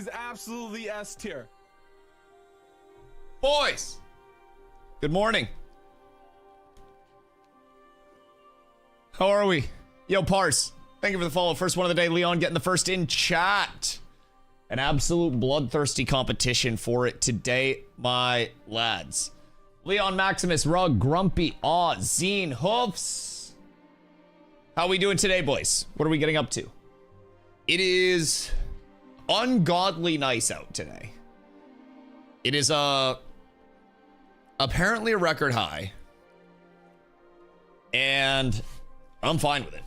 is absolutely S tier. Boys, good morning. How are we? Yo, Parse, thank you for the follow. First one of the day. Leon getting the first in chat. An absolute bloodthirsty competition for it today, my lads. Leon, Maximus, Rug, Grumpy, Aw, Zine, Hoofs. How we doing today, boys? What are we getting up to? It is ungodly nice out today. It is apparently a record high, and I'm fine with it.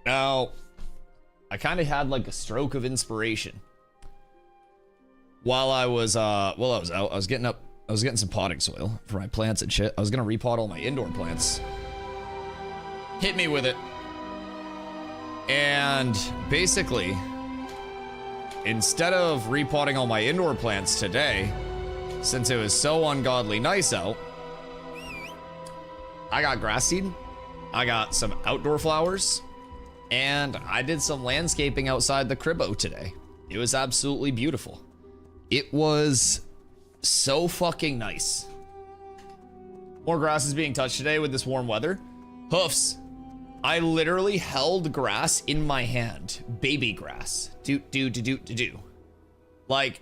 Now, I kind of had like a stroke of inspiration while I was out. I was getting some potting soil for my plants and shit. I was gonna repot all my indoor plants. Hit me with it. And basically, instead of repotting all my indoor plants today, since it was so ungodly nice out, I got grass seed, I got some outdoor flowers, and I did some landscaping outside the cribbo today. It was absolutely beautiful. It was so fucking nice. More grass is being touched today with this warm weather. Hoofs. I literally held grass in my hand. Baby grass. Do. Like,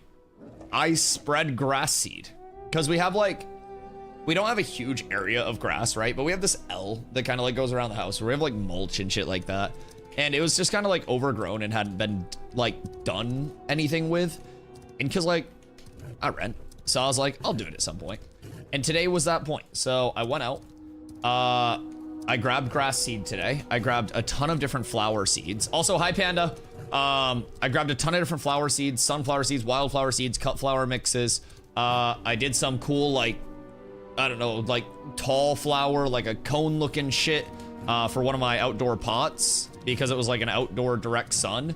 I spread grass seed. Because we don't have a huge area of grass, right? But we have this L that kind of like goes around the house. Where we have like mulch and shit like that. And it was just kind of like overgrown and hadn't been like done anything with. And because like, I rent. So I was like, I'll do it at some point. And today was that point. So I went out. I grabbed grass seed today. I grabbed a ton of different flower seeds. Also, hi Panda. I grabbed a ton of different flower seeds, sunflower seeds, wildflower seeds, cut flower mixes. I did some cool, like, I don't know, like tall flower, like a cone looking shit for one of my outdoor pots because it was like an outdoor direct sun.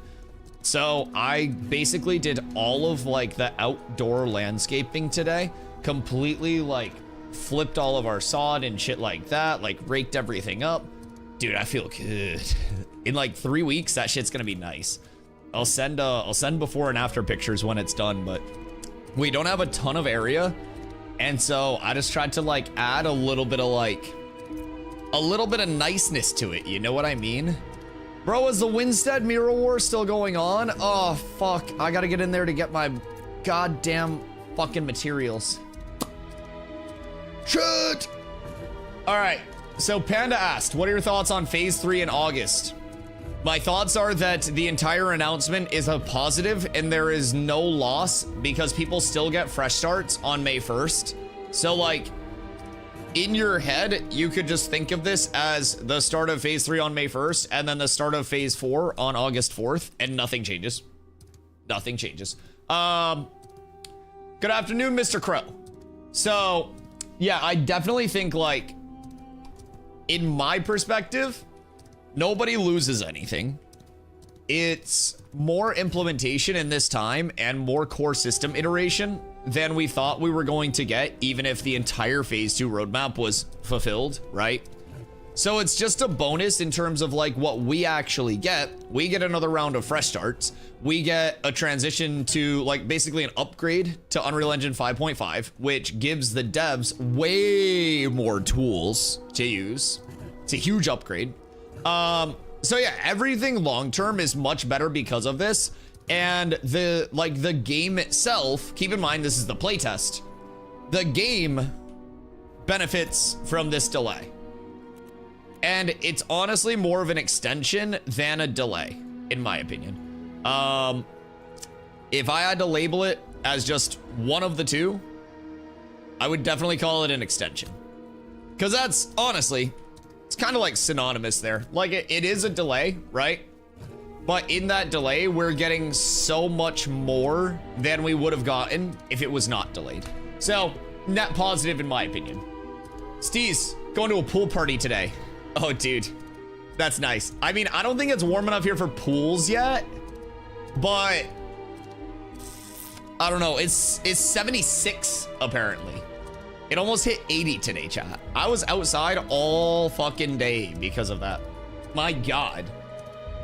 So I basically did all of like the outdoor landscaping today, completely like flipped all of our sod and shit like that, like raked everything up. Dude, I feel good. In like 3 weeks, that shit's gonna be nice. I'll send before and after pictures when it's done, but we don't have a ton of area. And so I just tried to like add a little bit of niceness to it. You know what I mean? Bro, is the Winstead Mirror War still going on? Oh, fuck. I gotta get in there to get my goddamn fucking materials. Shit! Alright, so Panda asked, what are your thoughts on Phase 3 in August? My thoughts are that the entire announcement is a positive and there is no loss because people still get fresh starts on May 1st. So like, in your head, you could just think of this as the start of Phase 3 on May 1st and then the start of Phase 4 on August 4th and nothing changes. Nothing changes. Good afternoon, Mr. Crow. So, yeah, I definitely think like, in my perspective, nobody loses anything. It's more implementation in this time and more core system iteration than we thought we were going to get, even if the entire Phase 2 roadmap was fulfilled, right? So it's just a bonus in terms of like what we actually get. We get another round of fresh starts. We get a transition to like basically an upgrade to Unreal Engine 5.5, which gives the devs way more tools to use. It's a huge upgrade. So yeah, everything long-term is much better because of this. And the game itself, keep in mind, this is the playtest. The game benefits from this delay. And it's honestly more of an extension than a delay, in my opinion. If I had to label it as just one of the two, I would definitely call it an extension. Because that's, honestly, it's kind of like synonymous there. Like, it is a delay, right? But in that delay, we're getting so much more than we would have gotten if it was not delayed. So, net positive in my opinion. Steez, going to a pool party today. Oh, dude, that's nice. I mean, I don't think it's warm enough here for pools yet, but I don't know. It's 76 apparently. It almost hit 80 today, chat. I was outside all fucking day because of that. My God.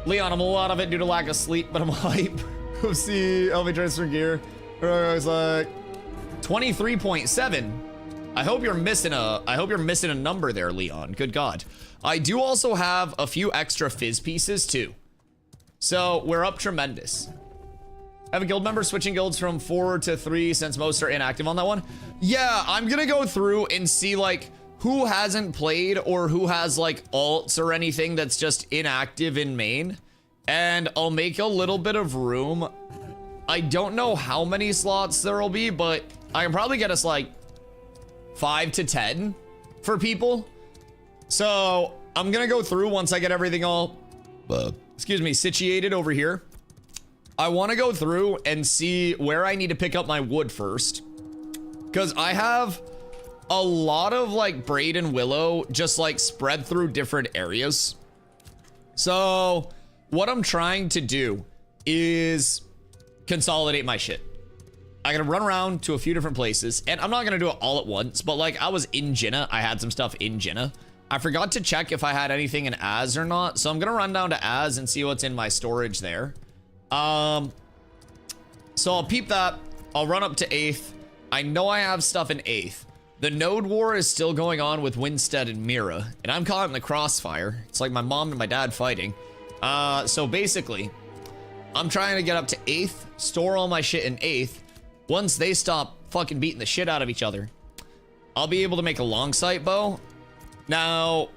Leon, I'm a lot of it due to lack of sleep, but I'm hype. Oopsie, LV transfer gear. I was like 23.7. I hope you're missing a number there, Leon. Good God. I do also have a few extra fizz pieces too. So we're up tremendous. I have a guild member switching guilds from 4 to 3 since most are inactive on that one. Yeah, I'm gonna go through and see like who hasn't played or who has like alts or anything that's just inactive in main. And I'll make a little bit of room. I don't know how many slots there will be, but I can probably get us like 5 to 10 for people. So I'm gonna go through once I get everything all, excuse me, situated over here. I wanna go through and see where I need to pick up my wood first. Cause I have a lot of like braid and willow just like spread through different areas. So what I'm trying to do is consolidate my shit. I gotta run around to a few different places, and I'm not gonna do it all at once, but like I was in Jinnah, I had some stuff in Jinnah. I forgot to check if I had anything in Az or not, so I'm gonna run down to Az and see what's in my storage there. So I'll peep that. I'll run up to 8th. I know I have stuff in 8th. The node war is still going on with Winstead and Mira, and I'm caught in the crossfire. It's like my mom and my dad fighting. So basically, I'm trying to get up to 8th, store all my shit in 8th. Once they stop fucking beating the shit out of each other, I'll be able to make a long sight bow. Now,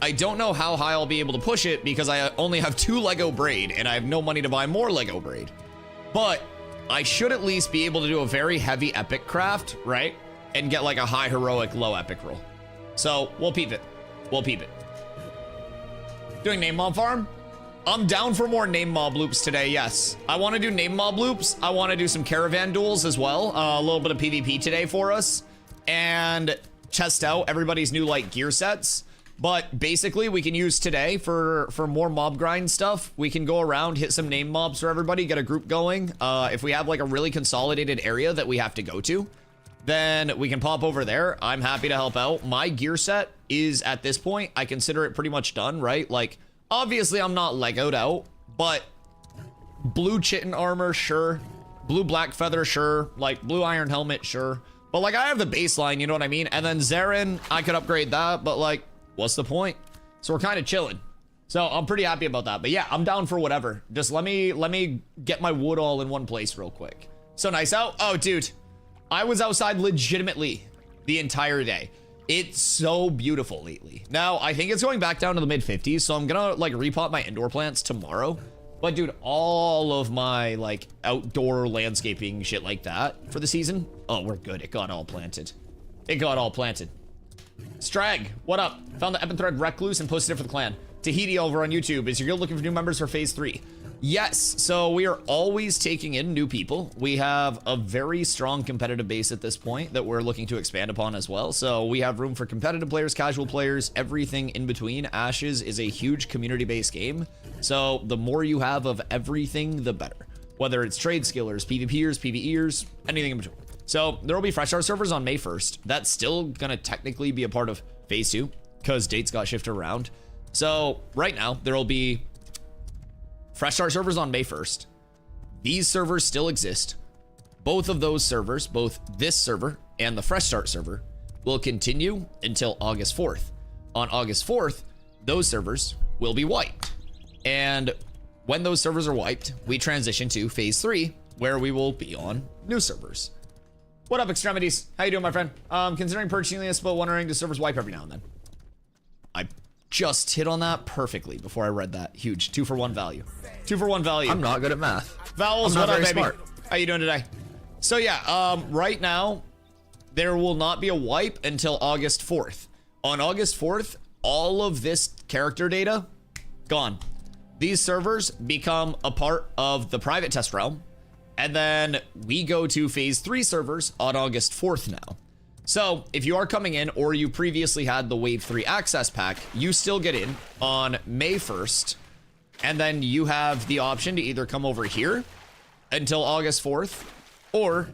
I don't know how high I'll be able to push it because I only have 2 Lego braid and I have no money to buy more Lego braid. But I should at least be able to do a very heavy epic craft, right? And get like a high heroic, low epic roll. So we'll peep it. We'll peep it. Doing name mob farm? I'm down for more name mob loops today, yes. I want to do name mob loops. I want to do some caravan duels as well. A little bit of PvP today for us. And test out everybody's new like gear sets. But basically we can use today for more mob grind stuff. We can go around, hit some name mobs for everybody, get a group going. If we have like a really consolidated area that we have to go to, then we can pop over there. I'm happy to help out. My gear set is at this point, I consider it pretty much done, right? Like, obviously I'm not Legoed out, but blue chitin armor, sure. Blue black feather, sure. Like blue iron helmet, sure. But like I have the baseline, you know what I mean? And then Zarin, I could upgrade that, but like, what's the point? So we're kind of chilling. So I'm pretty happy about that. But yeah, I'm down for whatever. Just let me get my wood all in one place real quick. So nice out. Oh, dude. I was outside legitimately the entire day. It's so beautiful lately. Now, I think it's going back down to the mid 50s, so I'm gonna like repot my indoor plants tomorrow. But dude, all of my like outdoor landscaping shit like that for the season, oh, we're good. It got all planted. It got all planted. Strag, what up? Found the Epic Thread Recluse and posted it for the clan. Tahiti over on YouTube. Is your guild looking for new members for phase 3? Yes, so we are always taking in new people. We have a very strong competitive base at this point that we're looking to expand upon as well. So we have room for competitive players, casual players, everything in between. Ashes is a huge community-based game. So the more you have of everything, the better. Whether it's trade skillers, PvPers, PvEers, anything in between. So there will be fresh start servers on May 1st. That's still gonna technically be a part of phase 2 because dates got shifted around. So right now there will be fresh start servers on May 1st. These servers still exist. Both of those servers, both this server and the fresh start server, will continue until August 4th. On August 4th, those servers will be wiped. And when those servers are wiped, we transition to phase 3, where we will be on new servers. What up, Extremities? How you doing, my friend? Considering purchasing this, but wondering, do servers wipe every now and then? I just hit on that perfectly before I read that. Huge 2-for-1 value. 2-for-1 value. I'm not good at math. Vowels, what up, baby? Smart. How you doing today? So yeah, right now, there will not be a wipe until August 4th. On August 4th, all of this character data, gone. These servers become a part of the private test realm, and then we go to phase 3 servers on August 4th now. So if you are coming in or you previously had the wave 3 access pack, you still get in on May 1st. And then you have the option to either come over here until August 4th, or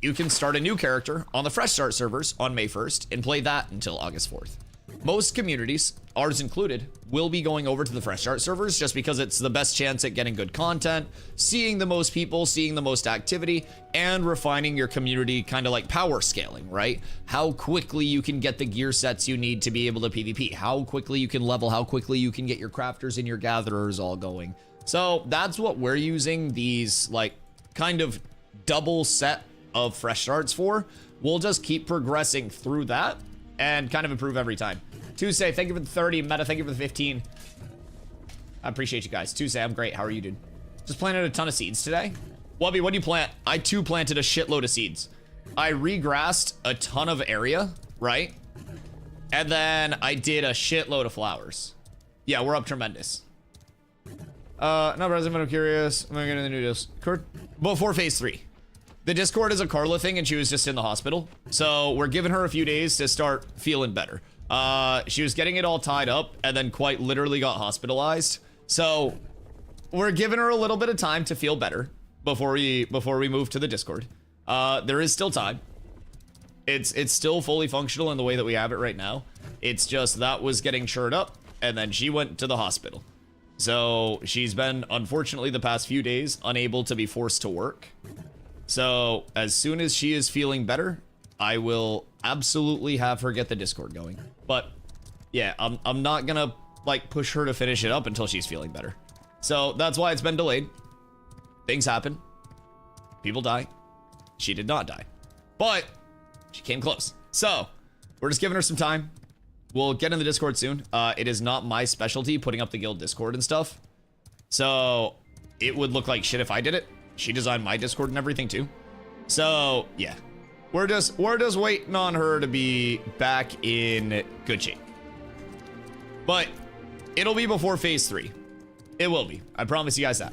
you can start a new character on the fresh start servers on May 1st and play that until August 4th. most communities, ours included, will be going over to the fresh start servers just because it's the best chance at getting good content, seeing the most people, seeing the most activity, and refining your community, kind of like power scaling, right? How quickly you can get the gear sets you need to be able to PvP, how quickly you can level, how quickly you can get your crafters and your gatherers all going. So that's what we're using these like kind of double set of fresh starts for. We'll just keep progressing through that and kind of improve every time. Tuesday, thank you for the 30. Meta, thank you for the 15. I appreciate you guys. Tuesday, I'm great. How are you, dude? Just planted a ton of seeds today. Wubby, what do you plant? I too planted a shitload of seeds. I regrassed a ton of area, right? And then I did a shitload of flowers. Yeah, we're up tremendous. No present, but I'm curious. I'm gonna get in the new Discord before phase 3. The Discord is a Carla thing, and she was just in the hospital. So we're giving her a few days to start feeling better. She was getting it all tied up and then quite literally got hospitalized. So we're giving her a little bit of time to feel better before we move to the Discord. There is still time. It's still fully functional in the way that we have it right now. It's just that was getting churned up and then she went to the hospital. So she's been, unfortunately, the past few days unable to be forced to work. So as soon as she is feeling better, I will absolutely have her get the Discord going. But yeah, I'm not gonna like push her to finish it up until she's feeling better. So that's why it's been delayed. Things happen. People die. She did not die, but she came close. So we're just giving her some time. We'll get in the Discord soon. It is not my specialty putting up the guild Discord and stuff. So it would look like shit if I did it. She designed my Discord and everything too. So yeah, we're just waiting on her to be back in good shape. But it'll be before phase 3. It will be. I promise you guys that.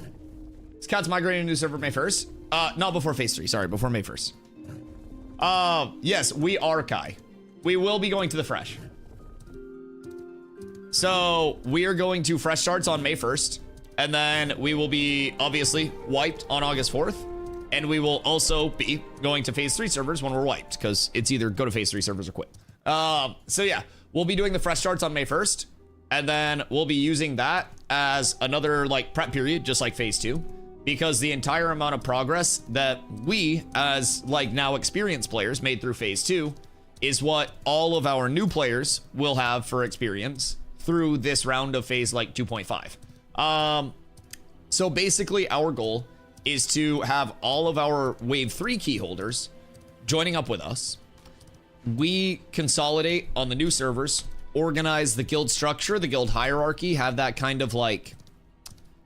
This cat's migrating to a new server May 1st. Not before phase 3. Sorry, before May 1st. Yes, we are Kai. We will be going to the fresh. So we are going to fresh starts on May 1st. And then we will be obviously wiped on August 4th. And we will also be going to phase 3 servers when we're wiped, because it's either go to phase 3 servers or quit. So yeah, we'll be doing the fresh starts on May 1st. And then we'll be using that as another like prep period, just like phase 2. Because the entire amount of progress that we as like now experienced players made through phase 2 is what all of our new players will have for experience through this round of phase like 2.5. So basically our goal is to have all of our wave 3 key holders joining up with us. We consolidate on the new servers, organize the guild structure, the guild hierarchy, have that kind of like,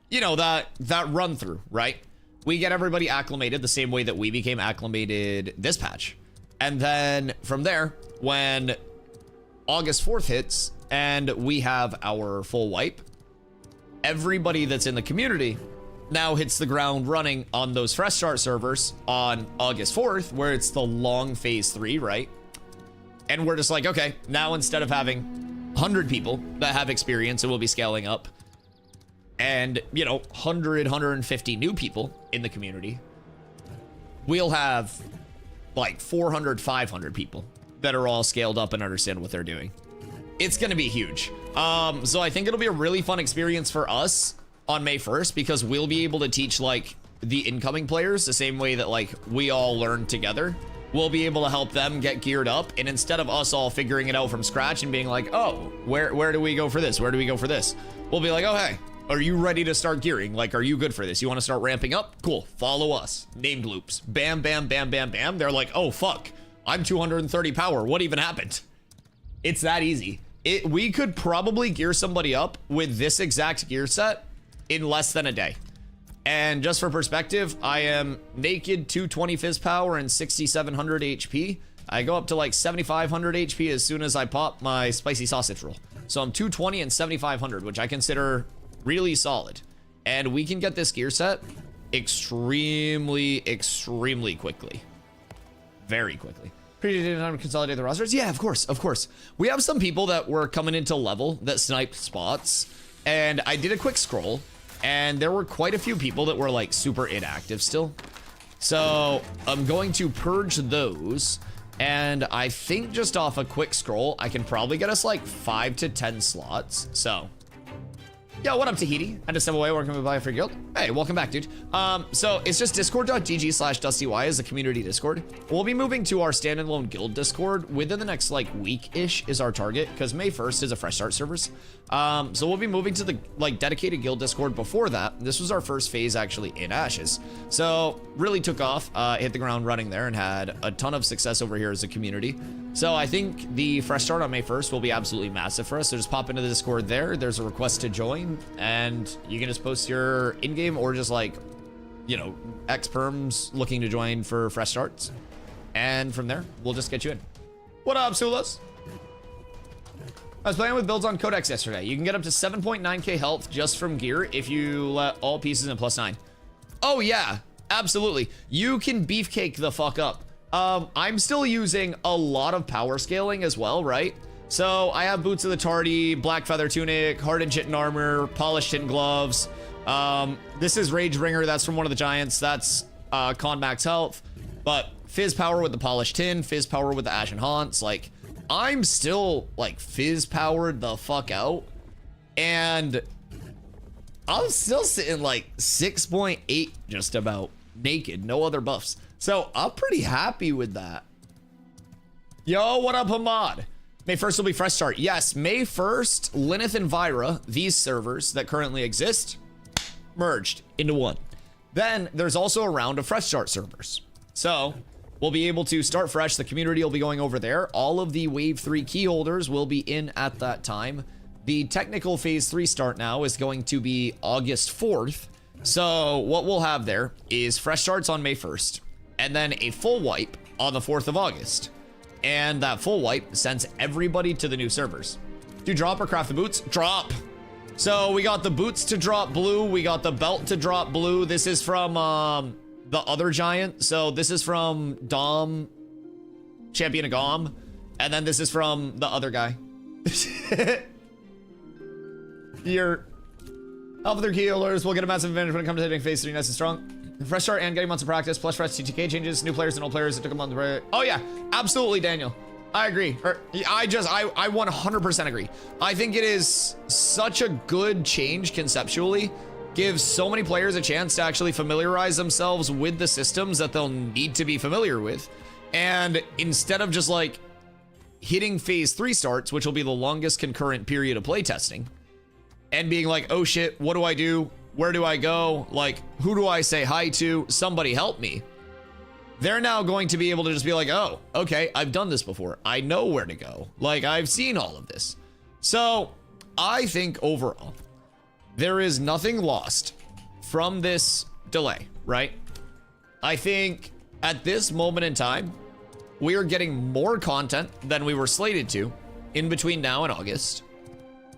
you know, that run through, right? We get everybody acclimated the same way that we became acclimated this patch. And then from there, when August 4th hits and we have our full wipe, everybody that's in the community now hits the ground running on those fresh start servers on August 4th, where it's the long phase 3, right? And we're just like, okay, now instead of having 100 people that have experience and will be scaling up, and, you know, 100, 150 new people in the community, we'll have like 400, 500 people that are all scaled up and understand what they're doing. It's going to be huge. So I think it'll be a really fun experience for us on May 1st, because we'll be able to teach like the incoming players the same way that like we all learned together. We'll be able to help them get geared up, and instead of us all figuring it out from scratch and being like, oh, where do we go for this? Where do we go for this? We'll be like, oh, hey, are you ready to start gearing? Like, are you good for this? You want to start ramping up? Cool. Follow us. Named loops. Bam, bam, bam, bam, bam. They're like, oh, fuck. I'm 230 power. What even happened? It's that easy. We could probably gear somebody up with this exact gear set in less than a day. And just for perspective, I am naked 220 fizz power and 6,700 HP. I go up to like 7,500 HP as soon as I pop my spicy sausage roll. So I'm 220 and 7,500, which I consider really solid. And we can get this gear set extremely quickly. Very quickly. Pretty time to consolidate the rosters? Yeah, of course, of course. We have some people that were coming into level that sniped spots. And I did a quick scroll, and there were quite a few people that were like super inactive still. So I'm going to purge those And I think just off a quick scroll, I can probably get us like 5 to 10 slots. So, yo, what up, Tahiti? I just step away working with Buy for Guild. Hey, welcome back, dude. So it's just discord.gg/DustyWhy is the community Discord. We'll be moving to our standalone guild Discord within the next like week-ish is our target, because May 1st is a fresh start servers. So we'll be moving to the like dedicated guild Discord before that. This was our first phase actually in Ashes. So really took off, hit the ground running there and had a ton of success over here as a community. So I think the fresh start on May 1st will be absolutely massive for us. So just pop into the Discord there. There's a request to join and you can just post your in-game or just like, you know, ex-perms looking to join for fresh starts. And from there, we'll just get you in. What up, Sulas? I was playing with builds on Codex yesterday. You can get up to 7.9k health just from gear if you let all pieces in +9. Oh yeah, absolutely. You can beefcake the fuck up. I'm still using a lot of power scaling as well, right? So I have Boots of the Tardy, Black Feather Tunic, Hardened Chitin Armor, Polished Tin Gloves. This is Rage Bringer, that's from one of the Giants. That's Con Max Health. But Fizz Power with the Polished Tin, Fizz Power with the Ashen Haunts. Like, I'm still like Fizz powered the fuck out. And I'm still sitting like 6.8 just about naked, no other buffs. So I'm pretty happy with that. Yo, what up, Hamad? May 1st will be fresh start. Yes, May 1st, Lineth and Vira, these servers that currently exist, merged into one. Then there's also a round of fresh start servers. So we'll be able to start fresh. The community will be going over there. All of the Wave 3 key holders will be in at that time. The technical Phase 3 start now is going to be August 4th. So what we'll have there is fresh starts on May 1st, and then a full wipe on the 4th of August. And that full wipe sends everybody to the new servers. Do you drop or craft the boots? Drop. So we got the boots to drop blue. We got the belt to drop blue. This is from the other giant. So this is from Dom, Champion of Gom. And then this is from the other guy. Your other healers will get a massive advantage when it comes to hitting phase 3 nice and strong. Fresh start and getting months of practice, plus fresh TTK changes, new players and old players. It took a month to... Oh yeah, absolutely, Daniel. I agree. I 100% agree. I think it is such a good change conceptually. Gives so many players a chance to actually familiarize themselves with the systems that they'll need to be familiar with. And instead of just like hitting phase 3 starts, which will be the longest concurrent period of playtesting, and being like, oh shit, what do I do? Where do I go? Like, who do I say hi to? Somebody help me. They're now going to be able to just be like, oh, okay, I've done this before. I know where to go. Like, I've seen all of this. So I think overall, there is nothing lost from this delay, right? I think at this moment in time, we are getting more content than we were slated to in between now and August.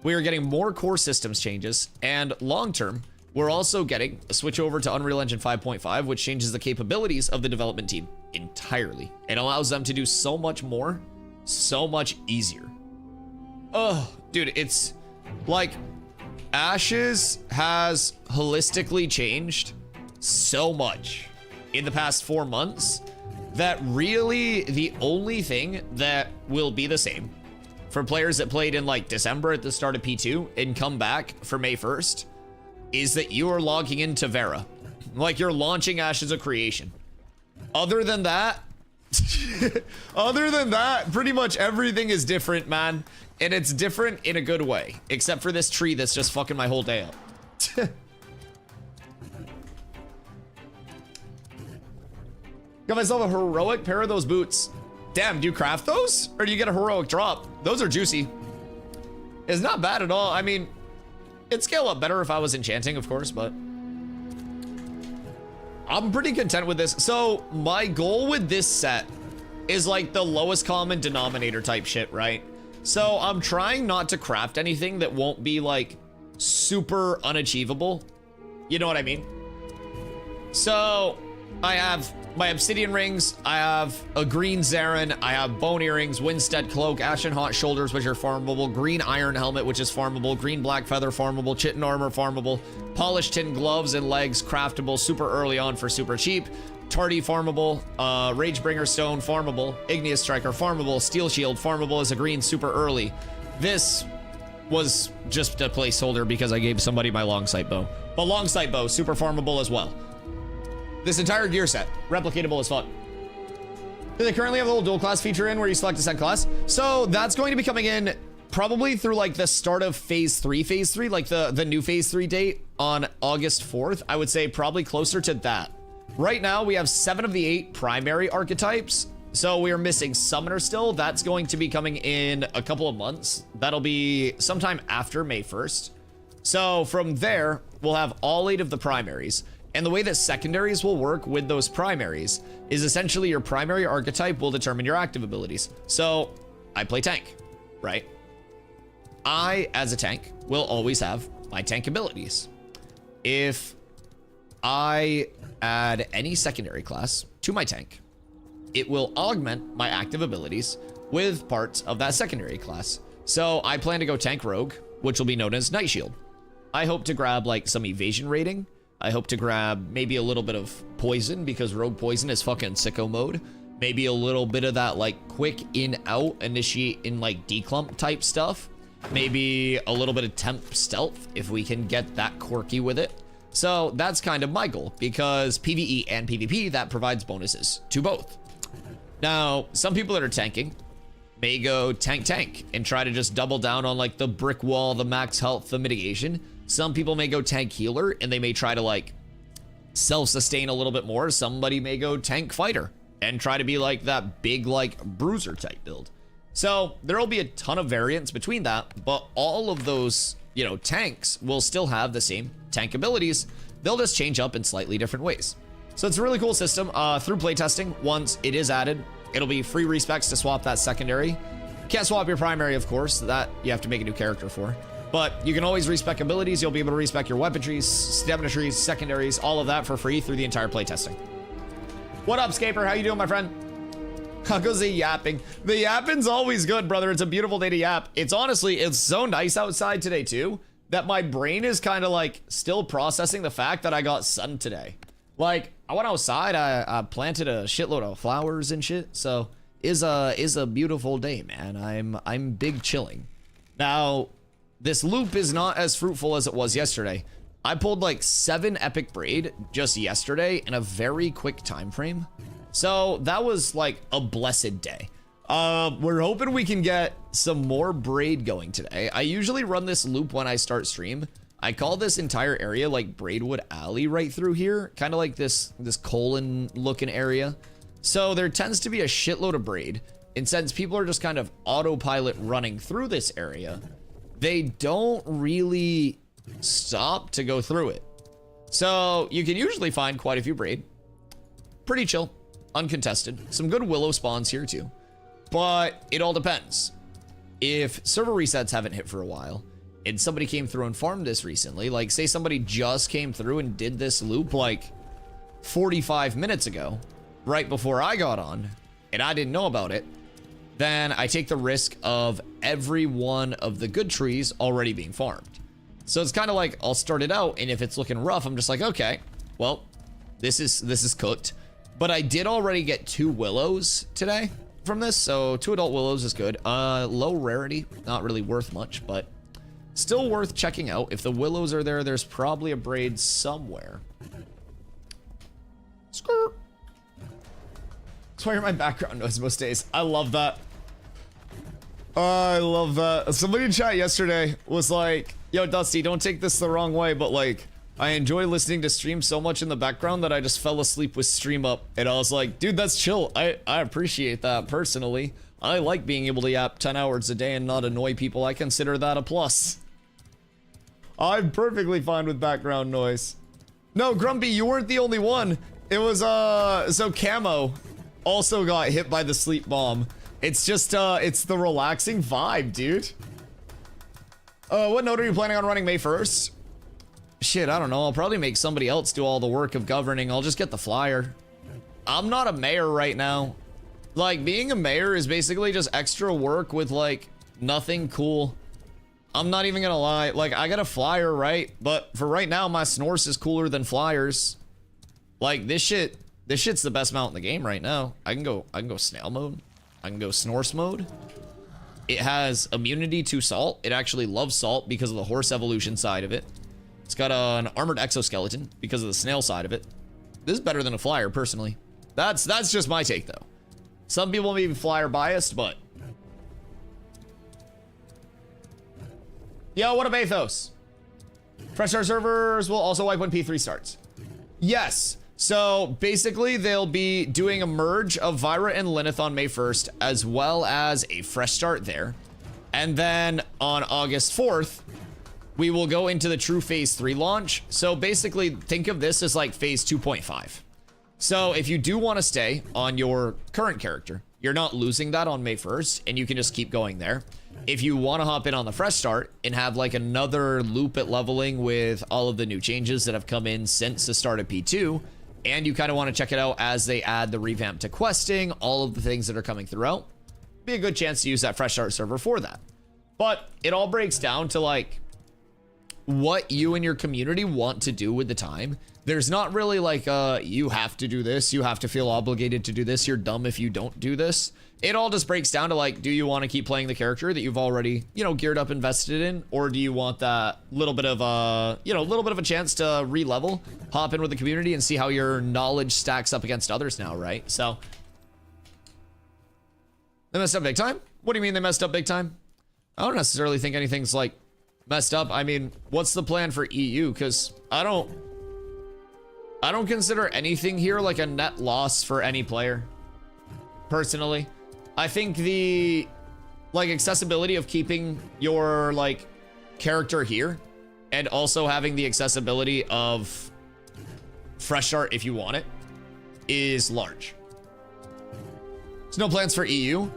We are getting more core systems changes, and long-term, we're also getting a switch over to Unreal Engine 5.5, which changes the capabilities of the development team entirely. It allows them to do so much more, so much easier. Oh, dude, it's like Ashes has holistically changed so much in the past 4 months that really the only thing that will be the same for players that played in like December at the start of P2 and come back for May 1st is that you are logging into Vera. Like, you're launching Ashes of Creation. Other than that, pretty much everything is different, man. And it's different in a good way, except for this tree that's just fucking my whole day up. Got myself a heroic pair of those boots. Damn, do you craft those? Or do you get a heroic drop? Those are juicy. It's not bad at all. I mean, it'd scale up better if I was enchanting, of course, but I'm pretty content with this. So my goal with this set is like the lowest common denominator type shit, right? So I'm trying not to craft anything that won't be like super unachievable. You know what I mean? So I have my obsidian rings, I have a green Zarin, I have bone earrings, Windstead cloak, ashen hot shoulders, which are farmable, green iron helmet, which is farmable, green black feather farmable, chitin armor farmable, polished tin gloves and legs craftable super early on for super cheap, Tardy farmable, Ragebringer Stone farmable, Igneous Striker farmable, Steel Shield farmable as a green super early. This was just a placeholder because I gave somebody my long sight bow. But long sight bow, super farmable as well. This entire gear set, replicatable as fuck. Do they currently have a little dual class feature in where you select a set class? So that's going to be coming in probably through like the start of phase 3, like the new phase 3 date on August 4th. I would say probably closer to that. Right now we have 7 of the 8 primary archetypes. So we are missing Summoner still. That's going to be coming in a couple of months. That'll be sometime after May 1st. So from there, we'll have all 8 of the primaries. And the way that secondaries will work with those primaries is essentially your primary archetype will determine your active abilities. So I play tank, right? I, as a tank, will always have my tank abilities. If I add any secondary class to my tank, it will augment my active abilities with parts of that secondary class. So I plan to go tank rogue, which will be known as Night Shield. I hope to grab like some evasion rating. I hope to grab maybe a little bit of poison because rogue poison is fucking sicko mode. Maybe a little bit of that like quick in out initiate in like declump type stuff. Maybe a little bit of temp stealth if we can get that quirky with it. So that's kind of my goal because PvE and PvP that provides bonuses to both. Now, some people that are tanking may go tank and try to just double down on like the brick wall, the max health, the mitigation. Some people may go tank healer and they may try to like self-sustain a little bit more. Somebody may go tank fighter and try to be like that big like bruiser type build. So there will be a ton of variance between that, but all of those, you know, tanks will still have the same tank abilities. They'll just change up in slightly different ways. So it's a really cool system. Through playtesting, once it is added, it'll be free respecs to swap that secondary. Can't swap your primary, of course. That you have to make a new character for. But you can always respec abilities. You'll be able to respec your weaponries, stamina trees, secondaries, all of that for free through the entire playtesting. What up, Scaper? How you doing, my friend? How goes the yapping? The yapping's always good, brother. It's a beautiful day to yap. It's honestly, it's so nice outside today, too, that my brain is kind of like still processing the fact that I got sun today. Like, I went outside, I planted a shitload of flowers and shit, so is a beautiful day, man. I'm big chilling. Now, this loop is not as fruitful as it was yesterday. I pulled like 7 epic braid just yesterday in a very quick time frame. So that was like a blessed day. We're hoping we can get some more braid going today. I usually run this loop when I start stream. I call this entire area like Braidwood Alley right through here, kind of like this colon looking area. So there tends to be a shitload of braid, and since people are just kind of autopilot running through this area, they don't really stop to go through it. So you can usually find quite a few braid. Pretty chill, uncontested. Some good willow spawns here too, but it all depends. If server resets haven't hit for a while, and somebody came through and farmed this recently, like say somebody just came through and did this loop like 45 minutes ago, right before I got on, and I didn't know about it, then I take the risk of every one of the good trees already being farmed. So it's kind of like I'll start it out, and if it's looking rough, I'm just like, okay, well, this is cooked. But I did already get 2 willows today from this, so 2 adult willows is good. Low rarity, not really worth much, but still worth checking out. If the willows are there, there's probably a braid somewhere. Skirt. That's why you're my background noise most days. I love that. I love that. Somebody in chat yesterday was like, yo, Dusty, don't take this the wrong way, but like, I enjoy listening to stream so much in the background that I just fell asleep with stream up. And I was like, dude, that's chill. I appreciate that personally. I like being able to yap 10 hours a day and not annoy people. I consider that a plus. I'm perfectly fine with background noise. No, Grumpy, you weren't the only one. It was, so Camo also got hit by the sleep bomb. It's just, it's the relaxing vibe, dude. What node are you planning on running May 1st? Shit, I don't know. I'll probably make somebody else do all the work of governing. I'll just get the flyer. I'm not a mayor right now. Like, being a mayor is basically just extra work with, like, nothing cool. I'm not even gonna lie. Like, I got a flyer, right? But for right now, my Snorse is cooler than flyers. Like, this shit This shit's the best mount in the game right now. I can go snail mode. I can go snorse mode. It has immunity to salt. It actually loves salt because of the horse evolution side of it. It's got an armored exoskeleton because of the snail side of it. This is better than a flyer, personally. That's just my take, though. Some people may be flyer biased, but... Yo, what up, Athos? Fresh start servers will also wipe when P3 starts. Yes. So basically, they'll be doing a merge of Vira and Lilith on May 1st, as well as a fresh start there. And then on August 4th, we will go into the true phase 3 launch. So basically, think of this as like phase 2.5. So if you do want to stay on your current character, you're not losing that on May 1st, and you can just keep going there. If you want to hop in on the fresh start and have like another loop at leveling with all of the new changes that have come in since the start of P2, and you kind of want to check it out as they add the revamp to questing, all of the things that are coming throughout, be a good chance to use that fresh start server for that. But it all breaks down to like what you and your community want to do with the time. There's not really like you have to do this, you have to feel obligated to do this, you're dumb if you don't do this. It all just breaks down to like, do you want to keep playing the character that you've already, you know, geared up, invested in, or do you want that little bit of a, you know, little bit of a chance to re-level, hop in with the community and see how your knowledge stacks up against others now, right? So they messed up big time. What do you mean they messed up big time? I don't necessarily think anything's like messed up. I mean, what's the plan for EU? Because I don't consider anything here like a net loss for any player, personally. I think the like accessibility of keeping your like character here and also having the accessibility of fresh start if you want it is large. There's no plans for EU.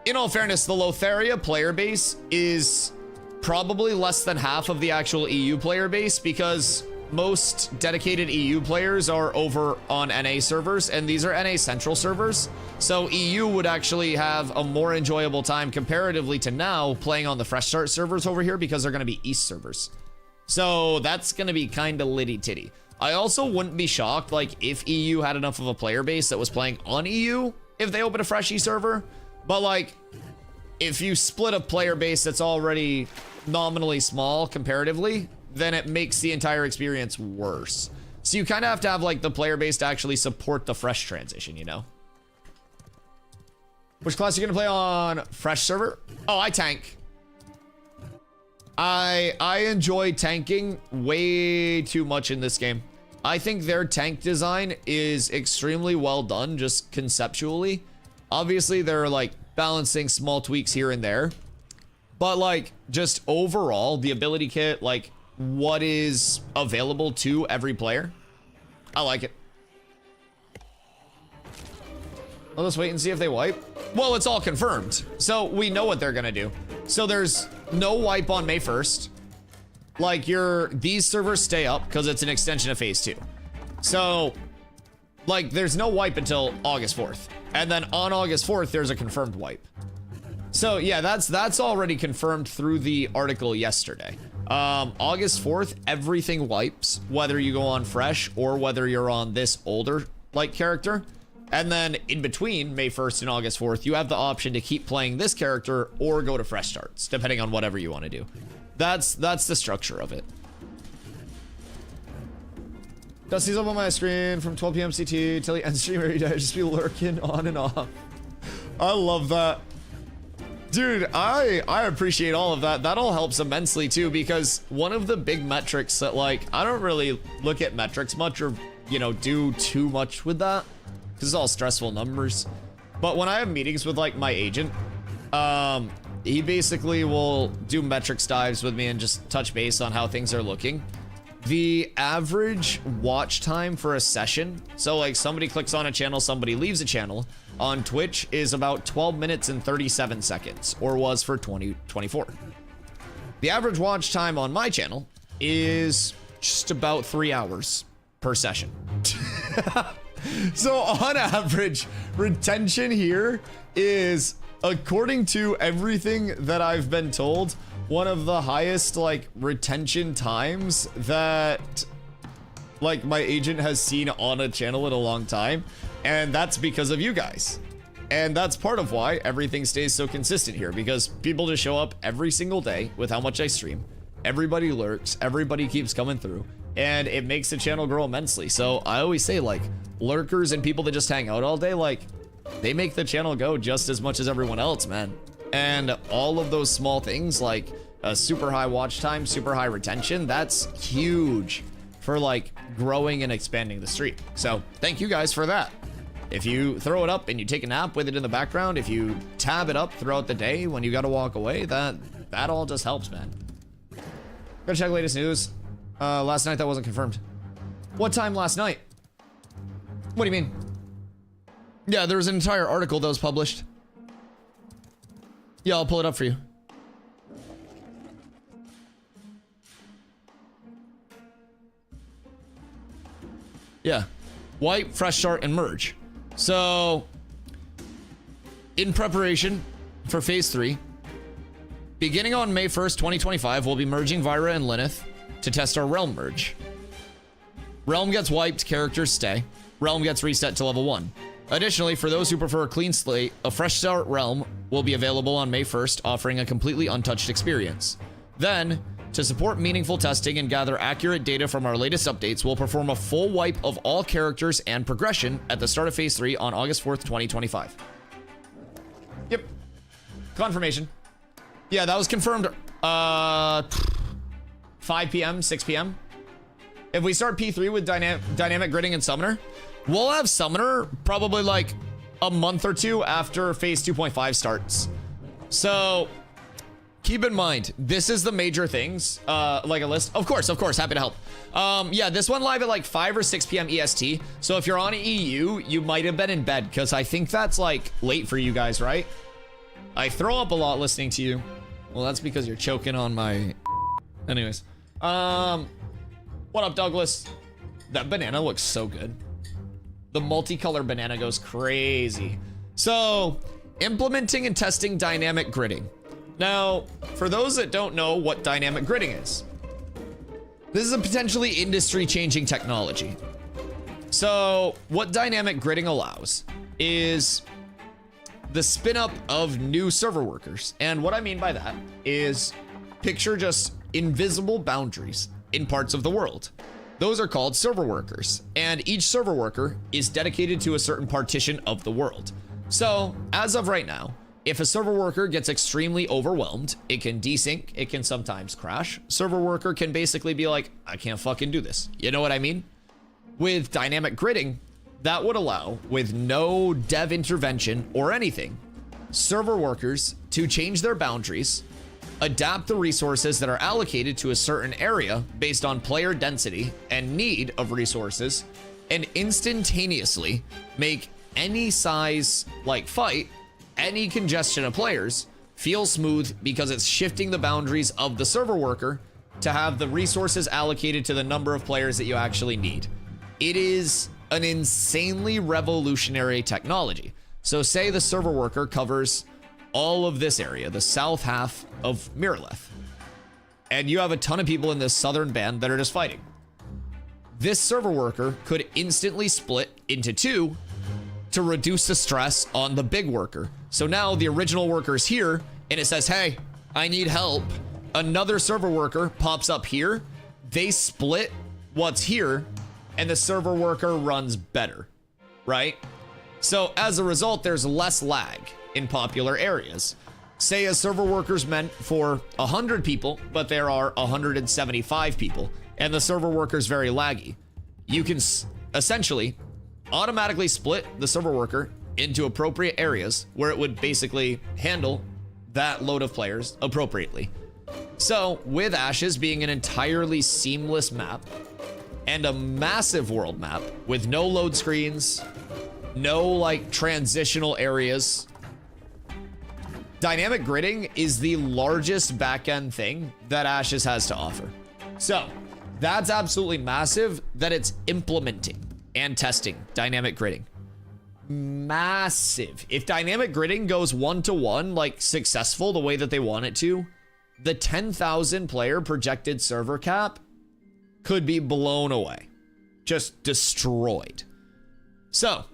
In all fairness, the Lotharia player base is probably less than half of the actual EU player base because most dedicated EU players are over on NA servers, and these are NA central servers. So EU would actually have a more enjoyable time comparatively to now playing on the fresh start servers over here because they're going to be East servers. So that's going to be kind of litty titty. I also wouldn't be shocked like if EU had enough of a player base that was playing on EU if they open a fresh E server. But like if you split a player base that's already nominally small comparatively, then it makes the entire experience worse. So you kind of have to have like the player base to actually support the fresh transition, you know? Which class are you gonna play on fresh server? Oh, I tank. I enjoy tanking way too much in this game. I think their tank design is extremely well done, just conceptually. Obviously, they're like balancing small tweaks here and there. But like, just overall, the ability kit, like what is available to every player, I like it. I'll just wait and see if they wipe. Well, it's all confirmed, so we know what they're gonna do. So there's no wipe on May 1st. Like these servers stay up because it's an extension of phase 2. So like there's no wipe until August 4th. And then on August 4th, there's a confirmed wipe. So yeah, that's already confirmed through the article yesterday. August 4th, everything wipes, whether you go on fresh or whether you're on this older like character. And then in between May 1st and August 4th, you have the option to keep playing this character or go to fresh starts, depending on whatever you want to do. That's the structure of it. Dusty's up on my screen from 12 p.m. CT till the end stream every day. Just be lurking on and off. I love that. Dude, I appreciate all of that. That all helps immensely too, because one of the big metrics that like, I don't really look at metrics much or, you know, do too much with that because it's all stressful numbers. But when I have meetings with like my agent, he basically will do metrics dives with me and just touch base on how things are looking. The average watch time for a session, so like somebody clicks on a channel, somebody leaves a channel, on Twitch is about 12 minutes and 37 seconds, or was for 2024. The average watch time on my channel is just about 3 hours per session. So on average, retention here is, according to everything that I've been told, one of the highest like retention times that like my agent has seen on a channel in a long time, and that's because of you guys. And that's part of why everything stays so consistent here, because people just show up every single day with how much I stream. Everybody lurks, everybody keeps coming through, and it makes the channel grow immensely. So I always say, like, lurkers and people that just hang out all day, like, they make the channel go just as much as everyone else, man. And all of those small things, like a super high watch time, super high retention, that's huge for like growing and expanding the stream. So thank you guys for that. If you throw it up and you take a nap with it in the background, if you tab it up throughout the day when you got to walk away, that all just helps, man. Go check latest news. Last night that wasn't confirmed. What time last night? What do you mean? Yeah, there was an entire article that was published. Yeah, I'll pull it up for you. Yeah. Wipe, fresh start, and merge. So, in preparation for phase 3, beginning on May 1st, 2025, we'll be merging Vyra and Lyneth to test our Realm merge. Realm gets wiped, characters stay. Realm gets reset to level 1. Additionally, for those who prefer a clean slate, a fresh start Realm will be available on May 1st, offering a completely untouched experience. Then, to support meaningful testing and gather accurate data from our latest updates, we'll perform a full wipe of all characters and progression at the start of Phase 3 on August 4th, 2025. Yep. Confirmation. Yeah, that was confirmed 5 p.m., 6 p.m. If we start P3 with dynamic gridding and Summoner, we'll have Summoner probably like a month or two after Phase 2.5 starts. So keep in mind, this is the major things, like a list. Of course, happy to help. Yeah, this one live at like 5 or 6 p.m. EST. So if you're on EU, you might have been in bed, because I think that's like late for you guys, right? I throw up a lot listening to you. Well, that's because you're choking on my... Anyways. What up, Douglas? That banana looks so good. The multicolor banana goes crazy. So, implementing and testing dynamic gridding. Now, for those that don't know what dynamic gridding is, this is a potentially industry-changing technology. So, what dynamic gridding allows is the spin-up of new server workers. And what I mean by that is picture just invisible boundaries in parts of the world. Those are called server workers, and each server worker is dedicated to a certain partition of the world. So, as of right now, if a server worker gets extremely overwhelmed, it can desync, it can sometimes crash. Server worker can basically be like, I can't fucking do this. You know what I mean? With dynamic gridding, that would allow, with no dev intervention or anything, server workers to change their boundaries, adapt the resources that are allocated to a certain area based on player density and need of resources, and instantaneously make any size like fight, any congestion of players, feel smooth, because it's shifting the boundaries of the server worker to have the resources allocated to the number of players that you actually need. It is an insanely revolutionary technology. So say the server worker covers all of this area, the south half of Miraleth, and you have a ton of people in this southern band that are just fighting. This server worker could instantly split into two to reduce the stress on the big worker. So now the original worker is here, and it says, hey, I need help. Another server worker pops up here, they split what's here, and the server worker runs better, right? So as a result, there's less lag in popular areas. Say a server worker's meant for 100 people, but there are 175 people, and the server worker's very laggy. You can essentially automatically split the server worker into appropriate areas where it would basically handle that load of players appropriately. So with Ashes being an entirely seamless map and a massive world map with no load screens, no like transitional areas, dynamic gridding is the largest backend thing that Ashes has to offer. So that's absolutely massive that it's implementing and testing dynamic gridding. Massive. If dynamic gridding goes 1-to-1, like successful the way that they want it to, the 10,000 player projected server cap could be blown away. just destroyed. So,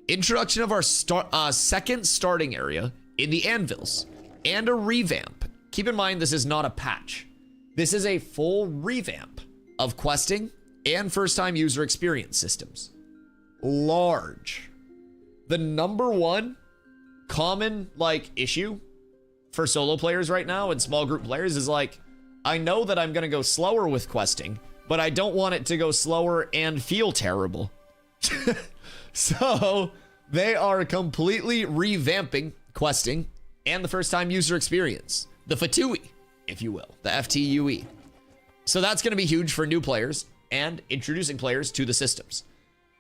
introduction of our second starting area in the anvils and a revamp. Keep in mind, this is not a patch. This is a full revamp of questing and first-time user experience systems. Large. The number one common like issue for solo players right now and small group players is like, I know that I'm gonna go slower with questing, but I don't want it to go slower and feel terrible. So they are completely revamping questing and the first time user experience, the FTUE, if you will, the FTUE. So that's going to be huge for new players and introducing players to the systems.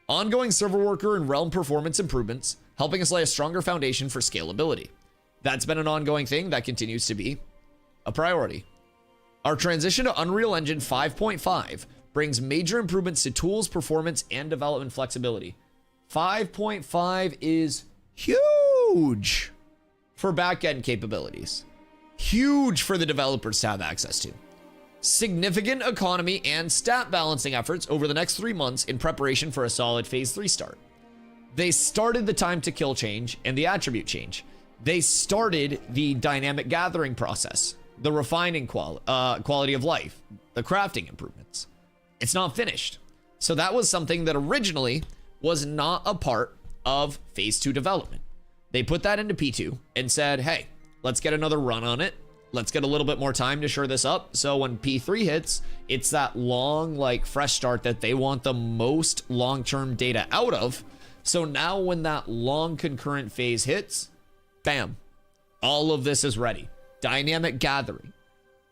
Ongoing server worker and realm performance improvements, helping us lay a stronger foundation for scalability. That's been an ongoing thing that continues to be a priority. Our transition to Unreal Engine 5.5 brings major improvements to tools, performance, and development flexibility. 5.5 is huge for backend capabilities. Huge for the developers to have access to. Significant economy and stat balancing efforts over the next 3 months in preparation for a solid Phase 3 start. They started the time to kill change and the attribute change. They started the dynamic gathering process, the refining quality of life, the crafting improvements. It's not finished. So that was something that originally was not a part of Phase 2 development. They put that into P2 and said, hey, let's get another run on it. Let's get a little bit more time to shore this up. So when P3 hits, it's that long, like, fresh start that they want the most long-term data out of. So now when that long concurrent phase hits, bam, all of this is ready. Dynamic gathering,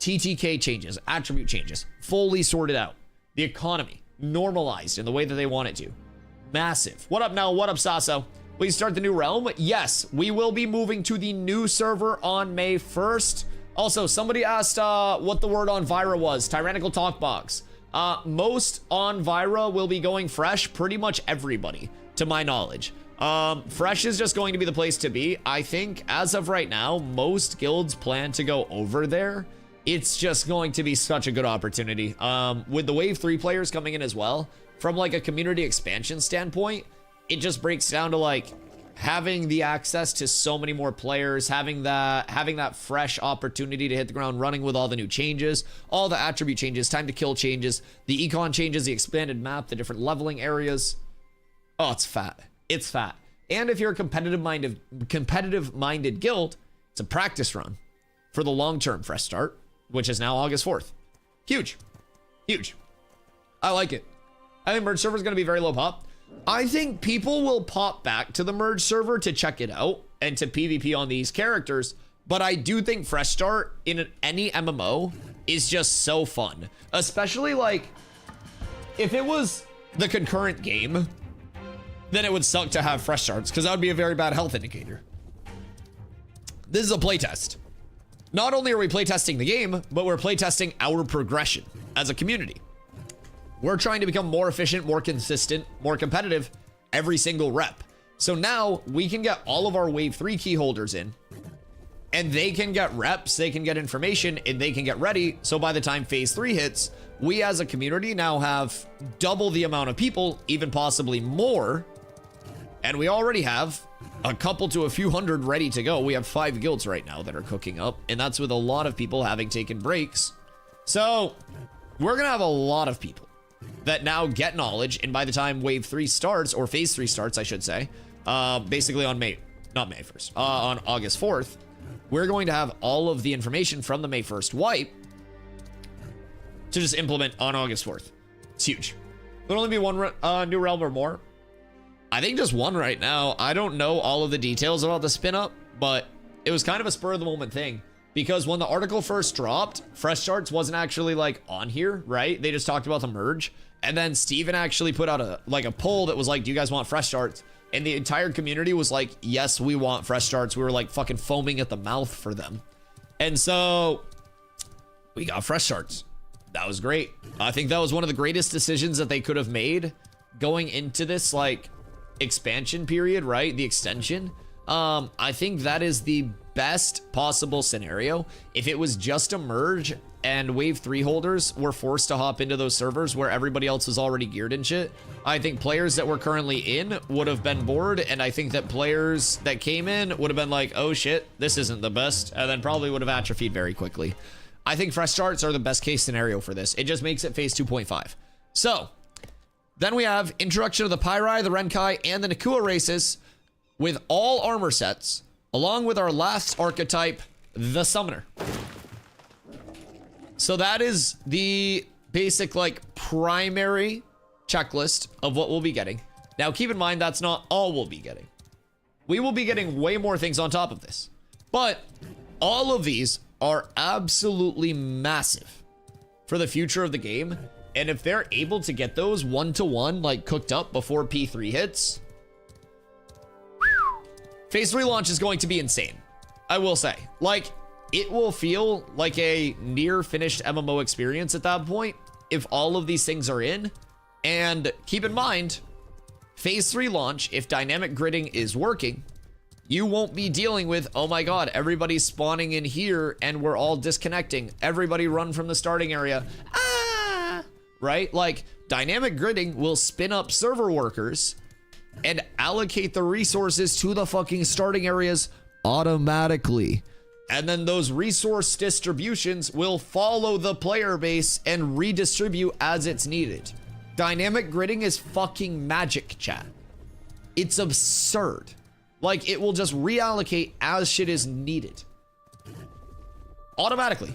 TTK changes, attribute changes, fully sorted out. The economy normalized in the way that they want it to. Massive. What up now? What up, Sasso? Will you start the new realm? Yes, we will be moving to the new server on May 1st. Also, somebody asked what the word on Vira was. Tyrannical Talk Box. Most on Vira will be going fresh. Pretty much everybody, to my knowledge. Fresh is just going to be the place to be. I think as of right now, most guilds plan to go over there. It's just going to be such a good opportunity. With the Wave 3 players coming in as well, from like a community expansion standpoint, it just breaks down to like having the access to so many more players, having that fresh opportunity to hit the ground running with all the new changes, all the attribute changes, time to kill changes, the econ changes, the expanded map, the different leveling areas. Oh, it's fat. It's fat. And if you're a competitive-minded guild, it's a practice run for the long-term fresh start, which is now August 4th. Huge. Huge. I like it. I think merge server is going to be very low pop. I think people will pop back to the merge server to check it out and to PvP on these characters, but I do think fresh start in any MMO is just so fun. Especially like if it was the concurrent game, then it would suck to have fresh starts because that would be a very bad health indicator. This is a playtest. Not only are we playtesting the game, but we're playtesting our progression as a community. We're trying to become more efficient, more consistent, more competitive every single rep. So now we can get all of our Wave 3 key holders in, and they can get reps, they can get information, and they can get ready. So by the time Phase 3 hits, we as a community now have double the amount of people, even possibly more. And we already have a couple to a few hundred ready to go. We have 5 guilds right now that are cooking up, and that's with a lot of people having taken breaks. So we're gonna have a lot of people that now get knowledge, and by the time Wave 3 starts, or Phase 3 starts, I should say, basically on not May 1st, on August 4th, we're going to have all of the information from the May 1st wipe to just implement on August 4th. It's huge. There'll only be one new realm or more. I think just one right now. I don't know all of the details about the spin up, but it was kind of a spur of the moment thing. Because when the article first dropped, fresh starts wasn't actually like on here, right? They just talked about the merge. And then Steven actually put out a poll that was like, do you guys want fresh starts? And the entire community was like, yes, we want fresh starts. We were like fucking foaming at the mouth for them. And so we got fresh starts. That was great. I think that was one of the greatest decisions that they could have made going into this like expansion period, right? The extension. I think that is the best possible scenario, if it was just a merge and wave 3 holders were forced to hop into those servers where everybody else was already geared and shit, I think players that were currently in would have been bored, and I think that players that came in would have been like, oh shit, this isn't the best, and then probably would have atrophied very quickly. I think fresh starts are the best case scenario for this. It just makes it phase 2.5. So then we have introduction of the Pyrai, the Renkai, and the Nakua races with all armor sets, along with our last archetype, the Summoner. So that is the basic, like, primary checklist of what we'll be getting. Now, keep in mind, that's not all we'll be getting. We will be getting way more things on top of this. But all of these are absolutely massive for the future of the game. And if they're able to get those one-to-one, like, cooked up before P3 hits, Phase 3 launch is going to be insane. I will say. Like, it will feel like a near finished MMO experience at that point if all of these things are in. And keep in mind, Phase 3 launch, if dynamic gridding is working, you won't be dealing with, oh my god, everybody's spawning in here and we're all disconnecting. Everybody run from the starting area. Ah! Right? Like, dynamic gridding will spin up server workers and allocate the resources to the fucking starting areas automatically. And then those resource distributions will follow the player base and redistribute as it's needed. Dynamic gridding is fucking magic, chat. It's absurd. Like, it will just reallocate as shit is needed. Automatically.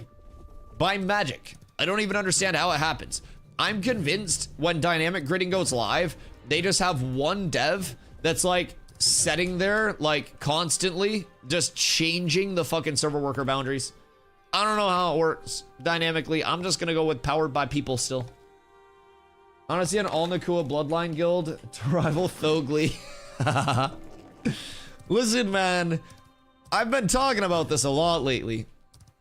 By magic. I don't even understand how it happens. I'm convinced when dynamic gridding goes live, they just have one dev that's like setting there, like, constantly just changing the fucking server worker boundaries. I don't know how it works dynamically. I'm just gonna go with powered by people still. I want to see an all Nakua bloodline guild to rival Thogli. Listen, man, I've been talking about this a lot lately.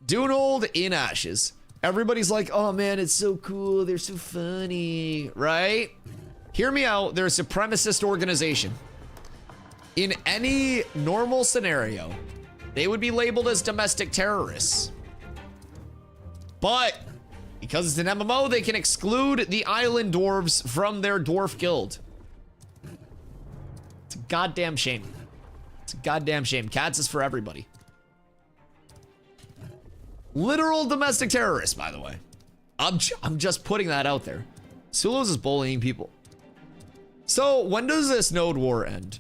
Dunold in Ashes. Everybody's like, oh man, it's so cool, they're so funny, right? Hear me out, they're a supremacist organization. In any normal scenario, they would be labeled as domestic terrorists. But because it's an MMO, they can exclude the island dwarves from their dwarf guild. It's a goddamn shame. It's a goddamn shame. Cats is for everybody. Literal domestic terrorists, by the way. I'm just putting that out there. Sulos is bullying people. So, when does this node war end?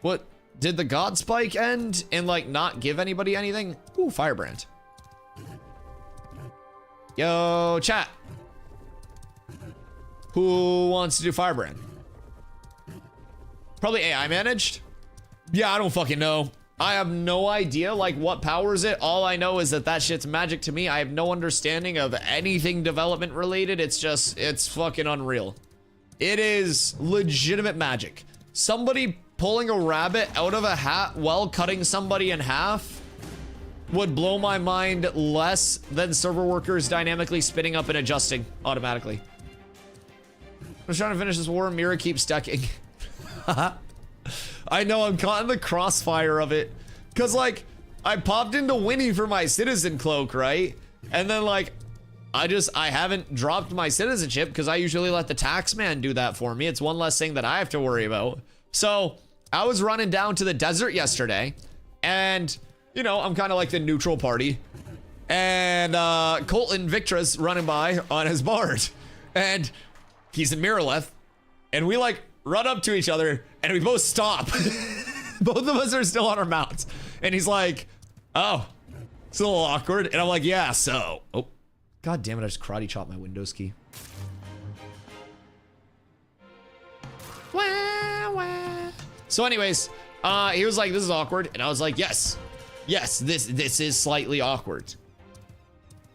What? Did the God Spike end and, like, not give anybody anything? Ooh, Firebrand. Yo, chat. Who wants to do Firebrand? Probably AI managed? Yeah, I don't fucking know. I have no idea, like, what powers it. All I know is that that shit's magic to me. I have no understanding of anything development related. It's just, it's fucking unreal. It is legitimate magic. Somebody pulling a rabbit out of a hat while cutting somebody in half would blow my mind less than server workers dynamically spinning up and adjusting automatically. I'm trying to finish this war. Mira keeps stacking. I know, I'm caught in the crossfire of it. Cause like, I popped into Winnie for my citizen cloak, right? And then like, I haven't dropped my citizenship because I usually let the tax man do that for me. It's one less thing that I have to worry about. So I was running down to the desert yesterday and, you know, I'm kind of like the neutral party. And Colton Victra's running by on his bard. And he's in Miraleth. And we like run up to each other and we both stop. Both of us are still on our mounts. And he's like, oh, it's a little awkward. And I'm like, yeah, so. Oh, god damn it, I just karate chopped my Windows key. Wah, wah. So anyways, he was like, this is awkward. And I was like, yes, this is slightly awkward.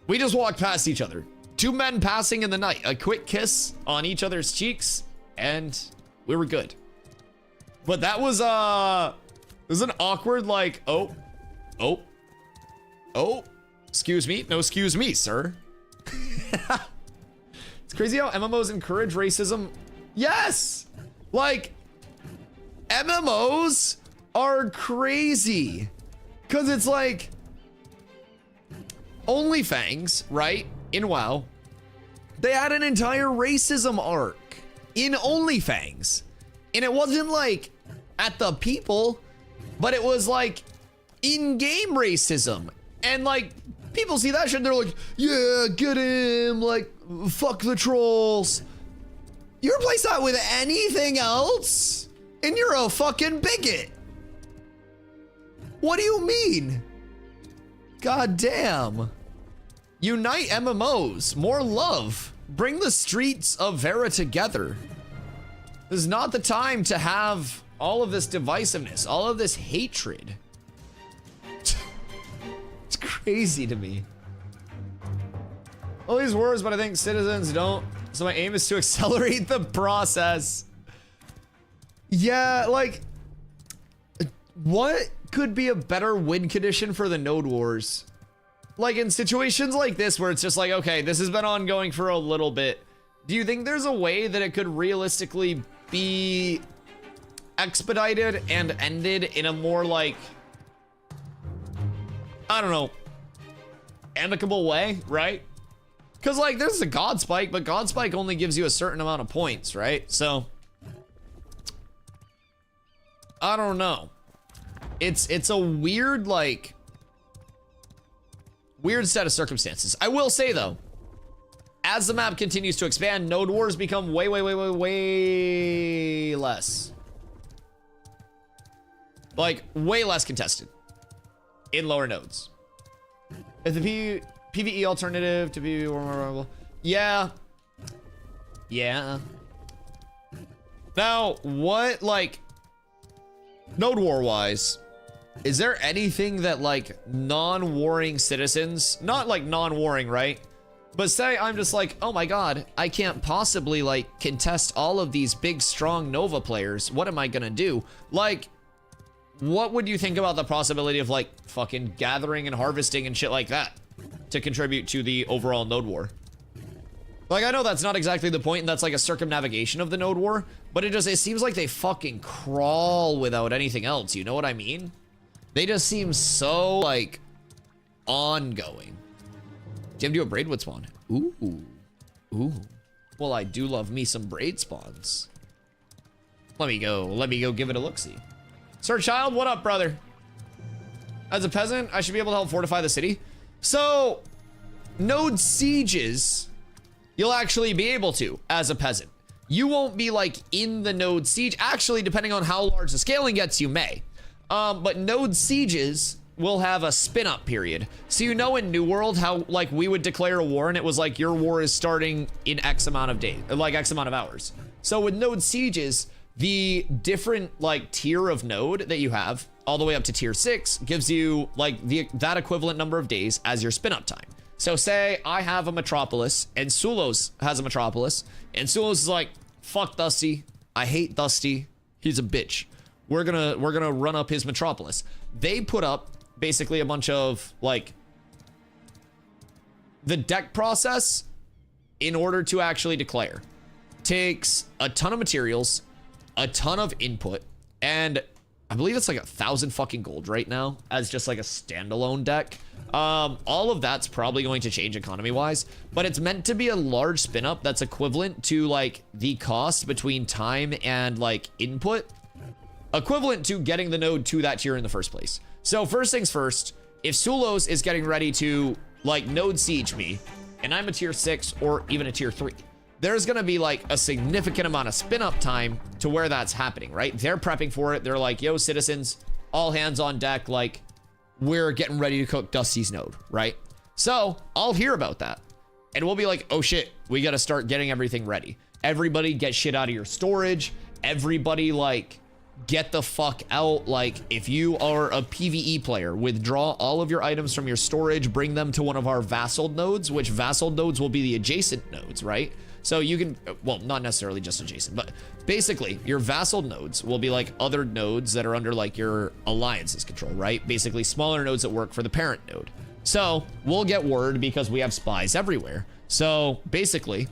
We just walked past each other. Two men passing in the night. A quick kiss on each other's cheeks. And we were good. But that was, it was an awkward, like, oh, excuse me. No, excuse me, sir. It's crazy how MMOs encourage racism. Yes! Like, MMOs are crazy. Because it's like OnlyFangs, right? In WoW, they had an entire racism arc in OnlyFangs. And it wasn't like at the people, but it was like in-game racism. And like people see that shit and they're like, yeah, get him, like fuck the trolls. You replace that with anything else and you're a fucking bigot. What do you mean? God damn. Unite MMOs, more love. Bring the streets of Vera together. This is not the time to have all of this divisiveness, all of this hatred. It's crazy to me. All these words, but I think citizens don't. So my aim is to accelerate the process. Yeah, like, what could be a better win condition for the node wars? Like in situations like this where it's just like, okay, this has been ongoing for a little bit. Do you think there's a way that it could realistically be expedited and ended in a more like, I don't know, amicable way, right? Because like there's a God Spike, but God Spike only gives you a certain amount of points, right? So I don't know. It's a weird, like, weird set of circumstances. I will say though, as the map continues to expand, node wars become way less. Like, way less contested in lower nodes. Is the PvE alternative to be more? Yeah. Yeah. Now, what, like, node war wise, is there anything that like non-warring citizens, not like non-warring, right? But say I'm just like, oh my God, I can't possibly like contest all of these big, strong Nova players. What am I gonna do? Like, what would you think about the possibility of like fucking gathering and harvesting and shit like that to contribute to the overall node war? Like, I know that's not exactly the point, and that's like a circumnavigation of the node war, but it seems like they fucking crawl without anything else. You know what I mean? They just seem so like ongoing. Do you have to do a braidwood spawn? Ooh. Well, I do love me some braid spawns. Let me go give it a look-see. Sir Child, what up, brother? As a peasant, I should be able to help fortify the city. So, node sieges, you'll actually be able to as a peasant. You won't be like in the node siege. Actually, depending on how large the scaling gets, you may. But node sieges will have a spin up period. So you know in New World how like we would declare a war and it was like your war is starting in X amount of days, like X amount of hours. So with node sieges, the different like tier of node that you have all the way up to tier 6 gives you like that equivalent number of days as your spin up time. So say I have a metropolis and Sulos has a metropolis and Sulos is like, fuck Dusty. I hate Dusty. He's a bitch. We're gonna run up his metropolis. They put up basically a bunch of like the deck process in order to actually declare. Takes a ton of materials, a ton of input, and I believe it's like 1,000 fucking gold right now as just like a standalone deck. All of that's probably going to change economy wise, but it's meant to be a large spin up that's equivalent to like the cost between time and like input, equivalent to getting the node to that tier in the first place. So first things first, if Sulos is getting ready to like node siege me and I'm a tier 6 or even a tier 3, there's gonna be like a significant amount of spin up time to where that's happening, right? They're prepping for it. They're like, yo, citizens, all hands on deck. Like, we're getting ready to cook Dusty's node, right? So I'll hear about that and we'll be like, oh shit, we gotta start getting everything ready. Everybody get shit out of your storage. Everybody like get the fuck out. Like if you are a PvE player, withdraw all of your items from your storage, bring them to one of our vassaled nodes, which vassaled nodes will be the adjacent nodes, right? So you can, well, not necessarily just adjacent, but basically your vassal nodes will be like other nodes that are under like your alliance's control, right? Basically smaller nodes that work for the parent node. So we'll get word because we have spies everywhere. So basically,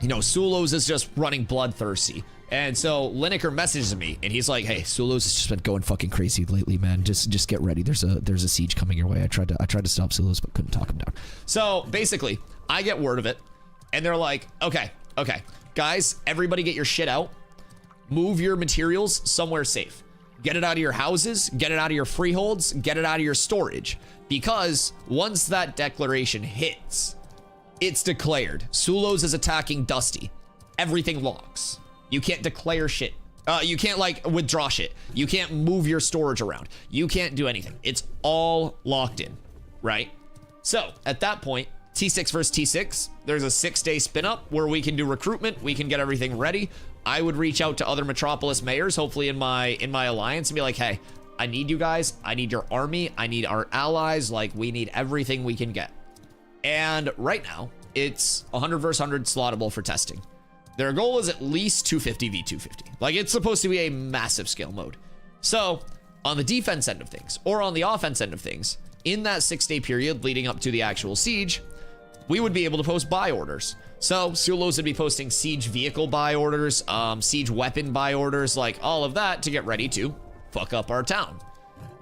you know, Sulos is just running bloodthirsty. And so Lineker messages me, and he's like, "Hey, Sulos has just been going fucking crazy lately, man. Just get ready. There's a siege coming your way. I tried to stop Sulos, but couldn't talk him down." So basically, I get word of it, and they're like, "Okay, guys, everybody get your shit out. Move your materials somewhere safe. Get it out of your houses. Get it out of your freeholds. Get it out of your storage, because once that declaration hits, it's declared. Sulos is attacking Dusty. Everything locks." You can't declare shit. You can't like withdraw shit. You can't move your storage around. You can't do anything. It's all locked in, right? So at that point, T6 versus T6, there's a 6-day spin up where we can do recruitment. We can get everything ready. I would reach out to other Metropolis mayors, hopefully in my alliance, and be like, "Hey, I need you guys. I need your army. I need our allies. Like, we need everything we can get." And right now, it's 100 versus 100 slottable for testing. Their goal is at least 250 v 250. Like, it's supposed to be a massive scale mode. So on the defense end of things, or on the offense end of things, in that 6-day period leading up to the actual siege, we would be able to post buy orders. So Sulos would be posting siege vehicle buy orders, siege weapon buy orders, like all of that to get ready to fuck up our town.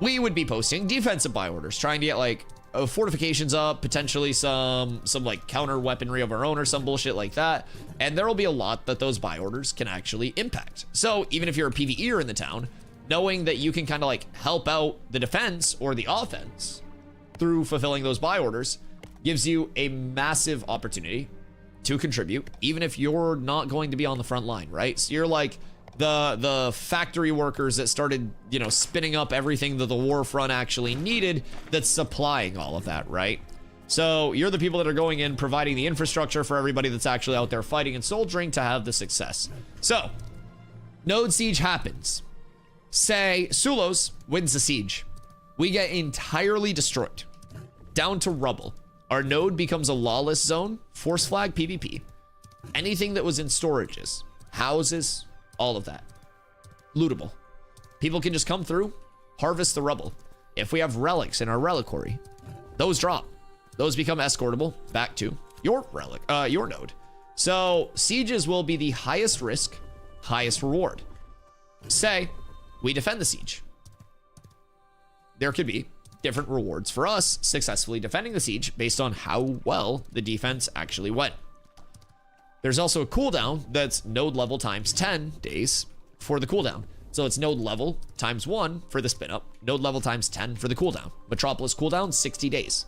We would be posting defensive buy orders, trying to get like fortifications up, potentially some like counter weaponry of our own or some bullshit like that. And there will be a lot that those buy orders can actually impact. So even if you're a PvEer in the town, knowing that you can kind of like help out the defense or the offense through fulfilling those buy orders gives you a massive opportunity to contribute, even if you're not going to be on the front line, right? So you're like the factory workers that started, you know, spinning up everything that the war front actually needed, that's supplying all of that, right? So you're the people that are going in, providing the infrastructure for everybody that's actually out there fighting and soldiering to have the success. So node siege happens. Say Sulos wins the siege. We get entirely destroyed, down to rubble. Our node becomes a lawless zone, force flag PvP. Anything that was in storages, houses, all of that, lootable. People can just come through, harvest the rubble. If we have relics in our reliquary, those drop. Those become escortable back to your relic, your node. So sieges will be the highest risk, highest reward. Say we defend the siege. There could be different rewards for us successfully defending the siege based on how well the defense actually went. There's also a cooldown that's node level times 10 days for the cooldown. So it's node level times 1 for the spin up, node level times 10 for the cooldown. Metropolis cooldown, 60 days.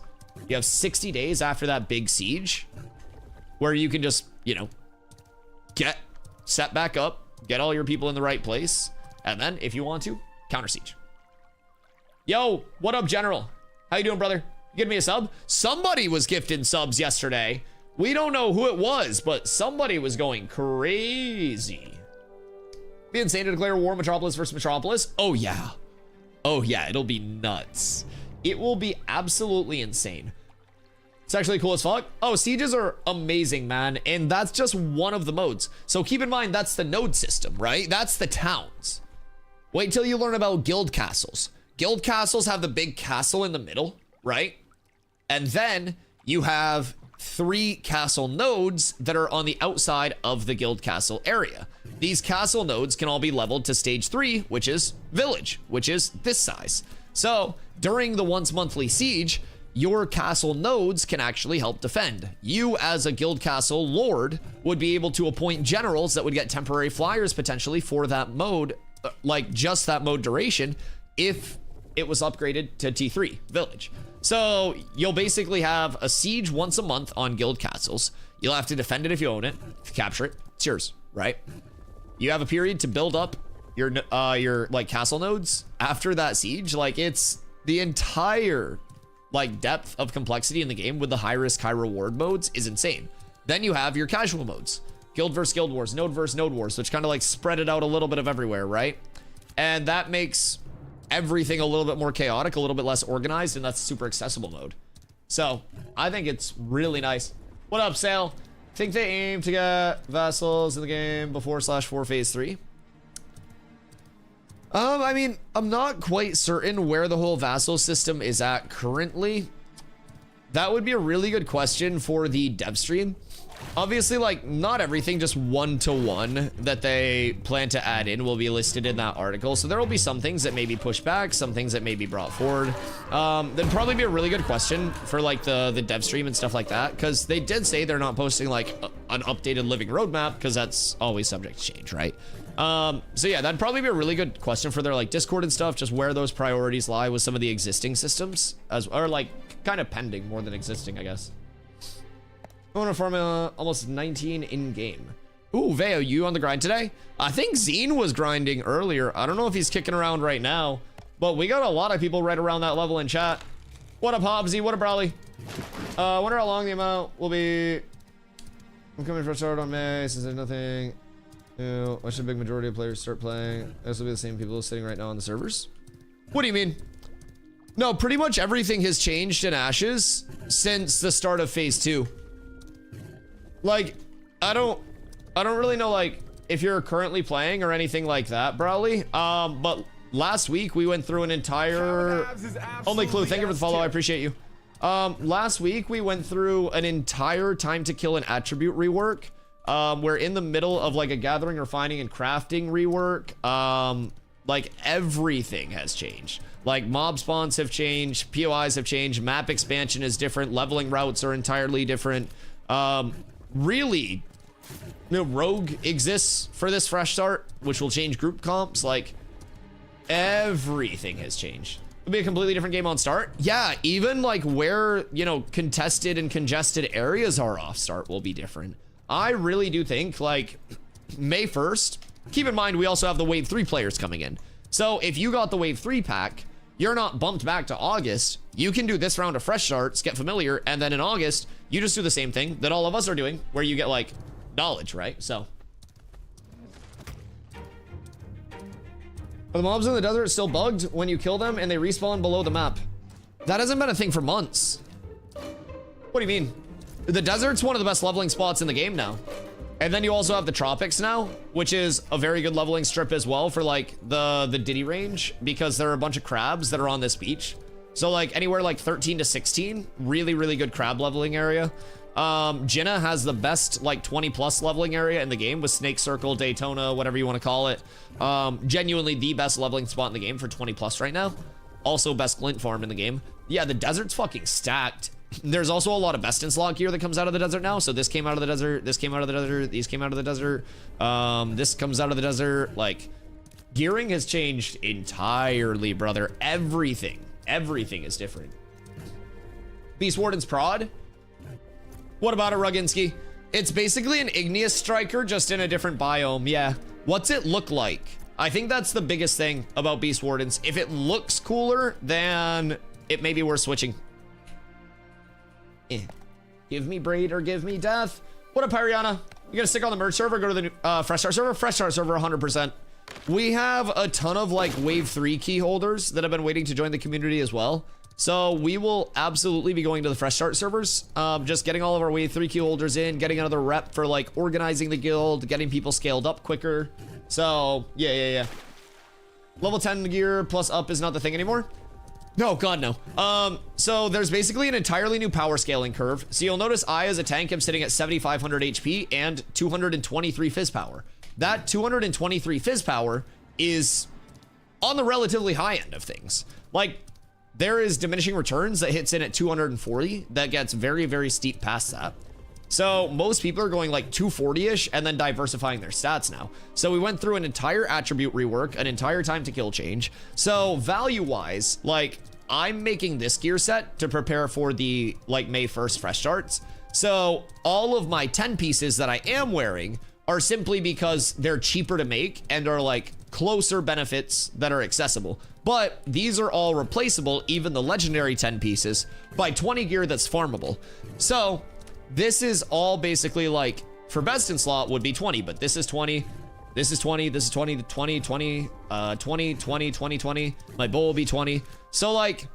You have 60 days after that big siege where you can just, you know, get set back up, get all your people in the right place, and then if you want to, counter siege. Yo, what up, General? How you doing, brother? You give me a sub? Somebody was gifting subs yesterday. We don't know who it was, but somebody was going crazy. Be insane to declare war Metropolis versus Metropolis. Oh yeah. Oh yeah, it'll be nuts. It will be absolutely insane. It's actually cool as fuck. Oh, sieges are amazing, man. And that's just one of the modes. So keep in mind, that's the node system, right? That's the towns. Wait till you learn about guild castles. Guild castles have the big castle in the middle, right? And then you have 3 castle nodes that are on the outside of the guild castle area. These castle nodes can all be leveled to stage 3, which is village, which is this size. So during the once monthly siege, your castle nodes can actually help defend. You as a guild castle lord would be able to appoint generals that would get temporary flyers potentially for that mode, like just that mode duration, if it was upgraded to T3 village. So you'll basically have a siege once a month on guild castles. You'll have to defend it if you own it. If you capture it, it's yours, right? You have a period to build up your like castle nodes after that siege. Like, it's the entire like depth of complexity in the game with the high risk, high reward modes is insane. Then you have your casual modes, guild versus guild wars, node versus node wars, which kind of like spread it out a little bit of everywhere, right? And that makes everything a little bit more chaotic, a little bit less organized, and that's super accessible mode. So I think it's really nice. What up, Sale? Think they aim to get vassals in the game before /4 phase 3? I mean, I'm not quite certain where the whole vassal system is at currently. that would be a really good question for the dev stream. Obviously, like, not everything just one-to-one that they plan to add in will be listed in that article. So there will be some things that may be pushed back, some things that may be brought forward. That'd probably be a really good question for like the dev stream and stuff like that, because they did say they're not posting like an updated living roadmap, because that's always subject to change, right? So yeah, that'd probably be a really good question for their like Discord and stuff, just where those priorities lie with some of the existing systems, or like kind of pending more than existing, I guess. Going to Formula almost 19 in game. Ooh, Veo, you on the grind today? I think Zine was grinding earlier. I don't know if he's kicking around right now, but we got a lot of people right around that level in chat. What up, Hobbsy? What up, Brawley? Wonder how long the amount will be. I'm coming for a start on May since there's nothing. Why should a big majority of players start playing? This will be the same people sitting right now on the servers. What do you mean? No, pretty much everything has changed in Ashes since the start of phase 2. Like, I don't really know like if you're currently playing or anything like that, Brawley. But last week we went through an entire only clue. Thank you for the follow. I appreciate you. Last week we went through an entire time to kill an attribute rework. We're in the middle of like a gathering, refining, and crafting rework. Like everything has changed. Like mob spawns have changed, POIs have changed, map expansion is different, leveling routes are entirely different. Really, Rogue exists for this fresh start, which will change group comps. Like everything has changed. It'll be a completely different game on start. Yeah, even like where, you know, contested and congested areas are off start will be different. I really do think like May 1st, keep in mind, we also have the wave 3 players coming in. So if you got the wave 3 pack, you're not bumped back to August. You can do this round of fresh starts, get familiar, and then in August, you just do the same thing that all of us are doing, where you get like knowledge, right? So. Are the mobs in the desert still bugged when you kill them and they respawn below the map? That hasn't been a thing for months. What do you mean? The desert's one of the best leveling spots in the game now. And then you also have the tropics now, which is a very good leveling strip as well for like the Diddy range, because there are a bunch of crabs that are on this beach. So like anywhere like 13 to 16, really, really good crab leveling area. Jinnah has the best like 20 plus leveling area in the game with Snake Circle, Daytona, whatever you want to call it. Genuinely the best leveling spot in the game for 20 plus right now. Also best glint farm in the game. Yeah, the desert's fucking stacked. There's also a lot of best in slot gear that comes out of the desert now. So this came out of the desert, this came out of the desert, these came out of the desert, this comes out of the desert. Like, gearing has changed entirely, brother. Everything is different. Beast Warden's prod. What about it, Ruginski? It's basically an igneous striker, just in a different biome. Yeah. What's it look like? I think that's the biggest thing about Beast Wardens. If it looks cooler, then it may be worth switching. Give me braid or give me death. What up, Pyriana? You gonna stick on the merge server? Go to the fresh start server? Fresh start server, 100%. We have a ton of like wave 3 key holders that have been waiting to join the community as well. So we will absolutely be going to the fresh start servers. Just getting all of our wave 3 key holders in, getting another rep for like organizing the guild, getting people scaled up quicker. So yeah. Level 10 gear plus up is not the thing anymore. No, God, no. So there's basically an entirely new power scaling curve. So you'll notice I, as a tank, am sitting at 7,500 HP and 223 fizz power. That 223 fizz power is on the relatively high end of things. Like, there is diminishing returns that hits in at 240 that gets very, very steep past that. So most people are going like 240-ish and then diversifying their stats now. So we went through an entire attribute rework, an entire time to kill change. So value-wise, like, I'm making this gear set to prepare for the like May 1st fresh starts. So all of my 10 pieces that I am wearing are simply because they're cheaper to make and are like closer benefits that are accessible. But these are all replaceable, even the legendary 10 pieces, by 20 gear that's farmable. So this is all basically like, for best in slot would be 20, but this is 20, this is 20, this is 20, 20, 20, 20, 20, 20, 20. My bow will be 20. So like,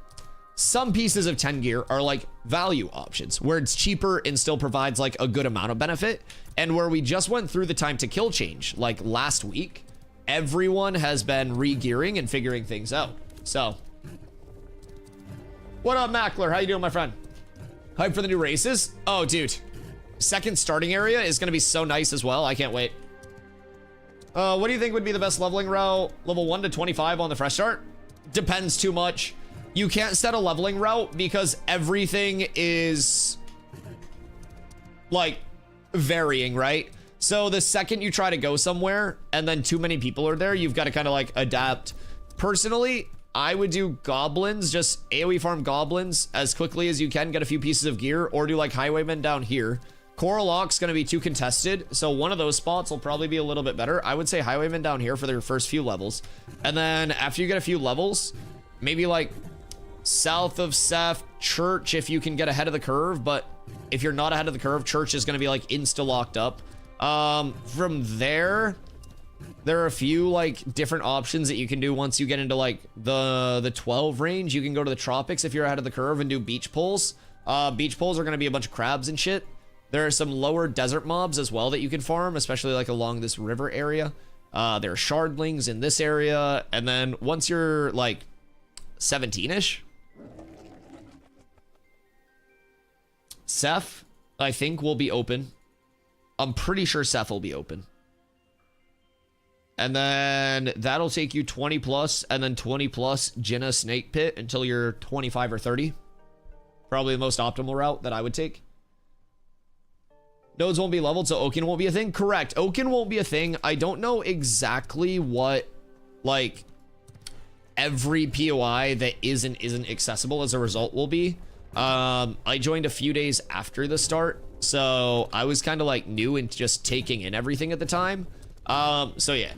some pieces of 10 gear are like value options where it's cheaper and still provides like a good amount of benefit. And where we just went through the time to kill change like last week, everyone has been re-gearing and figuring things out. So what up, Mackler? How you doing, my friend? Hype for the new races? Oh, dude. Second starting area is going to be so nice as well. I can't wait. What do you think would be the best leveling route? Level 1 to 25 on the fresh start? Depends too much. You can't set a leveling route because everything is like varying, right? So the second you try to go somewhere and then too many people are there, you've got to kind of like adapt. Personally, I would do goblins, just AoE farm goblins as quickly as you can, get a few pieces of gear, or do like highwaymen down here. Coral Lock's gonna be too contested, so one of those spots will probably be a little bit better. I would say highwaymen down here for their first few levels. And then after you get a few levels, maybe like south of Seth, Church if you can get ahead of the curve, but if you're not ahead of the curve, Church is gonna be like insta locked up. From there are a few like different options that you can do once you get into like the 12 range. You can go to the tropics if you're ahead of the curve and do beach pulls. Beach pulls are gonna be a bunch of crabs and shit. There are some lower desert mobs as well that you can farm, especially like along this river area. There are shardlings in this area. And then once you're like 17-ish, Seth, I think, will be open. I'm pretty sure Seth will be open. And then that'll take you 20 plus, and then 20 plus Jinnah Snake Pit until you're 25 or 30. Probably the most optimal route that I would take. Nodes won't be leveled, so Oaken won't be a thing? Correct. Oaken won't be a thing. I don't know exactly what, like, every POI that isn't accessible as a result will be. I joined a few days after the start, so I was kind of, like, new and just taking in everything at the time. So yeah.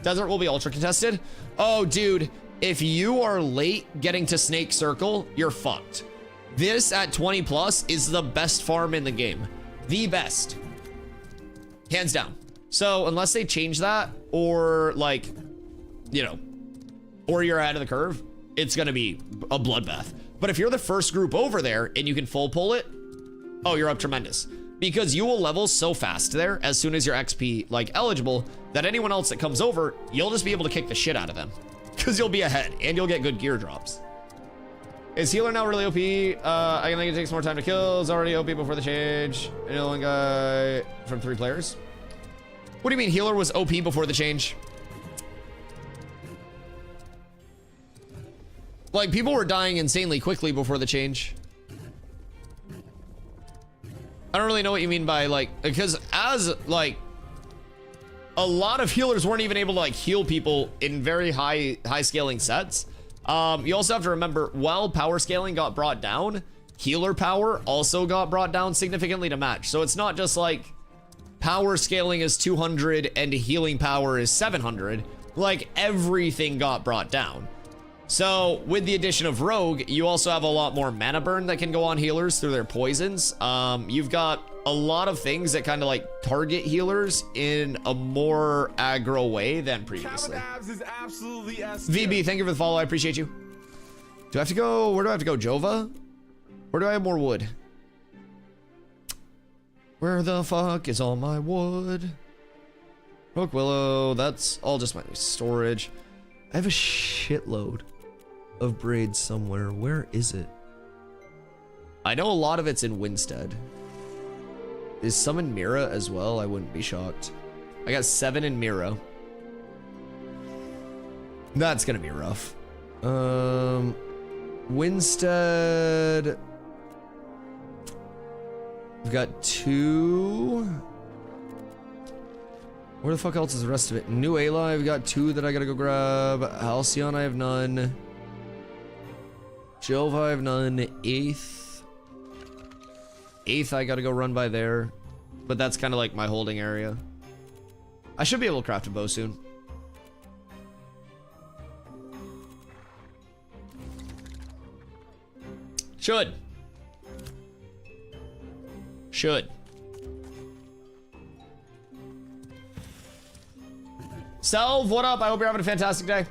Desert will be ultra contested. Oh, dude, if you are late getting to Snake Circle, you're fucked. This at 20 plus is the best farm in the game. The best. Hands down. So unless they change that, or like, you know, or you're ahead of the curve, it's gonna be a bloodbath. But if you're the first group over there and you can full pull it, oh, you're up tremendous. Because you will level so fast there as soon as you're XP like eligible that anyone else that comes over, you'll just be able to kick the shit out of them. Because you'll be ahead and you'll get good gear drops. Is healer now really OP? I think it takes more time to kill. It's already OP before the change. And the one guy from 3 players. What do you mean healer was OP before the change? Like, people were dying insanely quickly before the change. I don't really know what you mean by, like, because as, like, a lot of healers weren't even able to, like, heal people in very high scaling sets. You also have to remember, while power scaling got brought down, healer power also got brought down significantly to match. So it's not just like power scaling is 200 and healing power is 700. Like, everything got brought down. So with the addition of Rogue, you also have a lot more mana burn that can go on healers through their poisons. You've got a lot of things that kind of like target healers in a more aggro way than previously. Is absolutely VB, thank you for the follow. I appreciate you. Do I have to go? Where do I have to go? Jova? Where do I have more wood? Where the fuck is all my wood? Oak Willow, that's all just my storage. I have a shitload of braids somewhere. Where is it? I know a lot of it's in Winstead. Is some in Mira as well? I wouldn't be shocked. I got 7 in Mira. That's gonna be rough. Winstead. I've got 2. Where the fuck else is the rest of it? New Ayla, I've got 2 that I gotta go grab. Halcyon, I have none. Jova, I have none. 8th, I gotta go run by there. But that's kind of like my holding area. I should be able to craft a bow soon. Should. Selv, what up? I hope you're having a fantastic day.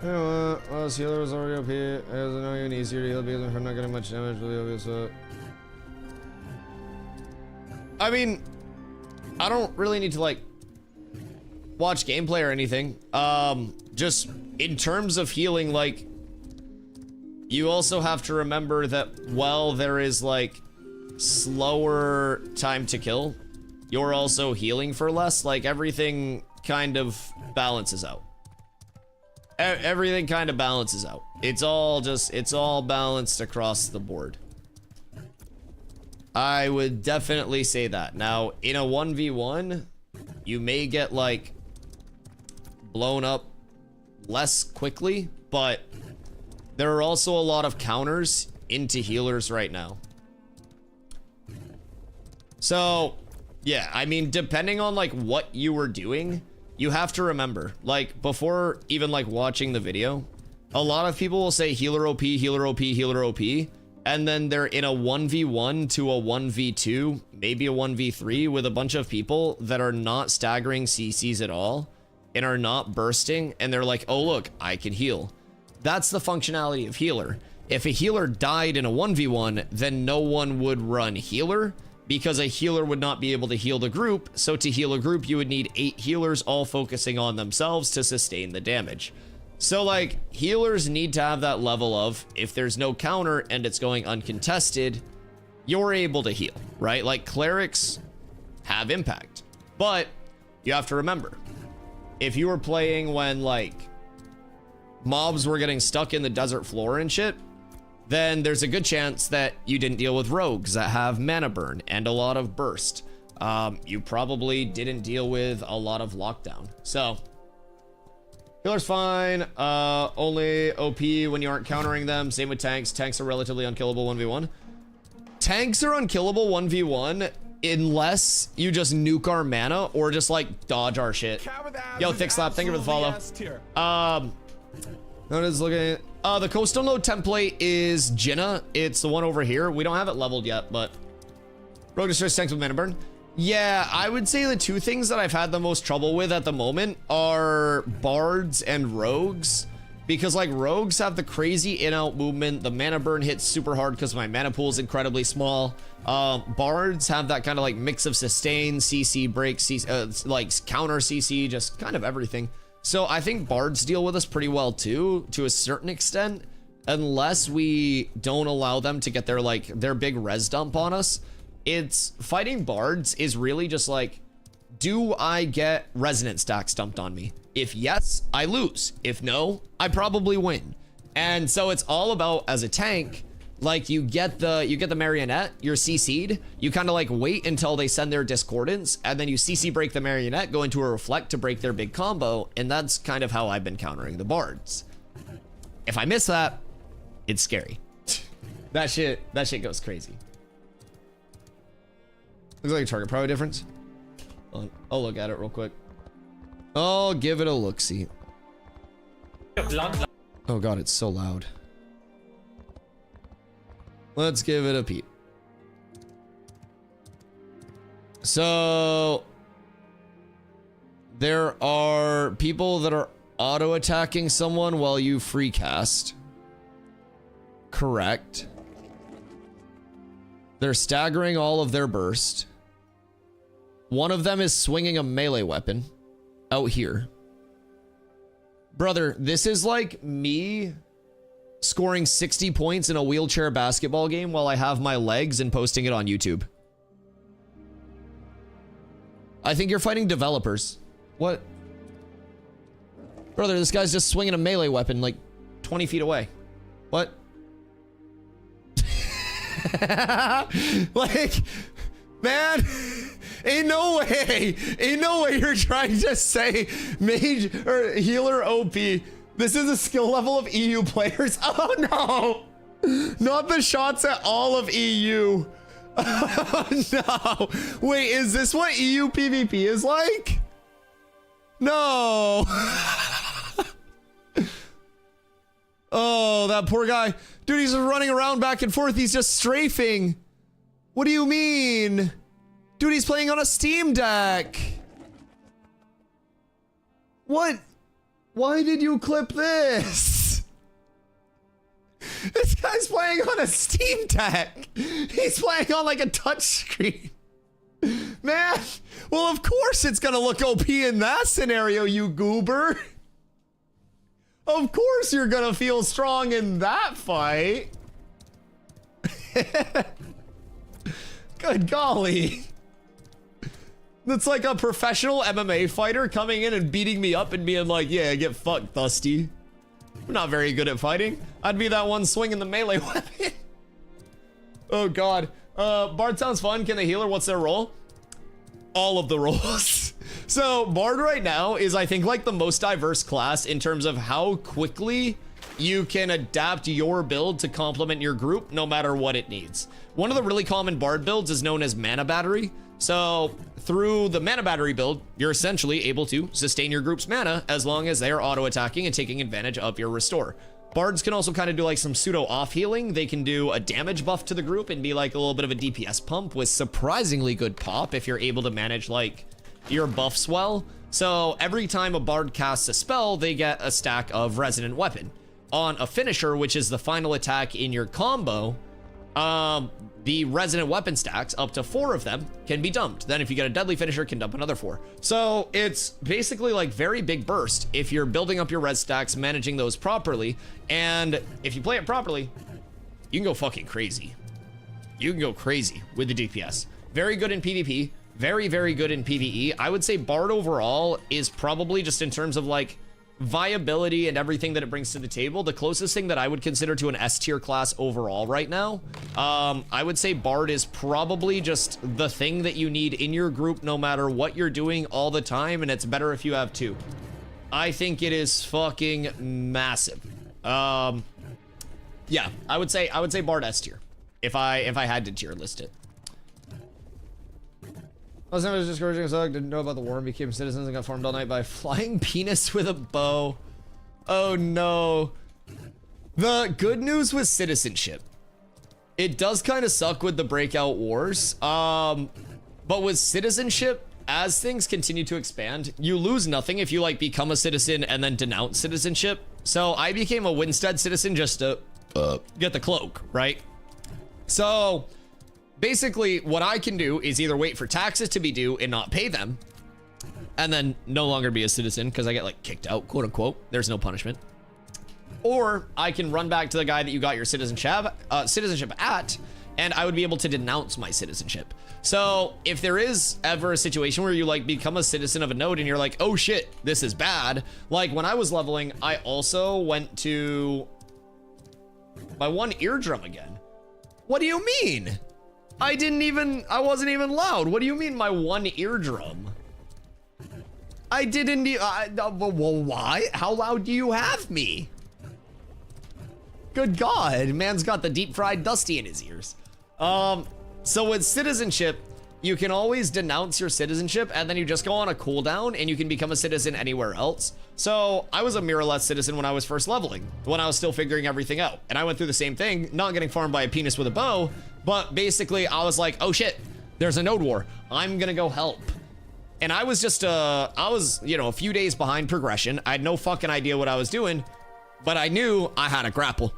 You know what? Well, healer was already OP. It was not even easier to heal because I'm not getting much damage. Really obvious. I mean, I don't really need to like watch gameplay or anything. Just in terms of healing, like you also have to remember that while there is like slower time to kill, you're also healing for less. Like everything kind of balances out. Everything kind of balances out. It's all balanced across the board. I would definitely say that. Now, in a 1v1, you may get like blown up less quickly, but there are also a lot of counters into healers right now. So, yeah, I mean, depending on like what you were doing, you have to remember, like before even like watching the video, a lot of people will say healer OP, healer OP, healer OP, and then they're in a 1v1 to a 1v2, maybe a 1v3 with a bunch of people that are not staggering CCs at all and are not bursting, and they're like, oh look, I can heal. That's the functionality of healer. If a healer died in a 1v1, then no one would run healer, because a healer would not be able to heal the group. So to heal a group, you would need 8 healers all focusing on themselves to sustain the damage. So like healers need to have that level of, if there's no counter and it's going uncontested, you're able to heal, right? Like clerics have impact, but you have to remember, if you were playing when like mobs were getting stuck in the desert floor and shit, then there's a good chance that you didn't deal with rogues that have mana burn and a lot of burst. You probably didn't deal with a lot of lockdown. So healer's fine. Only OP when you aren't countering them. Same with tanks. Tanks are relatively unkillable 1v1. Tanks are unkillable 1v1 unless you just nuke our mana or just like dodge our shit. Yo, Thick Slap, thank you for the follow. No one is looking. The coastal node template is Jinna. It's the one over here. We don't have it leveled yet, but rogue destroys tanks with mana burn. Yeah, I would say the two things that I've had the most trouble with at the moment are bards and rogues, because like rogues have the crazy in-out movement. The mana burn hits super hard because my mana pool is incredibly small. Bards have that kind of like mix of sustain, CC, break, CC, like counter CC, just kind of everything. So I think bards deal with us pretty well too, to a certain extent, unless we don't allow them to get their big res dump on us. It's fighting bards is really just like, do I get resonance stacks dumped on me? If yes, I lose. If no, I probably win. And so it's all about, as a tank, like you get the marionette, you're CC'd, you kind of like wait until they send their discordance, and then you CC break the marionette, go into a reflect to break their big combo, and that's kind of how I've been countering the bards. If I miss that, it's scary. That shit goes crazy. Looks like a target probably difference. I'll look at it real quick. I'll give it a look-see. Oh god, it's so loud. Let's give it a peep. So there are people that are auto-attacking someone while you free cast. Correct. They're staggering all of their burst. One of them is swinging a melee weapon out here. Brother, this is like me scoring 60 points in a wheelchair basketball game while I have my legs and posting it on YouTube. I think you're fighting developers. What? Brother, this guy's just swinging a melee weapon like 20 feet away. What? Like, man, ain't no way you're trying to say mage or healer OP. This is a skill level of EU players. Oh no, not the shots at all of EU. Oh no, wait, is this what EU PvP is like? No. Oh, that poor guy. Dude, he's just running around back and forth. He's just strafing. What do you mean? Dude, he's playing on a Steam Deck. What? Why did you clip this? This guy's playing on a Steam Deck. He's playing on like a touch screen. Man, well, of course it's gonna look OP in that scenario, you goober. Of course you're gonna feel strong in that fight. Good golly. That's like a professional MMA fighter coming in and beating me up and being like, yeah, get fucked, Dusty. I'm not very good at fighting. I'd be that one swinging the melee weapon. Oh God. Bard sounds fun. Can the healer, what's their role? All of the roles. So Bard right now is, I think, like the most diverse class in terms of how quickly you can adapt your build to complement your group no matter what it needs. One of the really common Bard builds is known as mana battery. So through the mana battery build, you're essentially able to sustain your group's mana as long as they are auto attacking and taking advantage of your restore. Bards can also kind of do like some pseudo off healing. They can do a damage buff to the group and be like a little bit of a DPS pump with surprisingly good pop if you're able to manage like your buffs well. So every time a bard casts a spell, they get a stack of resonant weapon. On a finisher, which is the final attack in your combo, the resonant weapon stacks, up to 4 of them, can be dumped. Then if you get a deadly finisher, can dump another 4. So it's basically like very big burst if you're building up your res stacks, managing those properly. And if you play it properly, you can go fucking crazy. You can go crazy with the DPS. Very good in PvP, very, very good in PvE. I would say Bard overall is probably, just in terms of like viability and everything that it brings to the table, the closest thing that I would consider to an S tier class overall right now. I would say Bard is probably just the thing that you need in your group no matter what you're doing all the time, and it's better if you have 2. I think it is fucking massive. Yeah, I would say Bard S tier if I had to tier list it. Last time I was discouraging, so I didn't know about the war and became citizens and got farmed all night by a flying penis with a bow. Oh no. The good news with Citizenship, it does kind of suck with the breakout wars. But with Citizenship, as things continue to expand, you lose nothing if you like become a citizen and then denounce citizenship. So I became a Winstead citizen just to get the cloak, right? So basically, what I can do is either wait for taxes to be due and not pay them, and then no longer be a citizen because I get like kicked out, quote unquote. There's no punishment. Or I can run back to the guy that you got your citizenship at, and I would be able to denounce my citizenship. So if there is ever a situation where you like become a citizen of a node and you're like, oh shit, this is bad. Like when I was leveling, I also went to my one eardrum again. What do you mean? I wasn't even loud. What do you mean my one eardrum? I didn't, well, why? How loud do you have me? Good God, man's got the deep fried Dusty in his ears. So with citizenship, you can always denounce your citizenship and then you just go on a cooldown and you can become a citizen anywhere else. So I was a mirrorless citizen when I was first leveling, when I was still figuring everything out. And I went through the same thing, not getting farmed by a penis with a bow, but basically I was like, oh shit, there's a node war. I'm gonna go help. And I was just, you know, a few days behind progression. I had no fucking idea what I was doing, but I knew I had a grapple.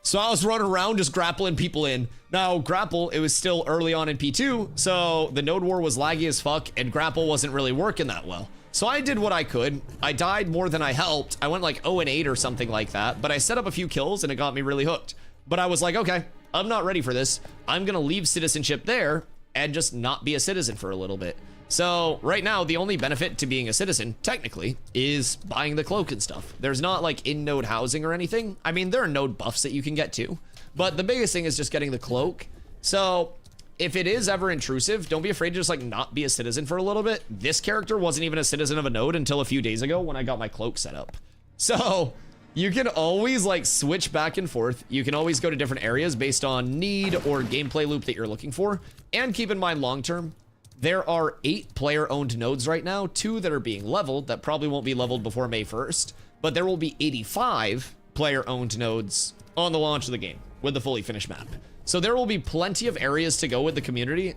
So I was running around just grappling people in. Now, grapple, it was still early on in P2, so the node war was laggy as fuck, and grapple wasn't really working that well. So I did what I could. I died more than I helped. I went like 0-8 or something like that, but I set up a few kills and it got me really hooked. But I was like, okay, I'm not ready for this. I'm gonna leave citizenship there and just not be a citizen for a little bit. So right now, the only benefit to being a citizen, technically, is buying the cloak and stuff. There's not like in-node housing or anything. I mean, there are node buffs that you can get to, but the biggest thing is just getting the cloak. So if it is ever intrusive, don't be afraid to just like not be a citizen for a little bit. This character wasn't even a citizen of a node until a few days ago when I got my cloak set up. So you can always like switch back and forth. You can always go to different areas based on need or gameplay loop that you're looking for. And keep in mind long-term, there are 8 player-owned nodes right now, 2 that are being leveled that probably won't be leveled before May 1st, but there will be 85 player-owned nodes on the launch of the game with the fully finished map. So there will be plenty of areas to go with the community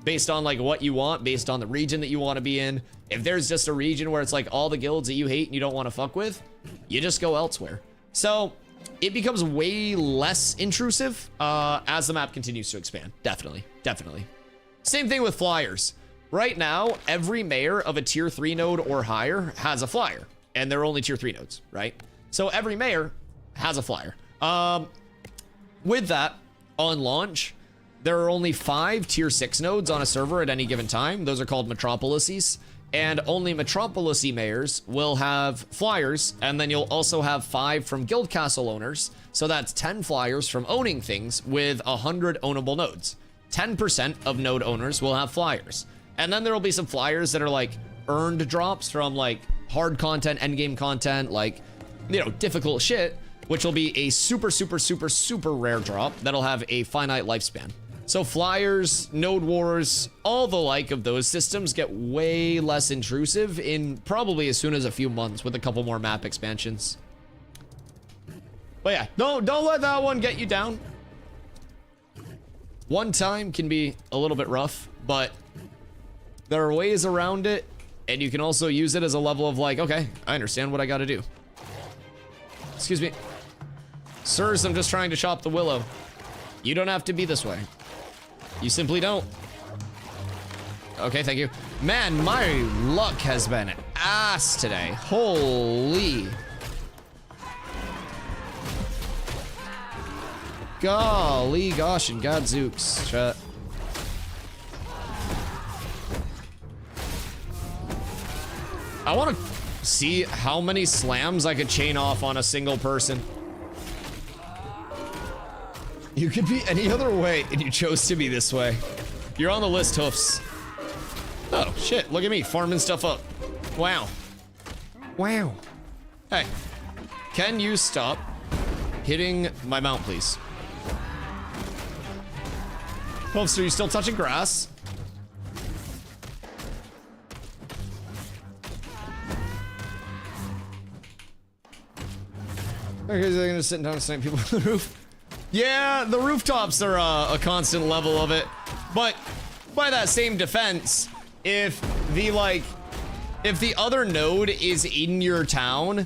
based on like what you want, based on the region that you want to be in. If there's just a region where it's like all the guilds that you hate and you don't want to fuck with, you just go elsewhere. So it becomes way less intrusive as the map continues to expand. Definitely, definitely. Same thing with flyers. Right now, every mayor of a tier 3 node or higher has a flyer, and they're only tier 3 nodes, right? So every mayor has a flyer. With that, on launch, there are only 5 tier 6 nodes on a server at any given time. Those are called metropolises. And only metropolis mayors will have flyers, and then you'll also have 5 from guild castle owners. So that's 10 flyers from owning things with 100 ownable nodes. 10% of node owners will have flyers. And then there will be some flyers that are like earned drops from like hard content, endgame content, like, you know, difficult shit, which will be a super, super, super, super rare drop that'll have a finite lifespan. So flyers, node wars, all the like of those systems get way less intrusive in probably as soon as a few months with a couple more map expansions. But yeah, don't let that one get you down. One time can be a little bit rough, but there are ways around it, and you can also use it as a level of like, okay, I understand what I gotta do. Excuse me. Sirs, I'm just trying to chop the willow. You don't have to be this way. You simply don't. Okay, thank you. Man, my luck has been ass today. Holy. Golly gosh and gadzooks. Shut. I want to see how many slams I could chain off on a single person. You could be any other way, and you chose to be this way. You're on the list, Hoofs. Oh, shit, look at me, farming stuff up. Wow. Wow. Hey, can you stop hitting my mount, please? Hoofs, are you still touching grass? Okay, so they're gonna sit down and snipe people on the roof. Yeah, the rooftops are a constant level of it, but by that same defense, if the other node is in your town,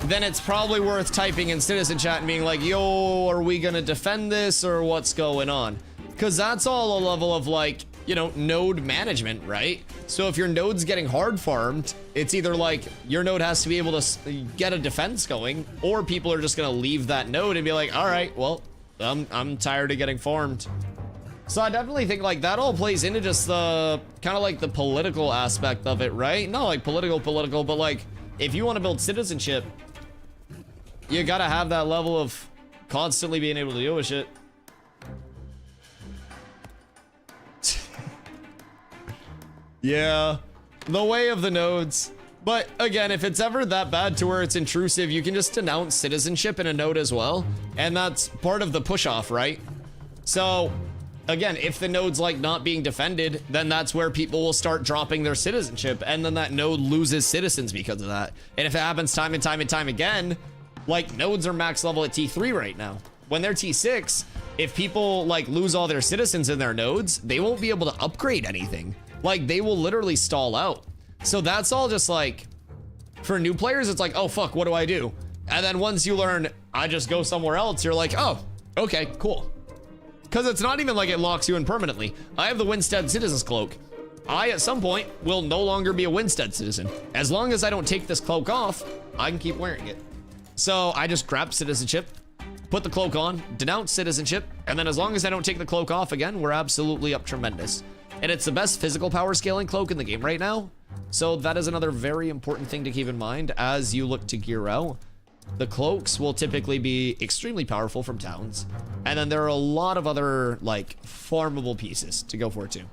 then it's probably worth typing in citizen chat and being like, yo, are we gonna defend this or what's going on? Because that's all a level of like, you know, node management, right? So if your node's getting hard farmed, it's either like your node has to be able to get a defense going, or people are just gonna leave that node and be like, all right, well, I'm tired of getting farmed. So I definitely think like that all plays into just the kind of like the political aspect of it, right? Not like political, but like if you want to build citizenship, you gotta have that level of constantly being able to deal with shit. Yeah, the way of the nodes. But again, if it's ever that bad to where it's intrusive, you can just denounce citizenship in a node as well. And that's part of the push off, right? So again, if the node's like not being defended, then that's where people will start dropping their citizenship. And then that node loses citizens because of that. And if it happens time and time and time again, like nodes are max level at T3 right now. When they're T6, if people like lose all their citizens in their nodes, they won't be able to upgrade anything. Like they will literally stall out. So that's all just like, for new players, it's like, oh fuck, what do I do? And then once you learn, I just go somewhere else, you're like, oh, okay, cool. Because it's not even like it locks you in permanently. I have the Winstead Citizen's Cloak. I, at some point, will no longer be a Winstead citizen. As long as I don't take this cloak off, I can keep wearing it. So I just grab citizenship, put the cloak on, denounce citizenship, and then as long as I don't take the cloak off again, we're absolutely up tremendous. And it's the best physical power scaling cloak in the game right now. So that is another very important thing to keep in mind as you look to gear out. The cloaks will typically be extremely powerful from towns. And then there are a lot of other, like, farmable pieces to go for too.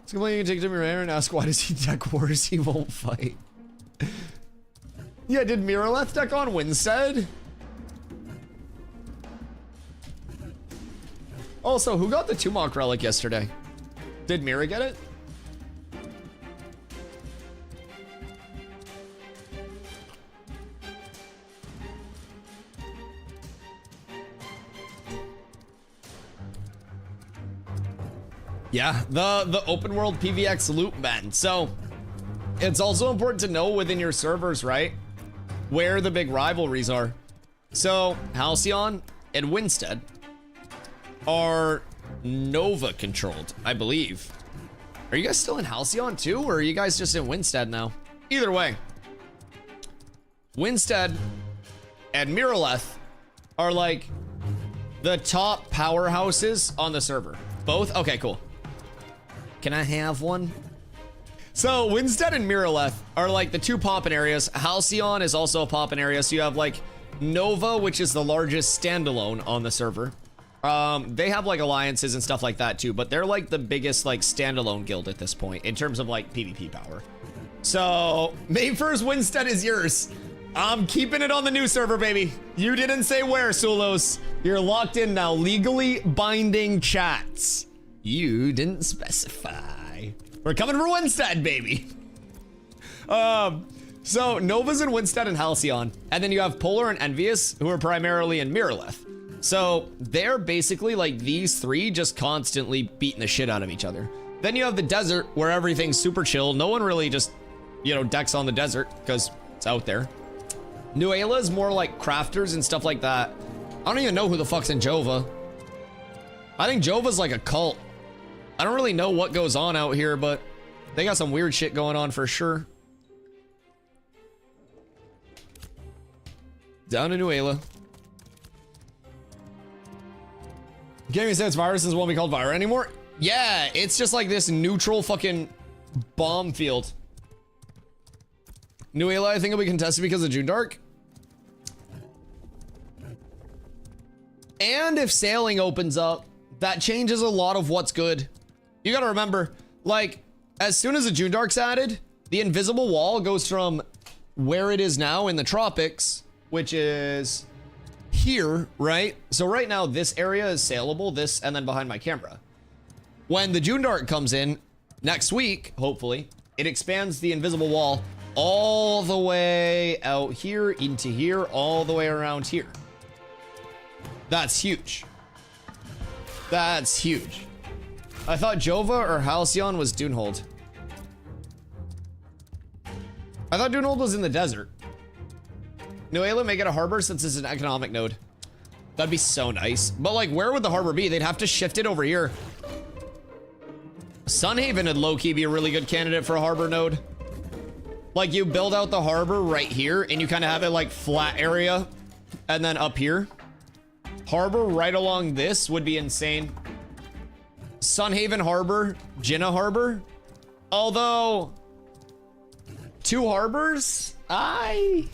So you can take to Mirror and ask why does he deck wars he won't fight. Yeah, did Miraleth deck on Winstead? Also, who got the Tumok Relic yesterday? Did Mira get it? Yeah, the open world PVX loop, man. So it's also important to know within your servers, right, where the big rivalries are. So Halcyon and Winstead are Nova controlled, I believe. Are you guys still in Halcyon too, or are you guys just in Winstead now? Either way, Winstead and Miraleth are like the top powerhouses on the server. Both? Okay, cool. Can I have one? So Winstead and Miraleth are like the two poppin' areas. Halcyon is also a poppin' area. So you have like Nova, which is the largest standalone on the server. They have like alliances and stuff like that too, but they're like the biggest like standalone guild at this point in terms of like PvP power. So Mayfair's Winstead is yours. I'm keeping it on the new server, baby. You didn't say where, Sulos. You're locked in now. Legally binding chats. You didn't specify. We're coming for Winstead, baby. So Nova's in Winstead and Halcyon, and then you have Polar and Envious, who are primarily in Miraleth. So they're basically like these three just constantly beating the shit out of each other. Then you have the desert, where everything's super chill. No one really just, you know, decks on the desert because it's out there. Nuela is more like crafters and stuff like that. I don't even know who the fuck's in Jova. I think Jova's like a cult. I don't really know what goes on out here, but they got some weird shit going on for sure. Down to Nuela. Gaming says viruses won't be called Vira anymore. Yeah, it's just like this neutral fucking bomb field. Nuela, I think it'll be contested because of June Dark. And if sailing opens up, that changes a lot of what's good. You gotta remember, like, as soon as the June Dark's added, the invisible wall goes from where it is now in the tropics, which is here, right? So right now, this area is sailable, this, and then behind my camera. When the June Dark comes in, next week, hopefully, it expands the invisible wall all the way out here, into here, all the way around here. That's huge. That's huge. I thought Jova or Halcyon was Dunehold. I thought Dunehold was in the desert. Nuela make it a harbor since it's an economic node. That'd be so nice. But like, where would the harbor be? They'd have to shift it over here. Sunhaven would low-key be a really good candidate for a harbor node. Like, you build out the harbor right here, and you kind of have it like flat area, and then up here. Harbor right along this would be insane. Sunhaven Harbor, Jinnah Harbor. Although, two harbors? I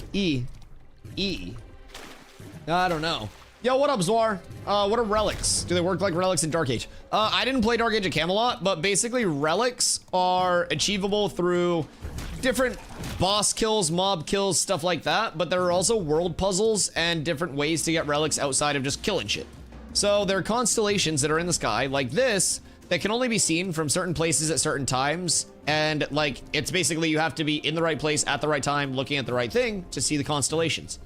don't know. Yo, what up, Zwar? What are relics? Do they work like relics in Dark Age? I didn't play Dark Age at Camelot, but basically relics are achievable through different boss kills, mob kills, stuff like that, but there are also world puzzles and different ways to get relics outside of just killing shit. So there are constellations that are in the sky like this that can only be seen from certain places at certain times, and like it's basically you have to be in the right place at the right time looking at the right thing to see the constellations.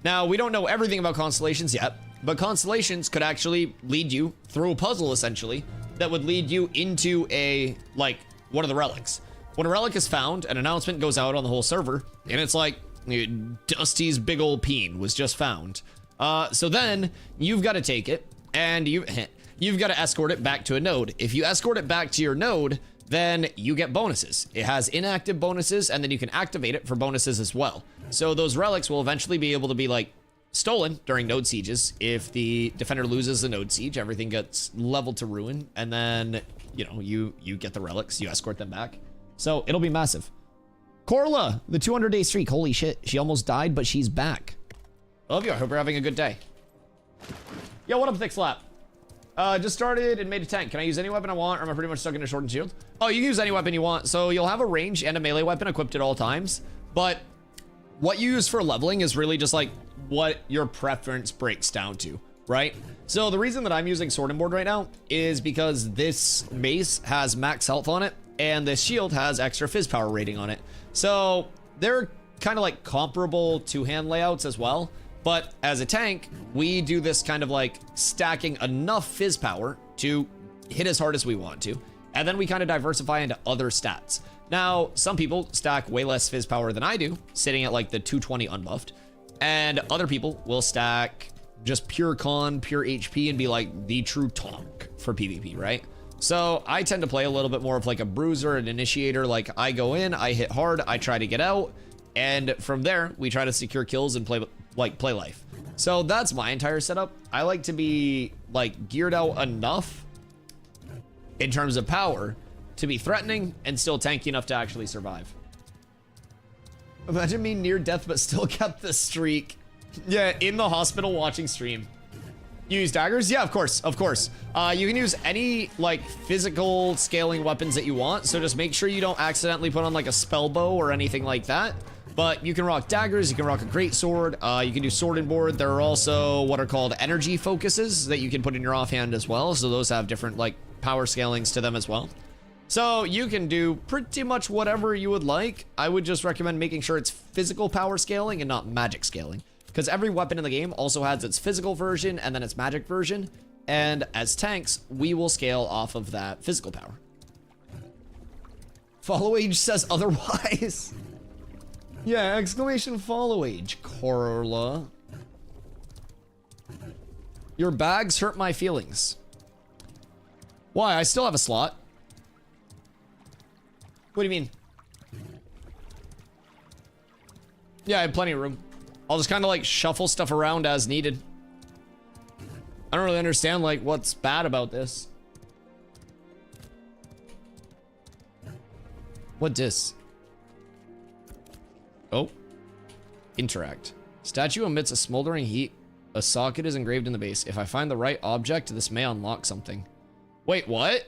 Now, we don't know everything about constellations yet, but constellations could actually lead you through a puzzle essentially that would lead you into a like one of the relics. When a relic is found, an announcement goes out on the whole server, and it's like, Dusty's big old peen was just found. So then, you've got to take it, and you've got to escort it back to a node. If you escort it back to your node, then you get bonuses. It has inactive bonuses, and then you can activate it for bonuses as well. So those relics will eventually be able to be, like, stolen during node sieges. If the defender loses the node siege, everything gets leveled to ruin, and then, you know, you get the relics, you escort them back. So it'll be massive. Corla, the 200-day streak. Holy shit. She almost died, but she's back. I love you. I hope you're having a good day. Yo, what up, Thick Slap? Just started and made a tank. Can I use any weapon I want, or am I pretty much stuck in a short and shield? Oh, you can use any weapon you want. So you'll have a range and a melee weapon equipped at all times. But what you use for leveling is really just like what your preference breaks down to, right? So the reason that I'm using Sword and Board right now is because this mace has max health on it, and this shield has extra fizz power rating on it. So they're kind of like comparable two-hand layouts as well. But as a tank, we do this kind of like stacking enough fizz power to hit as hard as we want to. And then we kind of diversify into other stats. Now, some people stack way less fizz power than I do, sitting at like the 220 unbuffed. And other people will stack just pure con, pure HP, and be like the true tonk for PvP, right? So I tend to play a little bit more of like a bruiser, an initiator. Like I go in, I hit hard, I try to get out, And from there, we try to secure kills and play life. So that's my entire setup. I like to be like geared out enough in terms of power to be threatening and still tanky enough to actually survive. Imagine me near death but still kept the streak. Yeah, in the hospital watching stream. You use daggers? Yeah, of course, of course. You can use any like physical scaling weapons that you want, so just make sure you don't accidentally put on like a spell bow or anything like that. But you can rock daggers, you can rock a great sword, you can do sword and board. There are also what are called energy focuses that you can put in your offhand as well, so those have different like power scalings to them as well. So you can do pretty much whatever you would like. I would just recommend making sure it's physical power scaling and not magic scaling, because every weapon in the game also has its physical version and then its magic version, and as tanks, we will scale off of that physical power. Follow age says otherwise. Yeah, exclamation follow age, Corla. Your bags hurt my feelings. Why? I still have a slot. What do you mean? Yeah, I have plenty of room. I'll just kind of like shuffle stuff around as needed. I don't really understand like what's bad about this. What dis? Oh. Interact. Statue emits a smoldering heat. A socket is engraved in the base. If I find the right object, this may unlock something. Wait, what?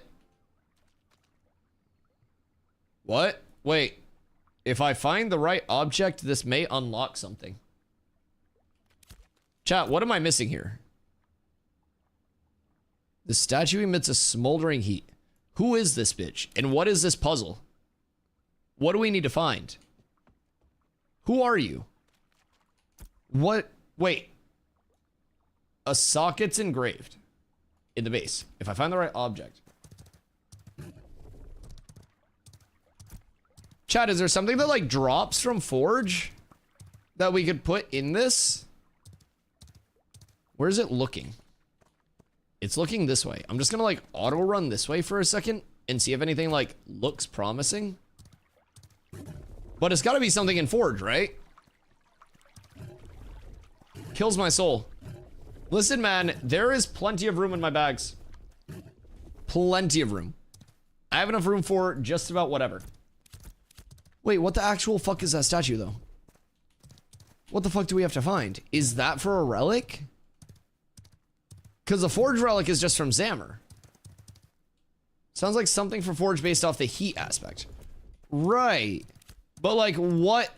What? Wait. If I find the right object, this may unlock something. Chat, what am I missing here? The statue emits a smoldering heat. Who is this bitch? And what is this puzzle? What do we need to find? Who are you? What? Wait. A socket's engraved in the base. If I find the right object. Chat, is there something that like drops from Forge that we could put in this? Where's it looking? It's looking this way. I'm just gonna like auto run this way for a second and see if anything like looks promising. But it's gotta be something in Forge, right? Kills my soul. Listen, man, there is plenty of room in my bags. Plenty of room. I have enough room for just about whatever. Wait, what the actual fuck is that statue, though? What the fuck do we have to find? Is that for a relic? Because the Forge relic is just from Zammer. Sounds like something for Forge based off the heat aspect. Right. But, like, what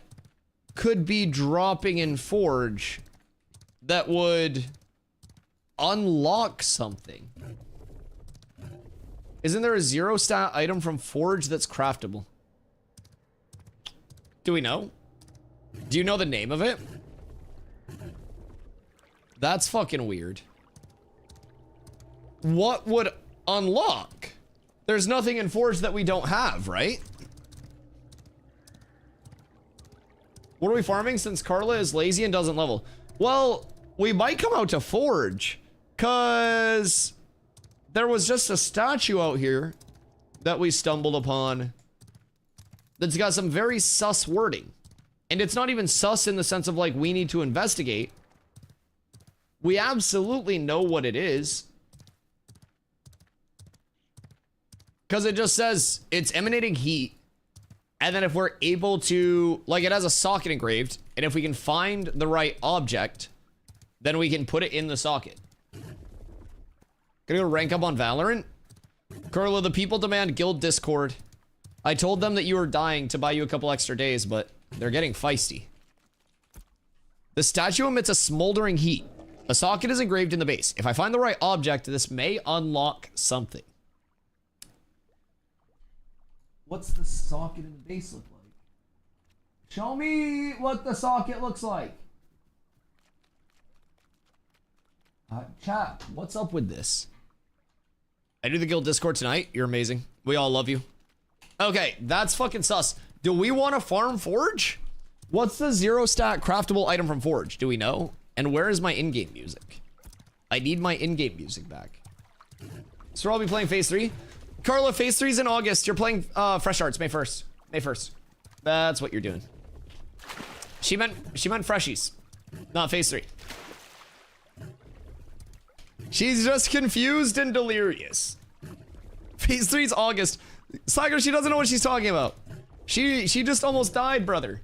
could be dropping in Forge that would unlock something? Isn't there a 0 stat item from Forge that's craftable? Do we know? Do you know the name of it? That's fucking weird. What would unlock? There's nothing in Forge that we don't have, right? What are we farming since Carla is lazy and doesn't level? Well, we might come out to Forge, cause there was just a statue out here that we stumbled upon that's got some very sus wording. And it's not even sus in the sense of like we need to investigate. We absolutely know what it is. Because it just says it's emanating heat. And then if we're able to, like, it has a socket engraved. And if we can find the right object, then we can put it in the socket. Gonna go rank up on Valorant? Carla, the people demand guild Discord. I told them that you were dying to buy you a couple extra days, but they're getting feisty. The statue emits a smoldering heat. A socket is engraved in the base. If I find the right object, this may unlock something. What's the socket in the base look like? Show me what the socket looks like. Chat, what's up with this? I do the guild Discord tonight. You're amazing. We all love you. Okay, that's fucking sus. Do we want to farm Forge? What's the 0 stat craftable item from Forge? Do we know? And where is my in-game music? I need my in-game music back. So I'll be playing Phase 3. Carla, Phase 3's in August. You're playing Fresh Arts May 1st. May 1st. That's what you're doing. she meant freshies, not phase 3. She's just confused and delirious. Phase 3 is August. Slacker, she doesn't know what she's talking about. She just almost died, brother.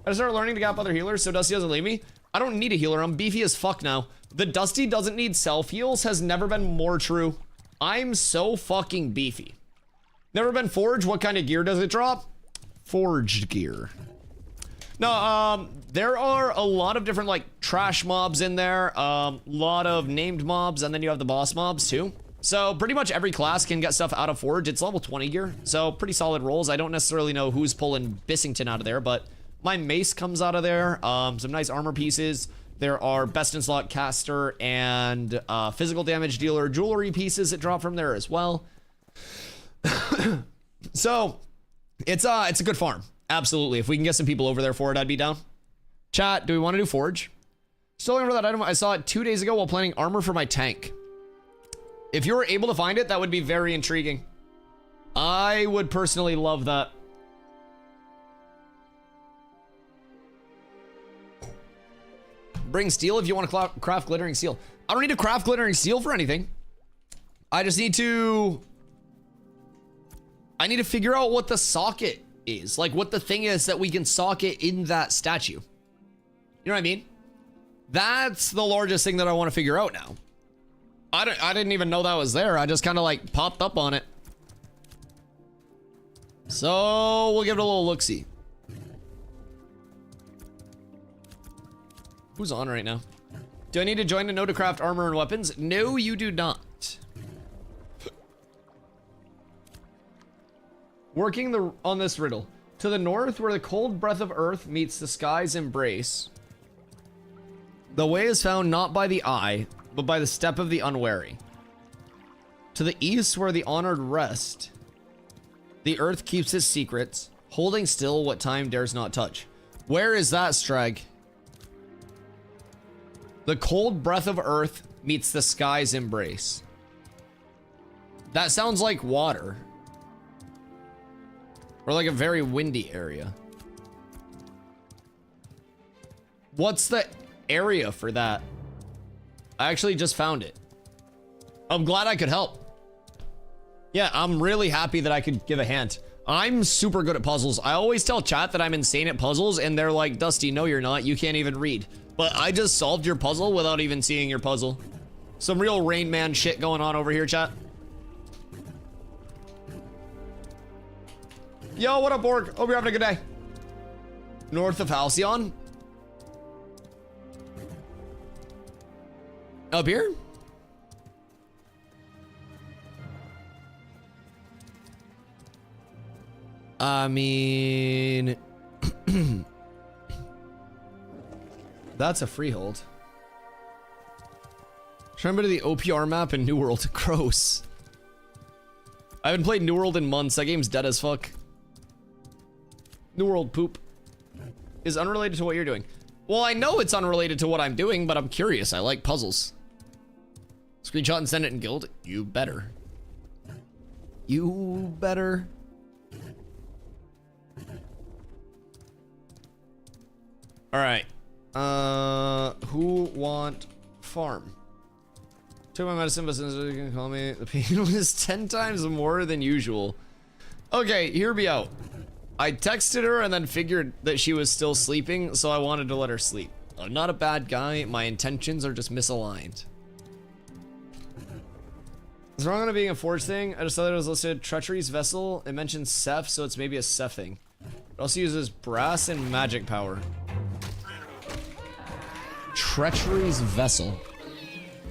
I started learning to gap other healers so Dusty doesn't leave me. I don't need a healer. I'm beefy as fuck now. The Dusty doesn't need self heals has never been more true. I'm so fucking beefy. Never been forged. What kind of gear does it drop? Forged gear. No, there are a lot of different like trash mobs in there. Lot of named mobs, and then you have the boss mobs too. So pretty much every class can get stuff out of Forge. It's level 20 gear, so pretty solid rolls. I don't necessarily know who's pulling Bissington out of there, but my mace comes out of there. Some nice armor pieces. There are best in slot caster and physical damage dealer jewelry pieces that drop from there as well. So it's a good farm. Absolutely. If we can get some people over there for it, I'd be down. Chat, do we want to do Forge? Still looking for that item. I saw it 2 days ago while planning armor for my tank. If you were able to find it, that would be very intriguing. I would personally love that. Bring steel if you want to craft glittering steel. I don't need to craft glittering steel for anything. I just need to... I need to figure out what the socket is. Like, what the thing is that we can socket in that statue. You know what I mean? That's the largest thing that I want to figure out now. I didn't even know that was there. I just kind of like popped up on it. So we'll give it a little look-see. Who's on right now? Do I need to join to know to craft armor and weapons? No, you do not. Working on this riddle. To the north, where the cold breath of earth meets the sky's embrace, the way is found not by the eye, but by the step of the unwary. To the east, where the honored rest, the earth keeps its secrets, holding still what time dares not touch. Where is that, Strag? The cold breath of earth meets the sky's embrace. That sounds like water. Or like a very windy area. What's the area for that? I actually just found it. I'm glad I could help. Yeah, I'm really happy that I could give a hint. I'm super good at puzzles. I always tell chat that I'm insane at puzzles, and they're like, Dusty, no you're not. You can't even read. But I just solved your puzzle without even seeing your puzzle. Some real Rain Man shit going on over here, chat. Yo, what up, Borg? Hope you're having a good day. North of Halcyon. Up here? I mean... That's a freehold. Remember the OPR map in New World. Gross. I haven't played New World in months. That game's dead as fuck. New World poop. Is unrelated to what you're doing. Well, I know it's unrelated to what I'm doing, but I'm curious. I like puzzles. Screenshot and send it in guild. You better. You better. All right. Who want farm? Took my medicine, but since you can call me, the pain was 10 times more than usual. Okay, hear me out. I texted her and then figured that she was still sleeping, so I wanted to let her sleep. I'm not a bad guy. My intentions are just misaligned. Is wrong on it being a forge thing? I just thought it was listed treachery's vessel. It mentions Seth, so it's maybe a Seth thing. It also uses brass and magic power. Treachery's vessel.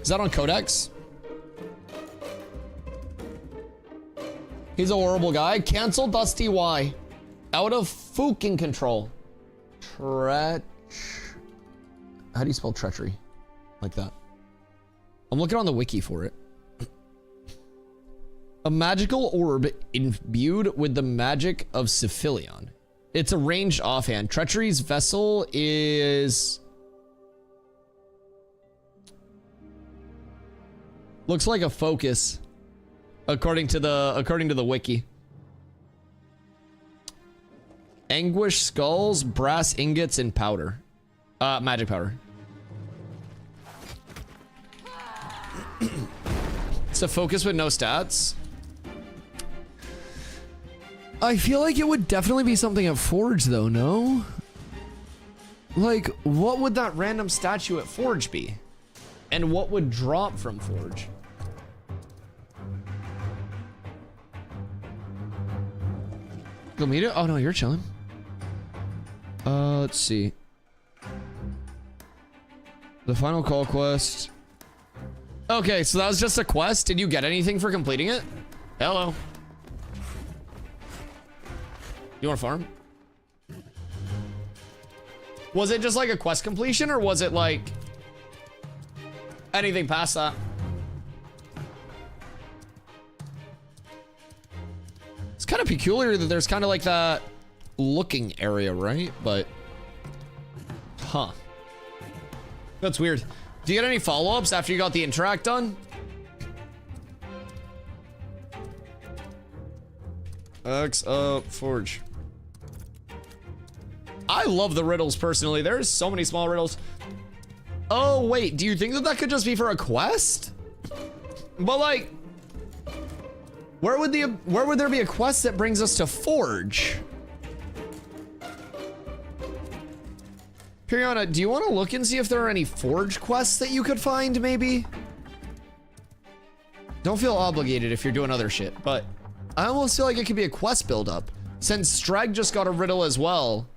Is that on Codex? He's a horrible guy. Cancel DustyWhy. Out of fucking control. How do you spell treachery? Like that. I'm looking on the wiki for it. A magical orb imbued with the magic of Cephalion. It's a ranged offhand. Treachery's vessel is... looks like a focus, according to the wiki. Anguish skulls, brass ingots, and powder. Magic powder. It's a focus with no stats. I feel like it would definitely be something at Forge though, no? Like, what would that random statue at Forge be? And what would drop from Forge? Go meet it? Oh no, you're chilling. Let's see. The final call quest. Okay, so that was just a quest. Did you get anything for completing it? Hello. You want to farm? Was it just like a quest completion, or was it like anything past that? It's kind of peculiar that there's kind of like that looking area, right? But, huh. That's weird. Do you get any follow-ups after you got the interact done? Forge. I love the riddles personally. There's so many small riddles. Oh wait, do you think that that could just be for a quest? But like, where would there be a quest that brings us to Forge? Periana, do you want to look and see if there are any Forge quests that you could find, maybe? Don't feel obligated if you're doing other shit, but I almost feel like it could be a quest build-up. Since Strag just got a riddle as well,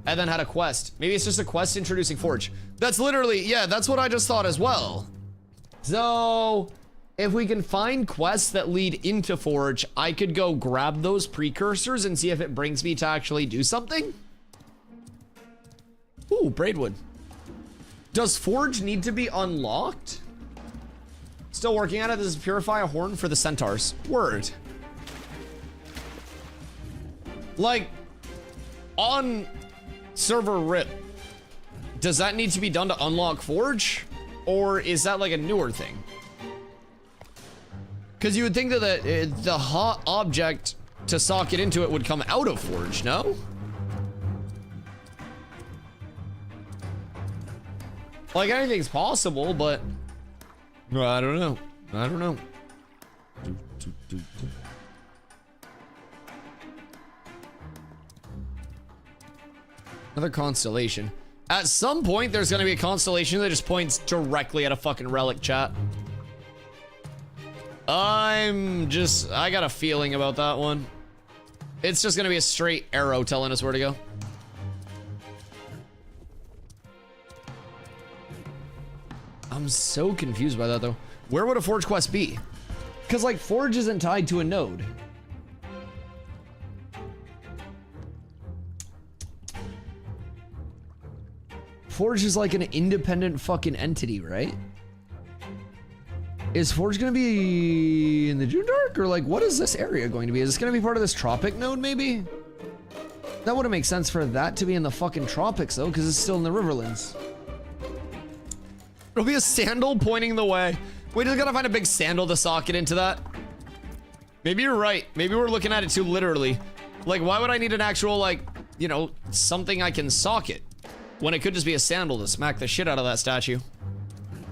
and then had a quest. Maybe it's just a quest introducing Forge. That's literally, yeah, that's what I just thought as well. So, if we can find quests that lead into Forge, I could go grab those precursors and see if it brings me to actually do something. Ooh, Braidwood. Does Forge need to be unlocked? Still working on it. This is Purify a Horn for the Centaurs. Word. Like, on server RIP, does that need to be done to unlock Forge? Or is that like a newer thing? Because you would think that the hot object to socket into it would come out of Forge, no? Like, anything's possible, but I don't know. I don't know. Another constellation. At some point, there's gonna be a constellation that just points directly at a fucking relic, chat. I got a feeling about that one. It's just gonna be a straight arrow telling us where to go. I'm so confused by that though. Where would a Forge quest be? Because like Forge isn't tied to a node. Forge is like an independent fucking entity, right? Is Forge gonna be in the June Dark, or like what is this area going to be? Is this gonna be part of this tropic node maybe? That wouldn't make sense for that to be in the fucking tropics though, because it's still in the Riverlands. It'll be a sandal pointing the way. We just gotta find a big sandal to socket into that. Maybe you're right. Maybe we're looking at it too literally. Like, why would I need an actual, like, you know, something I can socket when it could just be a sandal to smack the shit out of that statue?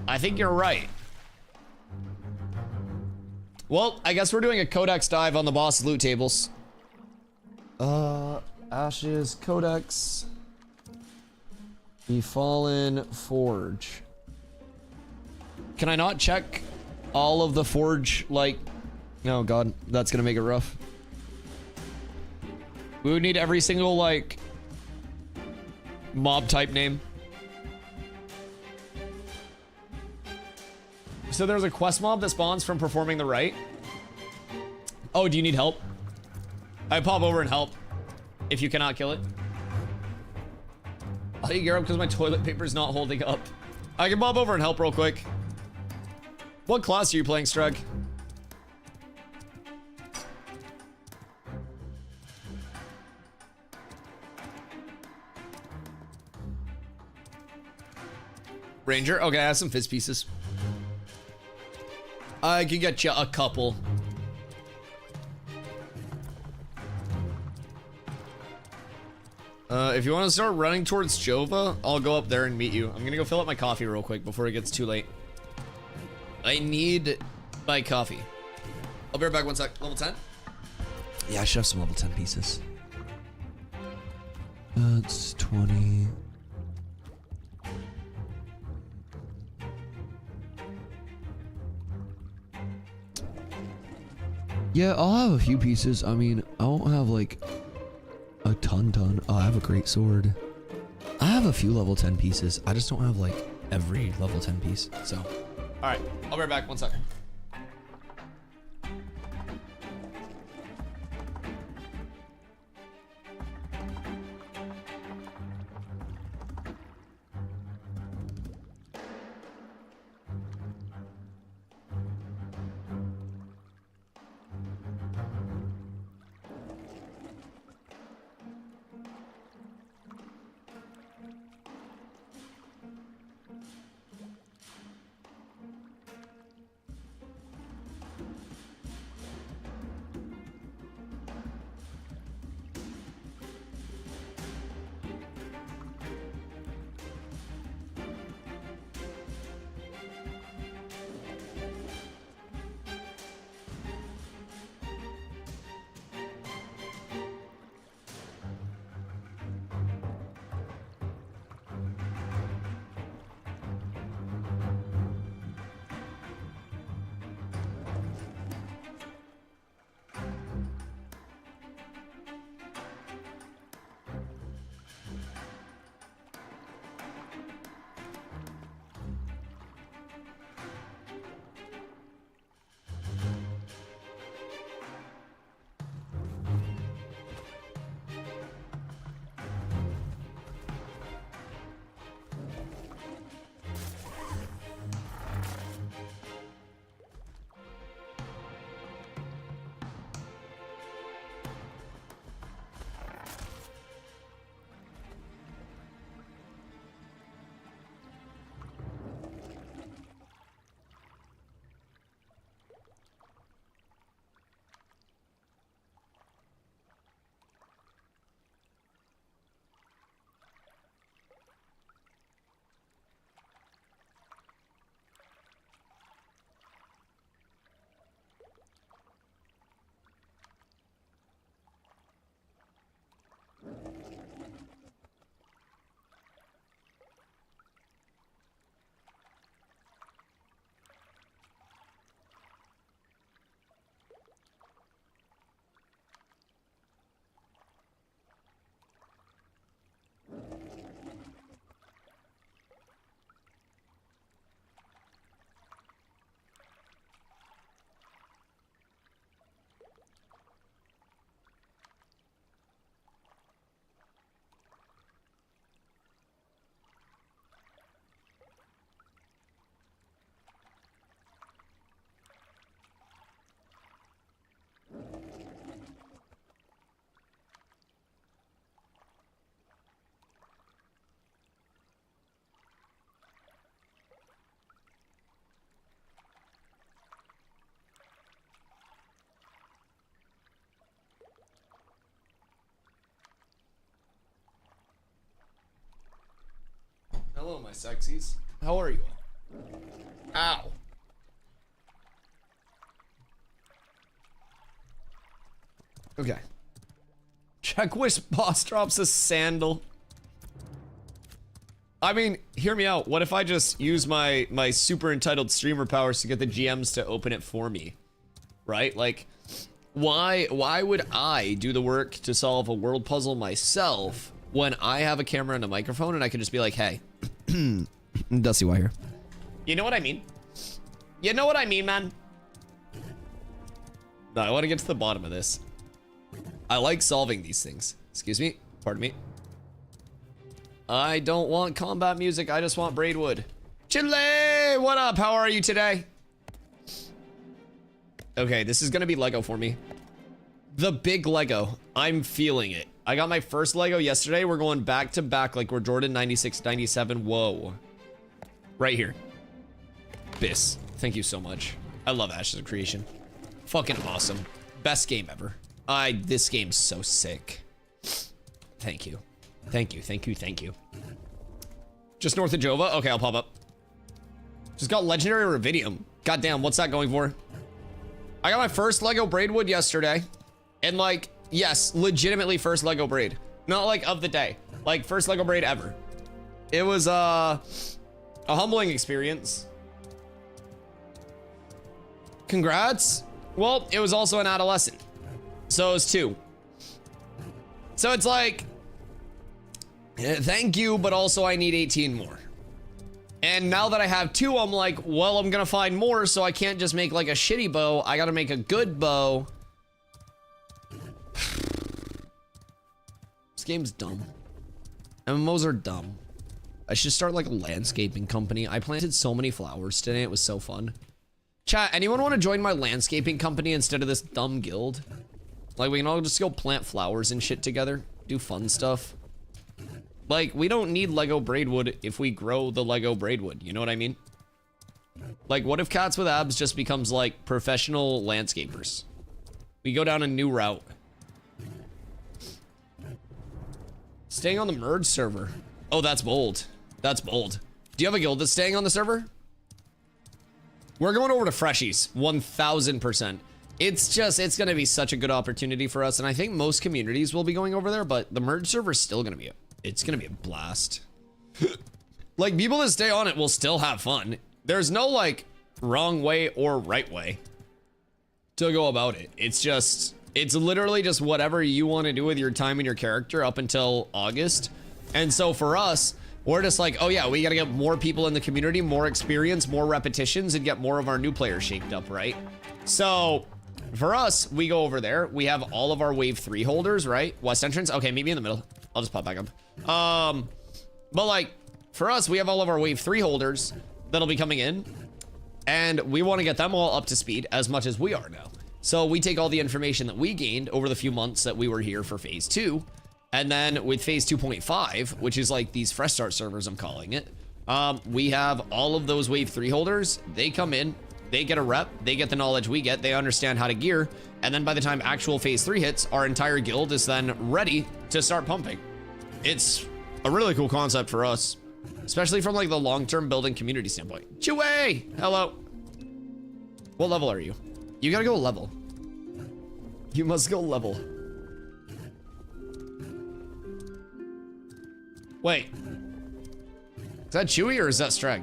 I think you're right. Well, I guess we're doing a codex dive on the boss loot tables. Ashes, codex. Befallen Forge. Can I not check all of the Forge, like... Oh god, that's gonna make it rough. We would need every single, like, mob type name. So there's a quest mob that spawns from performing the rite. Oh, do you need help? I pop over and help if you cannot kill it. I'll let you gear up because my toilet paper's not holding up. I can pop over and help real quick. What class are you playing, Strug? Ranger? Okay, I have some fizz pieces. I can get you a couple. If you want to start running towards Jova, I'll go up there and meet you. I'm gonna go fill up my coffee real quick before it gets too late. I need my coffee. I'll be right back, 1 sec. Level 10? Yeah, I should have some level 10 pieces. It's 20. Yeah, I'll have a few pieces. I mean, I won't have like a ton. Oh, I have a great sword. I have a few level 10 pieces. I just don't have like every level 10 piece. So, all right, I'll be right back. 1 second. Hello, my sexies. How are you all? Ow. Okay. Check which boss drops a sandal. I mean, hear me out. What if I just use my super entitled streamer powers to get the GMs to open it for me? Right? Like, why would I do the work to solve a world puzzle myself when I have a camera and a microphone and I can just be like, hey, DustyWhy here. You know what I mean? You know what I mean, man? No, I want to get to the bottom of this. I like solving these things. Excuse me. Pardon me. I don't want combat music. I just want Braidwood. Chile! What up? How are you today? Okay, this is gonna be Lego for me. The big Lego. I'm feeling it. I got my first Lego yesterday. We're going back to back like we're Jordan 96, 97. Whoa. Right here. Biss. Thank you so much. I love Ashes of Creation. Fucking awesome. Best game ever. This game's so sick. Thank you. Thank you, thank you, thank you. Just north of Jova? Okay, I'll pop up. Just got legendary rubidium. Goddamn, what's that going for? I got my first Lego Braidwood yesterday. And like, yes, legitimately first Lego Braid. Not like of the day. Like first Lego Braid ever. It was a humbling experience. Congrats. Well, it was also an adolescent. So it was 2. So it's like, thank you, but also I need 18 more. And now that I have 2, I'm like, well, I'm gonna find more, so I can't just make like a shitty bow. I gotta make a good bow. This game's dumb. MMOs are dumb. I should start like a landscaping company. I planted so many flowers today. It was so fun. Chat, anyone want to join my landscaping company instead of this dumb guild? Like, we can all just go plant flowers and shit together. Do fun stuff. Like, we don't need Lego Braidwood if we grow the Lego Braidwood. You know what I mean? Like, what if Cats with Abs just becomes, like, professional landscapers? We go down a new route. Staying on the merge server. Oh, that's bold. That's bold. Do you have a guild that's staying on the server? We're going over to Freshies, 1000%. It's gonna be such a good opportunity for us, and I think most communities will be going over there, but the merge server is still gonna be it's gonna be a blast. Like, people that stay on it will still have fun. There's no, like, wrong way or right way to go about it. It's literally just whatever you want to do with your time and your character up until August. And so for us, we're just like, oh yeah, we gotta get more people in the community, more experience, more repetitions, and get more of our new players shaped up, right? So for us, we go over there. We have all of our wave 3 holders, right? West entrance. Okay, meet me in the middle. I'll just pop back up. But like, for us, we have all of our wave 3 holders that'll be coming in, and we want to get them all up to speed as much as we are now. So we take all the information that we gained over the few months that we were here for phase 2, and then with phase 2.5, which is like these fresh start servers, I'm calling it, we have all of those wave 3 holders. They come in, they get a rep, they get the knowledge we get, they understand how to gear, and then by the time actual phase 3 hits, our entire guild is then ready to start pumping. It's a really cool concept for us, especially from like the long-term building community standpoint. Chewy! Hello. What level are you? You gotta go level. You must go level. Wait. Is that Chewy or is that Streg?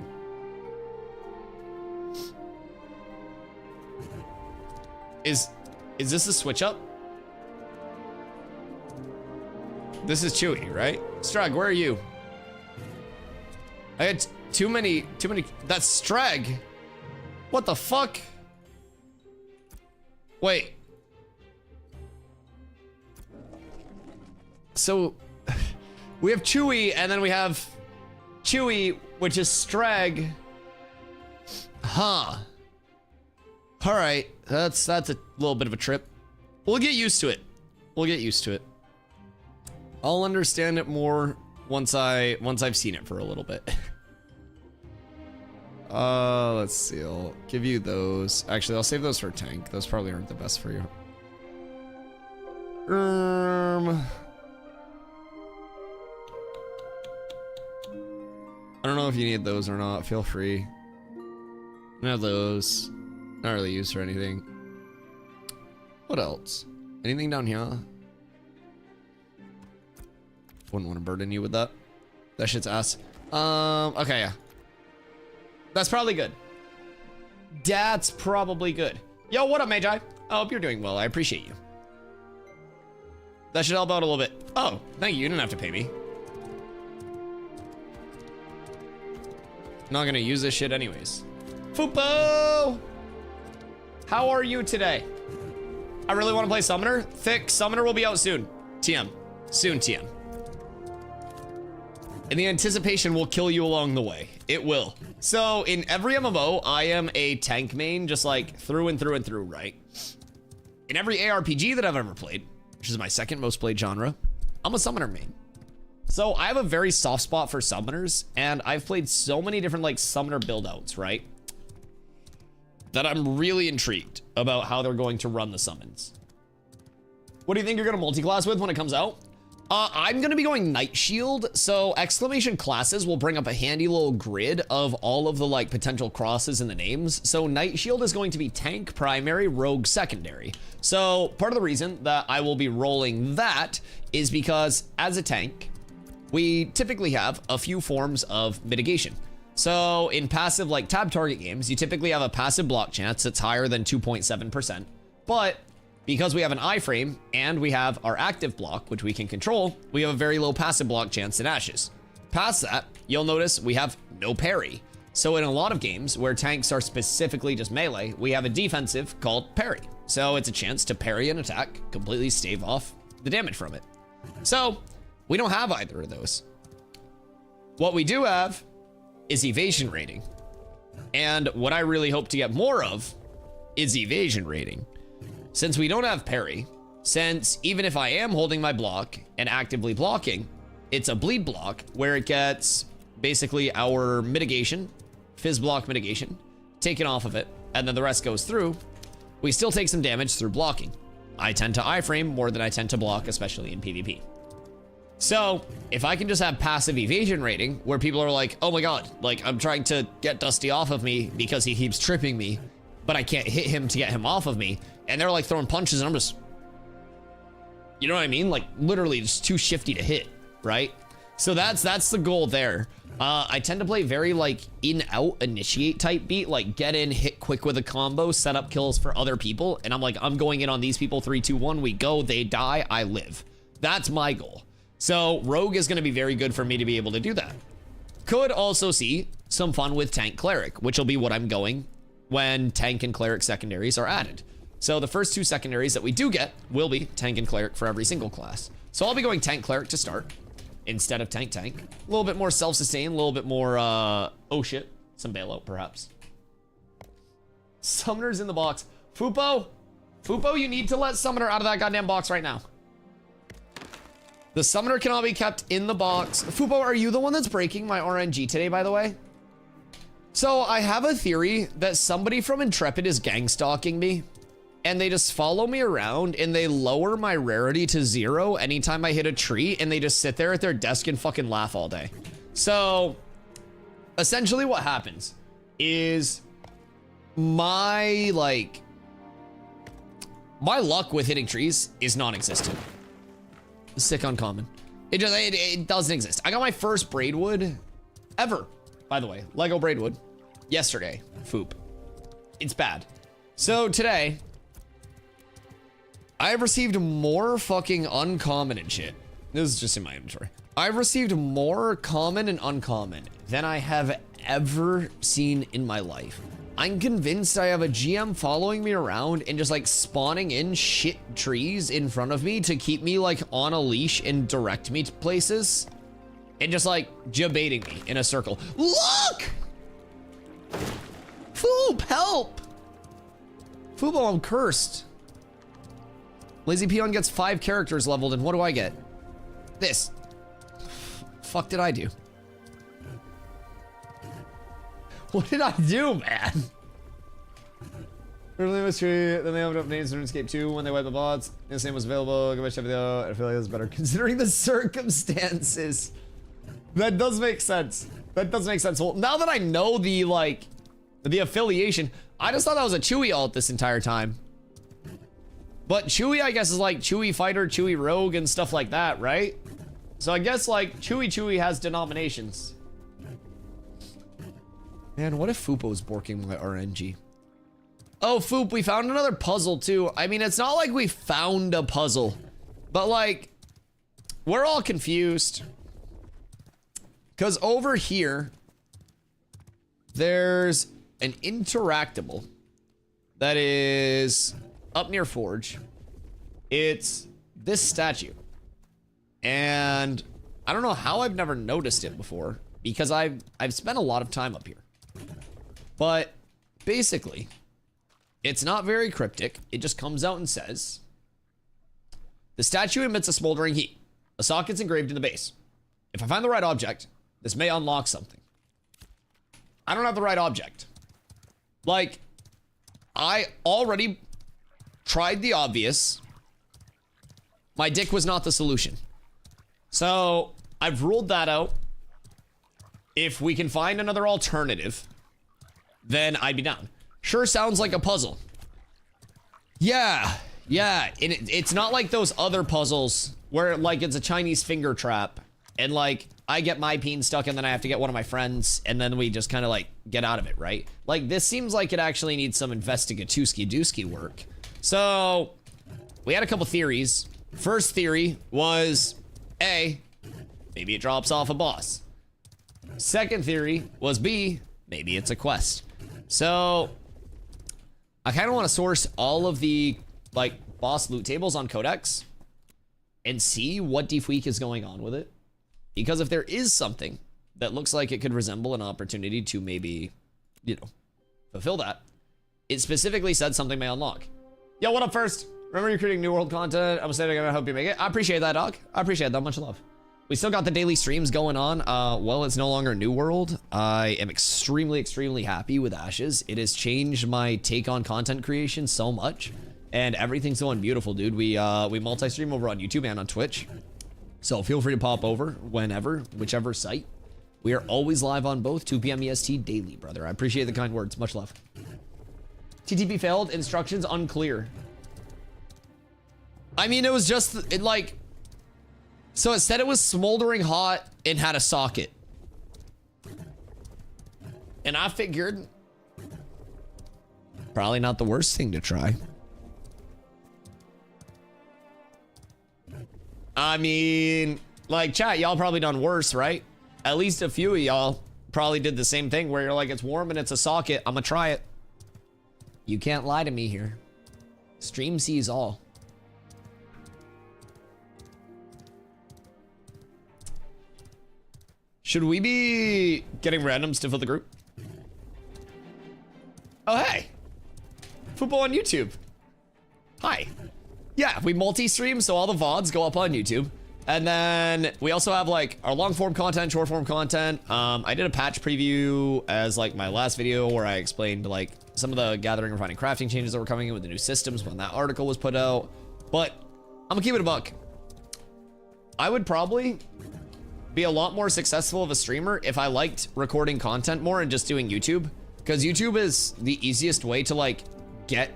Is this a switch up? This is Chewy, right? Streg, where are you? I had too many. That's Streg. What the fuck? Wait. So we have Chewy, and then we have Chewy, which is Streg. Huh. All right, that's a little bit of a trip. We'll get used to it. We'll get used to it. I'll understand it more once I've seen it for a little bit. Let's see. I'll give you those. Actually, I'll save those for tank. Those probably aren't the best for you. I don't know if you need those or not. Feel free. I have those. Not really used for anything. What else? Anything down here? Wouldn't want to burden you with that. That shit's ass. Okay, yeah. That's probably good. That's probably good. Yo, what up, Magi? I hope you're doing well. I appreciate you. That should help out a little bit. Oh, thank you. You didn't have to pay me. Not gonna use this shit anyways. Fupo! How are you today? I really want to play Summoner. Thick Summoner will be out soon. TM. Soon, TM. And the anticipation will kill you along the way. It will. So in every MMO, I am a tank main, just like through and through and through, right? In every ARPG that I've ever played, which is my second most played genre, I'm a Summoner main. So I have a very soft spot for Summoners, and I've played so many different like Summoner build-outs, right? That I'm really intrigued about how they're going to run the summons. What do you think you're gonna multi-class with when it comes out? I'm going to be going Night Shield, so exclamation classes will bring up a handy little grid of all of the like potential crosses in the names. So Night Shield is going to be tank primary, rogue secondary. So part of the reason that I will be rolling that is because as a tank, we typically have a few forms of mitigation. So in passive like tab target games, you typically have a passive block chance that's higher than 2.7%, but because we have an iframe and we have our active block, which we can control, we have a very low passive block chance in Ashes. Past that, you'll notice we have no parry. So in a lot of games where tanks are specifically just melee, we have a defensive called parry. So it's a chance to parry an attack, completely stave off the damage from it. So we don't have either of those. What we do have is evasion rating. And what I really hope to get more of is evasion rating. Since we don't have parry, since even if I am holding my block and actively blocking, it's a bleed block where it gets basically our mitigation, fizz block mitigation, taken off of it, and then the rest goes through, we still take some damage through blocking. I tend to iframe more than I tend to block, especially in PvP. So if I can just have passive evasion rating where people are like, oh my God, like I'm trying to get Dusty off of me because he keeps tripping me, but I can't hit him to get him off of me. And they're like throwing punches and I'm just, you know what I mean? Like literally just too shifty to hit, right? So that's the goal there. I tend to play very like in out initiate type beat, like get in, hit quick with a combo, set up kills for other people. And I'm like, I'm going in on these people, 3, 2, 1, we go, they die, I live. That's my goal. So Rogue is gonna be very good for me to be able to do that. Could also see some fun with Tank Cleric, which will be what I'm going when Tank and Cleric secondaries are added. So the first 2 secondaries that we do get will be Tank and Cleric for every single class. So I'll be going Tank Cleric to start instead of Tank. A little bit more self-sustain, a little bit more, oh shit, some bailout perhaps. Summoner's in the box. Fupo, you need to let Summoner out of that goddamn box right now. The Summoner cannot be kept in the box. Fupo, are you the one that's breaking my RNG today, by the way? So I have a theory that somebody from Intrepid is gang stalking me. And they just follow me around and they lower my rarity to 0 anytime I hit a tree and they just sit there at their desk and fucking laugh all day. So essentially what happens is my luck with hitting trees is non-existent. Sick uncommon. It doesn't exist. I got my first Braidwood ever, by the way. Lego Braidwood yesterday. Foop. It's bad. So today I've received more fucking uncommon and shit. This is just in my inventory. I've received more common and uncommon than I have ever seen in my life. I'm convinced I have a GM following me around and just like spawning in shit trees in front of me to keep me like on a leash and direct me to places. And just like jebaiting me in a circle. Look! Foop, help! Fubo, I'm cursed. Lazy Peon gets 5 characters leveled, and what do I get? This. Fuck did I do? What did I do, man? Originally was true, then they opened up names in RuneScape 2 when they wiped the bots. His name was available. I feel like that's better considering the circumstances. That does make sense. That does make sense. Well, now that I know the affiliation, I just thought that was a Chewy alt this entire time. But Chewy, I guess, is like Chewy Fighter, Chewy Rogue, and stuff like that, right? So I guess like Chewy has denominations. Man, what if Fupo's borking my RNG? Oh, Foop, we found another puzzle too. I mean, it's not like we found a puzzle, but like, we're all confused. Because over here, there's an interactable that is up near Forge. It's this statue. And I don't know how I've never noticed it before because I've spent a lot of time up here. But basically, it's not very cryptic. It just comes out and says, the statue emits a smoldering heat. A socket's engraved in the base. If I find the right object, this may unlock something. I don't have the right object. Like, I already tried the obvious. My dick was not the solution. So I've ruled that out. If we can find another alternative, then I'd be down. Sure sounds like a puzzle. Yeah. It's not like those other puzzles where like it's a Chinese finger trap and like I get my peen stuck and then I have to get one of my friends and then we just kind of like get out of it, right? Like this seems like it actually needs some investigatoosky work. So we had a couple theories. First theory was A, maybe it drops off a boss. Second theory was B, maybe it's a quest. So I kind of want to source all of the like boss loot tables on Codex and see what DustyWhy is going on with it. Because if there is something that looks like it could resemble an opportunity to maybe, you know, fulfill that, it specifically said something may unlock. Yo, what up first? Remember you're creating New World content. I'm saying I hope you make it. I appreciate that, dog. I appreciate that. Much love. We still got the daily streams going on. Well, it's no longer New World. I am extremely happy with Ashes. It has changed my take on content creation so much. And everything's going beautiful, dude. We multi-stream over on YouTube and on Twitch. So feel free to pop over whenever, whichever site. We are always live on both, 2 p.m. EST daily, brother. I appreciate the kind words. Much love. TTP failed. Instructions unclear. I mean, it was just, like... So it said it was smoldering hot and had a socket. And I figured... probably not the worst thing to try. I mean, like, chat, y'all probably done worse, right? At least a few of y'all probably did the same thing where you're like, it's warm and it's a socket. I'm gonna try it. You can't lie to me here. Stream sees all. Should we be getting randoms to fill the group? Oh, hey. Football on YouTube. Hi. Yeah, we multi-stream, so all the VODs go up on YouTube. And then we also have like our long form content, short form content. I did a patch preview as like my last video where I explained like some of the gathering, refining, crafting changes that were coming in with the new systems when that article was put out. But I'm gonna keep it a buck. I would probably be a lot more successful of a streamer if I liked recording content more and just doing YouTube, because YouTube is the easiest way to like get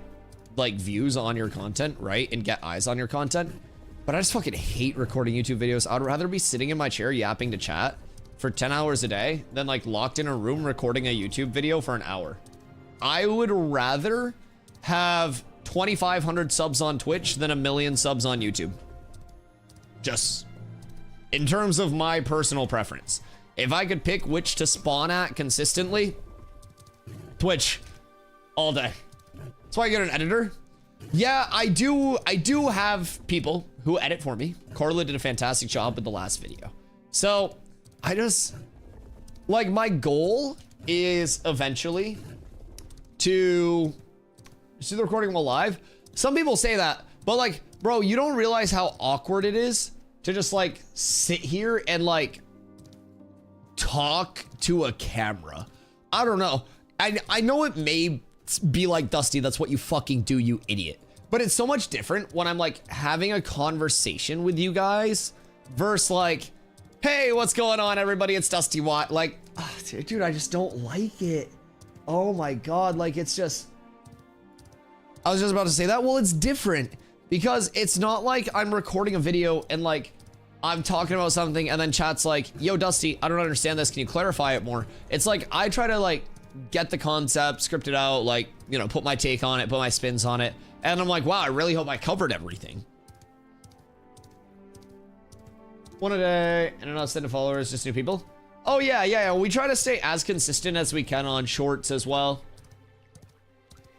like views on your content, right? And get eyes on your content. But I just fucking hate recording YouTube videos. I'd rather be sitting in my chair yapping to chat for 10 hours a day than like locked in a room recording a YouTube video for an hour. I would rather have 2,500 subs on Twitch than 1 million subs on YouTube. Just in terms of my personal preference. If I could pick which to spawn at consistently, Twitch all day. That's why I get an editor. Yeah, I do have people who edit for me. Carla did a fantastic job with the last video. So I just, like, my goal is eventually to do the recording while live. Some people say that, but like, bro, you don't realize how awkward it is to just like sit here and like talk to a camera. I don't know. I know it may be like, Dusty, that's what you fucking do, you idiot. But it's so much different when I'm like having a conversation with you guys versus like, hey, what's going on, everybody? It's DustyWhy. Like, dude, I just don't like it. Oh my God. Like, it's just, I was just about to say that. Well, it's different because it's not like I'm recording a video and like I'm talking about something and then chat's like, yo, Dusty, I don't understand this. Can you clarify it more? It's like, I try to like get the concept, script it out, like, you know, put my take on it, put my spins on it. And I'm like, wow, I really hope I covered everything. One a day and not send to followers, just new people. Oh yeah. We try to stay as consistent as we can on shorts as well.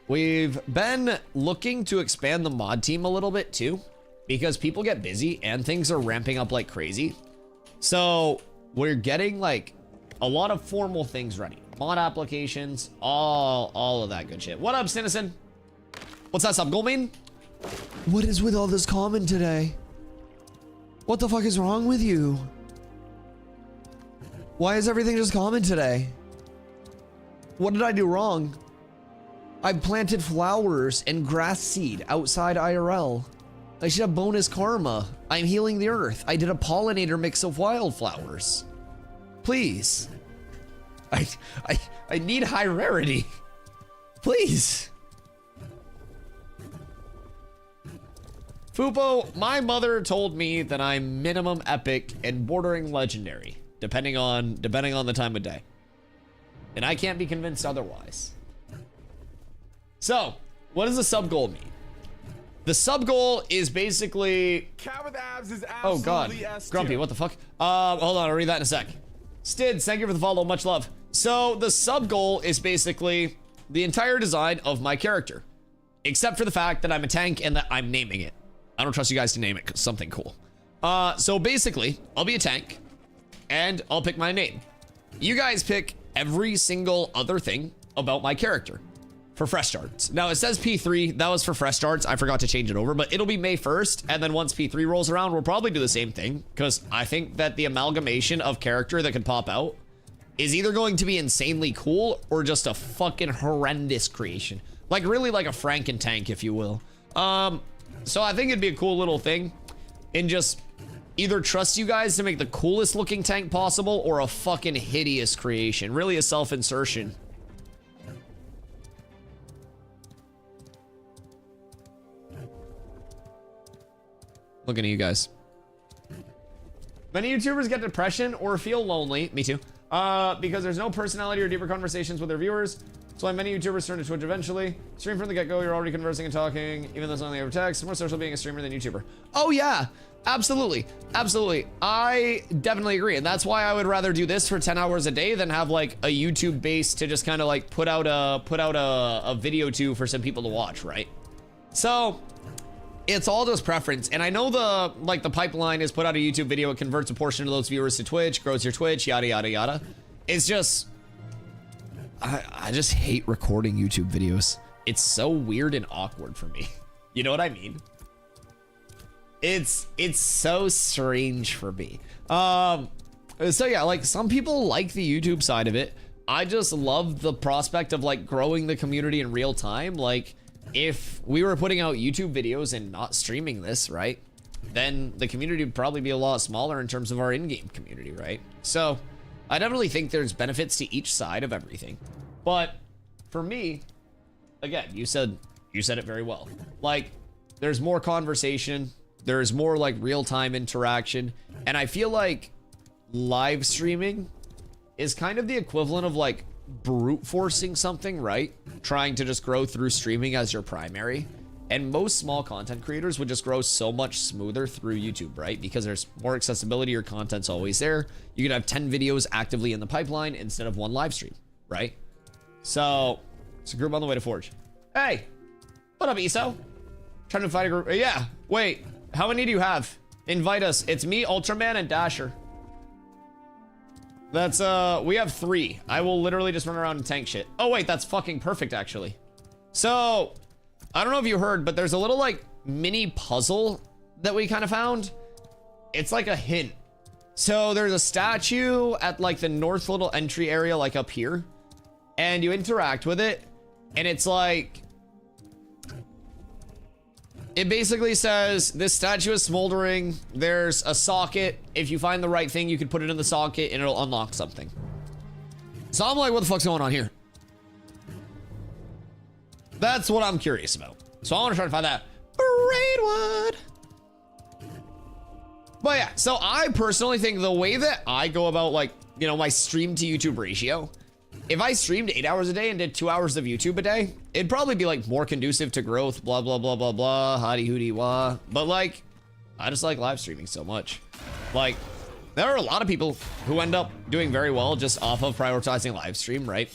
We've been looking to expand the mod team a little bit too, because people get busy and things are ramping up like crazy. So we're getting like a lot of formal things ready. Mod applications, all of that good shit. What up, Citizen? What's that sub goal mean? What is with all this comment today? What the fuck is wrong with you? Why is everything just comment today? What did I do wrong? I planted flowers and grass seed outside IRL. I should have bonus karma. I'm healing the earth. I did a pollinator mix of wildflowers. Please. I need high rarity. Please. Fupo, my mother told me that I'm minimum epic and bordering legendary, depending on the time of day. And I can't be convinced otherwise. So, what does the sub goal mean? The sub goal is basically... Cat with abs is oh god, absolutely S tier. Grumpy, what the fuck? Hold on, I'll read that in a sec. Stids, thank you for the follow, much love. So the sub goal is basically the entire design of my character, except for the fact that I'm a tank and that I'm naming it. I don't trust you guys to name it because something cool. So basically, I'll be a tank and I'll pick my name. You guys pick every single other thing about my character for fresh starts. Now it says P3, that was for fresh starts. I forgot to change it over, but it'll be May 1st. And then once P3 rolls around, we'll probably do the same thing because I think that the amalgamation of character that could pop out is either going to be insanely cool or just a fucking horrendous creation. Like really like a Franken tank, if you will. So I think it'd be a cool little thing and just either trust you guys to make the coolest looking tank possible or a fucking hideous creation. Really a self-insertion. Looking at you guys. Many YouTubers get depression or feel lonely. Me too. Because there's no personality or deeper conversations with their viewers. That's why many YouTubers turn to Twitch eventually. Stream from the get-go, you're already conversing and talking, even though it's only over text. More social being a streamer than YouTuber. Oh yeah, absolutely, absolutely. I definitely agree, and that's why I would rather do this for 10 hours a day than have like a YouTube base to just kind of like put out a video to for some people to watch, right? So it's all just preference, and I know the pipeline is put out a YouTube video, it converts a portion of those viewers to Twitch, grows your Twitch, yada yada yada. It's just I just hate recording YouTube videos. It's so weird and awkward for me. You know what I mean? It's so strange for me. So yeah, like some people like the YouTube side of it. I just love the prospect of like growing the community in real time. Like if we were putting out YouTube videos and not streaming this, right? Then the community would probably be a lot smaller in terms of our in-game community, right? So I definitely think there's benefits to each side of everything. But for me, again, you said it very well. Like there's more conversation, there's more like real-time interaction, and I feel like live streaming is kind of the equivalent of like brute forcing something, right? Trying to just grow through streaming as your primary. And most small content creators would just grow so much smoother through YouTube, right? Because there's more accessibility, your content's always there. You could have 10 videos actively in the pipeline instead of one live stream, right? So it's a group on the way to Forge. Hey, what up, Iso? Trying to find a group. Yeah, wait, how many do you have? Invite us. It's me, Ultraman, and Dasher. That's, we have 3. I will literally just run around and tank shit. Oh wait, that's fucking perfect, actually. So I don't know if you heard, but there's a little like mini puzzle that we kind of found. It's like a hint. So there's a statue at like the north little entry area, like up here, and you interact with it, and it's like, it basically says this statue is smoldering. There's a socket. If you find the right thing, you can put it in the socket and it'll unlock something. So I'm like, what the fuck's going on here? That's what I'm curious about. So I want to try to find that Braidwood. But yeah, so I personally think the way that I go about like, you know, my stream to YouTube ratio, if I streamed 8 hours a day and did 2 hours of YouTube a day, it'd probably be like more conducive to growth, blah, blah, blah, blah, blah, hottie hootie wah. But like, I just like live streaming so much. Like, there are a lot of people who end up doing very well just off of prioritizing live stream, right?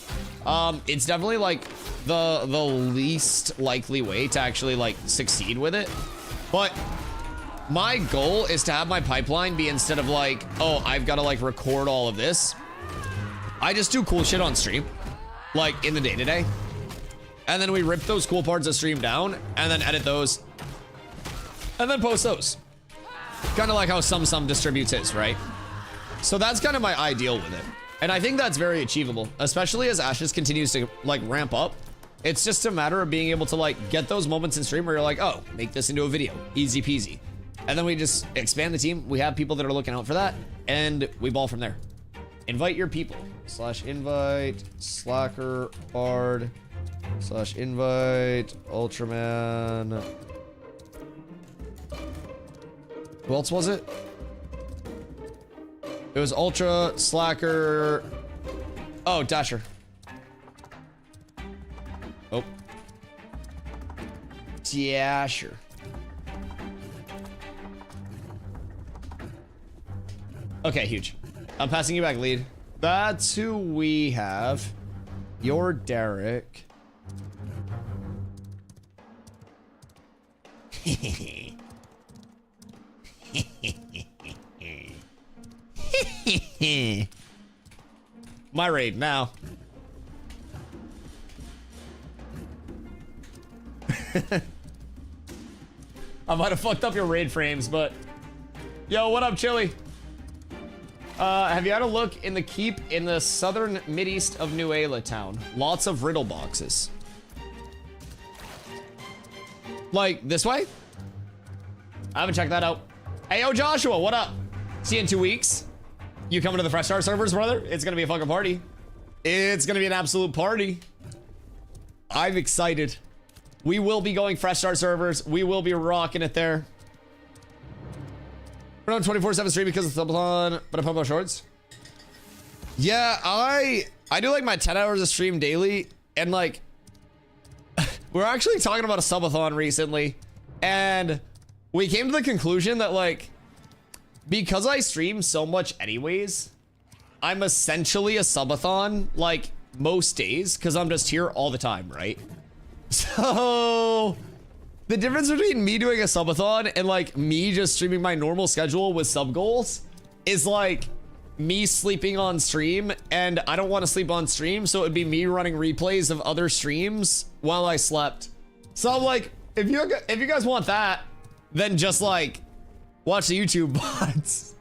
It's definitely like the least likely way to actually like succeed with it. But my goal is to have my pipeline be, instead of like, oh, I've got to like record all of this, I just do cool shit on stream, like in the day-to-day. And then we rip those cool parts of stream down and then edit those and then post those. Kind of like how some distributes his, right? So that's kind of my ideal with it. And I think that's very achievable, especially as Ashes continues to like ramp up. It's just a matter of being able to like get those moments in stream where you're like, oh, make this into a video, easy peasy. And then we just expand the team. We have people that are looking out for that, and we ball from there. Invite your people. /invite slacker bard /invite Ultraman. Who else was it? It was Ultra, Slacker. Oh, Dasher. Oh. Dasher. Okay, huge. I'm passing you back, lead. That's who we have. You're Derek. My raid now. I might have fucked up your raid frames, but yo, what up, Chili? Have you had a look in the keep in the southern mid-east of Nuela town? Lots of riddle boxes. Like this way? I haven't checked that out. Hey, yo, Joshua, what up? See you in 2 weeks. You coming to the Fresh Start servers, brother? It's gonna be a fucking party. It's gonna be an absolute party. I'm excited. We will be going Fresh Start servers. We will be rocking it there. We're on 24/7 stream because of subathon, but I pump out shorts. Yeah, I do like my 10 hours of stream daily, and like we're actually talking about a subathon recently, and we came to the conclusion that like because I stream so much anyways, I'm essentially a subathon like most days because I'm just here all the time, right? So the difference between me doing a subathon and like me just streaming my normal schedule with sub goals is like me sleeping on stream, and I don't want to sleep on stream, so it would be me running replays of other streams while I slept. So I'm like, if you guys want that, then just like watch the YouTube bots.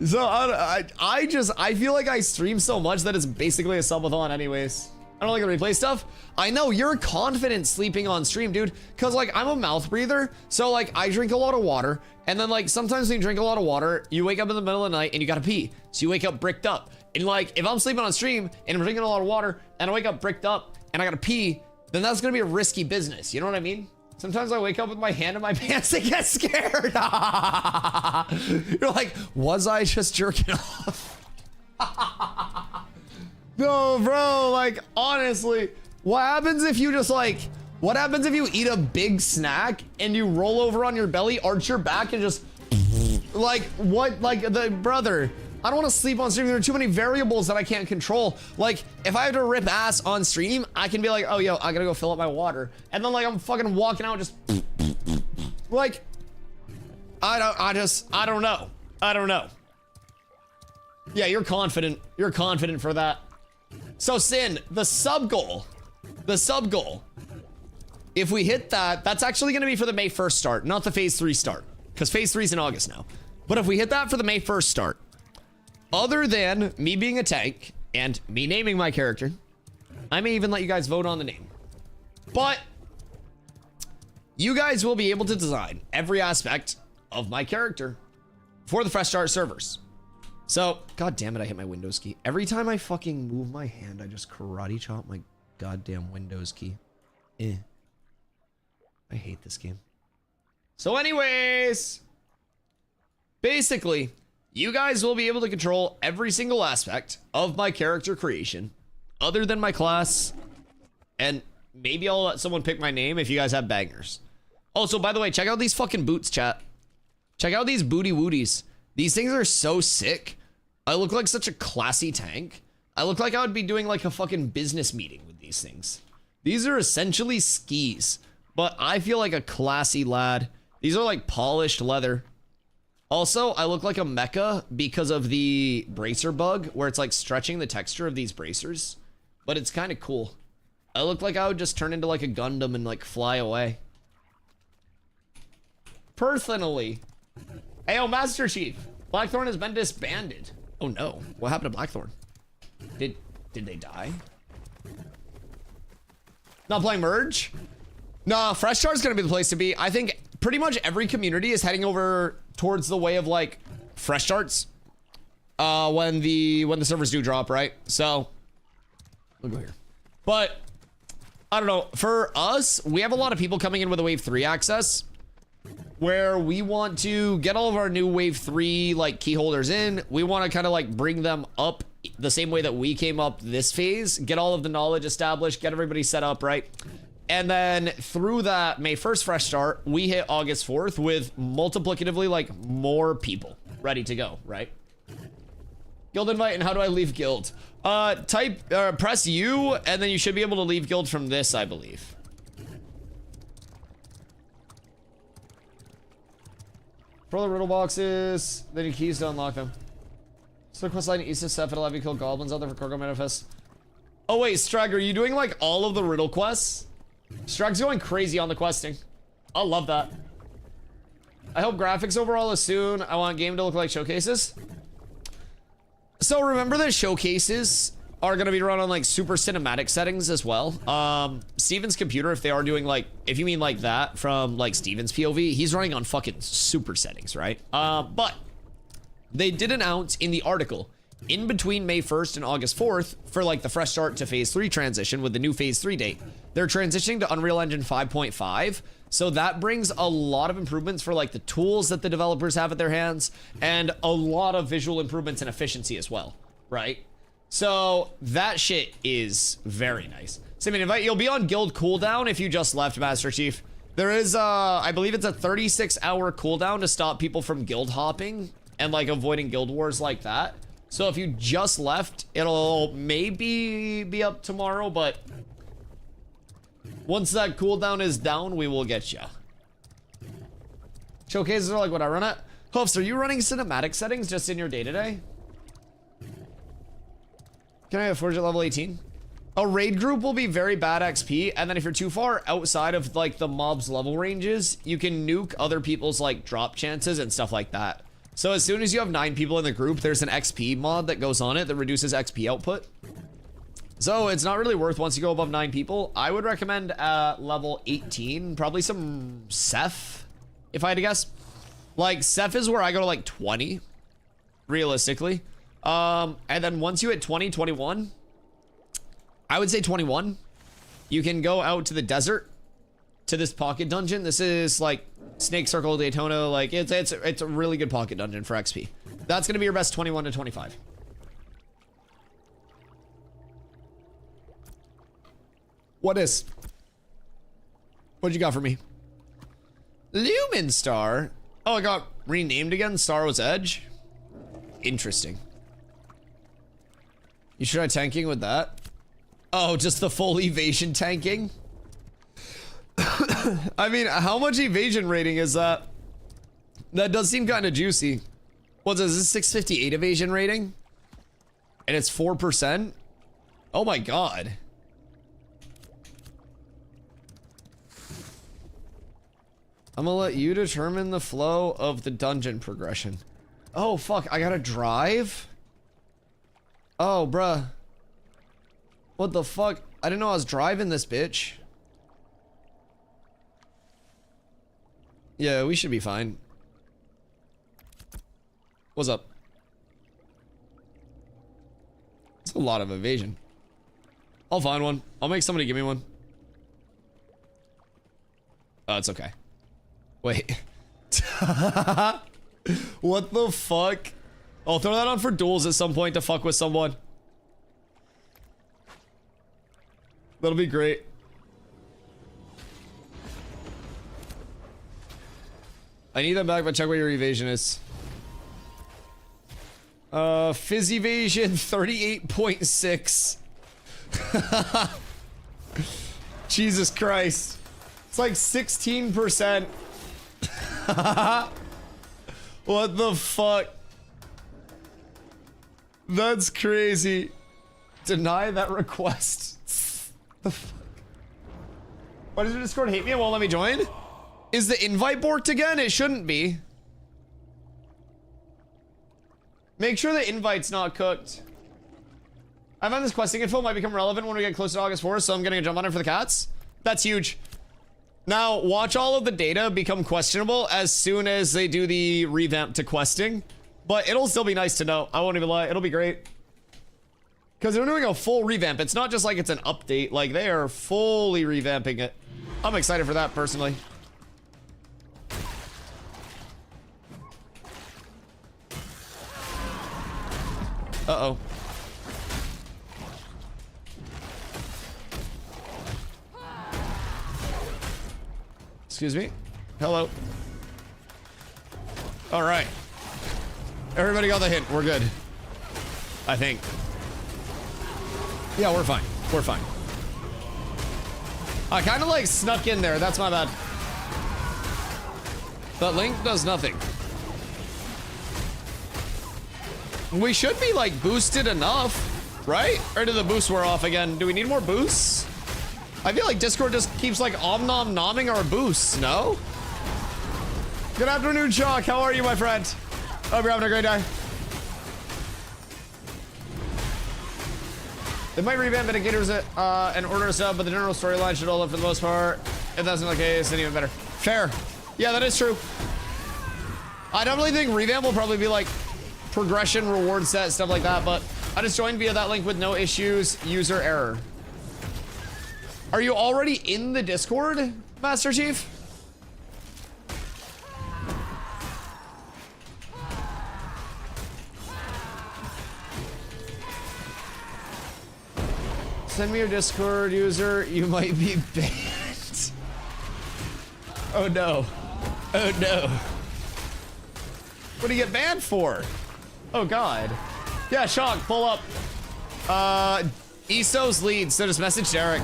So I feel like I stream so much that it's basically a subathon anyways. I don't like the replay stuff. I know you're confident sleeping on stream, dude, because like I'm a mouth breather, so like I drink a lot of water, and then like sometimes when you drink a lot of water, you wake up in the middle of the night and you gotta pee, so you wake up bricked up. And like if I'm sleeping on stream and I'm drinking a lot of water and I wake up bricked up and I gotta pee, then that's gonna be a risky business. You know what I mean? Sometimes I wake up with my hand in my pants and get scared. You're like, was I just jerking off? No, bro, like, honestly, what happens if you just like, what happens if you eat a big snack and you roll over on your belly, arch your back, and just, like, what, like, brother, I don't want to sleep on stream. There are too many variables that I can't control. Like, if I have to rip ass on stream, I can be like, oh, yo, I gotta go fill up my water. And then, like, I'm fucking walking out just, like, I don't know. I don't know. Yeah, you're confident. You're confident for that. So Sin, the sub goal, if we hit that, that's actually going to be for the May 1st start, not the phase 3 start, because phase 3 is in August now. But if we hit that for the May 1st start, other than me being a tank and me naming my character, I may even let you guys vote on the name. But you guys will be able to design every aspect of my character for the Fresh Start servers. So, god damn it, I hit my Windows key. Every time I fucking move my hand, I just karate chop my goddamn Windows key. I hate this game. So anyways, basically, you guys will be able to control every single aspect of my character creation, other than my class, and maybe I'll let someone pick my name if you guys have bangers. Also, by the way, check out these fucking boots, chat. Check out these booty wooties. These things are so sick. I look like such a classy tank. I look like I would be doing like a fucking business meeting with these things. These are essentially skis, but I feel like a classy lad. These are like polished leather. Also, I look like a mecha because of the bracer bug, where it's like stretching the texture of these bracers, but it's kind of cool. I look like I would just turn into like a Gundam and like fly away. Personally. Hey, Master Chief, Blackthorn has been disbanded. Oh no, what happened to Blackthorn? Did they die? Not playing merge? Nah, fresh start's gonna be the place to be. I think pretty much every community is heading over towards the way of like fresh starts. When the servers do drop, right? So we'll go here. But I don't know. For us, we have a lot of people coming in with a wave 3 access where we want to get all of our new wave 3 like key holders in. We want to kind of like bring them up the same way that we came up this phase, get all of the knowledge established, get everybody set up, right? And then through that May 1st fresh start, we hit August 4th with multiplicatively like more people ready to go, right? Guild invite, and how do I leave guild? Press U, and then you should be able to leave guild from this, I believe. Throw the riddle boxes, then you keys to unlock them. So quest line east of Seth, it'll have you kill goblins out there for cargo manifest. Oh wait, Strag, are you doing like all of the riddle quests? Strag's going crazy on the questing. I love that. I hope graphics overall is soon. I want game to look like showcases. So remember that showcases are going to be run on like super cinematic settings as well. Steven's computer, if they are doing like, if you mean like that from like Steven's POV, he's running on fucking super settings, right? But they did announce in the article in between May 1st and August 4th for like the fresh start to phase 3 transition with the new phase 3 date. They're transitioning to Unreal Engine 5.5. So that brings a lot of improvements for like the tools that the developers have at their hands and a lot of visual improvements and efficiency as well, right? So that shit is very nice. Send me an invite. You'll be on guild cooldown if you just left, Master Chief. There is, I believe it's a 36-hour cooldown to stop people from guild hopping and like avoiding guild wars like that. So if you just left, it'll maybe be up tomorrow, but once that cooldown is down, we will get you. Showcases are like what I run at. Hoofs, are you running cinematic settings just in your day-to-day? Can I have Forge at level 18? A raid group will be very bad XP, and then if you're too far outside of like the mob's level ranges, you can nuke other people's like drop chances and stuff like that. So as soon as you have 9 people in the group, there's an XP mod that goes on it that reduces XP output. So it's not really worth once you go above 9 people. I would recommend level 18, probably some Seth, if I had to guess. Like Seth is where I go to like 20, realistically. And then once you hit 20, 21, I would say 21, you can go out to the desert, to this pocket dungeon. This is like Snake Circle Daytona. Like it's a really good pocket dungeon for XP. That's gonna be your best 21 to 25. What is? What'd you got for me? Lumen Star. Oh, it got renamed again. Star was Edge. Interesting. You should try tanking with that. Oh, just the full evasion tanking? I mean, how much evasion rating is that? That does seem kind of juicy. What's this? Is this 658 evasion rating? And it's 4%? Oh my god. I'm gonna let you determine the flow of the dungeon progression. Oh fuck, I gotta drive? Oh bruh. What the fuck? I didn't know I was driving this bitch. Yeah, we should be fine. What's up? It's a lot of evasion. I'll find one. I'll make somebody give me one. Oh, it's okay. Wait. What the fuck? I'll throw that on for duels at some point to fuck with someone. That'll be great. I need that back, but check what your evasion is. Fizz evasion 38.6. Jesus Christ. It's like 16%. What the fuck? That's crazy. Deny that request. The fuck? Why does your Discord hate me and won't let me join? Is the invite borked again? It shouldn't be. Make sure the invite's not cooked. I found this questing info might become relevant when we get closer to August 4th, so I'm getting a jump on it for the cats. That's huge. Now, watch all of the data become questionable as soon as they do the revamp to questing. But it'll still be nice to know. I won't even lie. It'll be great. Because they're doing a full revamp. It's not just like it's an update. Like, they are fully revamping it. I'm excited for that, personally. Uh-oh. Excuse me. Hello. All right. Everybody got the hint. We're good. I think. Yeah, we're fine. We're fine. I kind of like snuck in there. That's my bad. But Link does nothing. We should be like boosted enough, right? Or did the boosts wear off again? Do we need more boosts? I feel like Discord just keeps like nom-nom-nomming our boosts, no? Good afternoon, Chalk. How are you, my friend? Hope you're having a great day. They might revamp indicators and order stuff, but the general storyline should hold up for the most part. If that's not the case, then even better. Fair. Yeah, that is true. I definitely think revamp will probably be like progression, reward set, stuff like that, but I just joined via that link with no issues, user error. Are you already in the Discord, Master Chief? Send me your Discord user. You might be banned. Oh no. Oh no. What do you get banned for? Oh god. Yeah, Shock, pull up. ESO's lead, so just message Derek.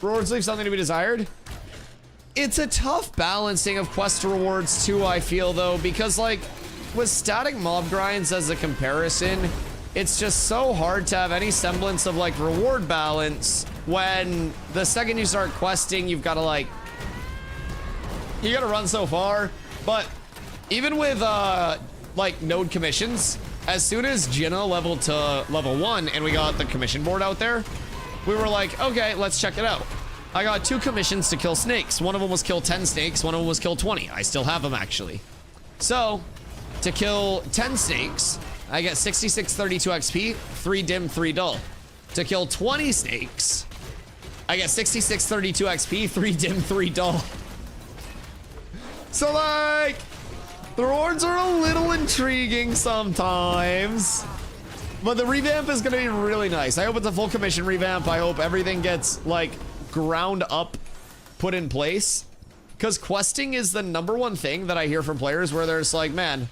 Rewards leave something to be desired. It's a tough balancing of quest rewards too, I feel though, because like with static mob grinds as a comparison, it's just so hard to have any semblance of like reward balance when the second you start questing, you've got to like, you got to run so far. But even with like node commissions, as soon as Jinna leveled to level 1 and we got the commission board out there, we were like, okay, let's check it out. I got 2 commissions to kill snakes. One of them was kill 10 snakes, one of them was kill 20. I still have them actually. So to kill 10 snakes, I get 6632 XP, 3 dim, 3 dull. To kill 20 snakes, I get 6632 XP, 3 dim, 3 dull. So like, the rewards are a little intriguing sometimes, but the revamp is gonna be really nice. I hope it's a full commission revamp. I hope everything gets like ground up, put in place, because questing is the #1 thing that I hear from players where there's like, man,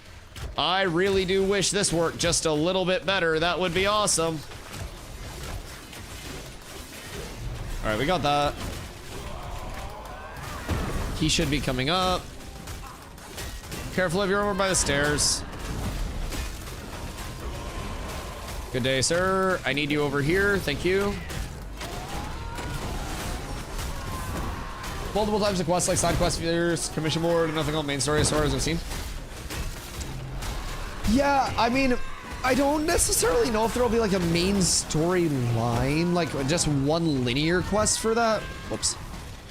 I really do wish this worked just a little bit better. That would be awesome. All right, we got that. He should be coming up. Careful if you're over by the stairs. Good day, sir. I need you over here. Thank you. Multiple types of quests like side quest features, commission board, and nothing on main story as far as I've seen. Yeah, I mean, I don't necessarily know if there'll be like a main storyline, like just one linear quest for that. Whoops.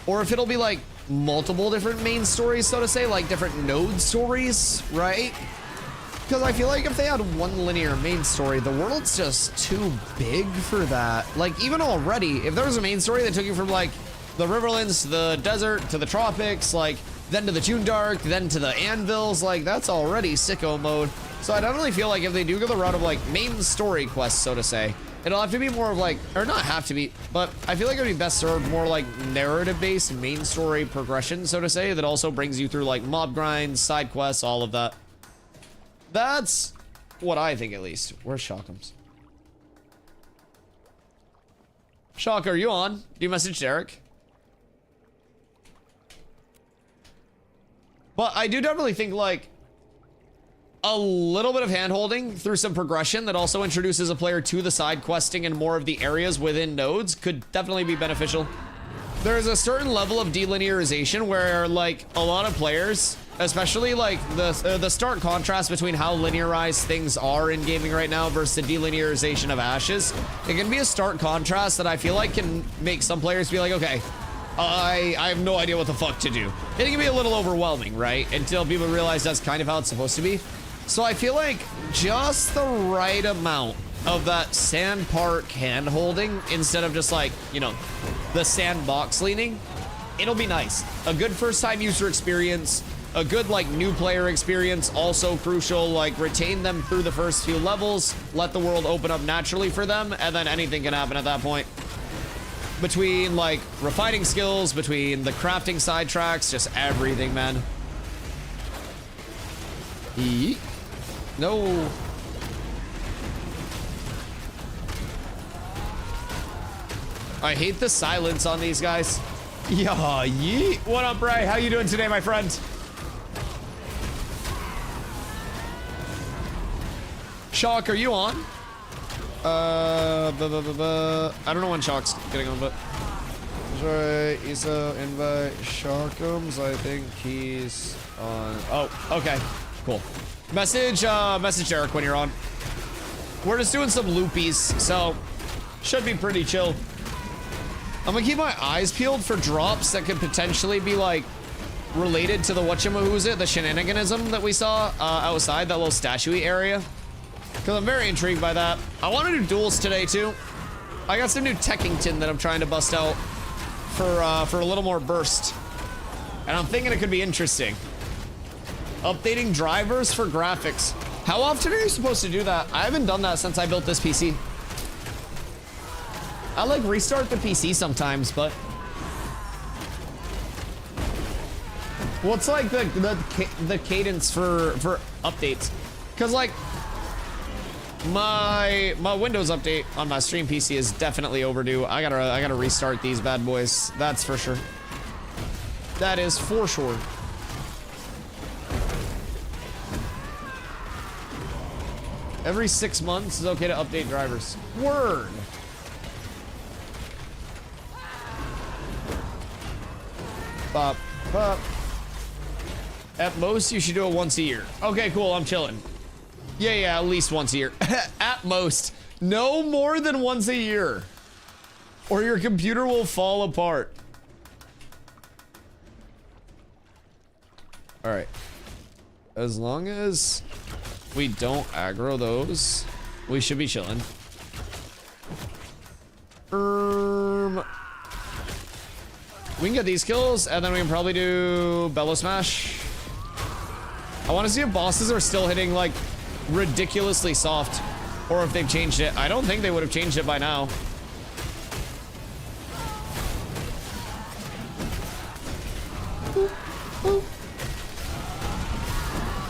Or if it'll be like multiple different main stories, so to say, like different node stories, right? Because I feel like if they had one linear main story, the world's just too big for that. Like even already, if there was a main story that took you from like the Riverlands to the desert to the tropics, like then to the June Dark, then to the anvils, like that's already sicko mode. So I definitely feel like if they do go the route of like main story quests, so to say, it'll have to be more of like, or not have to be, but I feel like it would be best served more like narrative-based main story progression, so to say, that also brings you through like mob grinds, side quests, all of that. That's what I think, at least. Where's Shockums? Shock, are you on? Do you message Derek? But I do definitely think like a little bit of hand-holding through some progression that also introduces a player to the side questing and more of the areas within nodes could definitely be beneficial. There's a certain level of delinearization where like a lot of players Especially like the stark contrast between how linearized things are in gaming right now versus the delinearization of ashes. It can be a stark contrast that I feel like can make some players be like, okay, I have no idea what the fuck to do. It can be a little overwhelming, right? Until people realize that's kind of how it's supposed to be. So I feel like just the right amount of that sand park hand holding instead of just like, you know, the sandbox leaning, it'll be nice. A good first time user experience, a good like new player experience, also crucial, like retain them through the first few levels, let the world open up naturally for them, and then anything can happen at that point. Between like refining skills, between the crafting sidetracks, just everything, man. Yeet. No. I hate the silence on these guys. Yeah, yeet. What up, Bray? How you doing today, my friend? Shock, are you on? I don't know when Shock's getting on, but sorry, Isa invite Shockums. I think he's on. Oh, okay, cool. Message Derek when you're on. We're just doing some loopies, so should be pretty chill. I'm gonna keep my eyes peeled for drops that could potentially be like related to the whatchamahooza, the shenaniganism that we saw outside that little statue-y area. Because I'm very intrigued by that. I want to do duels today too. I got some new Tekkington that I'm trying to bust out for a little more burst, and I'm thinking it could be interesting. Updating drivers for graphics. How often are you supposed to do that? I haven't done that since I built this PC. I like restart the PC sometimes, but what's like the cadence for updates? Because like my Windows update on my stream PC is definitely overdue. I gotta restart these bad boys. That's for sure. That is for sure. Every 6 months is okay to update drivers. Word. Pop, pop. At most, you should do it once a year. Okay, cool. I'm chilling. Yeah, at least once a year. At most. No more than once a year. Or your computer will fall apart. Alright. As long as we don't aggro those, we should be chilling. We can get these kills, and then we can probably do Bellow Smash. I want to see if bosses are still hitting, like, ridiculously soft, or if they've changed it. I don't think they would have changed it by now.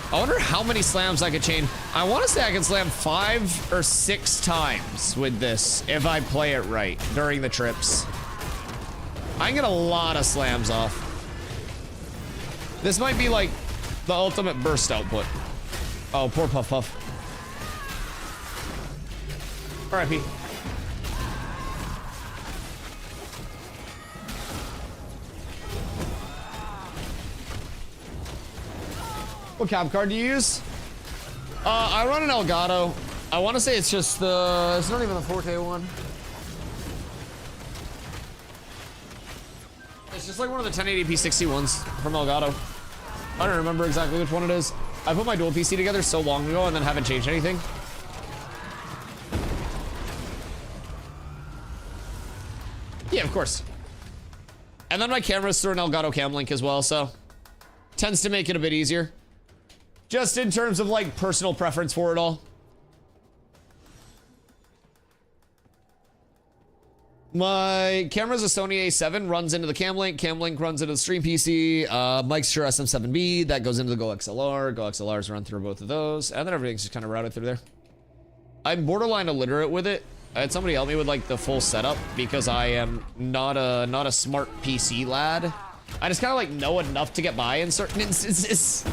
I wonder how many slams I could chain. I want to say I can slam 5 or 6 times with this if I play it right during the trips. I can get a lot of slams off. This might be like the ultimate burst output. Oh, poor Puff Puff. R.I.P. What cap card do you use? I run an Elgato. I want to say it's just the... It's not even the 4K one. It's just like one of the 1080p 60 ones from Elgato. I don't remember exactly which one it is. I put my dual PC together so long ago and then haven't changed anything. Yeah, of course. And then my camera's through an Elgato Cam Link as well, so tends to make it a bit easier. Just in terms of like personal preference for it all. My camera's a Sony A7, runs into the Cam Link runs into the Stream PC, mic's Shure SM7B, that goes into the Go XLR, Go XLRs run through both of those, and then everything's just kind of routed through there. I'm borderline illiterate with it. I had somebody help me with like the full setup because I am not a smart PC lad. I just kind of like know enough to get by in certain instances.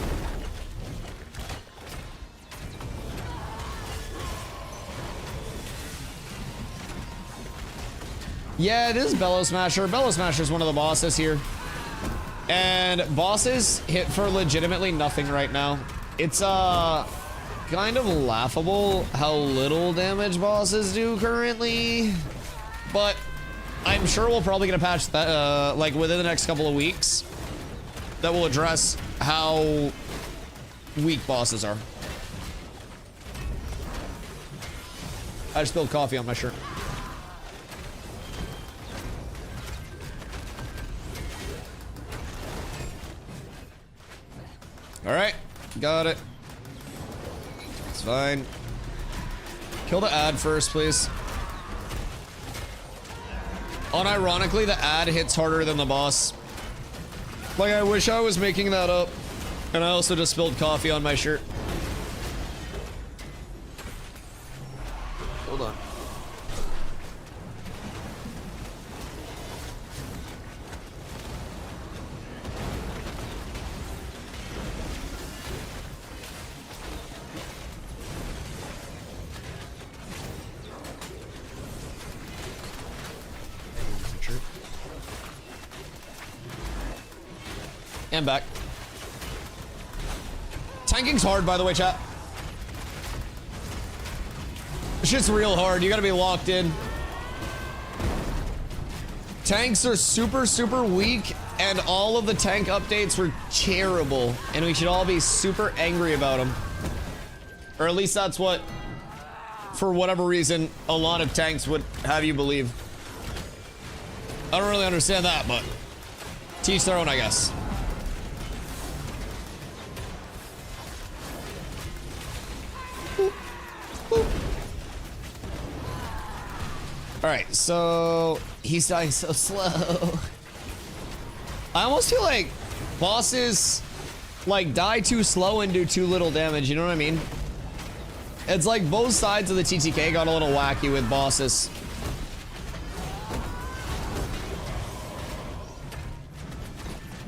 Yeah, it is Bellow Smasher. Bellow Smasher is one of the bosses here. And bosses hit for legitimately nothing right now. It's kind of laughable how little damage bosses do currently, but I'm sure we'll probably get a patch that like within the next couple of weeks that will address how weak bosses are. I just spilled coffee on my shirt. All right, got it. It's fine. Kill the ad first, please. Unironically, the ad hits harder than the boss. Like, I wish I was making that up. And I also just spilled coffee on my shirt. Hold on. And back. Tanking's hard, by the way, chat. Shit's real hard. You gotta be locked in. Tanks are super, super weak, and all of the tank updates were terrible, and we should all be super angry about them. Or at least that's what, for whatever reason, a lot of tanks would have you believe. I don't really understand that, but teach their own, I guess. All right, so he's dying so slow. I almost feel like bosses like die too slow and do too little damage, you know what I mean? It's like both sides of the TTK got a little wacky with bosses.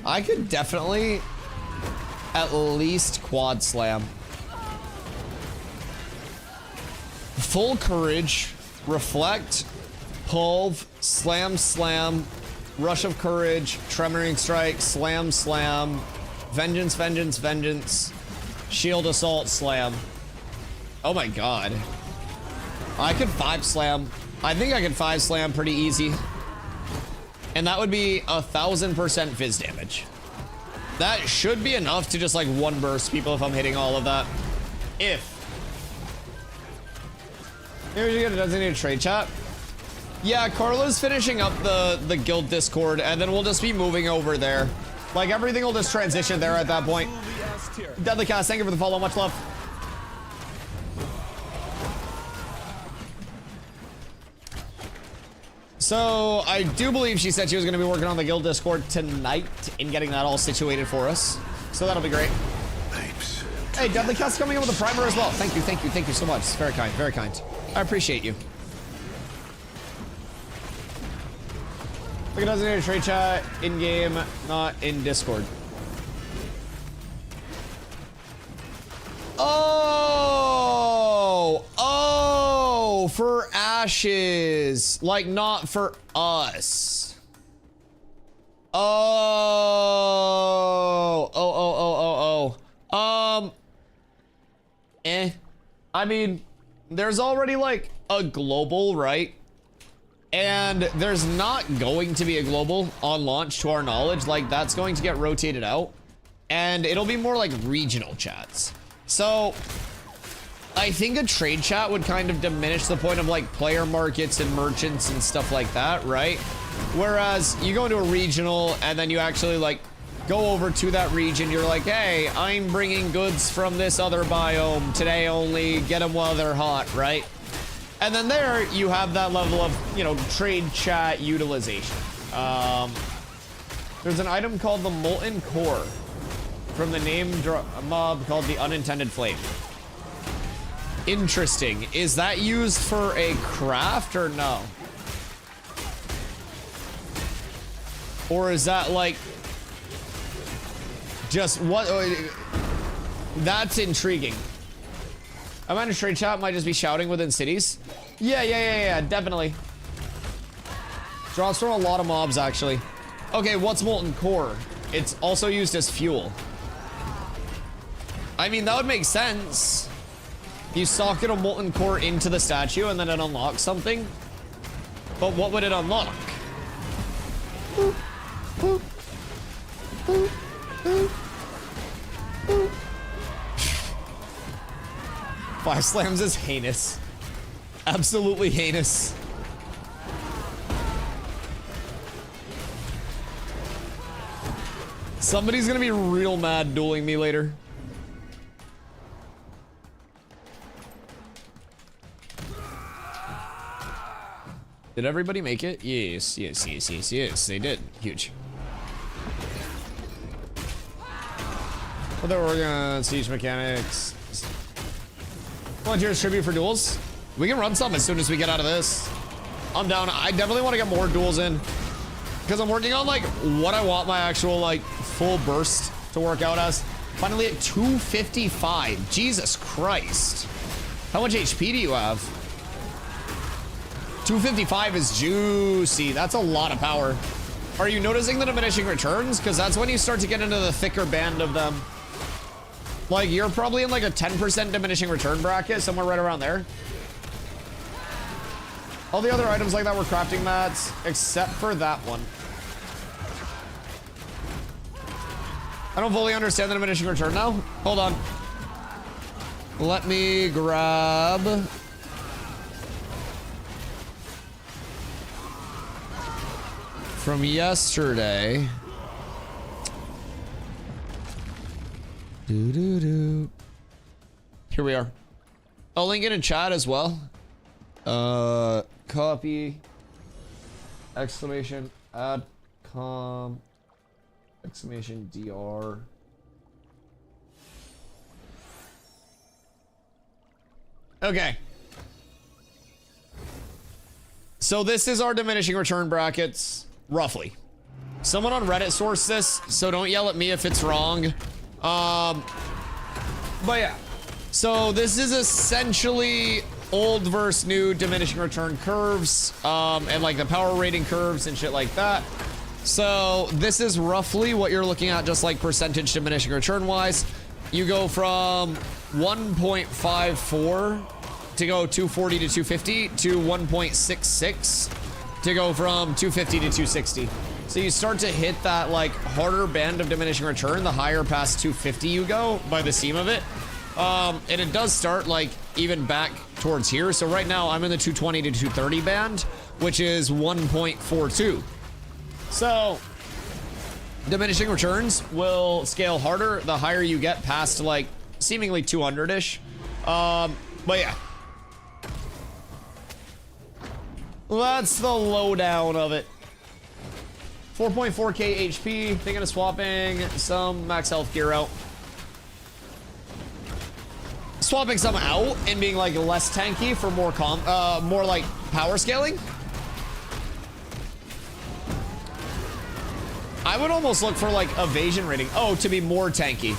I could definitely at least quad slam. Full courage, reflect, pulve, slam, slam, rush of courage, tremoring strike, slam, slam, vengeance, vengeance, vengeance, shield assault, slam. Oh my god. I could 5 slam. I think I could 5 slam pretty easy. And that would be 1000% fizz damage. That should be enough to just like one burst people if I'm hitting all of that. If. Maybe we should get a designated trade chat. Yeah, Carla's finishing up the guild Discord, and then we'll just be moving over there. Like, everything will just transition there at that point. Deadly Cast, thank you for the follow. Much love. So, I do believe she said she was going to be working on the guild Discord tonight and getting that all situated for us. So that'll be great. Hey, Deadly Cast coming in with a primer as well. Thank you so much. It's very kind, very kind. I appreciate you. Look at designated trade chat in game, not in Discord. Oh, for ashes, like not for us. I mean, there's already like a global, right? And there's not going to be a global on launch to our knowledge. Like, that's going to get rotated out. And it'll be more like regional chats. So I think a trade chat would kind of diminish the point of like player markets and merchants and stuff like that, right? Whereas you go into a regional and then you actually like go over to that region. You're like, hey, I'm bringing goods from this other biome today only. Get them while they're hot, right? And then there you have that level of, you know, trade chat utilization. There's an item called the Molten Core from the name mob called the Unintended Flame. Interesting. Is that used for a craft or no? Or is that like just what? That's intriguing. I might have trade chat might just be shouting within cities. Yeah, definitely. Drops from a lot of mobs, actually. Okay, what's Molten Core? it's also used as fuel. I mean, that would make sense. You socket a molten core into the statue and then it unlocks something. But what would it unlock? Boop, boop, boop, boop, boop. 5 slams is heinous. Absolutely heinous. Somebody's gonna be real mad dueling me later. Did everybody make it? Yes, yes, yes, yes, yes, they did. Huge. Other organ, siege mechanics. Volunteers tribute for duels. We can run some as soon as we get out of this. I'm down. I definitely want to get more duels in. Because I'm working on like what I want my actual like full burst to work out as. Finally at 255. Jesus Christ. How much HP do you have? 255 is juicy. That's a lot of power. Are you noticing the diminishing returns? Because that's when you start to get into the thicker band of them. Like, you're probably in like a 10% diminishing return bracket, somewhere right around there. All the other items like that were crafting mats, except for that one. I don't fully understand the diminishing return now. Hold on. Let me grab... from yesterday. Here we are. I'll link it in chat as well. Copy. Exclamation add com. Exclamation dr. Okay. So this is our diminishing return brackets. Roughly. Someone on Reddit sourced this, so don't yell at me if it's wrong. But yeah. So this is essentially old versus new diminishing return curves, and like the power rating curves and shit like that. So this is roughly what you're looking at, just like percentage diminishing return wise. You go from 1.54 to go 240 to 250 to 1.66 to go from 250 to 260. So you start to hit that like harder band of diminishing return the higher past 250 you go by the seam of it. And it does start like even back towards here. So right now I'm in the 220 to 230 band, which is 1.42. So diminishing returns will scale harder the higher you get past like seemingly 200-ish. But yeah. That's the lowdown of it. 4.4k HP. Thinking of swapping some max health gear out. Swapping some out and being like less tanky for more more like power scaling. I would almost look for like evasion rating. Oh, to be more tanky.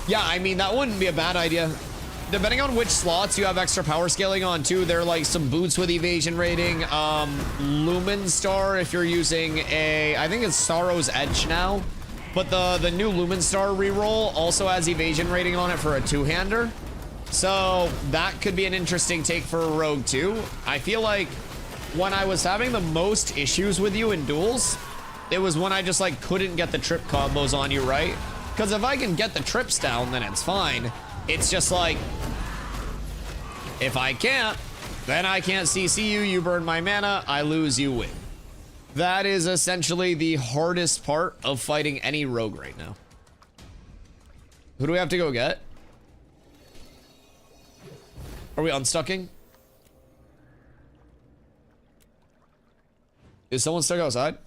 Yeah, I mean that wouldn't be a bad idea. Depending on which slots you have extra power scaling on too, there are like some boots with evasion rating. Lumen Star if you're using a, I think it's Sorrow's Edge now, but the new Lumen Star reroll also has evasion rating on it for a two-hander. So that could be an interesting take for a rogue too. I feel like when I was having the most issues with you in duels, it was when I just like couldn't get the trip combos on you right. Because if I can get the trips down, then it's fine. It's just like, if I can't, then I can't CC you, you burn my mana, I lose, you win. That is essentially the hardest part of fighting any rogue right now. Who do we have to go get? Are we unstucking? Is someone stuck outside?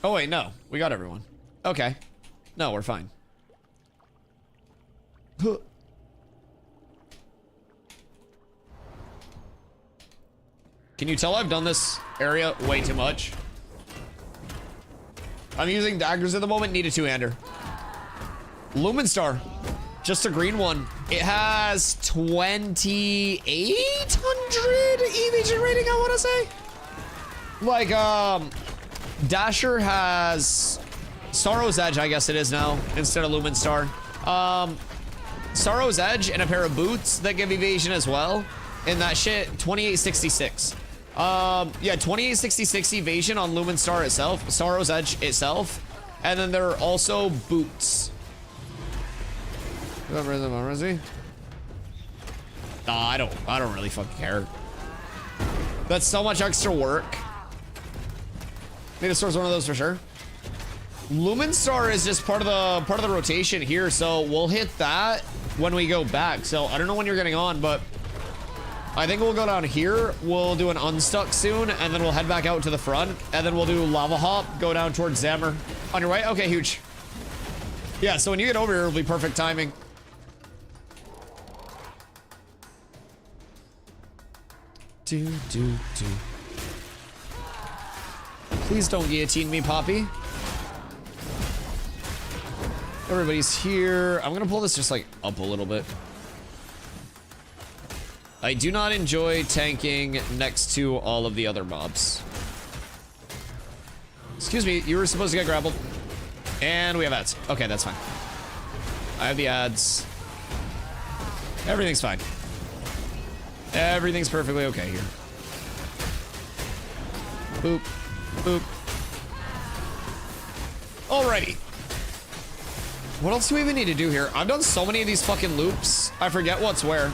Oh wait, no. We got everyone. Okay. No, we're fine. Can you tell I've done this area way too much? I'm using daggers at the moment, need a two-hander. Lumen Star. Just a green one. It has 2,800 evasion rating, I want to say. Like, Dasher has Sorrow's Edge, I guess it is now, instead of Lumen Star. Sorrow's Edge and a pair of boots that give evasion as well. And that shit, 2866. Yeah, 2866 evasion on Lumen Star itself, Sorrow's Edge itself. And then there are also boots. Nah, I don't really fucking care. That's so much extra work. Need to source one of those for sure. Lumen Star is just part of the rotation here, so we'll hit that when we go back. So I don't know when you're getting on, but I think we'll go down here. We'll do an unstuck soon, and then we'll head back out to the front, and then we'll do lava hop, go down towards Zammer. On your way? Okay, huge. Yeah, so when you get over here, it'll be perfect timing. Please don't guillotine me, Poppy. Everybody's here. I'm gonna pull this just like up a little bit. I do not enjoy tanking next to all of the other mobs. Excuse me, you were supposed to get grappled. And we have ads. Okay, that's fine. I have the ads. Everything's fine. Everything's perfectly okay here. Boop. Boop. Alrighty. What else do we even need to do here? I've done so many of these fucking loops. I forget what's where.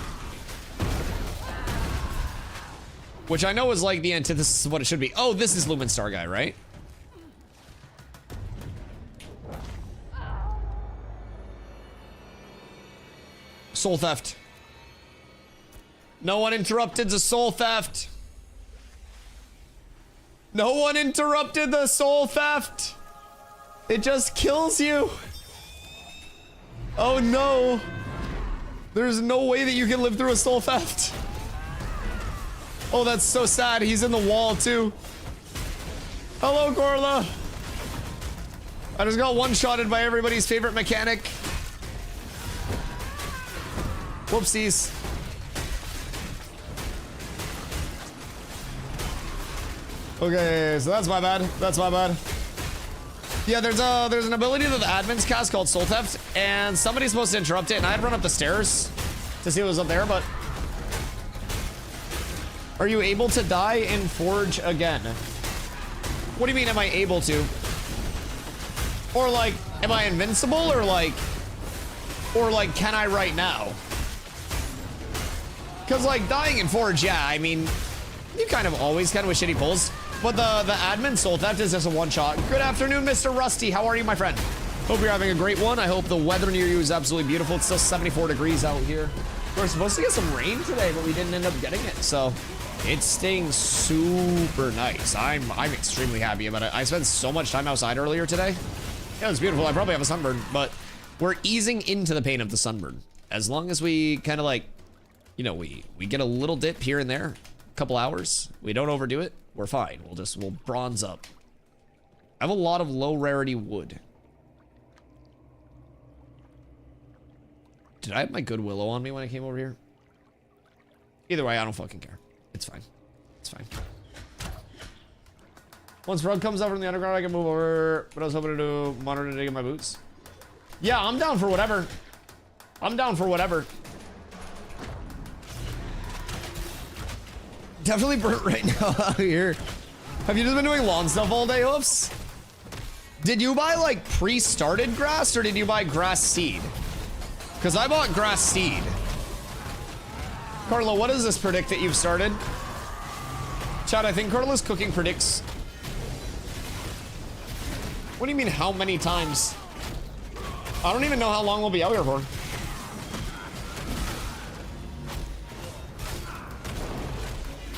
Which I know is like the antithesis of what it should be. Oh, this is Lumen Star guy, right? Soul theft. No one interrupted the soul theft. No one interrupted the soul theft. It just kills you. Oh no. There's no way that you can live through a soul theft. Oh, that's so sad. He's in the wall too. Hello, Corla. I just got one-shotted by everybody's favorite mechanic. Whoopsies. Okay, so that's my bad. That's my bad. Yeah, there's an ability that the admins cast called Soul Theft, and somebody's supposed to interrupt it, and I had to run up the stairs to see what was up there, but... Are you able to die in Forge again? What do you mean, am I able to? Or like, am I invincible, or like, can I right now? Because like, dying in Forge, yeah, I mean, you kind of always with shitty pulls. But the admin Soul Theft is just a one-shot. Good afternoon, Mr. Rusty. How are you, my friend? Hope you're having a great one. I hope the weather near you is absolutely beautiful. It's still 74 degrees out here. We were supposed to get some rain today, but we didn't end up getting it. So it's staying super nice. I'm extremely happy about it. I spent so much time outside earlier today. Yeah, it was beautiful. I probably have a sunburn, but we're easing into the pain of the sunburn. As long as we kind of like, you know, we get a little dip here and there, a couple hours. We don't overdo it. We're fine. We'll bronze up. I have a lot of low rarity wood. Did I have my good willow on me when I came over here? Either way, I don't fucking care. It's fine. It's fine. Once Rug comes over in the underground, I can move over. But I was hoping to do monitor to get my boots. Yeah, I'm down for whatever. I'm down for whatever. Definitely burnt right now out here. Have you just been doing lawn stuff all day, Hoofs? Did you buy like pre-started grass or did you buy grass seed? Because I bought grass seed. Carlo, what does this predict that you've started? Chad, I think Carlo's cooking predicts. What do you mean how many times? I don't even know how long we'll be out here for.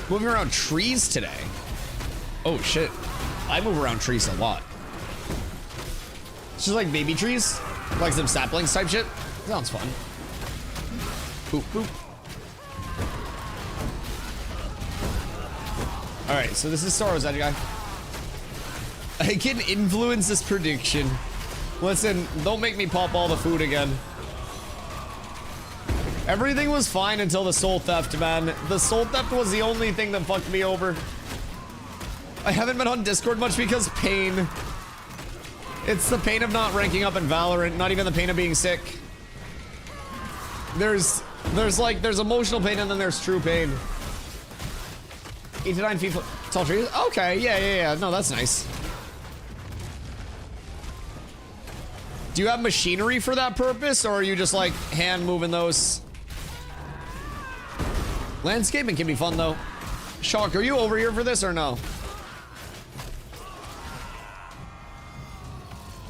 Moving around trees today. Oh shit. I move around trees a lot. It's just like baby trees. Like some saplings type shit. Sounds fun. Boop, boop. Alright, so this is Sorrow's Edge guy. I can influence this prediction. Listen, don't make me pop all the food again. Everything was fine until the soul theft, man. The soul theft was the only thing that fucked me over. I haven't been on Discord much because pain. It's the pain of not ranking up in Valorant, not even the pain of being sick. There's emotional pain and then there's true pain. 8 to 9 feet tall trees? Okay, yeah. No, that's nice. Do you have machinery for that purpose, or are you just like hand moving those? Landscaping can be fun though. Shock, are you over here for this or no?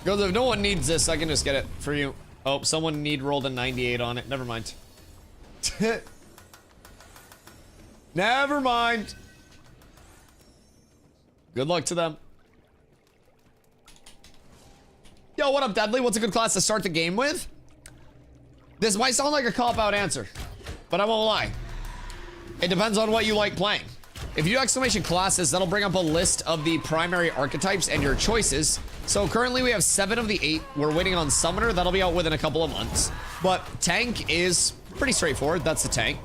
Because if no one needs this, I can just get it for you. Oh, someone rolled a 98 on it. Never mind. Never mind. Good luck to them. Yo, what up, Deadly? What's a good class to start the game with? This might sound like a cop-out answer, but I won't lie. It depends on what you like playing. If you do exclamation classes, that'll bring up a list of the primary archetypes and your choices. So currently we have 7 of the 8. We're waiting on Summoner. That'll be out within a couple of months. But Tank is pretty straightforward. That's the Tank.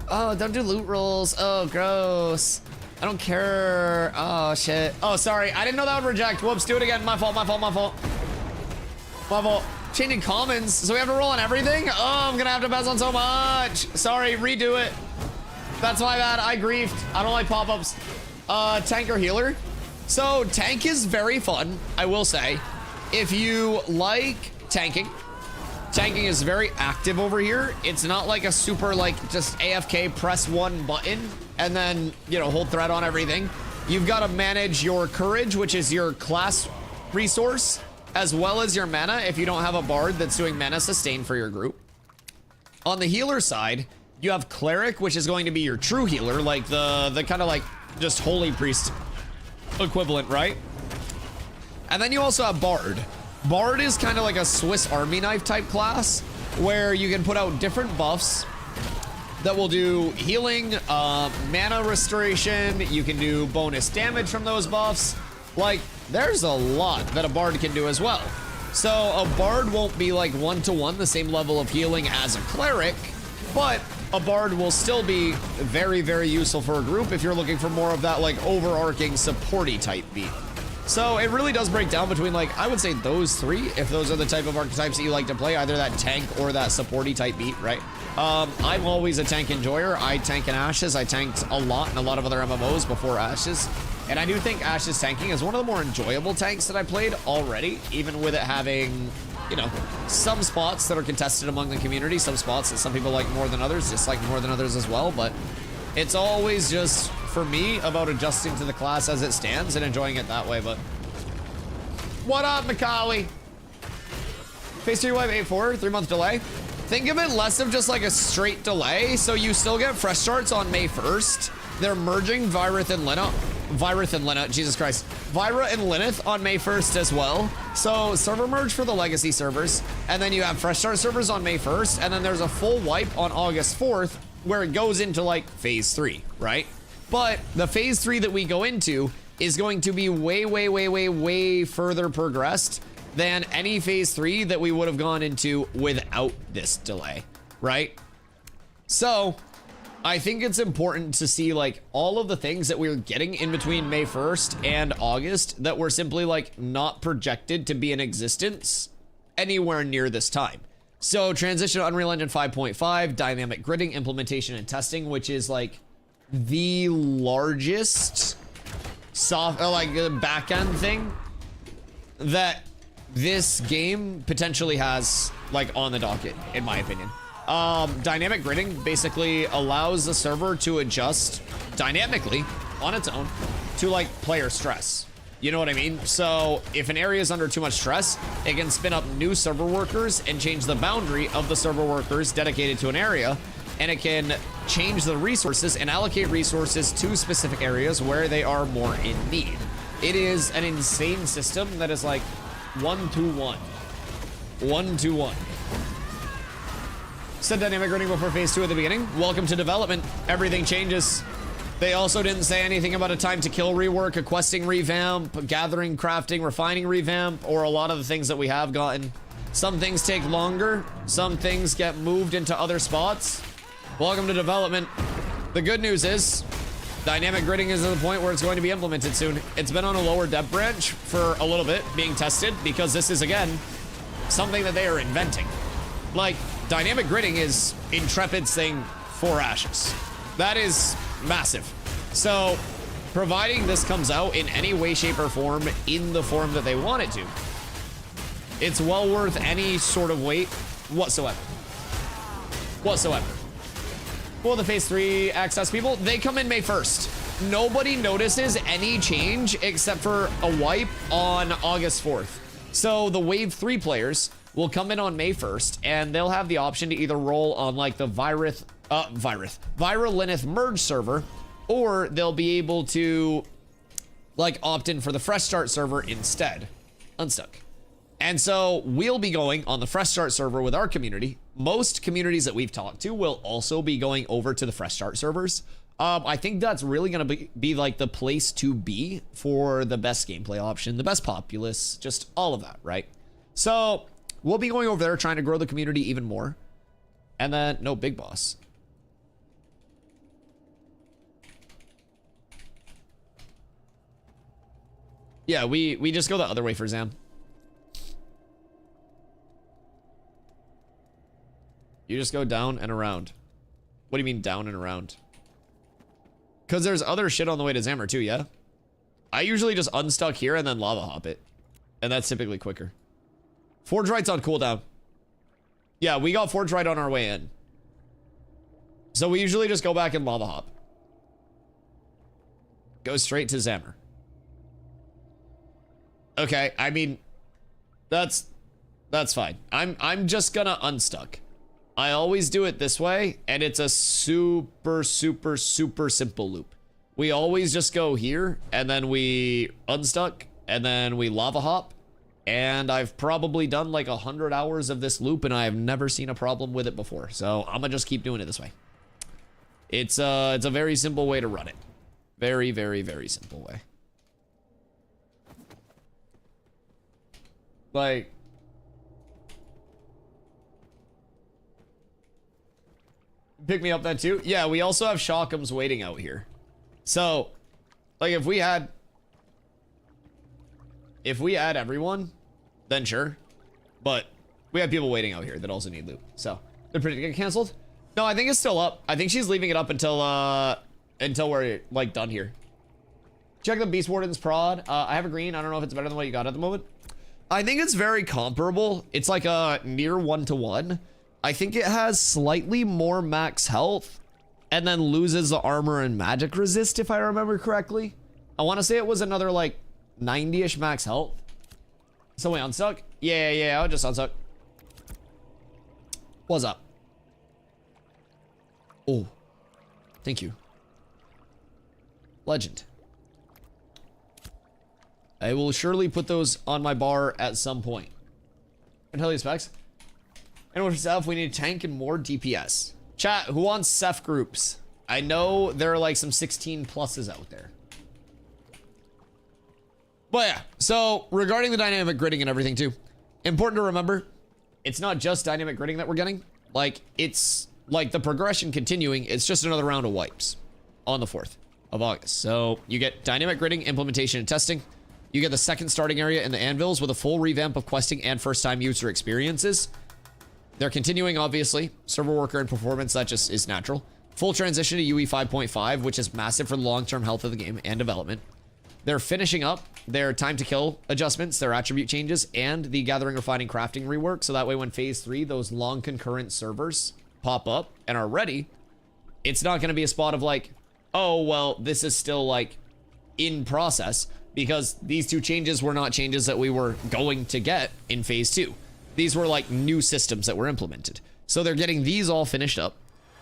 Oh, don't do loot rolls. Oh, gross. I don't care. Oh, shit. Oh, sorry. I didn't know that would reject. Whoops, do it again. My fault. Changing commons, so we have to roll on everything? Oh, I'm gonna have to pass on so much. Sorry, redo it. That's my bad, I griefed. I don't like pop-ups. Tank or healer? So, tank is very fun, I will say. If you like tanking is very active over here. It's not like a super, like, just AFK, press one button, and then, you know, hold thread on everything. You've got to manage your courage, which is your class resource, as well as your mana if you don't have a bard that's doing mana sustain for your group. On the healer side, you have cleric, which is going to be your true healer, like the kind of like just holy priest equivalent, right? And then you also have bard. Bard is kind of like a Swiss Army knife type class where you can put out different buffs that will do healing, mana restoration. You can do bonus damage from those buffs. Like, there's a lot that a bard can do as well. So a bard won't be like one-to-one the same level of healing as a cleric, but a bard will still be very, very useful for a group if you're looking for more of that like overarching supporty type beat. So it really does break down between, like, I would say those 3, if those are the type of archetypes that you like to play, either that tank or that supporty type beat, right? I'm always a tank enjoyer. I tank in Ashes. I tanked a lot in a lot of other MMOs before Ashes. And I do think Ashes tanking is one of the more enjoyable tanks that I played already, even with it having, you know, some spots that are contested among the community, some spots that some people like more than others, dislike more than others as well, but it's always just, for me, about adjusting to the class as it stands and enjoying it that way. But what up, Macaulay? Phase 3 Wave 8-4, 3-month delay. Think of it less of just like a straight delay, so you still get fresh starts on May 1st. They're merging Vyra and Lina, Jesus Christ. Vyra and Lyneth on May 1st as well. So server merge for the legacy servers, and then you have fresh start servers on May 1st, and then there's a full wipe on August 4th where it goes into like phase 3, right? But the phase 3 that we go into is going to be way further progressed than any phase 3 that we would have gone into without this delay, right? So I think it's important to see like all of the things that we're getting in between May 1st and August that were simply like not projected to be in existence anywhere near this time. So transition to Unreal Engine 5.5, dynamic gridding, implementation and testing, which is like the largest back-end thing that this game potentially has like on the docket, in my opinion. Dynamic gridding basically allows the server to adjust dynamically on its own to like player stress. You know what I mean? So if an area is under too much stress, it can spin up new server workers and change the boundary of the server workers dedicated to an area, and it can change the resources and allocate resources to specific areas where they are more in need. It is an insane system that is like 1-to-1. 1-to-1. Said dynamic gridding before phase 2 at the beginning. Welcome to development. Everything changes. They also didn't say anything about a time to kill rework, a questing revamp, a gathering, crafting, refining revamp, or a lot of the things that we have gotten. Some things take longer. Some things get moved into other spots. Welcome to development. The good news is Dynamic gridding is at the point where it's going to be implemented soon. It's been on a lower dev branch for a little bit being tested because this is, again, something that they are inventing. Like, dynamic gridding is Intrepid's thing for Ashes. That is massive. So, providing this comes out in any way, shape, or form in the form that they want it to, it's well worth any sort of wait whatsoever. Well, the phase 3 access people, they come in May 1st. Nobody notices any change except for a wipe on August 4th. So the wave 3 players will come in on May 1st, and they'll have the option to either roll on like the Viralinith merge server, or they'll be able to like opt in for the fresh start server instead. Unstuck. And so we'll be going on the fresh start server with our community. Most communities that we've talked to will also be going over to the fresh start servers. I think that's really going to be like the place to be for the best gameplay option, the best populace, just all of that, right? So we'll be going over there trying to grow the community even more. And then, no, big boss. Yeah, we just go the other way for Zam. You just go down and around. What do you mean down and around? Because there's other shit on the way to Zammer too, yeah? I usually just unstuck here and then lava hop it. And that's typically quicker. Forge Right's on cooldown. Yeah, we got Forge Right on our way in. So we usually just go back and lava hop. Go straight to Zammer. Okay, I mean, that's fine. I'm just gonna unstuck. I always do it this way, and it's a super simple loop. We always just go here, and then we unstuck, and then we lava hop, and I've probably done like 100 hours of this loop, and I have never seen a problem with it before. So I'm gonna just keep doing it this way. It's a very simple way to run it. Very simple way. Like, pick me up then too. Yeah, we also have Shockums waiting out here. So, like, if we had everyone, then sure. But we have people waiting out here that also need loot. So, they're pretty to get canceled. No, I think it's still up. I think she's leaving it up until we're like done here. Check the Beast Warden's prod. I have a green. I don't know if it's better than what you got at the moment. I think it's very comparable. It's like a near 1-to-1. I think it has slightly more max health and then loses the armor and magic resist, if I remember correctly. I want to say it was another like 90-ish max health. So wait, unstuck? Yeah, I'll just unstuck. What's up? Oh, thank you. Legend. I will surely put those on my bar at some point. And tell you specs. And with Ceph, we need a tank and more DPS. Chat, who wants Ceph groups? I know there are like some 16 pluses out there. But yeah, so regarding the dynamic gridding and everything too, important to remember, it's not just dynamic gridding that we're getting. Like, it's like the progression continuing. It's just another round of wipes on the 4th of August. So you get dynamic gridding, implementation, and testing. You get the second starting area in the anvils with a full revamp of questing and first-time user experiences. They're continuing, obviously. Server worker and performance, that just is natural. Full transition to UE 5.5, which is massive for the long-term health of the game and development. They're finishing up their time to kill adjustments, their attribute changes, and the gathering, refining, crafting rework. So that way when phase 3, those long concurrent servers pop up and are ready, it's not going to be a spot of like, oh, well, this is still like in process, because these two changes were not changes that we were going to get in phase 2. These were like new systems that were implemented. So they're getting these all finished up.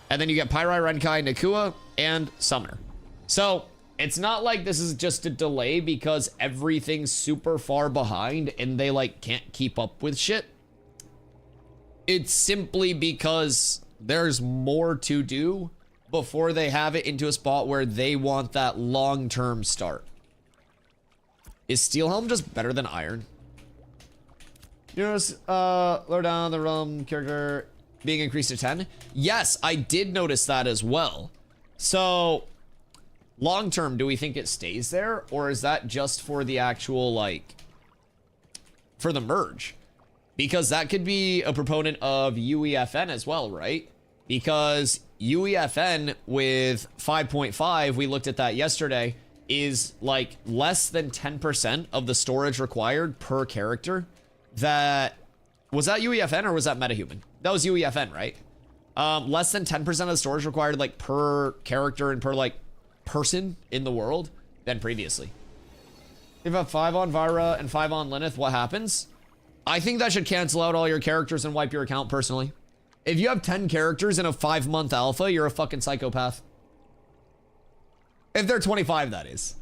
And then you get Pyrai, Renkai, Nakua, and Summoner. So it's not like this is just a delay because everything's super far behind and they like can't keep up with shit. It's simply because there's more to do before they have it into a spot where they want that long-term start. Is Steel Helm just better than Iron? You notice, lower down the realm character being increased to 10? Yes, I did notice that as well. So, long term, do we think it stays there? Or is that just for the actual, like, for the merge? Because that could be a proponent of UEFN as well, right? Because UEFN with 5.5, we looked at that yesterday, is like less than 10% of the storage required per character. Was that UEFN or was that MetaHuman? That was UEFN, right? Less than 10% of the storage required, like, per character and per, like, person in the world than previously. If you have 5 on Vira and 5 on Lyneth, what happens? I think that should cancel out all your characters and wipe your account, personally. If you have 10 characters in a 5-month alpha, you're a fucking psychopath. If they're 25, that is.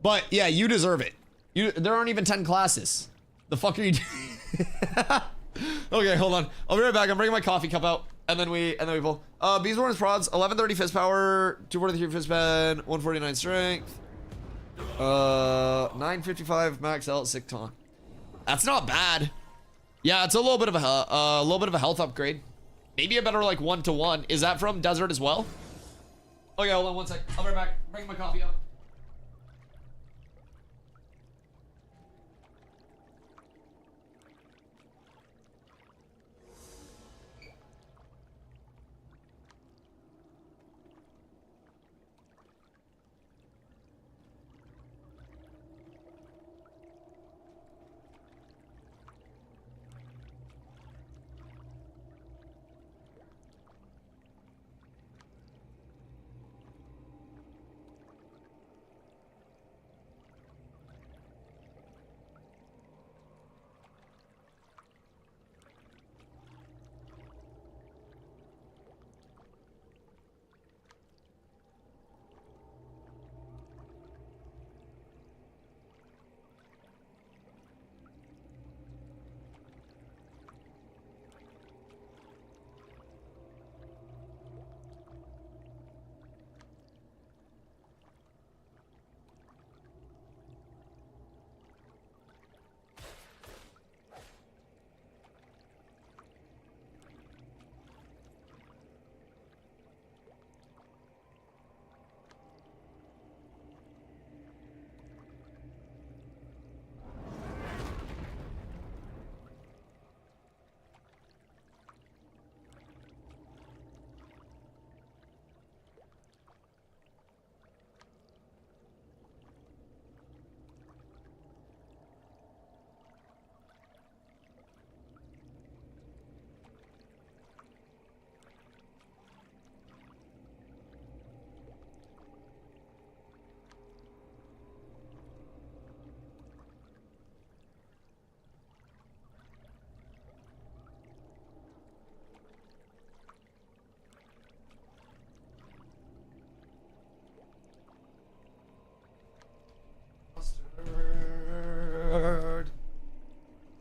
But, yeah, you deserve it. There aren't even 10 classes. The fuck are you doing? Okay, hold on. I'll be right back. I'm bringing my coffee cup out. And then we pull. Beesborn's prods, 1130 fist power, 243 fist bend, 149 strength, 955 max health, 6 taunt. That's not bad. Yeah, it's a little bit of a health upgrade. Maybe a better, like, 1-to-1. Is that from Desert as well? Okay, hold on one sec. I'll be right back. Bring my coffee up.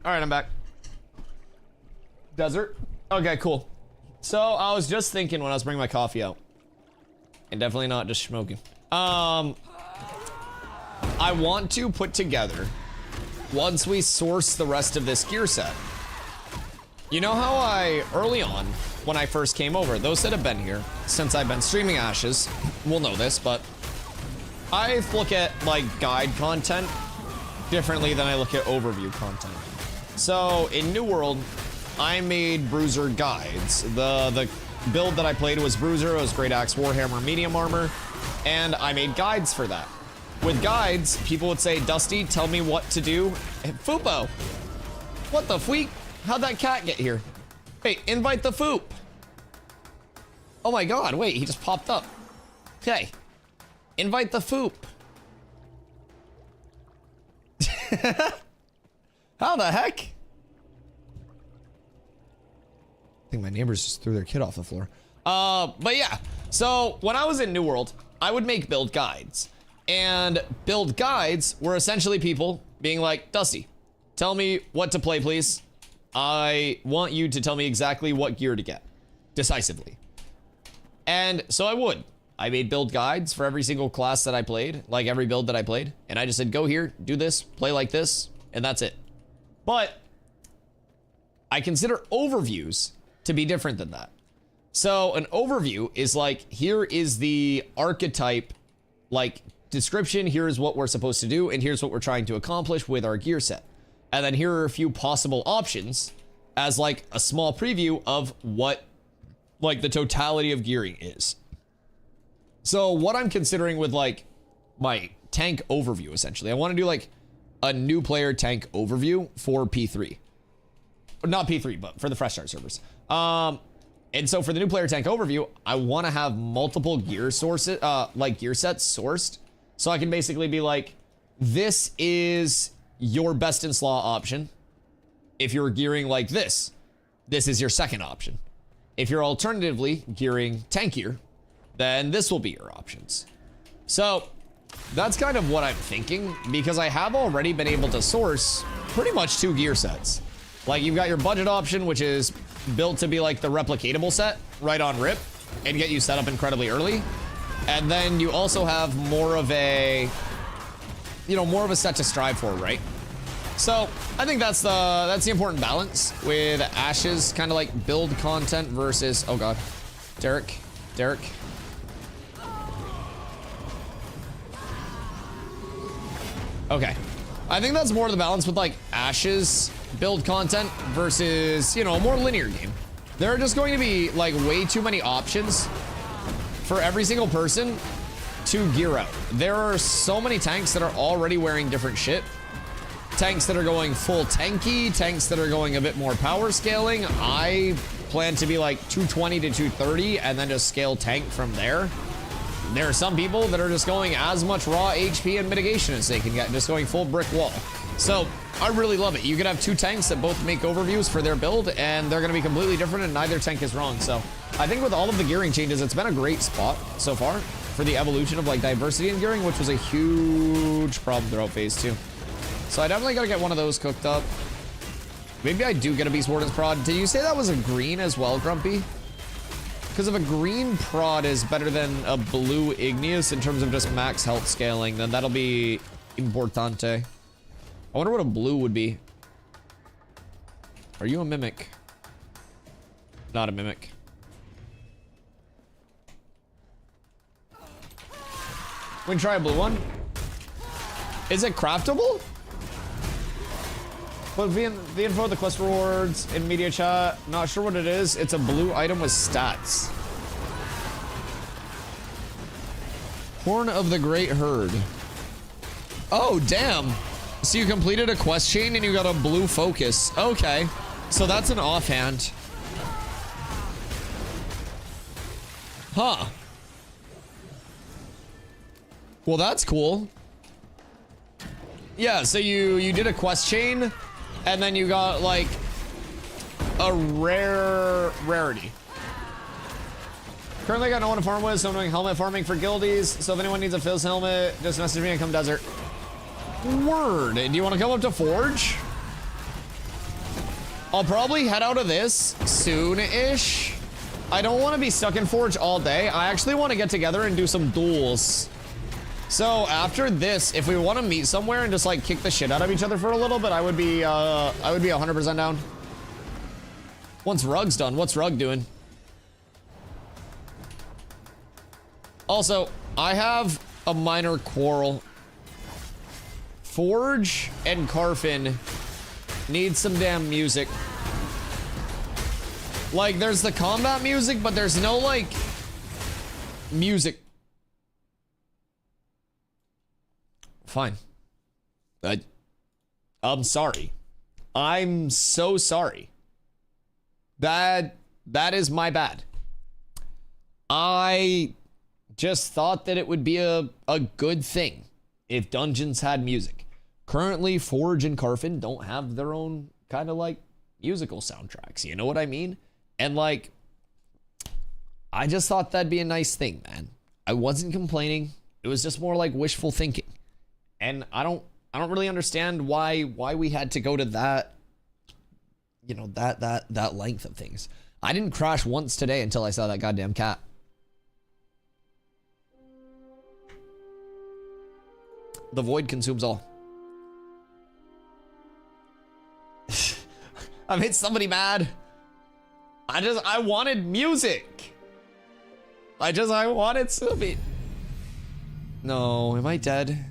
All right, I'm back. Desert. Okay, cool. So I was just thinking when I was bringing my coffee out, and definitely not just smoking. I want to put together, once we source the rest of this gear set. You know how early on, when I first came over, those that have been here since I've been streaming Ashes will know this, but I look at, like, guide content differently than I look at overview content. So in New World, I made Bruiser guides. The build that I played was Bruiser, it was Great Axe, Warhammer, Medium Armor, and I made guides for that. With guides, people would say, Dusty, tell me what to do. Fupo! What the freak? How'd that cat get here? Hey, invite the Foop! Oh my god, wait, he just popped up. Okay. Invite the Foop. How the heck? I think my neighbors just threw their kid off the floor. But yeah. So when I was in New World, I would make build guides. And build guides were essentially people being like, Dusty, tell me what to play, please. I want you to tell me exactly what gear to get. Decisively. And so I would. I made build guides for every single class that I played, like every build that I played. And I just said, go here, do this, play like this, and that's it. But I consider overviews to be different than that. So an overview is like, here is the archetype like description, here's what we're supposed to do, and here's what we're trying to accomplish with our gear set. And then here are a few possible options as like a small preview of what like the totality of gearing is. So what I'm considering with like my tank overview, essentially, I want to do like a new player tank overview for P3. Not P3, but for the fresh start servers. And so for the new player tank overview, I want to have multiple gear sources, like gear sets sourced. So I can basically be like, this is your best in slaw option. If you're gearing like this is your second option. If you're alternatively gearing tankier, then this will be your options. So that's kind of what I'm thinking, because I have already been able to source pretty much 2 gear sets. Like you've got your budget option, which is built to be like the replicatable set right on rip and get you set up incredibly early. And then you also have more of a, you know, more of a set to strive for, right? So I think that's the important balance with Ash's kind of like build content versus, oh god, Derek. Okay, I think that's more of the balance with like Ash's build content versus, you know, a more linear game. There are just going to be like way too many options for every single person to gear out. There are so many tanks that are already wearing different shit. Tanks that are going full tanky, tanks that are going a bit more power scaling. I plan to be like 220 to 230 and then just scale tank from there. There are some people that are just going as much raw HP and mitigation as they can get, just going full brick wall. So I really love it. You can have 2 tanks that both make overviews for their build, and they're going to be completely different, and neither tank is wrong. So I think with all of the gearing changes, it's been a great spot so far for the evolution of like diversity in gearing, which was a huge problem throughout phase 2. So I definitely got to get one of those cooked up. Maybe I do get a Beast Warden's prod. Did you say that was a green as well, Grumpy? Because if a green prod is better than a blue Igneous in terms of just max health scaling, then that'll be importante. I wonder what a blue would be. Are you a mimic? Not a mimic. We can try a blue one. Is it craftable? Put the info of the quest rewards in media chat. Not sure what it is. It's a blue item with stats. Horn of the Great Herd. Oh, damn. So you completed a quest chain and you got a blue focus. Okay. So that's an offhand. Huh. Well, that's cool. Yeah, so you did a quest chain and then you got like a rarity. Currently got no one to farm with, so I'm doing helmet farming for guildies. So if anyone needs a Fizz helmet, just message me and come desert. Word. Do you want to come up to Forge? I'll probably head out of this soon-ish. I don't want to be stuck in Forge all day. I actually want to get together and do some duels. So after this, if we want to meet somewhere and just like kick the shit out of each other for a little bit, I would be 100% down. Once Rug's done, what's Rug doing? Also, I have a minor quarrel. Forge and Carfin need some damn music. Like, there's the combat music, but there's no like music. Fine. I'm sorry. I'm so sorry. That is my bad. I just thought that it would be a good thing if dungeons had music. Currently, Forge and Carfin don't have their own kind of like musical soundtracks. You know what I mean? And like, I just thought that'd be a nice thing, man. I wasn't complaining. It was just more like wishful thinking. And I don't really understand why we had to go to that, you know, that length of things. I didn't crash once today until I saw that goddamn cat. The void consumes all. I made somebody mad. I wanted music. I wanted Sylvie. No, am I dead?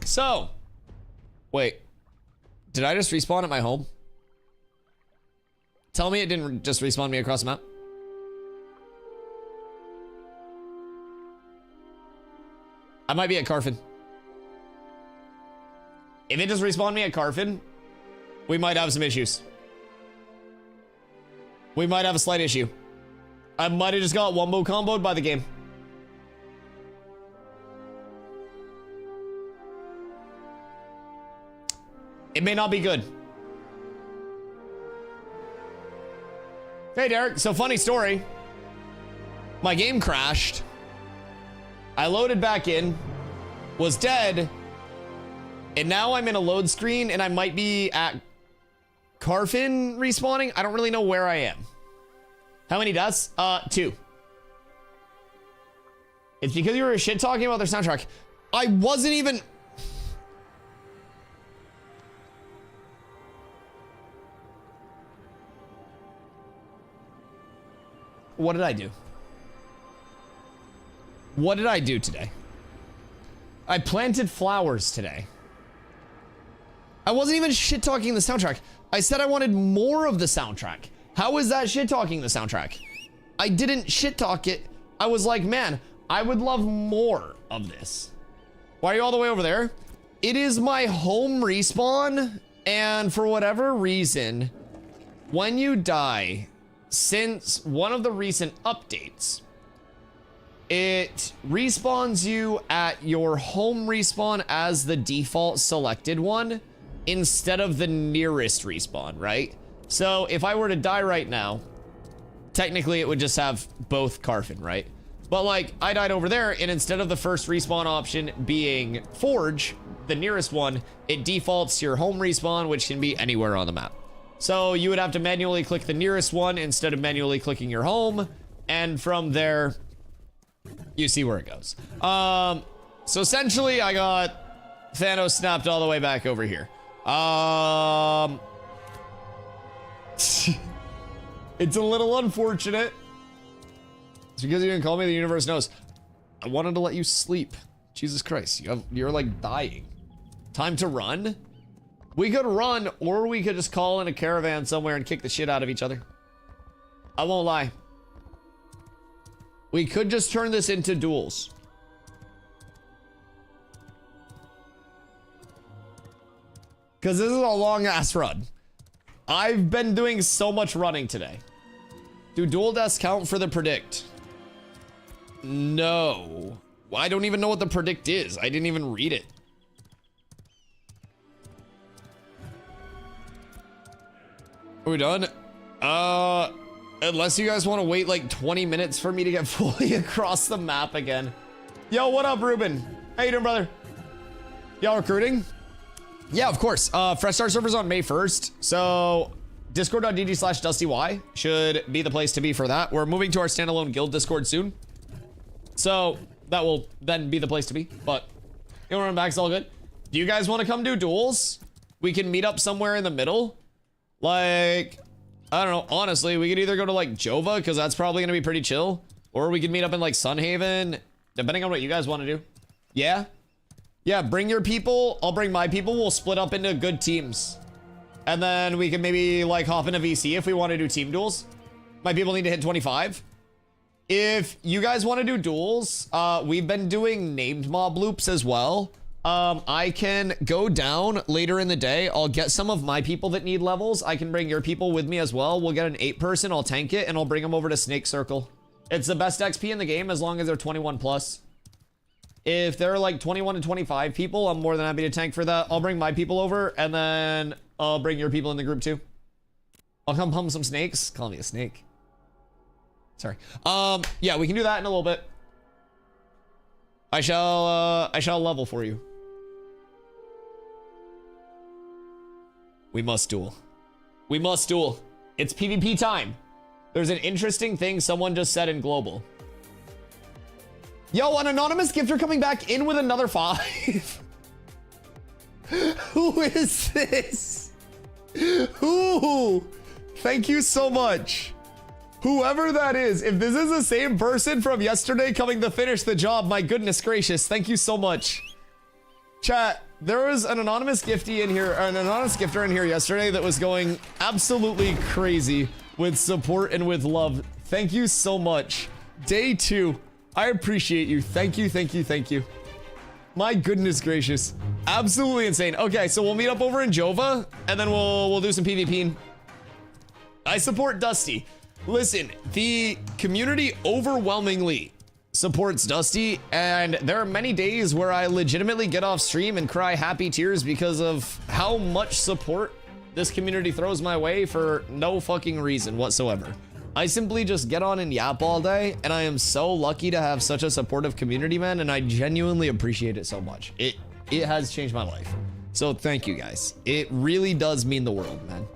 So, wait. Did I just respawn at my home? Tell me it didn't just respawn me across the map. I might be at Carfin. If it just respawned me at Carfin, we might have some issues. We might have a slight issue. I might have just got wombo comboed by the game. It may not be good. Hey, Derek. So, funny story. My game crashed. I loaded back in, was dead, and now I'm in a load screen, and I might be at Carfin respawning. I don't really know where I am. How many deaths? 2. It's because you were shit talking about their soundtrack. I wasn't even... What did I do? What did I do today? I planted flowers today. I wasn't even shit-talking the soundtrack. I said I wanted more of the soundtrack. How is that shit-talking the soundtrack? I didn't shit-talk it. I was like, man, I would love more of this. Why are you all the way over there? It is my home respawn, and for whatever reason, when you die, since one of the recent updates, it respawns you at your home respawn as the default selected one instead of the nearest respawn, right? So if I were to die right now, technically it would just have both Carfin, right? But like I died over there, and instead of the first respawn option being Forge, the nearest one, it defaults to your home respawn, which can be anywhere on the map. So you would have to manually click the nearest one instead of manually clicking your home, and from there you see where it goes. So essentially I got Thanos snapped all the way back over here. It's a little unfortunate. It's because you didn't call me, the universe knows. I wanted to let you sleep. Jesus Christ, you're like dying. Time to run? We could run, or we could just call in a caravan somewhere and kick the shit out of each other. I won't lie. We could just turn this into duels. Because this is a long ass run. I've been doing so much running today. Do duel deaths count for the predict? No. I don't even know what the predict is. I didn't even read it. Are we done? Unless you guys want to wait like 20 minutes for me to get fully across the map again. Yo, what up, Ruben? How you doing, brother? Y'all recruiting? Yeah, of course. Fresh start servers on May 1st. So discord.gg/DustyWhy should be the place to be for that. We're moving to our standalone guild Discord soon. So that will then be the place to be. But you want to run back, it's all good. Do you guys want to come do duels? We can meet up somewhere in the middle. Like, I don't know. Honestly, we could either go to like Jova, because that's probably going to be pretty chill. Or we could meet up in like Sunhaven, depending on what you guys want to do. Yeah? Yeah, bring your people. I'll bring my people. We'll split up into good teams. And then we can maybe like hop into VC if we want to do team duels. My people need to hit 25. If you guys want to do duels, we've been doing named mob loops as well. I can go down later in the day. I'll get some of my people that need levels. I can bring your people with me as well. We'll get an 8-person. I'll tank it, and I'll bring them over to Snake Circle. It's the best XP in the game as long as they're 21 plus. If they're like 21 to 25 people, I'm more than happy to tank for that. I'll bring my people over, and then I'll bring your people in the group too. I'll come pump some snakes. Call me a snake. Sorry. Yeah, we can do that in a little bit. I shall level for you. We must duel. We must duel. It's PvP time. There's an interesting thing someone just said in global. Yo, an anonymous gifter coming back in with another 5. Who is this? Who? Thank you so much. Whoever that is, if this is the same person from yesterday coming to finish the job, my goodness gracious, thank you so much. Chat, there was an anonymous gifter in here yesterday that was going absolutely crazy with support and with love. Thank you so much. Day 2, I appreciate you. Thank you, thank you, thank you. My goodness gracious. Absolutely insane. Okay, so we'll meet up over in Jova, and then we'll do some PvPing. I support Dusty. Listen, the community overwhelmingly supports Dusty, and there are many days where I legitimately get off stream and cry happy tears because of how much support this community throws my way for no fucking reason whatsoever. I simply just get on and yap all day, and I am so lucky to have such a supportive community, man, and I genuinely appreciate it so much. It has changed my life. So thank you guys. It really does mean the world, man.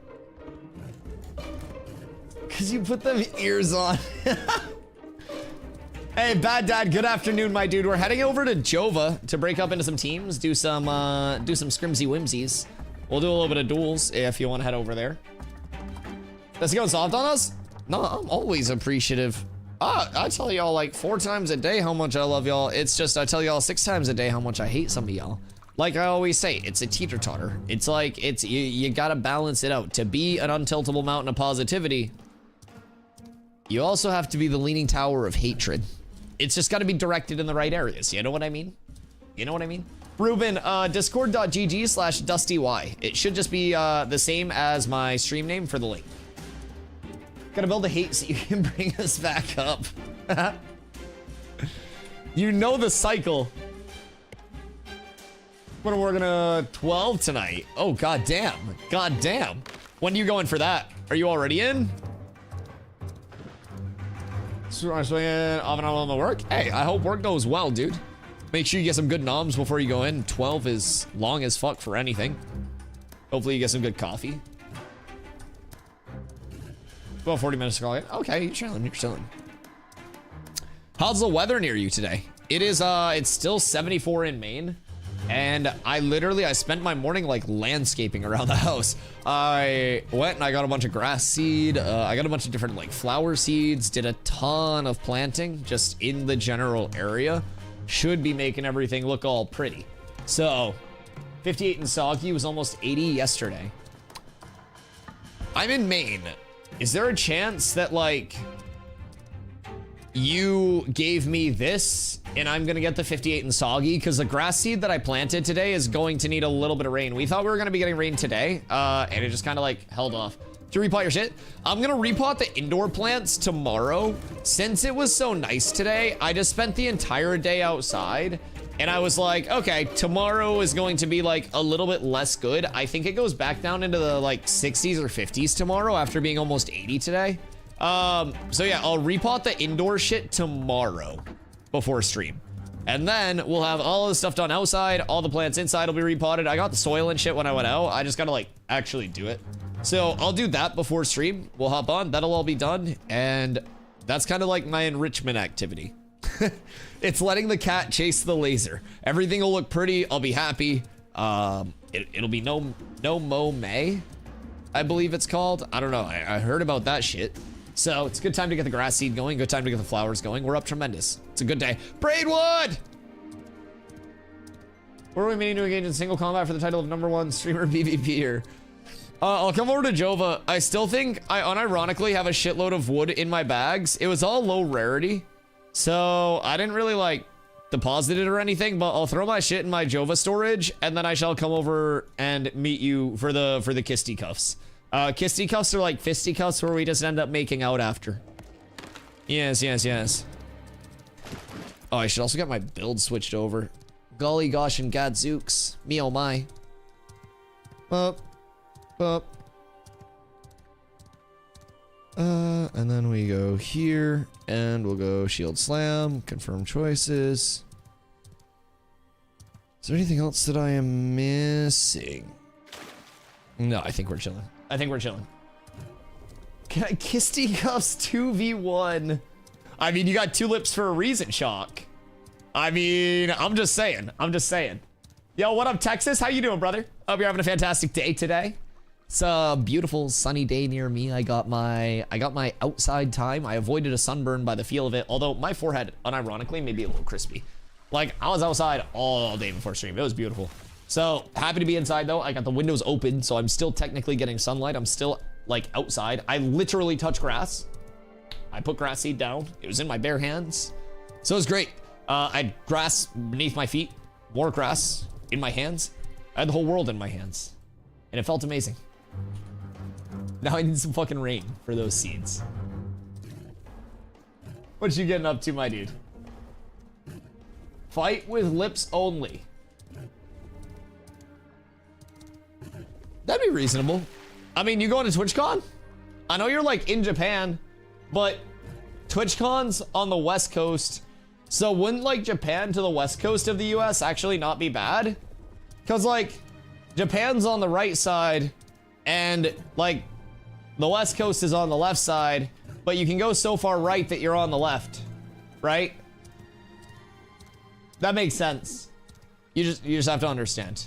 Cause you put them ears on. Hey, Bad Dad, good afternoon, my dude. We're heading over to Jova to break up into some teams, do some scrimsy whimsies. We'll do a little bit of duels if you want to head over there. That's going soft on us? No, I'm always appreciative. I tell y'all like 4 times a day how much I love y'all. It's just I tell y'all 6 times a day how much I hate some of y'all. Like I always say, it's a teeter-totter. It's like, you gotta balance it out. To be an untiltable mountain of positivity, you also have to be the leaning tower of hatred. It's just gotta be directed in the right areas. You know what I mean? You know what I mean? Ruben, discord.gg/DustyWhy. It should just be the same as my stream name for the link. Gotta build a hate so you can bring us back up. You know the cycle. When we're gonna 12 tonight. Oh, goddamn. Goddamn. When are you going for that? Are you already in? So I'm swinging off and on the work. Hey, I hope work goes well, dude. Make sure you get some good noms before you go in. 12 is long as fuck for anything. Hopefully you get some good coffee. About 40 minutes to call it. Okay, you're chilling, you're chilling. How's the weather near you today? It is, it's still 74 in Maine. And I spent my morning like landscaping around the house. I went and I got a bunch of grass seed. I got a bunch of different like flower seeds, did a ton of planting just in the general area. Should be making everything look all pretty. So 58 in Soggy was almost 80 yesterday. I'm in Maine. Is there a chance that like you gave me this and I'm gonna get the 58 and Soggy? Because the grass seed that I planted today is going to need a little bit of rain. We thought we were gonna be getting rain today, and it just kind of like held off. Did you repot your shit? I'm gonna repot the indoor plants tomorrow. Since it was so nice today, I just spent the entire day outside and I was like, okay, tomorrow is going to be like a little bit less good. I think it goes back down into the like 60s or 50s tomorrow after being almost 80 today. So yeah, I'll repot the indoor shit tomorrow before stream. And then we'll have all the stuff done outside. All the plants inside will be repotted. I got the soil and shit when I went out. I just gotta like actually do it. So I'll do that before stream. We'll hop on, that'll all be done. And that's kind of like my enrichment activity. It's letting the cat chase the laser. Everything will look pretty, I'll be happy. It'll be no Mo May, I believe it's called. I don't know, I heard about that shit. So it's a good time to get the grass seed going, good time to get the flowers going. We're up tremendous. It's a good day. Braidwood! Where are we meaning to engage in single combat for the title of #1 streamer PvP here? I'll come over to Jova. I still think I unironically have a shitload of wood in my bags. It was all low rarity, so I didn't really like deposit it or anything, but I'll throw my shit in my Jova storage and then I shall come over and meet you for the kisticuffs. Kisticuffs are like fisticuffs where we just end up making out after. Yes, yes, yes. Oh, I should also get my build switched over. Golly gosh and gadzooks. Me oh my. Up. And then we go here and we'll go shield slam, confirm choices. Is there anything else that I am missing? No, I think we're chilling. I think we're chilling. Can I kisticuffs 2v1? I mean, you got tulips for a reason, Shock. I mean, I'm just saying. I'm just saying. Yo, what up, Texas? How you doing, brother? Hope you're having a fantastic day today. It's a beautiful sunny day near me. I got my outside time. I avoided a sunburn by the feel of it, although my forehead, unironically, may be a little crispy. Like, I was outside all day before stream. It was beautiful. So, happy to be inside, though. I got the windows open, so I'm still technically getting sunlight. I'm still, like, outside. I literally touch grass. I put grass seed down. It was in my bare hands. So, it was great. I had grass beneath my feet. More grass in my hands. I had the whole world in my hands. And it felt amazing. Now I need some fucking rain for those seeds. What you getting up to, my dude? Fight with lips only. That'd be reasonable. I mean, you going to TwitchCon? I know you're like in Japan, but TwitchCon's on the West Coast. So wouldn't like Japan to the West Coast of the US actually not be bad? Cause like Japan's on the right side and like the West Coast is on the left side, but you can go so far right that you're on the left, right? That makes sense. You just have to understand.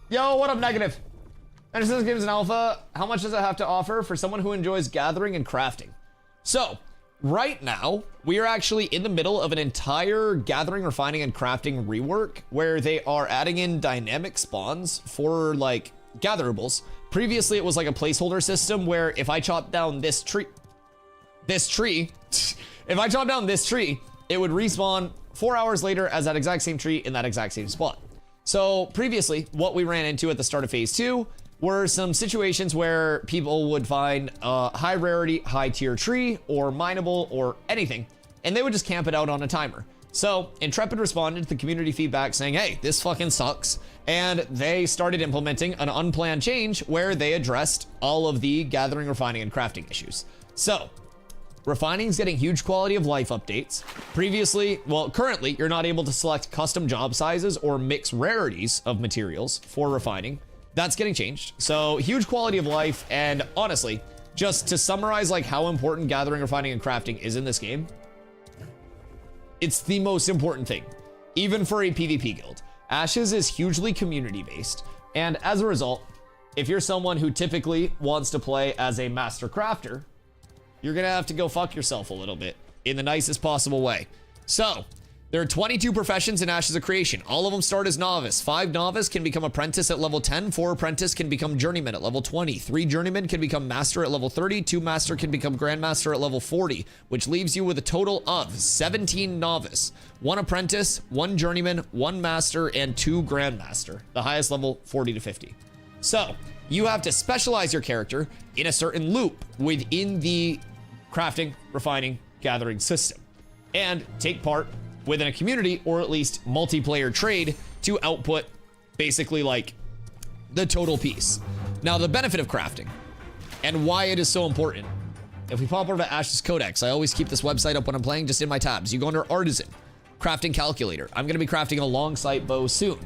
Yo, what up, Negative? Anderson's Games in Alpha, how much does it have to offer for someone who enjoys gathering and crafting? So, right now, we are actually in the middle of an entire gathering, refining, and crafting rework where they are adding in dynamic spawns for like gatherables. Previously, it was like a placeholder system where if I chop down this tree, if I chop down this tree, it would respawn 4 hours later as that exact same tree in that exact same spot. So previously, what we ran into at the start of phase 2 were some situations where people would find a high rarity, high tier tree or mineable or anything, and they would just camp it out on a timer. So Intrepid responded to the community feedback saying, hey, this fucking sucks. And they started implementing an unplanned change where they addressed all of the gathering, refining, and crafting issues. So refining is getting huge quality of life updates. Previously, well, currently, you're not able to select custom job sizes or mix rarities of materials for refining. That's getting changed. So huge quality of life. And honestly, just to summarize like how important gathering, refining, and crafting is in this game, it's the most important thing, even for a PvP guild. Ashes is hugely community based. And as a result, if you're someone who typically wants to play as a master crafter, you're gonna have to go fuck yourself a little bit in the nicest possible way. So there are 22 professions in Ashes of Creation. All of them start as novice. 5 novice can become apprentice at level 10. 4 apprentice can become journeyman at level 20. 3 journeyman can become master at level 30. 2 master can become grandmaster at level 40, which leaves you with a total of 17 novice, 1 apprentice, 1 journeyman, 1 master, and 2 grandmaster, the highest level 40 to 50. So you have to specialize your character in a certain loop within the crafting, refining, gathering system, and take part within a community or at least multiplayer trade to output basically like the total piece. Now, the benefit of crafting and why it is so important. If we pop over to Ash's Codex, I always keep this website up when I'm playing, just in my tabs. You go under Artisan, Crafting Calculator. I'm going to be crafting a long sight bow soon.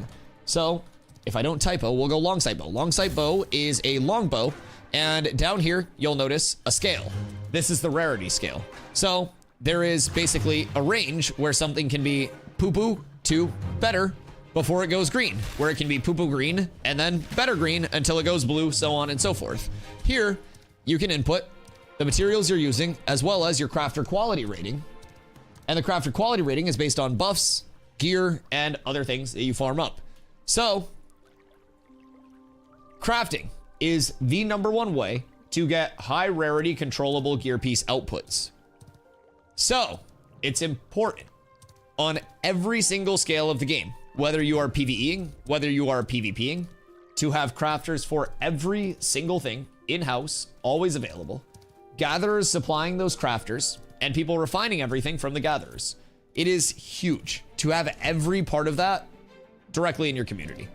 So if I don't typo, we'll go long sight bow. Long sight bow is a long bow. And down here, you'll notice a scale. This is the rarity scale. So there is basically a range where something can be poo-poo to better before it goes green, where it can be poo-poo green and then better green until it goes blue, so on and so forth. Here, you can input the materials you're using as well as your crafter quality rating. And the crafter quality rating is based on buffs, gear, and other things that you farm up. So crafting is the #1 way to get high rarity controllable gear piece outputs. So it's important on every single scale of the game, whether you are PvEing, whether you are PvPing, to have crafters for every single thing in-house, always available, gatherers supplying those crafters, and people refining everything from the gatherers. It is huge to have every part of that directly in your community.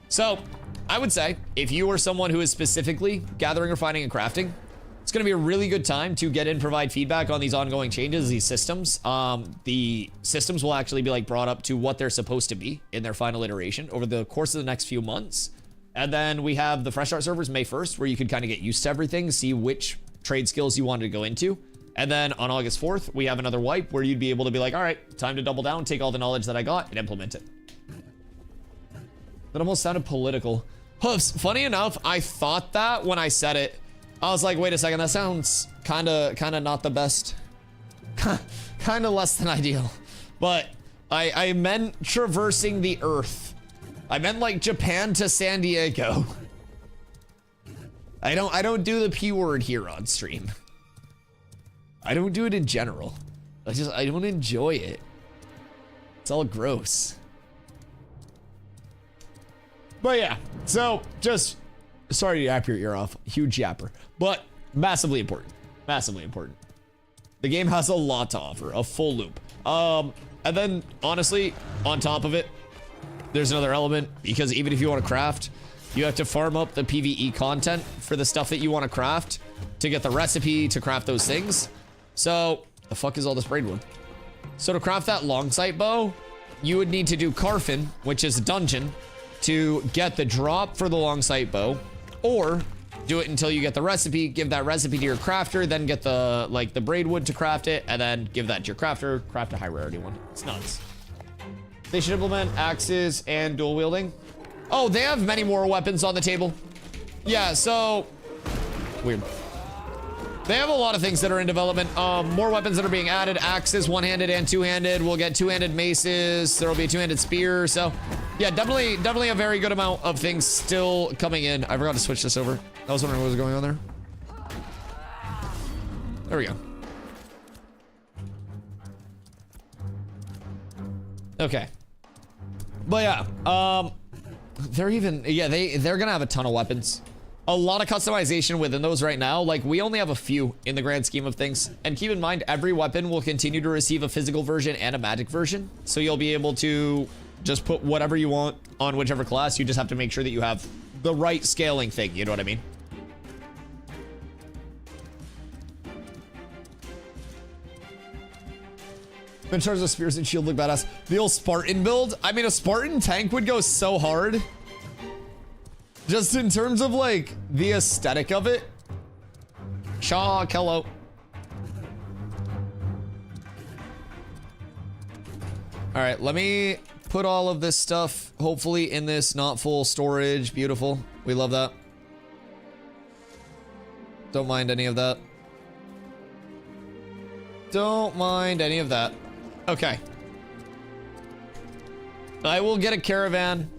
So I would say if you are someone who is specifically gathering, refining, and crafting, it's going to be a really good time to get in, provide feedback on these ongoing changes, these systems. The systems will actually be like brought up to what they're supposed to be in their final iteration over the course of the next few months. And then we have the Fresh Start servers May 1st, where you could kind of get used to everything, see which trade skills you wanted to go into. And then on August 4th, we have another wipe where you'd be able to be like, all right, time to double down, take all the knowledge that I got and implement it. That almost sounded political. Hoofs. Funny enough, I thought that when I said it. I was like, wait a second, that sounds kind of not the best. Kind of less than ideal. But I meant traversing the earth. I meant like Japan to San Diego. I don't do the P word here on stream. I don't do it in general. I don't enjoy it. It's all gross. But yeah, so just sorry to yap your ear off. Huge yapper, but massively important. Massively important. The game has a lot to offer, a full loop. And then honestly, on top of it, there's another element, because even if you want to craft, you have to farm up the PvE content for the stuff that you want to craft to get the recipe to craft those things. So the fuck is all this braidwood? So to craft that long sight bow, you would need to do Carfin, which is a dungeon, to get the drop for the long sight bow, or do it until you get the recipe, give that recipe to your crafter, then get the the braidwood to craft it, and then give that to your crafter, craft a high rarity one. It's nuts. They should implement axes and dual wielding. Oh, they have many more weapons on the table. Yeah, so weird. They have a lot of things that are in development. More weapons that are being added. Axes, one-handed and two-handed. We'll get two-handed maces. There will be a two-handed spear. So yeah, definitely a very good amount of things still coming in. I forgot to switch this over. I was wondering what was going on there. There we go. Okay. But yeah, they're gonna have a ton of weapons. A lot of customization within those right now. Like, we only have a few in the grand scheme of things. And keep in mind, every weapon will continue to receive a physical version and a magic version. So you'll be able to just put whatever you want on whichever class. You just have to make sure that you have the right scaling thing. You know what I mean? In terms of spears and shield look badass. The old Spartan build. I mean, a Spartan tank would go so hard. Just in terms of like the aesthetic of it. Shaw, Kello. All right, let me put all of this stuff hopefully in this not full storage. Beautiful. We love that. Don't mind any of that. Don't mind any of that. Okay. I will get a caravan.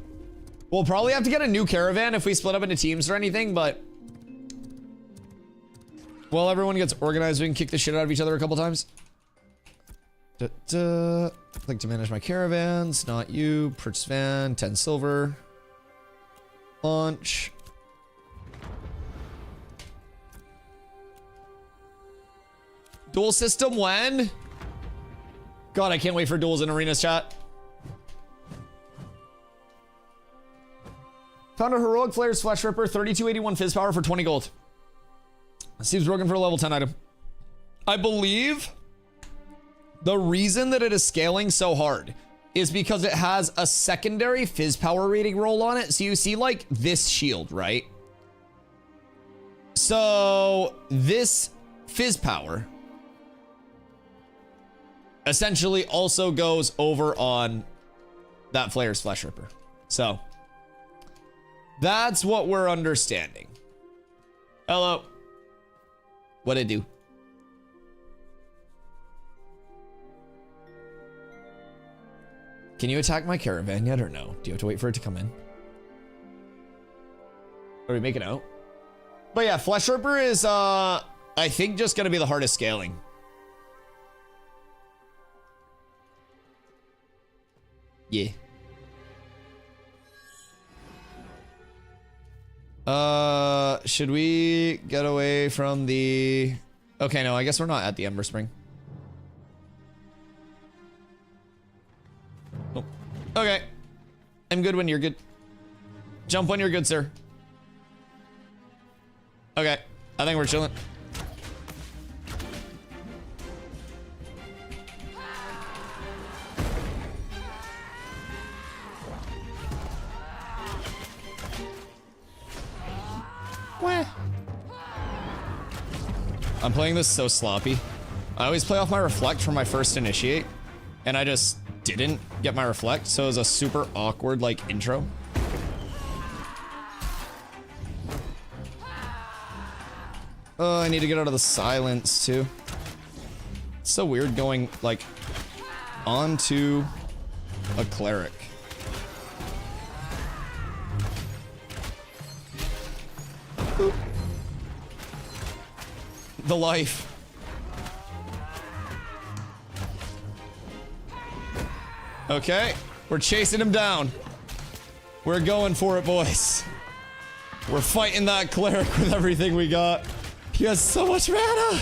We'll probably have to get a new caravan if we split up into teams or anything, but while everyone gets organized, we can kick the shit out of each other a couple times. Click to manage my caravans. Not you. Purchase van. 10 silver. Launch. Duel system when? God, I can't wait for duels in arenas chat. Found a heroic flares flesh ripper, 3281 fizz power for 20 gold. Seems broken for a level 10 item. I believe the reason that it is scaling so hard is because it has a secondary fizz power rating roll on it. So you see like this shield, right? So this fizz power essentially also goes over on that flares flesh ripper. So that's what we're understanding. Hello. What'd it do? Can you attack my caravan yet or no? Do you have to wait for it to come in? Are we making out? But yeah, Flesh Ripper is, I think just gonna be the hardest scaling. Yeah. Should we get away from the... Okay, no, I guess we're not at the Ember Spring. Oh. Okay. I'm good when you're good. Jump when you're good, sir. Okay. I think we're chilling. Wah. I'm playing this so sloppy. I always play off my reflect for my first initiate, and I just didn't get my reflect, so it was a super awkward like intro. Oh, I need to get out of the silence too. It's so weird going like onto a cleric. Oop. The life. Okay, we're chasing him down. We're going for it, boys. We're fighting that cleric with everything we got. He has so much mana.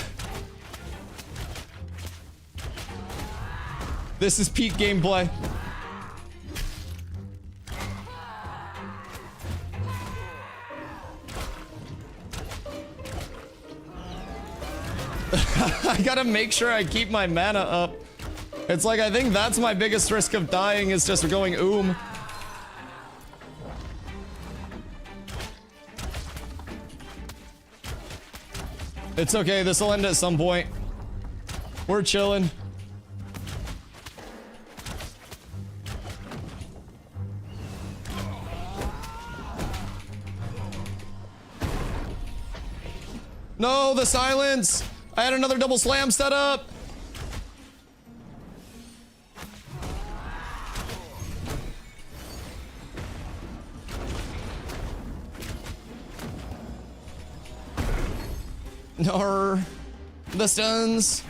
This is peak gameplay. I gotta make sure I keep my mana up. It's like, I think that's my biggest risk of dying is just going oom. It's okay, this will end at some point. We're chilling. No, the silence! I had another double slam set up! No, the stuns.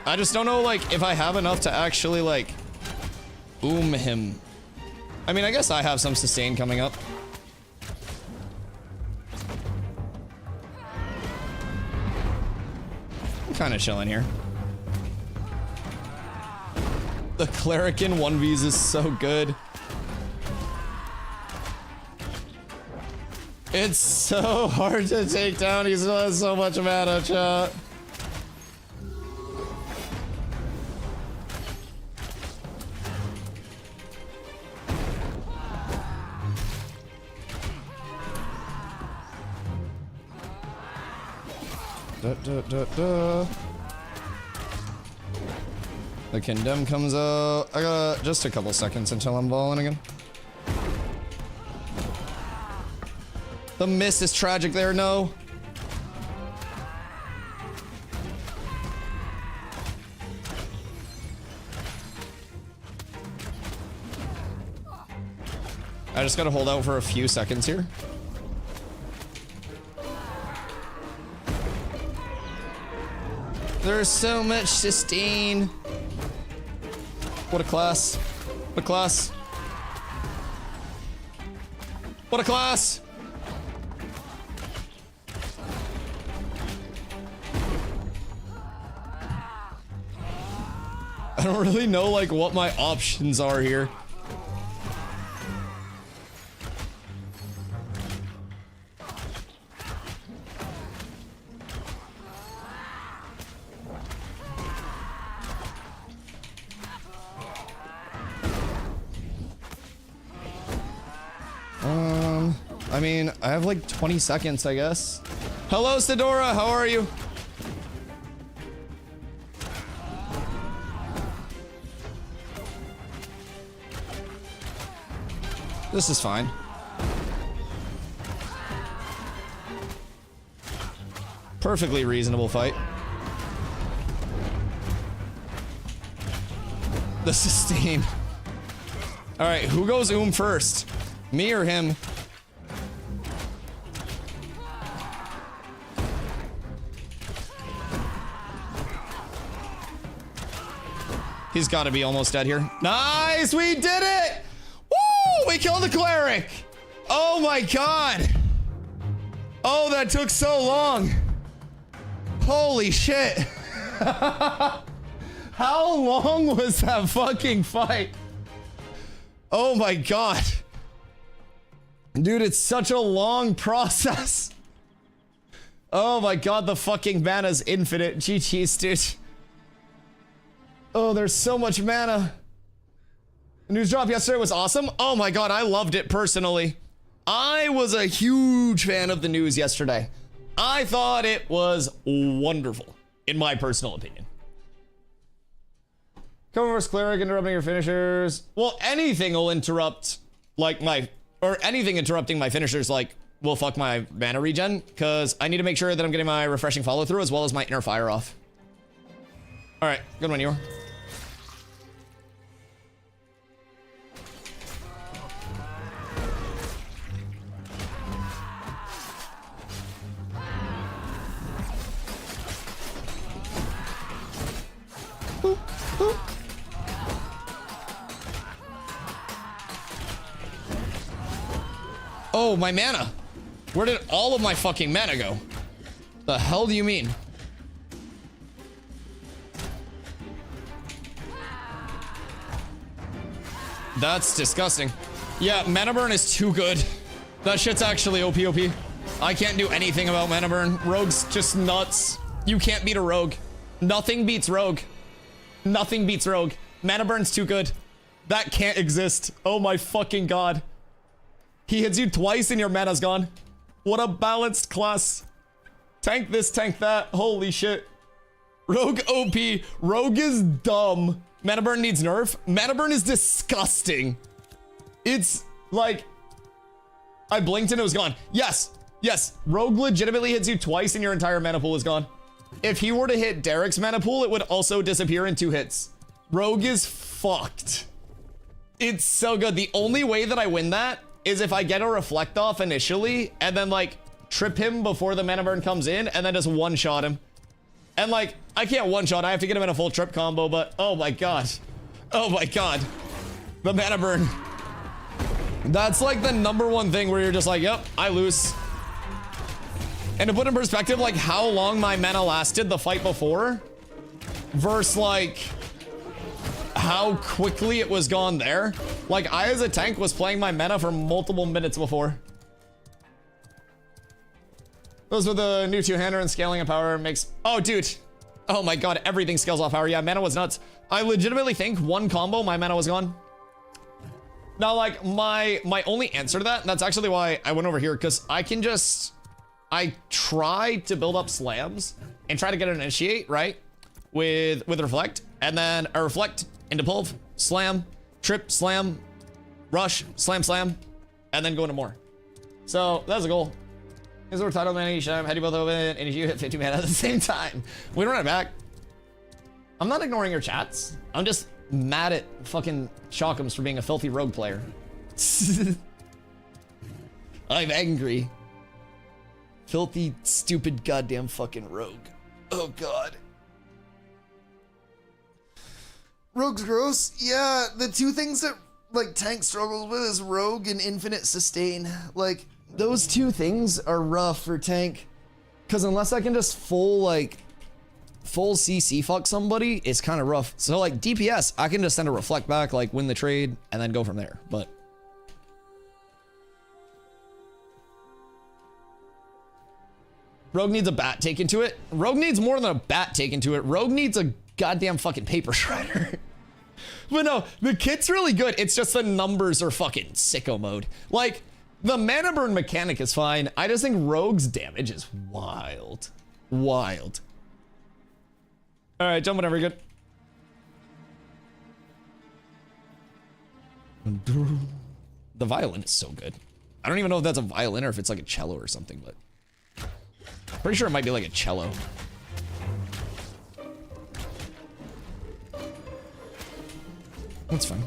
I just don't know, like, if I have enough to actually, like, boom him. I mean, I guess I have some sustain coming up. I'm kind of chilling here. The cleric in 1vs is so good. It's so hard to take down. He still has so much mana, chat. The condemn comes out. I got just a couple seconds until I'm balling again. The miss is tragic there, no. I just gotta hold out for a few seconds here. There's so much sustain. What a class. What a class. What a class. I don't really know, like, what my options are here. I mean, I have like 20 seconds, I guess. Hello, Sidora, how are you? This is fine. Perfectly reasonable fight. The sustain. All right, who goes first? Me or him? He's got to be almost dead here. Nice, we did it! Woo! We killed the cleric! Oh my god! Oh, that took so long! Holy shit! How long was that fucking fight? Oh my god. Dude, it's such a long process. Oh my god, the fucking mana's infinite. GG's, dude. Oh, there's so much mana. The news drop yesterday was awesome. Oh my god, I loved it personally. I was a huge fan of the news yesterday. I thought it was wonderful, in my personal opinion. Cover versus cleric, interrupting your finishers. Well, anything will interrupt, like, anything interrupting my finishers, like, will fuck my mana regen, because I need to make sure that I'm getting my refreshing follow through as well as my inner fire off. All right, good one, Yor. Boop, boop. Oh, my mana. Where did all of my fucking mana go? The hell do you mean? That's disgusting. Yeah, mana burn is too good. That shit's actually OP. I can't do anything about mana burn. Rogue's just nuts. You can't beat a rogue. Nothing beats rogue. Nothing beats rogue. Mana burn's too good. That can't exist. Oh my fucking god. He hits you twice and your mana's gone. What a balanced class. Tank this, tank that. Holy shit. Rogue OP. Rogue is dumb. Mana burn needs nerf. Mana burn is disgusting. It's like, I blinked and it was gone. Yes, yes. Rogue legitimately hits you twice and your entire mana pool is gone. If he were to hit Derek's mana pool, it would also disappear in 2 hits. Rogue is fucked. It's so good. The only way that I win that is if I get a reflect off initially and then like trip him before the mana burn comes in and then just one-shot him. And like, I can't one-shot, I have to get him in a full trip combo, but oh my god. Oh my god. The mana burn. That's like the #1 thing where you're just like, yep, I lose. And to put in perspective, like how long my mana lasted the fight before versus like how quickly it was gone there. Like I as a tank was playing my mana for multiple minutes before. Those were the new 2-hander and scaling of power makes, oh dude. Oh my god, everything scales off power. Yeah, mana was nuts. I legitimately think one combo, my mana was gone. Now like my only answer to that, and that's actually why I went over here, because I can just, I try to build up slams and try to get an initiate, right? With reflect, and then I reflect into pulve, slam, trip, slam, rush, slam, slam, and then go into more. So that's a goal. Is our title mana each time, head you both open, and if you hit 50 mana at the same time. We don't run it back. I'm not ignoring your chats. I'm just mad at fucking Shockums for being a filthy rogue player. I'm angry. Filthy, stupid, goddamn fucking rogue. Oh god. Rogue's gross. Yeah, the two things that like tank struggles with is rogue and infinite sustain. Like those two things are rough for tank, because unless I can just full CC fuck somebody, it's kind of rough. So like DPS, I can just send a reflect back, like win the trade, and then go from there. But Rogue needs a bat taken to it. Rogue needs more than a bat taken to it. Rogue needs a goddamn fucking paper shredder. But no, the kit's really good. It's just the numbers are fucking sicko mode. Like, the mana burn mechanic is fine. I just think Rogue's damage is wild. Wild. All right, jump whenever you're good. The violin is so good. I don't even know if that's a violin or if it's like a cello or something, but pretty sure it might be like a cello. That's fine.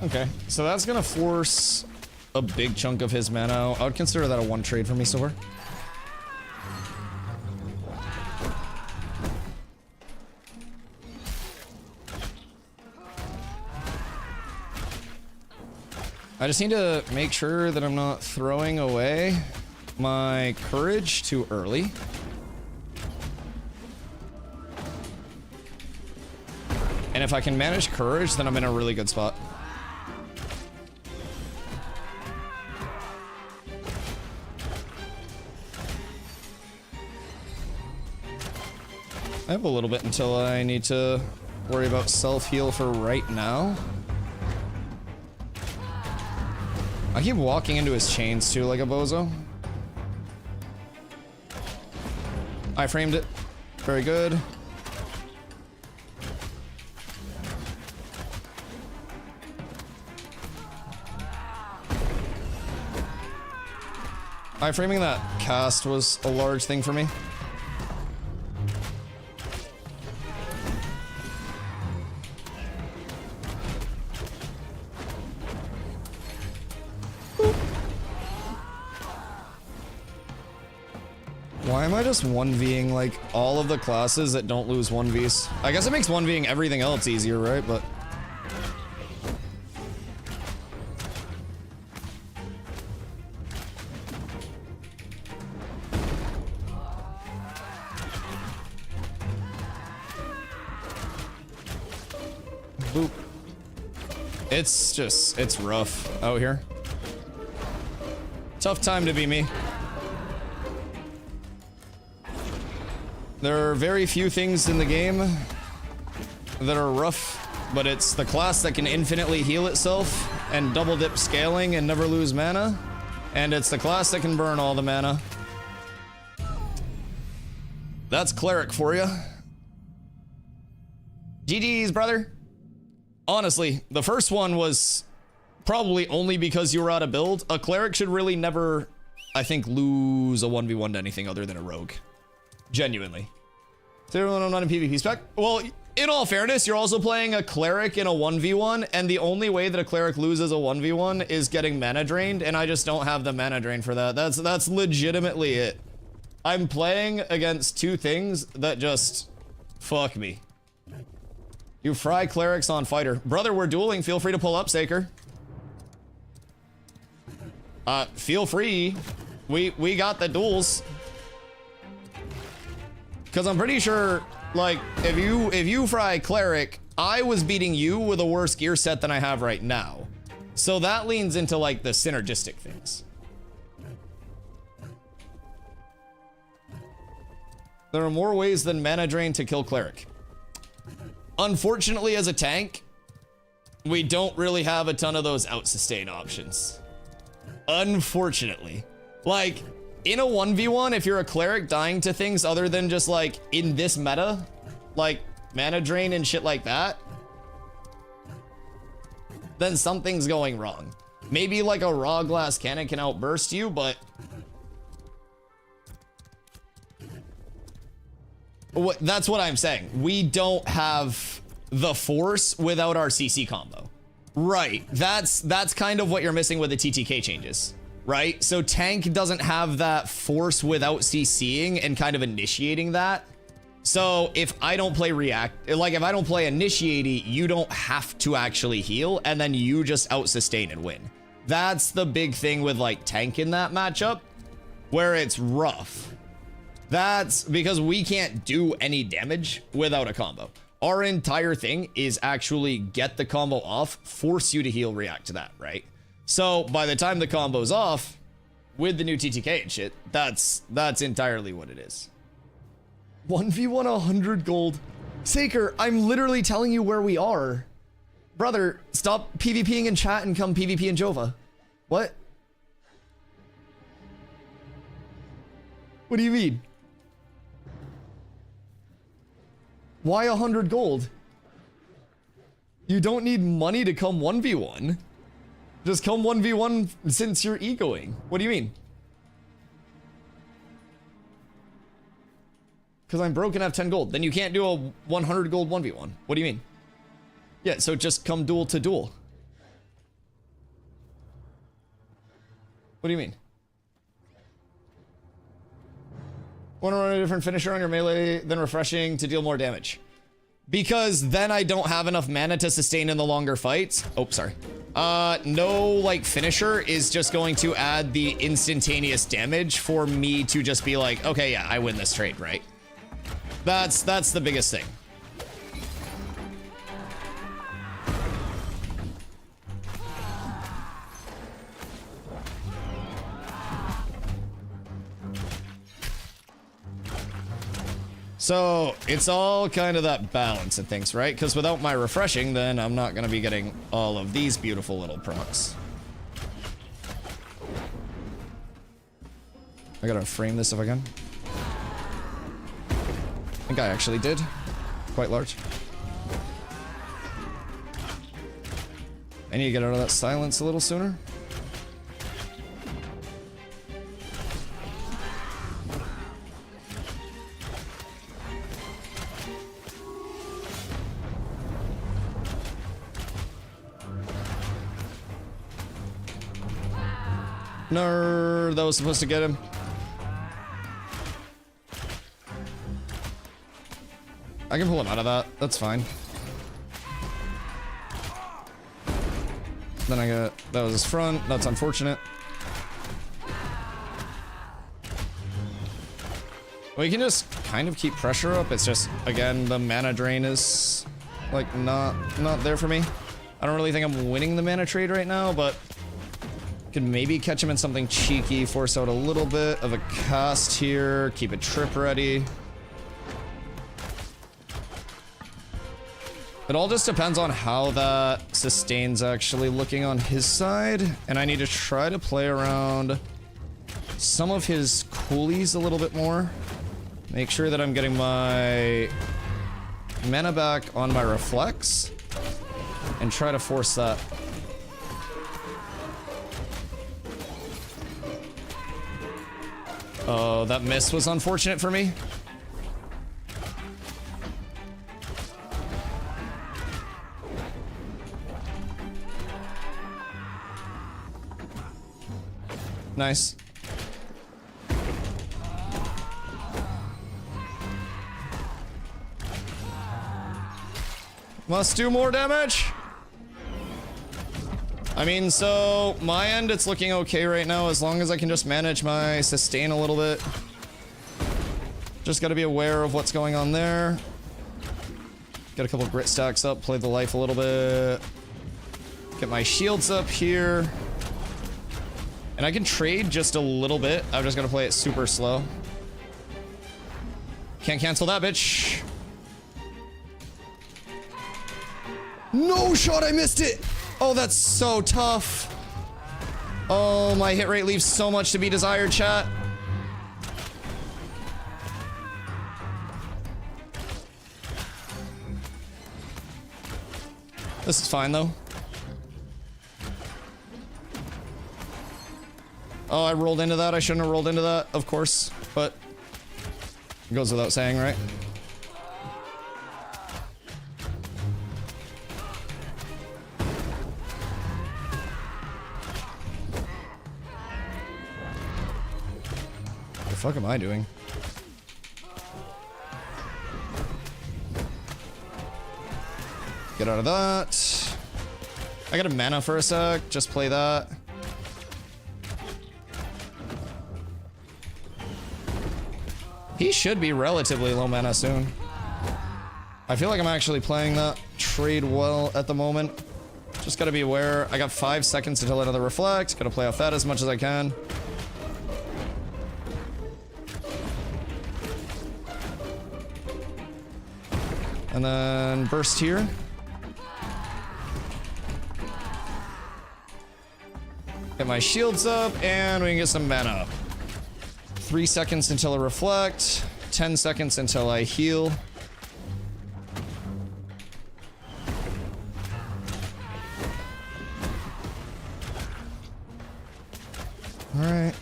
Okay, so that's gonna force a big chunk of his mana out. I would consider that a 1 trade for me, Silver. I just need to make sure that I'm not throwing away my courage too early. And if I can manage courage, then I'm in a really good spot. I have a little bit until I need to worry about self-heal for right now. I keep walking into his chains too like a bozo. I framed it. Very good. Framing that cast was a large thing for me. Why am I just 1v'ing like all of the classes that don't lose 1vs? I guess it makes 1v'ing everything else easier, right? But boop. It's rough out here. Tough time to be me. There are very few things in the game that are rough, but it's the class that can infinitely heal itself and double dip scaling and never lose mana, and it's the class that can burn all the mana. That's Cleric for you. GG's, brother. Honestly, the first one was probably only because you were out of build. A Cleric should really never, I think, lose a 1v1 to anything other than a Rogue. Genuinely. So I'm not in PvP spec. Well, in all fairness, you're also playing a Cleric in a 1v1, and the only way that a Cleric loses a 1v1 is getting mana drained, and I just don't have the mana drain for that. That's legitimately it. I'm playing against two things that just fuck me. You fry Clerics on fighter. Brother, we're dueling. Feel free to pull up, Saker. Feel free. We got the duels. Because I'm pretty sure, like, if you fry Cleric, I was beating you with a worse gear set than I have right now. So that leans into, like, the synergistic things. There are more ways than mana drain to kill Cleric. Unfortunately, as a tank, we don't really have a ton of those out-sustain options. Unfortunately. Like, in a 1v1, if you're a Cleric dying to things other than just, like, in this meta, like, mana drain and shit like that, then something's going wrong. Maybe, like, a raw glass cannon can outburst you, but that's what I'm saying. We don't have the force without our CC combo. Right. That's kind of what you're missing with the TTK changes. Right? So tank doesn't have that force without CCing and kind of initiating that. So if I don't play react, like if I don't play initiating, you don't have to actually heal, and then you just out sustain and win. That's the big thing with like tank in that matchup, where it's rough. That's because we can't do any damage without a combo. Our entire thing is actually get the combo off, force you to heal, react to that, right? So by the time the combo's off, with the new TTK and shit, that's entirely what it is. 1v1 100 gold. Saker, I'm literally telling you where we are. Brother, stop PvPing in chat and come PvP in Jova. What? What do you mean? Why 100 gold? You don't need money to come 1v1. Just come 1v1 since you're egoing. What do you mean? Because I'm broke and have 10 gold. Then you can't do a 100 gold 1v1. What do you mean? Yeah, so just come duel to duel. What do you mean? Want to run a different finisher on your melee than refreshing to deal more damage? Because then I don't have enough mana to sustain in the longer fights. Oh, sorry. No, like, finisher is just going to add the instantaneous damage for me to just be like, okay, yeah, I win this trade, right? That's the biggest thing. So it's all kind of that balance of things, right? Because without my refreshing, then I'm not going to be getting all of these beautiful little procs. I gotta frame this if I can. I think I actually did. Quite large. I need to get out of that silence a little sooner. No, that was supposed to get him. I can pull him out of that. That's fine. Then I got... That was his front. That's unfortunate. We can just kind of keep pressure up. It's just, again, the mana drain is, like, not there for me. I don't really think I'm winning the mana trade right now, but... Could maybe catch him in something cheeky, force out a little bit of a cast here, keep a trip ready. It all just depends on how that sustain's actually looking on his side, and I need to try to play around some of his coolies a little bit more. Make sure that I'm getting my mana back on my reflex, and try to force that. Oh, that miss was unfortunate for me. Nice. Must do more damage. I mean, so my end, it's looking okay right now as long as I can just manage my sustain a little bit. Just gotta be aware of what's going on there. Get a couple grit stacks up, play the life a little bit. Get my shields up here. And I can trade just a little bit. I'm just gonna play it super slow. Can't cancel that, bitch. No shot, I missed it! Oh, that's so tough. Oh, my hit rate leaves so much to be desired, chat. This is fine, though. Oh, I rolled into that. I shouldn't have rolled into that, of course. But it goes without saying, right? What the fuck am I doing? Get out of that. I got a mana for a sec. Just play that. He should be relatively low mana soon. I feel like I'm actually playing that trade well at the moment. Just gotta be aware. I got 5 seconds until another reflect. Gotta play off that as much as I can. And then burst here. Get my shields up, and we can get some mana up. 3 seconds until I reflect. 10 seconds until I heal. Alright.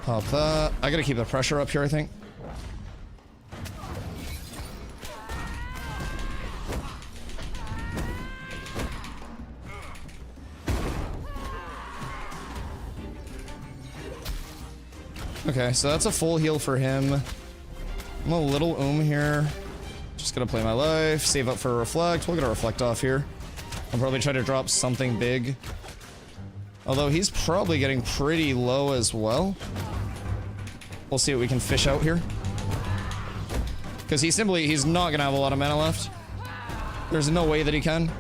Pop that. I gotta keep the pressure up here, I think. Okay, so that's a full heal for him. I'm a little here. Just gonna play my life, save up for a reflect. We'll get a reflect off here. I'll probably try to drop something big. Although he's probably getting pretty low as well. We'll see what we can fish out here. Because he's not gonna have a lot of mana left. There's no way that he can.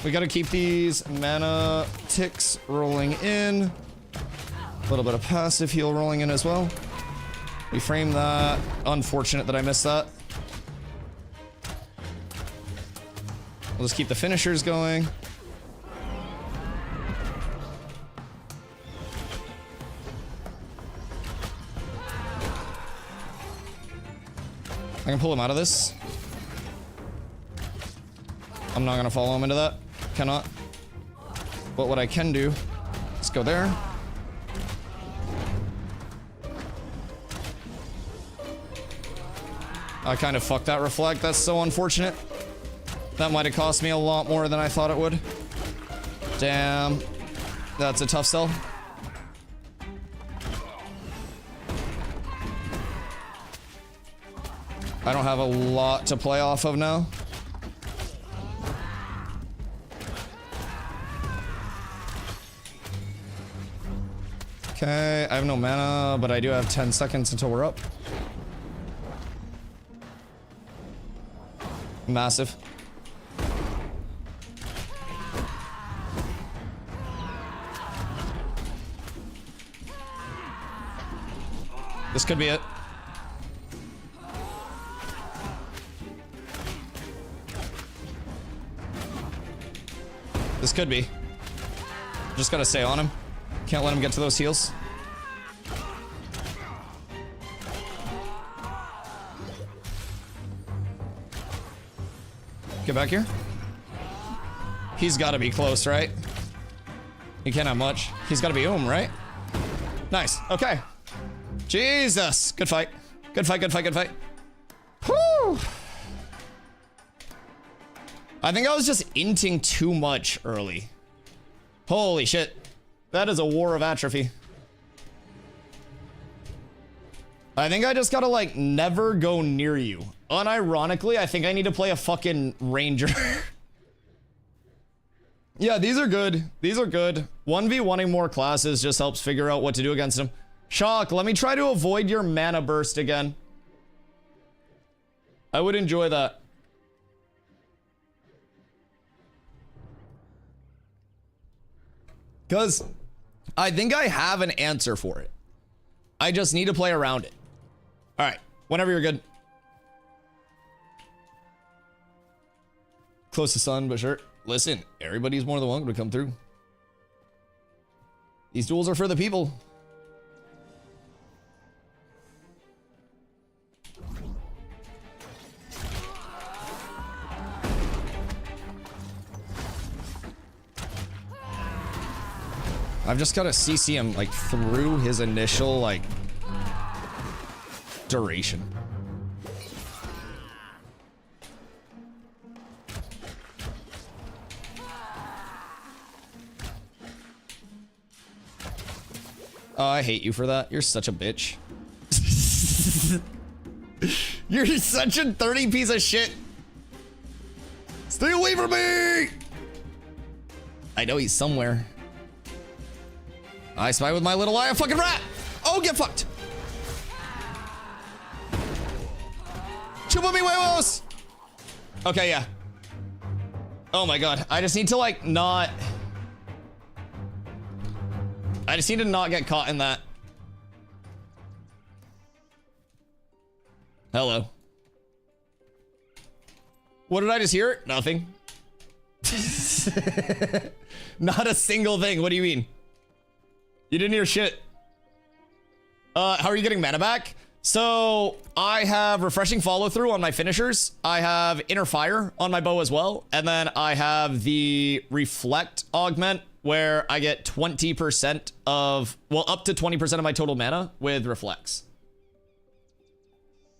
We gotta keep these mana ticks rolling in. A little bit of passive heal rolling in as well. We frame that. Unfortunate that I missed that. We'll just keep the finishers going. I can pull him out of this. I'm not gonna follow him into that. Cannot. But what I can do, let's go there. I kind of fucked that reflect. That's so unfortunate. That might have cost me a lot more than I thought it would. Damn. That's a tough sell. I don't have a lot to play off of now. Okay, I have no mana, but I do have 10 seconds until we're up. Massive. This could be it. This could be. Just gotta stay on him. Can't let him get to those heals. Get back here. He's gotta be close, right? He can't have much. He's gotta be right? Nice. Okay. Jesus. Good fight. Good fight, good fight, good fight. Whew. I think I was just inting too much early. Holy shit. That is a war of atrophy. I think I just gotta, like, never go near you. Unironically, I think I need to play a fucking ranger. Yeah, these are good. These are good. 1v1ing more classes just helps figure out what to do against them. Shock, let me try to avoid your mana burst again. I would enjoy that. Because I think I have an answer for it. I just need to play around it. All right, whenever you're good. Close to sun, but sure. Listen, everybody's more than welcome to come through. These duels are for the people. I've just got to CC him, like, through his initial, like, duration. Oh, I hate you for that. You're such a bitch. You're such a dirty piece of shit. Stay away from me! I know he's somewhere. I spy with my little eye a fucking rat! Oh, get fucked! Chupa mi huevos! Okay, yeah. Oh my god. I just need to, like, not... I just need to not get caught in that. Hello. What did I just hear? Nothing. Not a single thing. What do you mean? You didn't hear shit. How are you getting mana back? So I have refreshing follow through on my finishers. I have inner fire on my bow as well. And then I have the reflect augment where I get 20% of, well, up to 20% of my total mana with reflects.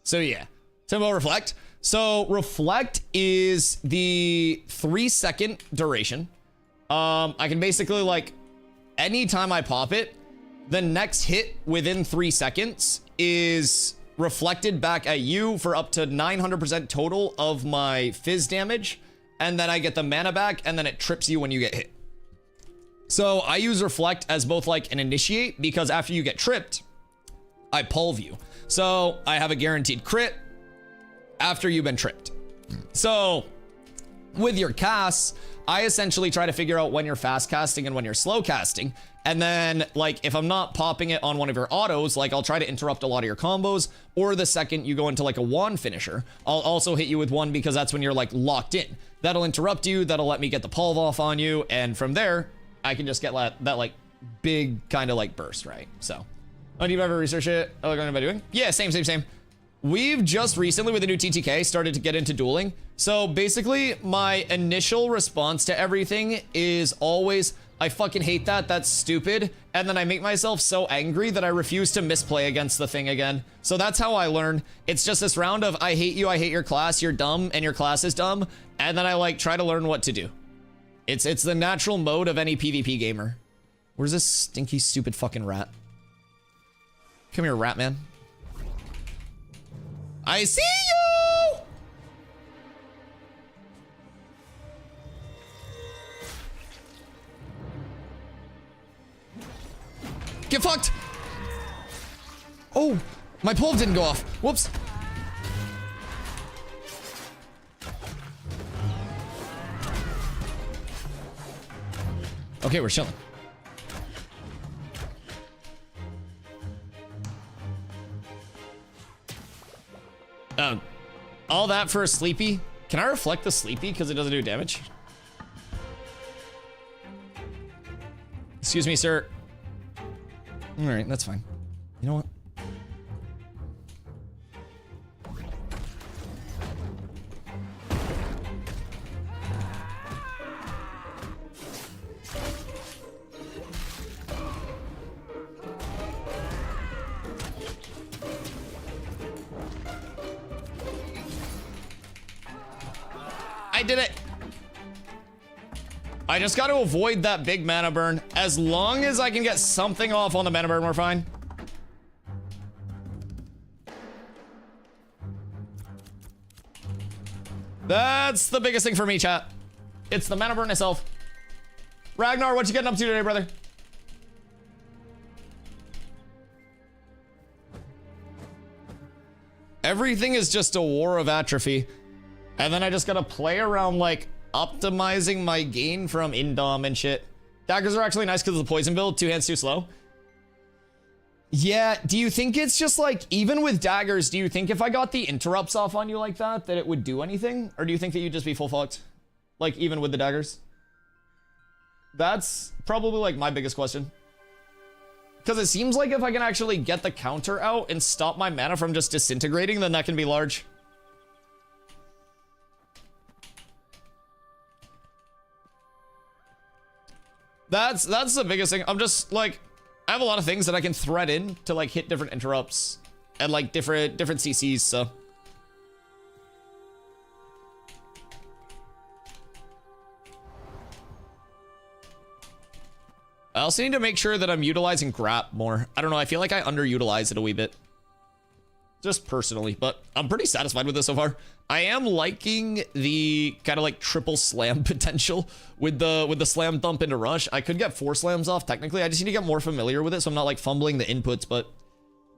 So yeah, Timbo reflect. So reflect is the 3-second duration. I can basically, like, anytime I pop it, the next hit within 3 seconds is reflected back at you for up to 900% total of my fizz damage. And then I get the mana back, and then it trips you when you get hit. So I use reflect as both like an initiate, because after you get tripped, I pulve you. So I have a guaranteed crit after you've been tripped. So with your casts, I essentially try to figure out when you're fast casting and when you're slow casting. And then, like, if I'm not popping it on one of your autos, like, I'll try to interrupt a lot of your combos. Or the second you go into, like, a wand finisher, I'll also hit you with one because that's when you're, like, locked in. That'll interrupt you. That'll let me get the pulve off on you. And from there, I can just get that, like, big kind of, like, burst, right? So, oh, do you ever research it? Oh, what am I doing? Yeah, same. We've just recently, with the new TTK, started to get into dueling. So basically, my initial response to everything is always, I fucking hate that, that's stupid. And then I make myself so angry that I refuse to misplay against the thing again. So that's how I learn. It's just this round of, I hate you, I hate your class, you're dumb, and your class is dumb. And then I, like, try to learn what to do. It's the natural mode of any PvP gamer. Where's this stinky, stupid fucking rat? Come here, rat man. I see you! Get fucked! Oh, my pulve didn't go off. Whoops. Okay, we're chilling. All that for a sleepy? Can I reflect the sleepy because it doesn't do damage? Excuse me, sir. All right, that's fine. You know what? I did it. I just got to avoid that big mana burn. As long as I can get something off on the mana burn, we're fine. That's the biggest thing for me, chat. It's the mana burn itself. Ragnar, what you getting up to today, brother? Everything is just a war of atrophy. And then I just gotta play around, like, optimizing my gain from indom and shit. Daggers are actually nice because of the poison build. 2 hands too slow. Yeah, do you think it's just like, even with daggers, do you think if I got the interrupts off on you like that it would do anything? Or do you think that you'd just be full fucked? Like, even with the daggers? That's probably, like, my biggest question. Because it seems like if I can actually get the counter out and stop my mana from just disintegrating, then that can be large. That's the biggest thing. I'm just, like, I have a lot of things that I can thread in to, like, hit different interrupts and, like, different CCs, so. I also need to make sure that I'm utilizing Grap more. I don't know, I feel like I underutilize it a wee bit. Just personally, but I'm pretty satisfied with this so far. I am liking the kind of like triple slam potential with the slam thump into rush. I could get 4 slams off technically. I just need to get more familiar with it so I'm not like fumbling the inputs, but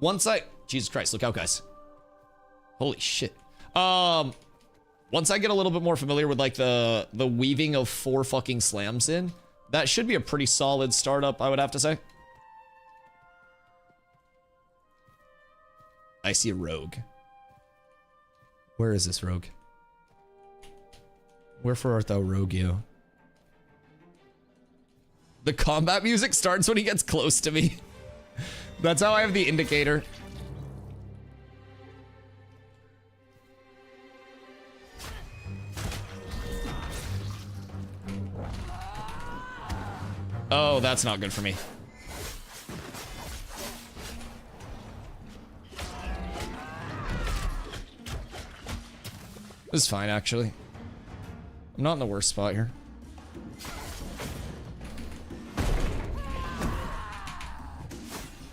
once Jesus Christ, look out guys. Holy shit. Once I get a little bit more familiar with like the weaving of 4 fucking slams in, that should be a pretty solid startup, I would have to say. I see a rogue. Where is this rogue? Wherefore art thou, rogue, you? The combat music starts when he gets close to me. That's how I have the indicator. Oh, that's not good for me. This is fine, actually. I'm not in the worst spot here.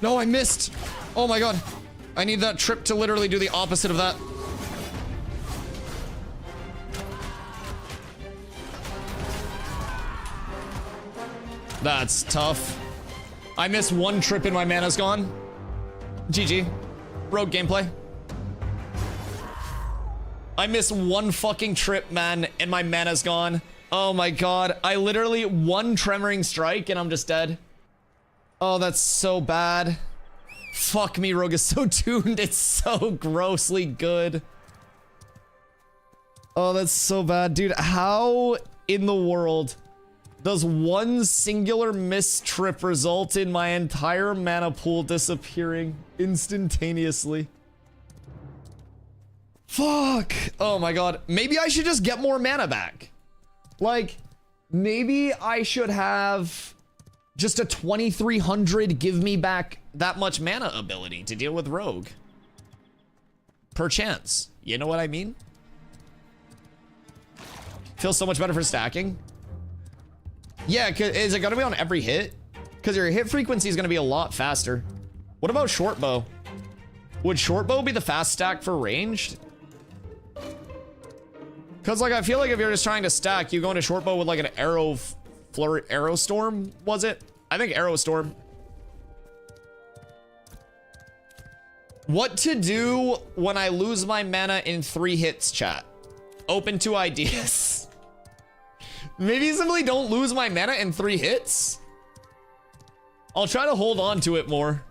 No, I missed. Oh my god. I need that trip to literally do the opposite of that. That's tough. I missed 1 trip and my mana's gone. GG. Rogue gameplay. I missed 1 fucking trip, man, and my mana's gone. Oh my god. I literally one tremoring strike and I'm just dead. Oh, that's so bad. Fuck me, Rogue is so tuned. It's so grossly good. Oh, that's so bad. Dude, how in the world does one singular mistrip result in my entire mana pool disappearing instantaneously? Fuck. Oh my god. Maybe I should just get more mana back. Like, maybe I should have just a 2300 give me back that much mana ability to deal with Rogue. Perchance. You know what I mean? Feels so much better for stacking. Yeah, is it gonna be on every hit? Because your hit frequency is gonna be a lot faster. What about short bow? Would short bow be the fast stack for ranged? Because like I feel like if you're just trying to stack, you go into short bow with like an arrow arrow storm, was it? I think arrow storm. What to do when I lose my mana in 3 hits, chat? Open to ideas. Maybe simply don't lose my mana in 3 hits. I'll try to hold on to it more.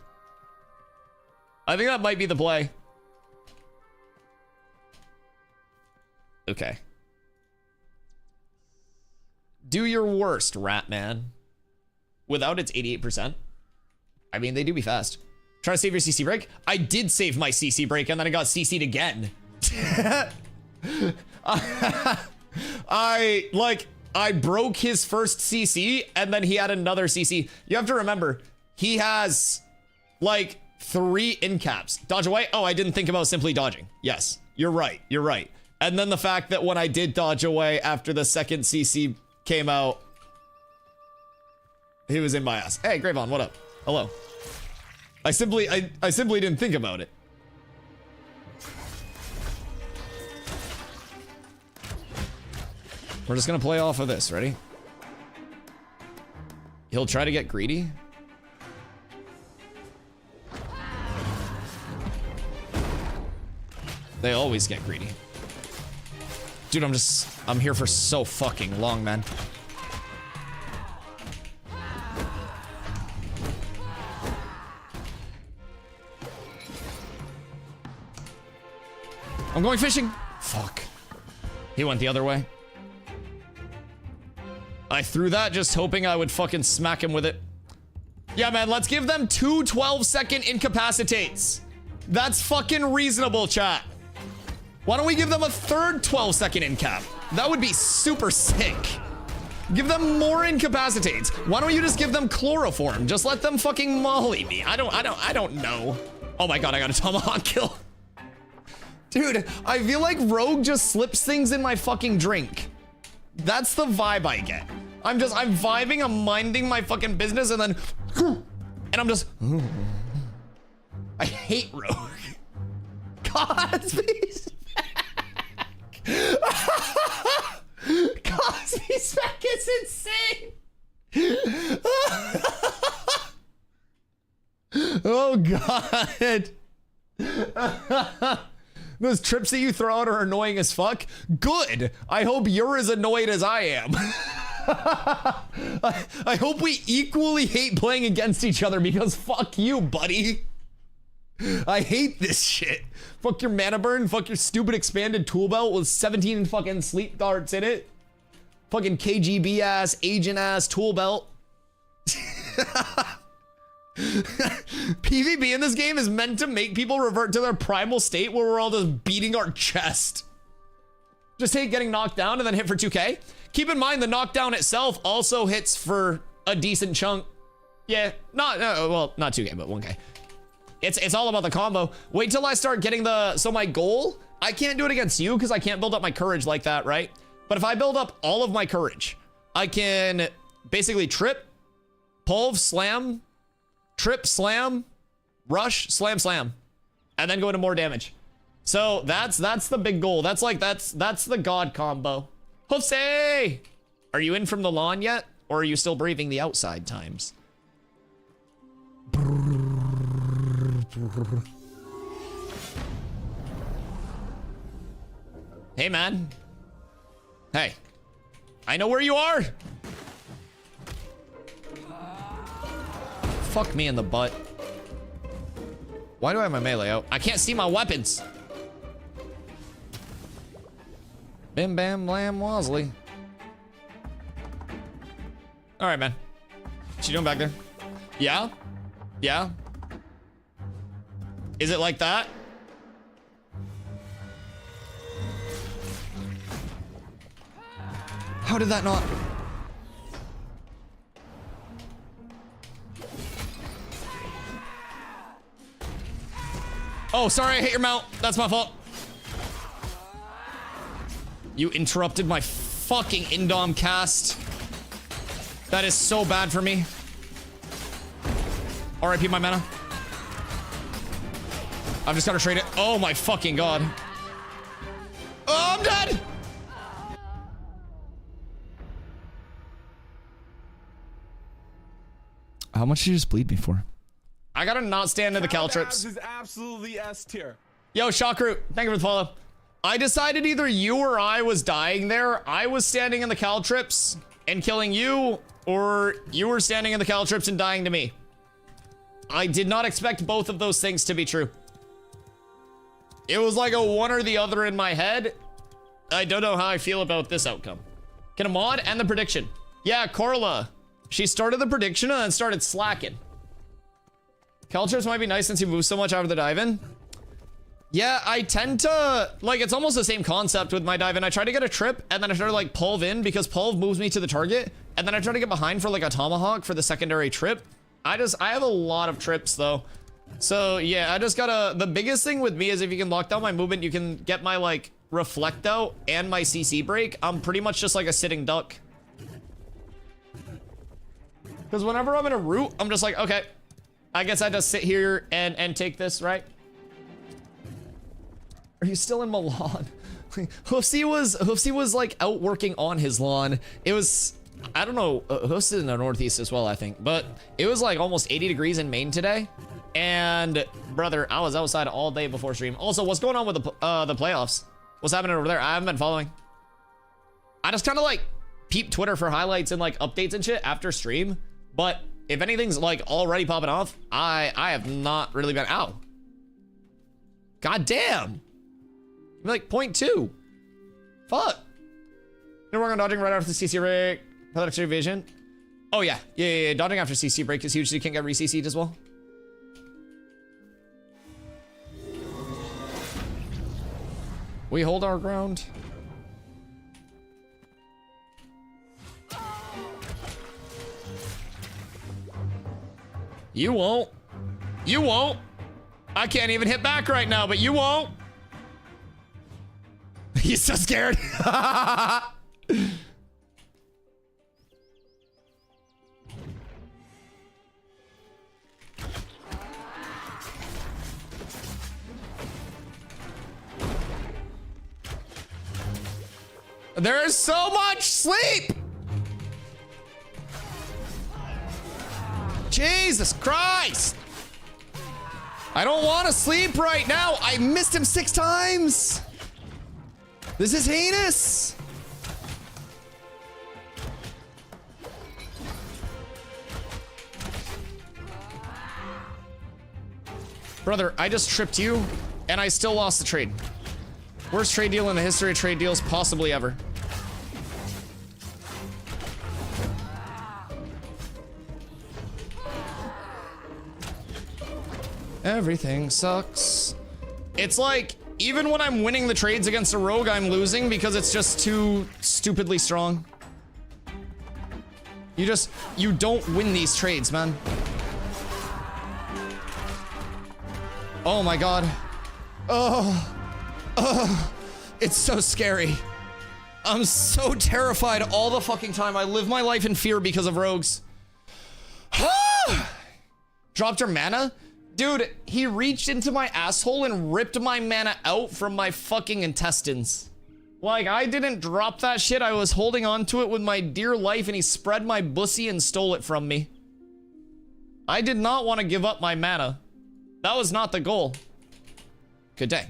I think that might be the play. Okay. Do your worst, Ratman. Without its 88%. I mean, they do be fast. Try to save your CC break. I did save my CC break and then I got CC'd again. I broke his first CC and then he had another CC. You have to remember, he has like 3 incaps. Dodge away. Oh, I didn't think about simply dodging. Yes, you're right. You're right. And then the fact that when I did dodge away after the second CC came out, he was in my ass. Hey, Gravon, what up? Hello. I simply didn't think about it. We're just gonna play off of this. Ready? He'll try to get greedy. They always get greedy. Dude, I'm here for so fucking long, man. I'm going fishing. Fuck. He went the other way. I threw that just hoping I would fucking smack him with it. Yeah, man, let's give them 2 12-second incapacitates. That's fucking reasonable, chat. Why don't we give them a third 12-second incap? That would be super sick. Give them more incapacitates. Why don't you just give them chloroform? Just let them fucking molly me. I don't know. Oh my god, I got a tomahawk kill. Dude, I feel like Rogue just slips things in my fucking drink. That's the vibe I get. I'm vibing, I'm minding my fucking business, and then, and I'm just, I hate Rogue. Cosby's back. Cosby's back is insane. Oh god. Those trips that you throw out are annoying as fuck. Good. I hope you're as annoyed as I am. I hope we equally hate playing against each other because fuck you, buddy. I hate this shit. Fuck your mana burn. Fuck your stupid expanded tool belt with 17 fucking sleep darts in it. Fucking KGB ass, agent ass tool belt. PvP in this game is meant to make people revert to their primal state where we're all just beating our chest. Just hate getting knocked down and then hit for 2k. Keep in mind the knockdown itself also hits for a decent chunk. Yeah, well, not 2k, but 1k. It's all about the combo. Wait till I start getting so my goal, I can't do it against you because I can't build up my courage like that, right? But if I build up all of my courage, I can basically trip, pulve, slam, trip, slam, rush, slam, slam, and then go into more damage. So that's the big goal. That's the god combo. Hoofsay! Are you in from the lawn yet? Or are you still braving the outside times? Hey, man. Hey. I know where you are. Fuck me in the butt. Why do I have my melee out? I can't see my weapons. Bim bam lam Wasley. All right, man. What you doing back there? Yeah? Yeah? Is it like that? How did that not? Oh, sorry, I hit your mount. That's my fault. You interrupted my fucking Indom cast. That is so bad for me. RIP my mana. I've just gotta trade it. Oh my fucking god. Oh, I'm dead! How much did you just bleed me for? I gotta not stand in the caltrips. This is absolutely S tier. Yo, Shockroot, thank you for the follow. I decided either you or I was dying there. I was standing in the caltrips and killing you, or you were standing in the caltrips and dying to me. I did not expect both of those things to be true. It was like a one or the other in my head. I don't know how I feel about this outcome. Can a mod and the prediction? Yeah, Corla. She started the prediction and then started slacking. Caltrips might be nice since you move so much after the dive-in. Yeah, I tend to, like, it's almost the same concept with my dive-in. I try to get a trip, and then I try to, like, pulve in, because pulve moves me to the target, and then I try to get behind for, like, a tomahawk for the secondary trip. I have a lot of trips, though. So, yeah, I just gotta, the biggest thing with me is if you can lock down my movement, you can get my, like, reflect out and my CC break. I'm pretty much just like a sitting duck. Because whenever I'm in a route, I'm just like, okay, I guess I just sit here and take this, right? Are you still in Milan? Hoofsy was like out working on his lawn. It was, I don't know, Hoofs is in the Northeast as well, I think, but it was like almost 80 degrees in Maine today. And brother, I was outside all day before stream. Also, what's going on with the playoffs? What's happening over there? I haven't been following. I just kind of like peep Twitter for highlights and like updates and shit after stream. But if anything's like already popping off, I have not really been out. God damn. You're like 0.2. Fuck. You're working on dodging right after the CC break. Extra evasion. Oh yeah. Yeah. Dodging after CC break is huge, so you can't get re-CC'd as well. We hold our ground. You won't. You won't. I can't even hit back right now, but you won't. He's so scared. There is so much sleep. Jesus Christ. I don't want to sleep right now. I missed him 6 times. This is heinous. Brother, I just tripped you and I still lost the trade. Worst trade deal in the history of trade deals possibly ever. Everything sucks. It's like, even when I'm winning the trades against a rogue, I'm losing because it's just too stupidly strong. You don't win these trades, man. Oh my god. Oh. Oh. It's so scary. I'm so terrified all the fucking time. I live my life in fear because of rogues. Dropped her mana? Dude, he reached into my asshole and ripped my mana out from my fucking intestines. Like, I didn't drop that shit. I was holding on to it with my dear life and he spread my bussy and stole it from me. I did not want to give up my mana. That was not the goal. Good day.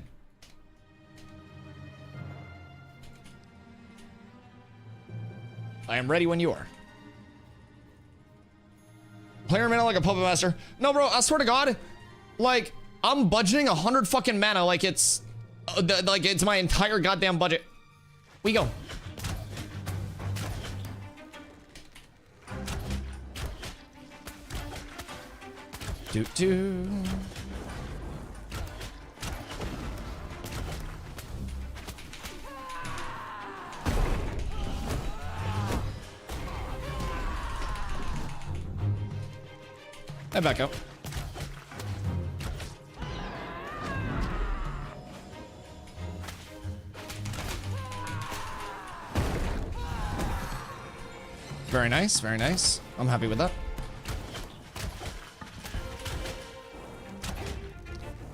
I am ready when you are. Player mana like a puppet master. No, bro, I swear to God, like, I'm budgeting 100 fucking mana like it's my entire goddamn budget. We go. Do. And back up. Very nice, very nice. I'm happy with that.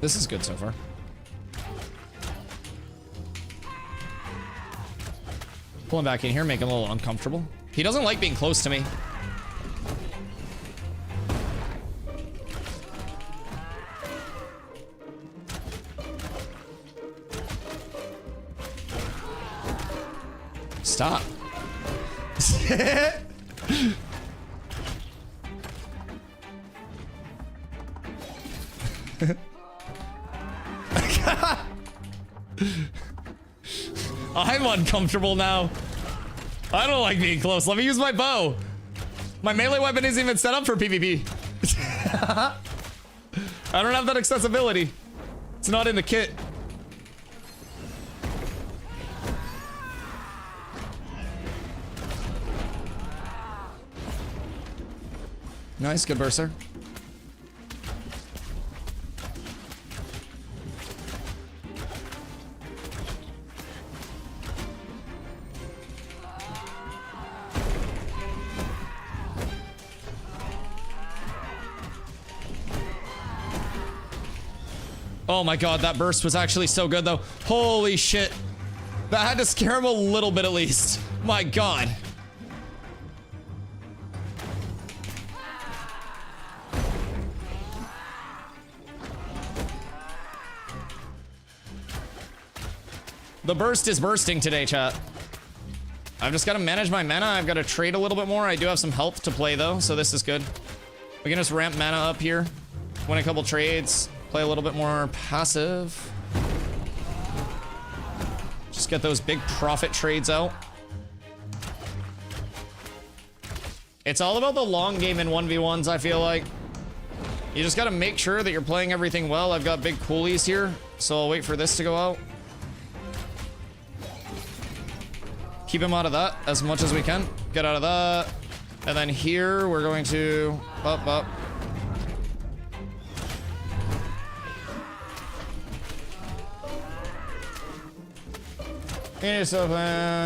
This is good so far. Pull him back in here, make him a little uncomfortable. He doesn't like being close to me. Stop. I'm uncomfortable now. I don't like being close. Let me use my bow. My melee weapon isn't even set up for PvP. I don't have that accessibility. It's not in the kit. Nice, good burster. Oh my god, that burst was actually so good though. Holy shit. That had to scare him a little bit at least. My god. The burst is bursting today, chat. I've just got to manage my mana. I've got to trade a little bit more. I do have some health to play though, so this is good. We can just ramp mana up here, win a couple trades, play a little bit more passive. Just get those big profit trades out. It's all about the long game in 1v1s, I feel like. You just got to make sure that you're playing everything well. I've got big coolies here, so I'll wait for this to go out. Keep him out of that as much as we can. Get out of that. And then here, we're going to up. Hey, so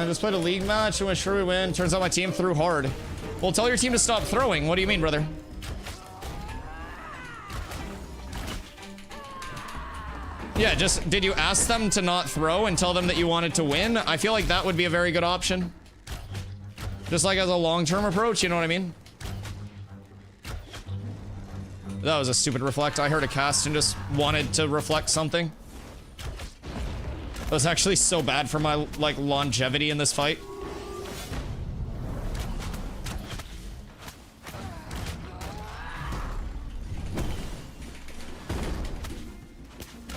just played a league match and was sure we win. Turns out my team threw hard. Well, tell your team to stop throwing. What do you mean, brother? Yeah, just, did you ask them to not throw and tell them that you wanted to win? I feel like that would be a very good option. Just like as a long-term approach, you know what I mean? That was a stupid reflect. I heard a cast and just wanted to reflect something. That was actually so bad for my, like, longevity in this fight.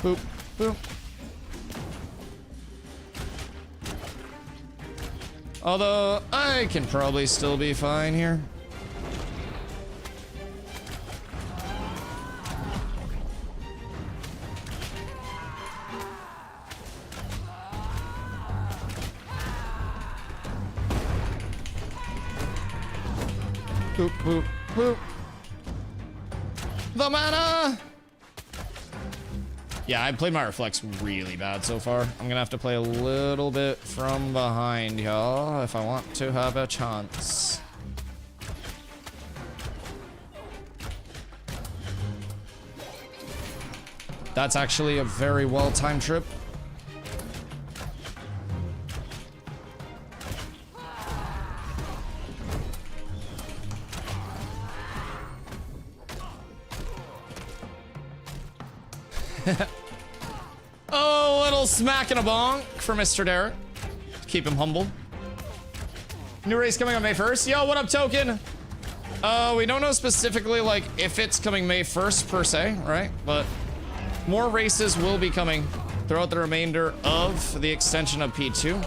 Boop, boop. Although, I can probably still be fine here. Boop, boop, boop. The mana! Yeah, I played my reflex really bad so far. I'm gonna have to play a little bit from behind, y'all, if I want to have a chance. That's actually a very well-timed trip. Oh, a little smack and a bonk for Mr. Derek. Keep him humble. New race coming on May 1st. Yo, what up, Token? We don't know specifically, like, if it's coming May 1st per se, right? But more races will be coming throughout the remainder of the extension of P2.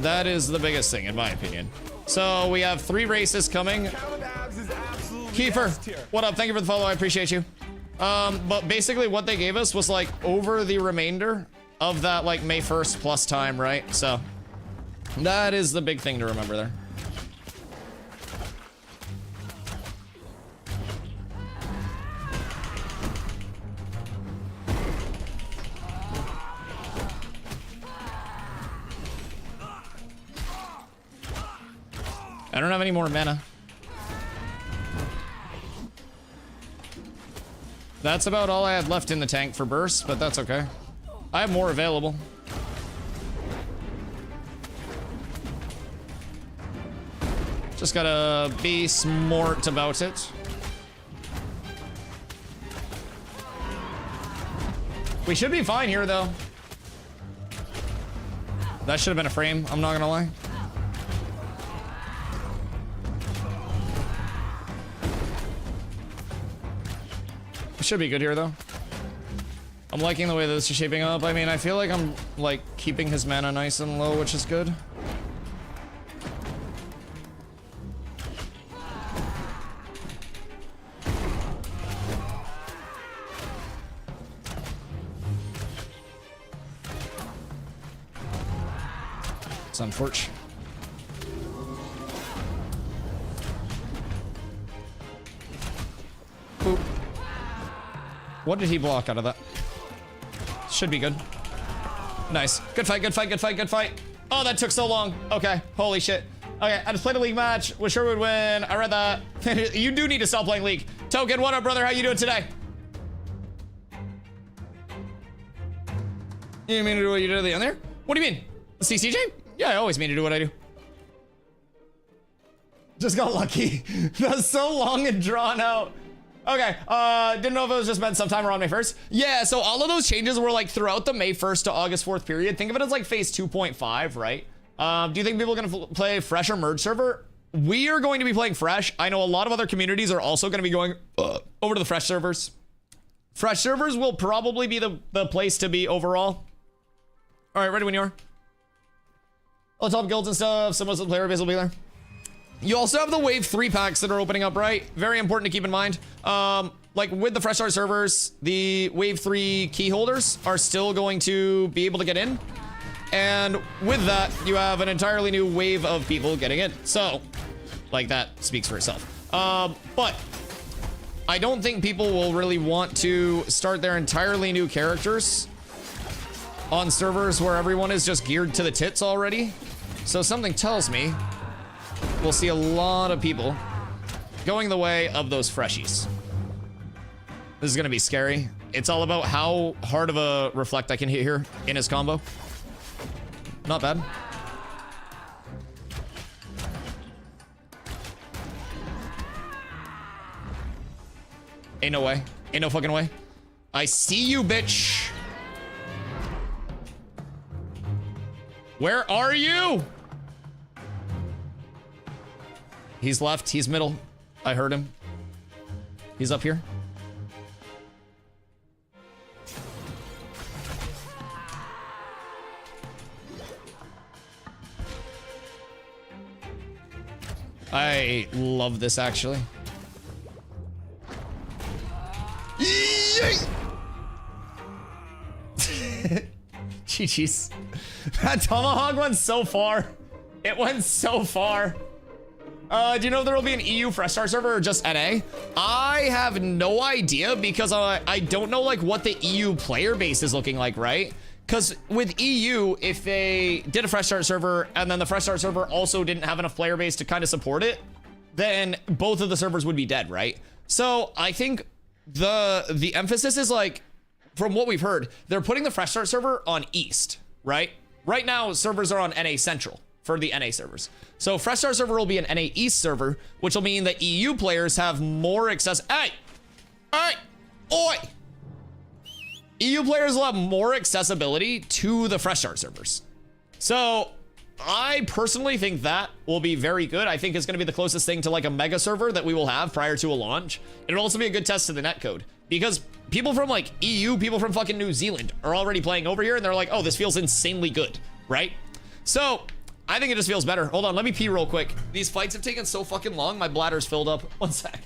That is the biggest thing, in my opinion. So we have 3 races coming. Kiefer, what up? Thank you for the follow. I appreciate you. But basically what they gave us was like over the remainder of that like May 1st plus time, right? So that is the big thing to remember there. I don't have any more mana. That's about all I had left in the tank for burst, but that's okay. I have more available. Just gotta be smart about it. We should be fine here, though. That should have been a frame, I'm not gonna lie. Should be good here, though. I'm liking the way this is shaping up. I mean, I feel like I'm, like, keeping his mana nice and low, which is good. It's unfortunate. Boop. What did he block out of that? Should be good. Nice. Good fight, good fight, good fight, good fight. Oh, that took so long. Okay, holy shit. Okay, I just played a League match. Was sure we'd win. I read that. You do need to stop playing League. Token, what up, brother? How you doing today? You didn't mean to do what you did at the end there? What do you mean? CCJ? Yeah, I always mean to do what I do. Just got lucky. That's so long and drawn out. Okay, didn't know if it was just meant sometime around May 1st. Yeah, so all of those changes were like throughout the May 1st to August 4th period. Think of it as like phase 2.5, right? Do you think people are gonna play Fresh or Merge server? We are going to be playing Fresh. I know a lot of other communities are also gonna be going over to the Fresh servers. Fresh servers will probably be the place to be overall. All right, ready when you are. All the top guilds and stuff, some of the player base will be there. You also have the wave 3 packs that are opening up, right? Very important to keep in mind. Like with the fresh start servers, the wave 3 key holders are still going to be able to get in. And with that, you have an entirely new wave of people getting in. So, like, that speaks for itself. But I don't think people will really want to start their entirely new characters on servers where everyone is just geared to the tits already. So something tells me we'll see a lot of people going the way of those freshies. This is gonna be scary. It's all about how hard of a reflect I can hit here in his combo. Not bad. Ain't no way. Ain't no fucking way. I see you, bitch. Where are you? He's left. He's middle. I heard him. He's up here. I love this, actually. GG's. That tomahawk went so far. It went so far. Do you know if there will be an EU Fresh Start server or just NA? I have no idea because I don't know like what the EU player base is looking like, right? Because with EU, if they did a Fresh Start server and then the Fresh Start server also didn't have enough player base to kind of support it, then both of the servers would be dead, right? So I think the emphasis is like, from what we've heard, they're putting the Fresh Start server on East, right? Right now, servers are on NA Central for the NA servers. So Fresh Start server will be an NA East server, which will mean that EU players have more access. Hey! Hey! Oi! EU players will have more accessibility to the Fresh Start servers. So I personally think that will be very good. I think it's going to be the closest thing to like a mega server that we will have prior to a launch. It'll also be a good test to the netcode because people from like EU, people from fucking New Zealand are already playing over here and they're like, oh, this feels insanely good, right? So I think it just feels better. Hold on, let me pee real quick. These fights have taken so fucking long. My bladder's filled up. One sec.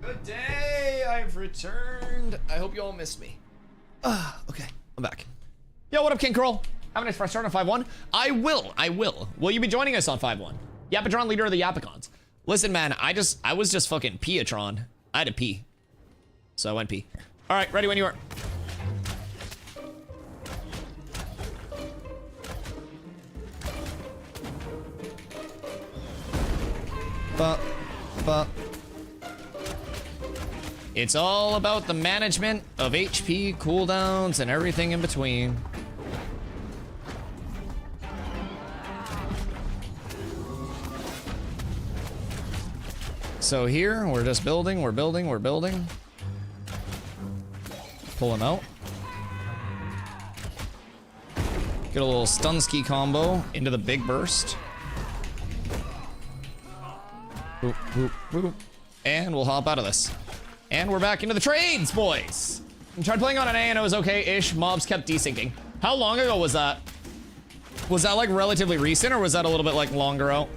Good day, I've returned. I hope you all missed me. Okay, I'm back. Yo, what up, King Curl? Have a nice fresh start on 5-1. I will. Will you be joining us on 5-1? Yapatron, leader of the Yapicons. Listen, man, I was just fucking Piatron. I had to pee. So I went pee. All right, ready when you are. It's all about the management of HP, cooldowns, and everything in between. So here, we're just building, we're building. Pull him out. Get a little stun ski combo into the big burst. Boop, boop, boop. And we'll hop out of this. And we're back into the trades, boys. I tried playing on an A and it was okay-ish. Mobs kept desyncing. How long ago was that? Was that like relatively recent or was that a little bit like longer out?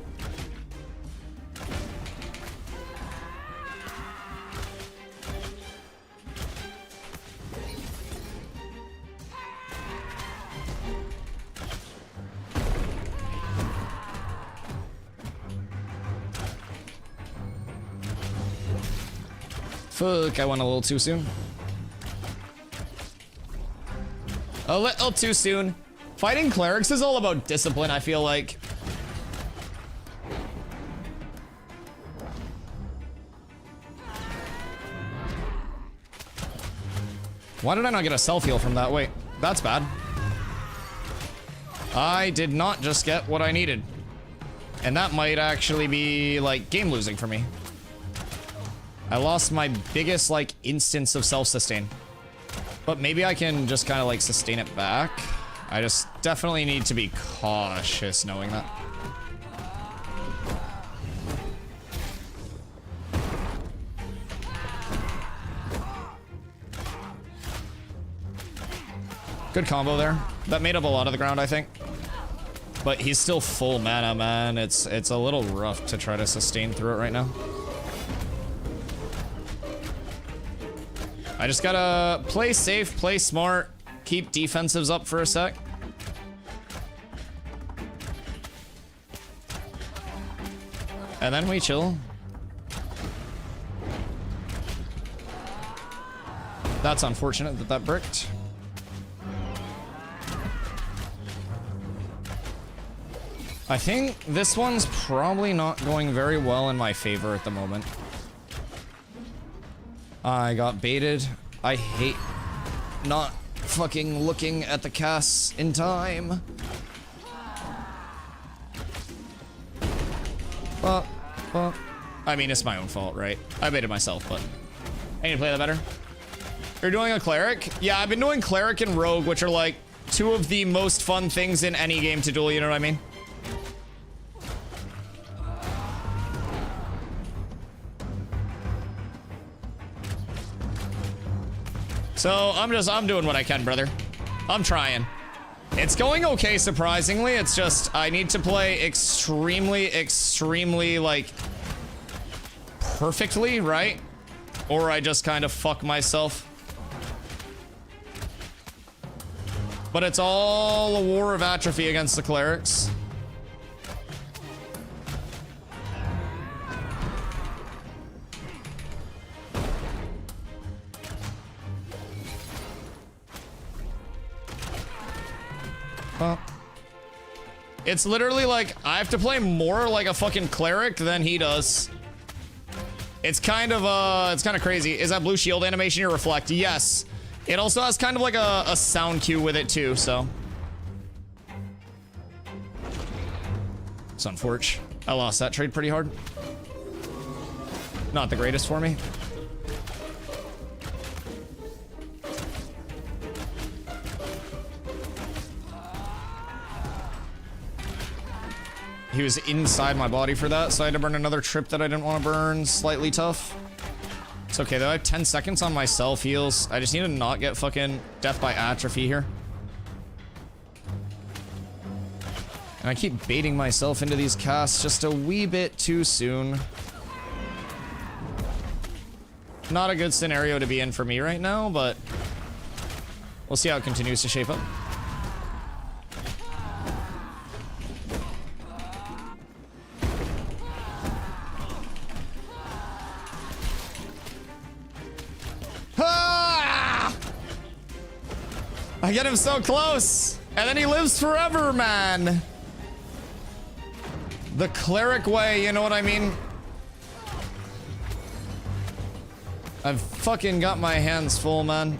Fuck, I went a little too soon. A little too soon. Fighting clerics is all about discipline, I feel like. Why did I not get a self-heal from that? Wait, that's bad. I did not just get what I needed. And that might actually be, like, game losing for me. I lost my biggest, like, instance of self-sustain. But maybe I can just kind of, like, sustain it back. I just definitely need to be cautious knowing that. Good combo there. That made up a lot of the ground, I think. But he's still full mana, man. It's a little rough to try to sustain through it right now. I just gotta play safe, play smart, keep defensives up for a sec. And then we chill. That's unfortunate that that bricked. I think this one's probably not going very well in my favor at the moment. I got baited. I hate not fucking looking at the casts in time. I mean, it's my own fault, right? I baited myself, but I need to play that better. You're doing a cleric? Yeah, I've been doing cleric and rogue, which are like two of the most fun things in any game to duel, you know what I mean? So I'm doing what I can, brother. I'm trying. It's going okay, surprisingly. It's just, I need to play extremely, like, perfectly, right? Or I just kind of fuck myself. But it's all a war of atrophy against the clerics. It's literally like, I have to play more like a fucking cleric than he does. It's kind of crazy. Is that blue shield animation your reflect? Yes. It also has kind of like a sound cue with it too, so. It's unfortunate. I lost that trade pretty hard. Not the greatest for me. He was inside my body for that, so I had to burn another trip that I didn't want to burn. Slightly tough. It's okay though, I have 10 seconds on my self heals. I just need to not get fucking death by atrophy here. And I keep baiting myself into these casts just a wee bit too soon. Not a good scenario to be in for me right now, but we'll see how it continues to shape up. I get him so close, and then he lives forever, man. The cleric way, you know what I mean? I've fucking got my hands full, man.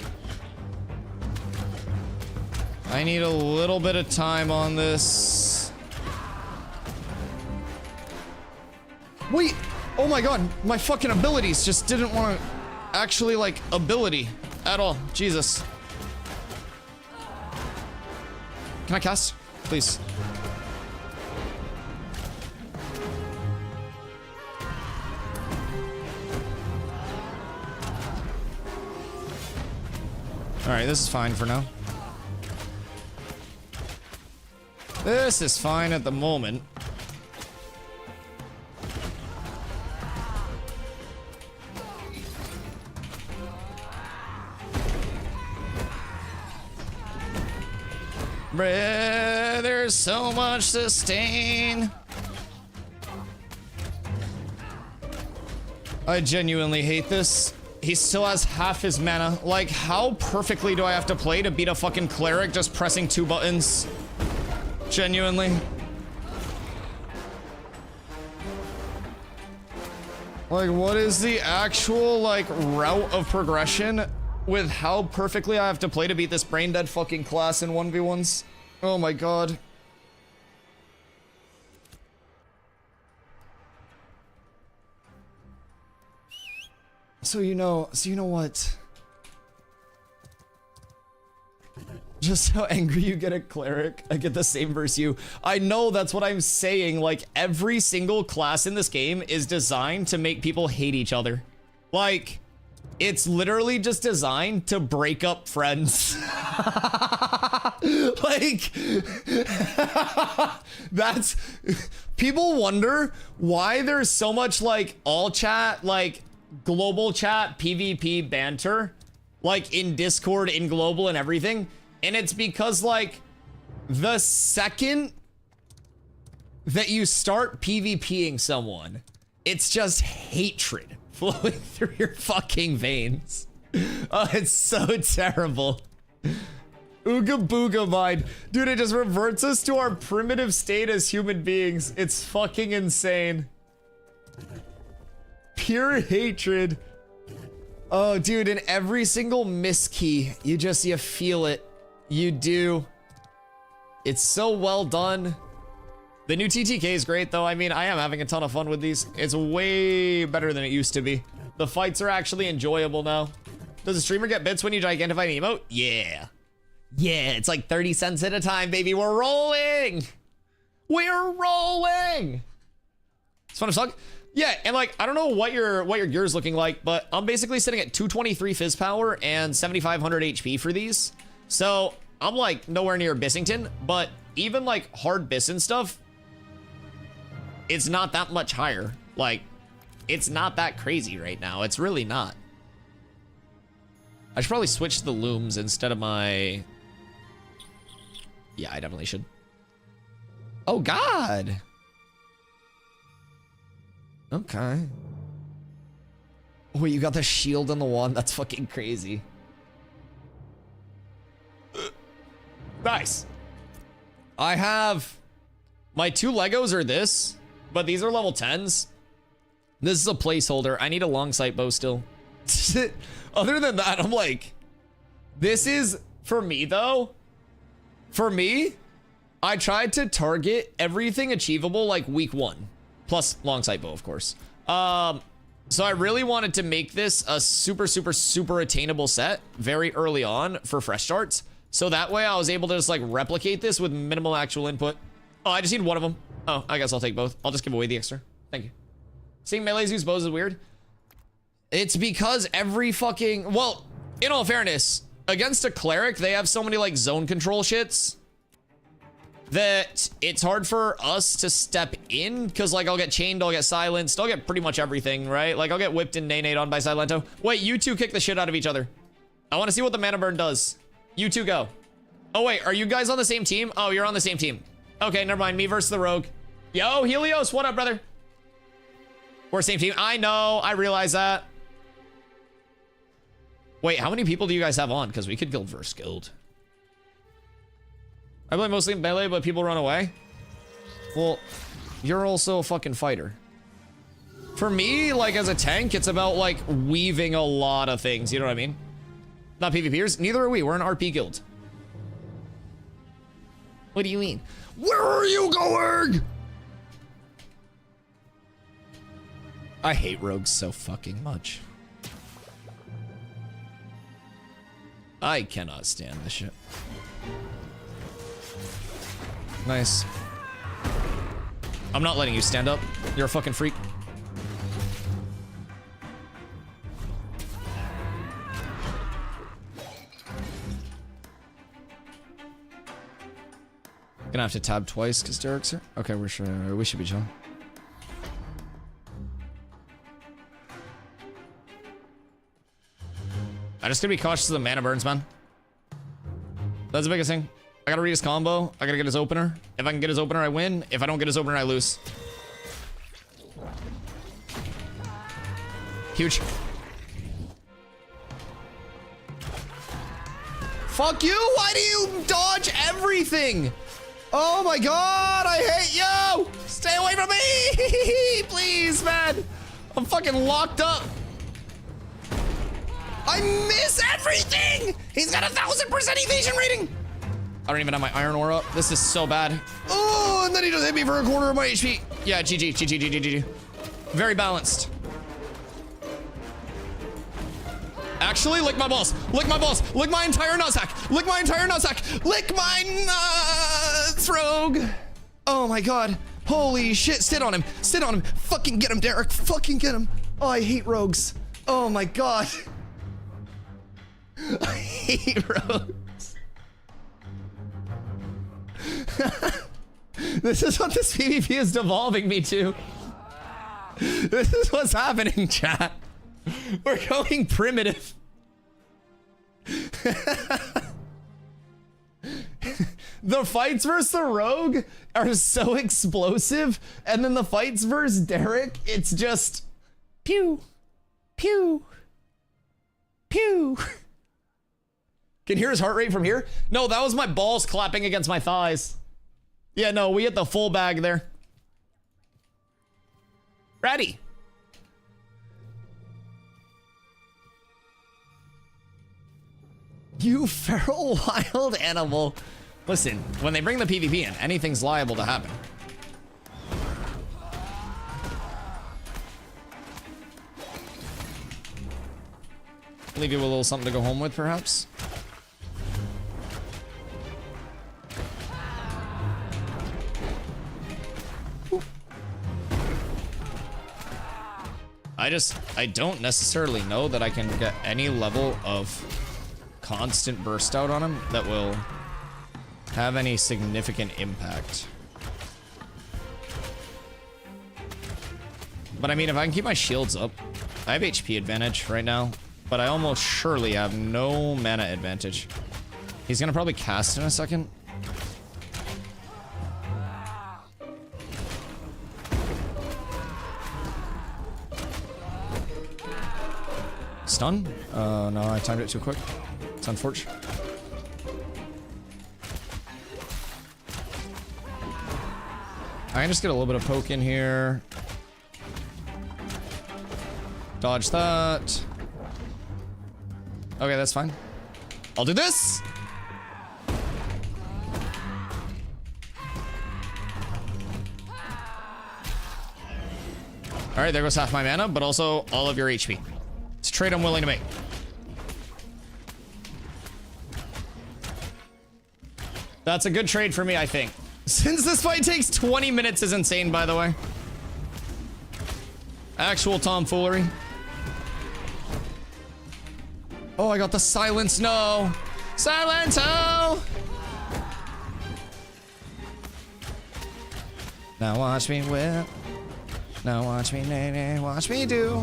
I need a little bit of time on this. Wait, oh my god, my fucking abilities just didn't want to actually, like, ability at all. Jesus. Can I cast? Please. Alright, this is fine for now. This is fine at the moment. There's so much sustain. I genuinely hate this. He still has half his mana. Like, how perfectly do I have to play to beat a fucking cleric just pressing 2 buttons? Genuinely. Like, what is the actual, like, route of progression with how perfectly I have to play to beat this brain dead fucking class in 1v1s? Oh my god. So you know what? Just how angry you get at cleric. I get the same versus you. I know, that's what I'm saying. Like, every single class in this game is designed to make people hate each other. Like, it's literally just designed to break up friends. Like, that's, people wonder why there's so much like all chat, like global chat, PvP banter, like in Discord, in global and everything. And it's because like the second that you start PvPing someone, it's just hatred flowing through your fucking veins. Oh, it's so terrible. Ooga booga mind. Dude, it just reverts us to our primitive state as human beings. It's fucking insane. Pure hatred. Oh, dude, in every single miss key, you feel it. You do. It's so well done. The new TTK is great, though. I mean, I am having a ton of fun with these. It's way better than it used to be. The fights are actually enjoyable now. Does a streamer get bits when you gigantify an emote? Yeah. Yeah, it's like 30 cents at a time, baby. We're rolling. We're rolling. It's fun as fuck. Yeah, and like, I don't know what your gear's looking like, but I'm basically sitting at 223 fizz power and 7,500 HP for these. So I'm like nowhere near Bissington, but even like hard Biss and stuff, it's not that much higher. Like, it's not that crazy right now. It's really not. I should probably switch to the looms instead of my... Yeah, I definitely should. Oh, God. Okay. Wait, you got the shield on the one? That's fucking crazy. Nice. I have... My 2 Legos are this, but these are level 10s. This is a placeholder. I need a long sight bow still. Other than that, I'm like... This is... For me, though... For me, I tried to target everything achievable like week 1. Plus long sight bow, of course. So I really wanted to make this a super, super, super attainable set very early on for fresh starts. So that way I was able to just like replicate this with minimal actual input. Oh, I just need one of them. Oh, I guess I'll take both. I'll just give away the extra. Thank you. Seeing melees use bows is weird. It's because every fucking... Well, in all fairness, against a cleric, they have so many like zone control shits that it's hard for us to step in, because like I'll get chained, I'll get silenced, I'll get pretty much everything, right? Like I'll get whipped and nay-nayed on by Silento. Wait, you two kick the shit out of each other. I want to see what the mana burn does. You two go. Oh wait, are you guys on the same team? Oh, you're on the same team. Okay, never mind. Me versus the rogue. Yo, Helios, what up, brother? We're same team. I know, I realize that. Wait, how many people do you guys have on? Because we could guild versus guild. I play mostly melee, but people run away. Well, you're also a fucking fighter. For me, like as a tank, it's about like weaving a lot of things. You know what I mean? Not PvPers. Neither are we. We're an RP guild. What do you mean? Where are you going? I hate rogues so fucking much. I cannot stand this shit. Nice. I'm not letting you stand up. You're a fucking freak. Gonna have to tab twice because Derek's here. Okay, we should be chilling. I'm just gonna be cautious of the mana burns, man. That's the biggest thing. I gotta read his combo. I gotta get his opener. If I can get his opener, I win. If I don't get his opener, I lose. Huge. Fuck you! Why do you dodge everything? Oh my god, I hate you! Stay away from me! Please, man! I'm fucking locked up. I miss everything! He's got 1000% evasion rating! I don't even have my iron ore up. This is so bad. Oh, and then he just hit me for a quarter of my HP. Yeah, GG. Very balanced. actually, lick my balls. Lick my balls. Lick my entire nutsack. Lick my entire nutsack. Lick my nuts, rogue. Oh my god. Holy shit. Sit on him. Sit on him. Fucking get him, Derek. Fucking get him. Oh, I hate rogues. Oh my god. I hate rogues. This is what this PvP is devolving me to. This is what's happening, chat. We're going primitive. The fights versus the rogue are so explosive, and then the fights versus Derek, it's just pew, pew, pew. Can you hear his heart rate from here? No, that was my balls clapping against my thighs. Yeah, no, we hit the full bag there. Ready. You feral wild animal. Listen, when they bring the PvP in, anything's liable to happen. Leave you with a little something to go home with, perhaps. I don't necessarily know that I can get any level of constant burst out on him that will have any significant impact. But I mean, if I can keep my shields up, I have HP advantage right now, but I almost surely have no mana advantage. He's gonna probably cast in a second. Stun? No, I timed it too quick. It's unfortunate. I can just get a little bit of poke in here. Dodge that. Okay, that's fine. I'll do this. All right, there goes half my mana, but also all of your HP. It's a trade I'm willing to make. That's a good trade for me, I think. Since this fight takes 20 minutes is insane, by the way. Actual tomfoolery. Oh, I got the silence. No. Silence. Oh. Now watch me whip. Now watch me nay, watch me do.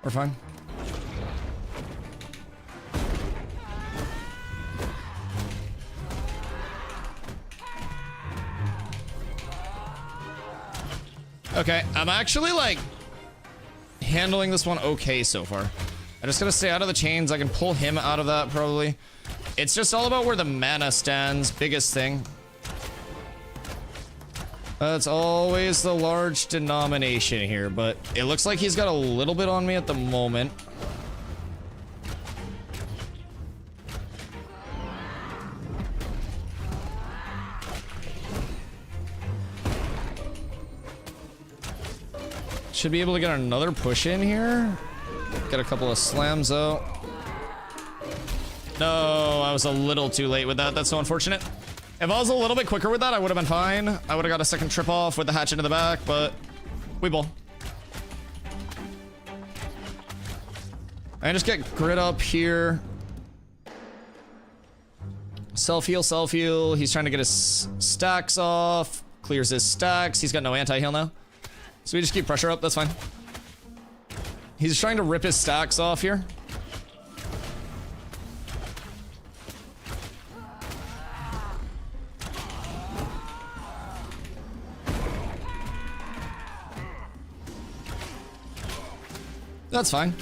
We're fine. Okay, I'm actually like handling this one okay so far. I just gotta stay out of the chains. I can pull him out of that probably. It's just all about where the mana stands. Biggest thing. That's always the large denomination here, but it looks like he's got a little bit on me at the moment. Should be able to get another push in here. Get a couple of slams out. No, I was a little too late with that. That's so unfortunate. If I was a little bit quicker with that, I would have been fine. I would have got a second trip off with the hatchet in the back, but we bowl. I just get grit up here. Self-heal, self-heal. He's trying to get his stacks off. Clears his stacks. He's got no anti-heal now. So we just keep pressure up. That's fine. He's trying to rip his stacks off here. That's fine.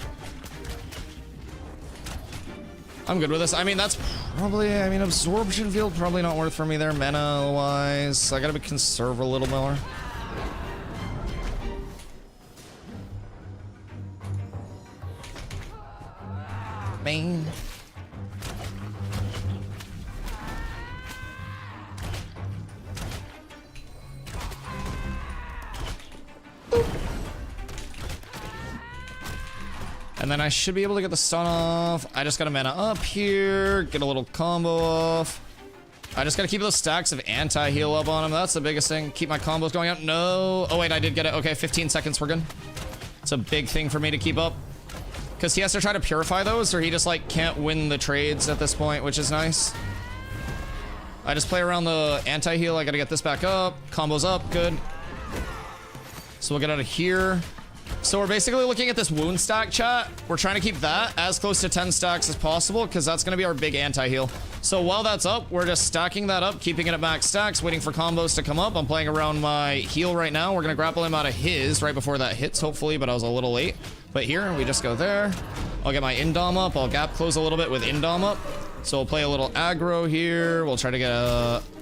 I'm good with this. I mean, that's probably, absorption field probably not worth for me there, mana-wise. I gotta conserve a little more. Bang. And then I should be able to get the stun off. I just gotta mana up here, get a little combo off. I just gotta keep those stacks of anti-heal up on him. That's the biggest thing. Keep my combos going up. No. Oh wait, I did get it. Okay, 15 seconds, we're good. It's a big thing for me to keep up. Because he has to try to purify those, or he just like can't win the trades at this point, which is nice. I just play around the anti-heal. I gotta get this back up. Combos up, good. So we'll get out of here. So we're basically looking at this wound stack, chat. We're trying to keep that as close to 10 stacks as possible, because that's gonna be our big anti-heal. So while that's up, we're just stacking that up, keeping it at max stacks, waiting for combos to come up. I'm playing around my heal right now. We're gonna grapple him out of his right before that hits, hopefully, but I was a little late. But here, we just go there. I'll get my indom up. I'll gap close a little bit with indom up. So we'll play a little aggro here. We'll try to get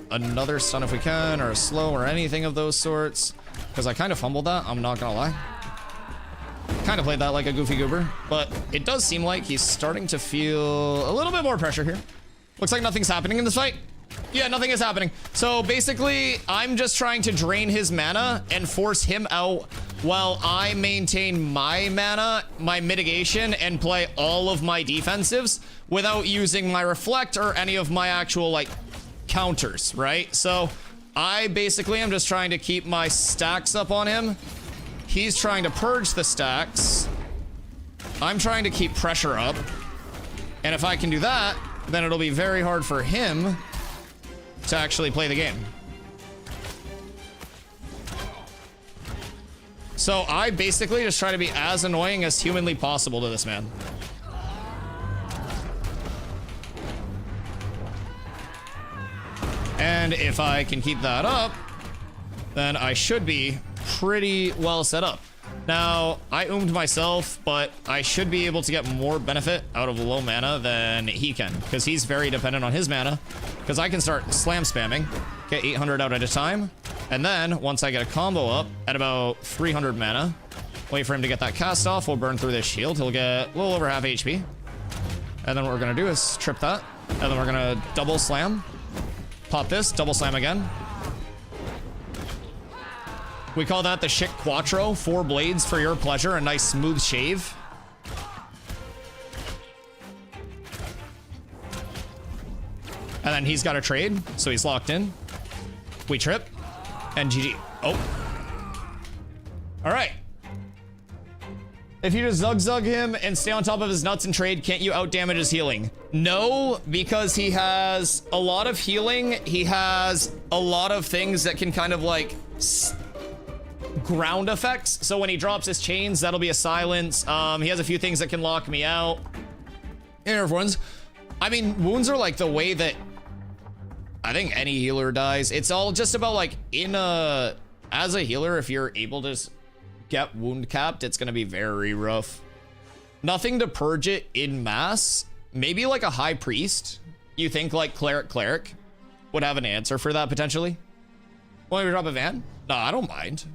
another stun if we can, or a slow, or anything of those sorts. Because I kind of fumbled that, I'm not gonna lie. Kind of played that like a goofy goober, but it does seem like he's starting to feel a little bit more pressure here. Looks like nothing's happening in this fight. Yeah, nothing is happening. So basically, I'm just trying to drain his mana and force him out while I maintain my mana, my mitigation, and play all of my defensives without using my reflect or any of my actual, like, counters, right? So I basically am just trying to keep my stacks up on him. He's trying to purge the stacks. I'm trying to keep pressure up. And if I can do that, then it'll be very hard for him to actually play the game. So I basically just try to be as annoying as humanly possible to this man. And if I can keep that up, then I should be pretty well set up. Now, I oomed myself, but I should be able to get more benefit out of low mana than he can, because he's very dependent on his mana, because I can start slam spamming, get 800 out at a time, and then once I get a combo up at about 300 mana, wait for him to get that cast off, we'll burn through this shield, he'll get a little over half HP, and then what we're gonna do is trip that, and then we're gonna double slam, pop this, double slam again. We call that the Chic Quattro, 4 blades for your pleasure, a nice smooth shave. And then he's got a trade, so he's locked in. We trip, and GG. Oh. All right. If you just zug him and stay on top of his nuts and trade, can't you outdamage his healing? No, because he has a lot of healing. He has a lot of things that can kind of like ground effects. So when he drops his chains, that'll be a silence. He has a few things that can lock me out. Nerf wounds. I mean, wounds are like the way that I think any healer dies. It's all just about like as a healer, if you're able to get wound capped, it's gonna be very rough. Nothing to purge it in mass. Maybe like a high priest. You think like cleric would have an answer for that potentially? Want me to drop a van? No, I don't mind.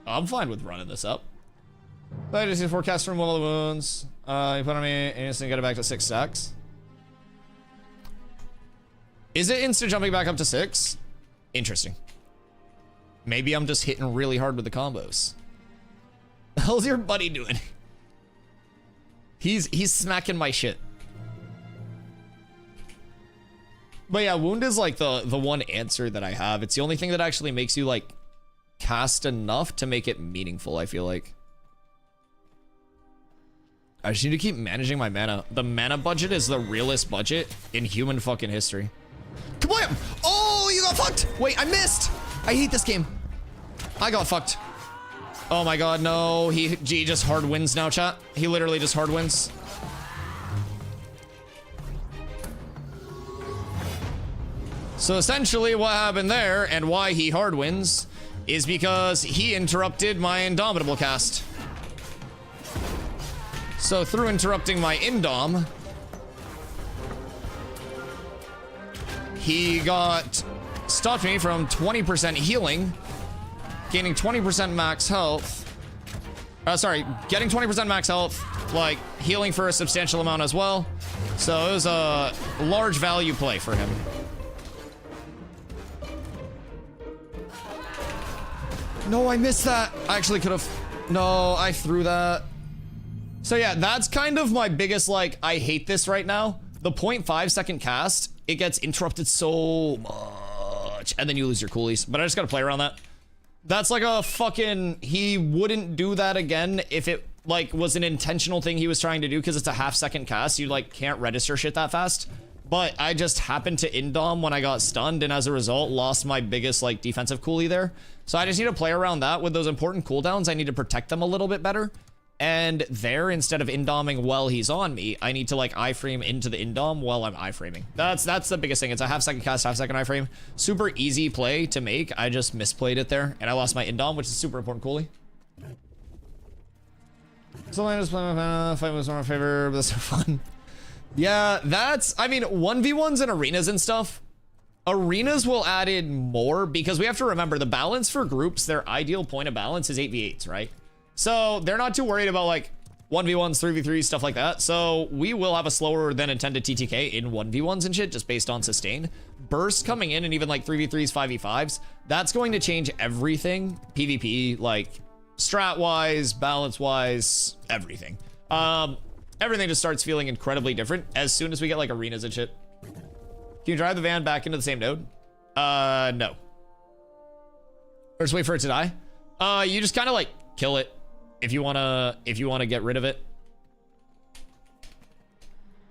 I'm fine with running this up. I just forecast from one of the wounds. You put on me and instantly get it back to 6 stacks. Is it instant jumping back up to 6? Interesting. Maybe I'm just hitting really hard with the combos. The hell's your buddy doing? He's smacking my shit. But yeah, wound is like the one answer that I have. It's the only thing that actually makes you like cast enough to make it meaningful, I feel like. I just need to keep managing my mana. The mana budget is the realest budget in human fucking history. Come on! Oh, you got fucked! Wait, I missed! I hate this game. I got fucked. Oh my god, no. He just hard wins now, chat. He literally just hard wins. So essentially what happened there and why he hard wins is because he interrupted my Indomitable cast. So through interrupting my Indom, he stopped me from 20% healing, gaining 20% max health. Sorry, getting 20% max health, like healing for a substantial amount as well. So it was a large value play for him. No, I missed that. I actually could have. No, I threw that. So yeah, that's kind of my biggest, like, I hate this right now. The 0.5 second cast, it gets interrupted so much, and then you lose your coolies. But I just gotta play around that. That's like a fucking, he wouldn't do that again if it, like, was an intentional thing he was trying to do, because it's a half-second cast. You, like, can't register shit that fast. But I just happened to indom when I got stunned, and as a result, lost my biggest, like, defensive coolie there. So I just need to play around that with those important cooldowns. I need to protect them a little bit better. And there, instead of indoming while he's on me, I need to, like, iframe into the indom while I'm iframing. That's the biggest thing. It's a half-second cast, half-second iframe. Super easy play to make. I just misplayed it there, and I lost my indom, which is super important coolie. So I just play my fight was more in favor, but that's so fun. Yeah, that's, I mean, 1v1s and arenas and stuff. Arenas will add in more, because we have to remember the balance for groups, their ideal point of balance is 8v8s, right? So they're not too worried about, like, 1v1s, 3v3s, stuff like that. So we will have a slower than intended TTK in 1v1s and shit, just based on sustain. Burst coming in and even, like, 3v3s, 5v5s, that's going to change everything. PvP, like, strat-wise, balance-wise, everything. Everything just starts feeling incredibly different as soon as we get, like, arenas and shit. Can you drive the van back into the same node? No. Or just wait for it to die? You just kind of, like, kill it if you wanna get rid of it.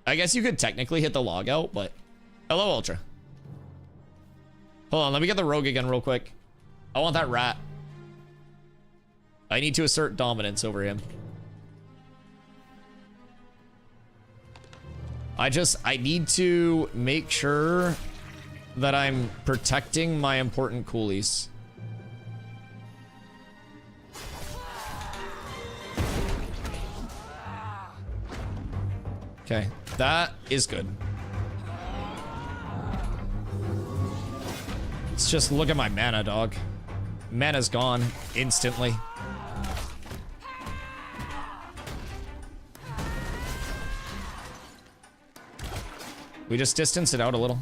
I guess you could technically hit the log out, but hello, Ultra. Hold on, let me get the rogue again real quick. I want that rat. I need to assert dominance over him. I need to make sure that I'm protecting my important coolies. Okay, that is good. Let's just look at my mana, dog. Mana's gone instantly. We just distance it out a little.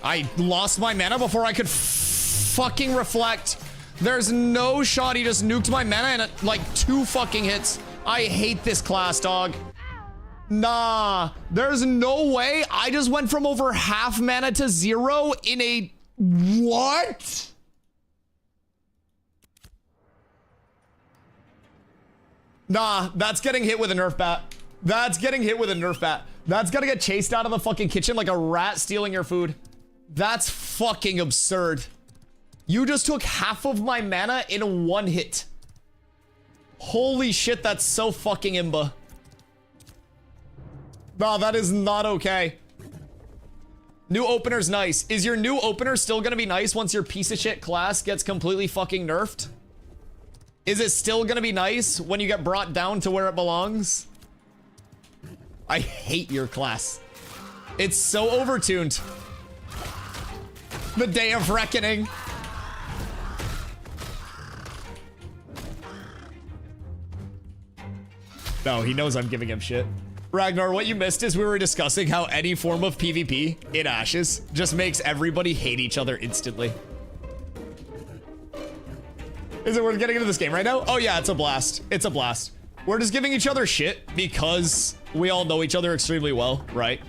I lost my mana before I could fucking reflect. There's no shot. He just nuked my mana in like 2 fucking hits. I hate this class, dog. Nah, there's no way. I just went from over half mana to 0 in a... What? Nah, that's getting hit with a nerf bat. That's getting hit with a nerf bat. That's gonna get chased out of the fucking kitchen like a rat stealing your food. That's fucking absurd. You just took half of my mana in 1 hit. Holy shit, that's so fucking imba. Nah, that is not okay. New opener's nice. Is your new opener still gonna be nice once your piece of shit class gets completely fucking nerfed? Is it still gonna be nice when you get brought down to where it belongs? I hate your class. It's so overtuned. The day of reckoning. No, he knows I'm giving him shit. Ragnar, what you missed is we were discussing how any form of PvP in Ashes just makes everybody hate each other instantly. Is it worth getting into this game right now? Oh yeah, it's a blast. It's a blast. We're just giving each other shit because we all know each other extremely well, right?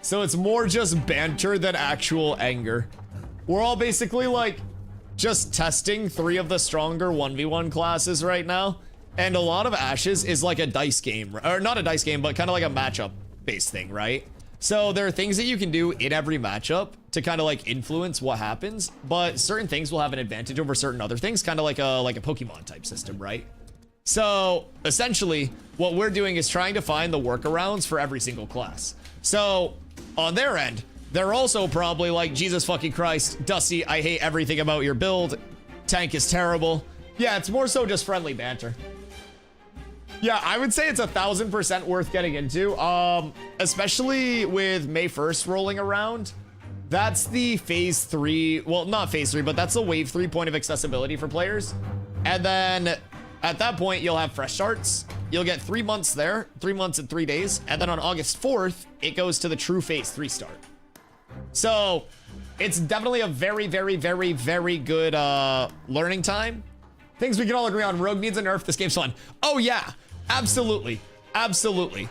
So it's more just banter than actual anger. We're all basically like just testing 3 of the stronger 1v1 classes right now. And a lot of Ashes is like a dice game, or not a dice game, but kind of like a matchup based thing, right? So there are things that you can do in every matchup to kind of like influence what happens, but certain things will have an advantage over certain other things, kind of like a Pokemon type system, right? So essentially what we're doing is trying to find the workarounds for every single class. So on their end, they're also probably like, Jesus fucking Christ, Dusty, I hate everything about your build. Tank is terrible. Yeah, it's more so just friendly banter. Yeah, I would say it's 1000% worth getting into, especially with May 1st rolling around. That's the phase 3, well, not phase 3, but that's the wave 3 point of accessibility for players. And then At that point, you'll have fresh starts. You'll get 3 months there, 3 months and 3 days. And then on August 4th, it goes to the true phase 3 start. So it's definitely a very, very, very, very good learning time. Things we can all agree on. Rogue needs a nerf. This game's fun. Oh yeah, absolutely. Absolutely.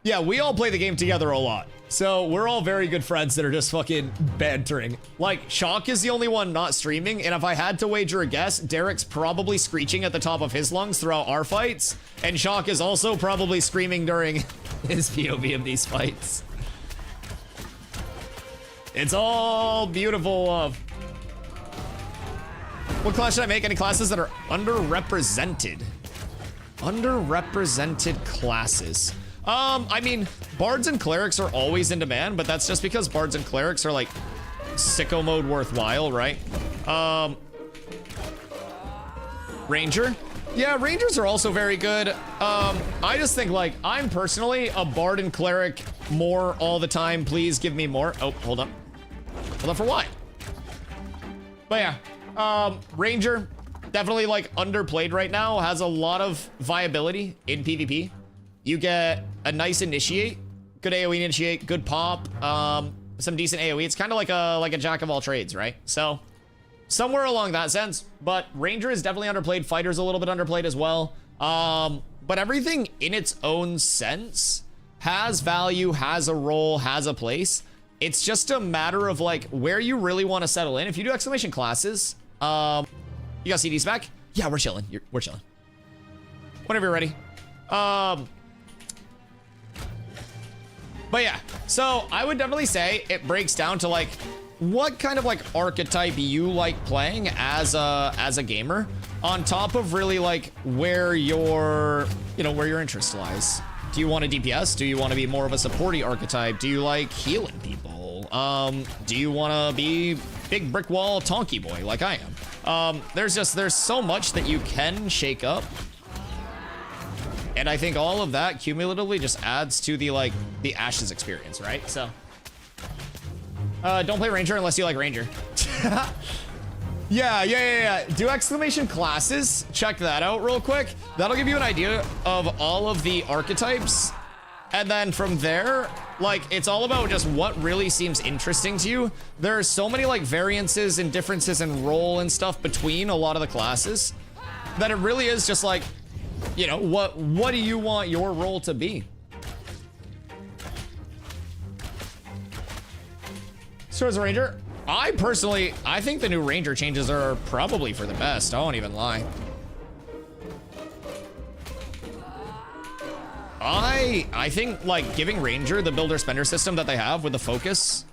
Yeah, we all play the game together a lot. So we're all very good friends that are just fucking bantering. Like, Shock is the only one not streaming, and if I had to wager a guess, Derek's probably screeching at the top of his lungs throughout our fights, and Shock is also probably screaming during his POV of these fights. It's all beautiful love. What class should I make? Any classes that are underrepresented? Underrepresented classes. I mean, bards and clerics are always in demand, but that's just because bards and clerics are like sicko mode worthwhile, right? Ranger. Yeah, rangers are also very good. I just think like I'm personally a bard and cleric more all the time. Please give me more. Oh, hold up. Hold up for what? But yeah, ranger definitely like underplayed right now. Has a lot of viability in PvP. You get a nice initiate, good AoE initiate, good pop, some decent AoE. It's kind of like a jack of all trades, right? So somewhere along that sense, but Ranger is definitely underplayed. Fighter's a little bit underplayed as well. But everything in its own sense has value, has a role, has a place. It's just a matter of like where you really want to settle in. If you do exclamation classes, you got CDs back? Yeah, we're chilling. We're chilling. Whenever you're ready. But yeah, so I would definitely say it breaks down to like what kind of like archetype you like playing as a gamer, on top of really like where your interest lies. Do you want a DPS? Do you want to be more of a supporty archetype? Do you like healing people? Do you want to be big brick wall tonky boy like I am? There's so much that you can shake up. And I think all of that cumulatively just adds to the Ashes experience, right? So, don't play Ranger unless you like Ranger. Yeah. Do exclamation classes. Check that out real quick. That'll give you an idea of all of the archetypes. And then from there, like, it's all about just what really seems interesting to you. There are so many like variances and differences in role and stuff between a lot of the classes that it really is just like, you know, what do you want your role to be? So as a Ranger, I think the new Ranger changes are probably for the best. I won't even lie. I think like giving Ranger the builder spender system that they have with the focus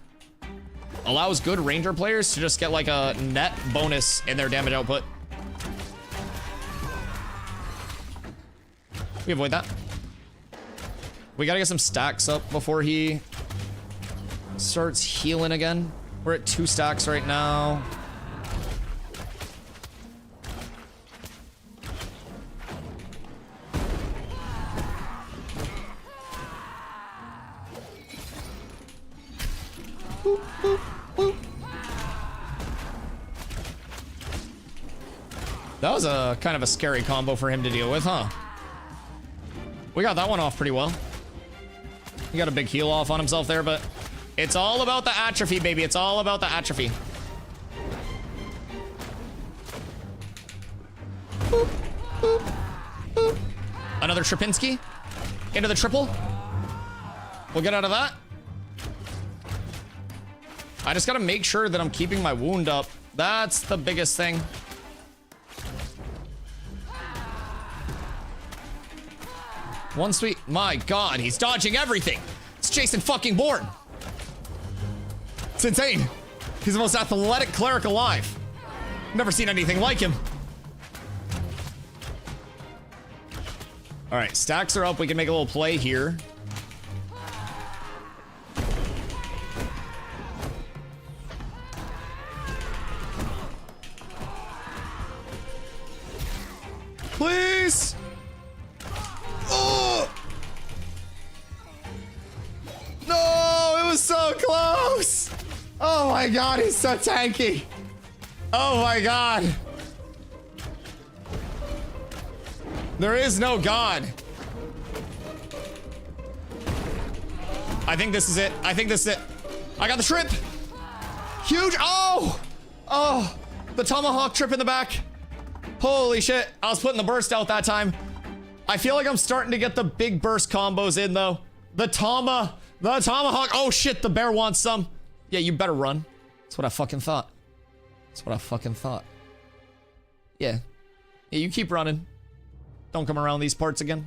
allows good Ranger players to just get like a net bonus in their damage output. We avoid that. We gotta get some stacks up before he starts healing again. We're at 2 stacks right now. Boop, boop, boop. That was a kind of a scary combo for him to deal with, huh? We got that one off pretty well. He got a big heal off on himself there, but it's all about the atrophy, baby. It's all about the atrophy. Boop, boop, boop. Another Tripinski into the triple. We'll get out of that. I just gotta make sure that I'm keeping my wound up. That's the biggest thing. One sweet, my God, he's dodging everything. It's Jason fucking Bourne. It's insane. He's the most athletic cleric alive. Never seen anything like him. All right, stacks are up. We can make a little play here. Please. Oh! No, it was so close. Oh my God, he's so tanky. Oh my God. There is no God. I think this is it. I think this is it. I got the trip. Huge. Oh! Oh! The tomahawk trip in the back. Holy shit. I was putting the burst out that time. I feel like I'm starting to get the big burst combos in, though. The tomahawk. Oh, shit. The bear wants some. Yeah, you better run. That's what I fucking thought. That's what I fucking thought. Yeah. Yeah, you keep running. Don't come around these parts again.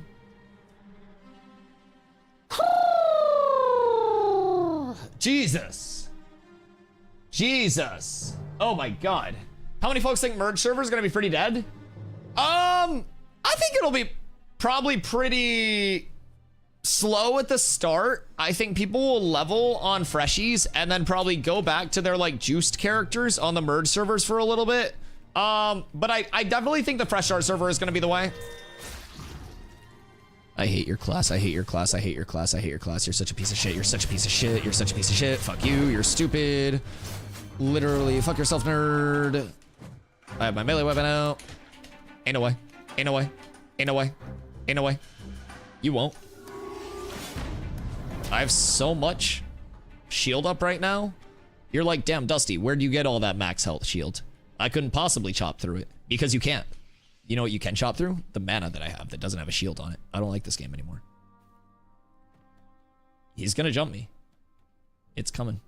Jesus. Jesus. Oh my god. How many folks think merge server is gonna be pretty dead? I think it'll be probably pretty slow at the start. I think people will level on freshies and then probably go back to their like juiced characters on the merge servers for a little bit. But I definitely think the fresh start server is gonna be the way. I hate your class. I hate your class. I hate your class. I hate your class. You're such a piece of shit. You're such a piece of shit. You're such a piece of shit. Fuck you. You're stupid. Literally, fuck yourself, nerd. I have my melee weapon out. Ain't no way. Ain't no way. Ain't no way. Ain't no way. You won't. I have so much shield up right now. You're like, damn, Dusty, where'd you get all that max health shield? I couldn't possibly chop through it because you can't. You know what you can chop through? The mana that I have that doesn't have a shield on it. I don't like this game anymore. He's gonna jump me. It's coming.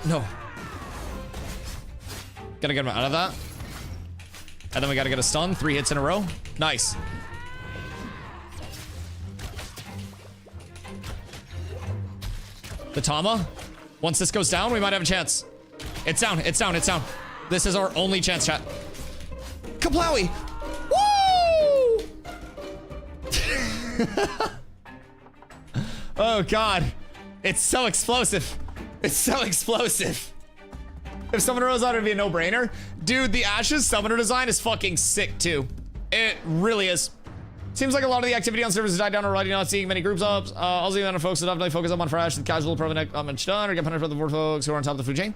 No. Gotta get him out of that. And then we gotta get a stun. 3 hits in a row. Nice. The Tama. Once this goes down, we might have a chance. It's down. It's down. It's down. This is our only chance, chat. Kaplowy. Woo! Oh, God. It's so explosive. It's so explosive. If Summoner Rose out, it'd be a no-brainer. Dude, the Ashes Summoner design is fucking sick, too. It really is. Seems like a lot of the activity on servers has died down already, not seeing many groups ups. Also, the amount of folks that definitely focus up on fresh, the casual, permanent, done, or get punished by the more folks who are on top of the food chain.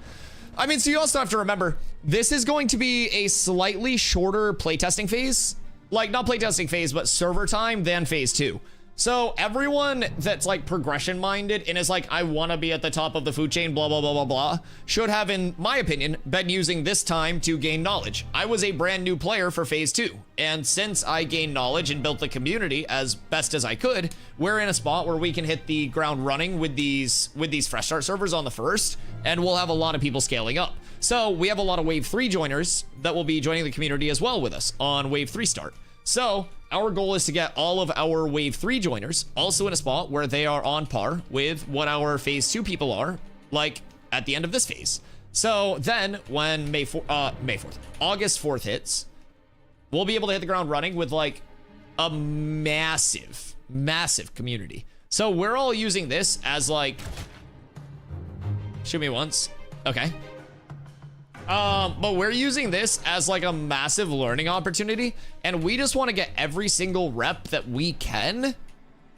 I mean, so you also have to remember, this is going to be a slightly shorter playtesting phase. Like, not playtesting phase, but server time than phase 2. So everyone that's like progression minded and is like, I want to be at the top of the food chain, blah, blah, blah, blah, blah, should have, in my opinion, been using this time to gain knowledge. I was a brand new player for phase 2. And since I gained knowledge and built the community as best as I could, we're in a spot where we can hit the ground running with these fresh start servers on the first, and we'll have a lot of people scaling up. So we have a lot of wave 3 joiners that will be joining the community as well with us on wave 3 start. So our goal is to get all of our wave 3 joiners also in a spot where they are on par with what our phase 2 people are, like at the end of this phase. So then when August 4th hits, we'll be able to hit the ground running with like a massive, massive community. So we're all using this as like, shoot me once. Okay. But we're using this as like a massive learning opportunity, and we just want to get every single rep that we can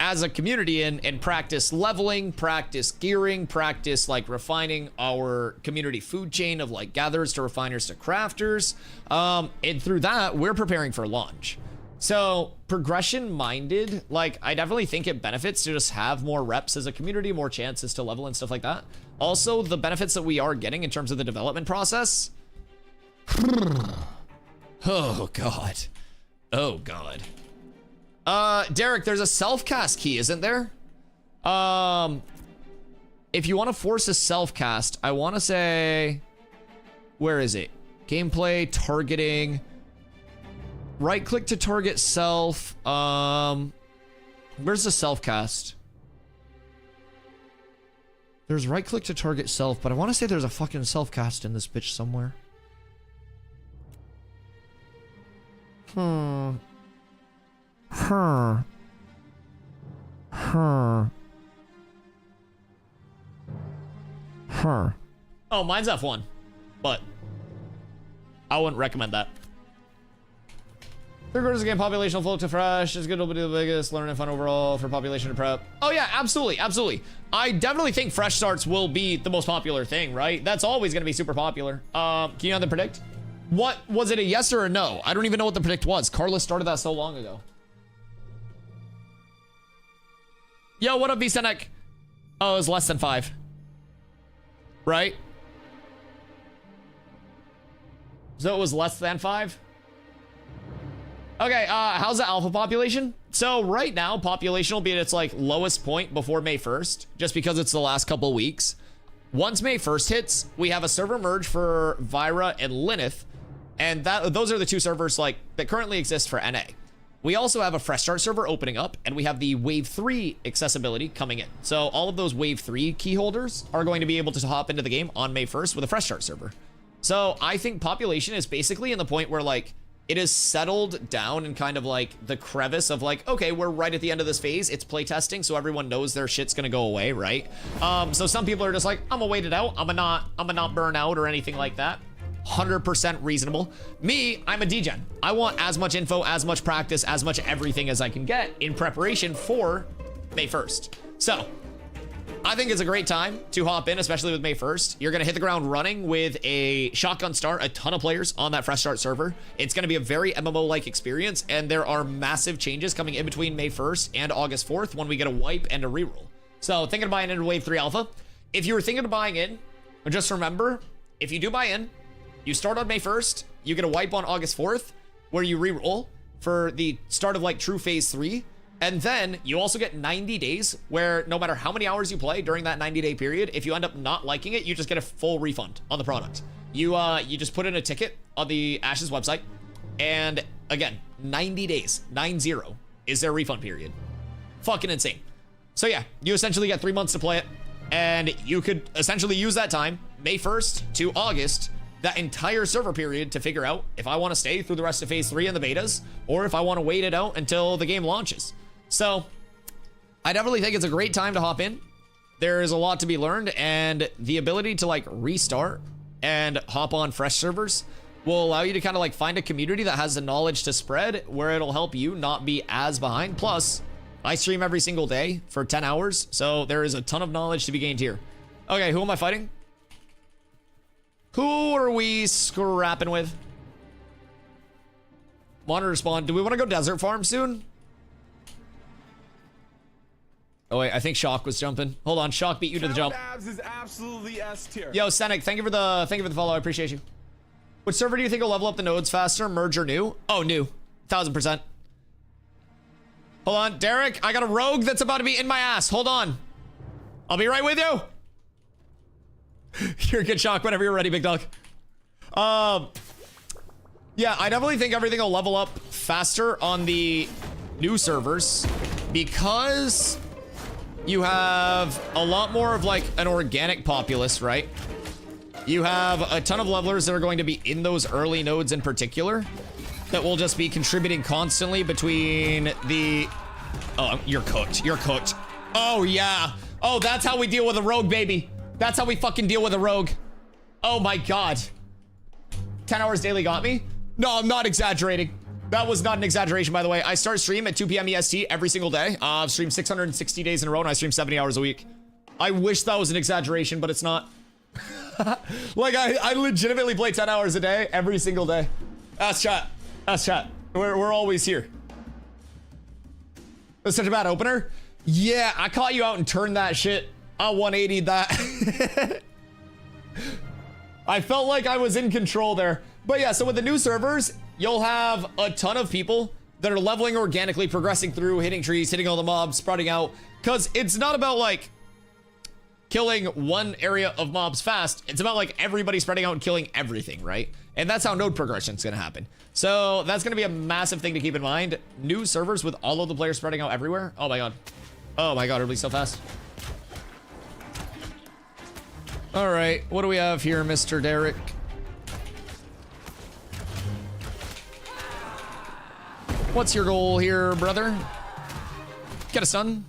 as a community and practice leveling, practice gearing, practice like refining our community food chain of like gatherers to refiners to crafters. And through that, we're preparing for launch. So progression minded, like I definitely think it benefits to just have more reps as a community, more chances to level and stuff like that. Also, the benefits that we are getting in terms of the development process. Oh, God. Oh, God. Derek, there's a self-cast key, isn't there? If you want to force a self-cast, I want to say, where is it? Gameplay, targeting, right-click to target self. Where's the self-cast? There's right-click to target self, but I want to say there's a fucking self-cast in this bitch somewhere. Oh, mine's F1, but I wouldn't recommend that. 3/4 of the game, population will float to fresh. It's good to be the biggest. Learn and fun overall for population to prep. Oh yeah, absolutely, absolutely. I definitely think fresh starts will be the most popular thing, right? That's always going to be super popular. Can you know the predict? What was it, a yes or a no? I don't even know what the predict was. Carlos started that so long ago. Yo, what up, V-Senek? Oh, it was less than 5. Right? So it was less than 5? Okay, how's the alpha population? So right now, population will be at its like lowest point before May 1st, just because it's the last couple weeks. Once May 1st hits, we have a server merge for Vyra and Lineth, and those are the 2 servers like that currently exist for NA. We also have a fresh start server opening up, and we have the wave 3 accessibility coming in. So all of those wave 3 key holders are going to be able to hop into the game on May 1st with a fresh start server. So I think population is basically in the point where like it is settled down in kind of like the crevice of like, okay, we're right at the end of this phase. It's playtesting, so everyone knows their shit's gonna go away, right? So some people are just like, I'm gonna wait it out. I'm gonna not burn out or anything like that. 100% reasonable. Me, I'm a degen. I want as much info, as much practice, as much everything as I can get in preparation for May 1st. So I think it's a great time to hop in, especially with May 1st. You're going to hit the ground running with a shotgun start, a ton of players on that fresh start server. It's going to be a very MMO-like experience, and there are massive changes coming in between May 1st and August 4th when we get a wipe and a reroll. So thinking of buying into Wave 3 Alpha. If you were thinking of buying in, just remember, if you do buy in, you start on May 1st, you get a wipe on August 4th, where you reroll for the start of like true phase 3. And then you also get 90 days where no matter how many hours you play during that 90-day period, if you end up not liking it, you just get a full refund on the product. You just put in a ticket on the Ashes website, and again, 90 days, 9-0 is their refund period. Fucking insane. So yeah, you essentially get 3 months to play it, and you could essentially use that time, May 1st to August, that entire server period to figure out if I want to stay through the rest of phase 3 and the betas, or if I want to wait it out until the game launches. So I definitely think it's a great time to hop in. There is a lot to be learned, and the ability to like restart and hop on fresh servers will allow you to kind of like find a community that has the knowledge to spread, where it'll help you not be as behind. Plus, I stream every single day for 10 hours, so there is a ton of knowledge to be gained here. Okay, who am I fighting? Who are we scrapping with? Monitor spawn. Do we want to go desert farm soon? Oh wait, I think Shock was jumping. Hold on, Shock beat you to the jump. Abs is absolutely S tier. Yo, Senek, thank you for the follow. I appreciate you. Which server do you think will level up the nodes faster? Merge or new? Oh, new. 1000%. Hold on, Derek. I got a rogue that's about to be in my ass. Hold on. I'll be right with you. You're a good, Shock, whenever you're ready, big dog. Yeah, I definitely think everything will level up faster on the new servers because you have a lot more of like an organic populace, right? You have a ton of levelers that are going to be in those early nodes in particular that will just be contributing constantly between the... Oh, you're cooked. You're cooked. Oh, yeah. Oh, that's how we deal with a rogue, baby. That's how we fucking deal with a rogue. Oh, my God. 10 hours daily got me? No, I'm not exaggerating. That was not an exaggeration, by the way. I start stream at 2 p.m. EST every single day. I've streamed 660 days in a row, and I stream 70 hours a week. I wish that was an exaggeration, but it's not. Like, I legitimately play 10 hours a day, every single day. Ask chat. Ask chat. We're always here. That's such a bad opener. Yeah, I caught you out and turned that shit. I 180'd that. I felt like I was in control there. But yeah, so with the new servers, you'll have a ton of people that are leveling organically, progressing through, hitting trees, hitting all the mobs, sprouting out. Because it's not about like killing one area of mobs fast. It's about like everybody spreading out and killing everything, right? And that's how node progression is going to happen. So that's going to be a massive thing to keep in mind. New servers with all of the players spreading out everywhere. Oh my God. Oh my God, it'll be so fast. All right, what do we have here, Mr. Derek? What's your goal here, brother? Get a stun.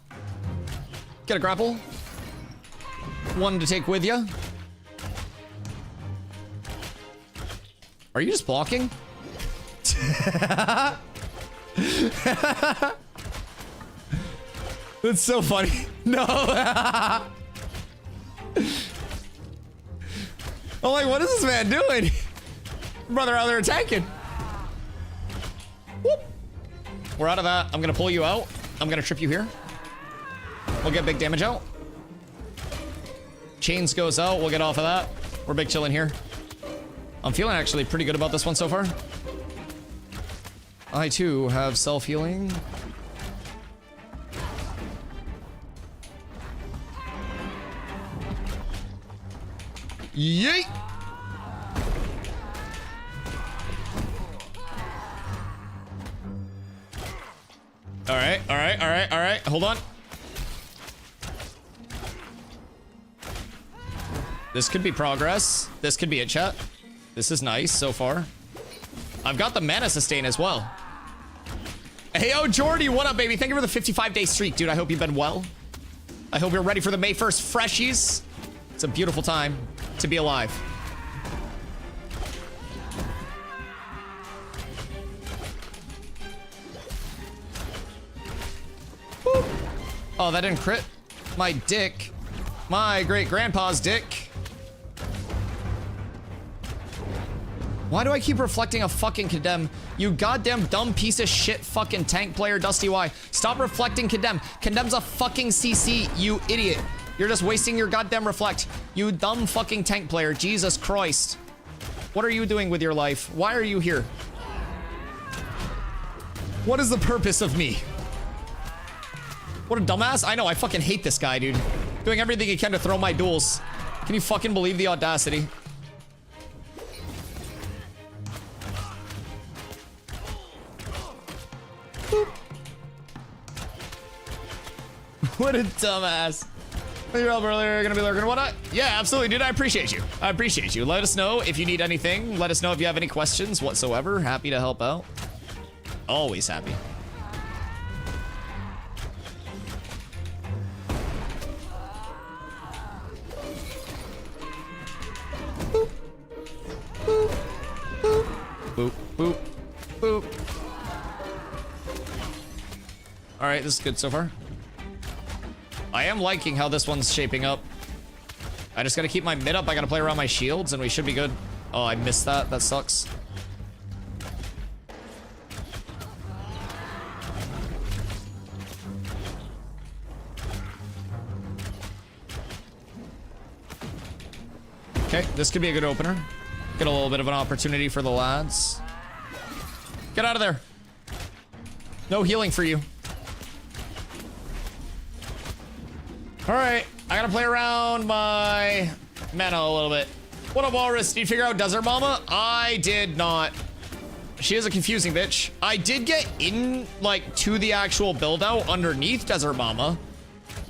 Get a grapple. One to take with you. Are you just blocking? That's so funny. No. I'm like, what is this man doing? Brother out there attacking. Whoop. We're out of that. I'm gonna pull you out. I'm gonna trip you here. We'll get big damage out. Chains goes out. We'll get off of that. We're big chilling here. I'm feeling actually pretty good about this one so far. I too have self-healing. Yeet! Alright, alright, alright, alright. Hold on. This could be progress. This could be it, chat. This is nice so far. I've got the mana sustain as well. Hey, yo, Jordy, what up, baby? Thank you for the 55-day streak, dude. I hope you've been well. I hope you're ready for the May 1st freshies. It's a beautiful time to be alive. Woo. Oh, that didn't crit. My dick. My great-grandpa's dick. Why do I keep reflecting a fucking condemn? You goddamn dumb piece of shit fucking tank player, DustyWhy. Stop reflecting condemn. Condemn's a fucking CC, you idiot. You're just wasting your goddamn reflect. You dumb fucking tank player, Jesus Christ. What are you doing with your life? Why are you here? What is the purpose of me? What a dumbass. I know, I fucking hate this guy, dude. Doing everything he can to throw my duels. Can you fucking believe the audacity? Boop. What a dumbass. You're up earlier, gonna be lurking or whatnot? Yeah, absolutely, dude. I appreciate you. I appreciate you. Let us know if you need anything. Let us know if you have any questions whatsoever. Happy to help out. Always happy. Boop. Boop. Boop. Boop. Boop. Boop. All right, this is good so far. I am liking how this one's shaping up. I just gotta keep my mid up. I gotta play around my shields and we should be good. Oh, I missed that. That sucks. Okay, this could be a good opener. Get a little bit of an opportunity for the lads. Get out of there. No healing for you. All right, I gotta play around my mana a little bit. What up, Walrus? Did you figure out Desert Mama? I did not. She is a confusing bitch. I did get in, like, to the actual build out underneath Desert Mama,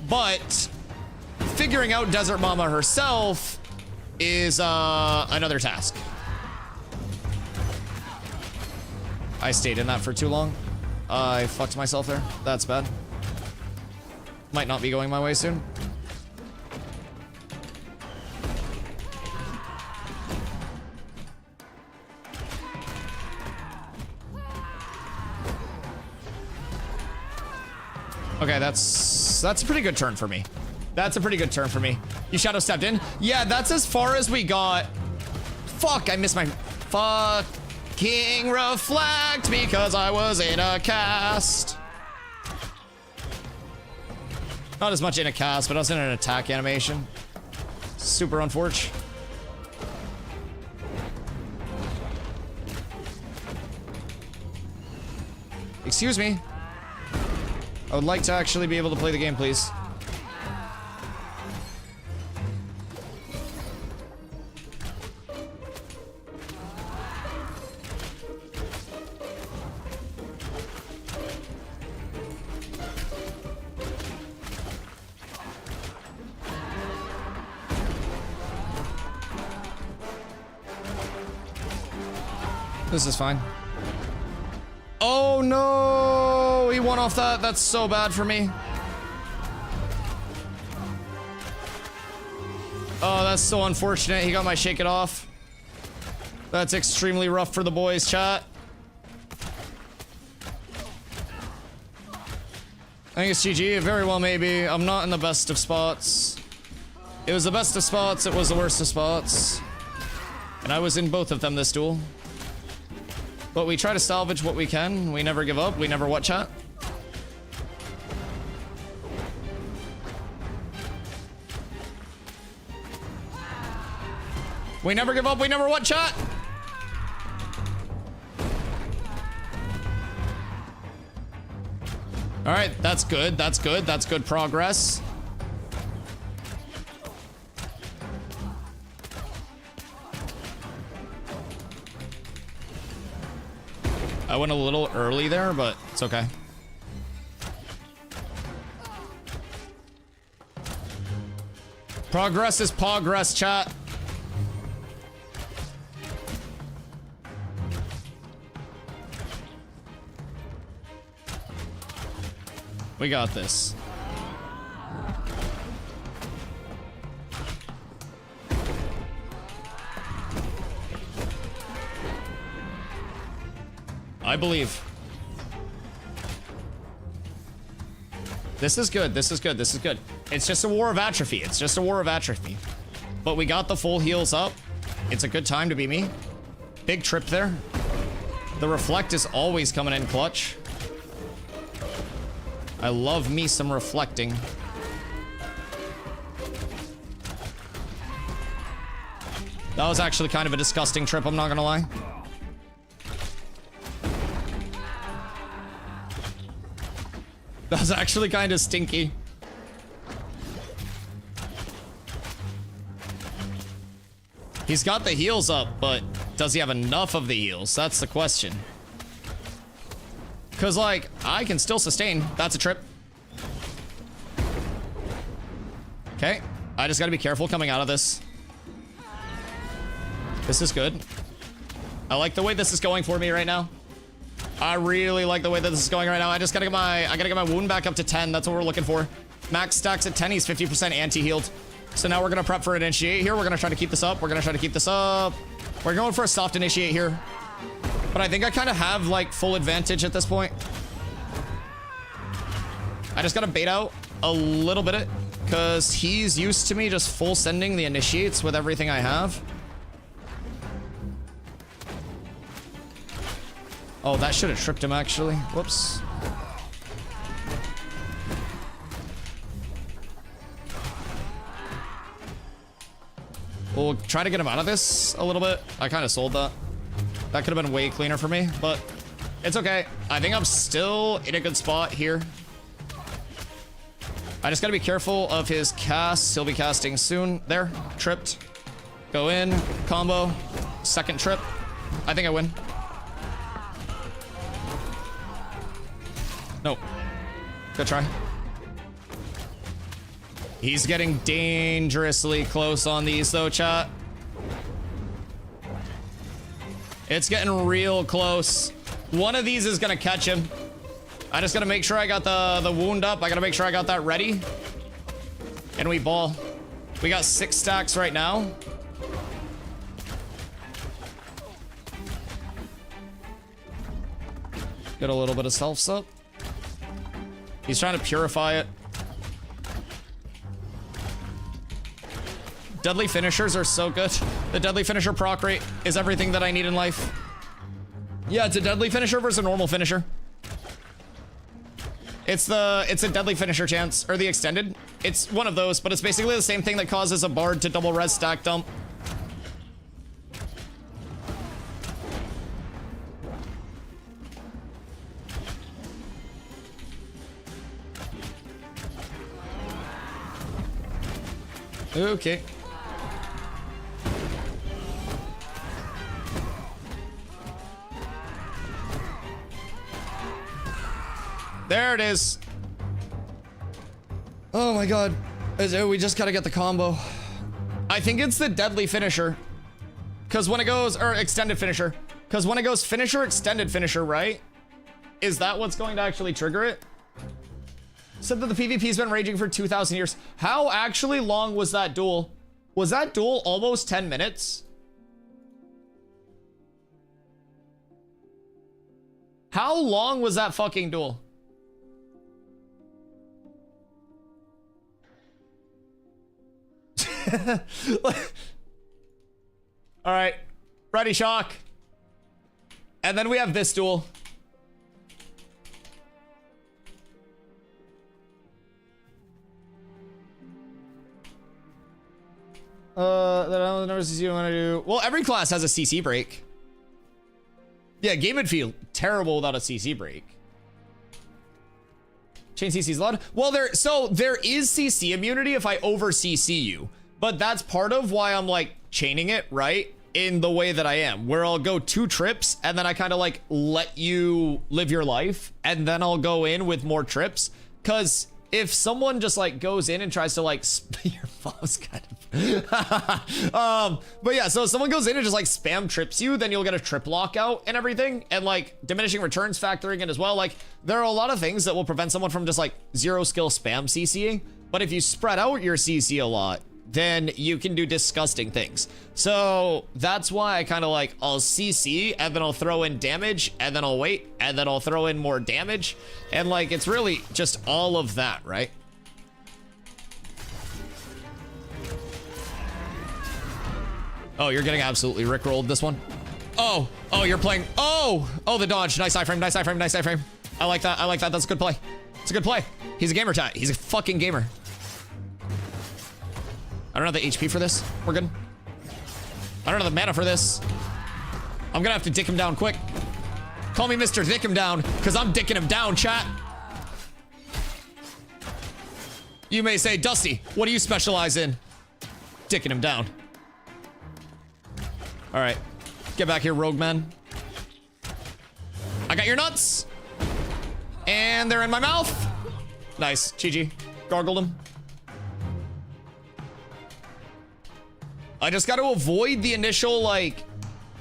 but figuring out Desert Mama herself is another task. I stayed in that for too long. I fucked myself there. That's bad. Might not be going my way soon. Okay, that's a pretty good turn for me. That's a pretty good turn for me. You shadow stepped in? Yeah, that's as far as we got. Fuck, I missed my fucking reflect because I was in a cast. Not as much in a cast, but I was in an attack animation. Super unfortunate. Excuse me. I would like to actually be able to play the game, please. This is fine. Oh no! He won off that. That's so bad for me. Oh, that's so unfortunate. He got my shake it off. That's extremely rough for the boys, chat. think it's GG. It very well may be. I'm not in the best of spots. It was the best of spots. It was the worst of spots. And I was in both of them this duel. But we try to salvage what we can. We never give up. We never what, chat? We never give up. We never what, chat? All right, that's good. That's good. That's good progress. I went a little early there, but it's okay. Progress is progress, chat. We got this. I believe. This is good. This is good. This is good. It's just a war of atrophy. It's just a war of atrophy. But we got the full heals up. It's a good time to be me. Big trip there. The reflect is always coming in clutch. I love me some reflecting. That was actually kind of a disgusting trip, I'm not gonna lie. That was actually kind of stinky. He's got the heals up, but does he have enough of the heals? That's the question. Because, like, I can still sustain. That's a trip. Okay. I just got to be careful coming out of this. This is good. I like the way this is going for me right now. I really like the way that this is going right now. I just gotta get my wound back up to 10. That's what we're looking for. Max stacks at 10. He's 50% anti-healed. So now we're gonna prep for an initiate here. We're gonna try to keep this up. We're going for a soft initiate here. But I think I kind of have like full advantage at this point. I just gotta bait out a little bit because he's used to me just full sending the initiates with everything I have. Oh, that should have tripped him, actually. Whoops. We'll try to get him out of this a little bit. I kind of sold that. That could have been way cleaner for me, but it's okay. I think I'm still in a good spot here. I just got to be careful of his casts. He'll be casting soon. There. Tripped. Go in. Combo. Second trip. I think I win. No. Good try. He's getting dangerously close on these though, chat. It's getting real close. One of these is gonna catch him. I just gotta make sure I got the wound up. I gotta make sure I got that ready. And we ball. We got 6 stacks right now. Get a little bit of selfs up. He's trying to purify it. Deadly finishers are so good. The deadly finisher proc rate is everything that I need in life. Yeah, it's a deadly finisher versus a normal finisher. It's a deadly finisher chance, or the extended. It's one of those, but it's basically the same thing that causes a bard to double res stack dump. Okay. There it is. Oh my god. We just gotta get the combo. I think it's the deadly finisher. Because when it goes, or extended finisher. Because when it goes finisher, extended finisher, right? Is that what's going to actually trigger it? Said that the PvP's been raging for 2,000 years. How actually long was that duel? Was that duel almost 10 minutes? How long was that fucking duel? All right, ready, shock. And then we have this duel. That I don't know CC you want to do. Well, every class has a CC break. Yeah, game would feel terrible without a CC break. Chain CC's allowed. Well, there is CC immunity if I over CC you, but that's part of why I'm like chaining it, right? In the way that I am, where I'll go 2 trips and then I kind of like let you live your life, and then I'll go in with more trips. Cause if someone just like goes in and tries to like your phone's kind of but yeah, so if someone goes in and just like spam trips you, then you'll get a trip lockout and everything, and like diminishing returns factoring in as well. Like there are a lot of things that will prevent someone from just like 0 skill spam CCing, but if you spread out your CC a lot, then you can do disgusting things. So that's why I kind of like, I'll CC and then I'll throw in damage and then I'll wait and then I'll throw in more damage. And like, it's really just all of that, right? Oh, you're getting absolutely rickrolled this one. Oh, you're playing. Oh, the dodge. Nice iframe, nice iframe, nice iframe. I like that. I like that. That's a good play. It's a good play. He's a gamer, chat. He's a fucking gamer. I don't have the HP for this. We're good. I don't have the mana for this. I'm gonna have to dick him down quick. Call me Mr. Dick him down, because I'm dicking him down, chat. You may say, Dusty, what do you specialize in? Dicking him down. All right. Get back here, rogue man. I got your nuts. And they're in my mouth. Nice. GG. Gargled him. I just got to avoid the initial, like,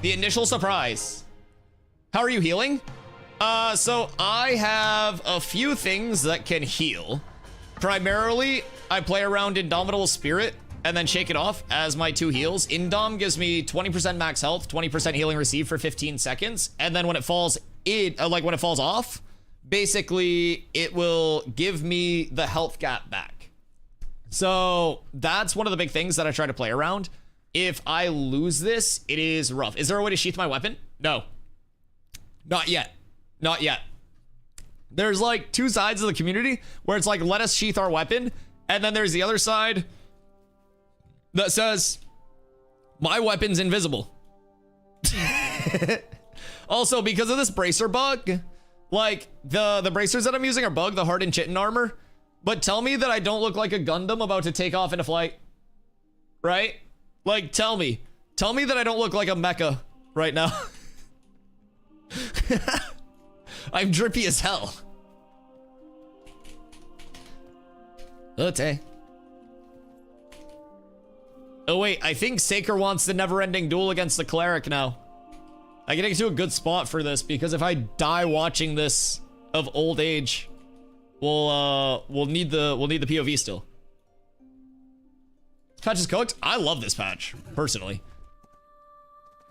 the initial surprise. How are you healing? So I have a few things that can heal. Primarily, I play around Indomitable Spirit and then shake it off as my 2 heals. Indom gives me 20% max health, 20% healing received for 15 seconds. And then when it falls when it falls off, basically it will give me the health gap back. So that's one of the big things that I try to play around. If I lose this, it is rough. Is there a way to sheath my weapon? No. Not yet. Not yet. There's like 2 sides of the community where it's like, let us sheath our weapon. And then there's the other side that says, my weapon's invisible. Also, because of this bracer bug, like the bracers that I'm using are bugged, the hardened chitin armor. But tell me that I don't look like a Gundam about to take off into flight. Right? Like, tell me that I don't look like a mecha right now. I'm drippy as hell. Okay. Oh wait, I think Saker wants the never-ending duel against the cleric now. I can get to a good spot for this, because if I die watching this of old age, we'll need the POV still. This patch is cooked. I love this patch, personally.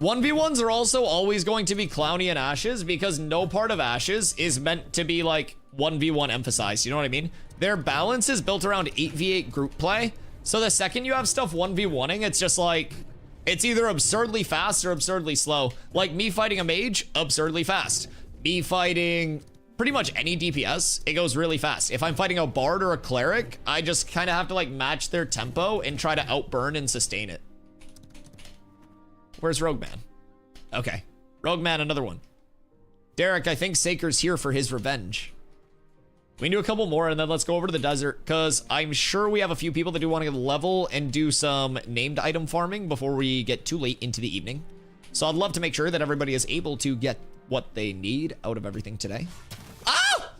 1v1s are also always going to be Clowny and Ashes, because no part of Ashes is meant to be like 1v1 emphasized, you know what I mean? Their balance is built around 8v8 group play, so the second you have stuff 1v1ing, it's just like, it's either absurdly fast or absurdly slow. Like me fighting a mage, absurdly fast. Me fighting pretty much any DPS, it goes really fast. If I'm fighting a bard or a cleric, I just kind of have to like match their tempo and try to outburn and sustain it. Where's Rogue Man? Okay. Rogue Man, another one. Derek, I think Saker's here for his revenge. We can do a couple more and then let's go over to the desert, because I'm sure we have a few people that do want to level and do some named item farming before we get too late into the evening. So I'd love to make sure that everybody is able to get what they need out of everything today. Ah!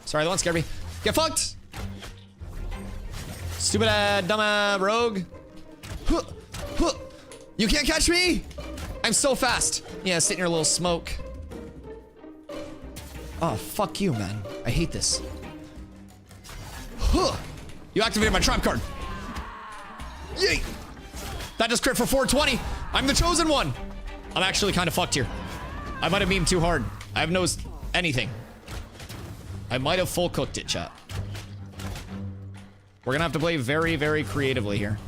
Sorry, that one scared me. Get fucked! Stupid dumb rogue. Huh, huh. You can't catch me! I'm so fast. Yeah, sit in your little smoke. Oh, fuck you, man. I hate this. Huh. You activated my trap card. Yeet! That just crit for 420. I'm the chosen one. I'm actually kind of fucked here. I might have memed too hard. I have no anything. I might have full cooked it, chat. We're gonna have to play very, very creatively here.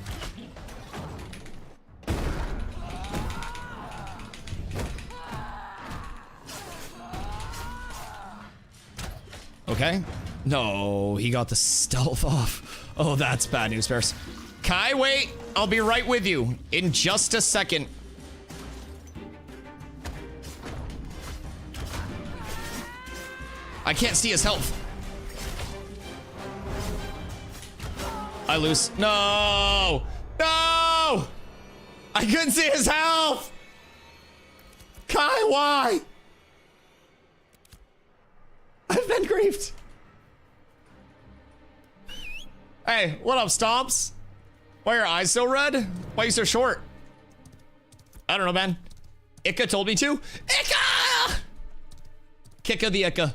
Okay. No, he got the stealth off. Oh, that's bad news, Paris. Kai, wait. I'll be right with you in just a second. I can't see his health. I lose. No! No! I couldn't see his health! Kai, why? I've been griefed. Hey, what up, Stomps? Why are your eyes so red? Why are you so short? I don't know, man. Ika told me to. Ika! Kika the Ika.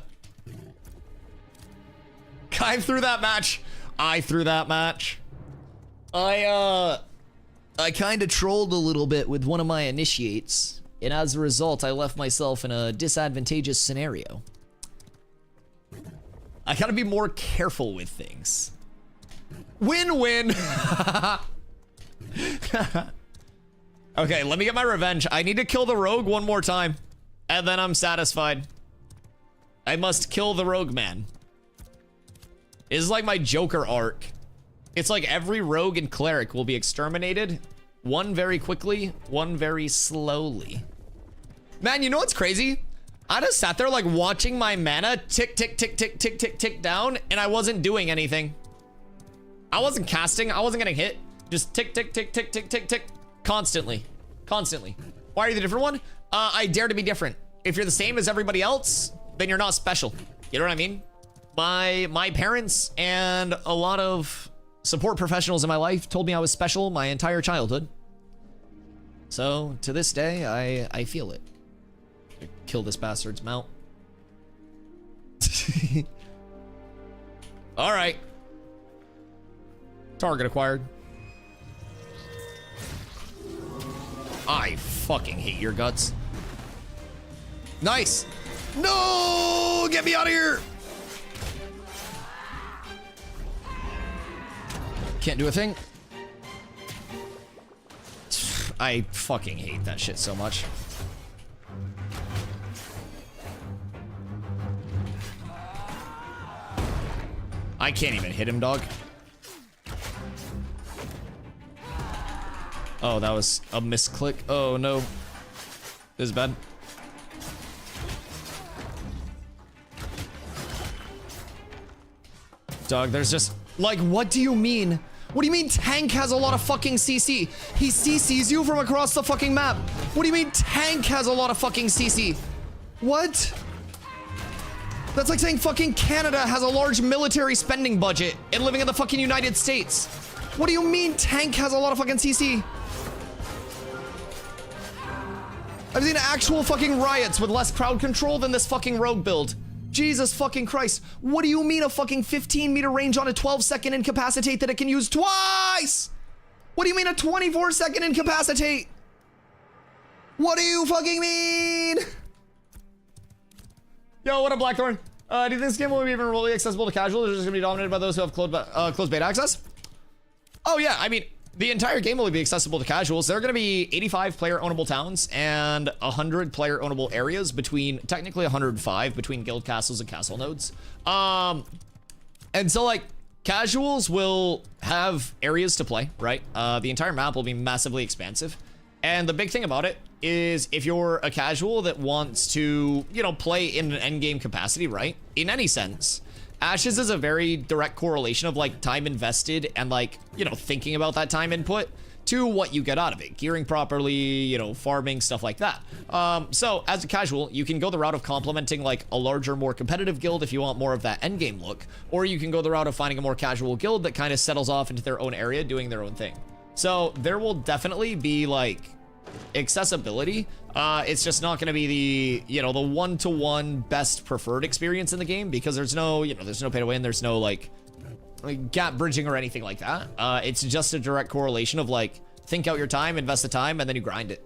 Kai threw that match. I threw that match. I kind of trolled a little bit with one of my initiates, and as a result, I left myself in a disadvantageous scenario. I gotta be more careful with things. Win-win. Okay, let me get my revenge. I need to kill the rogue one more time, and then I'm satisfied. I must kill the rogue man. This is like my Joker arc. It's like every rogue and cleric will be exterminated. One very quickly, one very slowly. Man, you know what's crazy? I just sat there like watching my mana tick, tick, tick, tick, tick, tick, tick down, and I wasn't doing anything. I wasn't casting, I wasn't getting hit. Just tick, tick, tick, tick, tick, tick, tick. Constantly. Constantly. Why are you the different one? I dare to be different. If you're the same as everybody else, then you're not special. You know what I mean? My parents and a lot of support professionals in my life told me I was special my entire childhood. So to this day, I feel it. Kill this bastard's mount. All right. Target acquired. I fucking hate your guts. Nice. No, get me out of here. Can't do a thing. I fucking hate that shit so much. I can't even hit him, dog. Oh, that was a misclick. Oh, no. This is bad. Dog, there's just... Like, what do you mean? What do you mean tank has a lot of fucking CC? He CCs you from across the fucking map. What do you mean tank has a lot of fucking CC? What? That's like saying fucking Canada has a large military spending budget and living in the fucking United States. What do you mean tank has a lot of fucking CC? I've seen actual fucking riots with less crowd control than this fucking rogue build. Jesus fucking Christ. What do you mean a fucking 15-meter range on a 12-second incapacitate that it can use twice? What do you mean a 24-second incapacitate? What do you fucking mean? Yo, what up, Blackthorn? Do you think this game will be even remotely accessible to casuals, or is it just gonna be dominated by those who have closed beta access? Oh yeah, I mean, the entire game will be accessible to casuals. There are going to be 85 player ownable towns and 100 player ownable areas between, technically 105 between guild castles and castle nodes. And so like casuals will have areas to play, right? The entire map will be massively expansive. And the big thing about it is if you're a casual that wants to, you know, play in an endgame capacity, right? In any sense, Ashes is a very direct correlation of like time invested and like, you know, thinking about that time input to what you get out of it, gearing properly, you know, farming, stuff like that. So as a casual, you can go the route of complementing like a larger, more competitive guild if you want more of that endgame look, or you can go the route of finding a more casual guild that kind of settles off into their own area doing their own thing. So there will definitely be like accessibility. It's just not going to be the, you know, the one-to-one best preferred experience in the game because there's no, you know, there's no pay to win. There's no like gap bridging or anything like that. It's just a direct correlation of like, think out your time, invest the time, and then you grind it.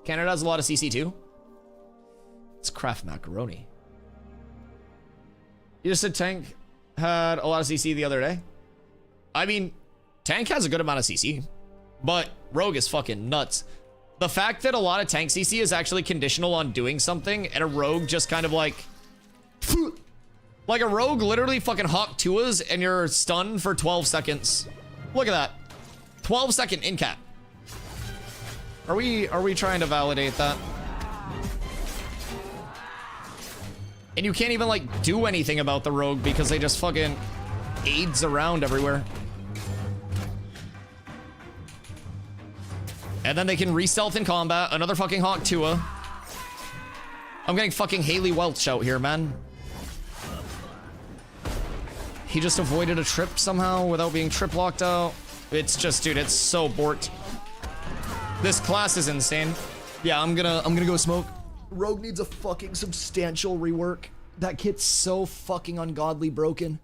Canada has a lot of CC too. It's craft macaroni. You just said tank had a lot of CC the other day. I mean, tank has a good amount of CC, but rogue is fucking nuts. The fact that a lot of tank CC is actually conditional on doing something and a rogue just kind of like Like a rogue literally fucking hawk tuas and you're stunned for 12 seconds. Look at that. 12-second in cap. Are we trying to validate that? And you can't even like do anything about the rogue because they just fucking aids around everywhere. And then they can re-stealth in combat. Another fucking hawk tua. I'm getting fucking Haley Welch out here, man. He just avoided a trip somehow without being trip locked out. It's just, dude, it's so borked. This class is insane. Yeah, I'm gonna go smoke. Rogue needs a fucking substantial rework. That kit's so fucking ungodly broken.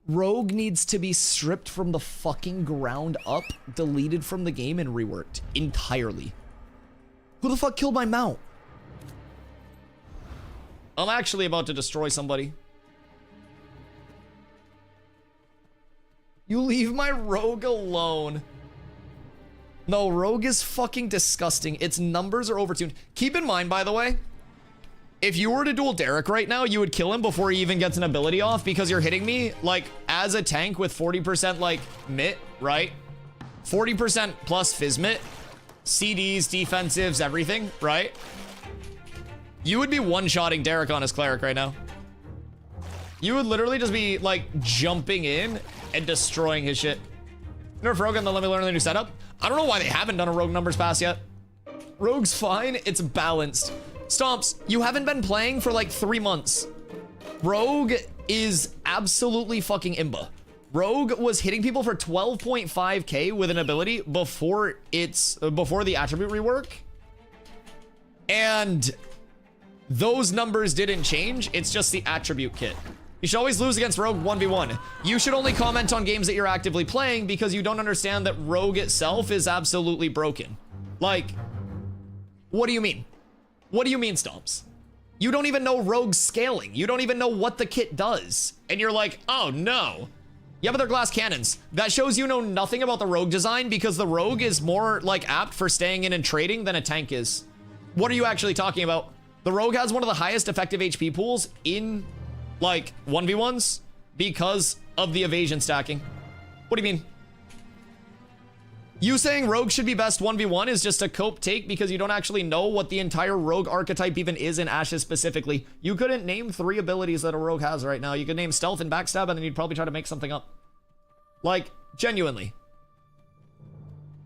Rogue needs to be stripped from the fucking ground up, deleted from the game, and reworked entirely. Who the fuck killed my mount? I'm actually about to destroy somebody. You leave my rogue alone. No, rogue is fucking disgusting. Its numbers are overtuned. Keep in mind, by the way, if you were to duel Derek right now, you would kill him before he even gets an ability off because you're hitting me, like, as a tank with 40%, like, mit, right? 40% plus Fizzmit, CDs, defensives, everything, right? You would be one-shotting Derek on his cleric right now. You would literally just be, like, jumping in and destroying his shit. Nerf Rogue and then let me learn the new setup. I don't know why they haven't done a Rogue numbers pass yet. Rogue's fine, it's balanced. Stomps, you haven't been playing for like 3 months. Rogue is absolutely fucking imba. Rogue was hitting people for 12.5k with an ability before the attribute rework. And those numbers didn't change, it's just the attribute kit. You should always lose against Rogue 1v1. You should only comment on games that you're actively playing because you don't understand that Rogue itself is absolutely broken. Like, what do you mean? What do you mean, Stomps? You don't even know Rogue's scaling. You don't even know what the kit does. And you're like, oh no. Yeah, but they're glass cannons. That shows you know nothing about the Rogue design because the Rogue is more like apt for staying in and trading than a tank is. What are you actually talking about? The Rogue has one of the highest effective HP pools in like 1v1s because of the evasion stacking. What do you mean? You saying Rogue should be best 1v1 is just a cope take because you don't actually know what the entire Rogue archetype even is in Ashes specifically. You couldn't name 3 abilities that a Rogue has right now. You could name Stealth and Backstab and then you'd probably try to make something up. Like, genuinely.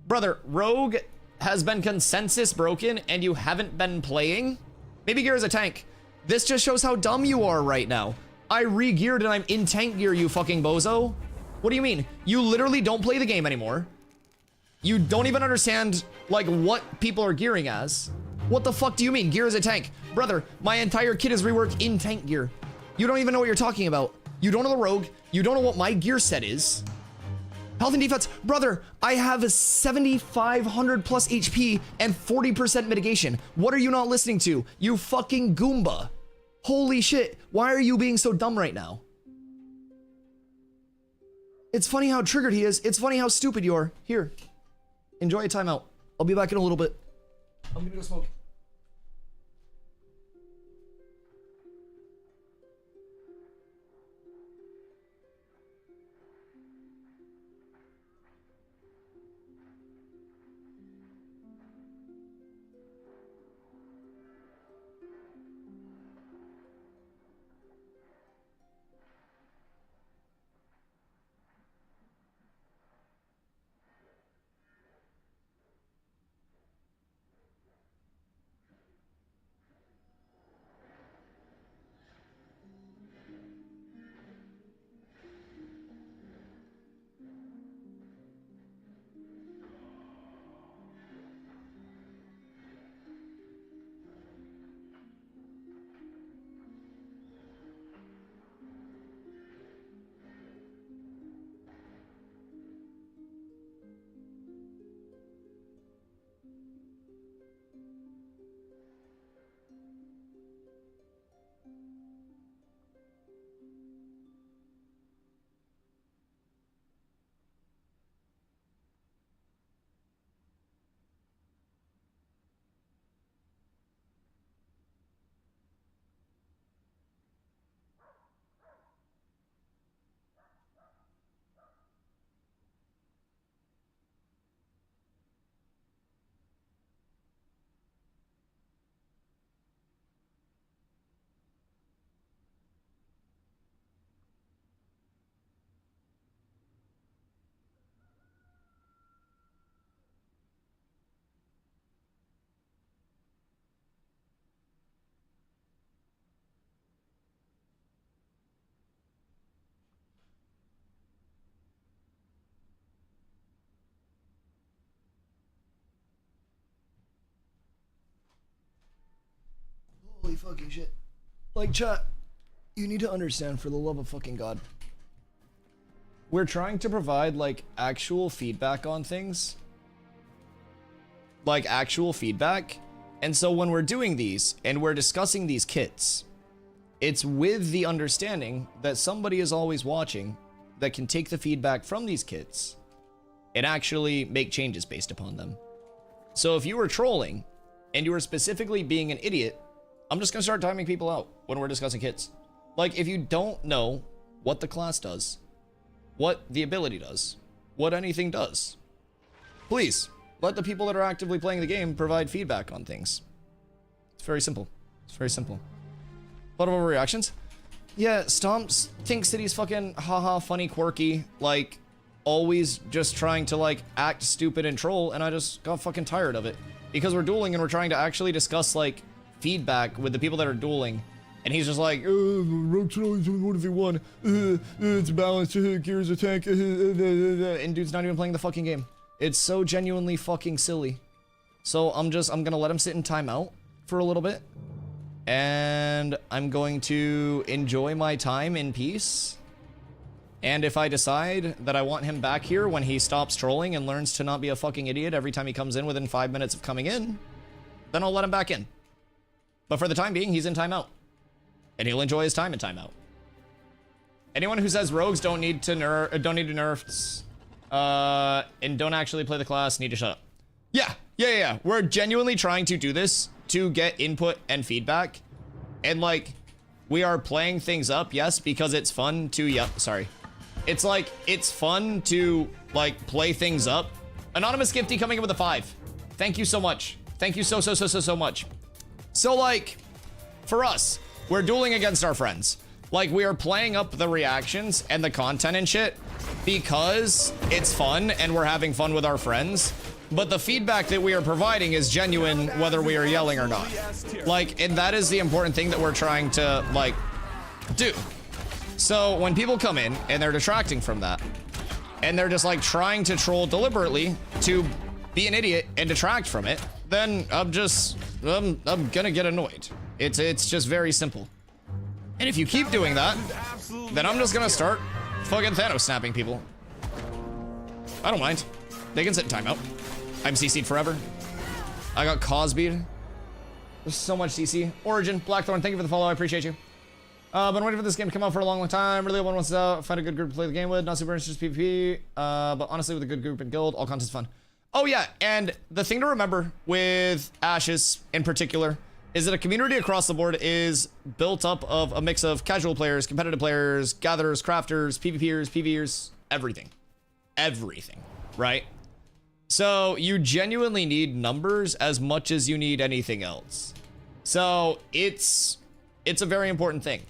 Brother, Rogue has been consensus broken and you haven't been playing? Maybe gear is a tank. This just shows how dumb you are right now. I re-geared and I'm in tank gear, you fucking bozo. What do you mean? You literally don't play the game anymore. You don't even understand, like, what people are gearing as. What the fuck do you mean? Gear is a tank. Brother, my entire kit is reworked in tank gear. You don't even know what you're talking about. You don't know the Rogue. You don't know what my gear set is. Health and defense. Brother, I have a 7,500 plus HP and 40% mitigation. What are you not listening to? You fucking Goomba. Holy shit. Why are you being so dumb right now? It's funny how triggered he is. It's funny how stupid you are. Here. Enjoy a timeout. I'll be back in a little bit. I'm gonna go smoke. fucking shit. Like, chat, you need to understand, for the love of fucking God. We're trying to provide, like, actual feedback on things. Like, actual feedback. And so when we're doing these, and we're discussing these kits, it's with the understanding that somebody is always watching that can take the feedback from these kits and actually make changes based upon them. So if you were trolling, and you were specifically being an idiot, I'm just gonna start timing people out when we're discussing kits. Like, if you don't know what the class does, what the ability does, what anything does, please let the people that are actively playing the game provide feedback on things. It's very simple. It's very simple. A lot of overreactions. Yeah, Stomps thinks that he's fucking haha funny, quirky, like always just trying to like act stupid and troll, and I just got fucking tired of it. Because we're dueling and we're trying to actually discuss like feedback with the people that are dueling. And he's just like, Rogue's always doing what if he won? It's balanced, Gears attack, and dude's not even playing the fucking game. It's so genuinely fucking silly. So I'm gonna let him sit in timeout for a little bit. And I'm going to enjoy my time in peace. And if I decide that I want him back here when he stops trolling and learns to not be a fucking idiot every time he comes in within 5 minutes of coming in, then I'll let him back in. But for the time being, he's in timeout. And he'll enjoy his time in timeout. Anyone who says rogues don't need to nerfs, and don't actually play the class need to shut up. Yeah. We're genuinely trying to do this to get input and feedback. And like, we are playing things up, yes, because it's fun to, It's like, it's fun to like play things up. Anonymous Gifty coming in with a 5. Thank you so much. Thank you so much. So like, for us, we're dueling against our friends. Like, we are playing up the reactions and the content and shit because it's fun and we're having fun with our friends. But the feedback that we are providing is genuine whether we are yelling or not. Like, and that is the important thing that we're trying to, like, do. So when people come in and they're detracting from that, and they're just, like, trying to troll deliberately to be an idiot and detract from it, then I'm gonna get annoyed. It's just very simple. And if you keep doing that, then I'm just gonna start fucking Thanos snapping people. I don't mind. They can sit in timeout. I'm CC'd forever. I got Cosby'd. There's so much CC. Origin, Blackthorn, thank you for the follow. I appreciate you. Been waiting for this game to come out for a long time. Really, one wants to find a good group to play the game with. Not super interested in PvP, but honestly, with a good group and guild, all content's fun. Oh yeah, and the thing to remember with Ashes in particular is that a community across the board is built up of a mix of casual players, competitive players, gatherers, crafters, PvPers, PvEers, everything. Everything, right? So you genuinely need numbers as much as you need anything else. So it's a very important thing.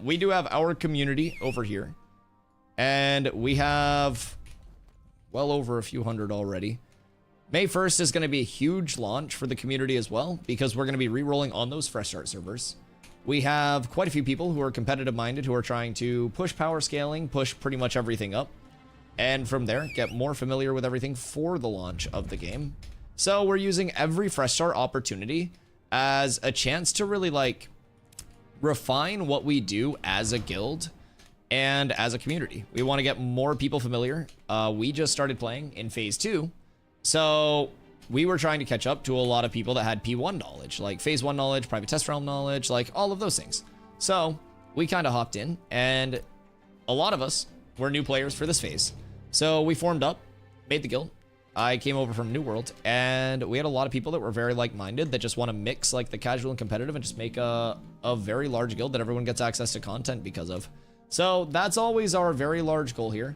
We do have our community over here, and we have well over a few hundred already. May 1st is going to be a huge launch for the community as well, because we're going to be re-rolling on those fresh start servers. We have quite a few people who are competitive minded, who are trying to push power scaling, push pretty much everything up, and from there get more familiar with everything for the launch of the game. So we're using every fresh start opportunity as a chance to really like refine what we do as a guild and as a community. We want to get more people familiar. We just started playing in phase 2, so we were trying to catch up to a lot of people that had P1 knowledge, like phase 1 knowledge, private test realm knowledge, like all of those things. So we kind of hopped in, and a lot of us were new players for this phase. So we formed up, made the guild. I came over from New World, and we had a lot of people that were very like-minded that just want to mix like the casual and competitive and just make a very large guild that everyone gets access to content because of. So that's always our very large goal here.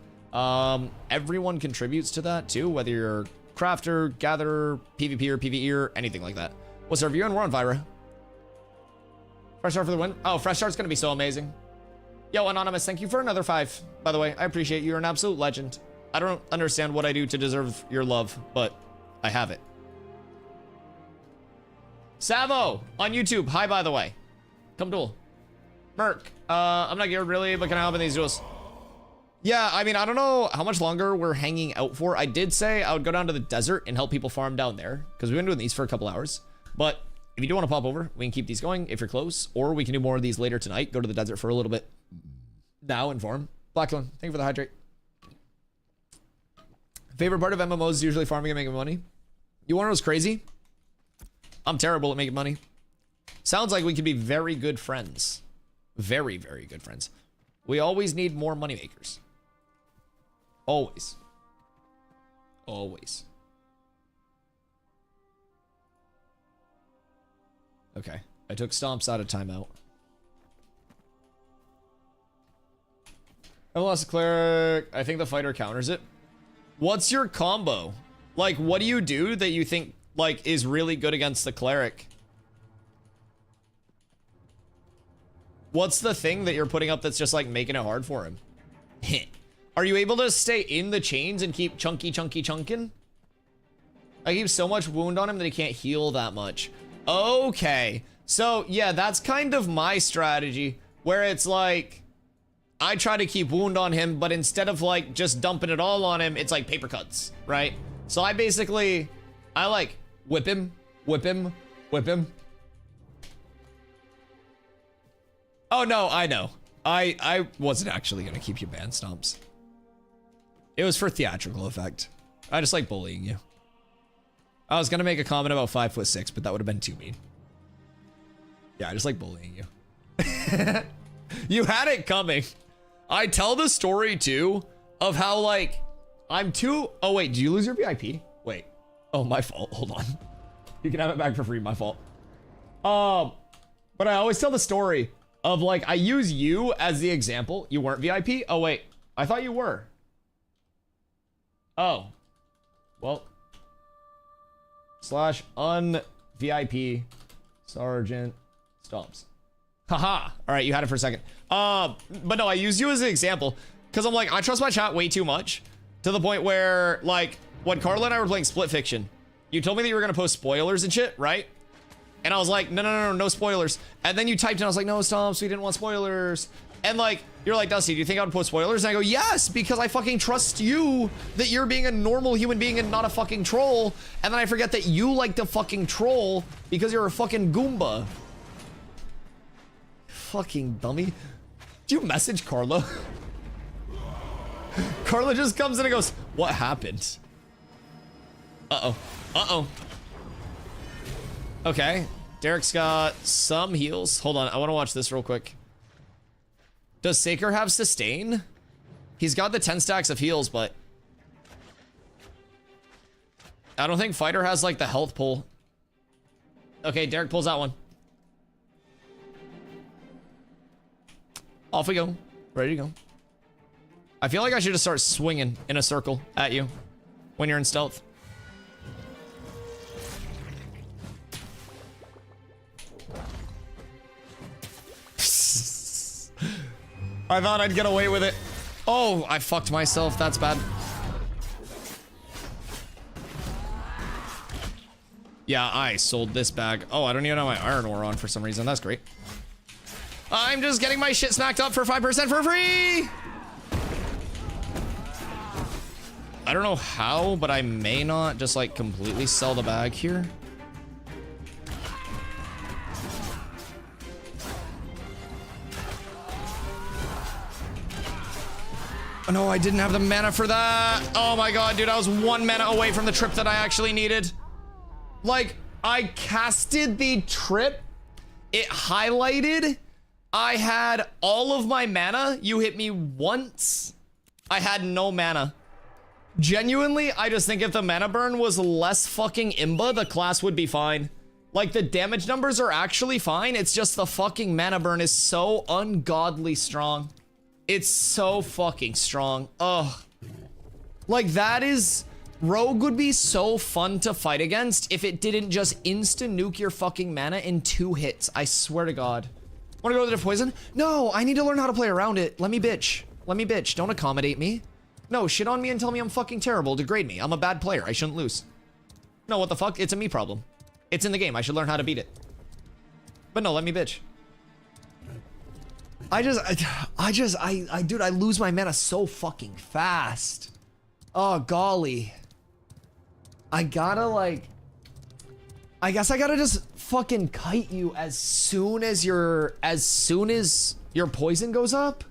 Everyone contributes to that too, whether you're crafter, gatherer, PvPer, PvEer, anything like that. What's our view? And we're on Vira. Fresh start for the win. Oh, fresh start's gonna be so amazing. Yo, Anonymous, thank you for another 5. By the way, I appreciate you. You're an absolute legend. I don't understand what I do to deserve your love, but I have it. Savo on YouTube. Hi, by the way. Come duel. Merc. I'm not geared really, but can I help in these duels? Yeah, I mean, I don't know how much longer we're hanging out for. I did say I would go down to the desert and help people farm down there, because we've been doing these for a couple hours. But If you do want to pop over, we can keep these going if you're close, or we can do more of these later tonight. Go to the desert for a little bit now and farm. Blackthorn, thank you for the hydrate. Favorite part of MMOs is usually farming and making money. You want to know what's crazy? I'm terrible at making money. Sounds like we could be very good friends. Very, very good friends. We always need more money makers. Always. Always. Okay. I took stomps out of timeout. I lost a cleric. I think the fighter counters it. What's your combo? Like, what do you do that you think, like, is really good against the cleric? What's the thing that you're putting up that's just, like, making it hard for him? Are you able to stay in the chains and keep chunking? I keep so much wound on him that he can't heal that much. Okay. So, yeah, that's kind of my strategy, where it's like, I try to keep wound on him, but instead of, like, just dumping it all on him, it's like paper cuts, right? So I basically, I like whip him. Oh no, I know. I wasn't actually gonna keep you banned, Stomps. It was for theatrical effect. I just like bullying you. I was gonna make a comment about 5'6", but that would have been too mean. Yeah, I just like bullying you. You had it coming. I tell the story too of how, like, I'm too. Oh wait, do you lose your VIP? Wait. Oh, my fault. Hold on. You can have it back for free. My fault. But I always tell the story of, like, I use you as the example. You weren't VIP? Oh wait, I thought you were. Oh, well. / un-VIP Sergeant Stomps. Haha. All right, you had it for a second. But no, I use you as an example because I'm like, I trust my chat way too much to the point where, like, when Carla and I were playing Split Fiction, you told me that you were gonna post spoilers and shit, right? And I was like, no spoilers. And then you typed in, I was like, no, Stomps, we didn't want spoilers. And, like, you're like, Dusty, do you think I would post spoilers? And I go, yes, because I fucking trust you that you're being a normal human being and not a fucking troll. And then I forget that you like to fucking troll because you're a fucking Goomba. Fucking dummy. Do you message Carla? Carla just comes in and goes, what happened? Uh-oh. Okay. Derek's got some heals. Hold on, I want to watch this real quick. Does Saker have sustain? He's got the 10 stacks of heals, but I don't think Fighter has, like, the health pull. Okay, Derek pulls that one. Off we go. Ready to go. I feel like I should just start swinging in a circle at you when you're in stealth. I thought I'd get away with it. Oh, I fucked myself. That's bad. Yeah, I sold this bag. Oh, I don't even have my iron ore on for some reason. That's great. I'm just getting my shit snacked up for 5% for free. I don't know how, but I may not just, like, completely sell the bag here. Oh, no, I didn't have the mana for that. Oh my god, dude, I was 1 mana away from the trip that I actually needed. Like, I casted the trip. It highlighted. I had all of my mana. You hit me once. I had no mana. Genuinely, I just think if the mana burn was less fucking imba, the class would be fine. Like, the damage numbers are actually fine. It's just the fucking mana burn is so ungodly strong. It's so fucking strong. Ugh. Like, that is... Rogue would be so fun to fight against if it didn't just insta-nuke your fucking mana in 2 hits. I swear to God. Wanna go to the poison? No, I need to learn how to play around it. Let me bitch. Let me bitch. Don't accommodate me. No, shit on me and tell me I'm fucking terrible. Degrade me. I'm a bad player. I shouldn't lose. No, what the fuck? It's a me problem. It's in the game. I should learn how to beat it. But no, let me bitch. Dude, I lose my mana so fucking fast. Oh, golly. I gotta, like... I guess I gotta just fucking kite you as soon as your poison goes up?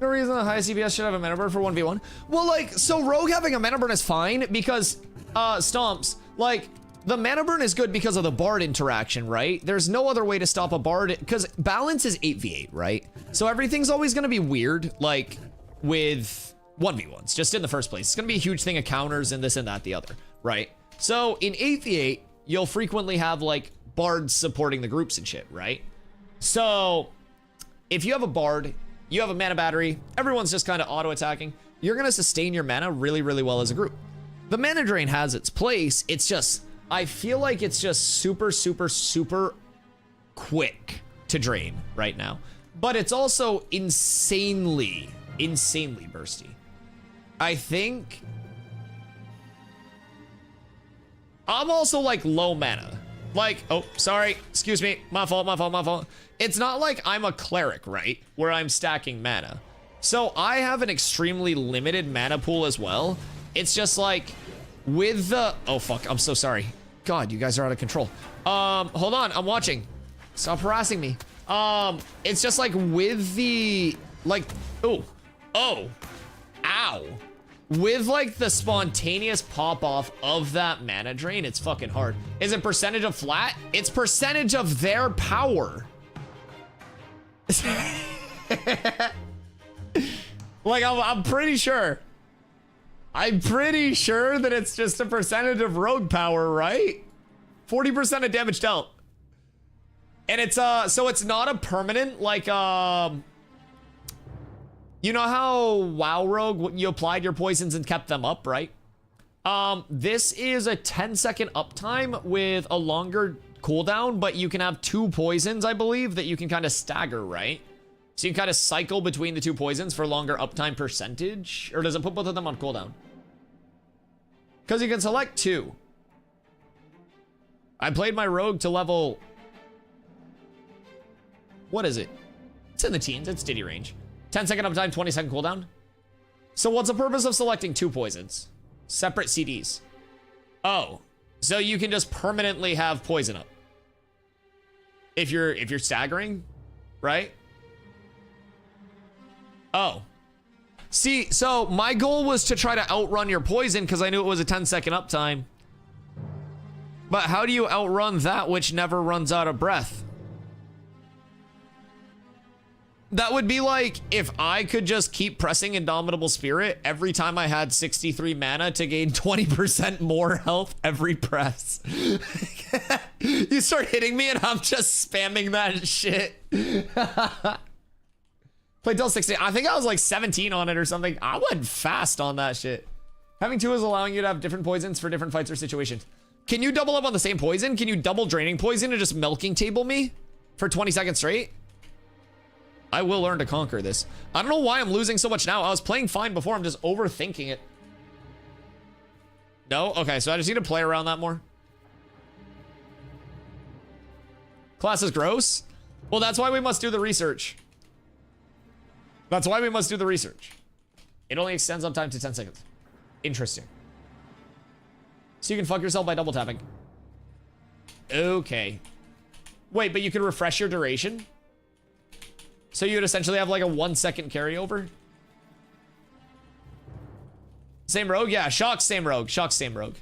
No reason the high CPS should have a mana burn for 1v1. Well, like, so Rogue having a mana burn is fine because, Stomps, like, the mana burn is good because of the Bard interaction, right? There's no other way to stop a Bard, because balance is 8v8, right? So everything's always gonna be weird, like, with 1v1s, just in the first place. It's gonna be a huge thing of counters and this and that, the other, right? So in 8v8, you'll frequently have, like, Bards supporting the groups and shit, right? So if you have a Bard, you have a mana battery, everyone's just kind of auto-attacking, you're gonna sustain your mana really, really well as a group. The mana drain has its place, it's just, I feel like it's just super, super, super quick to drain right now. But it's also insanely bursty. I think I'm also like low mana. Like, oh, sorry, excuse me, my fault. It's not like I'm a cleric, right? Where I'm stacking mana. So I have an extremely limited mana pool as well. It's just like, with the, oh fuck, I'm so sorry. God, you guys are out of control. Hold on, I'm watching. Stop harassing me. It's just like with the, like, oh, ow. With like the spontaneous pop off of that mana drain, it's fucking hard. Is it percentage of flat? It's percentage of their power. Like, I'm pretty sure. I'm pretty sure that it's just a percentage of rogue power, right? 40% of damage dealt. And it's, so it's not a permanent, like, you know how WoW Rogue, you applied your poisons and kept them up, right? This is a 10-second uptime with a longer cooldown, but you can have 2 poisons, I believe, that you can kind of stagger, right? So you can kind of cycle between the 2 poisons for longer uptime percentage, or does it put both of them on cooldown? Because you can select 2. I played my rogue to level, what is it? It's in the teens, it's Diddy range. 10-second uptime, 20-second cooldown. So what's the purpose of selecting 2 poisons? Separate CDs. Oh, so you can just permanently have poison up. If you're staggering, right? Oh. See, so my goal was to try to outrun your poison because I knew it was a 10-second uptime. But how do you outrun that which never runs out of breath? That would be like if I could just keep pressing Indomitable Spirit every time I had 63 mana to gain 20% more health every press. You start hitting me and I'm just spamming that shit. Played till 16. I think I was like 17 on it or something. I went fast on that shit. Having 2 is allowing you to have different poisons for different fights or situations. Can you double up on the same poison? Can you double draining poison and just milking table me for 20 seconds straight? I will learn to conquer this. I don't know why I'm losing so much now. I was playing fine before. I'm just overthinking it. No? Okay, so I just need to play around that more. Class is gross? Well, that's why we must do the research. That's why we must do the research. It only extends uptime to 10 seconds. Interesting. So you can fuck yourself by double tapping. Okay. Wait, but you can refresh your duration? So you would essentially have like a 1-second carryover? Same rogue? Yeah, Shock's same rogue. Shock's same rogue.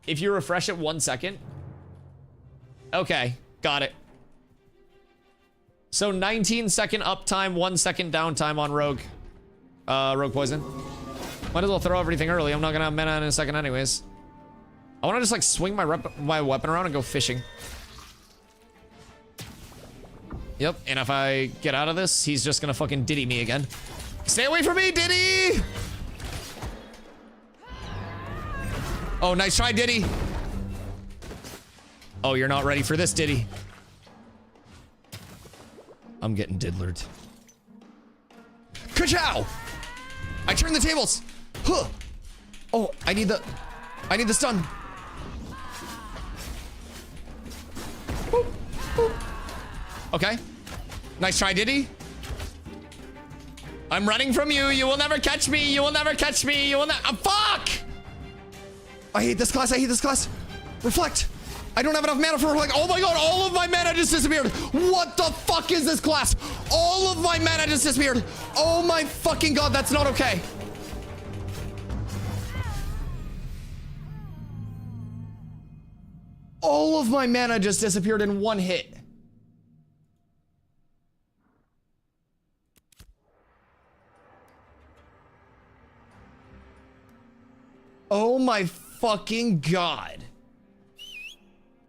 If you refresh it 1 second. Okay, got it. So 19-second uptime, 1 second downtime on rogue. Rogue poison. Might as well throw everything early. I'm not gonna have mana in a second anyways. I wanna just like swing my weapon around and go fishing. Yep, and if I get out of this, he's just gonna fucking Diddy me again. Stay away from me, Diddy! Oh, nice try, Diddy. Oh, you're not ready for this, Diddy. I'm getting diddlered. Ka-chow! I turned the tables! Huh! Oh, I need the stun. Boop, boop. Okay. Nice try, Diddy. I'm running from you. You will never catch me. You will never catch me. You will not. Fuck! I hate this class. I hate this class. Reflect. I don't have enough mana for reflect. Oh my god, all of my mana just disappeared. What the fuck is this class? All of my mana just disappeared. Oh my fucking god, that's not okay. All of my mana just disappeared in one hit. Oh my fucking god.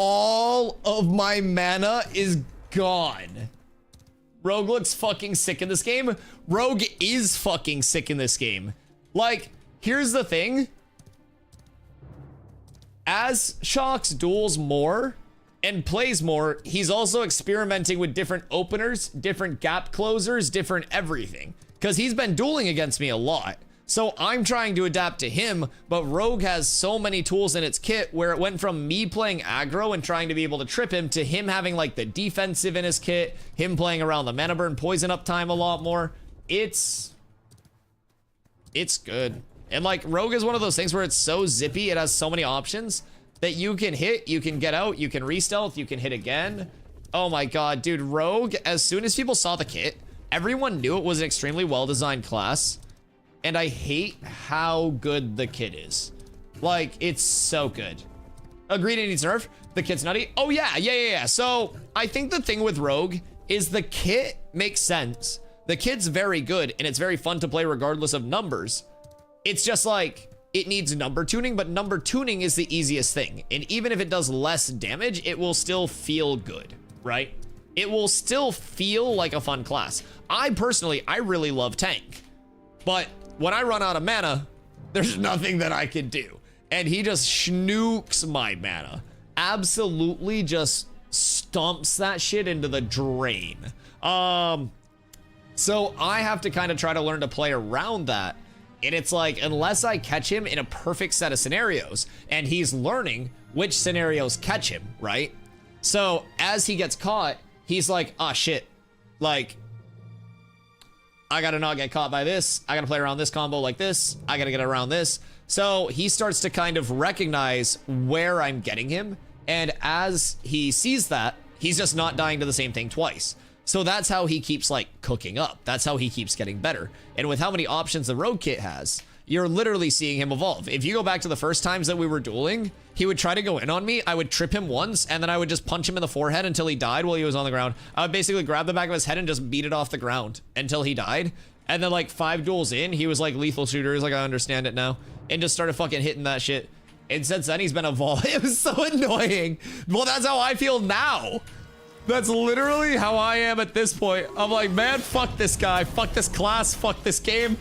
All of my mana is gone. Rogue looks fucking sick in this game. Rogue is fucking sick in this game. Like, here's the thing. As Shocks duels more and plays more, he's also experimenting with different openers, different gap closers, different everything. Because he's been dueling against me a lot. So I'm trying to adapt to him, but Rogue has so many tools in its kit where it went from me playing aggro and trying to be able to trip him to him having like the defensive in his kit, him playing around the mana burn poison up time a lot more. It's good. And like Rogue is one of those things where it's so zippy, it has so many options that you can hit, you can get out, you can re-stealth, you can hit again. Oh my god, dude, Rogue, as soon as people saw the kit, everyone knew it was an extremely well-designed class. And I hate how good the kit is. Like, it's so good. Agreed, it needs nerf. The kit's nutty. Oh, yeah. So, I think the thing with Rogue is the kit makes sense. The kit's very good, and it's very fun to play regardless of numbers. It's just like, it needs number tuning, but number tuning is the easiest thing. And even if it does less damage, it will still feel good, right? It will still feel like a fun class. I really love tank. But when I run out of mana, there's nothing that I can do. And he just schnooks my mana. Absolutely just stomps that shit into the drain. So I have to kind of try to learn to play around that. And it's like, unless I catch him in a perfect set of scenarios, and he's learning which scenarios catch him, right? So as he gets caught, he's like, ah, shit. Like, I gotta not get caught by this. I gotta play around this combo like this. I gotta get around this. So he starts to kind of recognize where I'm getting him. And as he sees that, he's just not dying to the same thing twice. So that's how he keeps like cooking up. That's how he keeps getting better. And with how many options the Rogue kit has, you're literally seeing him evolve. If you go back to the first times that we were dueling, he would try to go in on me. I would trip him once, and then I would just punch him in the forehead until he died while he was on the ground. I would basically grab the back of his head and just beat it off the ground until he died. And then like 5 duels in, he was like lethal shooter. He's like, I understand it now. And just started fucking hitting that shit. And since then, he's been evolved. It was so annoying. Well, that's how I feel now. That's literally how I am at this point. I'm like, man, fuck this guy. Fuck this class. Fuck this game.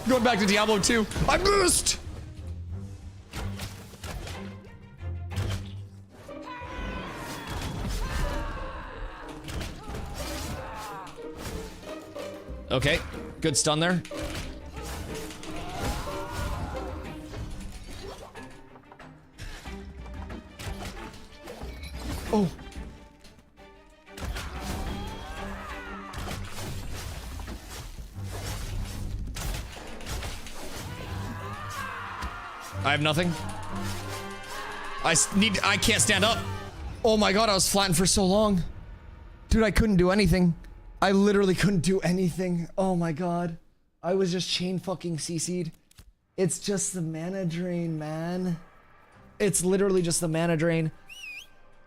Going back to Diablo 2. I boost! Okay, good stun there. Oh. I have nothing. I can't stand up. Oh my god, I was flattened for so long. Dude, I couldn't do anything. I literally couldn't do anything. Oh my god. I was just chain fucking CC'd. It's just the mana drain, man. It's literally just the mana drain.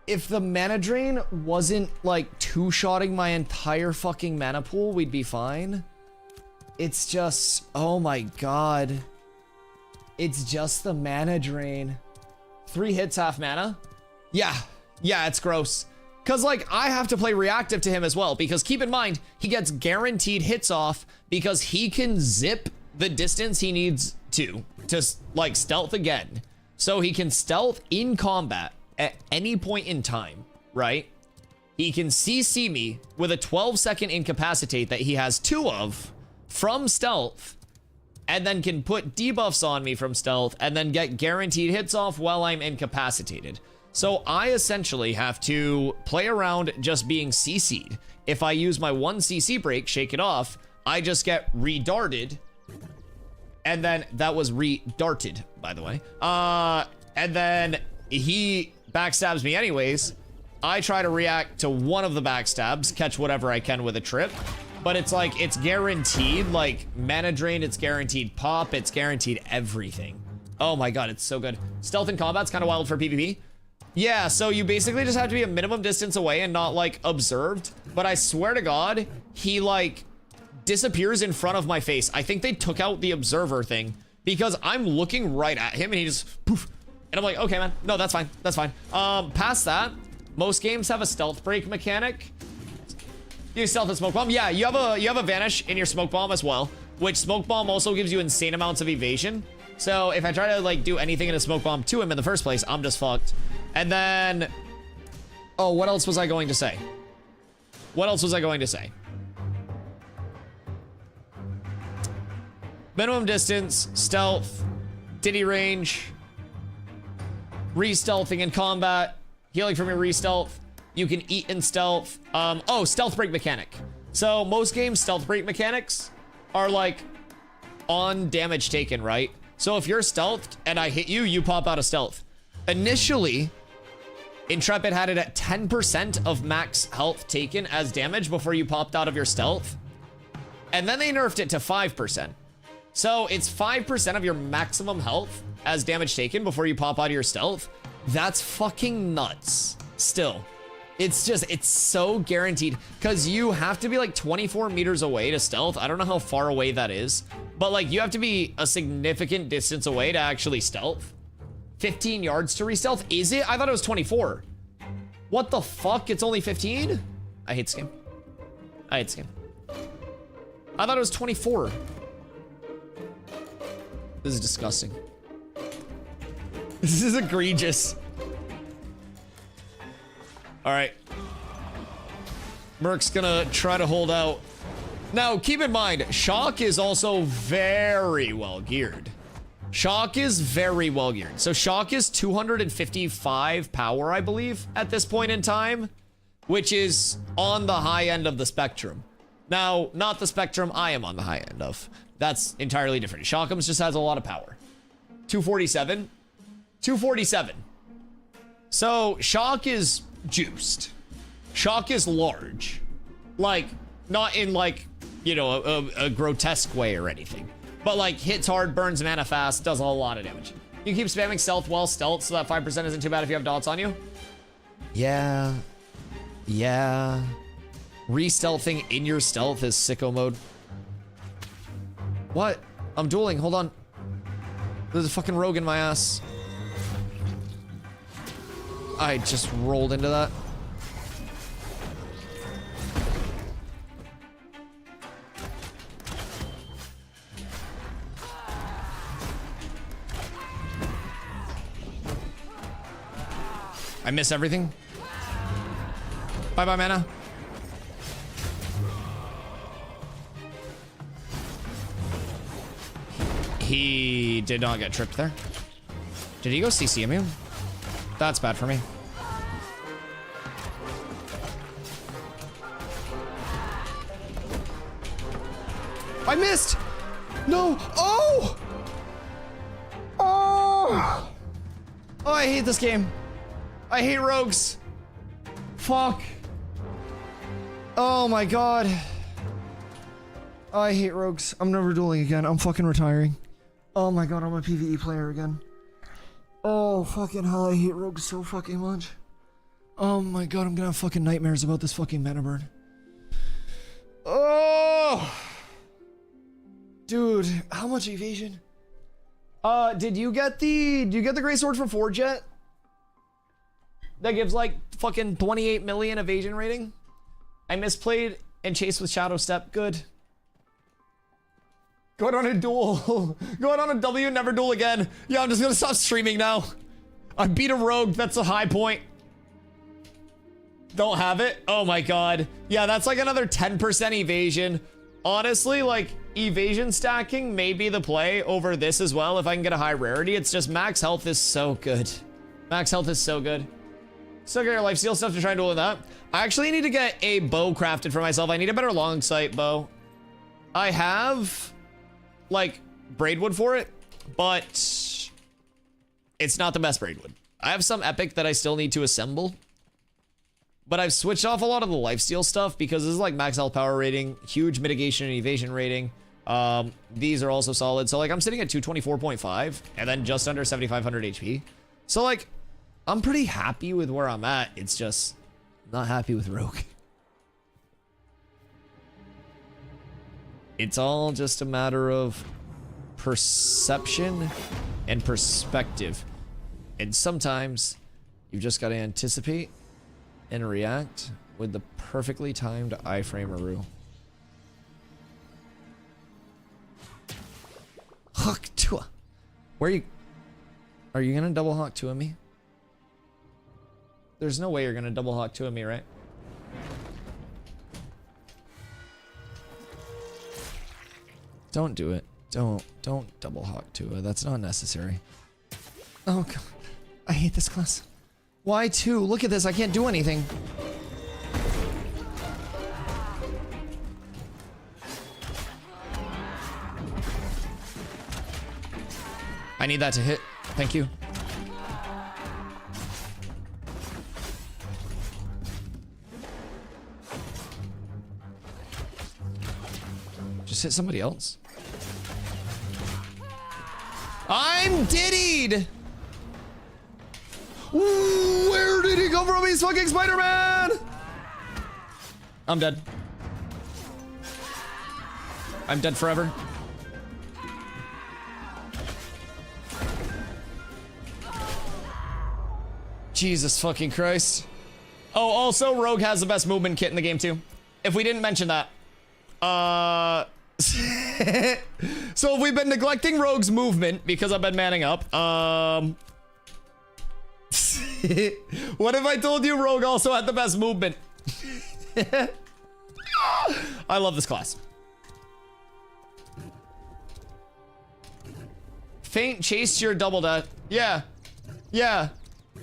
If the mana drain wasn't like two-shotting my entire fucking mana pool, we'd be fine. It's just, oh my god. It's just the mana drain. 3 hits, half mana? Yeah, it's gross. Cause like, I have to play reactive to him as well, because keep in mind, he gets guaranteed hits off because he can zip the distance he needs to like stealth again. So he can stealth in combat at any point in time, right? He can CC me with a 12-second incapacitate that he has 2 of from stealth, and then can put debuffs on me from stealth, and then get guaranteed hits off while I'm incapacitated. So I essentially have to play around just being CC'd. If I use my 1 CC break, shake it off, I just get redarted And then that was re-darted, by the way. And then he backstabs me anyways. I try to react to one of the backstabs, catch whatever I can with a trip. But it's like, it's guaranteed, like, mana drain, it's guaranteed pop, it's guaranteed everything. Oh my god, it's so good. Stealth in combat's kind of wild for PvP. Yeah, so you basically just have to be a minimum distance away and not, like, observed. But I swear to god, he, like, disappears in front of my face. I think they took out the observer thing because I'm looking right at him and he just poof. And I'm like, okay, man, no, that's fine. That's fine. Past that, most games have a stealth break mechanic. You stealth and smoke bomb. Yeah, you have a vanish in your smoke bomb as well, which smoke bomb also gives you insane amounts of evasion. So if I try to like do anything in a smoke bomb to him in the first place, I'm just fucked. And then, oh, what else was I going to say? What else was I going to say? Minimum distance, stealth, ditty range, re-stealthing in combat, healing from your re-stealth. You can eat in stealth. Oh, stealth break mechanic. So most games, stealth break mechanics are like on damage taken, right? So if you're stealthed and I hit you, you pop out of stealth. Initially, Intrepid had it at 10% of max health taken as damage before you popped out of your stealth. And then they nerfed it to 5%. So it's 5% of your maximum health as damage taken before you pop out of your stealth. That's fucking nuts. Still, it's just, it's so guaranteed because you have to be like 24 meters away to stealth. I don't know how far away that is, but like you have to be a significant distance away to actually stealth. 15 yards to re-stealth, is it? I thought it was 24. What the fuck? It's only 15? I hate this game. I hate this game. I thought it was 24. This is disgusting. This is egregious. All right. Merc's gonna try to hold out. Now, keep in mind, Shock is also very well geared. Shock is very well geared. So Shock is 255 power, I believe, at this point in time, which is on the high end of the spectrum. Now, not the spectrum I am on the high end of. That's entirely different. Shockums just has a lot of power. 247. 247. So Shock is juiced. Shock is large. Like, not in like, you know, a grotesque way or anything. But like, hits hard, burns mana fast, does a lot of damage. You keep spamming stealth while stealth, so that 5% isn't too bad if you have dots on you. Yeah. Yeah. Re-stealthing in your stealth is sicko mode. What? I'm dueling, hold on. There's a fucking rogue in my ass. I just rolled into that. I miss everything. Bye-bye, mana. He did not get tripped there. Did he go CC immune? That's bad for me. I missed! No! Oh! Oh! Oh, I hate this game. I hate rogues. Fuck. Oh my god. I hate rogues. I'm never dueling again. I'm fucking retiring. Oh my god, I'm a PvE player again. Oh fucking hell, I hate rogues so fucking much. Oh my god, I'm gonna have fucking nightmares about this fucking mana burn. Oh! Dude, how much evasion? Did you get the Great Sword for Forge yet? That gives like fucking 28 million evasion rating. I misplayed and chased with Shadow Step. Good. Going on a duel. Going on a W, never duel again. Yeah, I'm just gonna stop streaming now. I beat a rogue, that's a high point. Don't have it? Oh my god. Yeah, that's like another 10% evasion. Honestly, like, evasion stacking may be the play over this as well if I can get a high rarity. It's just max health is so good. Max health is so good. Still get your lifesteal stuff to try and duel with that. I actually need to get a bow crafted for myself. I need a better long sight bow. I have like Braidwood for it, but it's not the best Braidwood. I have some epic that I still need to assemble, but I've switched off a lot of the lifesteal stuff because this is like max health power rating, huge mitigation and evasion rating. These are also solid. So like I'm sitting at 224.5 and then just under 7,500 HP. So like I'm pretty happy with where I'm at. It's just not happy with Rogue. It's all just a matter of perception and perspective. And sometimes you've just got to anticipate and react with the perfectly timed iframe Aru. Hawk Tua. Where are you gonna double Hawk Tua me? There's no way you're gonna double Hawk Tua me, right? Don't do it. Don't double Hawk Tua. That's not necessary. Oh god. I hate this class. Why two? Look at this. I can't do anything. I need that to hit. Thank you. Just hit somebody else. I'm diddied! Ooh, where did he come from? He's fucking Spider-Man! I'm dead. I'm dead forever. Jesus fucking Christ. Oh, also, Rogue has the best movement kit in the game, too. If we didn't mention that. So if we've been neglecting Rogue's movement because I've been manning up, what if I told you Rogue also had the best movement? I love this class. Feint chased your double dash. Yeah. Yeah.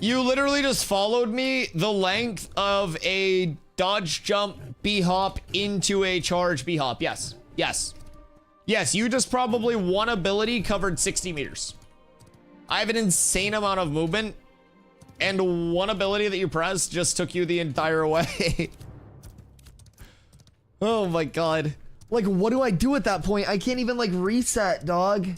You literally just followed me the length of a dodge jump B-hop into a charge B-hop. Yes. Yes. Yes, you just probably one ability covered 60 meters. I have an insane amount of movement, and one ability that you pressed just took you the entire way. Oh my god. Like, what do I do at that point? I can't even, like, reset, dog.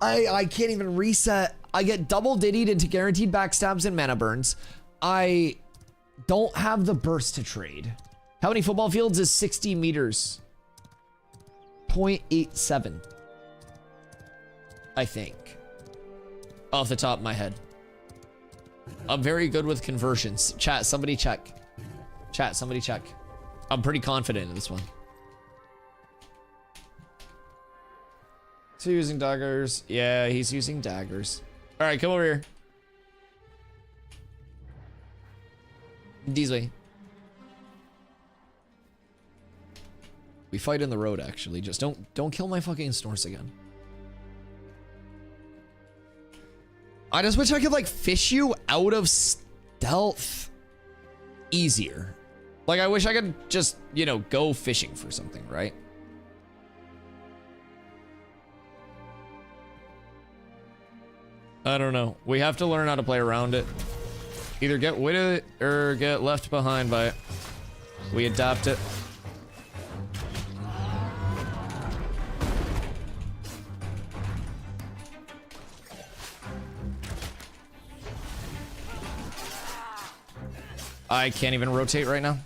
I can't even reset. I get double diddied into guaranteed backstabs and mana burns. I don't have the burst to trade. How many football fields is 60 meters? 0.87. I think. Off the top of my head. I'm very good with conversions. Chat, somebody check. Chat, somebody check. I'm pretty confident in this one. Is he using daggers? Yeah, he's using daggers. All right, come over here. This way. We fight in the road, actually. Just don't kill my fucking Snorse again. I just wish I could, like, fish you out of stealth easier. Like, I wish I could just, you know, go fishing for something, right? I don't know. We have to learn how to play around it. Either get with it or get left behind by it. We adapt it. I can't even rotate right now.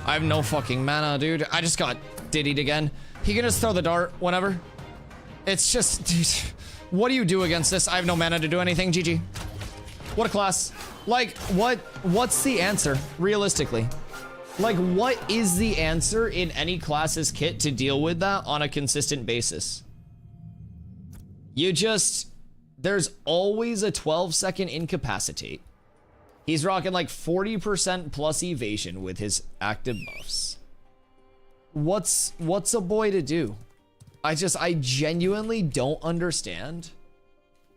I have no fucking mana, dude. I just got diddied again. He can just throw the dart whenever. It's just, dude, what do you do against this? I have no mana to do anything. GG. What a class. Like, what's the answer, realistically? Like, what is the answer in any class's kit to deal with that on a consistent basis? You just, there's always a 12-second incapacitate. He's rocking like 40% plus evasion with his active buffs. What's a boy to do? I genuinely don't understand.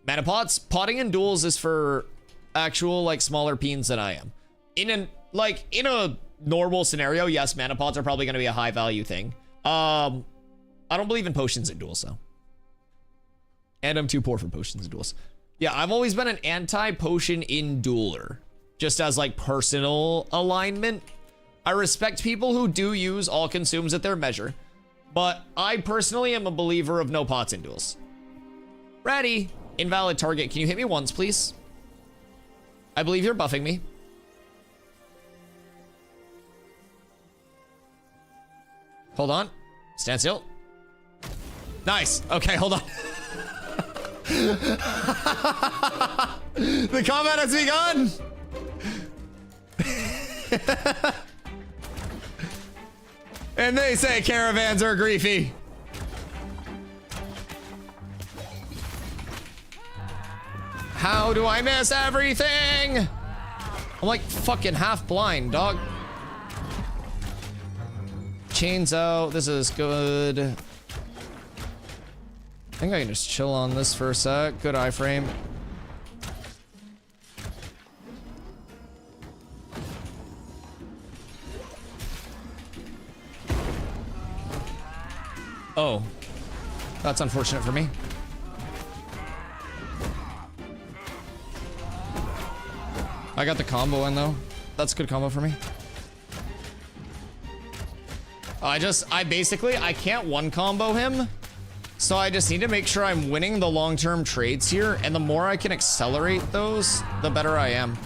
Mana pots, potting in duels is for actual like smaller peens than I am. In a normal scenario, yes, mana pods are probably going to be a high value thing. I don't believe in potions in duels though. And I'm too poor for potions in duels. Yeah, I've always been an anti-potion in dueler, just as like personal alignment. I respect people who do use all consumes at their measure, but I personally am a believer of no pots in duels. Ready. Invalid target. Can you hit me once, please? I believe you're buffing me. Hold on. Stand still. Nice. Okay, hold on. The combat has begun. And they say caravans are griefy. How do I miss everything? I'm like fucking half blind, dog. Chains out. This is good. I think I can just chill on this for a sec. Good iframe. Oh, that's unfortunate for me. I got the combo in though. That's a good combo for me. I can't one combo him. So I just need to make sure I'm winning the long-term trades here. And the more I can accelerate those, the better I am.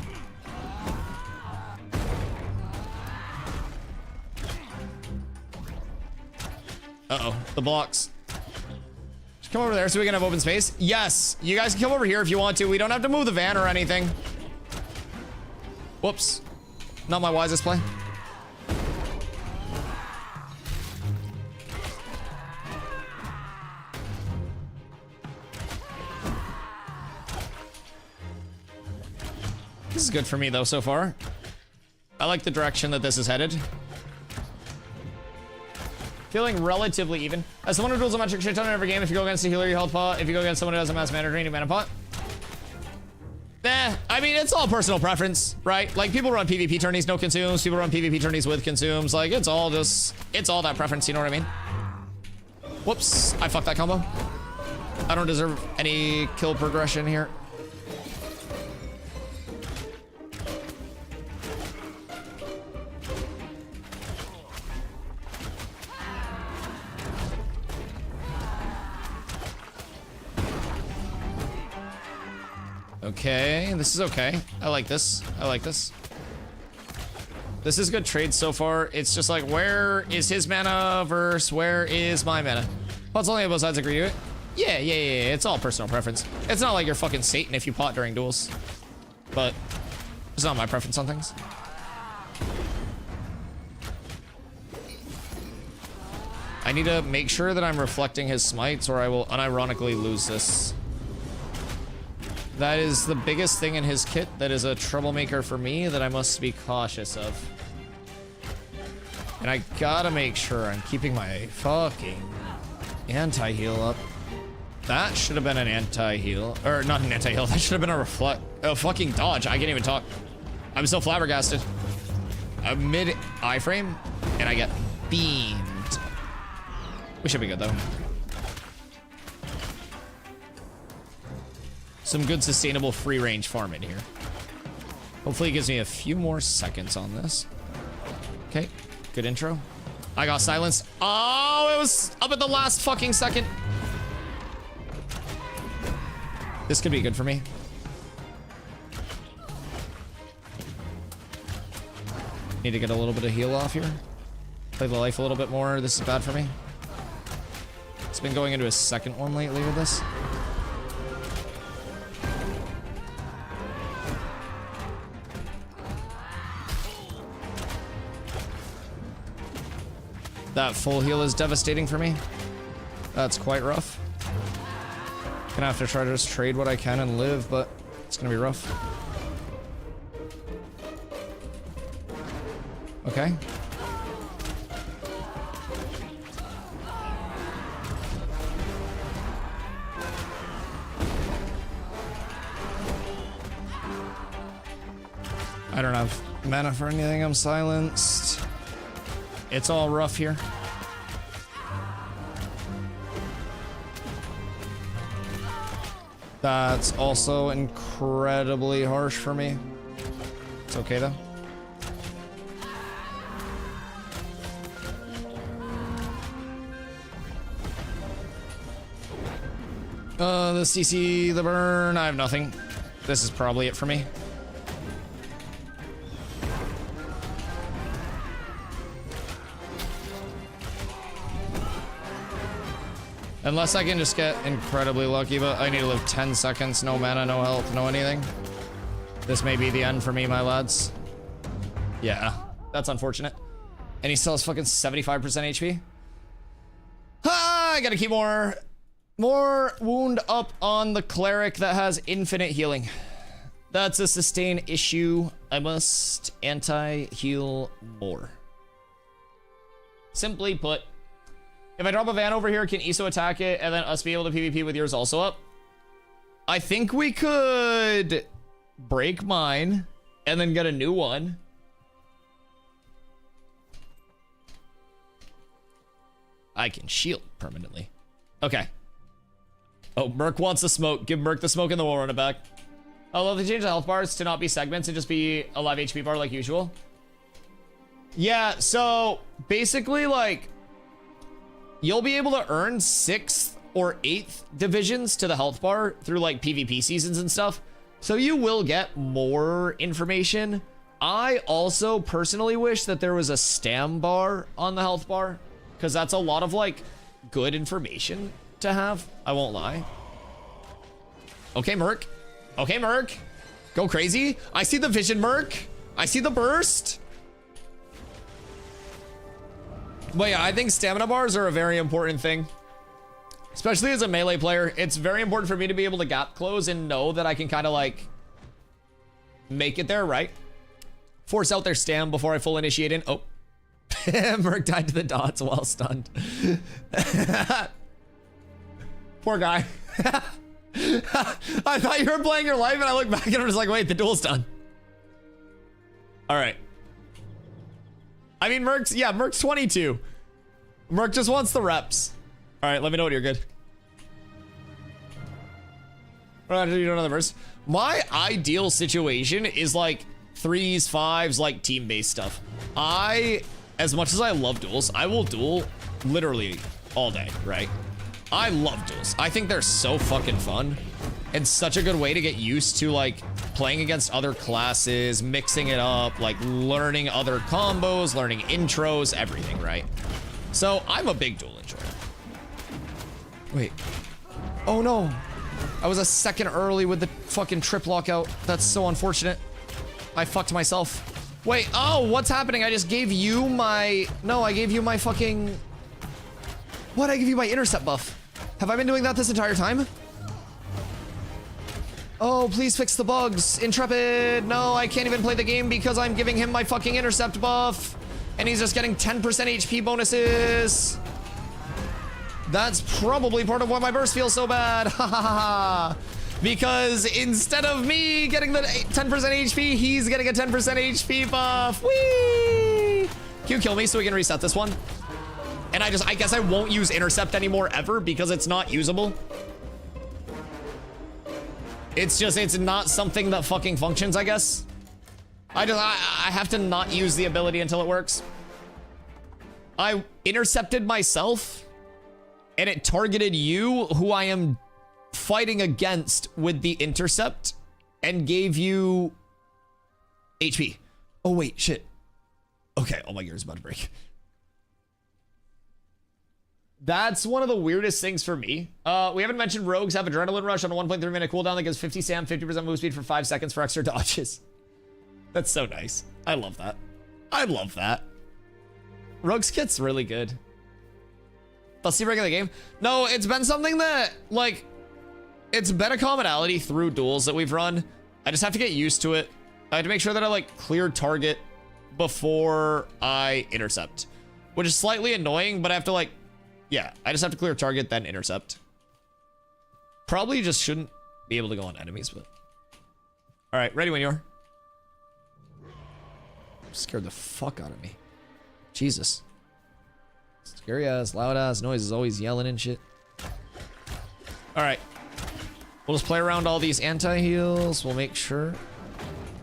Uh-oh, the blocks. Just come over there so we can have open space. Yes, you guys can come over here if you want to. We don't have to move the van or anything. Whoops. Not my wisest play. This is good for me though so far. I like the direction that this is headed. Feeling relatively even. As someone who duels a metric shit ton in every game, if you go against a healer, you health pot. If you go against someone who has a mass mana drain, you mana pot. I mean, it's all personal preference, right? Like, people run PvP tourneys, no consumes. People run PvP tourneys with consumes. Like, it's all that preference, you know what I mean? Whoops, I fucked that combo. I don't deserve any kill progression here. Okay, this is okay. I like this. I like this. This is good trade so far. It's just like, where is his mana versus where is my mana? Pot's only on both sides agree to it. Yeah. It's all personal preference. It's not like you're fucking Satan if you pot during duels. But it's not my preference on things. I need to make sure that I'm reflecting his smites or I will unironically lose this. That is the biggest thing in his kit that is a troublemaker for me that I must be cautious of. And I gotta make sure I'm keeping my fucking anti-heal up. That should have been an anti-heal. Or not an anti-heal, that should have been a fucking dodge. I can't even talk. I'm so flabbergasted. A mid iframe, and I get beamed. We should be good though. Some good sustainable free range farm in here. Hopefully it gives me a few more seconds on this. Okay, good intro. I got silenced. Oh, it was up at the last fucking second. This could be good for me. Need to get a little bit of heal off here. Play the life a little bit more. This is bad for me. It's been going into a second one lately with this. That full heal is devastating for me. That's quite rough. Gonna have to try to just trade what I can and live, but it's gonna be rough. Okay. I don't have mana for anything. I'm silenced. It's all rough here. That's also incredibly harsh for me. It's okay though. The CC, the burn, I have nothing. This is probably it for me. Unless I can just get incredibly lucky, but I need to live 10 seconds, no mana, no health, no anything. This may be the end for me, my lads. Yeah, that's unfortunate. And he still has fucking 75% HP. Ah, I gotta keep more wound up on the cleric that has infinite healing. That's a sustain issue. I must anti-heal more. Simply put, if I drop a van over here, can ISO attack it and then us be able to PvP with yours also up? I think we could break mine and then get a new one. I can shield permanently. Okay. Oh, Merc wants the smoke. Give Merc the smoke and then we'll run it back. I love they changed the health bars to not be segments and just be a live HP bar like usual. Yeah, so basically like you'll be able to earn 6th or 8th divisions to the health bar through like PvP seasons and stuff. So you will get more information. I also personally wish that there was a stam bar on the health bar because that's a lot of like good information to have. I won't lie. Okay, Merc. Okay, Merc. Go crazy. I see the vision, Merc. I see the burst. But yeah, I think stamina bars are a very important thing. Especially as a melee player. It's very important for me to be able to gap close and know that I can kind of like make it there, right? Force out their stam before I full initiate in. Oh. Merc died to the dots while stunned. Poor guy. I thought you were playing your life and I look back and I'm just like, wait, the duel's done. All right. I mean, Merc's 22. Merc just wants the reps. All right, let me know when you're good. All right, do another verse. My ideal situation is like 3s, 5s, like team-based stuff. As much as I love duels, I will duel literally all day, right? I love duels. I think they're so fucking fun and such a good way to get used to like playing against other classes, mixing it up, like learning other combos, learning intros, everything, right? So I'm a big duel enjoyer. Wait. Oh no. I was a second early with the fucking trip lockout. That's so unfortunate. I fucked myself. Wait, oh, what's happening? I just gave you my... No, I gave you my fucking... What? I give you my intercept buff. Have I been doing that this entire time? Oh, please fix the bugs. Intrepid. No, I can't even play the game because I'm giving him my fucking intercept buff. And he's just getting 10% HP bonuses. That's probably part of why my burst feels so bad. Ha ha ha. Because instead of me getting the 10% HP, he's getting a 10% HP buff. Whee! Can you kill me so we can reset this one? And I guess I won't use intercept anymore ever because it's not usable. It's not something that fucking functions, I guess. I have to not use the ability until it works. I intercepted myself and it targeted you, who I am fighting against with the intercept, and gave you HP. Oh wait, shit. Okay, oh my gear's about to break. That's one of the weirdest things for me. We haven't mentioned rogues have adrenaline rush on a 1.3 minute cooldown that gives 50 SAM, 50% move speed for 5 seconds for extra dodges. That's so nice. I love that. I love that. Rogues kit's really good. Dusty breaking the game? No, it's been something that, like, it's been a commonality through duels that we've run. I just have to get used to it. I have to make sure that I, like, clear target before I intercept. Which is slightly annoying, but I have to, like, yeah, I just have to clear target, then intercept. Probably just shouldn't be able to go on enemies, but... Alright, ready when you are. Scared the fuck out of me. Jesus. Scary ass, loud ass noises, always yelling and shit. Alright. We'll just play around all these anti-heals. We'll make sure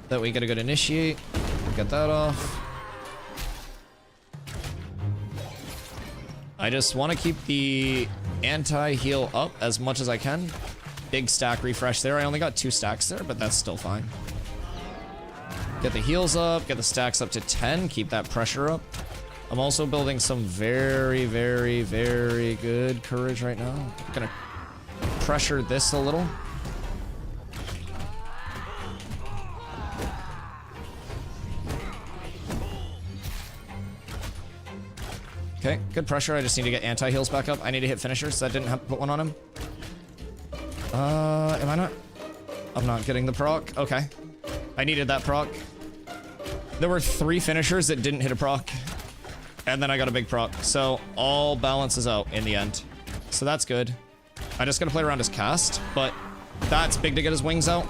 that we get a good initiate. We'll get that off. I just want to keep the anti-heal up as much as I can. Big stack refresh there. I only got 2 stacks there, but that's still fine. Get the heals up, get the stacks up to 10, keep that pressure up. I'm also building some very, very, very good courage right now. I'm gonna pressure this a little. Okay, good pressure. I just need to get anti-heals back up. I need to hit finishers. That didn't have put one on him. Am I not? I'm not getting the proc. Okay. I needed that proc. There were 3 finishers that didn't hit a proc. And then I got a big proc. So all balances out in the end. So that's good. I just gotta play around his cast, but that's big to get his wings out.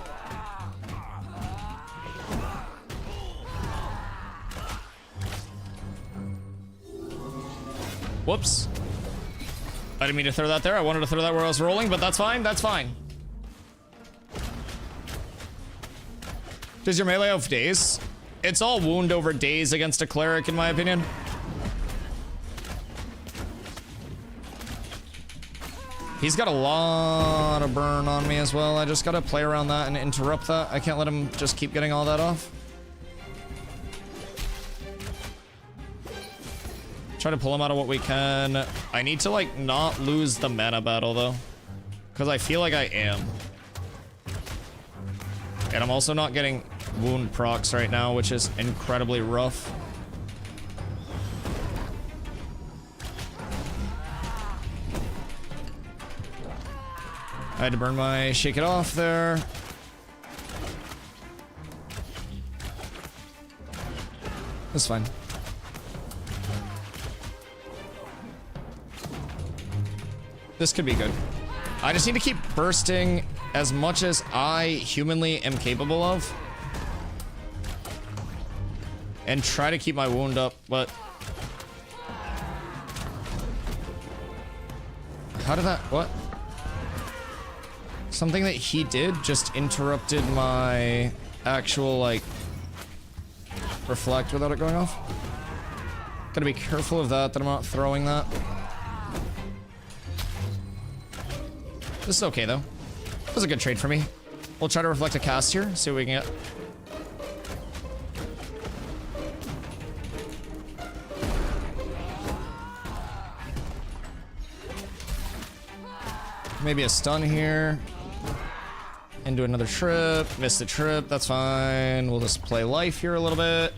Whoops. I didn't mean to throw that there. I wanted to throw that where I was rolling, but that's fine. That's fine. Does your melee have days? It's all wound over days against a cleric, in my opinion. He's got a lot of burn on me as well. I just gotta play around that and interrupt that. I can't let him just keep getting all that off. Try to pull him out of what we can. I need to, like, not lose the mana battle, though. Because I feel like I am. And I'm also not getting wound procs right now, which is incredibly rough. I had to burn my shake it off there. That's fine. This could be good. I just need to keep bursting as much as I humanly am capable of. And try to keep my wound up, but... How did that... What? Something that he did just interrupted my actual, like... reflect without it going off. Gotta be careful of that I'm not throwing that. This is okay, though. This was a good trade for me. We'll try to reflect a cast here, see what we can get. Maybe a stun here. Into another trip. Missed the trip, that's fine. We'll just play life here a little bit.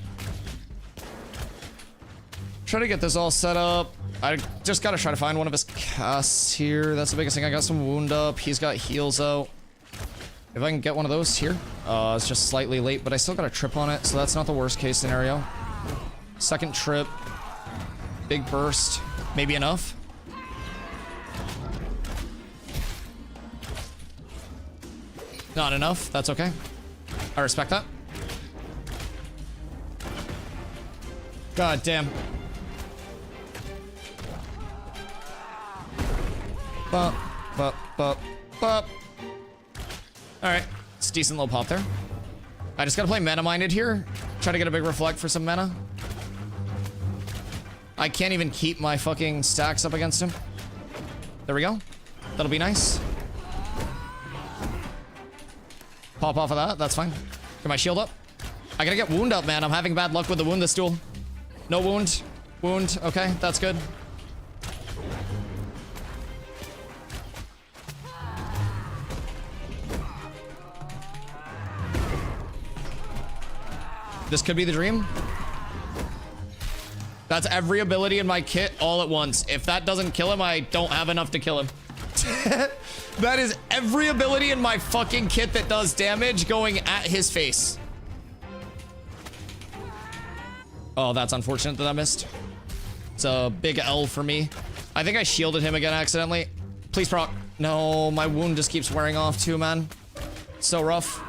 Try to get this all set up. I just gotta try to find one of his casts here. That's the biggest thing. I got some wound up. He's got heals out. If I can get one of those here. It's just slightly late, but I still got a trip on it, so that's not the worst case scenario. Second trip. Big burst. Maybe enough. Not enough. That's okay. I respect that. God damn. Bop, bop, bop, bop. Alright. It's a decent little pop there. I just gotta play meta-minded here. Try to get a big reflect for some mana. I can't even keep my fucking stacks up against him. There we go. That'll be nice. Pop off of that. That's fine. Get my shield up. I gotta get wound up, man. I'm having bad luck with the wound this duel. No wound. Wound. Okay, that's good. This could be the dream. That's every ability in my kit all at once. If that doesn't kill him, I don't have enough to kill him. That is every ability in my fucking kit that does damage going at his face. Oh, that's unfortunate that I missed. It's a big L for me. I think I shielded him again accidentally. Please proc. No, my wound just keeps wearing off too, man. It's so rough.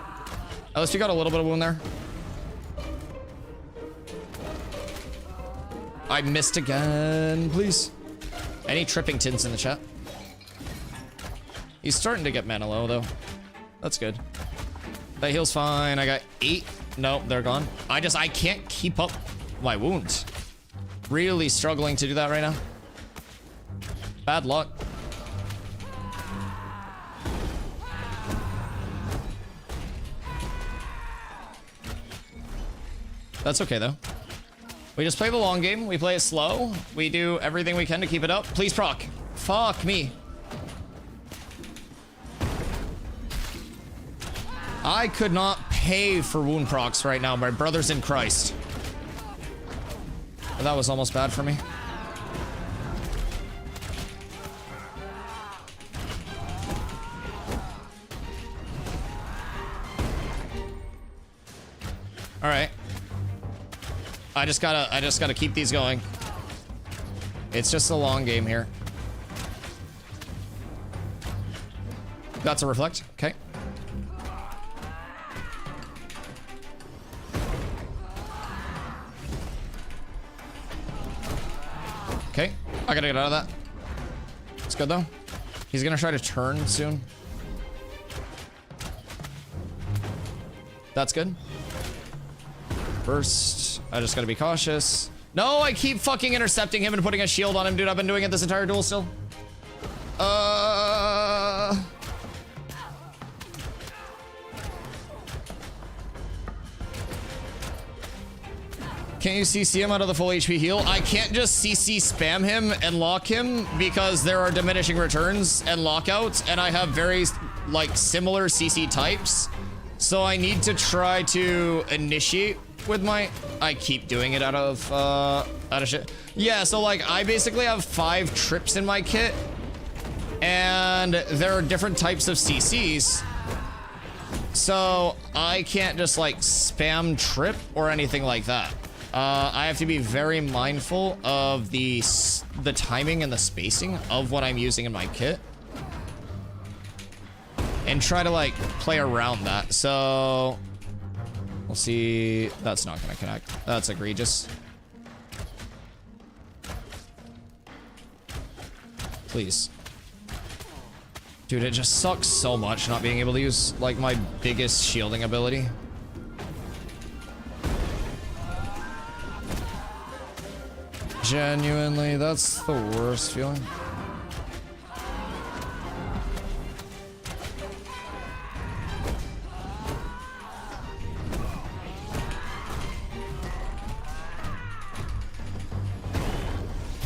At least we got a little bit of wound there. I missed again, please. Any tripping tints in the chat? He's starting to get mana low, though. That's good. That heal's fine. I got 8. Nope, they're gone. I can't keep up my wounds. Really struggling to do that right now. Bad luck. That's okay, though. We just play the long game. We play it slow. We do everything we can to keep it up. Please proc. Fuck me. I could not pay for wound procs right now, my brothers in Christ. That was almost bad for me. All right. I just gotta keep these going. It's just a long game here. That's a reflect. Okay. Okay. I gotta get out of that. It's good though. He's gonna try to turn soon. That's good. First, I just gotta be cautious. No, I keep fucking intercepting him and putting a shield on him, dude. I've been doing it this entire duel still. Can't you CC him out of the full HP heal? I can't just CC spam him and lock him because there are diminishing returns and lockouts, and I have very, like, similar CC types. So I need to try to initiate with my... I keep doing it out of shit. Yeah, so, like, I basically have 5 trips in my kit, and there are different types of CCs. So I can't just, like, spam trip or anything like that. I have to be very mindful of the timing and the spacing of what I'm using in my kit. And try to, like, play around that. So we'll see. That's not gonna connect. That's egregious. Please. Dude, it just sucks so much not being able to use, like, my biggest shielding ability. Genuinely, that's the worst feeling.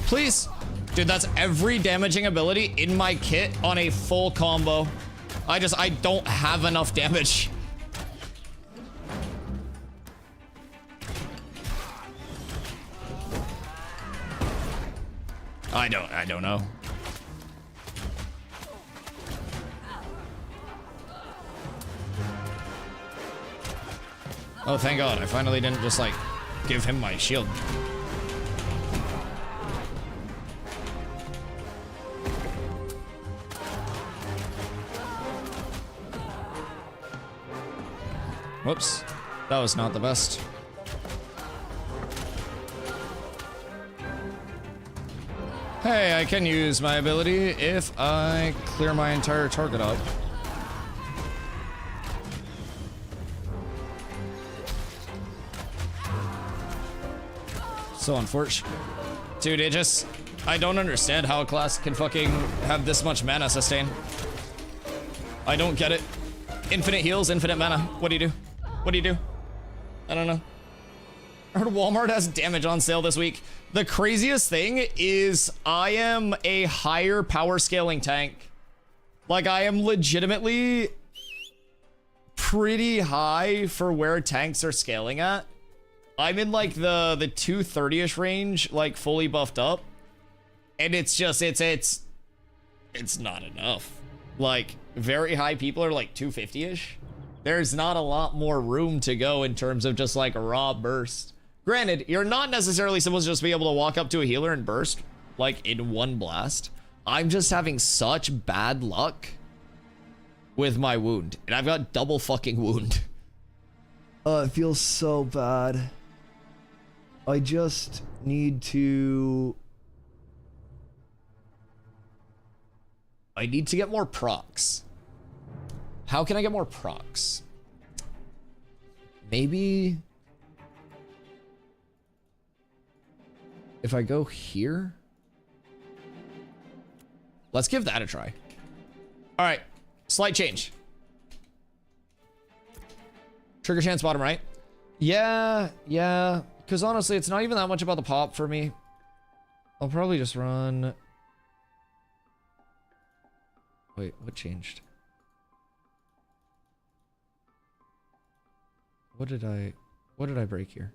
Please. Dude, that's every damaging ability in my kit on a full combo. I don't have enough damage. I don't know. Oh, thank God. I finally didn't just, like, give him my shield. Whoops. That was not the best. Hey, I can use my ability if I clear my entire target up. So unfortunate. Dude, I don't understand how a class can fucking have this much mana sustain. I don't get it. Infinite heals, infinite mana. What do you do? What do you do? I don't know. I heard Walmart has damage on sale this week. The craziest thing is I am a higher power scaling tank. Like, I am legitimately pretty high for where tanks are scaling at. I'm in, like, the 230-ish range, like, fully buffed up. And it's just, it's not enough. Like, very high people are, like, 250-ish. There's not a lot more room to go in terms of just, like, a raw burst. Granted, you're not necessarily supposed to just be able to walk up to a healer and burst, like, in one blast. I'm just having such bad luck with my wound. And I've got double fucking wound. Oh, it feels so bad. I just need to... I need to get more procs. How can I get more procs? Maybe... if I go here? Let's give that a try. All right, slight change. Trigger chance bottom right. Yeah, because honestly, it's not even that much about the pop for me. I'll probably just run... Wait, what changed? What did I break here?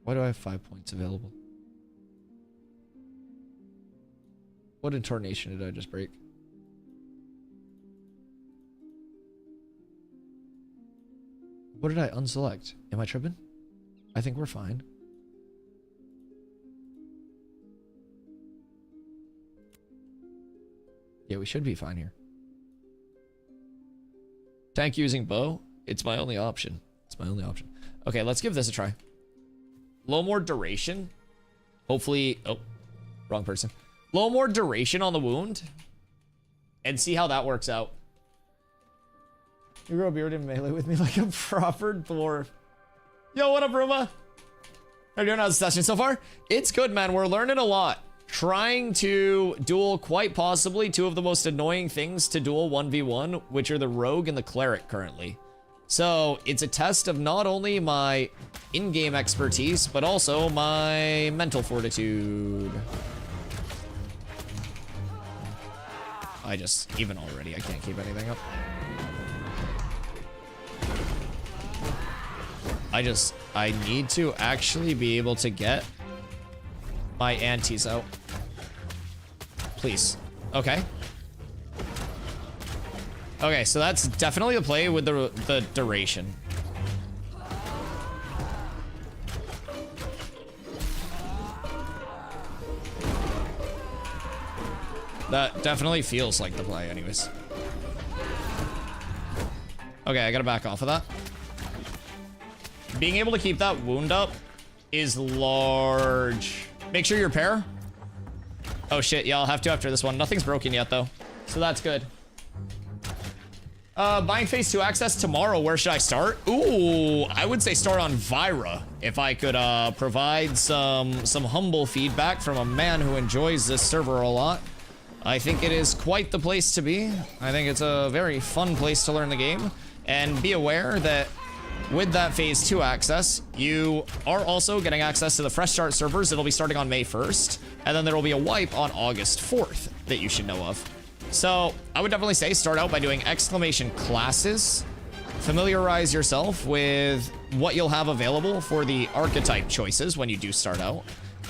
Why do I have 5 points available? What intonation did I just break? What did I unselect? Am I tripping? I think we're fine. Yeah, we should be fine here. Tank using bow? It's my only option. It's my only option. Okay, let's give this a try. A little more duration. Hopefully... oh, wrong person. A little more duration on the wound. And see how that works out. You grow a beard in melee with me like a proper dwarf. Yo, what up, Ruma? How you doing? How's the session so far? It's good, man. We're learning a lot. Trying to duel quite possibly two of the most annoying things to duel 1v1, which are the rogue and the cleric currently. So it's a test of not only my in-game expertise, but also my mental fortitude. Even already, I can't keep anything up. I need to actually be able to get my antes out. Please. Okay. Okay, so that's definitely the play with the duration. That definitely feels like the play anyways. Okay, I gotta back off of that. Being able to keep that wound up is large. Make sure you repair. Oh shit, yeah, I'll have to after this one. Nothing's broken yet though, so that's good. Buying phase 2 access tomorrow. Where should I start? Ooh, I would say start on Vira. If I could provide some humble feedback from a man who enjoys this server a lot, I think it is quite the place to be. I think it's a very fun place to learn the game. And be aware that with that phase 2 access, you are also getting access to the fresh start servers. It'll be starting on May 1st, and then there will be a wipe on August 4th that you should know of. So I would definitely say start out by doing exclamation classes. Familiarize yourself with what you'll have available for the archetype choices when you do start out.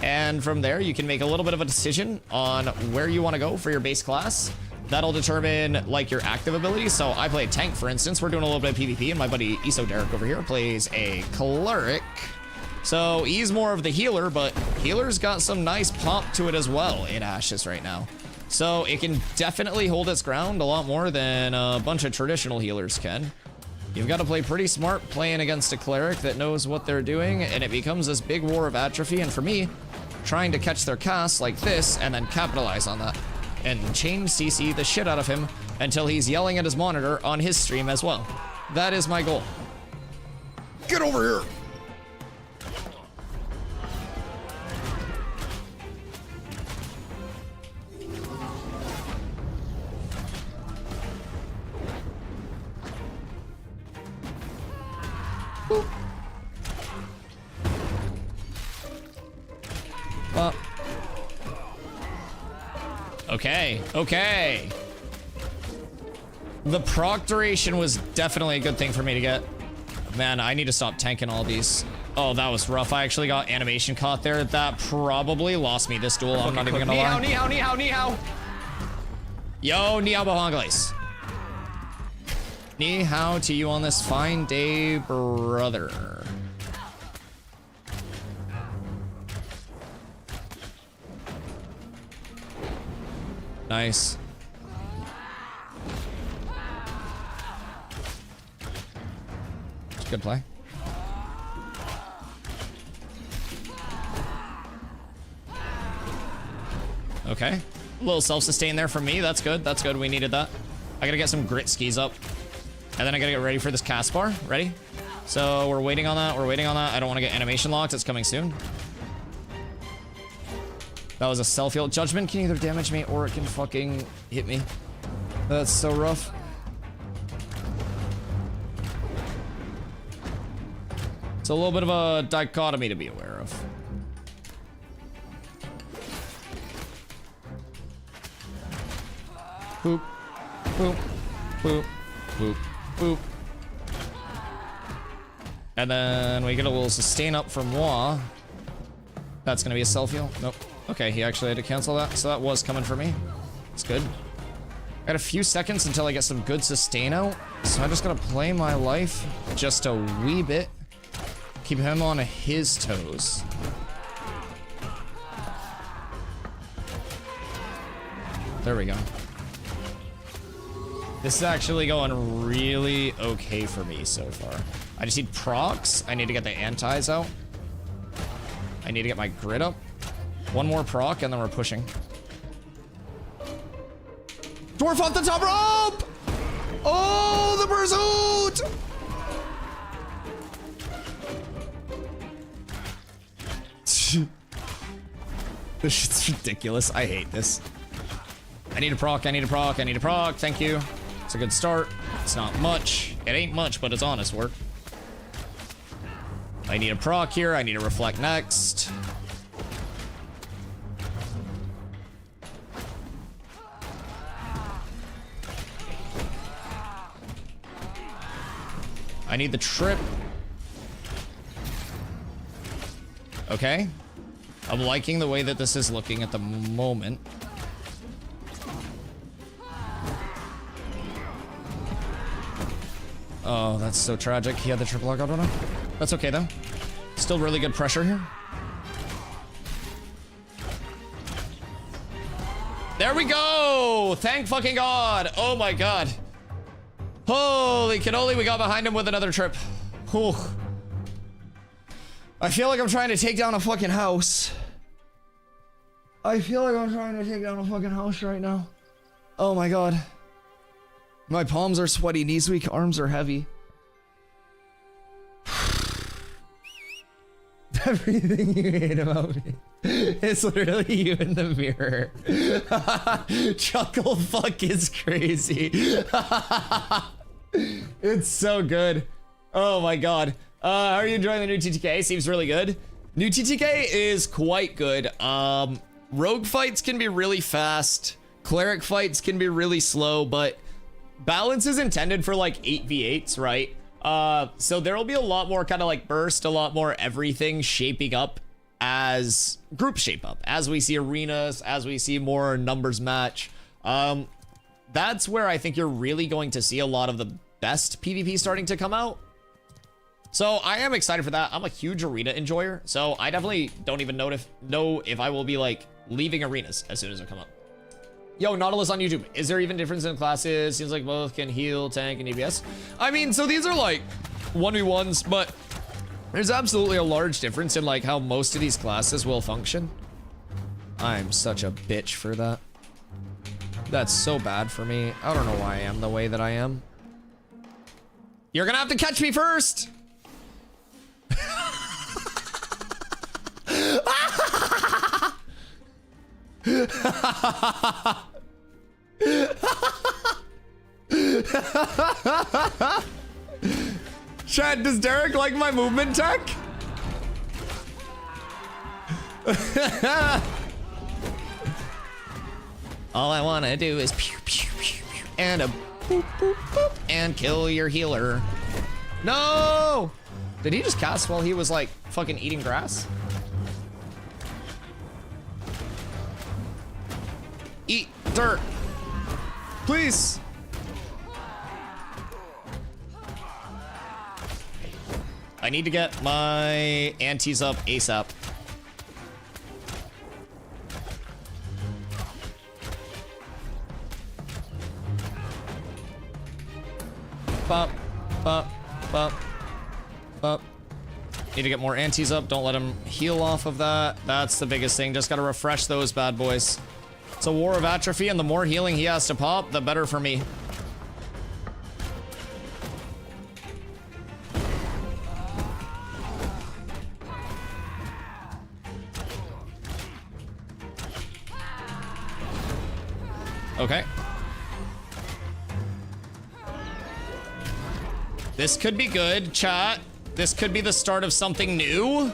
And from there, you can make a little bit of a decision on where you want to go for your base class. That'll determine like your active abilities. So I play tank, for instance. We're doing a little bit of PvP, and my buddy Iso Derek over here plays a cleric. So he's more of the healer, but healer's got some nice pop to it as well in Ashes right now. So it can definitely hold its ground a lot more than a bunch of traditional healers can. You've got to play pretty smart playing against a cleric that knows what they're doing, and it becomes this big war of atrophy. And for me, trying to catch their casts like this and then capitalize on that and change CC the shit out of him until he's yelling at his monitor on his stream as well. That is my goal. Get over here. Boop. Okay, okay. The proc duration was definitely a good thing for me to get. Man, I need to stop tanking all these. Oh, that was rough. I actually got animation caught there. That probably lost me this duel. I'm not even gonna lie. Ni hao, ni hao, ni hao, ni hao. Yo, ni hao bahangles. Ni hao to you on this fine day, brother. Nice. Good play. Okay. A little self-sustain there from me. That's good. That's good. We needed that. I gotta get some grit skis up. And then I gotta get ready for this cast bar. Ready? So we're waiting on that. We're waiting on that. I don't want to get animation locked. It's coming soon. That was a self-heal. Judgment can either damage me or it can fucking hit me. That's so rough. It's a little bit of a dichotomy to be aware of. Boop, boop, boop, boop, boop. And then we get a little sustain up from Moi. That's gonna be a self-heal. Nope. Okay, he actually had to cancel that, so that was coming for me. It's good. Got a few seconds until I get some good sustain out, so I just gotta play my life just a wee bit. Keep him on his toes. There we go. This is actually going really okay for me so far. I just need procs. I need to get the antis out. I need to get my grit up. One more proc and then we're pushing. Dwarf off the top rope! Oh, the pursuit! This shit's ridiculous. I hate this. I need a proc, I need a proc, I need a proc. Thank you. It's a good start. It's not much. It ain't much, but it's honest work. I need a proc here. I need to reflect next. I need the trip. Okay. I'm liking the way that this is looking at the moment. Oh, that's so tragic. He had the triple lockout on him. That's okay, though. Still really good pressure here. There we go! Thank fucking God! Oh my God. Holy cannoli, we got behind him with another trip. Whew. I feel like I'm trying to take down a fucking house. I feel like I'm trying to take down a fucking house right now. Oh my God. My palms are sweaty, knees weak, arms are heavy. Everything you hate about me. It's literally you in the mirror. Chuckle fuck is crazy. It's so good. Oh my God. How are you enjoying the new TTK? Seems really good. New TTK is quite good. Rogue fights can be really fast. Cleric fights can be really slow, but balance is intended for like 8v8s, right? So there will be a lot more kind of like burst, a lot more everything shaping up as groups shape up, as we see arenas, as we see more numbers match. That's where I think you're really going to see a lot of the best PvP starting to come out. So I am excited for that. I'm a huge arena enjoyer, so I definitely don't even know if I will be like leaving arenas as soon as they come up. Yo, Nautilus on YouTube. Is there even difference in classes? Seems like both can heal, tank, and EBS. I mean, so these are like 1v1s, but there's absolutely a large difference in like how most of these classes will function. I'm such a bitch for that. That's so bad for me. I don't know why I am the way that I am. You're gonna have to catch me first. Chad, does Derek like my movement tech? All I want to do is pew, pew, pew, pew, and a boop, boop, boop, and kill your healer. No! Did he just cast while he was like fucking eating grass? Eat dirt. Please. I need to get my antes up ASAP. Bop, bop, bop, bop. Need to get more antes up. Don't let him heal off of that. That's the biggest thing. Just gotta refresh those bad boys. It's a war of atrophy, and the more healing he has to pop, the better for me. Okay. This could be good, chat. This could be the start of something new.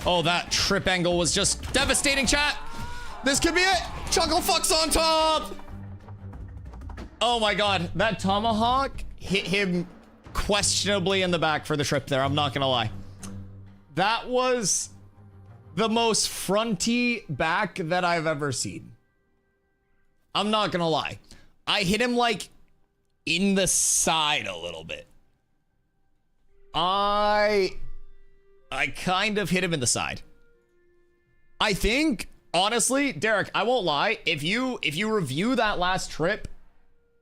Oh, that trip angle was just devastating, chat. This could be it. Chuckle fucks on top. Oh my god, that tomahawk hit him questionably in the back for the trip there. I'm not gonna lie. That was the most fronty back that I've ever seen. I'm not gonna lie. I hit him like in the side a little bit. I kind of hit him in the side. I think, honestly, Derek, I won't lie. If you review that last trip,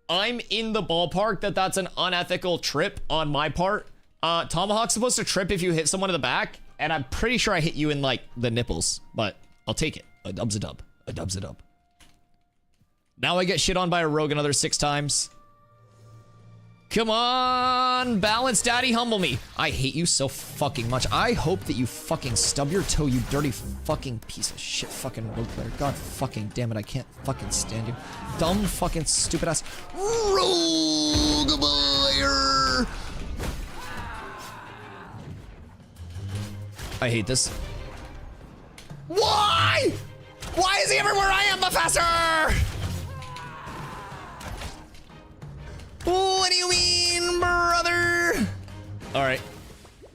I'm in the ballpark that that's an unethical trip on my part. Tomahawk's supposed to trip if you hit someone in the back, and I'm pretty sure I hit you in, like, the nipples, but I'll take it. A dub's a dub. A dub's a dub. Now I get shit on by a rogue another 6 times. Come on, balance, daddy, humble me. I hate you so fucking much. I hope that you fucking stub your toe, you dirty fucking piece of shit fucking rogue player. God fucking damn it, I can't fucking stand you. Dumb fucking stupid ass rogue player. I hate this. Why? Why is he everywhere I am, Professor? What do you mean, brother? All right.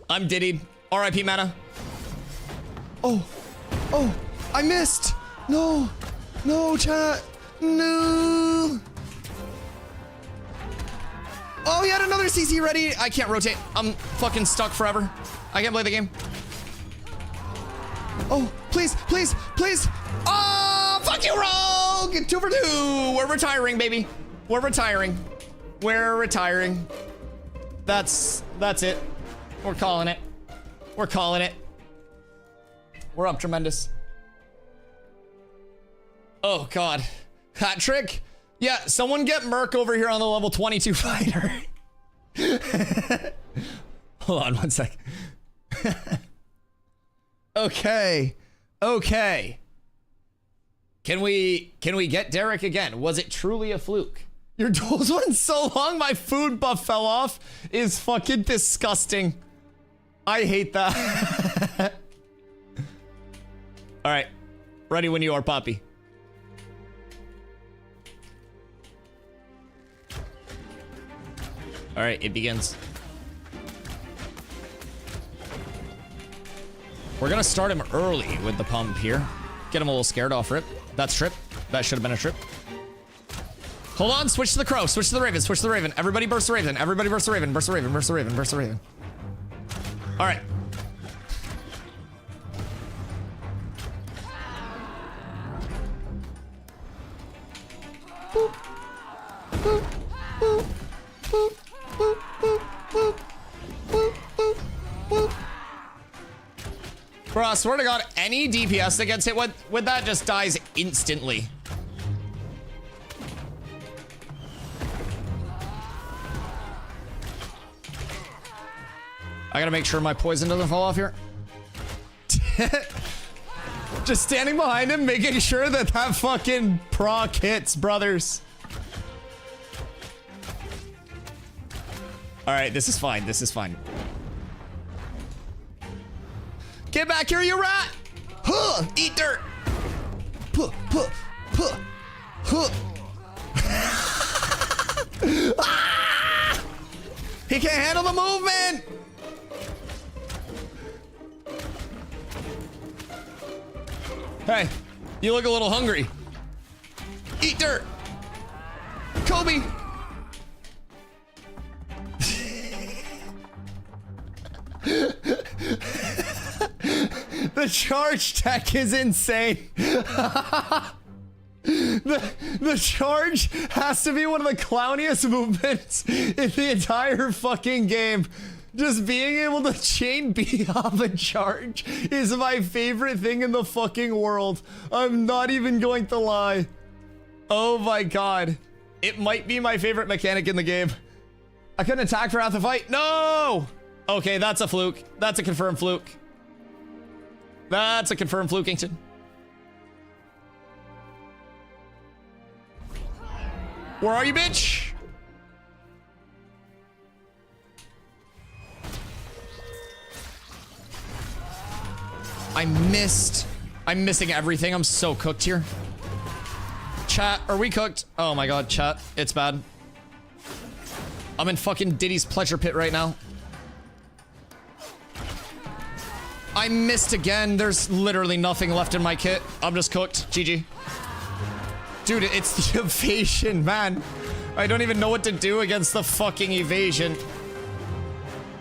I'm diddied. R.I.P. mana. Oh. Oh. I missed. No. No, chat. No. Oh, he had another CC ready. I can't rotate. I'm fucking stuck forever. I can't play the game. Oh, please, please, please. Oh, fuck you, rogue. 2 for 2. We're retiring, baby. We're retiring. We're retiring. That's it. We're calling it. We're calling it. We're up tremendous. Oh god. Hat trick? Yeah, someone get Merc over here on the level 22 fighter. Hold on 1 sec. Okay. Okay. Can we get Derek again? Was it truly a fluke? Your duels went so long, my food buff fell off is fucking disgusting. I hate that. All right, ready when you are, Poppy. All right, it begins. We're gonna start him early with the pump here. Get him a little scared off rip. That's trip. That should have been a trip. Hold on, switch to the crow, switch to the raven, switch to the raven. Everybody burst the raven, everybody burst the raven, burst the raven, burst the raven, burst the raven. All right. Boop. Boop. Boop. Boop. Boop. Boop. Boop. Boop. Boop. Boop. Bro, I swear to God, any DPS that gets hit with that just dies instantly. I gotta make sure my poison doesn't fall off here. Just standing behind him, making sure that that fucking proc hits, brothers. All right, this is fine. This is fine. Get back here, you rat! Huh! Eat dirt! Puh, puh, puh, huh. Ah! He can't handle the movement! Hey, you look a little hungry. Eat dirt! Kobe! The charge tech is insane. The charge has to be one of the clowniest movements in the entire fucking game. Just being able to chain B off a charge is my favorite thing in the fucking world. I'm not even going to lie. Oh my god. It might be my favorite mechanic in the game. I couldn't attack throughout the fight. No! Okay, that's a fluke. That's a confirmed fluke. That's a confirmed fluke, Kingston. Where are you, bitch? I missed. I'm missing everything. I'm so cooked here. Chat, are we cooked? Oh my god, chat. It's bad. I'm in fucking Diddy's pleasure pit right now. I missed again. There's literally nothing left in my kit. I'm just cooked. GG. Dude, it's the evasion, man. I don't even know what to do against the fucking evasion.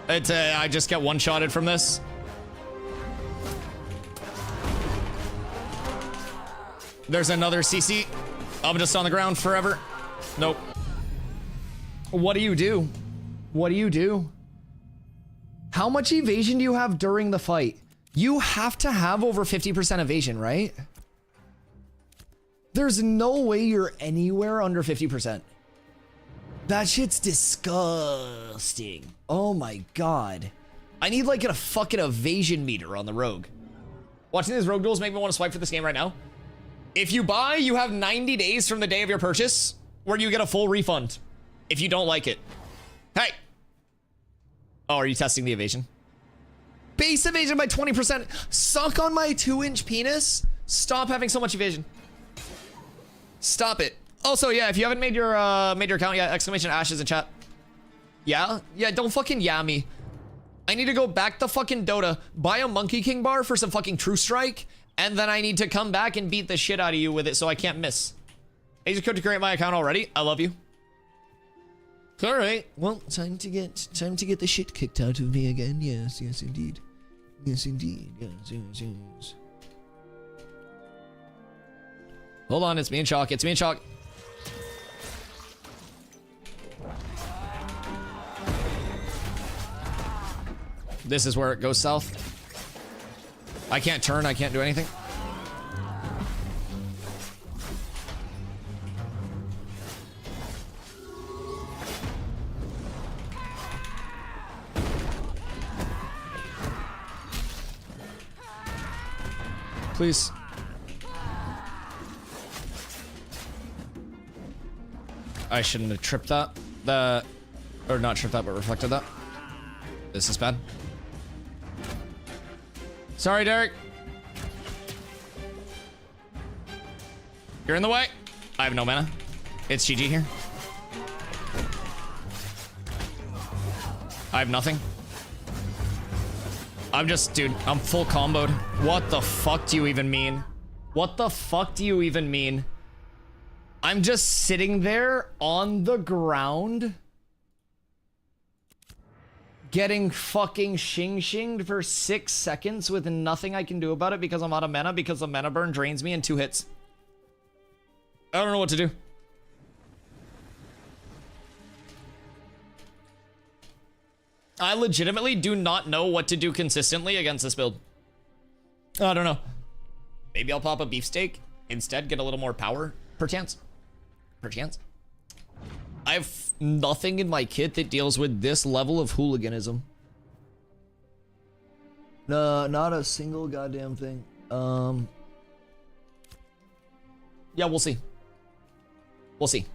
It's I just get one-shotted from this. There's another CC. I'm just on the ground forever. Nope. What do you do? What do you do? How much evasion do you have during the fight? You have to have over 50% evasion, right? There's no way you're anywhere under 50%. That shit's disgusting. Oh my god. I need like a fucking evasion meter on the rogue. Watching these rogue duels make me want to swipe for this game right now. If you buy, you have 90 days from the day of your purchase where you get a full refund if you don't like it. Hey. Oh, are you testing the evasion? Base evasion by 20%. Suck on my 2-inch penis. Stop having so much evasion. Stop it. Also, yeah, if you haven't made your account yet, exclamation ashes in chat. Yeah? Yeah, don't fucking yeah me. I need to go back to fucking Dota, buy a Monkey King bar for some fucking True Strike, and then I need to come back and beat the shit out of you with it so I can't miss. Agent code to create my account already. I love you. All right. Well, time to get the shit kicked out of me again. Yes, yes indeed. Yes indeed. Yes, yes, yes. Hold on, it's me and Chalk. It's me and Chalk. This is where it goes south. I can't turn, I can't do anything. Please. I shouldn't have tripped that. Or not tripped that, but reflected that. This is bad. Sorry, Derek. You're in the way. I have no mana. It's GG here. I have nothing. I'm just, dude, I'm full comboed. What the fuck do you even mean? What the fuck do you even mean? I'm just sitting there on the ground getting fucking shing-shinged for 6 seconds with nothing I can do about it because I'm out of mana because the mana burn drains me in 2 hits. I don't know what to do. I legitimately do not know what to do consistently against this build. I don't know. Maybe I'll pop a beefsteak instead, get a little more power, perchance. Perchance. I have nothing in my kit that deals with this level of hooliganism. No, not a single goddamn thing. Yeah, we'll see. We'll see.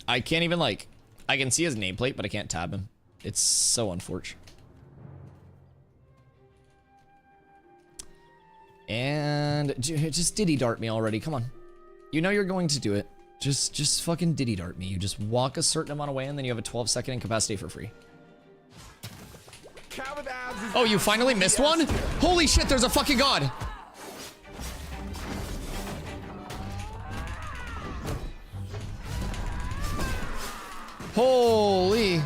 I can't even like, I can see his nameplate, but I can't tab him. It's so unfortunate. And just diddy dart me already. Come on. You know you're going to do it. Just fucking diddy dart me. You just walk a certain amount away and then you have a 12-second incapacity for free. Oh, you finally missed one? Holy shit, there's a fucking god. Holy.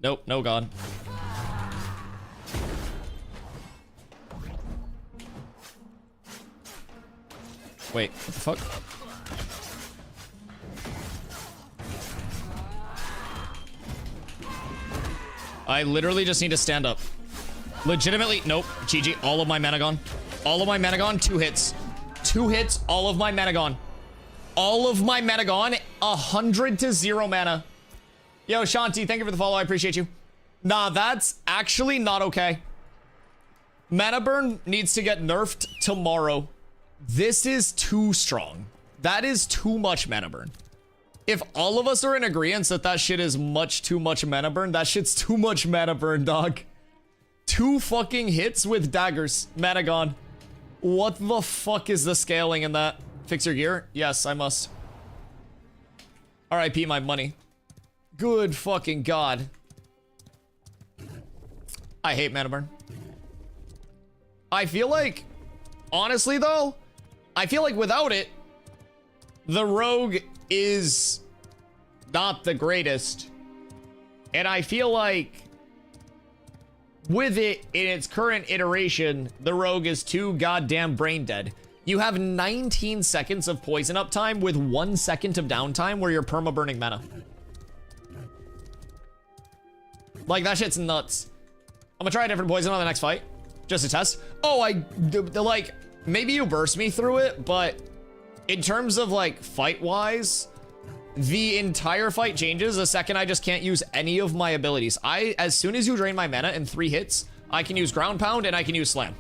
Nope, no god. Wait, what the fuck? I literally just need to stand up. Legitimately, nope. GG, all of my mana gone. All of my mana gone, 2 hits. 2 hits, all of my mana gone. All of my mana gone, 100 to 0 mana. Yo, Shanti, thank you for the follow, I appreciate you. Nah, that's actually not okay. Mana burn needs to get nerfed tomorrow. This is too strong. That is too much mana burn. If all of us are in agreement that that shit is much too much mana burn, that shit's too much mana burn, dog. 2 fucking hits with daggers. Mana gone. What the fuck is the scaling in that? Fix your gear? Yes, I must. RIP my money. Good fucking god. I hate mana burn. I feel like, honestly though, I feel like without it, the rogue is not the greatest. And I feel like with it in its current iteration, the rogue is too goddamn brain dead. You have 19 seconds of poison uptime with 1 second of downtime where you're perma burning mana. Like, that shit's nuts. I'm gonna try a different poison on the next fight. Just to test. Oh, like, maybe you burst me through it, but in terms of, like, fight-wise, the entire fight changes the second I just can't use any of my abilities. As soon as you drain my mana in 3 hits, I can use ground pound and I can use slam.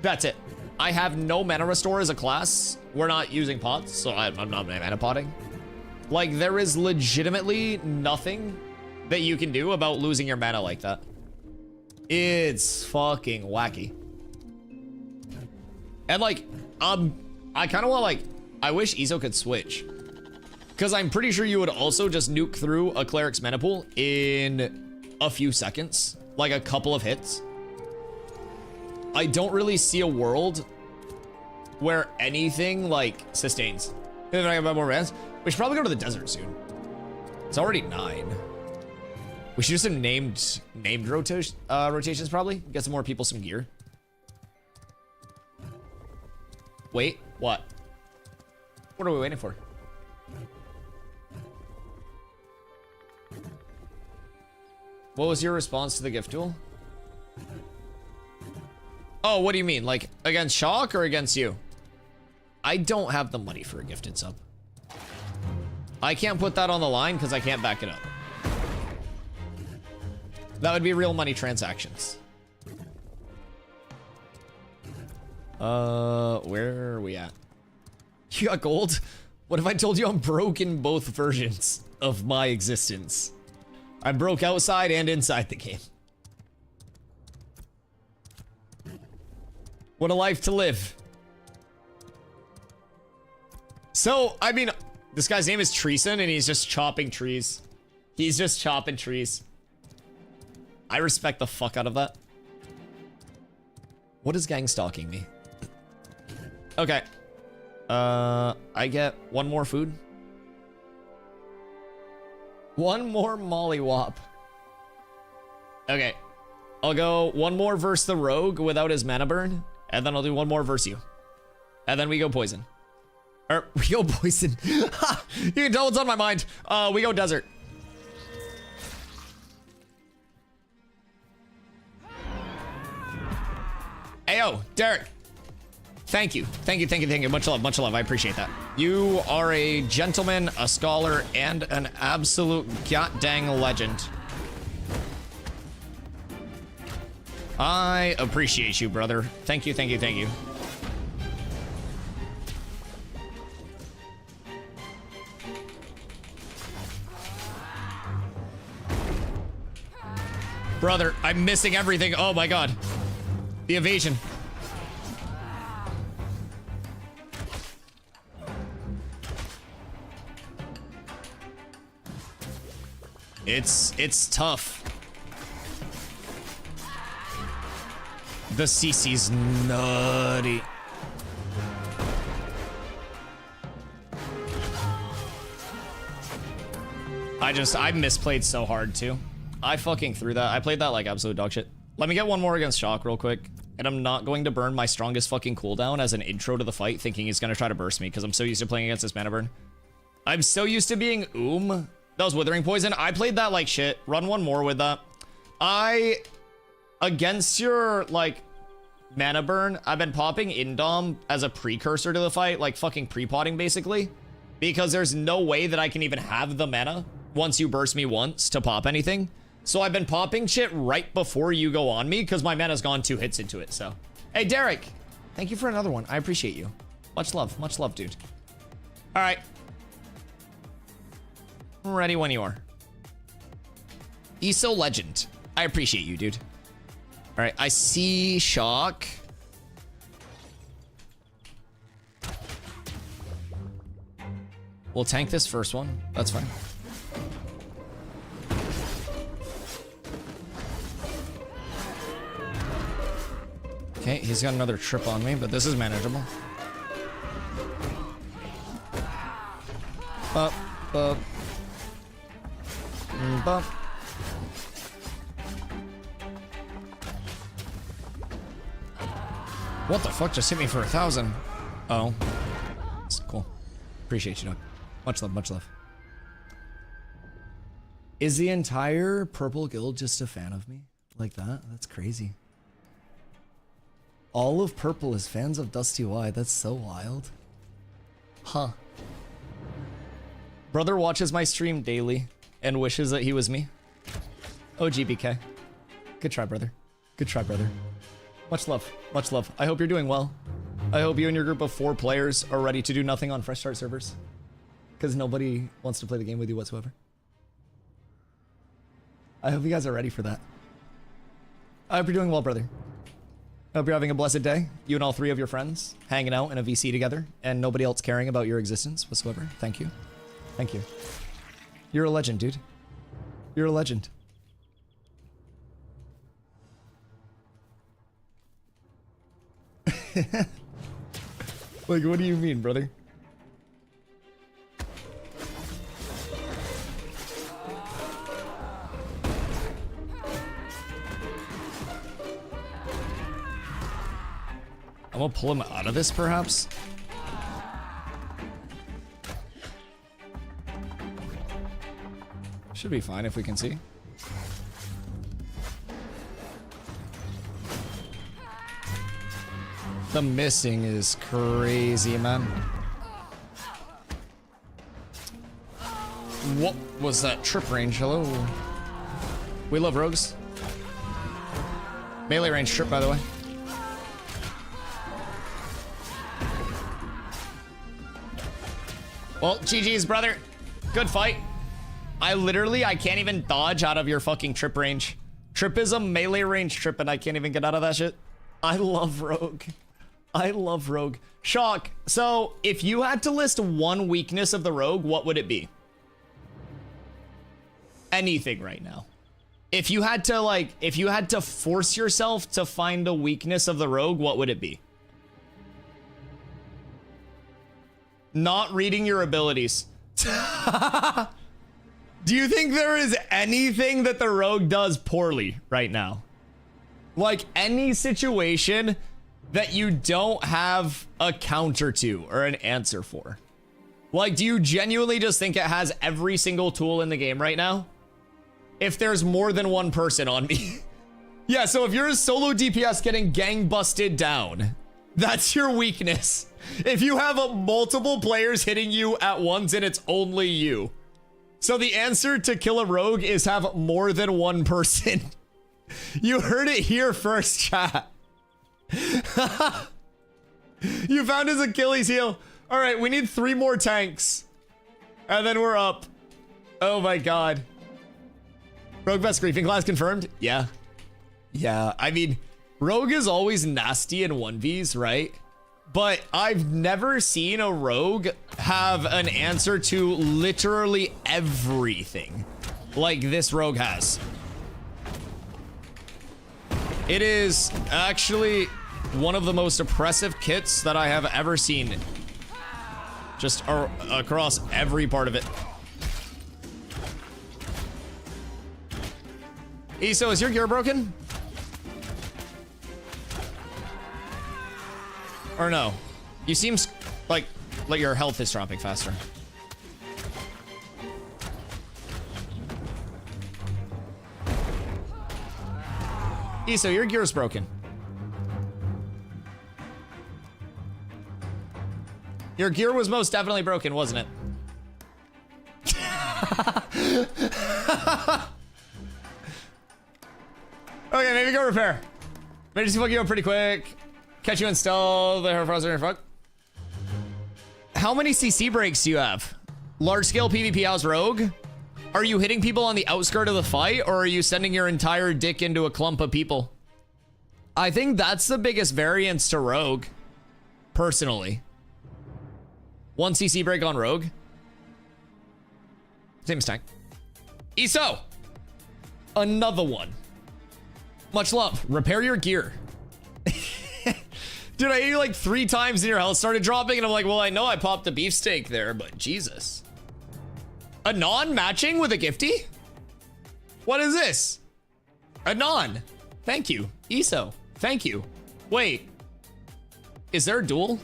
That's it. I have no mana restore as a class. We're not using pots, so I'm not mana potting. Like, there is legitimately nothing that you can do about losing your mana like that. It's fucking wacky. And like, I kind of want, like, I wish Iso could switch. Because I'm pretty sure you would also just nuke through a cleric's mana pool in a few seconds. Like a couple of hits. I don't really see a world where anything, like, sustains. If I have more bands, we should probably go to the desert soon. It's already 9. We should do some named rotations probably. Get some more people some gear. Wait, what? What are we waiting for? What was your response to the gift duel? Oh, what do you mean? Like, against Shock or against you? I don't have the money for a gifted sub. I can't put that on the line because I can't back it up. That would be real money transactions. Where are we at? You got gold? What if I told you I'm broke in both versions of my existence? I'm broke outside and inside the game. What a life to live. So, I mean, this guy's name is Treason and he's just chopping trees. He's just chopping trees. I respect the fuck out of that. What is gang stalking me? Okay. I get 1 more food. 1 more mollywop. Okay. I'll go 1 more versus the rogue without his mana burn. And then I'll do 1 more versus you. And then we go poison. Or, we go poison. You can tell what's on my mind. We go desert. Ayo, Derek. Thank you. Thank you, thank you, thank you. Much love, much love. I appreciate that. You are a gentleman, a scholar, and an absolute god-dang legend. I appreciate you, brother. Thank you, thank you, thank you. Brother, I'm missing everything. Oh my god. The evasion. It's tough. The CC's nutty. I misplayed so hard too. I fucking threw that. I played that like absolute dog shit. Let me get 1 more against Shock real quick. And I'm not going to burn my strongest fucking cooldown as an intro to the fight thinking he's gonna try to burst me because I'm so used to playing against this mana burn. I'm so used to being That was Withering Poison. I played that like shit. Run 1 more with that. Against your, like, mana burn, I've been popping Indom as a precursor to the fight, like fucking pre-potting, basically. Because there's no way that I can even have the mana once you burst me once to pop anything. So I've been popping shit right before you go on me, because my mana's gone 2 hits into it, so. Hey, Derek, thank you for another one. I appreciate you. Much love, dude. All right. Ready when you are. ESO Legend. I appreciate you, dude. All right, I see Shock. We'll tank this first one. That's fine. Okay, he's got another trip on me, but this is manageable. Bump, bump. Bump. What the fuck just hit me for 1,000? Oh. That's cool. Appreciate you, dog. Much love, much love. Is the entire purple guild just a fan of me? Like that? That's crazy. All of purple is fans of DustyWhy. That's so wild. Huh. Brother watches my stream daily and wishes that he was me. OGBK. Good try, brother. Good try, brother. Much love. Much love. I hope you're doing well. I hope you and your group of 4 players are ready to do nothing on fresh start servers. Because nobody wants to play the game with you whatsoever. I hope you guys are ready for that. I hope you're doing well, brother. I hope you're having a blessed day. You and all 3 of your friends hanging out in a VC together and nobody else caring about your existence whatsoever. Thank you. Thank you. You're a legend, dude. You're a legend. Like, what do you mean, brother? I'm gonna pull him out of this, perhaps. Should be fine if we can see. The missing is crazy, man. What was that trip range? Hello. We love rogues. Melee range trip, by the way. Well, GG's, brother. Good fight. I can't even dodge out of your fucking trip range. Trip is a melee range trip and I can't even get out of that shit. I love rogue. I love rogue. Shock. So, if you had to list one weakness of the rogue, what would it be? Anything right now. If you had to force yourself to find a weakness of the rogue, what would it be? Not reading your abilities. Do you think there is anything that the rogue does poorly right now? Like any situation that you don't have a counter to or an answer for? Like, do you genuinely just think it has every single tool in the game right now? If there's more than one person on me. Yeah, so if you're a solo DPS getting gang busted down, that's your weakness. If you have multiple players hitting you at once and it's only you. So the answer to kill a rogue is have more than one person. You heard it here first, chat. You found his Achilles heel. All right, we need 3 more tanks. And then we're up. Oh my God. Rogue best griefing class confirmed? Yeah. Yeah, I mean, rogue is always nasty in 1Vs, right? But I've never seen a rogue have an answer to literally everything like this rogue has. It is actually one of the most oppressive kits that I have ever seen. Just across every part of it. ESO, is your gear broken? Or no? You seem like your health is dropping faster. Eso, your gear's broken. Your gear was most definitely broken, wasn't it? Okay, maybe go repair. Maybe just fuck you up pretty quick. Catch you install the hair frozen fuck. How many CC breaks do you have? Large scale PvP house rogue? Are you hitting people on the outskirt of the fight, or are you sending your entire dick into a clump of people? I think that's the biggest variance to rogue, personally. 1 CC break on rogue. Same stack. Eso! Another one. Much love. Repair your gear. Dude, I hit you like 3 times and your health started dropping, and I'm like, well, I know I popped a beefsteak there, but Jesus. A non-matching with a gifty? What is this? A non. Thank you. Eso. Thank you. Wait. Is there a duel?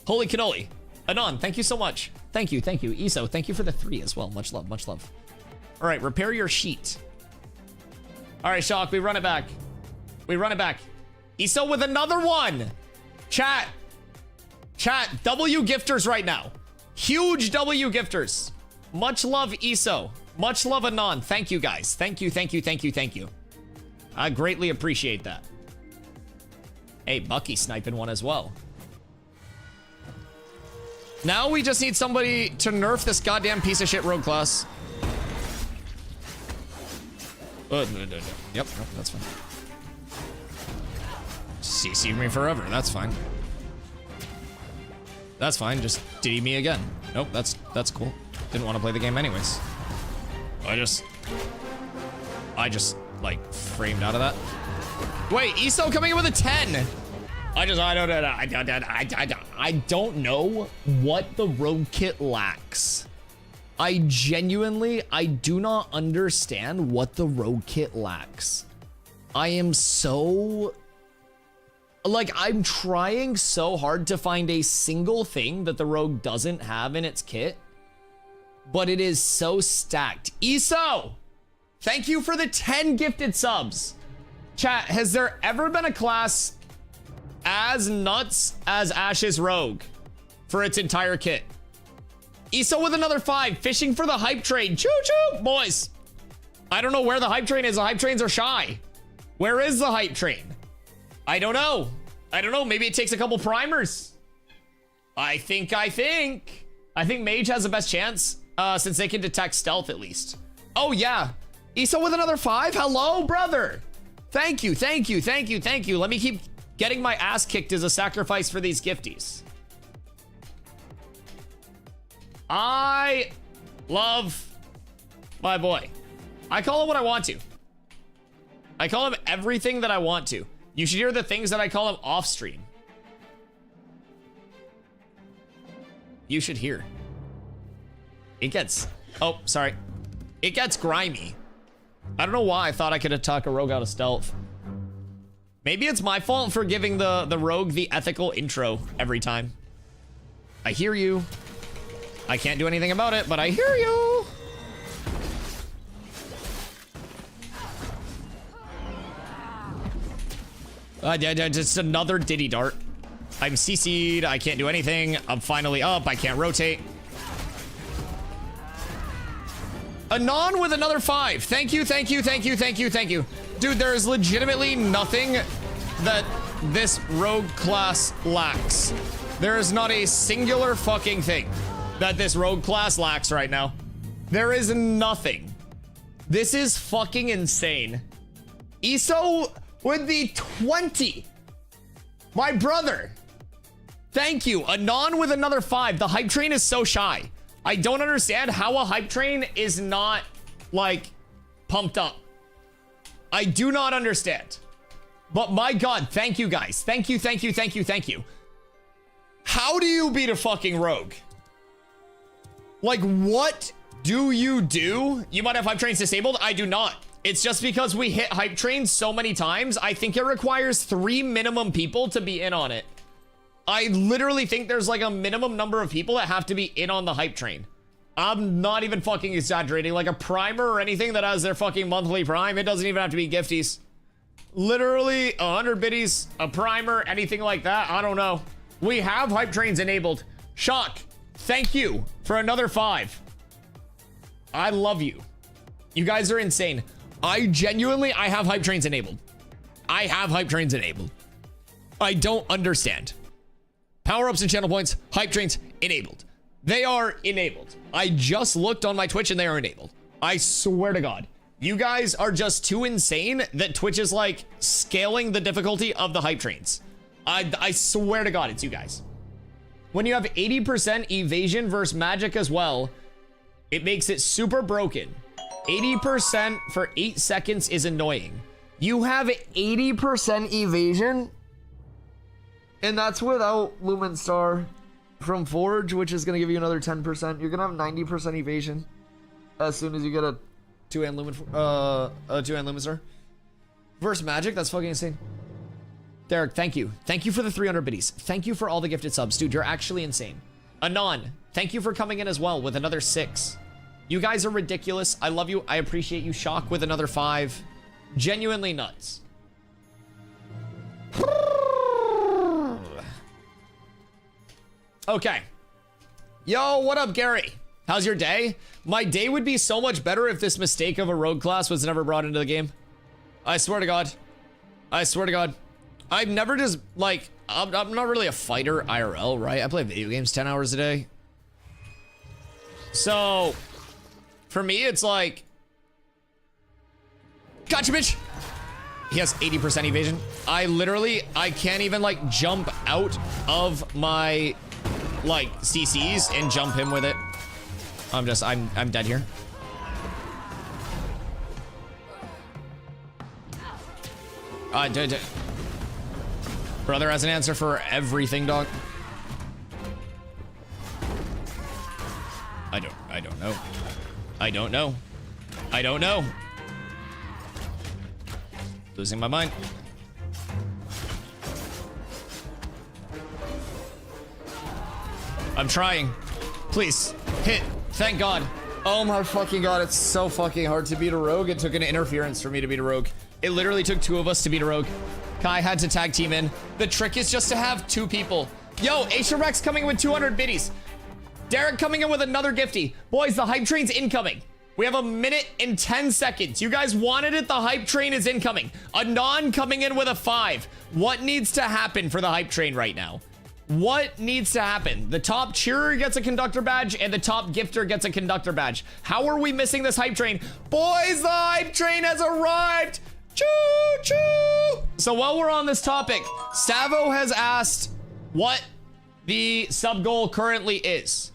Holy cannoli. Anon, thank you so much. Thank you, thank you. Eso, thank you for the 3 as well. Much love, much love. All right, repair your sheet. All right, Shock, we run it back. We run it back. Eso with another one. Chat. Chat, W gifters right now. Huge W gifters. Much love, Eso. Much love, Anon. Thank you, guys. Thank you, thank you, thank you, thank you. I greatly appreciate that. Hey, Bucky sniping one as well. Now we just need somebody to nerf this goddamn piece of shit rogue class. Yep, that's fine. CC me forever, that's fine. That's fine, just DD me again. Nope, that's cool. Didn't want to play the game anyways. I just like framed out of that. Wait, Eso coming in with a 10. I don't know what the rogue kit lacks. I do not understand what the rogue kit lacks. I am so, like, I'm trying so hard to find a single thing that the rogue doesn't have in its kit, but it is so stacked. Eso, thank you for the 10 gifted subs. Chat, has there ever been a class as nuts as Ash's rogue for its entire kit? Eso with another 5, fishing for the hype train. Choo choo, boys. I don't know where the hype train is. The hype trains are shy. Where is the hype train? I don't know. Maybe it takes a couple primers. I think Mage has the best chance, since they can detect stealth at least. Oh yeah. Eso with another 5. Hello, brother. Thank you. Let me keep getting my ass kicked as a sacrifice for these gifties. I love my boy. I call him what I want to. I call him everything that I want to. You should hear the things that I call him off stream. You should hear. It gets, oh, sorry. It gets grimy. I don't know why I thought I could attack a rogue out of stealth. Maybe it's my fault for giving the rogue the ethical intro every time. I hear you. I can't do anything about it, but I hear you. Just another Diddy dart. I'm CC'd. I can't do anything. I'm finally up. I can't rotate. Anon with another 5. Thank you. Dude, there is legitimately nothing that this rogue class lacks. There is not a singular fucking thing that this rogue class lacks right now. There is nothing. This is fucking insane. Eso with the 20. My brother. Thank you. Anon with another 5. The hype train is so shy. I don't understand how a hype train is not, like, pumped up. I do not understand. But my God, thank you guys. Thank you. How do you beat a fucking rogue? Like, what do you do? You might have hype trains disabled. I do not. It's just because we hit hype trains so many times. I think it requires 3 minimum people to be in on it. I literally think there's like a minimum number of people that have to be in on the hype train. I'm not even fucking exaggerating. Like a primer or anything that has their fucking monthly prime, it doesn't even have to be gifties. literally 100 biddies, a primer, anything like that. I don't know. We have hype trains enabled. Shock, thank you for another 5. I love you. You guys are insane. I have hype trains enabled. I have hype trains enabled. I don't understand. Power-ups and channel points, hype trains enabled. They are enabled. I just looked on my Twitch and they are enabled. I swear to God. You guys are just too insane that Twitch is like scaling the difficulty of the hype trains. I swear to God, it's you guys. When you have 80% evasion versus magic as well, it makes it super broken. 80% for 8 seconds is annoying. You have 80% evasion, and that's without Lumen Star from Forge, which is going to give you another 10%. You're going to have 90% evasion as soon as you get a 2-hand Lumen Star. Versus magic, that's fucking insane. Derek, thank you. Thank you for the 300 biddies. Thank you for all the gifted subs. Dude, you're actually insane. Anon, thank you for coming in as well with another 6. You guys are ridiculous. I love you. I appreciate you. Shock with another 5. Genuinely nuts. Okay. Yo, what up, Gary? How's your day? My day would be so much better if this mistake of a rogue class was never brought into the game. I swear to God. I swear to God. I've never just, like, I'm not really a fighter IRL, right? I play video games 10 hours a day. So, for me, it's like, gotcha, bitch. He has 80% evasion. I can't even, like, jump out of my, like, CCs and jump him with it. I'm dead here. Brother has an answer for everything, dog. I don't know. I don't know. I don't know. Losing my mind. I'm trying. Please, hit. Thank God. Oh my fucking God, it's so fucking hard to beat a rogue. It took an interference for me to beat a rogue. It literally took 2 of us to beat a rogue. Kai had to tag team in. The trick is just to have 2 people. Yo, Asia Rex coming in with 200 biddies. Derek coming in with another gifty. Boys, the hype train's incoming. We have 1 minute and 10 seconds. You guys wanted it. The hype train is incoming. Anon coming in with a 5. What needs to happen for the hype train right now? What needs to happen? The top cheerer gets a conductor badge and the top gifter gets a conductor badge. How are we missing this hype train? Boys, the hype train has arrived. Choo choo. So while we're on this topic, Savo has asked what the sub goal currently is.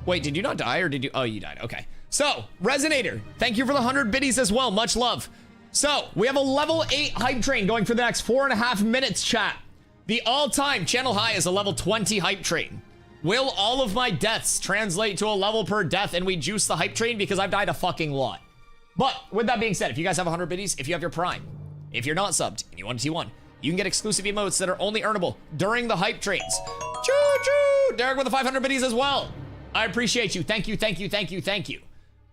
Wait, did you not die or did you? Oh, you died. Okay. So, Resonator, thank you for the 100 biddies as well. Much love. So, we have a level 8 hype train going for the next 4.5 minutes, chat. The all-time channel high is a level 20 hype train. Will all of my deaths translate to a level per death and we juice the hype train because I've died a fucking lot? But with that being said, if you guys have 100 biddies, if you have your prime, if you're not subbed and you want a T1, you can get exclusive emotes that are only earnable during the hype trains. Choo-choo! Derek with the 500 biddies as well. I appreciate you. Thank you, thank you, thank you, thank you.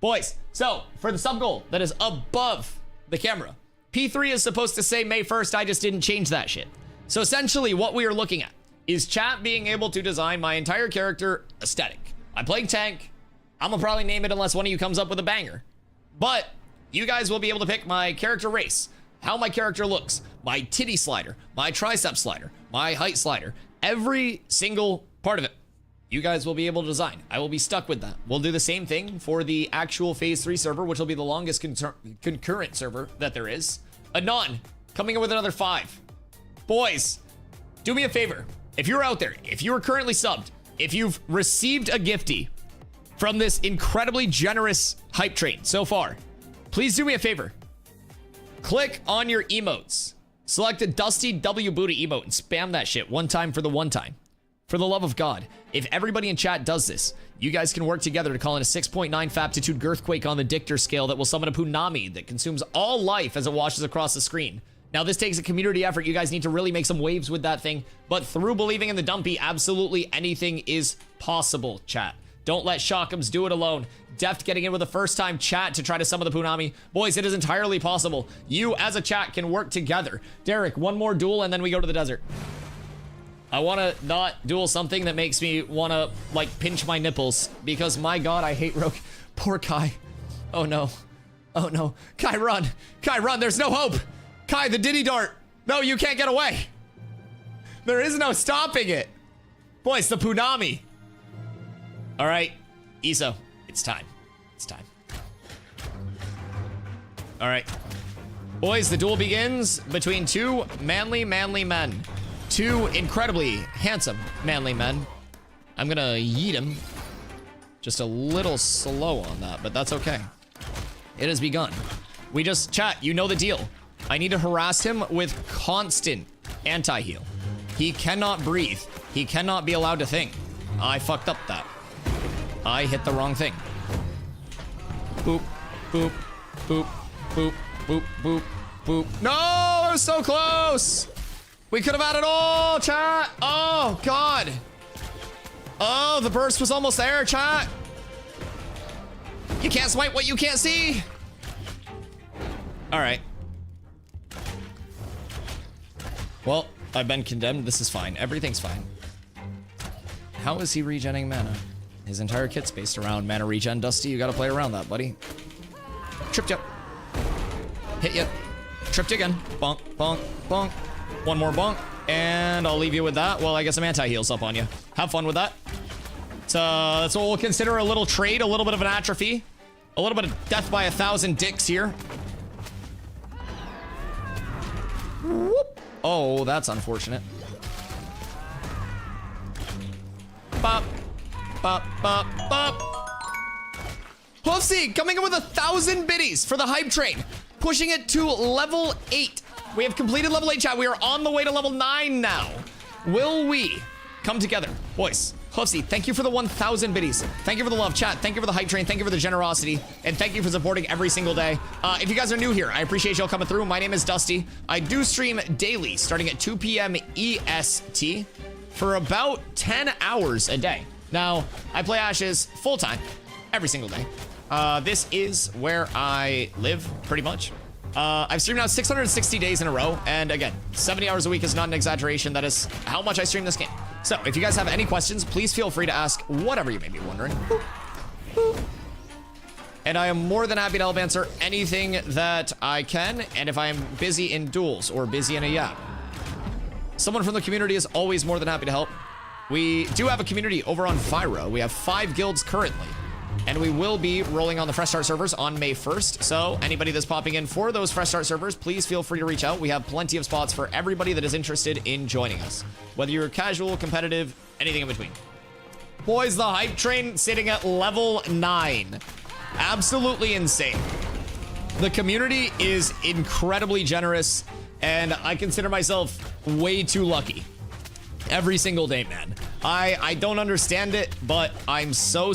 Boys, so for the sub goal that is above the camera, P3 is supposed to say May 1st. I just didn't change that shit. So essentially what we are looking at is chat being able to design my entire character aesthetic. I'm playing tank. I'm gonna probably name it unless one of you comes up with a banger. But you guys will be able to pick my character race, how my character looks, my titty slider, my tricep slider, my height slider, every single part of it. You guys will be able to design. I will be stuck with that. We'll do the same thing for the actual phase 3 server, which will be the longest concurrent server that there is. Anon, coming in with another 5. Boys, do me a favor. If you're out there, if you are currently subbed, if you've received a gifty from this incredibly generous hype train so far, please do me a favor. Click on your emotes. Select a Dusty W Booty emote and spam that shit one time for the one time. For the love of God, if everybody in chat does this, you guys can work together to call in a 6.9 Faptitude Girthquake on the Dictor scale that will summon a Punami that consumes all life as it washes across the screen. Now, this takes a community effort. You guys need to really make some waves with that thing. But through believing in the Dumpy, absolutely anything is possible, chat. Don't let Shockums do it alone. Deft getting in with a first-time chat to try to summon the Punami. Boys, it is entirely possible. You, as a chat, can work together. Derek, one more duel, and then we go to the desert. I want to not duel something that makes me want to, like, pinch my nipples. Because, my God, I hate Rogue. Poor Kai. Oh, no. Oh, no. Kai, run. Kai, run. There's no hope. Kai, the Diddy Dart. No, you can't get away. There is no stopping it. Boys, the Punami. All right. Iso. It's time. It's time. All right. Boys, the duel begins between two manly men. Two incredibly handsome manly men. I'm gonna yeet him. Just a little slow on that, but that's okay. It has begun. We just chat, you know the deal. I need to harass him with constant anti-heal. He cannot breathe. He cannot be allowed to think. I fucked up that. I hit the wrong thing. Boop, boop, boop, boop, boop, boop, boop. No, it was so close. We could have had it all, chat. Oh, God. Oh, the burst was almost there, chat. You can't swipe what you can't see. All right. Well, I've been condemned. This is fine. Everything's fine. How is he regenning mana? His entire kit's based around mana regen. Dusty, you gotta play around that, buddy. Tripped you. Hit you. Tripped you again. Bonk, bonk, bonk. One more bonk. And I'll leave you with that. Well, I guess some anti-heals up on you. Have fun with that. That's what we'll consider a little trade, a little bit of an atrophy. A little bit of death by 1,000 dicks here. Whoop. Oh, that's unfortunate. Bop. Bop, bop, bop. Hoofsy coming in with 1,000 biddies for the hype train. Pushing it to level 8. We have completed level 8, chat. We are on the way to level 9 now. Will we come together? Boys, Hoofsy, thank you for the 1,000 biddies. Thank you for the love, chat. Thank you for the hype train. Thank you for the generosity. And thank you for supporting every single day. If you guys are new here, I appreciate y'all coming through. My name is Dusty. I do stream daily, starting at 2 p.m. EST for about 10 hours a day. Now, I play Ashes full-time, every single day. This is where I live, pretty much. I've streamed now 660 days in a row, and again, 70 hours a week is not an exaggeration. That is how much I stream this game. So, if you guys have any questions, please feel free to ask whatever you may be wondering. Boop, boop. And I am more than happy to help answer anything that I can, and if I am busy in duels or busy in a yap. Someone from the community is always more than happy to help. We do have a community over on Fyro. We have 5 guilds currently, and we will be rolling on the Fresh Start servers on May 1st. So anybody that's popping in for those Fresh Start servers, please feel free to reach out. We have plenty of spots for everybody that is interested in joining us, whether you're casual, competitive, anything in between. Boys, the hype train sitting at level 9. Absolutely insane. The community is incredibly generous, and I consider myself way too lucky. Every single day, man. I don't understand it, but I'm so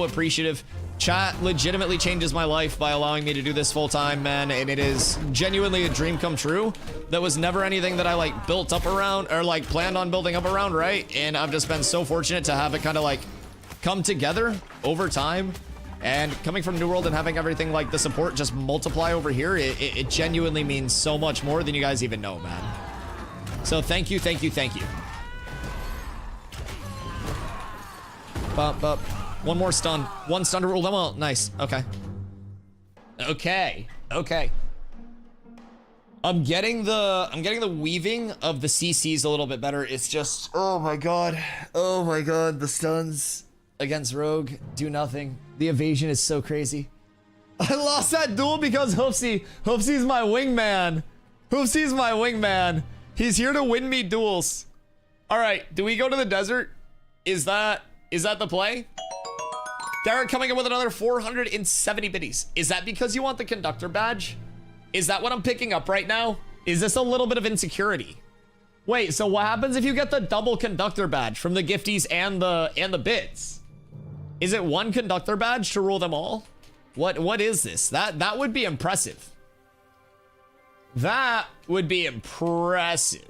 appreciative. Chat legitimately changes my life by allowing me to do this full time, man, and it is genuinely a dream come true. That was never anything that I like built up around or like planned on building up around, right? And I've just been so fortunate to have it kind of like come together over time. And coming from New World and having everything like the support just multiply over here, it genuinely means so much more than you guys even know, man. So thank you, thank you, thank you. Bump, bump. One more stun. One stun to rule them all. Nice. Okay. Okay. I'm getting the weaving of the CCs a little bit better. It's just, oh my god. Oh my god, the stuns against Rogue do nothing. The evasion is so crazy. I lost that duel because Hoofsy's my wingman. Hoofsy's my wingman. He's here to win me duels. All right, do we go to the desert? Is that the play? Derek coming in with another 470 biddies. Is that because you want the conductor badge? Is that what I'm picking up right now? Is this a little bit of insecurity? Wait, so what happens if you get the double conductor badge from the gifties and the bits? Is it one conductor badge to rule them all? What is this? That would be impressive. That would be impressive.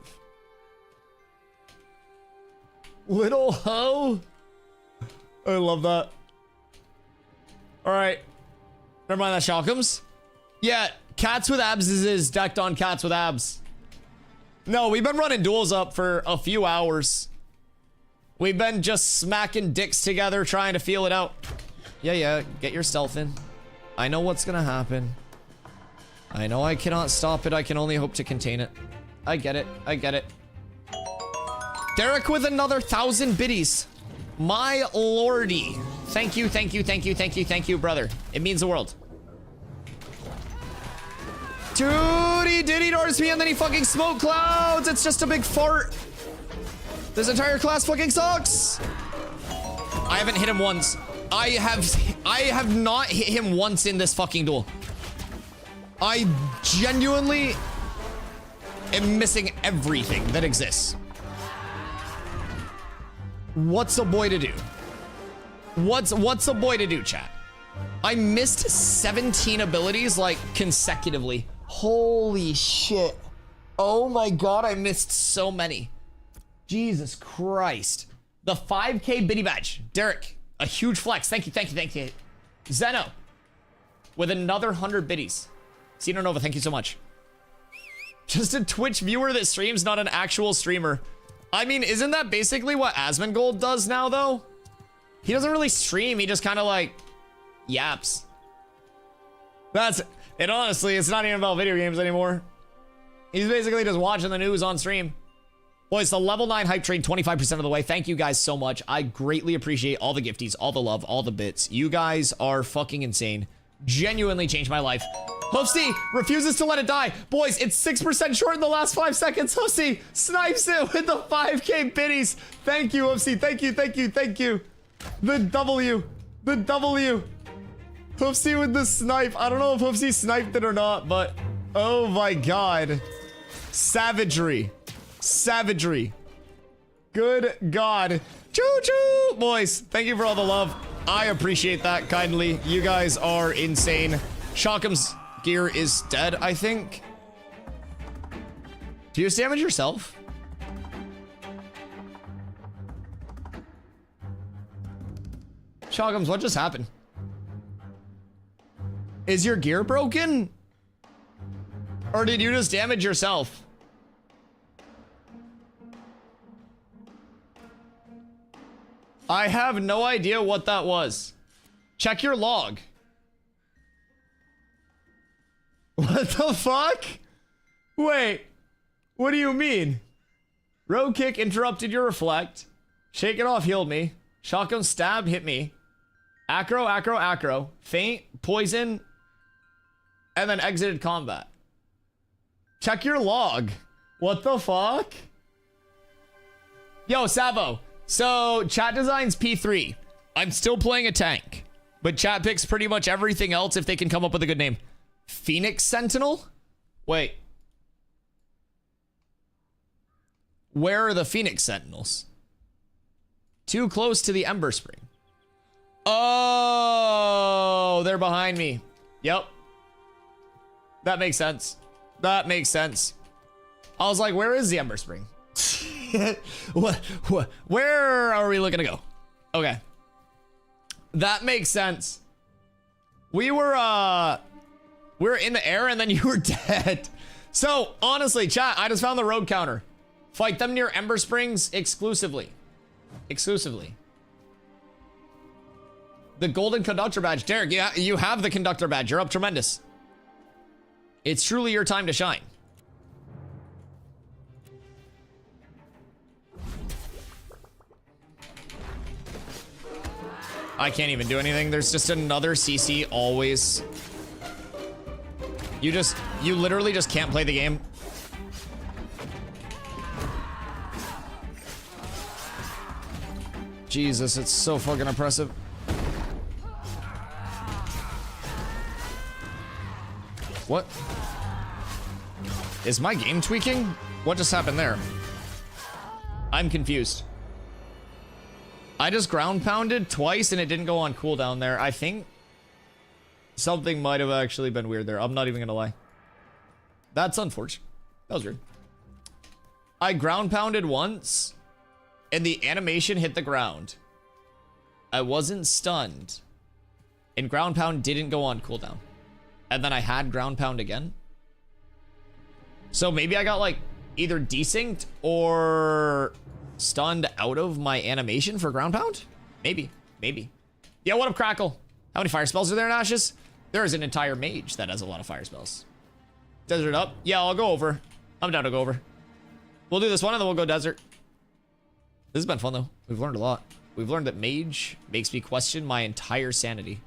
Little hoe. I love that. All right. Never mind that Shockums. Yeah, cats with abs is decked on cats with abs. No, we've been running duels up for a few hours. We've been just smacking dicks together, trying to feel it out. Yeah, get your stealth in. I know what's gonna happen. I know I cannot stop it. I can only hope to contain it. I get it. Derek with another 1,000 biddies. My lordy. Thank you, brother. It means the world. Dude, he did ignores me and then he fucking smoke clouds. It's just a big fart. This entire class fucking sucks. I haven't hit him once. I have not hit him once in this fucking duel. I genuinely am missing everything that exists. What's a boy to do? What's a boy to do, chat? I missed 17 abilities like consecutively. Holy shit. Oh my god, I missed so many. Jesus Christ. The 5K biddy badge. Derek, a huge flex. Thank you. Zeno, with another 100 biddies. Cena Nova, thank you so much. Just a Twitch viewer that streams, not an actual streamer. I mean, isn't that basically what Asmongold does now, though? He doesn't really stream. He just kind of like yaps. That's it. Honestly, it's not even about video games anymore. He's basically just watching the news on stream. Boys, the level 9 hype train 25% of the way. Thank you guys so much. I greatly appreciate all the gifties, all the love, all the bits. You guys are fucking insane. Genuinely changed my life. Hoofsty refuses to let it die. Boys, it's 6% short in the last 5 seconds. Hoofsty snipes it with the 5K biddies. Thank you, Hoofsty. Thank you. The W. Hoofsty with the snipe. I don't know if Hoofsty sniped it or not, but oh my god. Savagery. Good god. Choo-choo. Boys, thank you for all the love. I appreciate that kindly. You guys are insane. Shockham's gear is dead, I think. Do you damage yourself? Shockham's, what just happened? Is your gear broken? Or did you just damage yourself? I have no idea what that was. Check your log. What the fuck? Wait, what do you mean? Rogue kick interrupted your reflect. Shake it off healed me. Shotgun stab hit me. Acro. Faint, poison, and then exited combat. Check your log. What the fuck? Yo, Savo. So, chat designs P3. I'm still playing a tank, but chat picks pretty much everything else if they can come up with a good name. Phoenix Sentinel? Wait. Where are the Phoenix Sentinels? Too close to the Ember Spring. Oh, they're behind me. Yep. That makes sense. I was like, where is the Ember Spring? Where are we looking to go? Okay. That makes sense. We were in the air and then you were dead. So, honestly, chat, I just found the road counter. Fight them near Ember Springs exclusively. The golden conductor badge. Derek, you have the conductor badge. You're up tremendous. It's truly your time to shine. I can't even do anything. There's just another CC always. You literally just can't play the game. Jesus, it's so fucking oppressive. What? Is my game tweaking? What just happened there? I'm confused. I just ground pounded twice and it didn't go on cooldown there. I think something might have actually been weird there. I'm not even gonna lie. That's unfortunate. That was weird. I ground pounded once and the animation hit the ground. I wasn't stunned. and ground pound didn't go on cooldown. And then I had ground pound again. So maybe I got like either desynced or stunned out of my animation for ground pound? Maybe. Yeah, what up, Crackle? How many fire spells are there in Ashes? There is an entire mage that has a lot of fire spells. Desert up? Yeah, I'll go over. I'm down to go over. We'll do this one and then we'll go desert. This has been fun though. We've learned a lot. We've learned that mage makes me question my entire sanity.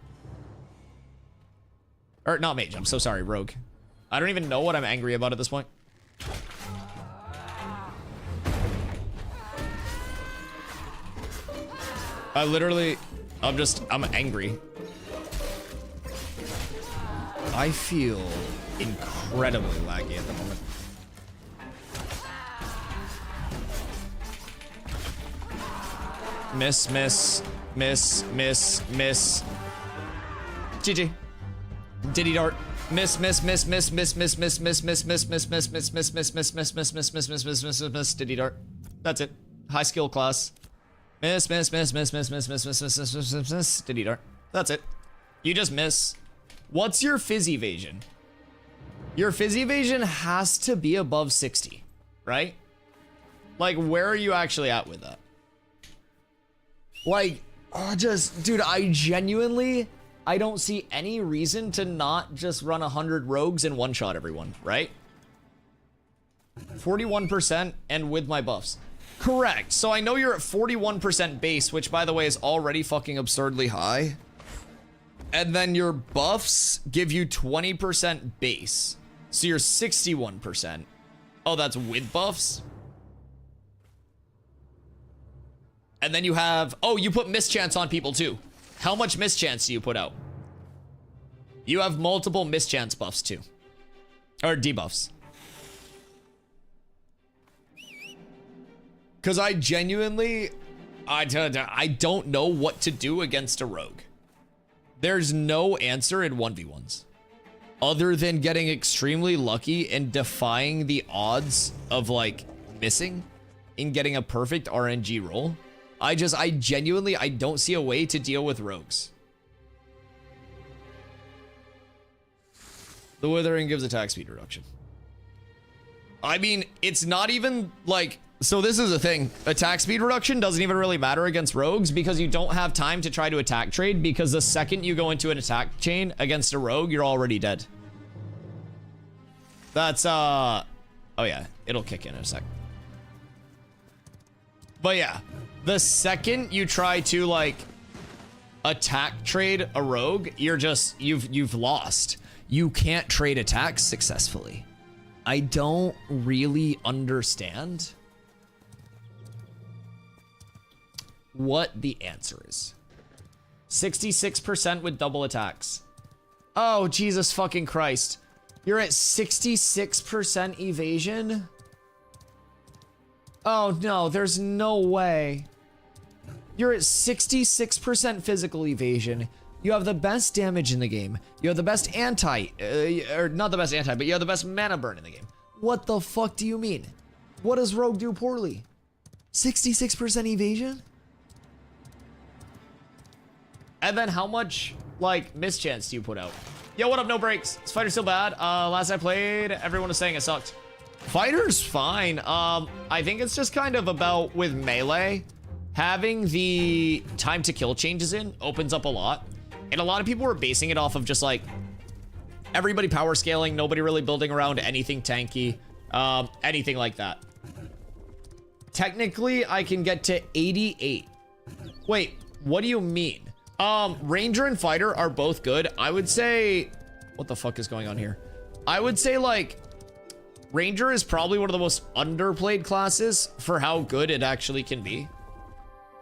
Or not mage, I'm so sorry, rogue. I don't even know what I'm angry about at this point. I'm angry. I feel incredibly laggy at the moment. Miss. GG. Diddy dart. Miss. Diddy dart. That's it. High skill class. Miss. Diddy dart. That's it. You just miss. What's your fizz evasion? Your fizz evasion has to be above 60, right? Like, where are you actually at with that? Like, dude, I don't see any reason to not just run 100 rogues and one-shot everyone, right? 41% and with my buffs. Correct. So I know you're at 41% base, which by the way is already fucking absurdly high. And then your buffs give you 20% base. So you're 61%. Oh, that's with buffs? And then you have, oh, you put mischance on people too. How much mischance do you put out? You have multiple mischance buffs too. Or debuffs. Because I genuinely, I don't know what to do against a rogue. There's no answer in 1v1s. Other than getting extremely lucky and defying the odds of like missing in getting a perfect RNG roll. I genuinely, I don't see a way to deal with rogues. The withering gives attack speed reduction. I mean, it's not even like, so this is the thing. Attack speed reduction doesn't even really matter against rogues because you don't have time to try to attack trade because the second you go into an attack chain against a rogue, you're already dead. That's, oh yeah, it'll kick in a sec. But yeah, the second you try to like attack trade a rogue, you're just, you've lost. You can't trade attacks successfully. I don't really understand what the answer is. 66% with double attacks. Oh, Jesus fucking Christ. You're at 66% evasion? Oh no, there's no way. You're at 66% physical evasion. You have the best damage in the game. You have the best or not the best anti, but you have the best mana burn in the game. What the fuck do you mean? What does Rogue do poorly? 66% evasion? And then how much, like, mischance do you put out? Yo, what up, no breaks? Is Fighter still bad? Last I played, everyone was saying it sucked. Fighter's fine. I think it's just kind of about with melee, having the time to kill changes in opens up a lot. And a lot of people were basing it off of just like everybody power scaling, nobody really building around anything tanky, anything like that. Technically, I can get to 88. Wait, what do you mean? Ranger and fighter are both good. I would say, what the fuck is going on here? I would say like Ranger is probably one of the most underplayed classes for how good it actually can be.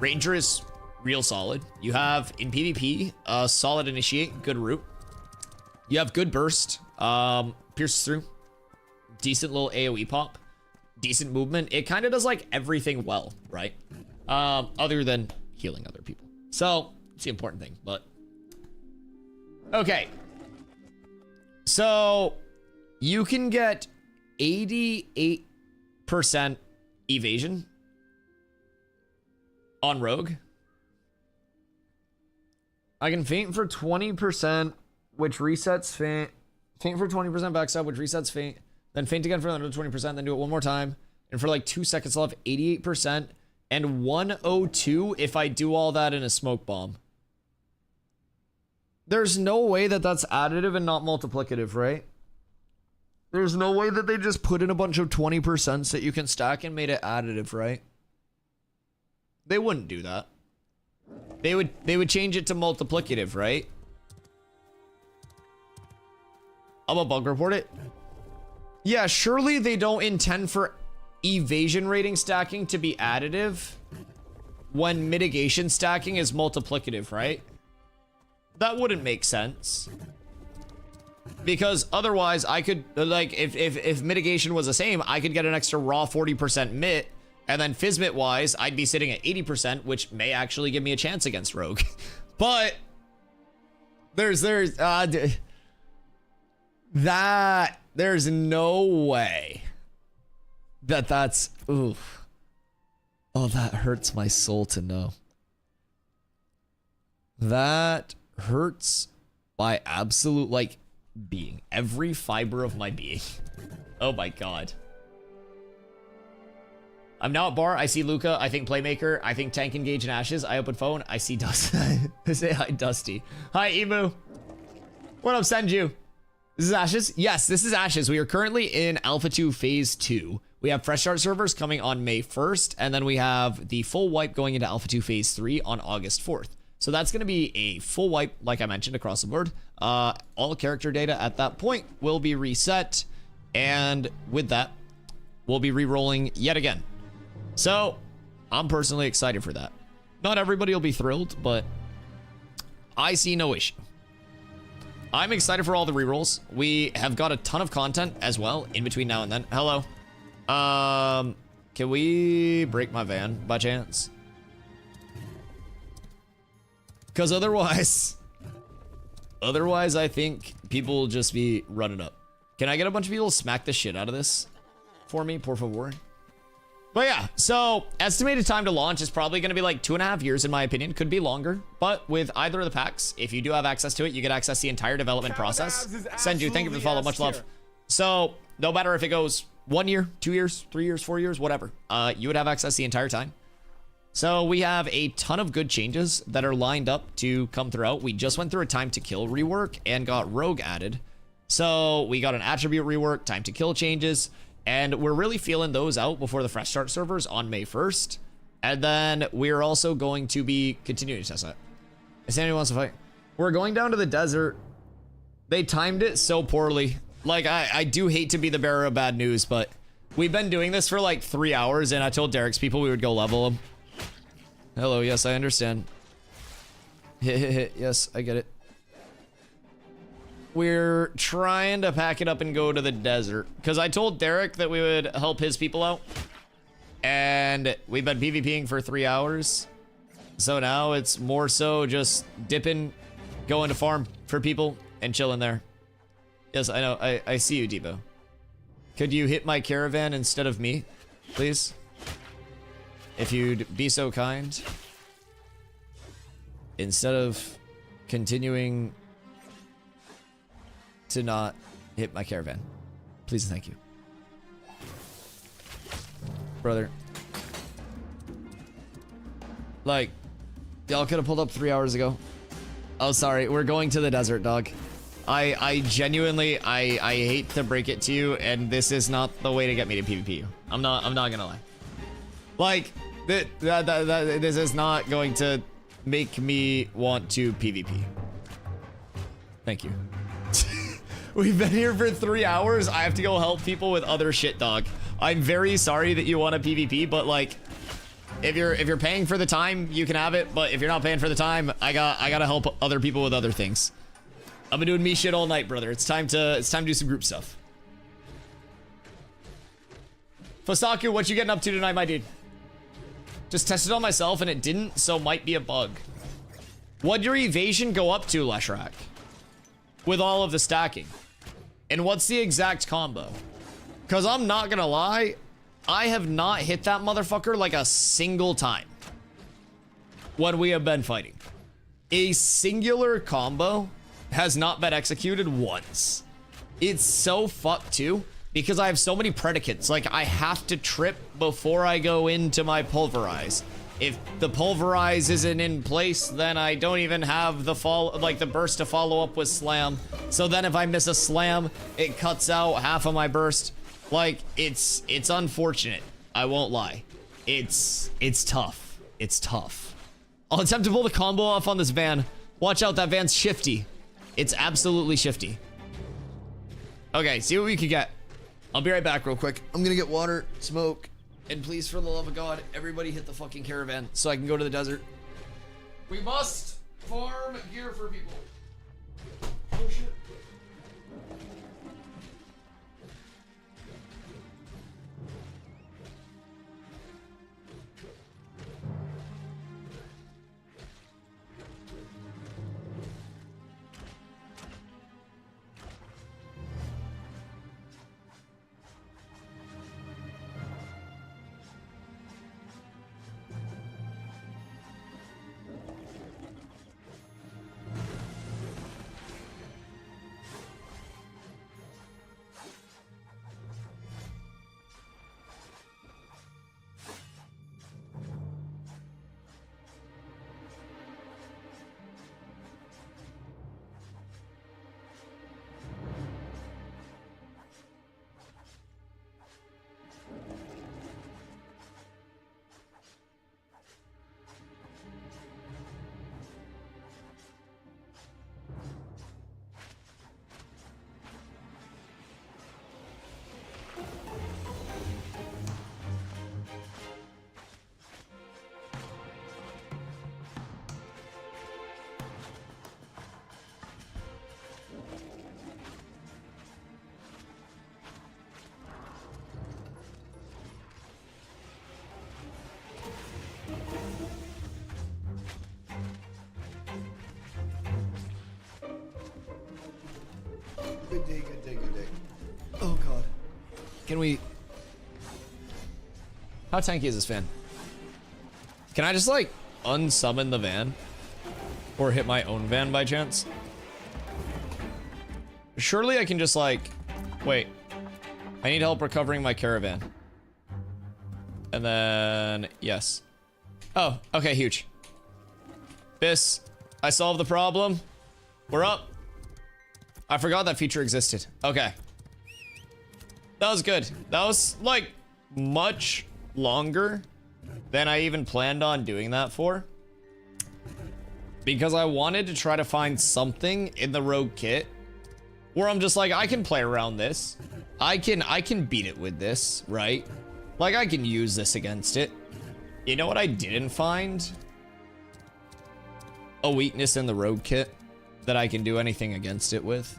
Ranger is real solid. You have in PvP, solid initiate, good root. You have good burst, pierces through, decent little AoE pop, decent movement. It kind of does like everything well, right? Other than healing other people. So it's the important thing, but okay. So you can get 88% evasion on Rogue. I can feint for 20%, which resets feint. Feint for 20% backstab, which resets feint. Then feint again for another 20%, then do it one more time. And for like 2 seconds, I'll have 88% and 102 if I do all that in a smoke bomb. There's no way that that's additive and not multiplicative, right? There's no way that they just put in a bunch of 20% that you can stack and made it additive, right? They wouldn't do that. They would change it to multiplicative, right? I'm gonna bug report it. Yeah, surely they don't intend for evasion rating stacking to be additive when mitigation stacking is multiplicative, right? That wouldn't make sense. Because otherwise I could, like, if mitigation was the same, I could get an extra raw 40% mit, and then Fizmit wise, I'd be sitting at 80%, which may actually give me a chance against Rogue. But there's no way that's, oof. Oh, that hurts my soul to know. That hurts my absolute, like, being. Every fiber of my being. Oh my god. I'm now at bar. I see Luca. I think Playmaker. I think Tank Engage and Ashes. I open phone. I see Dusty. Say hi, Dusty. Hi, Emu. What up, Senju? This is Ashes? Yes, this is Ashes. We are currently in Alpha 2 Phase 2. We have fresh start servers coming on May 1st, and then we have the full wipe going into Alpha 2 Phase 3 on August 4th. So that's going to be a full wipe, like I mentioned, across the board. All character data at that point will be reset, and with that, we'll be re-rolling yet again. So, I'm personally excited for that. Not everybody will be thrilled, but I see no issue. I'm excited for all the rerolls. We have got a ton of content as well in between now and then. Hello. Can we break my van by chance? Because otherwise I think people will just be running up. Can I get a bunch of people to smack the shit out of this for me, por favor? But yeah, so estimated time to launch is probably going to be like 2.5 years in my opinion. Could be longer, but with either of the packs, if you do have access to it, you get access to the entire development process. Senju, thank you for the follow. Much love. So no matter if it goes 1 year, 2 years, 3 years, 4 years, whatever, you would have access the entire time. So we have a ton of good changes that are lined up to come throughout. We just went through a time to kill rework and got Rogue added. So we got an attribute rework, time to kill changes, and we're really feeling those out before the fresh start servers on May 1st. And then we're also going to be continuing to test that. If anyone wants to fight, we're going down to the desert. They timed it so poorly. Like, I do hate to be the bearer of bad news, but we've been doing this for like 3 hours, and I told Derek's people we would go level them. Hello, yes, I understand. Yes, I get it. We're trying to pack it up and go to the desert. Because I told Derek that we would help his people out. And we've been PvPing for 3 hours. So now it's more so just dipping, going to farm for people, and chilling there. Yes, I know. I see you, Debo. Could you hit my caravan instead of me, please? If you'd be so kind. Instead of continuing to not hit my caravan. Please and thank you. Brother. Like, y'all could have pulled up 3 hours ago. Oh, sorry. We're going to the desert, dog. I genuinely, I hate to break it to you, and this is not the way to get me to PvP you. I'm not gonna lie. Like, this is not going to make me want to PvP. Thank you. We've been here for 3 hours. I have to go help people with other shit, dog. I'm very sorry that you want a PvP, but like, if you're paying for the time, you can have it. But if you're not paying for the time, I gotta help other people with other things. I've been doing me shit all night, brother. It's time to do some group stuff. Fosaku, what you getting up to tonight, my dude? Just tested on myself and it didn't, so might be a bug. What'd your evasion go up to, Leshrak? With all of the stacking? And what's the exact combo? Because I'm not gonna lie, I have not hit that motherfucker like a single time when we have been fighting. A singular combo has not been executed once. It's so fucked too, because I have so many predicates. Like, I have to trip before I go into my pulverize. If the pulverize isn't in place, then I don't even have the the burst to follow up with slam. So then if I miss a slam, it cuts out half of my burst. Like, it's unfortunate. I won't lie. It's tough. It's tough. I'll attempt to pull the combo off on this van. Watch out, that van's shifty. It's absolutely shifty. Okay, see what we can get. I'll be right back real quick. I'm gonna get water, smoke, and please, for the love of God, everybody hit the fucking caravan so I can go to the desert. We must farm gear for people. Oh shit. Good day, good day, good day. Oh god. Can we... How tanky is this van? Can I just, like, unsummon the van? Or hit my own van by chance? Surely I can just, like... Wait. I need help recovering my caravan. And then... Yes. Oh, okay, huge. Bis, I solved the problem. We're up. I forgot that feature existed. Okay. That was good. That was, like, much longer than I even planned on doing that for. Because I wanted to try to find something in the rogue kit where I'm just like, I can play around this. I can beat it with this, right? Like, I can use this against it. You know what I didn't find? A weakness in the rogue kit that I can do anything against it with.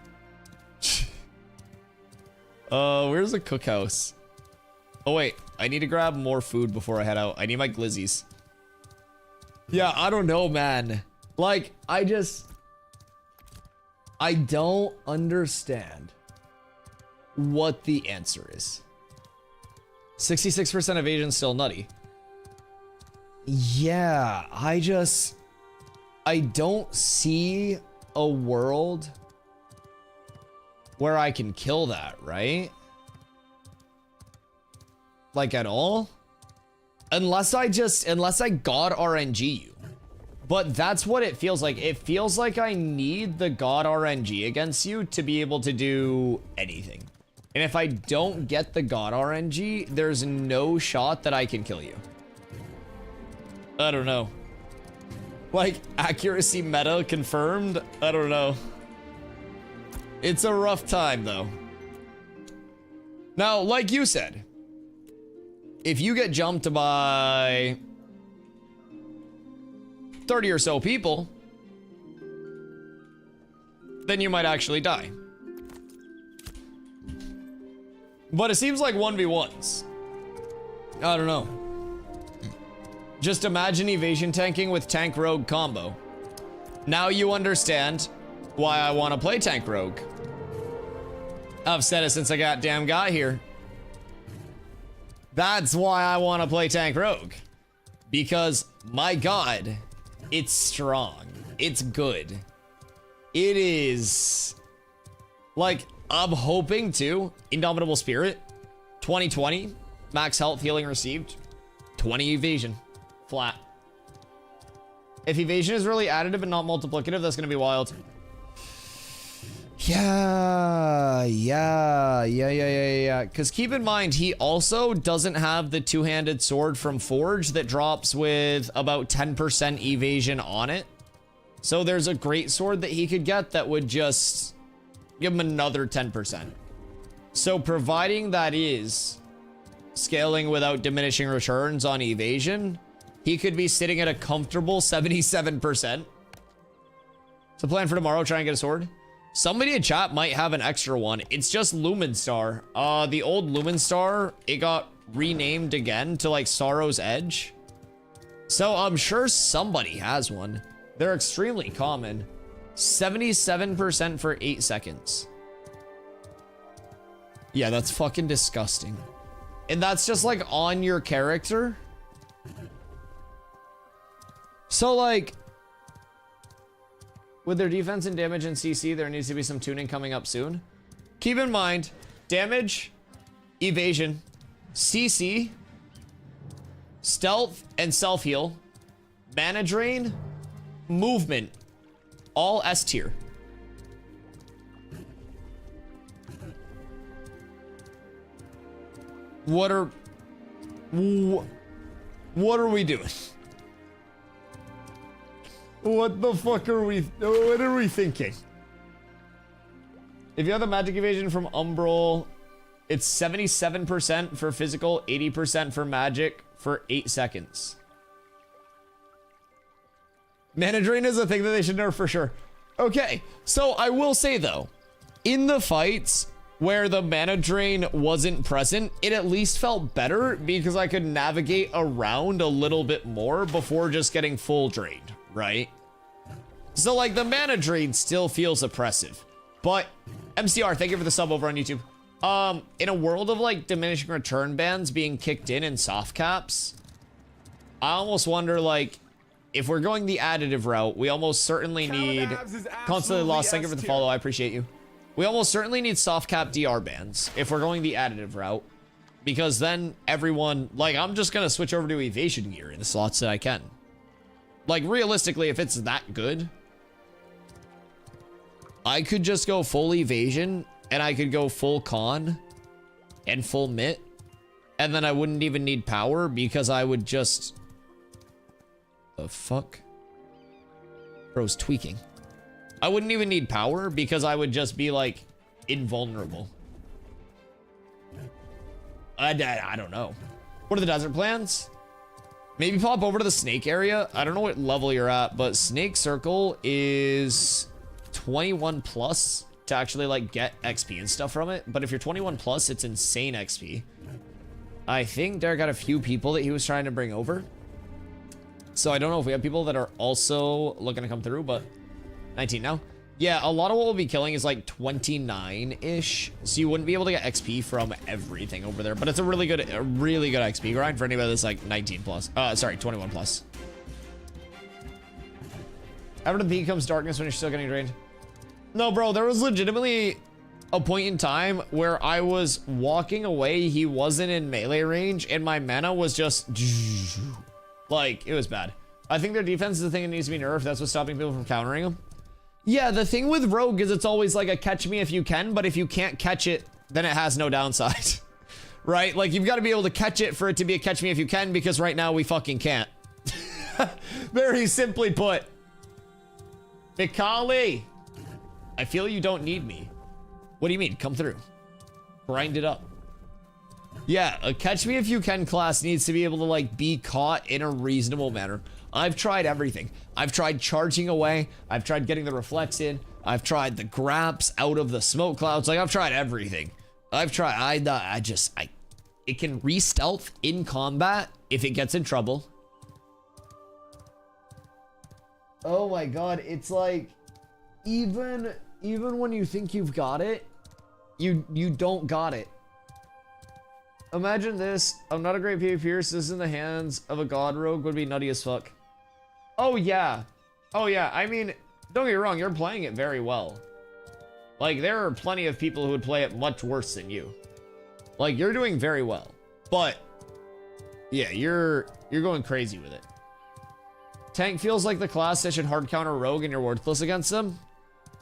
Where's the cookhouse? Oh wait, I need to grab more food before I head out. I need my glizzies. Yeah, I don't know, man. Like, I don't understand what the answer is. 66% evasion still nutty. Yeah, I don't see a world where I can kill that, right? Like, at all? Unless I God RNG you. But that's what it feels like. It feels like I need the God RNG against you to be able to do anything. And if I don't get the God RNG, there's no shot that I can kill you. I don't know. Like, accuracy meta confirmed? I don't know. It's a rough time, though. Now, like you said, if you get jumped by 30 or so people, then you might actually die. But it seems like 1v1s. I don't know. Just imagine evasion tanking with tank rogue combo. Now you understand why I want to play tank rogue. I've said it since I goddamn got here. That's why I want to play tank rogue. Because, my god, it's strong. it's good. It is like, I'm hoping too. Indomitable Spirit, 2020, max health, healing received, 20 evasion, flat. If evasion is really additive and not multiplicative, that's gonna be wild. Yeah. Because keep in mind, he also doesn't have the two-handed sword from Forge that drops with about 10% evasion on it. So there's a great sword that he could get that would just give him another 10%. So providing that is scaling without diminishing returns on evasion, he could be sitting at a comfortable 77%. So plan for tomorrow, try and get a sword. Somebody in chat might have an extra one. It's just Lumen Star. The old Lumen Star, it got renamed again to like Sorrow's Edge. So I'm sure somebody has one. They're extremely common. 77% for 8 seconds. Yeah, that's fucking disgusting. And that's just like on your character. So like, with their defense and damage and CC, there needs to be some tuning coming up soon. Keep in mind, damage, evasion, CC, stealth, and self-heal, mana drain, movement, all S tier. What are we doing? What the fuck are we, what are we thinking? If you have the magic evasion from Umbral, it's 77% for physical, 80% for magic for 8 seconds. Mana drain is a thing that they should nerf for sure. Okay, so I will say though, in the fights where the mana drain wasn't present, it at least felt better because I could navigate around a little bit more before just getting full drained, right? So like the mana drain still feels oppressive, but MCR, thank you for the sub over on YouTube. In a world of like diminishing return bans being kicked in soft caps, I almost wonder like, if we're going the additive route, we almost certainly need constantly lost. Thank you for the follow. I appreciate you. We almost certainly need soft cap DR bans if we're going the additive route, because then everyone, like, I'm just gonna switch over to evasion gear in the slots that I can. Like realistically, if it's that good, I could just go full evasion and I could go full con and full mit, and then I wouldn't even need power because I would just. The fuck? Bro's tweaking. I wouldn't even need power because I would just be like invulnerable. I don't know. What are the desert plans? Maybe pop over to the snake area. I don't know what level you're at, but snake circle is 21 plus to actually like get XP and stuff from it. But if you're 21 plus, it's insane XP. I think Derek got a few people that he was trying to bring over. So I don't know if we have people that are also looking to come through, but 19 now. Yeah, a lot of what we'll be killing is like 29-ish. So you wouldn't be able to get XP from everything over there, but it's a really good XP grind for anybody that's like 19 plus. Sorry, 21 plus. After the peak comes darkness when you're still getting drained. No, bro, there was legitimately a point in time where I was walking away, he wasn't in melee range, and my mana was just... Like, it was bad. I think their defense is the thing that needs to be nerfed. That's what's stopping people from countering them. Yeah, the thing with Rogue is it's always like a catch me if you can, but if you can't catch it, then it has no downside. Right? Like, you've got to be able to catch it for it to be a catch me if you can, because right now we fucking can't. Very simply put. Mikali, I feel you don't need me. What do you mean? Come through. Grind it up. Yeah, a catch me if you can class needs to be able to like be caught in a reasonable manner. I've tried everything. I've tried charging away. I've tried getting the reflex in. I've tried the graps out of the smoke clouds. Like, I've tried everything. I've tried, it can re-stealth in combat if it gets in trouble. Oh my god, it's like, even when you think you've got it, you don't got it. Imagine this. I'm not a great PvPer, so this in the hands of a god rogue would be nutty as fuck. Oh yeah. Oh yeah, I mean, don't get me wrong, you're playing it very well. Like, there are plenty of people who would play it much worse than you. Like, you're doing very well. But, yeah, you're going crazy with it. Tank feels like the class that should hard counter rogue and you're worthless against them.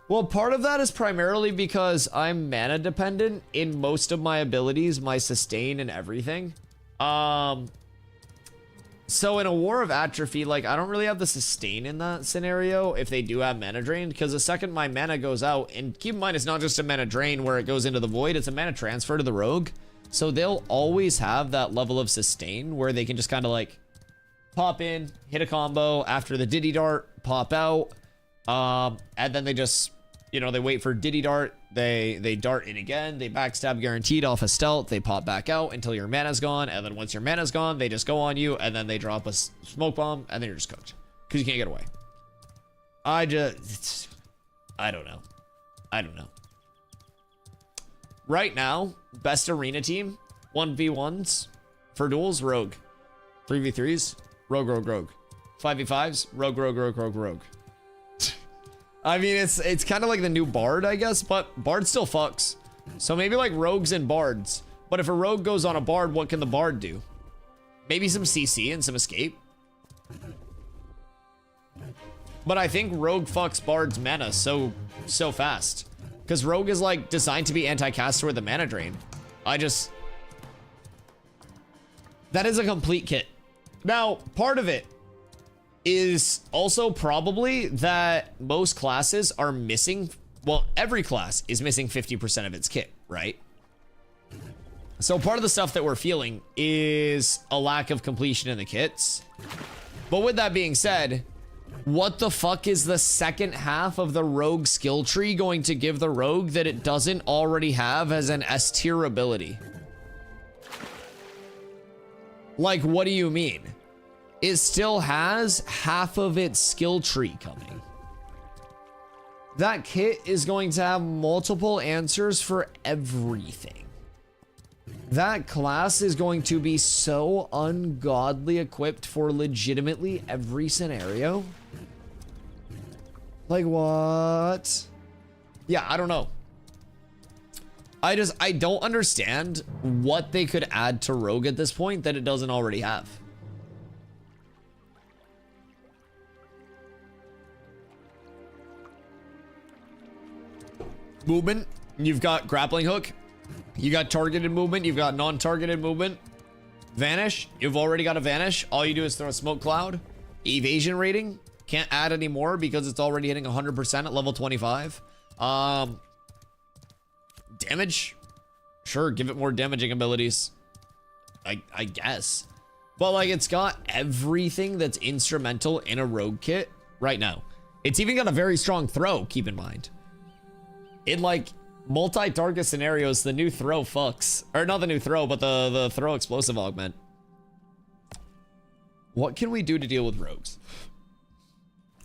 Well, part of that is primarily because I'm mana dependent in most of my abilities, my sustain and everything. So in a War of Atrophy, like, I don't really have the sustain in that scenario if they do have mana drain, because the second my mana goes out, and keep in mind, it's not just a mana drain where it goes into the void, it's a mana transfer to the rogue. So they'll always have that level of sustain where they can just kind of like pop in, hit a combo after the Diddy Dart, pop out, and then they just, you know, they wait for Diddy Dart, they dart in again, they backstab guaranteed off a stealth, they pop back out until your mana's gone, and then once your mana's gone, they just go on you, and then they drop a smoke bomb, and then you're just cooked. Because you can't get away. I don't know. I don't know. Right now, best arena team, 1v1s for duels, rogue. 3v3s, rogue, rogue, rogue. 5v5s, rogue, rogue, rogue, rogue, rogue. I mean, it's kind of like the new Bard, I guess, but Bard still fucks. So maybe like rogues and bards. But if a rogue goes on a bard, what can the bard do? Maybe some CC and some escape. But I think rogue fucks bard's mana so fast. Because rogue is like designed to be anti-caster with a mana drain. That is a complete kit. Now, part of it is also probably that most classes are missing, well, every class is missing 50% of its kit, right? So part of the stuff that we're feeling is a lack of completion in the kits. But with that being said, what the fuck is the second half of the rogue skill tree going to give the rogue that it doesn't already have as an S tier ability? Like, what do you mean? It still has half of its skill tree coming. That kit is going to have multiple answers for everything. That class is going to be so ungodly equipped for legitimately every scenario. Like, what? Yeah, I don't know. I don't understand what they could add to rogue at this point that it doesn't already have. Movement, you've got grappling hook, you got targeted movement, you've got non-targeted movement. Vanish, you've already got a vanish. All you do is throw a smoke cloud. Evasion rating, can't add any more because it's already hitting 100% at level 25. Damage, sure, give it more damaging abilities, I guess. But like, it's got everything that's instrumental in a rogue kit right now. It's even got a very strong throw, keep in mind. In like multi-target scenarios, the new throw fucks. Or not the new throw, but the throw explosive augment. What can we do to deal with rogues?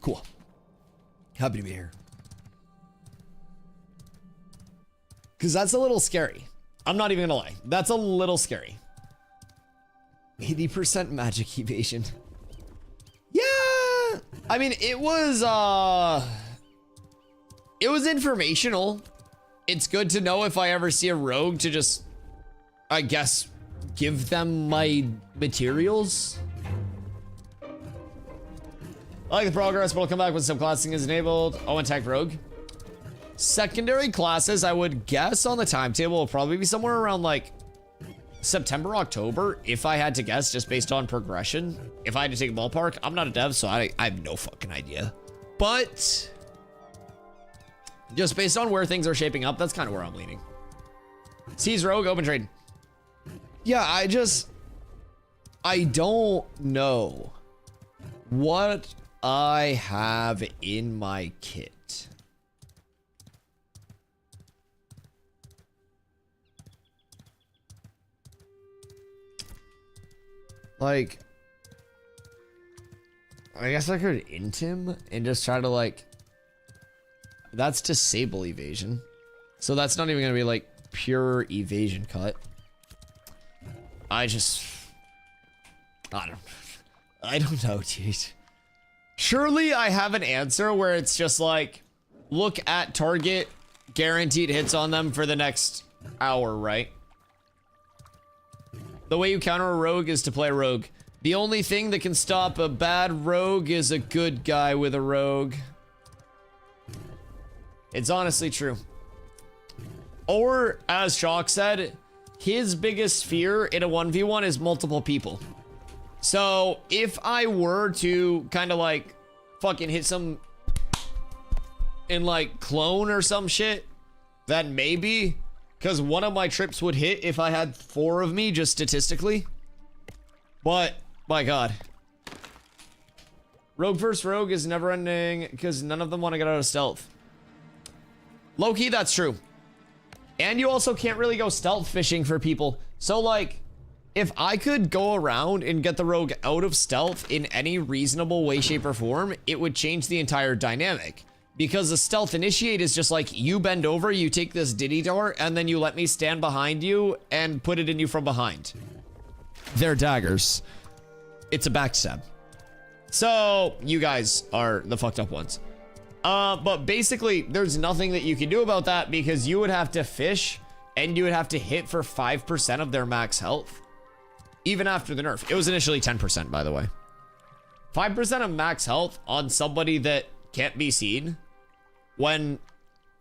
Cool. Happy to be here. Because that's a little scary. I'm not even gonna lie. That's a little scary. 80% magic evasion. Yeah! I mean, it was informational. It's good to know if I ever see a rogue to just, I guess, give them my materials. I like the progress, but I'll come back when subclassing is enabled. Oh, attack rogue. Secondary classes, I would guess on the timetable will probably be somewhere around like September, October, if I had to guess, just based on progression. If I had to take a ballpark, I'm not a dev, so I have no fucking idea. But just based on where things are shaping up, that's kind of where I'm leaning. Seize rogue, open trade. Yeah, I don't know what I have in my kit. Like, I guess I could int him and just try to like, that's disable evasion. So that's not even gonna be like pure evasion cut. I don't know, dude. Surely I have an answer where it's just like, look at target, guaranteed hits on them for the next hour, right? The way you counter a rogue is to play a rogue. The only thing that can stop a bad rogue is a good guy with a rogue. It's honestly true. Or, as Shock said, his biggest fear in a 1v1 is multiple people. So, if I were to kind of like fucking hit some in like clone or some shit, then maybe, because one of my trips would hit if I had 4 of me, just statistically. But, my god. Rogue versus rogue is never ending because none of them want to get out of stealth. Low-key, that's true. And you also can't really go stealth fishing for people. So, like, if I could go around and get the rogue out of stealth in any reasonable way, shape, or form, it would change the entire dynamic. Because the stealth initiate is just like, you bend over, you take this diddy dart, and then you let me stand behind you and put it in you from behind. They're daggers. It's a backstab. So, you guys are the fucked up ones. But basically, there's nothing that you can do about that because you would have to fish and you would have to hit for 5% of their max health. Even after the nerf. It was initially 10%, by the way. 5% of max health on somebody that can't be seen when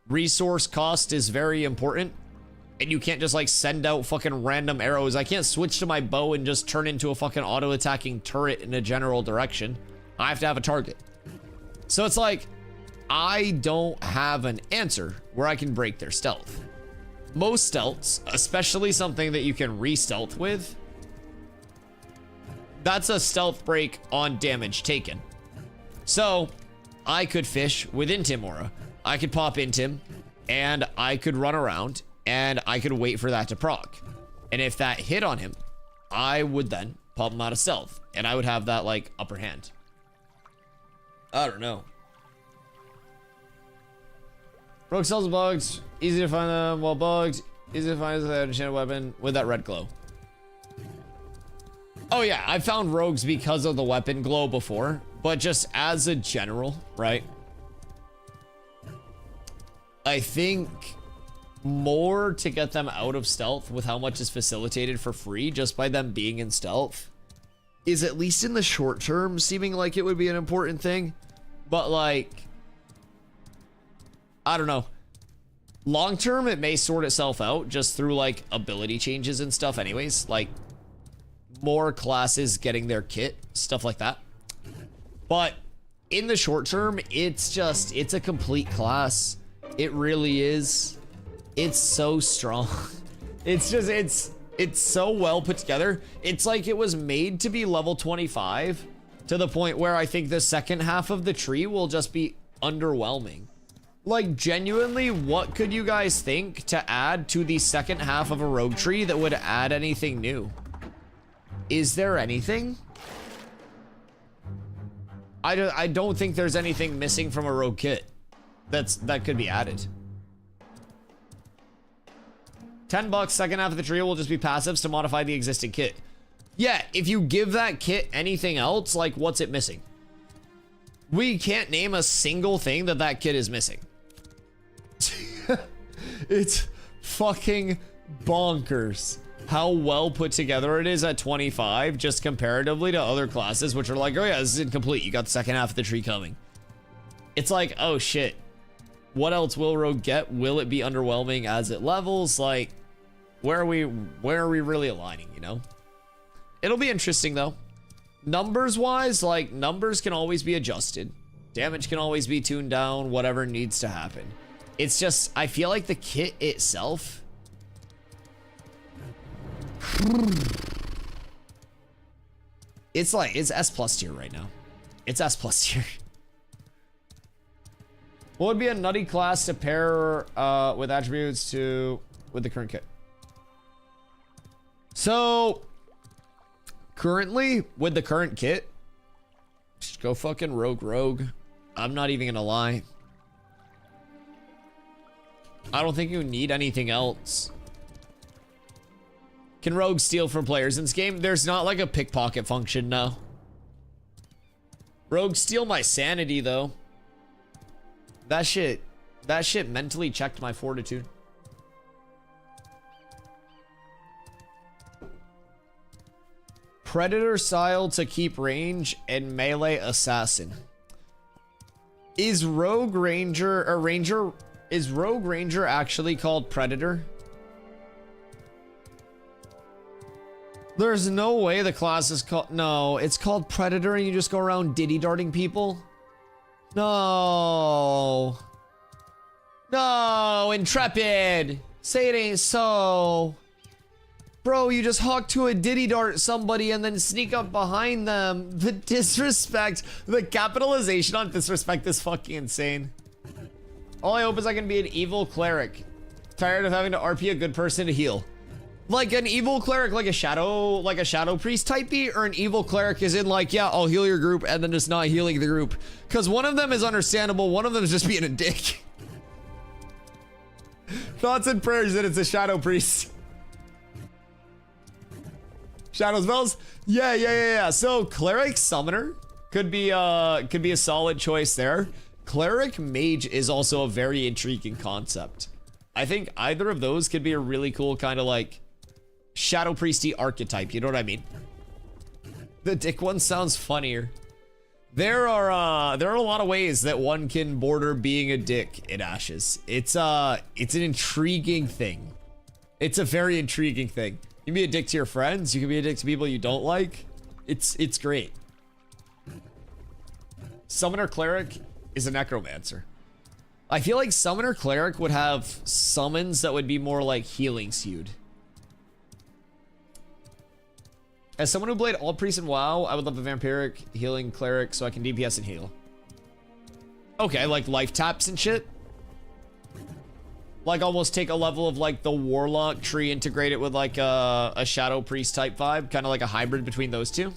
resource cost is very important and you can't just like send out fucking random arrows. I can't switch to my bow and just turn into a fucking auto-attacking turret in a general direction. I have to have a target. So it's like, I don't have an answer where I can break their stealth. Most stealths, especially something that you can re-stealth with, that's a stealth break on damage taken. So, I could fish with Intim Aura. I could pop Intim, and I could run around, and I could wait for that to proc. And if that hit on him, I would then pop him out of stealth, and I would have that, like, upper hand. I don't know. Rogue sells bugs, easy to find them while bugged, easy to find as an enchanted weapon with that red glow. Oh yeah, I found rogues because of the weapon glow before, but just as a general, right? I think more to get them out of stealth with how much is facilitated for free just by them being in stealth is, at least in the short term, seeming like it would be an important thing. But like, I don't know. Long term, it may sort itself out just through like ability changes and stuff anyways. Like more classes getting their kit, stuff like that. But in the short term, it's a complete class. It really is. It's so strong. It's so well put together. It's like it was made to be level 25 to the point where I think the second half of the tree will just be underwhelming. Like, genuinely, what could you guys think to add to the second half of a rogue tree that would add anything new? Is there anything? I don't think there's anything missing from a rogue kit that could be added. $10, second half of the trio will just be passives to modify the existing kit. Yeah, if you give that kit anything else, like, what's it missing? We can't name a single thing that kit is missing. It's fucking bonkers how well put together it is at 25, just comparatively to other classes, which are like, oh yeah, this is incomplete. You got the second half of the tree coming. It's like, oh shit. What else will Rogue get? Will it be underwhelming as it levels? Like, where are we really aligning, you know? It'll be interesting though. Numbers wise, like, numbers can always be adjusted. Damage can always be tuned down, whatever needs to happen. It's just, I feel like the kit itself, it's like, it's S+ tier right now. It's S+ tier. What would be a nutty class to pair with attributes with the current kit? So, currently, with the current kit, just go fucking rogue. I'm not even gonna lie. I don't think you need anything else. Can rogue steal from players in this game? There's not like a pickpocket function, no. Rogue steal my sanity though. That shit mentally checked my fortitude. Predator style to keep range and melee assassin. Is Rogue Ranger is Rogue Ranger actually called Predator? There's no way the class is called, no, it's called Predator and you just go around diddy darting people? No. No, Intrepid. Say it ain't so. Bro, you just hawk to a diddy dart somebody and then sneak up behind them. The disrespect, the capitalization on disrespect is fucking insane. All I hope is I can be an evil cleric. Tired of having to RP a good person to heal. Like an evil cleric, like a shadow priest typey, or an evil cleric is in like, yeah, I'll heal your group and then just not healing the group. Cause one of them is understandable, one of them is just being a dick. Thoughts and prayers that it's a shadow priest. Shadow spells? Yeah. So cleric summoner could be a solid choice there. Cleric mage is also a very intriguing concept. I think either of those could be a really cool kind of like shadow priesty archetype, you know what I mean? The dick one sounds funnier. There are a lot of ways that one can border being a dick in Ashes. It's an intriguing thing. It's a very intriguing thing. You can be a dick to your friends, you can be a dick to people you don't like. It's great. Summoner cleric is a necromancer. I feel like summoner cleric would have summons that would be more like healing skewed. As someone who played all priests in WoW, I would love a vampiric healing cleric so I can DPS and heal. Okay, like life taps and shit. Like almost take a level of like the warlock tree, integrate it with like a shadow priest type vibe, kind of like a hybrid between those two.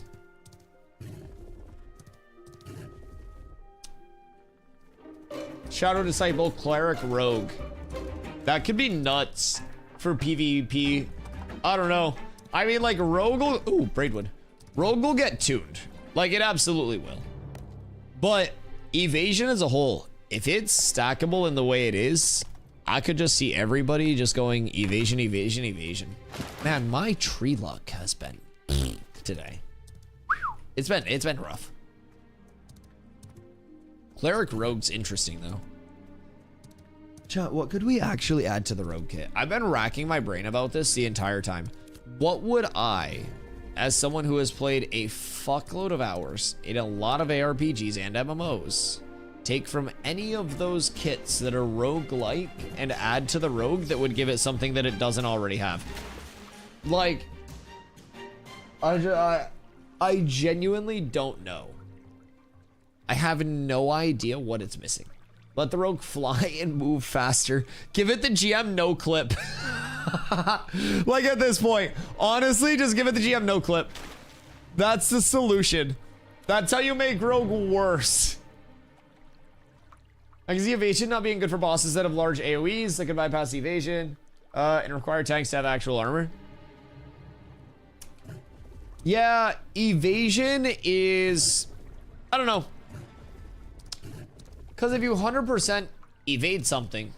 Shadow disciple cleric rogue. That could be nuts for PvP. I don't know. I mean, like rogue will, ooh, Braidwood. Rogue will get tuned. Like it absolutely will. But evasion as a whole, if it's stackable in the way it is, I could just see everybody just going evasion, evasion, evasion. Man, my tree luck has been today. It's been rough. Cleric rogue's interesting though. Chat, what could we actually add to the rogue kit? I've been racking my brain about this the entire time. What would I, as someone who has played a fuckload of hours in a lot of ARPGs and MMOs, take from any of those kits that are rogue-like and add to the rogue that would give it something that it doesn't already have? Like, I genuinely don't know. I have no idea what it's missing. Let the rogue fly and move faster. Give it the GM no clip. Like at this point, honestly, just give it the GM no clip. That's the solution. That's how you make rogue worse. I can see evasion not being good for bosses that have large AoEs that can bypass evasion and require tanks to have actual armor. Yeah, evasion is, I don't know. Because if you 100% evade something,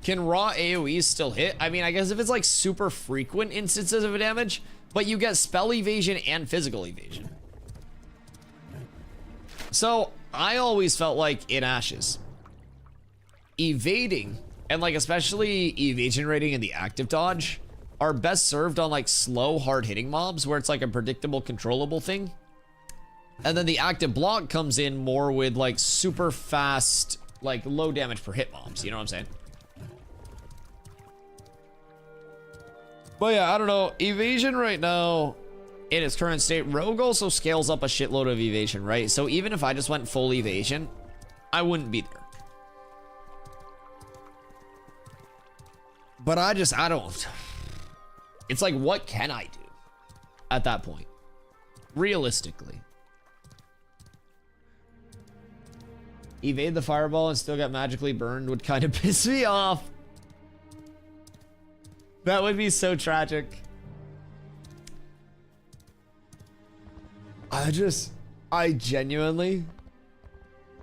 can raw AoEs still hit? I mean, I guess if it's like super frequent instances of damage, but you get spell evasion and physical evasion. So I always felt like in Ashes, evading and like especially evasion rating and the active dodge are best served on like slow, hard hitting mobs where it's like a predictable, controllable thing. And then the active block comes in more with like super fast, like low damage per hit mobs. You know what I'm saying? But yeah, I don't know. Evasion right now, in its current state, rogue also scales up a shitload of evasion, right? So even if I just went full evasion, I wouldn't be there. But I don't. It's like, what can I do at that point? Realistically. Evade the fireball and still get magically burned would kind of piss me off. That would be so tragic. I genuinely,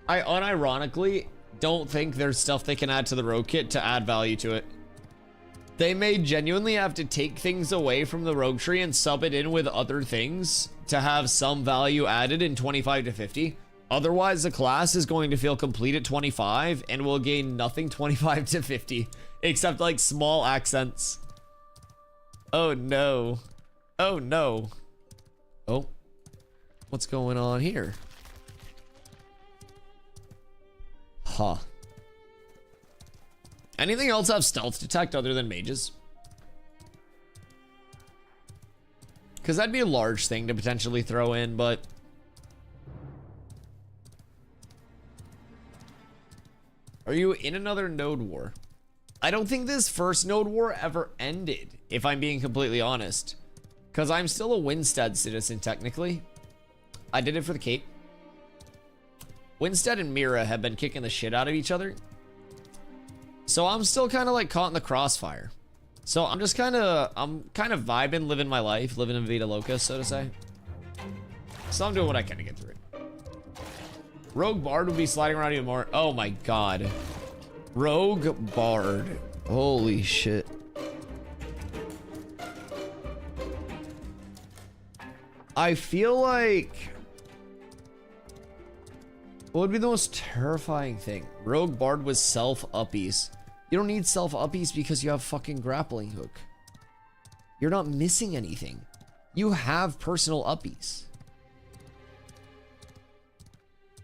I unironically don't think there's stuff they can add to the rogue kit to add value to it. They may genuinely have to take things away from the rogue tree and sub it in with other things to have some value added in 25 to 50. Otherwise, the class is going to feel complete at 25 and will gain nothing 25 to 50 except like small accents. Oh no. Oh no. Oh. What's going on here? Huh. Anything else have stealth detect other than mages? Because that'd be a large thing to potentially throw in, but... Are you in another node war? I don't think this first node war ever ended, if I'm being completely honest. Because I'm still a Winstead citizen, technically. I did it for the cape. Winstead and Mira have been kicking the shit out of each other. So I'm still kind of like caught in the crossfire. So I'm just kind of, vibing, living my life, living in Vida Loca, so to say. So I'm doing what I can to get through it. Rogue Bard will be sliding around even more. Oh my god. Rogue Bard. Holy shit. I feel like... What would be the most terrifying thing? Rogue Bard with self-uppies. You don't need self-uppies because you have fucking grappling hook. You're not missing anything. You have personal uppies.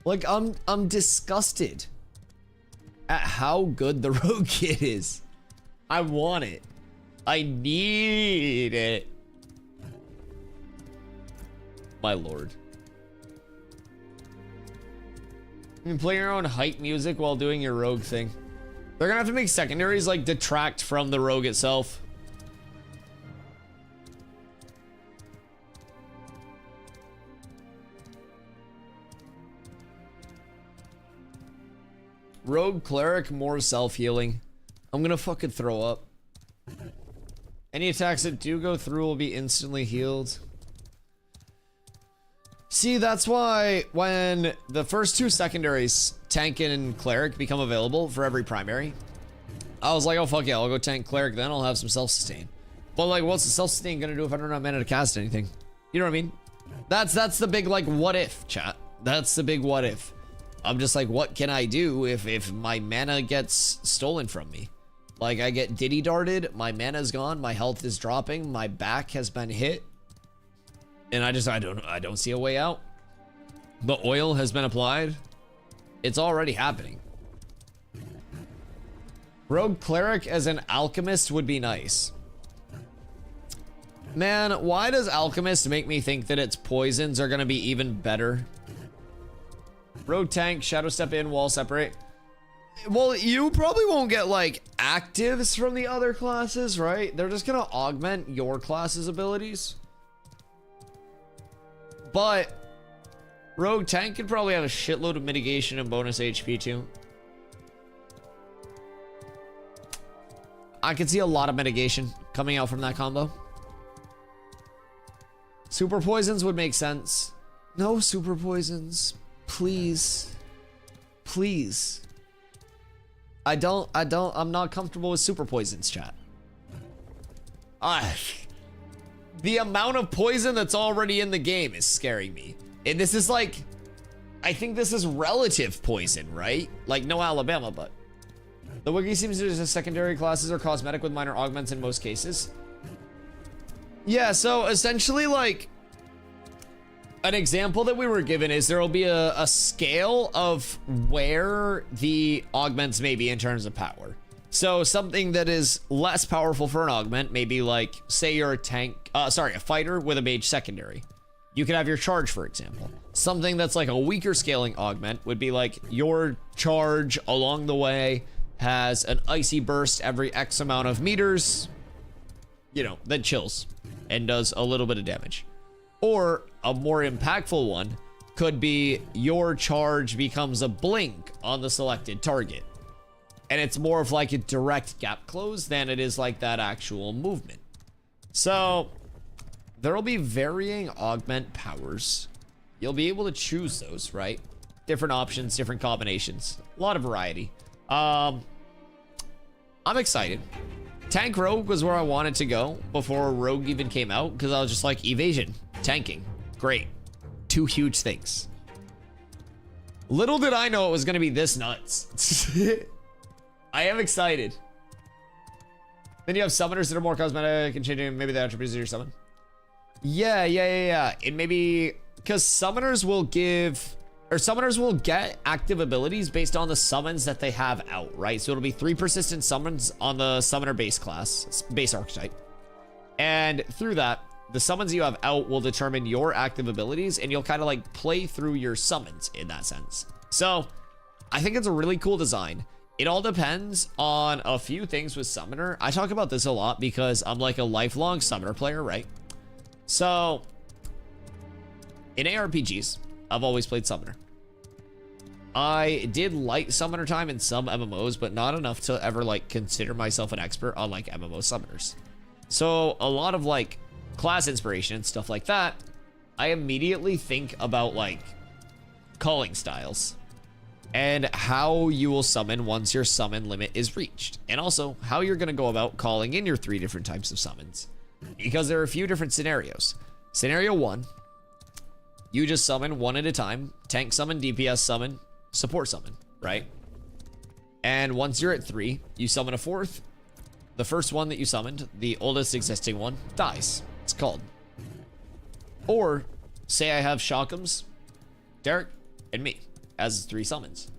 Like, I'm disgusted at how good the rogue kit is. I want it. I need it. My lord. You can play your own hype music while doing your rogue thing. They're gonna have to make secondaries like detract from the rogue itself. Rogue cleric, more self-healing. I'm gonna fucking throw up. Any attacks that do go through will be instantly healed. See, that's why when the first two secondaries, tank and cleric, become available for every primary, I was like, oh fuck yeah, I'll go tank cleric, then I'll have some self-sustain. But like, what's the self-sustain gonna do if I don't have mana to cast anything? You know what I mean? That's the big like what if, chat. That's the big what if. I'm just like, what can I do if my mana gets stolen from me? Like, I get diddy darted, my mana's gone, my health is dropping, my back has been hit. And I don't see a way out. The oil has been applied. It's already happening. Rogue cleric as an alchemist would be nice. Man, why does alchemist make me think that its poisons are gonna be even better? Rogue tank, shadow step in, wall separate. Well, you probably won't get like actives from the other classes, right? They're just gonna augment your class's abilities. But rogue tank could probably have a shitload of mitigation and bonus HP too. I could see a lot of mitigation coming out from that combo. Super poisons would make sense. No super poisons. Please. Please. I'm not comfortable with super poisons, chat. The amount of poison that's already in the game is scaring me. And this is like, I think this is relative poison, right? Like no Alabama, but. The wiki seems to suggest secondary classes are cosmetic with minor augments in most cases. Yeah, so essentially like, an example that we were given is there will be a scale of where the augments may be in terms of power. So something that is less powerful for an augment, maybe like, say you're a tank, a fighter with a mage secondary. You could have your charge, for example. Something that's like a weaker scaling augment would be like your charge along the way has an icy burst every X amount of meters, you know, that chills and does a little bit of damage. Or a more impactful one could be your charge becomes a blink on the selected target. And it's more of like a direct gap close than it is like that actual movement. So there will be varying augment powers you'll be able to choose those, right? Different options, different combinations, a lot of variety. I'm excited. Tank Rogue was where I wanted to go before Rogue even came out, because I was just like, evasion, tanking, great. Two huge things. Little did I know it was going to be this nuts. I am excited. Then you have summoners that are more cosmetic and changing maybe the attributes of your summon. Yeah. It maybe because summoners will get active abilities based on the summons that they have out, right? So it'll be 3 persistent summons on the summoner base class, base archetype. And through that, the summons you have out will determine your active abilities, and you'll kind of like play through your summons in that sense. So I think it's a really cool design. It all depends on a few things with summoner. I talk about this a lot because I'm like a lifelong summoner player, right? So in ARPGs, I've always played summoner. I did light summoner time in some MMOs, but not enough to ever like consider myself an expert on like MMO summoners. So a lot of like class inspiration and stuff like that, I immediately think about like calling styles and how you will summon once your summon limit is reached, and also how you're going to go about calling in your 3 different types of summons, because there are a few different scenarios. Scenario 1, you just summon one at a time: tank summon, DPS summon, support summon, right? And once you're at 3, you summon a 4th. The first one that you summoned, the oldest existing one, dies. It's called. Or say I have Shockums, Derek, and me as 3 summons.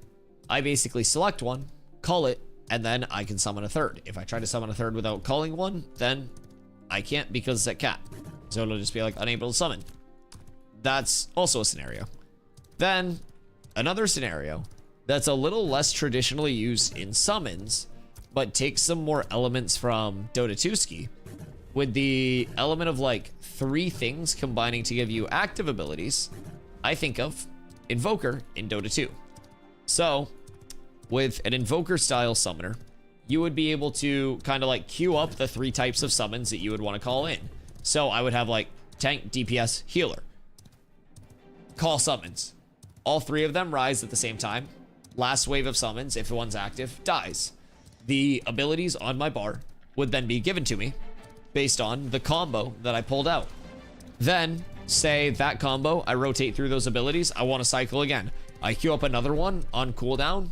I basically select one, call it, and then I can summon a 3rd. If I try to summon a 3rd without calling one, then I can't because it's at cap. So it'll just be like unable to summon. That's also a scenario. Then another scenario that's a little less traditionally used in summons, but takes some more elements from Dota 2ski, with the element of like 3 things combining to give you active abilities. I think of Invoker in Dota 2. So with an Invoker style summoner, you would be able to kind of like queue up the 3 types of summons that you would want to call in. So I would have like tank, DPS, healer. Call summons. All 3 of them rise at the same time. Last wave of summons, if the one's active, dies. The abilities on my bar would then be given to me based on the combo that I pulled out. Then, say that combo, I rotate through those abilities, I want to cycle again. I queue up another one on cooldown,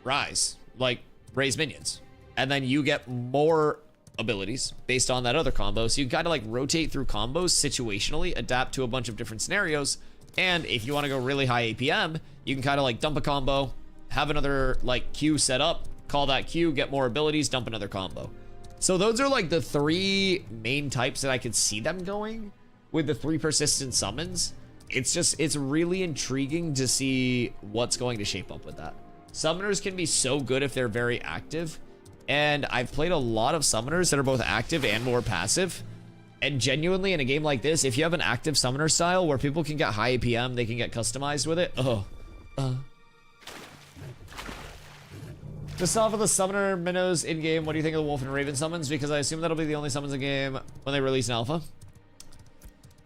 rise, like raise minions. And then you get more abilities based on that other combo. So you gotta like rotate through combos situationally, adapt to a bunch of different scenarios. And if you want to go really high APM, you can kind of like dump a combo, have another like queue set up, call that queue, get more abilities, dump another combo. So those are like the 3 main types that I could see them going with the 3 persistent summons. It's really intriguing to see what's going to shape up with that. Summoners can be so good if they're very active, and I've played a lot of summoners that are both active and more passive. And genuinely in a game like this, if you have an active summoner style where people can get high APM, they can get customized with it. Just off of the summoner minnows in game, what do you think of the wolf and raven summons? Because I assume that'll be the only summons in game when they release an alpha.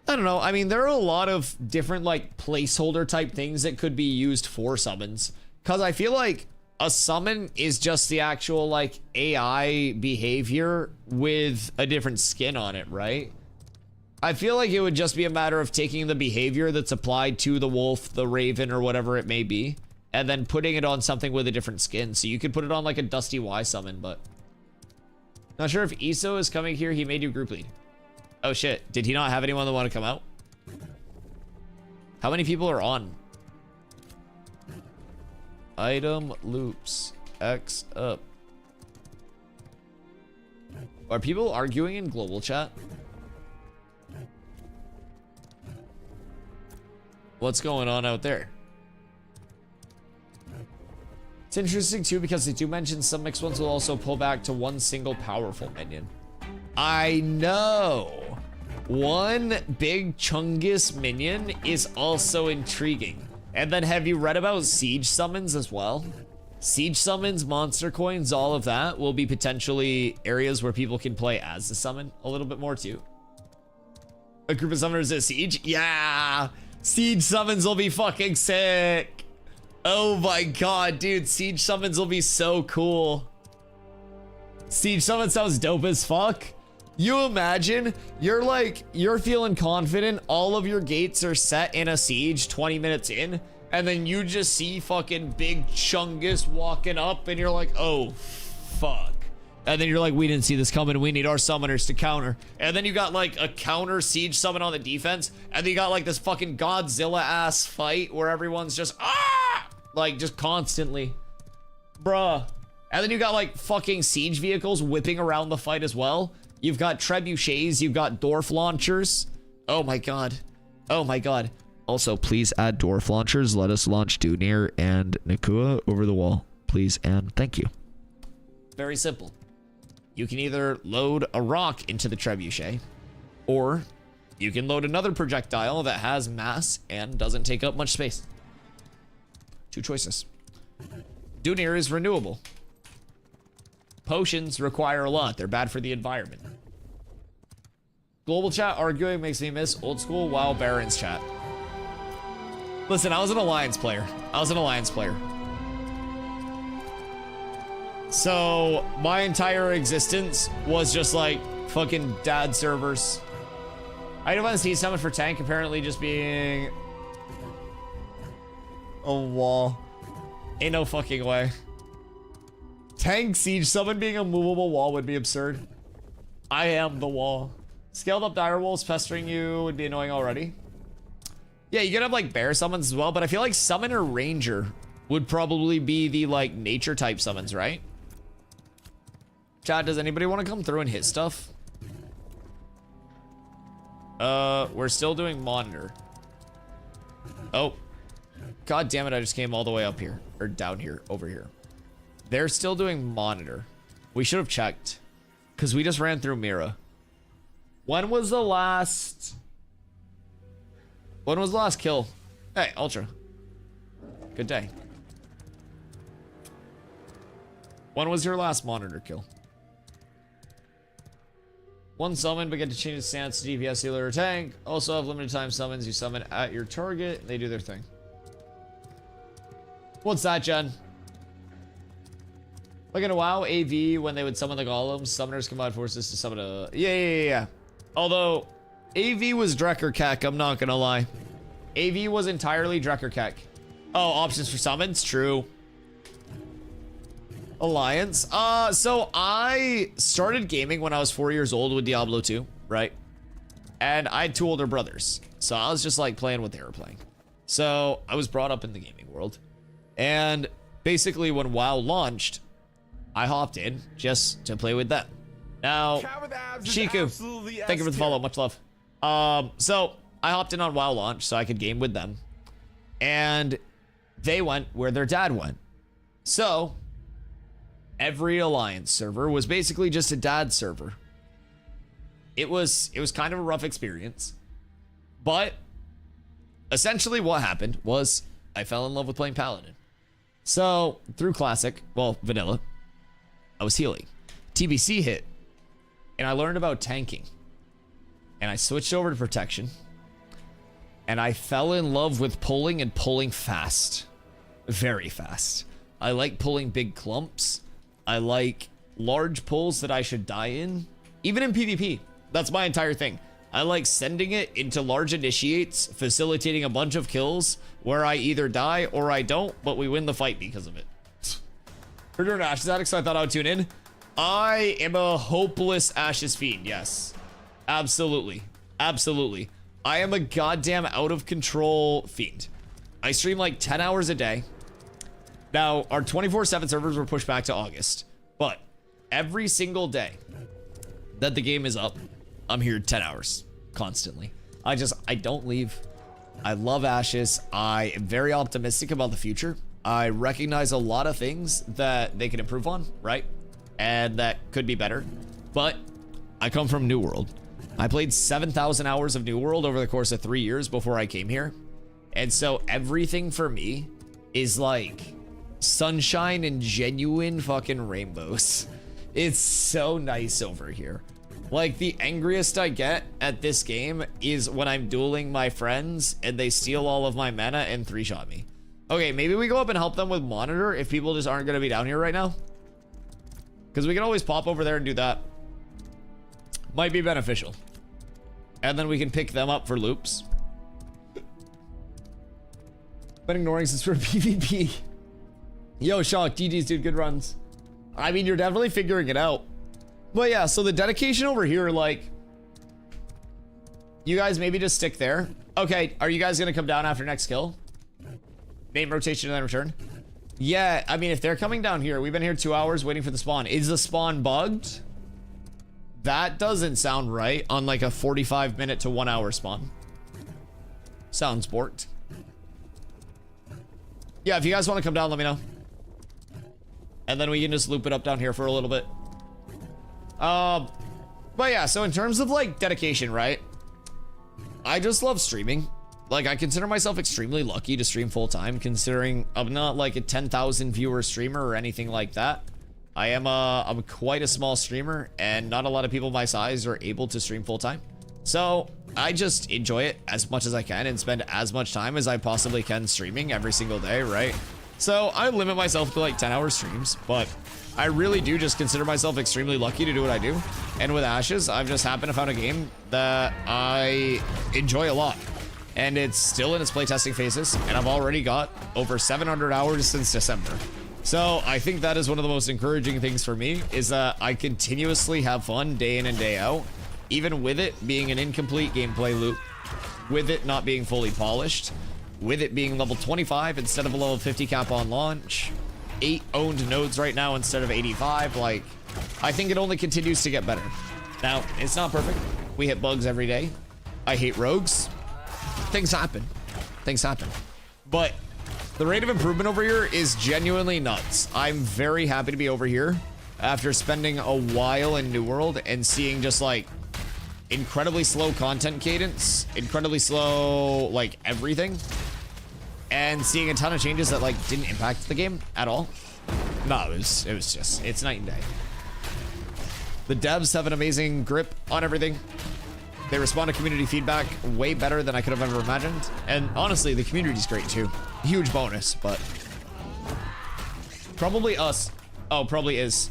I don't know. I mean, there are a lot of different like placeholder type things that could be used for summons. Because I feel like a summon is just the actual like AI behavior with a different skin on it, right? I feel like it would just be a matter of taking the behavior that's applied to the wolf, the raven, or whatever it may be, and then putting it on something with a different skin. So you could put it on like a DustyWhy summon, but not sure if Iso is coming here. He made you group lead. Oh shit, did he not have anyone that want to come out? How many people are on? Item loops X up. Are people arguing in global chat? What's going on out there? It's interesting too because they do mention some mixed ones will also pull back to one single powerful minion. I know. One big Chungus minion is also intriguing. And then have you read about siege summons as well? Siege summons, monster coins, all of that will be potentially areas where people can play as the summon a little bit more too. A group of summoners at siege? Yeah. Siege summons will be fucking sick. Oh my god, dude. Siege summons will be so cool. Siege summon sounds dope as fuck. You imagine you're feeling confident, all of your gates are set in a siege 20 minutes in, and then you just see fucking Big Chungus walking up and you're like, oh fuck. And then you're like, we didn't see this coming, we need our summoners to counter. And then you got like a counter siege summon on the defense, and then you got like this fucking Godzilla ass fight where everyone's just like just constantly. Bruh. And then you got like fucking siege vehicles whipping around the fight as well. You've got trebuchets, you've got dwarf launchers. Oh my god. Oh my god. Also, please add dwarf launchers. Let us launch Dunir and Nakua over the wall. Please and thank you. Very simple. You can either load a rock into the trebuchet, or you can load another projectile that has mass and doesn't take up much space. Two choices. Dunir is renewable. Potions require a lot. They're bad for the environment. Global chat arguing makes me miss old school WoW Barons chat. Listen, I was an Alliance player. So my entire existence was just like fucking dad servers. I don't want to see summon for tank apparently just being a wall. Ain't no fucking way. Tank siege summon being a movable wall would be absurd. I am the wall. Scaled up direwolves pestering you would be annoying already. Yeah, you could have like bear summons as well, but I feel like summoner ranger would probably be the like nature type summons, right? Chat, does anybody want to come through and hit stuff? We're still doing monitor. Oh. God damn it, I just came all the way up here. Or down here, over here. They're still doing monitor. We should have checked. Because we just ran through Mira. When was the last kill? Hey, Ultra. Good day. When was your last monitor kill? One summon, but get to change the stance to DPS healer or tank. Also have limited time summons. You summon at your target, and they do their thing. What's that, Jen? Like in a WoW AV, when they would summon the golems, summoners combine forces to summon a... Yeah. Although, AV was Drekker Keck, I'm not gonna lie. AV was entirely Drekker Keck. Oh, options for summons? True. Alliance? So I started gaming when I was 4 years old with Diablo 2, right? And I had two older brothers. So I was just like playing what they were playing. So I was brought up in the gaming world. And basically when WoW launched, I hopped in just to play with them. Now, Shiku, thank you for the follow, much love. So I hopped in on WoW launch so I could game with them. And they went where their dad went. So every Alliance server was basically just a dad server. It was kind of a rough experience. But essentially what happened was I fell in love with playing Paladin. So through Classic, well, Vanilla, I was healing. TBC hit, and I learned about tanking. And I switched over to Protection. And I fell in love with pulling and pulling fast. Very fast. I like pulling big clumps. I like large pulls that I should die in. Even in PvP. That's my entire thing. I like sending it into large initiates, facilitating a bunch of kills where I either die or I don't, but we win the fight because of it. We're doing Ashes Addict, so I thought I would tune in. I am a hopeless Ashes fiend, yes. Absolutely. Absolutely. I am a goddamn out of control fiend. I stream like 10 hours a day. Now, our 24/7 servers were pushed back to August, but every single day that the game is up, I'm here 10 hours constantly. I don't leave. I love Ashes. I am very optimistic about the future. I recognize a lot of things that they can improve on, right? And that could be better. But I come from New World. I played 7,000 hours of New World over the course of 3 years before I came here. And so everything for me is like sunshine and genuine fucking rainbows. It's so nice over here. Like, the angriest I get at this game is when I'm dueling my friends and they steal all of my mana and 3-shot me. Okay, maybe we go up and help them with monitor if people just aren't going to be down here right now. Because we can always pop over there and do that. Might be beneficial. And then we can pick them up for loops. Been ignoring since we're PvP. Yo, Shock, GG's, dude, good runs. I mean, you're definitely figuring it out. But yeah, so the dedication over here, like, you guys maybe just stick there. Okay, are you guys gonna come down after next kill? Name rotation and then return. Yeah, I mean, if they're coming down here, we've been here 2 hours waiting for the spawn. Is the spawn bugged? That doesn't sound right on like a 45-minute to 1 hour spawn. Sounds borked. Yeah, if you guys want to come down, let me know. And then we can just loop it up down here for a little bit. But yeah, so in terms of like dedication, right? I just love streaming. Like, I consider myself extremely lucky to stream full time, considering I'm not like a 10,000 viewer streamer or anything like that. I'm quite a small streamer, and not a lot of people my size are able to stream full time. So I just enjoy it as much as I can and spend as much time as I possibly can streaming every single day, right? So I limit myself to like 10-hour streams, but I really do just consider myself extremely lucky to do what I do. And with Ashes, I've just happened to find a game that I enjoy a lot. And it's still in its playtesting phases, and I've already got over 700 hours since December. So I think that is one of the most encouraging things for me, is that I continuously have fun day in and day out, even with it being an incomplete gameplay loop, with it not being fully polished, with it being level 25 instead of a level 50 cap on launch, 8 owned nodes right now instead of 85. Like, I think it only continues to get better. Now, it's not perfect. We hit bugs every day. I hate rogues. Things happen. Things happen. But the rate of improvement over here is genuinely nuts. I'm very happy to be over here after spending a while in New World and seeing just like incredibly slow content cadence, incredibly slow like everything, and seeing a ton of changes that like didn't impact the game at all. No, it was just, it's night and day. The devs have an amazing grip on everything. They respond to community feedback way better than I could have ever imagined. And honestly, the community's great too. Huge bonus, but probably us. Oh, probably is.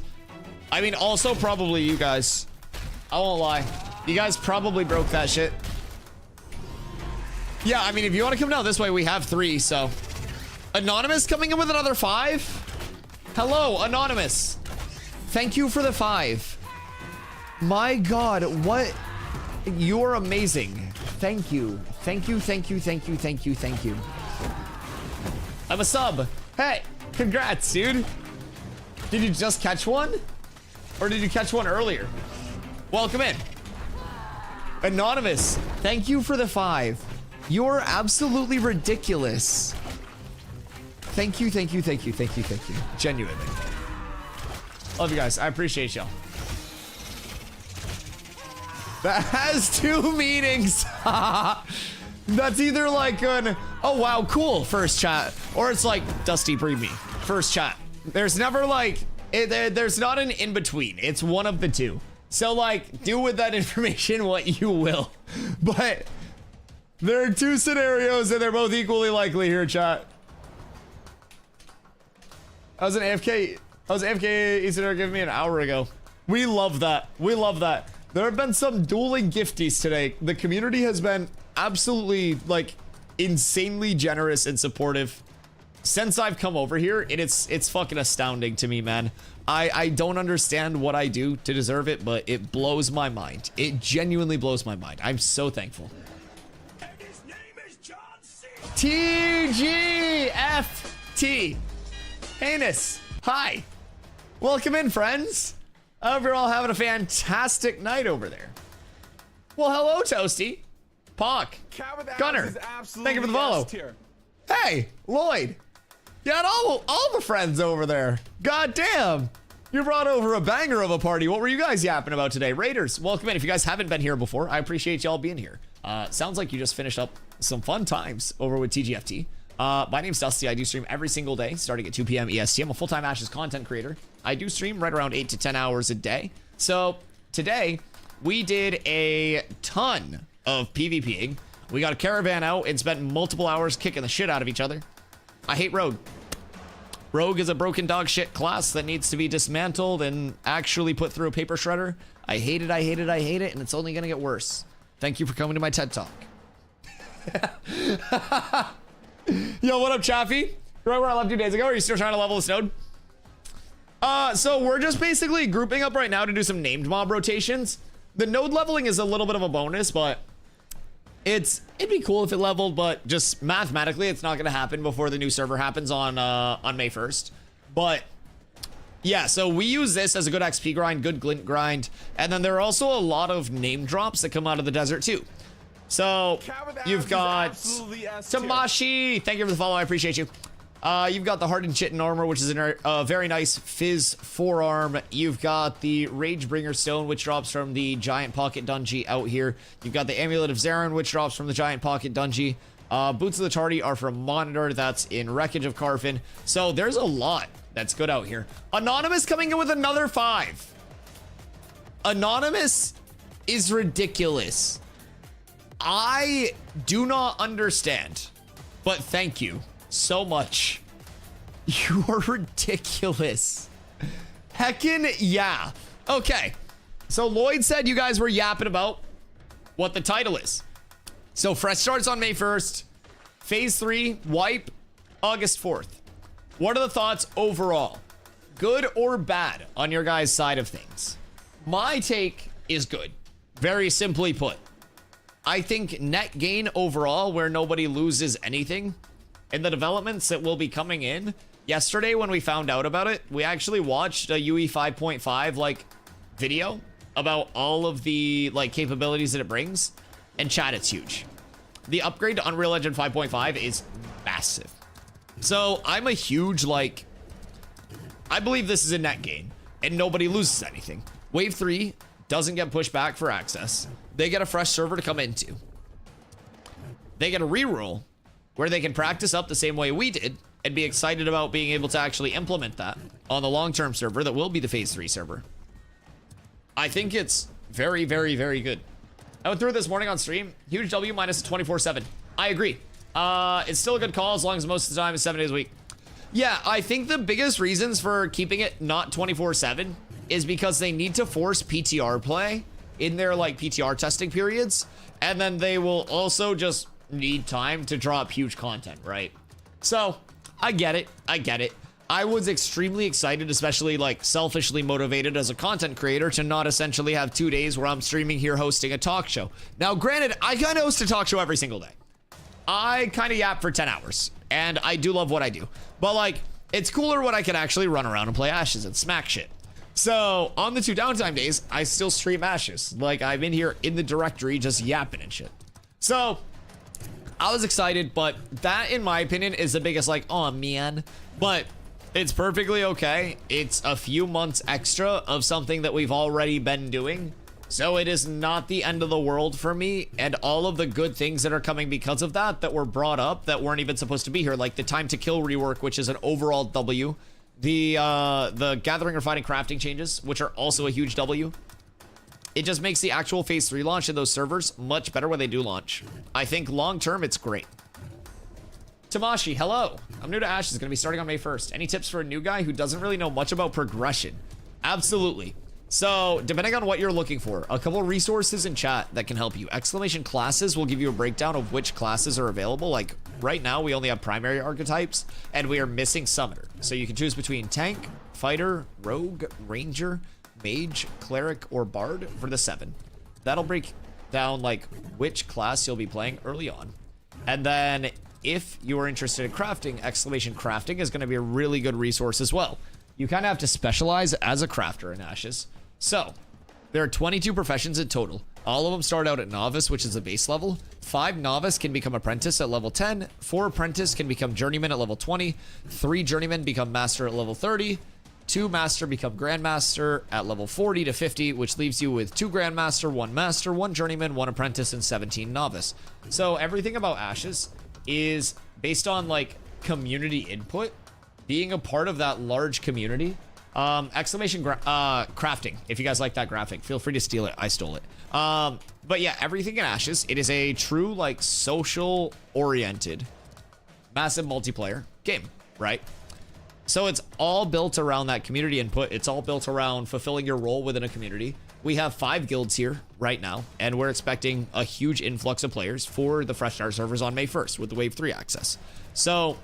I mean, also probably you guys. I won't lie. You guys probably broke that shit. Yeah, I mean, if you want to come down this way, we have 3, so. Anonymous coming in with another 5? Hello, Anonymous. Thank you for the 5. My God, what? You're amazing. Thank you. Thank you, thank you, thank you, thank you, thank you. I'm a sub. Hey, congrats, dude. Did you just catch one? Or did you catch one earlier? Welcome in. Anonymous, thank you for the 5. You're absolutely ridiculous. Thank you, thank you, thank you, thank you, thank you. Genuinely. Love you guys. I appreciate y'all. That has 2 meanings. That's either like an, oh wow, cool, first chat, or it's like, Dusty, breed me, first chat. There's never like, there's not an in-between. It's one of the 2. So like, do with that information what you will. But there are 2 scenarios and they're both equally likely here, chat. I was AFK Easter giving me an hour ago. We love that. We love that. There have been some dueling gifties today. The community has been absolutely like insanely generous and supportive since I've come over here, and it's fucking astounding to me, man. I don't understand what I do to deserve it, but it blows my mind. It genuinely blows my mind. I'm so thankful. And his name is John C. TGFT. Heinous. Hi. Welcome in, friends. I hope you're all having a fantastic night over there. Well, hello, Toasty. Pock. Gunner. Thank you for the follow. Hey, Lloyd. You had all the friends over there. God damn. You brought over a banger of a party. What were you guys yapping about today? Raiders, welcome in. If you guys haven't been here before, I appreciate y'all being here. Sounds like you just finished up some fun times over with TGFT. My name's Dusty. I do stream every single day, starting at 2 p.m. EST. I'm a full-time Ashes content creator. I do stream right around 8 to 10 hours a day. So today, we did a ton of PvPing. We got a caravan out and spent multiple hours kicking the shit out of each other. I hate Rogue. Rogue is a broken dog shit class that needs to be dismantled and actually put through a paper shredder. I hate it, I hate it, I hate it, and it's only gonna get worse. Thank you for coming to my TED Talk. Yo, what up, Chaffee? Right where I left 2 days ago. Are you still trying to level this node? So we're just basically grouping up right now to do some named mob rotations. The node leveling is a little bit of a bonus, but it'd be cool if it leveled, but just mathematically, it's not gonna happen before the new server happens on May 1st. But yeah, so we use this as a good XP grind, good glint grind, and then there are also a lot of name drops that come out of the desert too. So you've got Tamashi, thank you for the follow, I appreciate you. You've got the hardened chitin armor, which is a very nice fizz forearm. You've got the Ragebringer stone, which drops from the giant pocket dungeon out here. You've got the amulet of Zarin, which drops from the giant pocket dungeon. Boots of the Tardy are from Monitor, that's in Wreckage of Carfin. So there's a lot that's good out here. Anonymous coming in with another 5. Anonymous is ridiculous. I do not understand, but thank you so much. You are ridiculous. Heckin' yeah. Okay, so Lloyd said you guys were yapping about what the title is. So fresh starts on May 1st. Phase 3, wipe, August 4th. What are the thoughts overall? Good or bad on your guys' side of things? My take is good. Very simply put. I think net gain overall, where nobody loses anything. In the developments that will be coming in, yesterday when we found out about it, we actually watched a UE 5.5 like video about all of the like capabilities that it brings, and chat, it's huge. The upgrade to Unreal Engine 5.5 is massive. So I'm a huge like, I believe this is a net gain and nobody loses anything. Wave 3 doesn't get pushed back for access. They get a fresh server to come into. They get a reroll where they can practice up the same way we did and be excited about being able to actually implement that on the long-term server that will be the Phase 3 server. I think it's very, very, very good. I went through it this morning on stream. Huge W minus 24/7. I agree. It's still a good call as long as most of the time is 7 days a week. Yeah, I think the biggest reasons for keeping it not 24/7 is because they need to force PTR play in their like PTR testing periods, and then they will also just need time to drop huge content, right? So I get it. I get it. I was extremely excited, especially like selfishly motivated as a content creator, to not essentially have 2 days where I'm streaming here hosting a talk show. Now, granted, I kind of host a talk show every single day. I kind of yap for 10 hours, and I do love what I do. But like, it's cooler when I can actually run around and play Ashes and smack shit. So on the 2 downtime days, I still stream Ashes. Like, I'm in here in the directory just yapping and shit. So I was excited, but that, in my opinion, is the biggest like, oh man. But it's perfectly okay. It's a few months extra of something that we've already been doing. So it is not the end of the world for me, and all of the good things that are coming because of that were brought up that weren't even supposed to be here, like the time to kill rework, which is an overall W. The gathering, refining, crafting changes, which are also a huge W. It just makes the actual Phase 3 launch in those servers much better when they do launch. I think long term, it's great. Tamashi, hello. I'm new to Ashes, gonna be starting on May 1st. Any tips for a new guy who doesn't really know much about progression? Absolutely. So, depending on what you're looking for, a couple resources in chat that can help you. Exclamation classes will give you a breakdown of which classes are available. Like, right now, we only have primary archetypes, and we are missing summoner. So you can choose between tank, fighter, rogue, ranger, mage, cleric, or bard for the 7. That'll break down, like, which class you'll be playing early on. And then, if you are interested in crafting, exclamation crafting is going to be a really good resource as well. You kind of have to specialize as a crafter in Ashes. So, there are 22 professions in total. All of them start out at novice, which is the base level. 5 novice can become apprentice at level 10. 4 apprentice can become journeyman at level 20. 3 journeyman become master at level 30. 2 master become grandmaster at level 40 to 50, which leaves you with 2 grandmaster, 1 master, 1 journeyman, 1 apprentice, and 17 novice. So everything about Ashes is based on like community input. Being a part of that large community Exclamation crafting. If you guys like that graphic, feel free to steal it. I stole it. But yeah, everything in Ashes. It is a true like social oriented, massive multiplayer game, right? So it's all built around that community input. It's all built around fulfilling your role within a community. We have 5 guilds here right now, and we're expecting a huge influx of players for the Fresh Start servers on May 1st with the Wave 3 access. So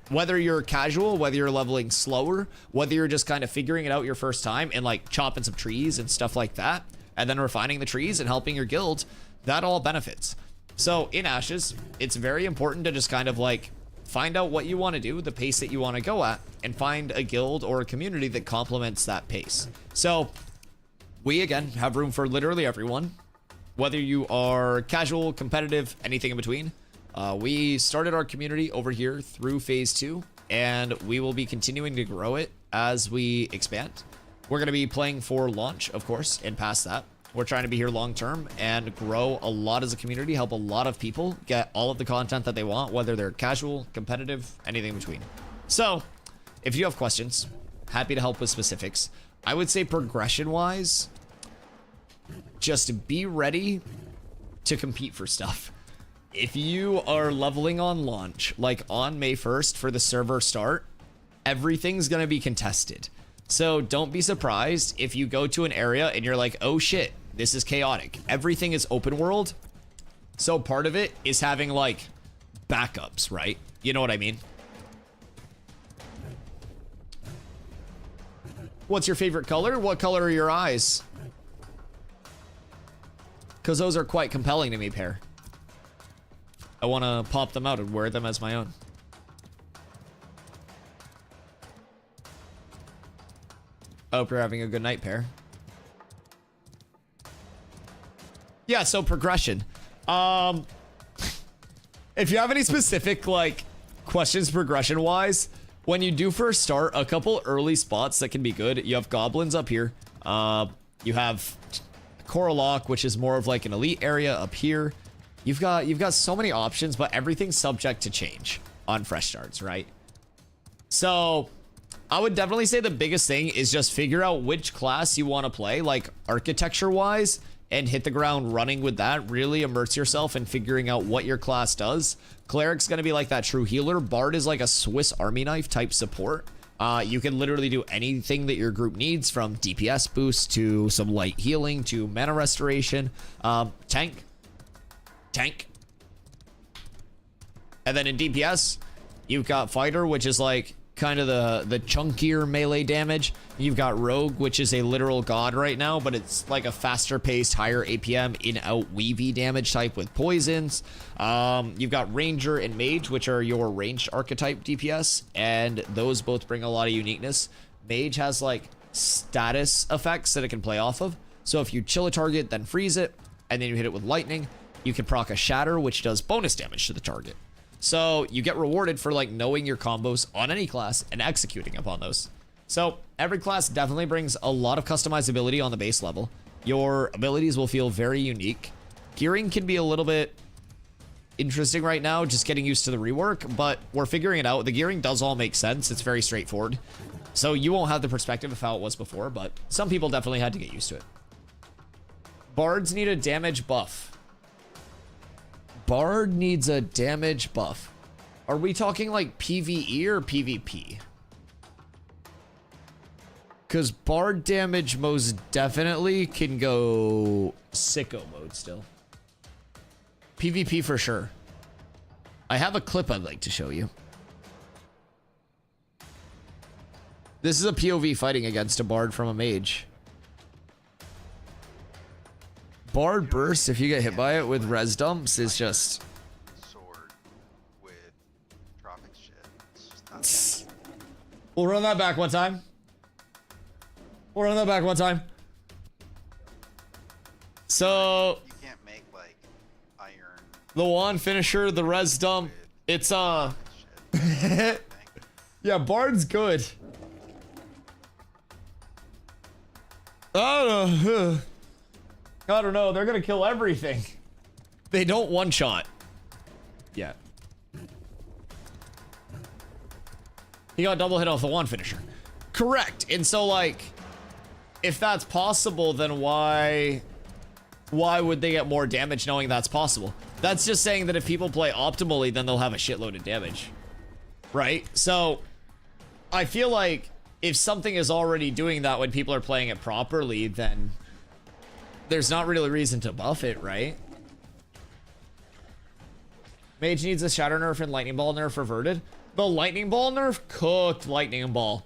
whether you're casual, whether you're leveling slower, whether you're just kind of figuring it out your first time and like chopping some trees and stuff like that, and then refining the trees and helping your guild, that all benefits. So in Ashes, it's very important to just kind of like find out what you want to do, the pace that you want to go at, and find a guild or a community that complements that pace. So we, again, have room for literally everyone, whether you are casual, competitive, anything in between. We started our community over here through phase 2, and we will be continuing to grow it as we expand. We're going to be playing for launch, of course, and past that. We're trying to be here long term and grow a lot as a community, help a lot of people get all of the content that they want, whether they're casual, competitive, anything in between. So if you have questions, happy to help with specifics. I would say progression wise, just be ready to compete for stuff. If you are leveling on launch, like on May 1st for the server start, everything's going to be contested. So don't be surprised if you go to an area and you're like, oh shit, this is chaotic. Everything is open world. So part of it is having like backups, right? You know what I mean? What's your favorite color? What color are your eyes? Because those are quite compelling to me, pair. I want to pop them out and wear them as my own. I hope you're having a good night, pair. Yeah, so progression. If you have any specific like questions progression wise, when you do first start, a couple early spots that can be good. You have goblins up here. You have Coralock, which is more of like an elite area up here. You've got so many options, but everything's subject to change on fresh starts, right? So I would definitely say the biggest thing is just figure out which class you want to play, like architecture wise, and hit the ground running with that. Really immerse yourself in figuring out what your class does. Cleric's going to be like that true healer. Bard is like a Swiss Army knife type support. You can literally do anything that your group needs, from DPS boost to some light healing to mana restoration. Tank. And then in DPS, you've got fighter, which is like kind of the chunkier melee damage. You've got rogue, which is a literal god right now, but it's like a faster paced, higher APM in-out weavy damage type with poisons. You've got ranger and mage, which are your ranged archetype DPS, and those both bring a lot of uniqueness. Mage has like status effects that it can play off of. So if you chill a target, then freeze it, and then you hit it with lightning, you can proc a shatter, which does bonus damage to the target. So you get rewarded for like knowing your combos on any class and executing upon those. So every class definitely brings a lot of customizability on the base level. Your abilities will feel very unique. Gearing can be a little bit interesting right now, just getting used to the rework, but we're figuring it out. The gearing does all make sense. It's very straightforward. So you won't have the perspective of how it was before, but some people definitely had to get used to it. Bards need a damage buff. Bard needs a damage buff. Are we talking like PvE or PvP? Because Bard damage most definitely can go sicko mode still. PvP for sure. I have a clip I'd like to show you. This is a POV fighting against a Bard from a mage. Bard burst, if you get hit by it with res dumps, is just sword with tropic shit. It's just not We'll run that back one time. We'll run that back one time. So you can't make like iron the wand finisher, the res dump, it's shit. yeah, Bard's good. I don't know. They're gonna kill everything. They don't one shot. Yeah. He got double hit off the wand finisher. Correct. And so like, if that's possible, then why would they get more damage knowing that's possible? That's just saying that if people play optimally, then they'll have a shitload of damage, right? So I feel like if something is already doing that when people are playing it properly, then there's not really reason to buff it, right? Mage needs a Shatter nerf and Lightning Ball nerf reverted. The Lightning Ball nerf cooked Lightning Ball.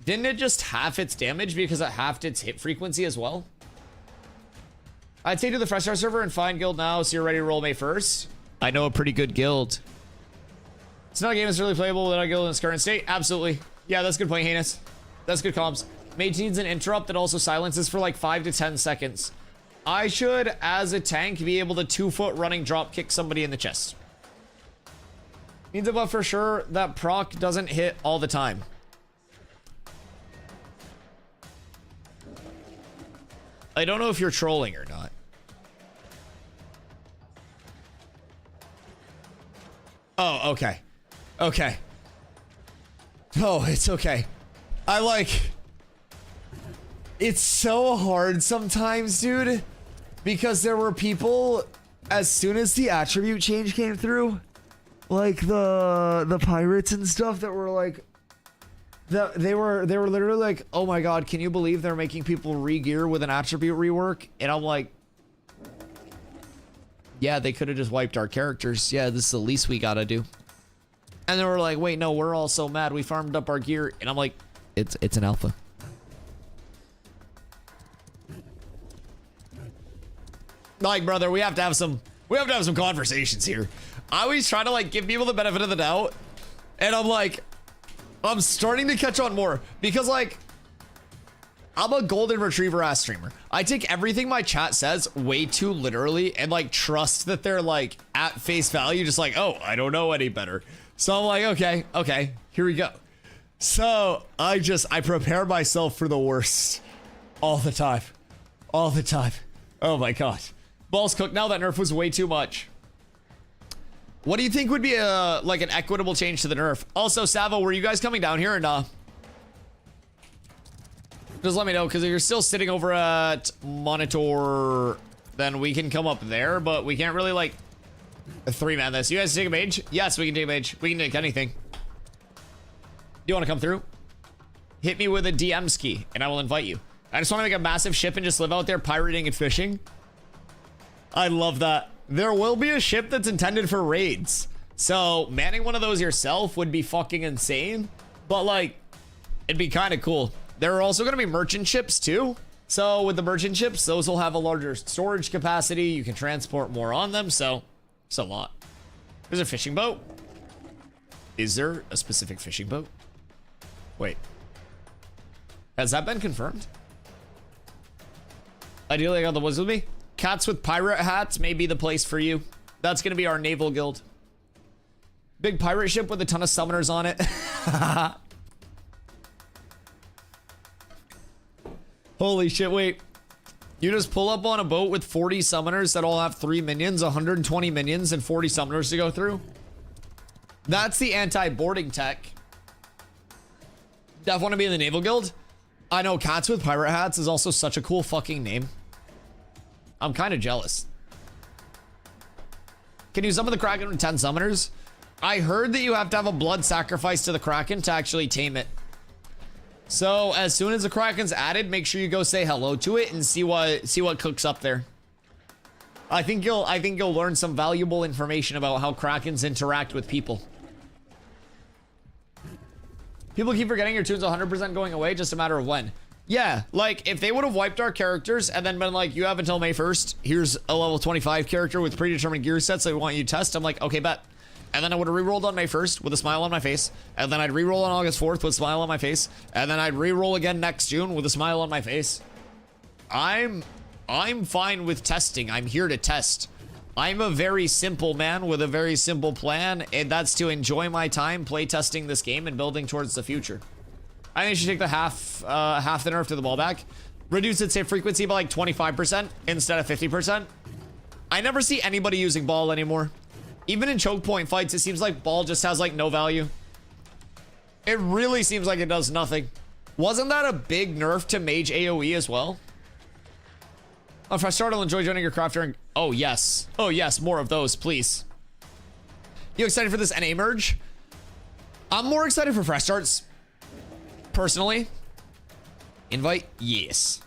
Didn't it just half its damage because it halved its hit frequency as well? I'd say to the Fresh Start server and find guild now so you're ready to roll May 1st. I know a pretty good guild. It's not a game that's really playable without a guild in its current state. Absolutely. Yeah, that's a good point, Heinous. That's good comms. Mage needs an interrupt that also silences for like 5 to 10 seconds. I should, as a tank, be able to 2-foot running drop kick somebody in the chest. Needs a buff for sure. That proc doesn't hit all the time. I don't know if you're trolling or not. Oh, okay. Okay. Oh, it's okay. I like... It's so hard sometimes, dude. Because there were people, as soon as the attribute change came through, like the pirates and stuff that were like... They were literally like, oh my god, can you believe they're making people re-gear with an attribute rework? And I'm like, yeah, they could have just wiped our characters. Yeah, this is the least we gotta do. And they were like, wait, no, we're all so mad we farmed up our gear. And I'm like, it's an alpha. Like, brother, we have to have some conversations here. I always try to like give people the benefit of the doubt. And I'm like, I'm starting to catch on more because like I'm a golden retriever ass streamer. I take everything my chat says way too literally and like trust that they're like at face value, just like, oh, I don't know any better. So I'm like, okay, here we go. So I prepare myself for the worst all the time. Oh my god. Balls cooked now. That nerf was way too much. What do you think would be a like an equitable change to the nerf? Also, Savo, were you guys coming down here or nah? Just let me know, because if you're still sitting over at Monitor, then we can come up there, but we can't really like 3-man this. You guys take a mage? Yes, we can take a mage. We can take anything. Do you want to come through? Hit me with a DM ski, and I will invite you. I just want to make a massive ship and just live out there pirating and fishing. I love that. There will be a ship that's intended for raids. So manning one of those yourself would be fucking insane. But like, it'd be kind of cool. There are also going to be merchant ships too. So with the merchant ships, those will have a larger storage capacity. You can transport more on them. So it's a lot. There's a fishing boat. Is there a specific fishing boat? Wait. Has that been confirmed? Ideally, I got the woods with me. Cats with pirate hats may be the place for you. That's going to be our naval guild. Big pirate ship with a ton of summoners on it. Holy shit, wait. You just pull up on a boat with 40 summoners that all have 3 minions, 120 minions, and 40 summoners to go through? That's the anti-boarding tech. Def want to be in the naval guild? I know, Cats with pirate hats is also such a cool fucking name. I'm kind of jealous. Can you summon the Kraken with 10 summoners? I heard that you have to have a blood sacrifice to the Kraken to actually tame it. So as soon as the Kraken's added, make sure you go say hello to it and see what cooks up there. I think you'll learn some valuable information about how Krakens interact with people. People keep forgetting your tune's 100% going away, just a matter of when. Yeah, like, if they would have wiped our characters and then been like, you have until May 1st, here's a level 25 character with predetermined gear sets that we want you to test, I'm like, okay, bet. And then I would have re-rolled on May 1st with a smile on my face, and then I'd re-roll on August 4th with a smile on my face, and then I'd re-roll again next June with a smile on my face. I'm fine with testing. I'm here to test. I'm a very simple man with a very simple plan, and that's to enjoy my time playtesting this game and building towards the future. I think you should take the half the nerf to the ball back. Reduce its hit frequency by like 25% instead of 50%. I never see anybody using ball anymore. Even in choke point fights, it seems like ball just has like no value. It really seems like it does nothing. Wasn't that a big nerf to mage AoE as well? If I start, I'll enjoy joining your craft during... Oh, yes. Oh, yes. More of those, please. You excited for this NA merge? I'm more excited for fresh starts. Personally. Invite? Yes.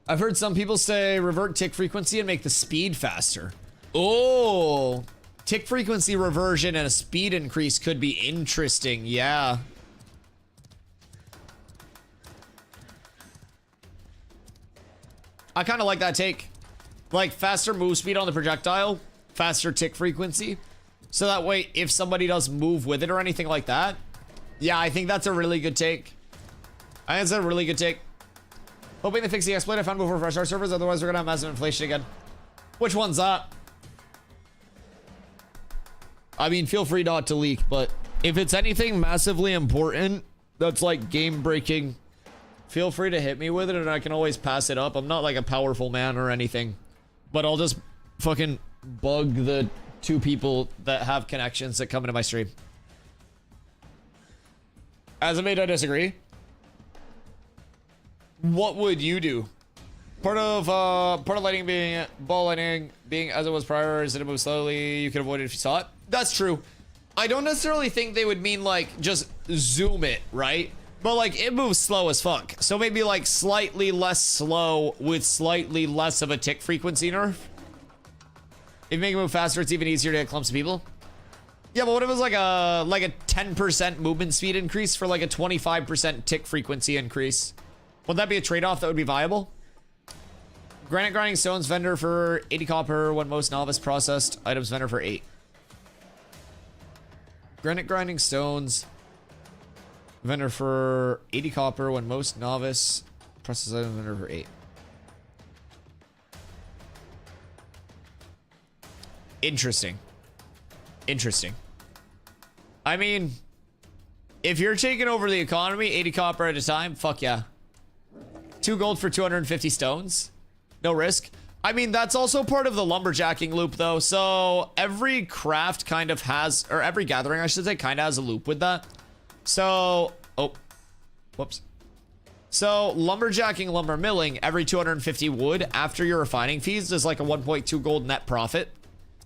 I've heard some people say revert tick frequency and make the speed faster. Oh, tick frequency reversion and a speed increase could be interesting. Yeah. I kind of like that take. Like faster move speed on the projectile, faster tick frequency. So that way, if somebody does move with it or anything like that. Yeah, I think that's a really good take. I think it's a really good take. Hoping they fix the exploit I found before fresh start servers, otherwise we're gonna have massive inflation again. Which one's that? I mean, feel free not to leak, but if it's anything massively important that's like game breaking, feel free to hit me with it and I can always pass it up. I'm not like a powerful man or anything, but I'll just fucking bug the 2 people that have connections that come into my stream. As a mate, I disagree. What would you do? Part of lightning being ball lightning being as it was prior, is that it moves slowly, you could avoid it if you saw it. That's true. I don't necessarily think they would mean like just zoom it, right? But like it moves slow as fuck. So maybe like slightly less slow with slightly less of a tick frequency nerf. If you make it move faster, it's even easier to hit clumps of people. Yeah, but what if it was like a 10% movement speed increase for like a 25% tick frequency increase? Would that be a trade-off that would be viable? Granite grinding stones vendor for 80 copper when most novice processed items vendor for 8. Granite grinding stones vendor for 80 copper when most novice processed items vendor for 8. Interesting. Interesting. I mean, if you're taking over the economy 80 copper at a time, fuck yeah. 2 gold for 250 stones. No risk. I mean, that's also part of the lumberjacking loop, though. So every craft kind of has, or every gathering, I should say, kind of has a loop with that. So, oh, whoops. So lumberjacking, lumber milling, every 250 wood after your refining fees is like a 1.2 gold net profit.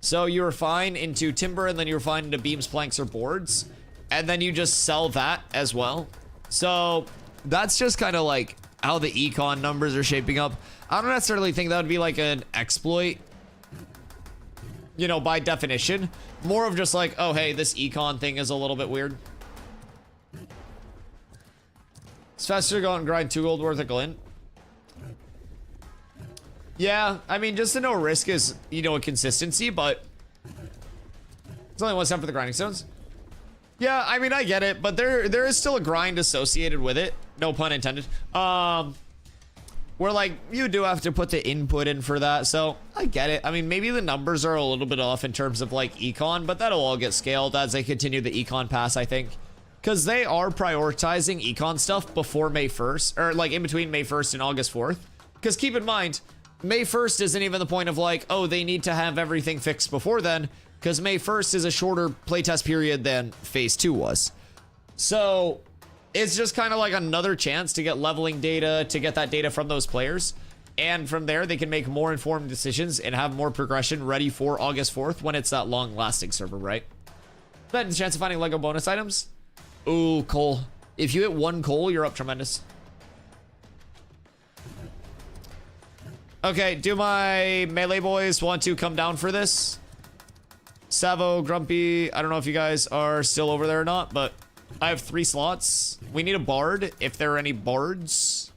So you refine into timber and then you refine into beams, planks, or boards. And then you just sell that as well. So that's just kind of like how the econ numbers are shaping up. I don't necessarily think that would be like an exploit, you know, by definition. More of just like, oh, hey, this econ thing is a little bit weird. It's faster to go out and grind 2 gold worth of glint. Yeah, I mean, just to no risk is, you know, a consistency, but it's only 1 step for the grinding stones. Yeah, I mean, I get it, but there is still a grind associated with it. No pun intended. Where, like, you do have to put the input in for that, so I get it. I mean, maybe the numbers are a little bit off in terms of, like, econ, but that'll all get scaled as they continue the econ pass, I think. Because they are prioritizing econ stuff before May 1st, or, like, in between May 1st and August 4th. Because keep in mind, May 1st isn't even the point of, like, oh, they need to have everything fixed before then, because May 1st is a shorter playtest period than Phase 2 was. So it's just kind of like another chance to get leveling data, to get that data from those players. And from there, they can make more informed decisions and have more progression ready for August 4th when it's that long-lasting server, right? Then the chance of finding Lego bonus items. Ooh, coal. If you hit 1 coal, you're up tremendous. Okay, do my melee boys want to come down for this? Savo, Grumpy, I don't know if you guys are still over there or not, but I have 3 slots. We need a bard, if there are any bards.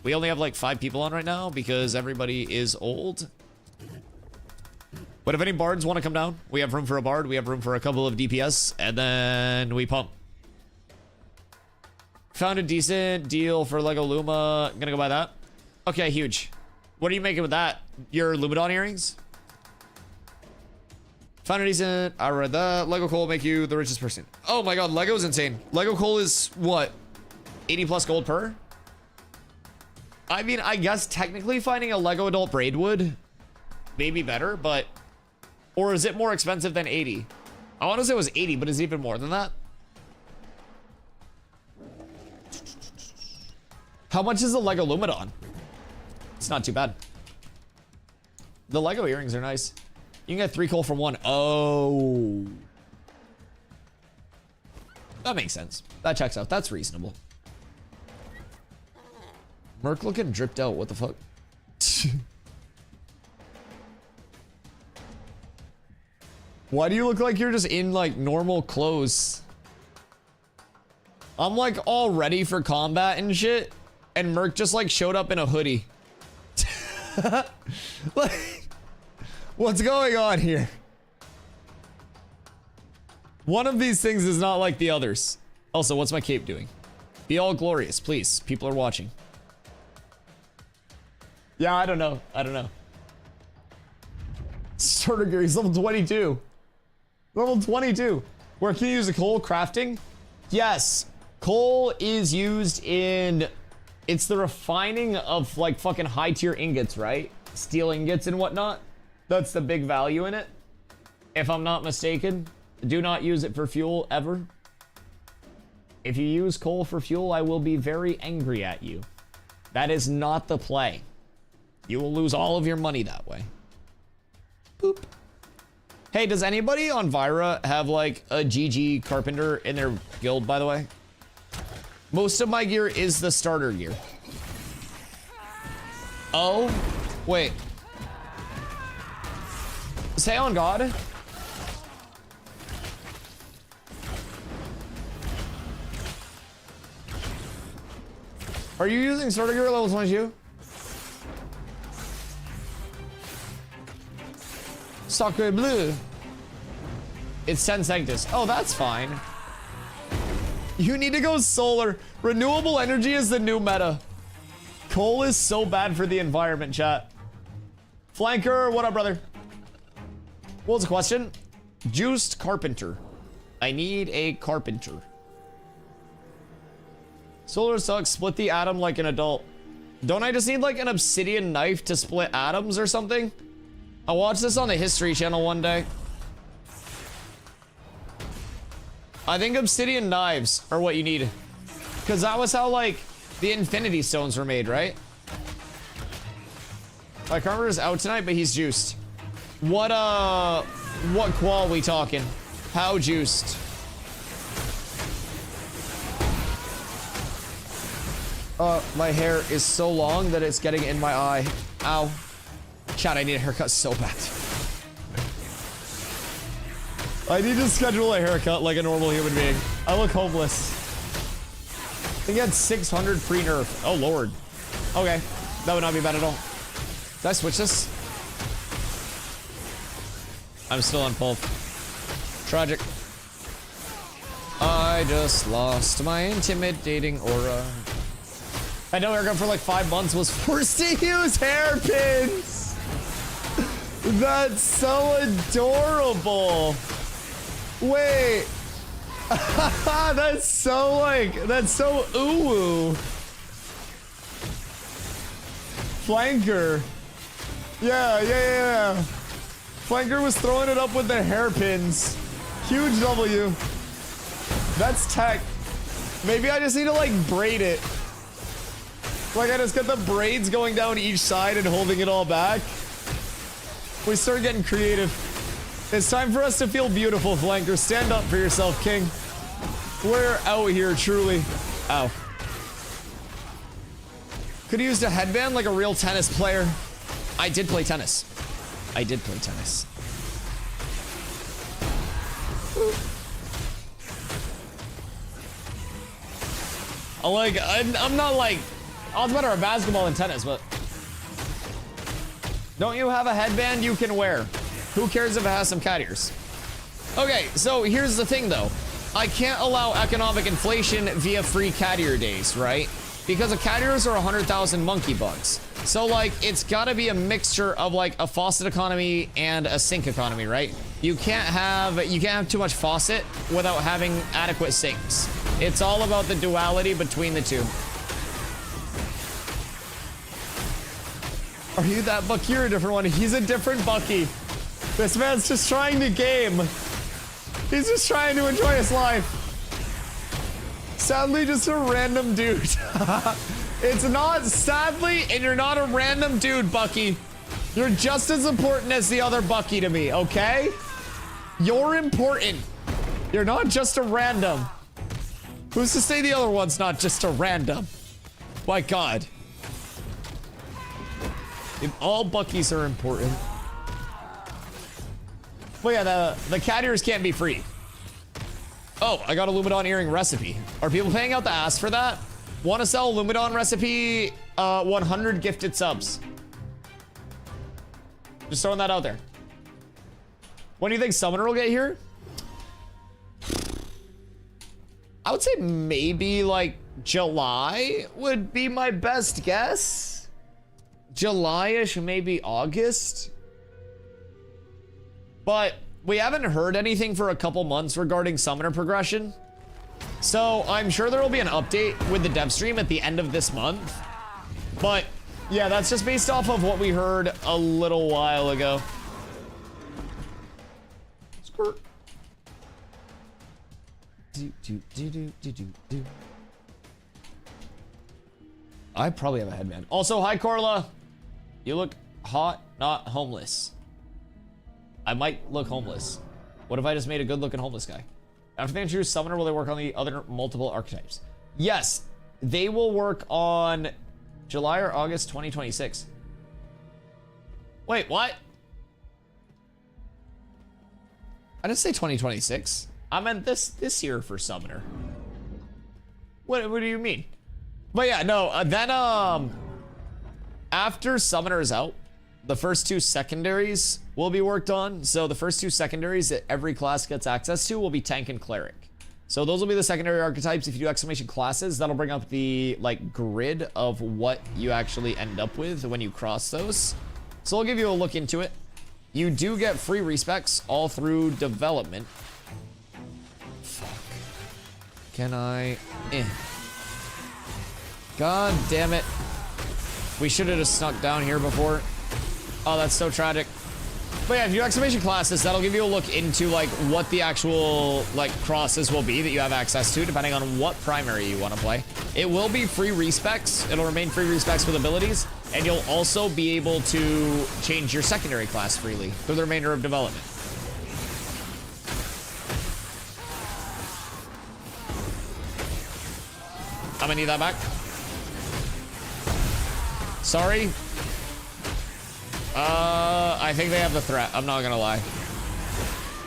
We only have like 5 people on right now because everybody is old. But if any bards want to come down, we have room for a bard. We have room for a couple of DPS, and then we pump. Found a decent deal for Lego Luma. Gonna go buy that. Okay, huge. What are you making with that? Your Lumadon earrings? Found a decent. I read that. Lego Coal will make you the richest person. Oh my god, Lego's insane. Lego Coal is what? 80 plus gold per? I mean, I guess technically finding a Lego adult braid wood may be better, but... Or is it more expensive than 80? I want to say it was 80, but it's even more than that. How much is the Lego Lumadon? It's not too bad. The Lego earrings are nice. You can get 3 coal for 1. Oh. That makes sense. That checks out. That's reasonable. Merc looking dripped out. What the fuck? Why do you look like you're just in like normal clothes? I'm like all ready for combat and shit, and Merc just like showed up in a hoodie. Like, what's going on here? One of these things is not like the others. Also, what's my cape doing? Be all glorious, please. People are watching. Yeah, I don't know. I don't know. Starter gear, he's level 22. Level 22. Where can you use the coal? Crafting? Yes. Coal is used in... It's the refining of like fucking high tier ingots, right? Steel ingots and whatnot. That's the big value in it. If I'm not mistaken. Do not use it for fuel ever. If you use coal for fuel, I will be very angry at you. That is not the play. You will lose all of your money that way. Boop. Hey, does anybody on Vira have like a GG carpenter in their guild, by the way? Most of my gear is the starter gear. Oh, wait. Say on God. Are you using starter gear level 22? Sacre bleu. It's 10 Sanctus. Oh, that's fine. You need to go solar. Renewable energy is the new meta. Coal is so bad for the environment, chat. Flanker, what up, brother? What was the question? Juiced carpenter. I need a carpenter. Solar sucks. Split the atom like an adult. Don't I just need like an obsidian knife to split atoms or something? I watched this on the History Channel one day. I think obsidian knives are what you need. Because that was how, like, the Infinity Stones were made, right? My carpenter is out tonight, but he's juiced. What qual we talking? How juiced? My hair is so long that it's getting in my eye. Ow. Chat, I need a haircut so bad. I need to schedule a haircut like a normal human being. I look homeless. I think I had 600 pre-nerf. Oh, Lord. Okay. That would not be bad at all. Did I switch this? I'm still on pulp. Tragic. I just lost my intimidating aura. I know haircut for like 5 months was forced to use hairpins. That's so adorable. Wait. That's so like, that's so ooh. Flanker. Yeah. Flanker was throwing it up with the hairpins. Huge W. That's tech. Maybe I just need to like braid it. Like I just got the braids going down each side and holding it all back. We start getting creative. It's time for us to feel beautiful, Flanker. Stand up for yourself, King. We're out here, truly. Ow. Could have used a headband like a real tennis player. I did play tennis. I did play tennis. I'm not like, odds better at basketball than tennis, but don't you have a headband you can wear? Who cares if it has some cat ears? Okay, so here's the thing though. I can't allow economic inflation via free cat ear days, right? Because the cat ears are 100,000 monkey bucks. So like, it's gotta be a mixture of like a faucet economy and a sink economy, right? You can't have too much faucet without having adequate sinks. It's all about the duality between the two. Are you that Bucky or a different one? He's a different Bucky. This man's just trying to game. He's just trying to enjoy his life. Sadly, just a random dude. It's not sadly, and you're not a random dude, Bucky. You're just as important as the other Bucky to me, okay? You're important. You're not just a random. Who's to say the other one's not just a random? My God. If all Buckies are important. Well, yeah, the cat ears can't be free. Oh, I got a Lumidon earring recipe. Are people paying out the ass for that? Want to sell Lumidon recipe? 100 gifted subs. Just throwing that out there. When do you think Summoner will get here? I would say maybe like July would be my best guess. July-ish, maybe August. But we haven't heard anything for a couple months regarding Summoner progression. So I'm sure there will be an update with the dev stream at the end of this month. But yeah, that's just based off of what we heard a little while ago. Skirt. I probably have a headband. Also, hi Corla. You look hot, not homeless. I might look homeless. What if I just made a good looking homeless guy? After they introduce Summoner, will they work on the other multiple archetypes? Yes, they will work on July or August 2026. Wait, what? I didn't say 2026. I meant this year for Summoner. What do you mean? But yeah, no, then after Summoner is out, the first two secondaries will be worked on. So the first two secondaries that every class gets access to will be Tank and Cleric. So those will be the secondary archetypes. If you do exclamation classes, that'll bring up the like grid of what you actually end up with when you cross those. So I'll give you a look into it. You do get free respecs all through development. Fuck. Can I? God damn it. We should have just snuck down here before. Oh, that's so tragic. But yeah, if you do exclamation classes, that'll give you a look into like what the actual like crosses will be that you have access to, depending on what primary you want to play. It will be free respecs. It'll remain free respecs with abilities, and you'll also be able to change your secondary class freely through the remainder of development. I'm gonna need that back. Sorry. I think they have the threat. I'm not gonna lie.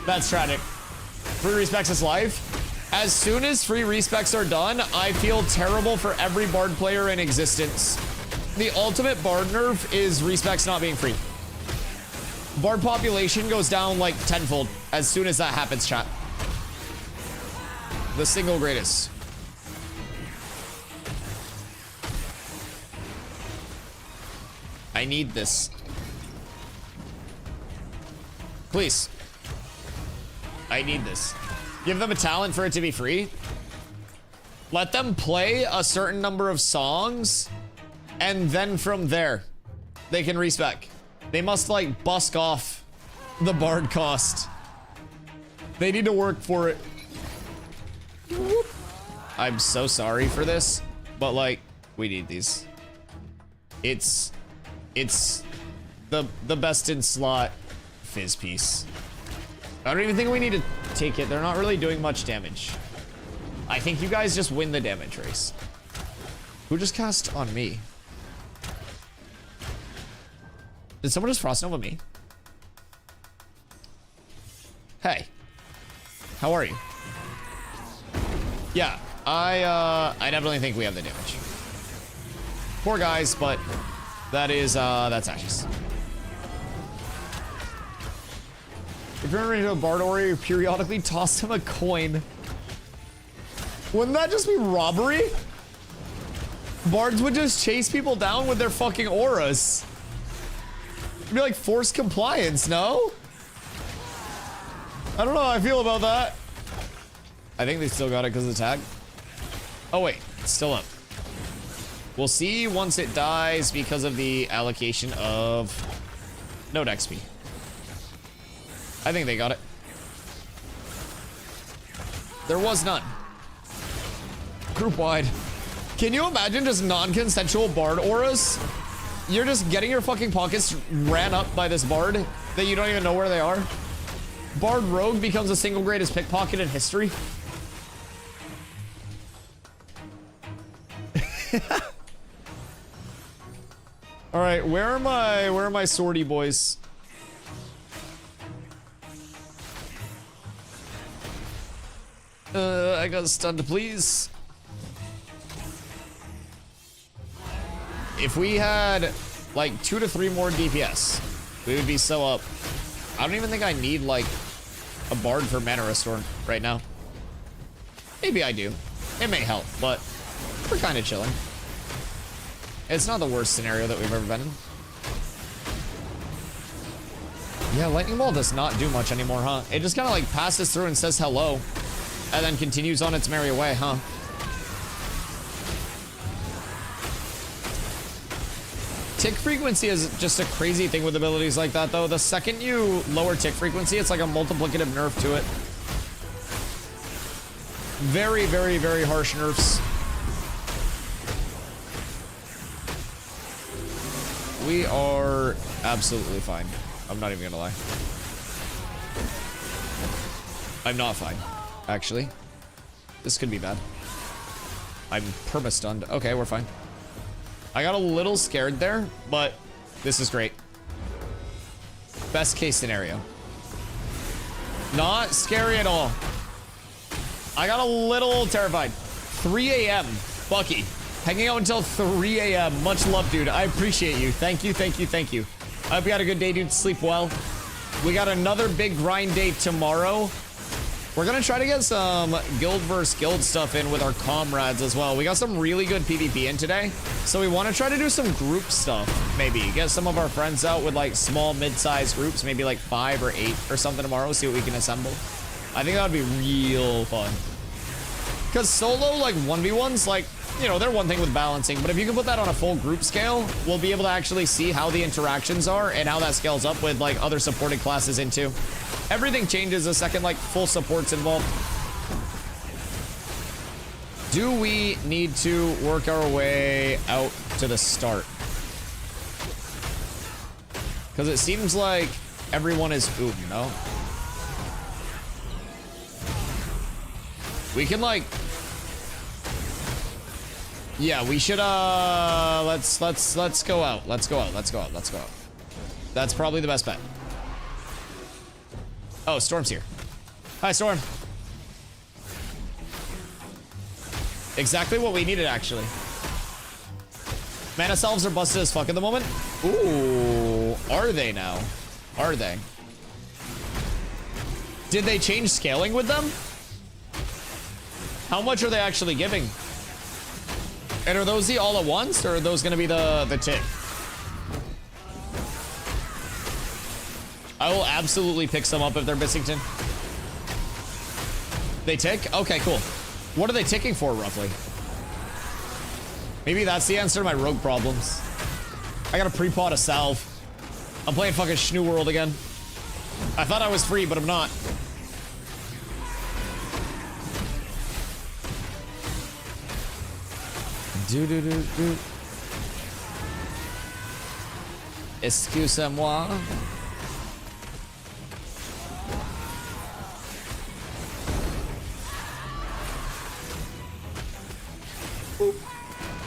That's tragic. Free respecs is life. As soon as free respecs are done, I feel terrible for every Bard player in existence. The ultimate Bard nerf is respecs not being free. Bard population goes down like tenfold as soon as that happens, chat. The single greatest. I need this. Please. I need this. Give them a talent for it to be free. Let them play a certain number of songs, and then from there, they can respec. They must like busk off the Bard cost. They need to work for it. I'm so sorry for this, but like, we need these. It's the best in slot fizz piece. I don't even think we need to take it. They're not really doing much damage. I think you guys just win the damage race. Who just cast on me? Did someone just Frost Nova me? Hey. How are you? Yeah, I definitely think we have the damage. Poor guys, but that is, that's ashes. If you're into a Bard warrior, you periodically toss him a coin. Wouldn't that just be robbery? Bards would just chase people down with their fucking auras. It'd be like forced compliance, no? I don't know how I feel about that. I think they still got it because of the tag. Oh wait, it's still up. We'll see once it dies because of the allocation of node XP. I think they got it. There was none. Group wide. Can you imagine just non-consensual bard auras? You're just getting your fucking pockets ran up by this bard that you don't even know where they are. Bard rogue becomes the single greatest pickpocket in history. All right, where are my swordy boys? I got stunned, please. If we had like 2 to 3 more DPS, we would be so up. I don't even think I need like a bard for mana restore right now. Maybe I do. It may help, but we're kind of chilling. It's not the worst scenario that we've ever been in. Yeah, lightning ball does not do much anymore, huh? It just kind of like passes through and says hello, and then continues on its merry way, huh? Tick frequency is just a crazy thing with abilities like that, though. The second you lower tick frequency, it's like a multiplicative nerf to it. Very, very, very harsh nerfs. We are absolutely fine. I'm not even gonna lie. I'm not fine, actually. This could be bad. I'm perma-stunned. Okay, we're fine. I got a little scared there, but this is great. Best case scenario. Not scary at all. I got a little terrified. 3 a.m. Bucky. Hanging out until 3 a.m. Much love, dude. I appreciate you. Thank you, thank you, thank you. I hope you had a good day, dude. Sleep well. We got another big grind day tomorrow. We're gonna try to get some guild versus guild stuff in with our comrades as well. We got some really good PvP in today, so we want to try to do some group stuff. Maybe get some of our friends out with like small, mid-sized groups, maybe like 5 or 8 or something tomorrow. See what we can assemble. I think that would be real fun. Because solo like 1v1s, like, you know, they're one thing with balancing, but if you can put that on a full group scale, we'll be able to actually see how the interactions are and how that scales up with like other supported classes in too. Everything changes the second like full support's involved. Do we need to work our way out to the start? Because it seems like everyone is no? We can like, yeah, we should let's go out. Let's go out. That's probably the best bet. Oh, Storm's here. Hi, Storm. Exactly what we needed, actually. Mana salves are busted as fuck at the moment. Ooh, are they now? Are they? Did they change scaling with them? How much are they actually giving? And are those the all at once, or are those gonna be the tick? I will absolutely pick some up if they're Bissington. They tick? Okay, cool. What are they ticking for, roughly? Maybe that's the answer to my rogue problems. I gotta pre-pot a salve. I'm playing fucking Schnoo World again. I thought I was free, but I'm not. Do. Excusez-moi.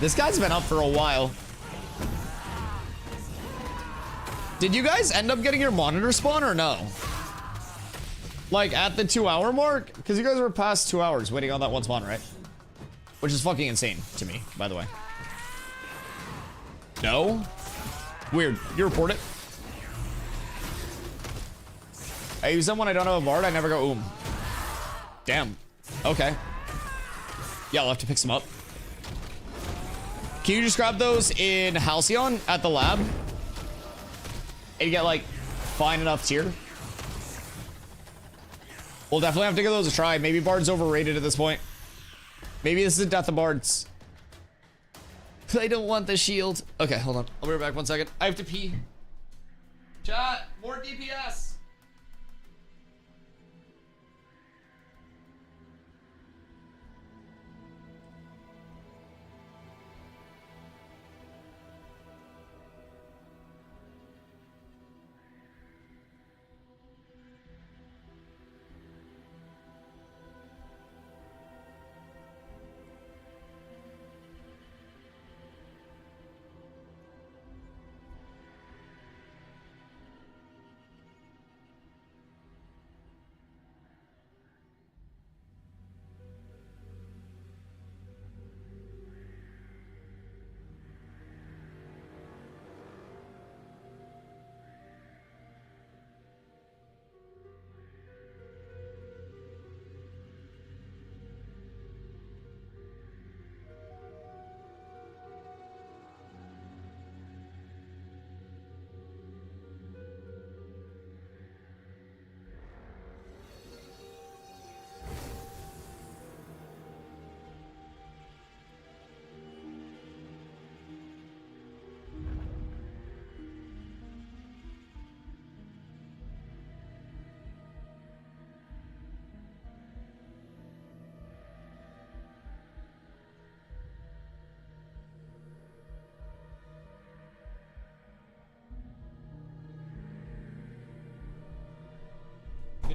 This guy's been up for a while. Did you guys end up getting your monitor spawn or no? Like at the 2-hour mark? Because you guys were past 2 hours waiting on that one spawn, right? Which is fucking insane to me, by the way. No? Weird. You report it. I use them when I don't have a bard. I never go Damn. Okay. Yeah, I'll have to pick some up. Can you just grab those in Halcyon at the lab? And get like fine enough tier? We'll definitely have to give those a try. Maybe Bard's overrated at this point. Maybe this is the death of Bards. I don't want the shield. Okay, hold on. I'll be right back 1 second. I have to pee. Chat, more DPS.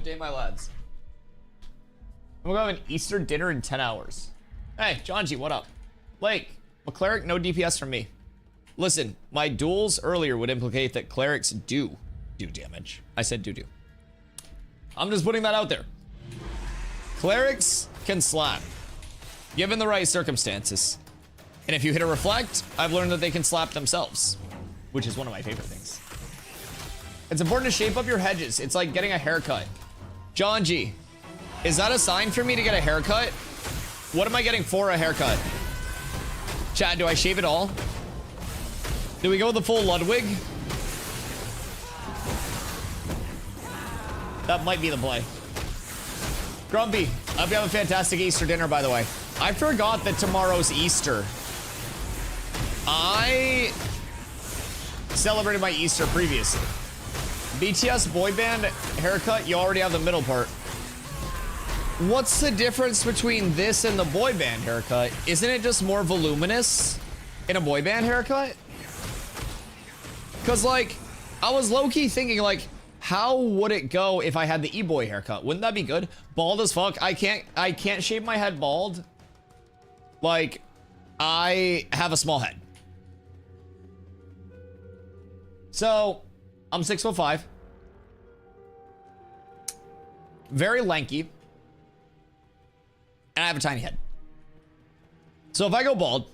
day, my lads. I'm gonna have an Easter dinner in 10 hours. Hey, John G, what up? Lake, a cleric, no DPS from me. Listen, my duels earlier would implicate that clerics do damage. I said do. I'm just putting that out there. Clerics can slap, given the right circumstances. And if you hit a reflect, I've learned that they can slap themselves, which is one of my favorite things. It's important to shape up your hedges. It's like getting a haircut. John G, is that a sign for me to get a haircut? What am I getting for a haircut? Chad, do I shave it all? Do we go with the full Ludwig? That might be the play. Grumpy, I hope you have a fantastic Easter dinner, by the way. I forgot that tomorrow's Easter. I celebrated my Easter previously. BTS boy band haircut, you already have the middle part. What's the difference between this and the boy band haircut? Isn't it just more voluminous in a boy band haircut? Because, like, I was low-key thinking, like, how would it go if I had the e-boy haircut? Wouldn't that be good? Bald as fuck. I can't shave my head bald. Like, I have a small head. So, I'm 6'5". Very lanky. And I have a tiny head. So if I go bald,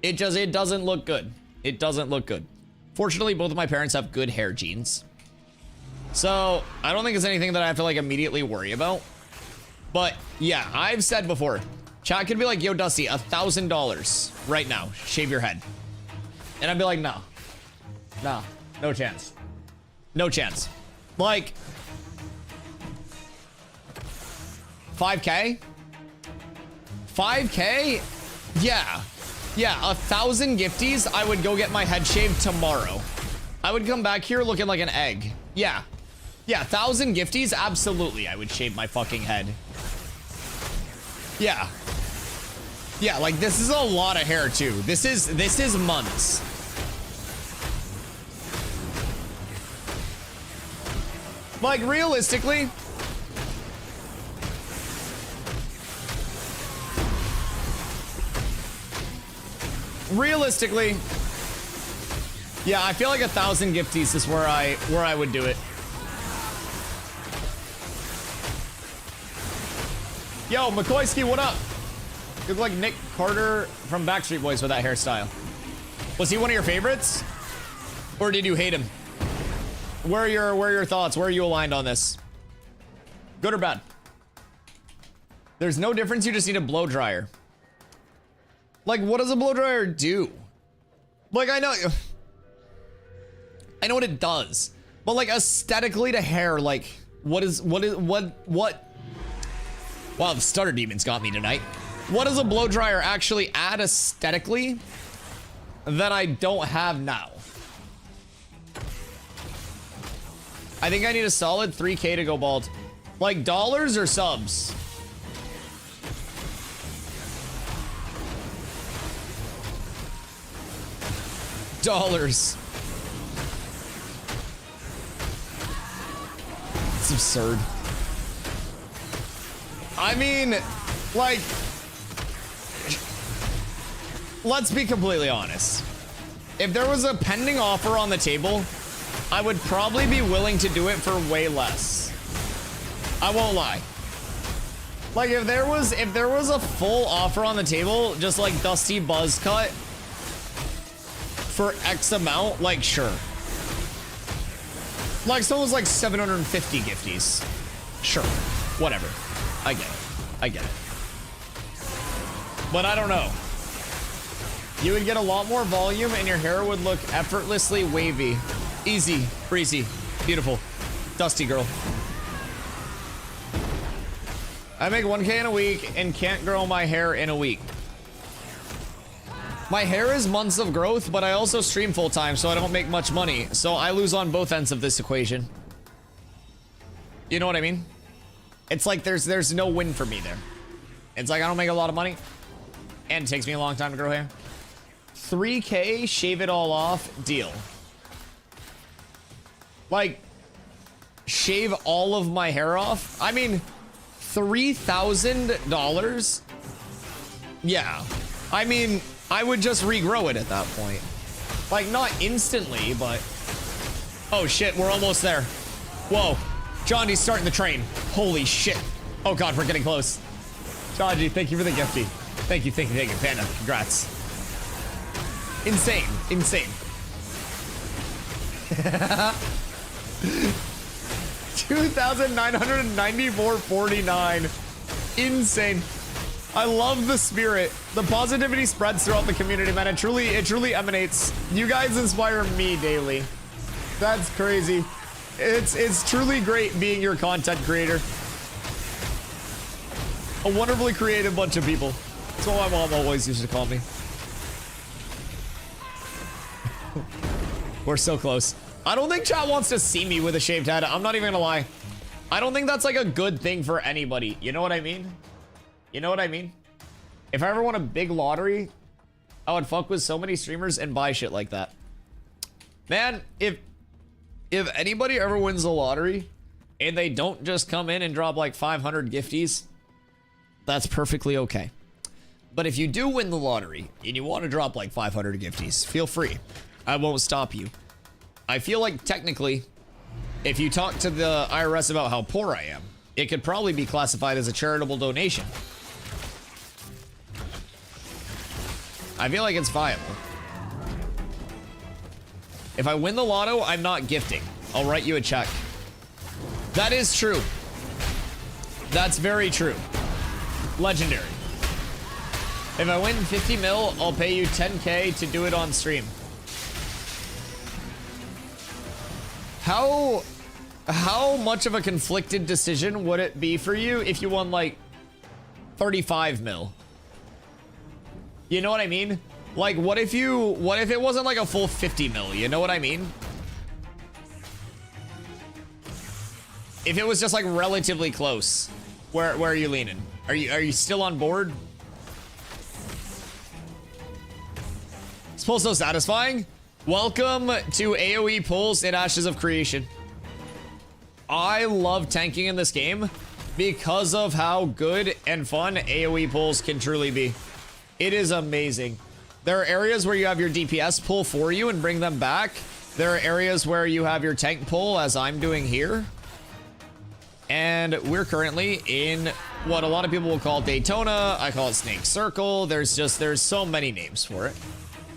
it doesn't look good. It doesn't look good. Fortunately, both of my parents have good hair genes. So I don't think it's anything that I have to like immediately worry about. But yeah, I've said before, chat could be like, yo, Dusty, $1,000 right now, shave your head. And I'd be like, no, no chance. No chance. Like, 5K? 5K? Yeah. Yeah, 1,000 gifties, I would go get my head shaved tomorrow. I would come back here looking like an egg. Yeah. Yeah, 1,000 gifties, absolutely, I would shave my fucking head. Yeah. Yeah, like, this is a lot of hair, too. This is months. Like, realistically... Realistically, yeah, I feel like 1,000 gifties is where I would do it. Yo, McCoyski, what up? You look like Nick Carter from Backstreet Boys with that hairstyle. Was he one of your favorites? Or did you hate him? Where are your thoughts? Where are you aligned on this? Good or bad? There's no difference, you just need a blow dryer. Like, what does a blow dryer do? Like, I know what it does, but like aesthetically to hair, like, what? Wow, the stutter demons got me tonight. What does a blow dryer actually add aesthetically that I don't have now? I think I need a solid 3K to go bald. Like, dollars or subs? Dollars. It's absurd. I mean, like, let's be completely honest. If there was a pending offer on the table, I would probably be willing to do it for way less. I won't lie. Like, if there was a full offer on the table, just like Dusty Buzz cut for X amount, like, sure. Like, so it was like 750 gifties. Sure. Whatever. I get it. I get it. But I don't know. You would get a lot more volume and your hair would look effortlessly wavy. Easy. Breezy. Beautiful. Dusty girl. I make 1K in a week and can't grow my hair in a week. My hair is months of growth, but I also stream full time, so I don't make much money. So I lose on both ends of this equation. You know what I mean? It's like there's no win for me there. It's like I don't make a lot of money, and it takes me a long time to grow hair. 3K, shave it all off, deal. Like, shave all of my hair off? I mean, $3,000? Yeah. I mean, I would just regrow it at that point. Like, not instantly, but... Oh, shit, we're almost there. Whoa. Johnny's starting the train. Holy shit. Oh, God, we're getting close. Johnny, thank you for the gifty. Thank you, thank you, thank you. Panda, congrats. Insane, insane. 2,994.49. Insane. I love the spirit. The positivity spreads throughout the community, man. It truly emanates. You guys inspire me daily. That's crazy. It's truly great being your content creator. A wonderfully creative bunch of people. That's what my mom always used to call me. We're so close. I don't think chat wants to see me with a shaved head. I'm not even gonna lie. I don't think that's like a good thing for anybody. You know what I mean? You know what I mean? If I ever won a big lottery, I would fuck with so many streamers and buy shit like that. Man, if anybody ever wins the lottery and they don't just come in and drop like 500 gifties, that's perfectly okay. But if you do win the lottery and you want to drop like 500 gifties, feel free. I won't stop you. I feel like technically, if you talk to the IRS about how poor I am, it could probably be classified as a charitable donation. I feel like it's viable. If I win the lotto, I'm not gifting. I'll write you a check. That is true. That's very true. Legendary. If I win 50 mil, I'll pay you 10K to do it on stream. How much of a conflicted decision would it be for you if you won like 35 mil? You know what I mean? Like, what if it wasn't like a full 50 mil? You know what I mean? If it was just like relatively close, where are you leaning? Are you still on board? This poll's so satisfying. Welcome to AoE pulls in Ashes of Creation. I love tanking in this game because of how good and fun AoE pulls can truly be. It is amazing. There are areas where you have your DPS pull for you and bring them back. There are areas where you have your tank pull, as I'm doing here. And we're currently in what a lot of people will call Daytona. I call it Snake Circle. There's so many names for it.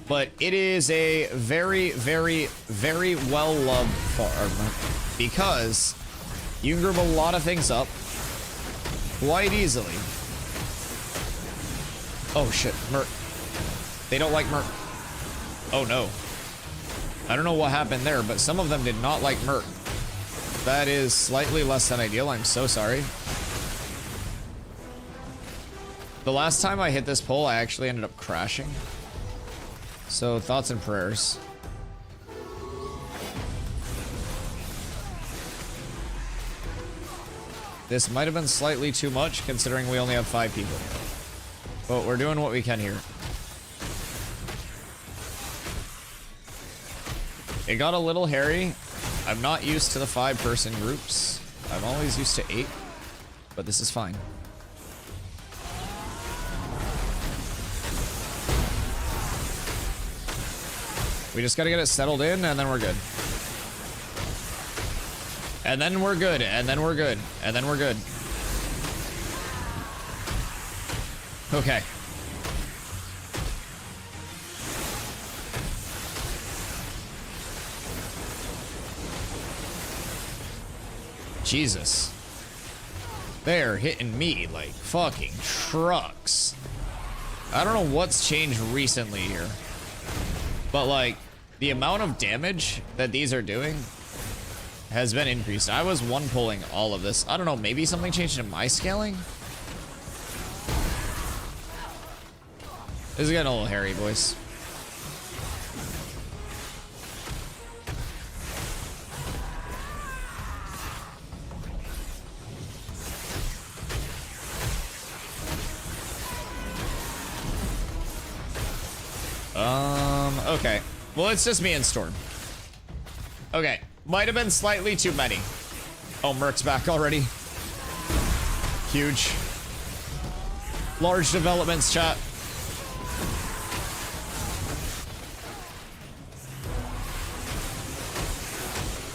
But it is a very, very, very well-loved farm because you can group a lot of things up quite easily. Oh shit, Merc. They don't like Merc. Oh no. I don't know what happened there, but some of them did not like Merc. That is slightly less than ideal. I'm so sorry. The last time I hit this pole, I actually ended up crashing. So, thoughts and prayers. This might have been slightly too much, considering we only have 5 people. But we're doing what we can here. It got a little hairy. I'm not used to the 5-person groups. I'm always used to 8. But this is fine. We just gotta get it settled in, and then we're good. And then we're good, and then we're good, and then we're good. Okay. Jesus. They're hitting me like fucking trucks. I don't know what's changed recently here. But like, the amount of damage that these are doing has been increased. I was one pulling all of this. I don't know, maybe something changed in my scaling? This is getting a little hairy, boys. Okay. Well, it's just me and Storm. Okay. Might have been slightly too many. Oh, Merc's back already. Huge. Large developments, chat.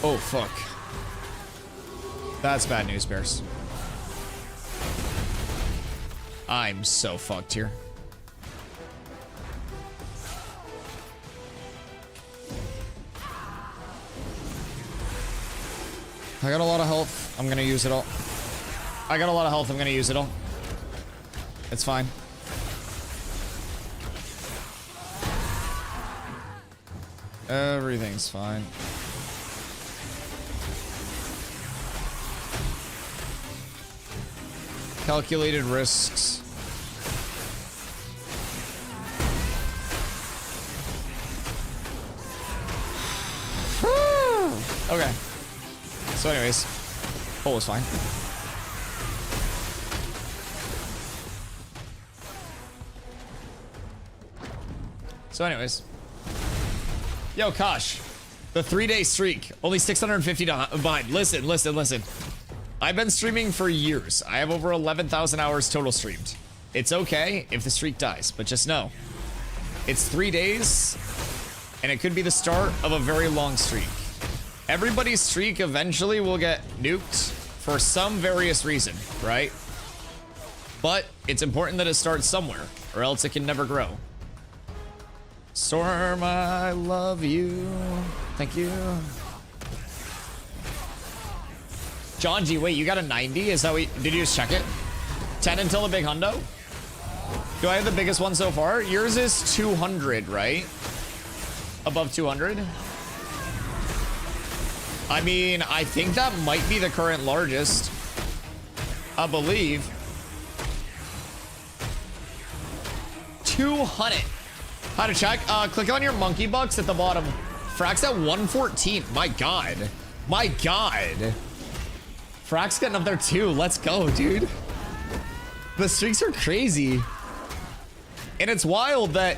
Oh, fuck. That's bad news, Bears. I'm so fucked here. I got a lot of health. I'm gonna use it all. I got a lot of health. I'm gonna use it all. It's fine. Everything's fine. Calculated risks. Okay. So anyways, pull is fine. So anyways. Yo, Kosh. The 3-day streak. Only 650 behind. Listen. I've been streaming for years. I have over 11,000 hours total streamed. It's okay if the streak dies, but just know. It's 3 days, and it could be the start of a very long streak. Everybody's streak eventually will get nuked for some various reason, right? But it's important that it starts somewhere, or else it can never grow. Storm, I love you. Thank you. John G, wait, you got a 90? Is that what did you just check it? 10 until a big hundo? Do I have the biggest one so far? Yours is 200, right? Above 200? I mean, I think that might be the current largest. I believe. 200. How to check? Click on your monkey bucks at the bottom. Frack's at 114. My God. My God. Frack's getting up there too. Let's go, dude. The streaks are crazy. And it's wild that,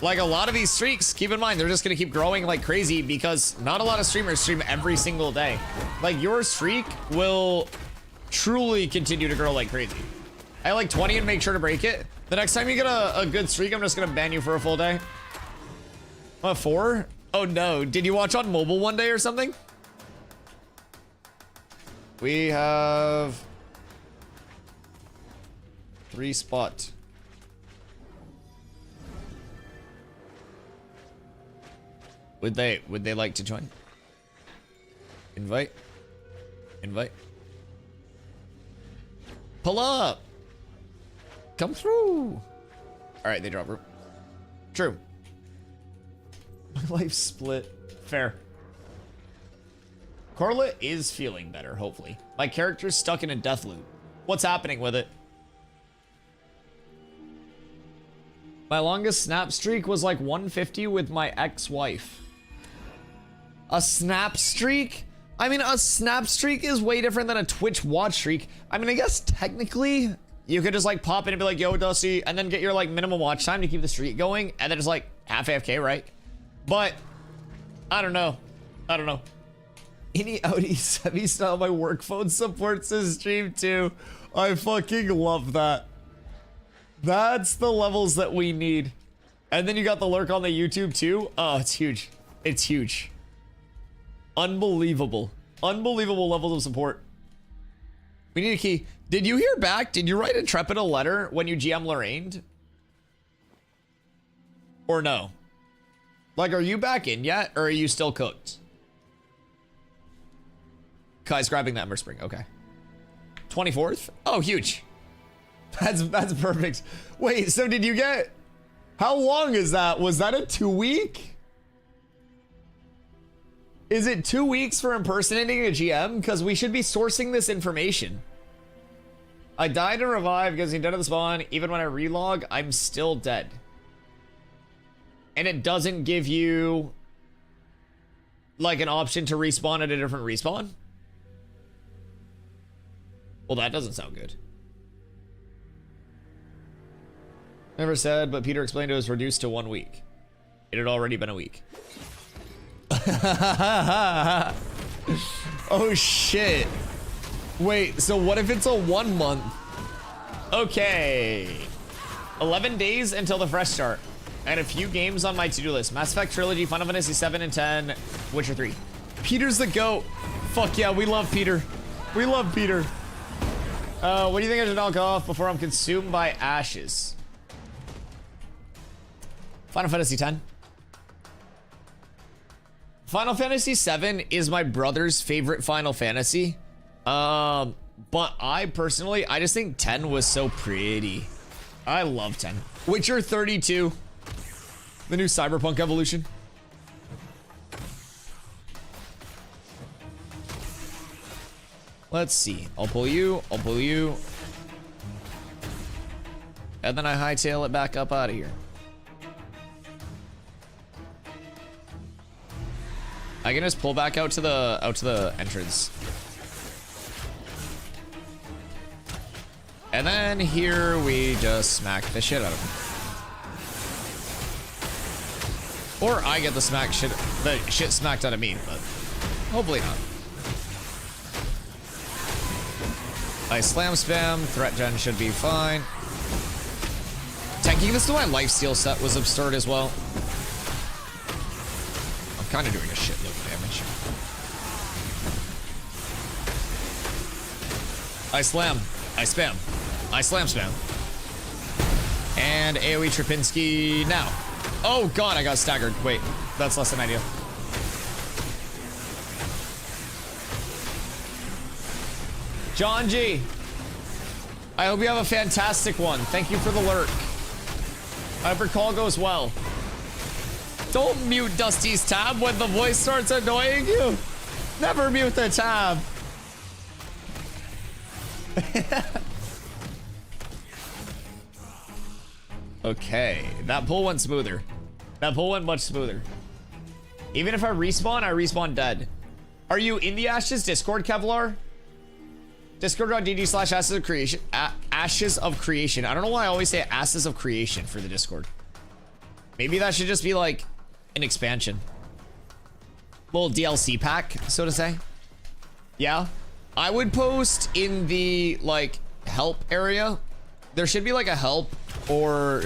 like, a lot of these streaks, keep in mind, they're just gonna keep growing like crazy because not a lot of streamers stream every single day. Like, your streak will truly continue to grow like crazy. I like 20 and make sure to break it. The next time you get a good streak, I'm just gonna ban you for a full day. What, 4? Oh no, did you watch on mobile one day or something? We have 3 spot. Would they like to join? Invite. Pull up. Come through. All right, they drop root. True. My life split. Fair. Corla is feeling better, hopefully. My character's stuck in a death loop. What's happening with it? My longest snap streak was like 150 with my ex-wife. A snap streak? I mean, a snap streak is way different than a Twitch watch streak. I mean, I guess technically you could just like pop in and be like, yo, Dusty, and then get your like minimum watch time to keep the streak going, and then just like half AFK, right? But I don't know. Any Audi semi style, my work phone supports this stream too. I fucking love that. That's the levels that we need. And then you got the lurk on the YouTube too. Oh, it's huge. It's huge. Unbelievable. Unbelievable levels of support. We need a key. Did you hear back? Did you write Intrepid a letter when you GM Lorraine? Or no? Like, are you back in yet? Or are you still cooked? Kai's grabbing that Ember Spring. Okay. 24th? Oh, huge. That's perfect. Wait, so did you get... How long is that? Was that a 2 week? Is it 2 weeks for impersonating a GM? Because we should be sourcing this information. I died and revived because he dead at the spawn. Even when I relog, I'm still dead. And it doesn't give you like an option to respawn at a different respawn? Well, that doesn't sound good. Never said, but Peter explained it was reduced to 1 week. It had already been a week. Oh shit. Wait, so what if it's a 1 month? Okay. 11 days until the fresh start. And a few games on my to-do list. Mass Effect Trilogy, Final Fantasy 7 and 10, Witcher 3. Peter's the GOAT. Fuck yeah, we love Peter. We love Peter. What do you think I should knock off before I'm consumed by ashes? Final Fantasy 10. Final Fantasy 7 is my brother's favorite Final Fantasy. But I personally, I just think 10 was so pretty. I love 10. Witcher 32. The new Cyberpunk evolution. Let's see. I'll pull you. I'll pull you. And then I hightail it back up out of here. I can just pull back out to the entrance. And then here we just smack the shit out of him. Or I get the shit smacked out of me, but hopefully not. I slam spam, threat gen should be fine. Tanking this to my lifesteal set was absurd as well. I'm kind of doing a shitload of damage. I slam, I spam, I slam spam. And AoE Trapinski now. Oh god, I got staggered. Wait, that's less than ideal. John G. I hope you have a fantastic one. Thank you for the lurk. I hope your call goes well. Don't mute Dusty's tab when the voice starts annoying you. Never mute the tab. Okay, that pull went smoother. That pull went much smoother. Even if I respawn dead. Are you in the Ashes Discord, Kevlar? Discord.gg/ashes of creation. Ashes of creation. I don't know why I always say asses of creation for the Discord. Maybe that should just be like an expansion. Little DLC pack, so to say. Yeah. I would post in the like help area. There should be like a help or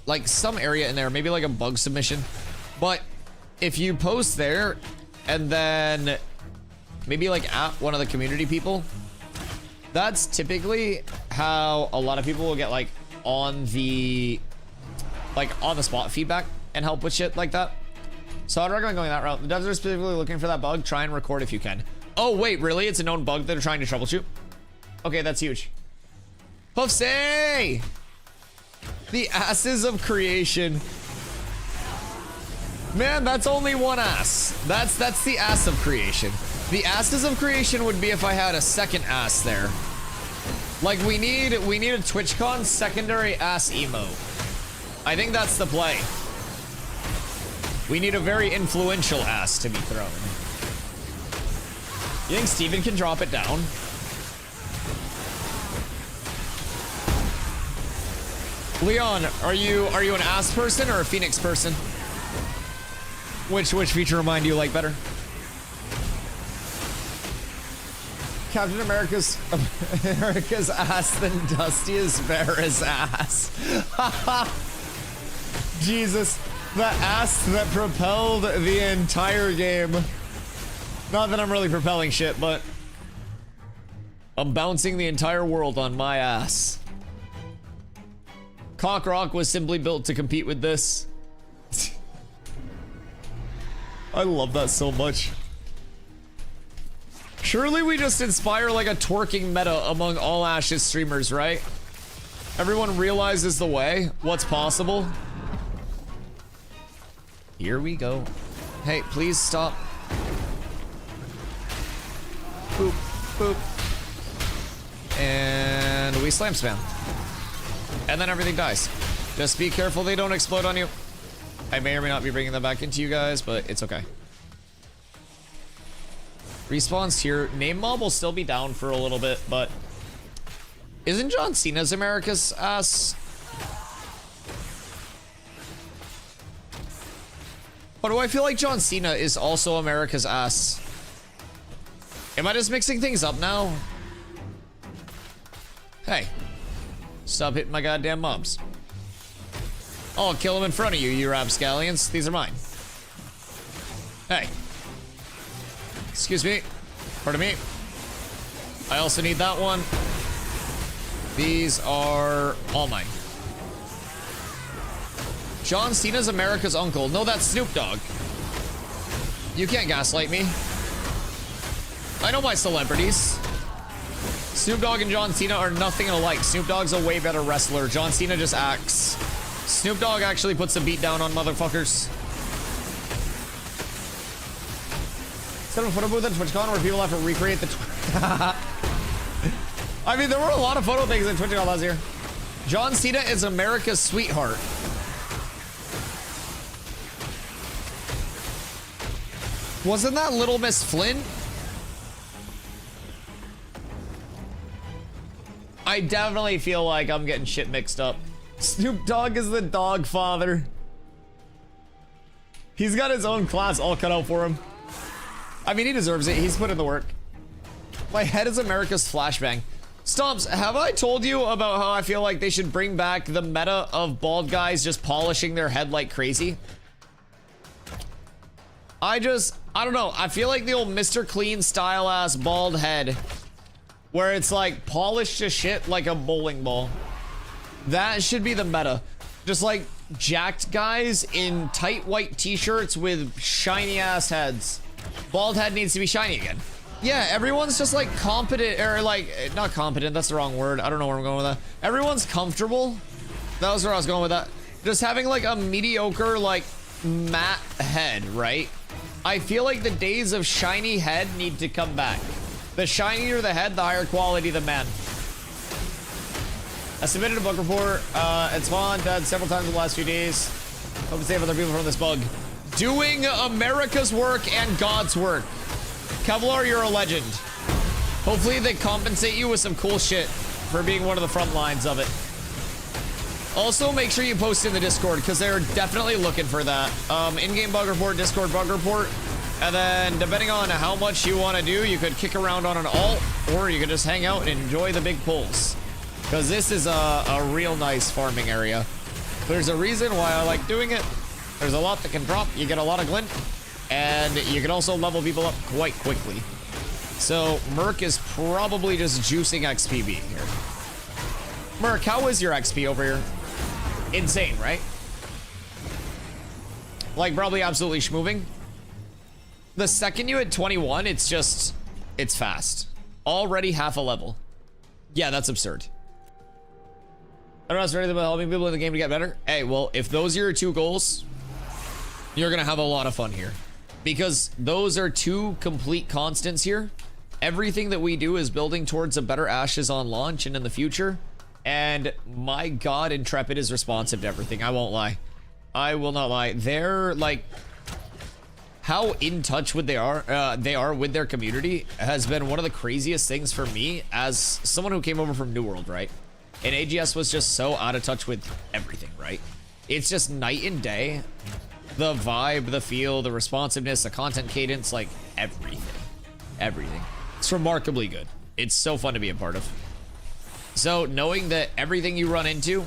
like some area in there, maybe like a bug submission. But if you post there and then maybe like at one of the community people, that's typically how a lot of people will get like on the spot feedback and help with shit like that. So I'd recommend going that route. The devs are specifically looking for that bug. Try and record if you can. Oh wait, really? It's a known bug that they're trying to troubleshoot? Okay, that's huge. Puffsay! The asses of creation. Man, that's only one ass. That's the ass of creation. The asses of creation would be if I had a second ass there. Like we need a TwitchCon secondary ass emote. I think that's the play. We need a very influential ass to be thrown. You think Steven can drop it down? Leon, are you an ass person or a Phoenix person? Which feature remind you like better? Captain America's ass than Dusty is Vera's ass. Jesus, the ass that propelled the entire game. Not that I'm really propelling shit, but I'm bouncing the entire world on my ass. Cockrock was simply built to compete with this. I love that so much. Surely we just inspire like a twerking meta among all Ashes streamers, right? Everyone realizes the way, what's possible. Here we go. Hey, please stop. Boop, boop. And we slam spam. And then everything dies. Just be careful they don't explode on you. I may or may not be bringing them back into you guys, but it's okay. Respawns here. Name mob will still be down for a little bit, but isn't John Cena's America's ass? But do I feel like John Cena is also America's ass? Am I just mixing things up now? Hey. Stop hitting my goddamn mobs. I'll kill them in front of you, you rapscallions. These are mine. Hey. Excuse me. Pardon me. I also need that one. These are all mine. John Cena's America's uncle. No, that's Snoop Dogg. You can't gaslight me. I know my celebrities. Snoop Dogg and John Cena are nothing alike. Snoop Dogg's a way better wrestler. John Cena just acts. Snoop Dogg actually puts the beat down on motherfuckers. Instead of a photo booth at TwitchCon where people have to recreate the I mean, there were a lot of photo things at TwitchCon last year. John Cena is America's sweetheart. Wasn't that Little Miss Flynn? I definitely feel like I'm getting shit mixed up. Snoop Dogg is the dog father. He's got his own class all cut out for him. I mean, he deserves it. He's put in the work. My head is America's flashbang. Stomps, have I told you about how I feel like they should bring back the meta of bald guys just polishing their head like crazy? I don't know. I feel like the old Mr. Clean style ass bald head where it's like polished to shit like a bowling ball. That should be the meta. Just like jacked guys in tight white t-shirts with shiny ass heads. Bald head needs to be shiny again. Yeah, everyone's just like competent, or like, not competent, that's the wrong word. I don't know where I'm going with that. Everyone's comfortable. That was where I was going with that. Just having like a mediocre, like, matte head, right? I feel like the days of shiny head need to come back. The shinier the head, the higher quality the man. I submitted a bug report. It's spawned several times in the last few days. Hope to save other people from this bug. Doing America's work and God's work. Kevlar, you're a legend. Hopefully they compensate you with some cool shit for being one of the front lines of it. Also, make sure you post in the Discord because they're definitely looking for that. In-game bug report, Discord bug report. And then depending on how much you want to do, you could kick around on an alt or you could just hang out and enjoy the big pulls. Because this is a real nice farming area. There's a reason why I like doing it. There's a lot that can drop. You get a lot of glint. And you can also level people up quite quickly. So Merc is probably just juicing XP being here. Merc, how is your XP over here? Insane, right? Like probably absolutely schmoving. The second you hit 21, it's fast. Already half a level. Yeah, that's absurd. I don't know if it's anything about helping people in the game to get better. Hey, well, if those are your two goals, you're gonna have a lot of fun here. Because those are two complete constants here. Everything that we do is building towards a better Ashes on launch and in the future. And my God, Intrepid is responsive to everything. I won't lie. I will not lie. They're like, how in touch with they are with their community has been one of the craziest things for me as someone who came over from New World, right? And AGS was just so out of touch with everything, right? It's just night and day. The vibe, the feel, the responsiveness, the content cadence, like everything. Everything. It's remarkably good. It's so fun to be a part of. So knowing that everything you run into,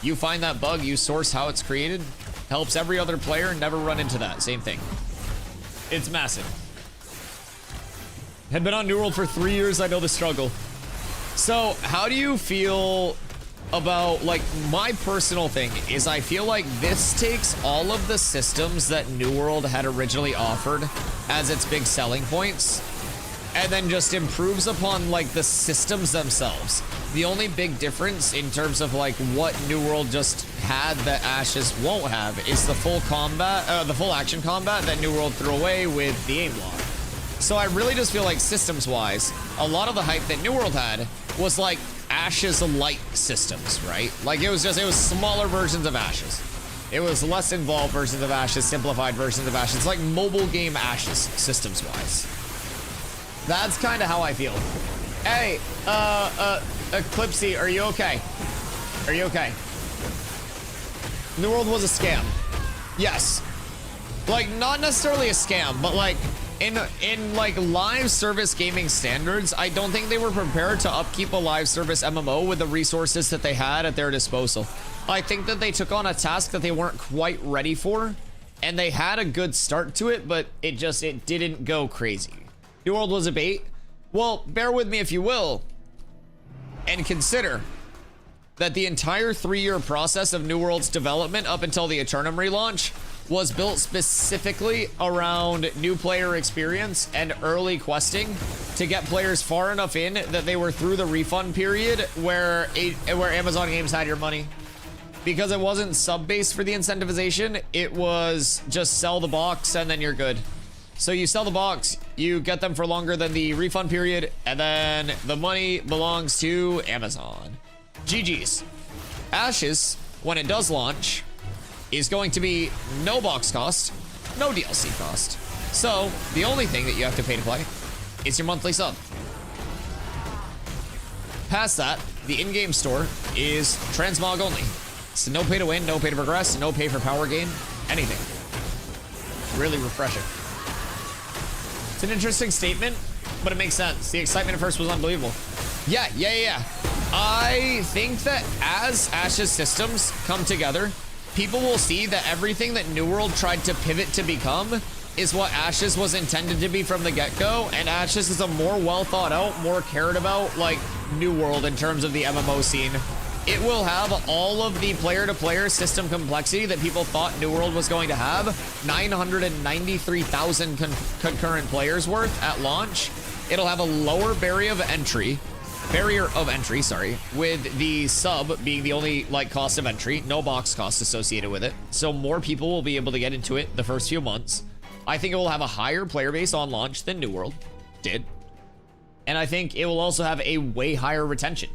you find that bug, you source how it's created, helps every other player never run into that. Same thing. It's massive. Had been on New World for 3 years, I know the struggle. So how do you feel about, like, my personal thing is I feel like this takes all of the systems that New World had originally offered as its big selling points and then just improves upon, like, the systems themselves. The only big difference in terms of, like, what New World just had that Ashes won't have is the full combat, the full action combat that New World threw away with the aim lock. So I really just feel like systems-wise, a lot of the hype that New World had was, like, Ashes-like systems, right? Like, it was smaller versions of Ashes. It was less involved versions of Ashes, simplified versions of Ashes. It's like mobile game Ashes, systems-wise. That's kind of how I feel. Hey, Eclipsy, are you okay? Are you okay? New World was a scam. Yes. Like, not necessarily a scam, but, like, in like live service gaming standards, I don't think they were prepared to upkeep a live service MMO with the resources that they had at their disposal. I think that they took on a task that they weren't quite ready for, and they had a good start to it, but it didn't go crazy. New World was a bait. Well, bear with me if you will, and consider that the entire 3-year process of New World's development up until the Eternum relaunch was built specifically around new player experience and early questing to get players far enough in that they were through the refund period where Amazon Games had your money. Because it wasn't sub-based for the incentivization, it was just sell the box and then you're good. So you sell the box, you get them for longer than the refund period, and then the money belongs to Amazon. GG's. Ashes, when it does launch, is going to be no box cost, no DLC cost. So the only thing that you have to pay to play is your monthly sub. Past that, the in-game store is transmog only. So no pay to win, no pay to progress, no pay for power gain, anything. Really refreshing. It's an interesting statement, but it makes sense. The excitement at first was unbelievable. Yeah. I think that as Ash's systems come together, people will see that everything that New World tried to pivot to become is what Ashes was intended to be from the get-go, and Ashes is a more well thought out, more cared about, like, New World in terms of the MMO scene. It will have all of the player-to-player system complexity that people thought New World was going to have. 993,000 concurrent players worth at launch. It'll have a lower barrier of entry, with the sub being the only like cost of entry, no box cost associated with it. So more people will be able to get into it the first few months. I think it will have a higher player base on launch than New World did. And I think it will also have a way higher retention.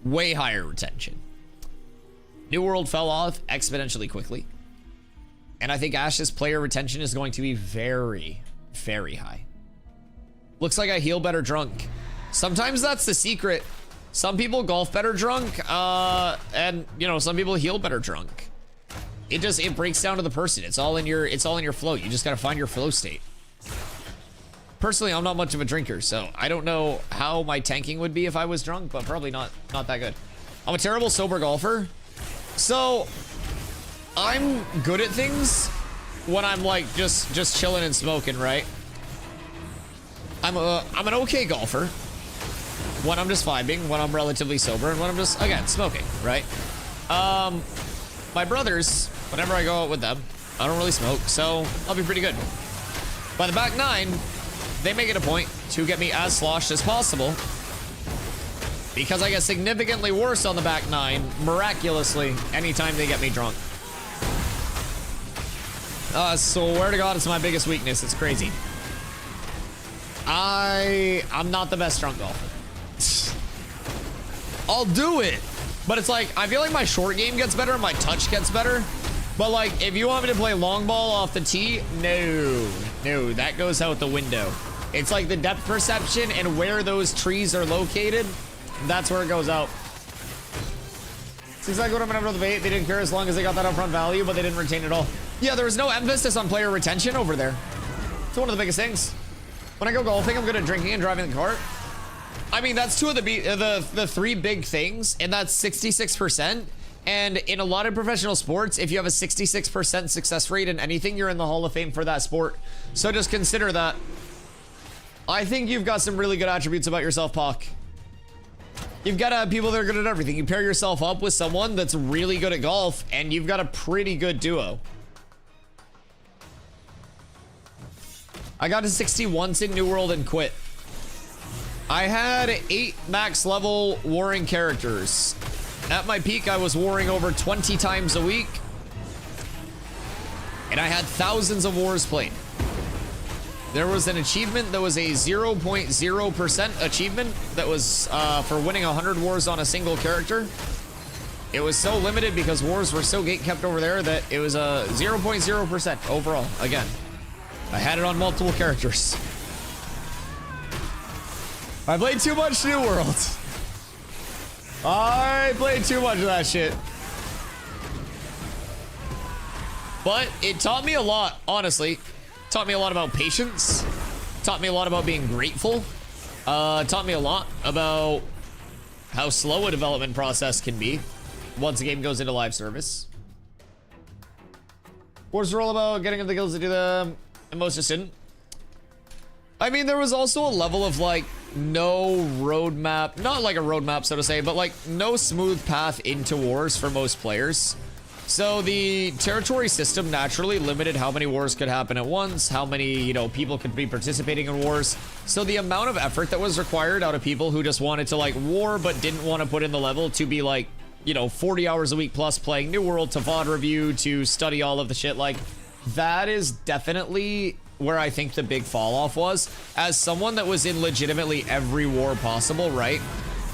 Way higher retention. New World fell off exponentially quickly. And I think Ash's player retention is going to be very, very high. Looks like I heal better drunk. Sometimes that's the secret. Some people golf better drunk, and you know, some people heal better drunk. It breaks down to the person. It's all in your flow. You just gotta find your flow state. Personally, I'm not much of a drinker, so I don't know how my tanking would be if I was drunk, but probably not that good. I'm a terrible sober golfer. So I'm good at things when I'm like just chilling and smoking, right? I'm an okay golfer when I'm just vibing, when I'm relatively sober, and when I'm just, again, smoking, right? My brothers, whenever I go out with them, I don't really smoke, so I'll be pretty good. By the back nine, they make it a point to get me as sloshed as possible because I get significantly worse on the back nine, miraculously, anytime they get me drunk. Swear to God, it's my biggest weakness. It's crazy. I'm not the best drunk golfer. I'll do it, but it's like I feel like my short game gets better, my touch gets better, but like if you want me to play long ball off the tee, no, that goes out the window. It's like the depth perception and where those trees are located, that's where it goes out. It's exactly what I'm gonna have with the bait. They didn't care as long as they got that upfront value, but they didn't retain it all. Yeah, there was no emphasis on player retention over there. It's one of the biggest things. When I go golfing, I'm good at drinking and driving the cart. I mean, that's two of the three big things, and that's 66%. And in a lot of professional sports, if you have a 66% success rate in anything, you're in the Hall of Fame for that sport. So just consider that. I think you've got some really good attributes about yourself, Pac. You've got to have people that are good at everything. You pair yourself up with someone that's really good at golf, and you've got a pretty good duo. I got to 60 once in New World and quit. I had 8 max level warring characters. At my peak, I was warring over 20 times a week. And I had thousands of wars played. There was an achievement that was a 0.0% achievement that was for winning 100 wars on a single character. It was so limited because wars were so gate kept over there that it was a 0.0% overall. Again, I had it on multiple characters. I played too much New World. I played too much of that shit. But it taught me a lot, honestly. Taught me a lot about patience. Taught me a lot about being grateful. Taught me a lot about how slow a development process can be once a game goes into live service. What's the role about getting into the guilds to do the most just didn't? I mean, there was also a level of like no roadmap, not like a roadmap, so to say, but like no smooth path into wars for most players. So the territory system naturally limited how many wars could happen at once, how many, you know, people could be participating in wars. So the amount of effort that was required out of people who just wanted to like war but didn't want to put in the level to be like, you know, 40 hours a week plus playing New World, to VOD review, to study all of the shit, like that is definitely where I think the big fall off was. As someone that was in legitimately every war possible, right?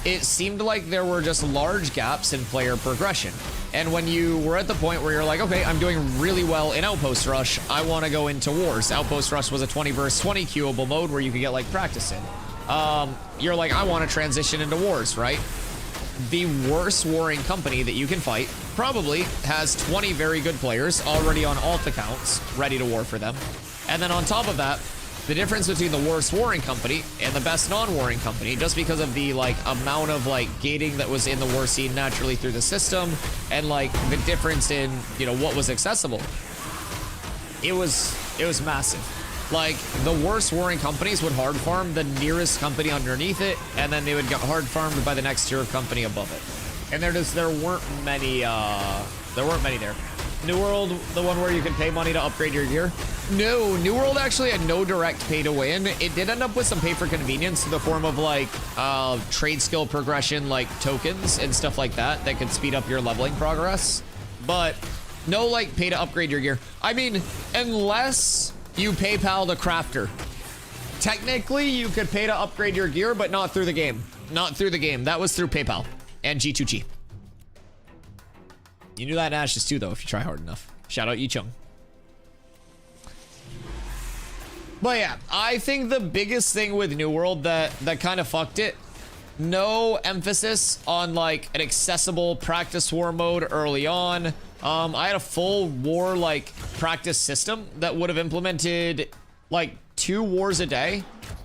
It seemed like there were just large gaps in player progression. And when you were at the point where you're like, okay, I'm doing really well in Outpost Rush, I want to go into wars. Outpost Rush was a 20 versus 20 queuable mode where you could get like practice in. You're like, I want to transition into wars, right? The worst warring company that you can fight probably has 20 very good players already on alt accounts ready to war for them. And then on top of that, the difference between the worst warring company and the best non-warring company, just because of the like amount of like gating that was in the war scene naturally through the system, and like the difference in, you know, what was accessible, it was massive. Like the worst warring companies would hard farm the nearest company underneath it, and then they would get hard farmed by the next tier company above it. And there weren't many there. New World, the one where you can pay money to upgrade your gear? No, New World actually had no direct pay to win. It did end up with some pay for convenience in the form of like trade skill progression, like tokens and stuff like that that could speed up your leveling progress. But no like pay to upgrade your gear. I mean, unless you PayPal the crafter. Technically, you could pay to upgrade your gear, but not through the game. Not through the game. That was through PayPal and G2G. You knew that in Ashes too, though, if you try hard enough. Shout out Yichung. But yeah, I think the biggest thing with New World that kind of fucked it, no emphasis on like an accessible practice war mode early on. I had a full war like practice system that would have implemented like 2 wars a day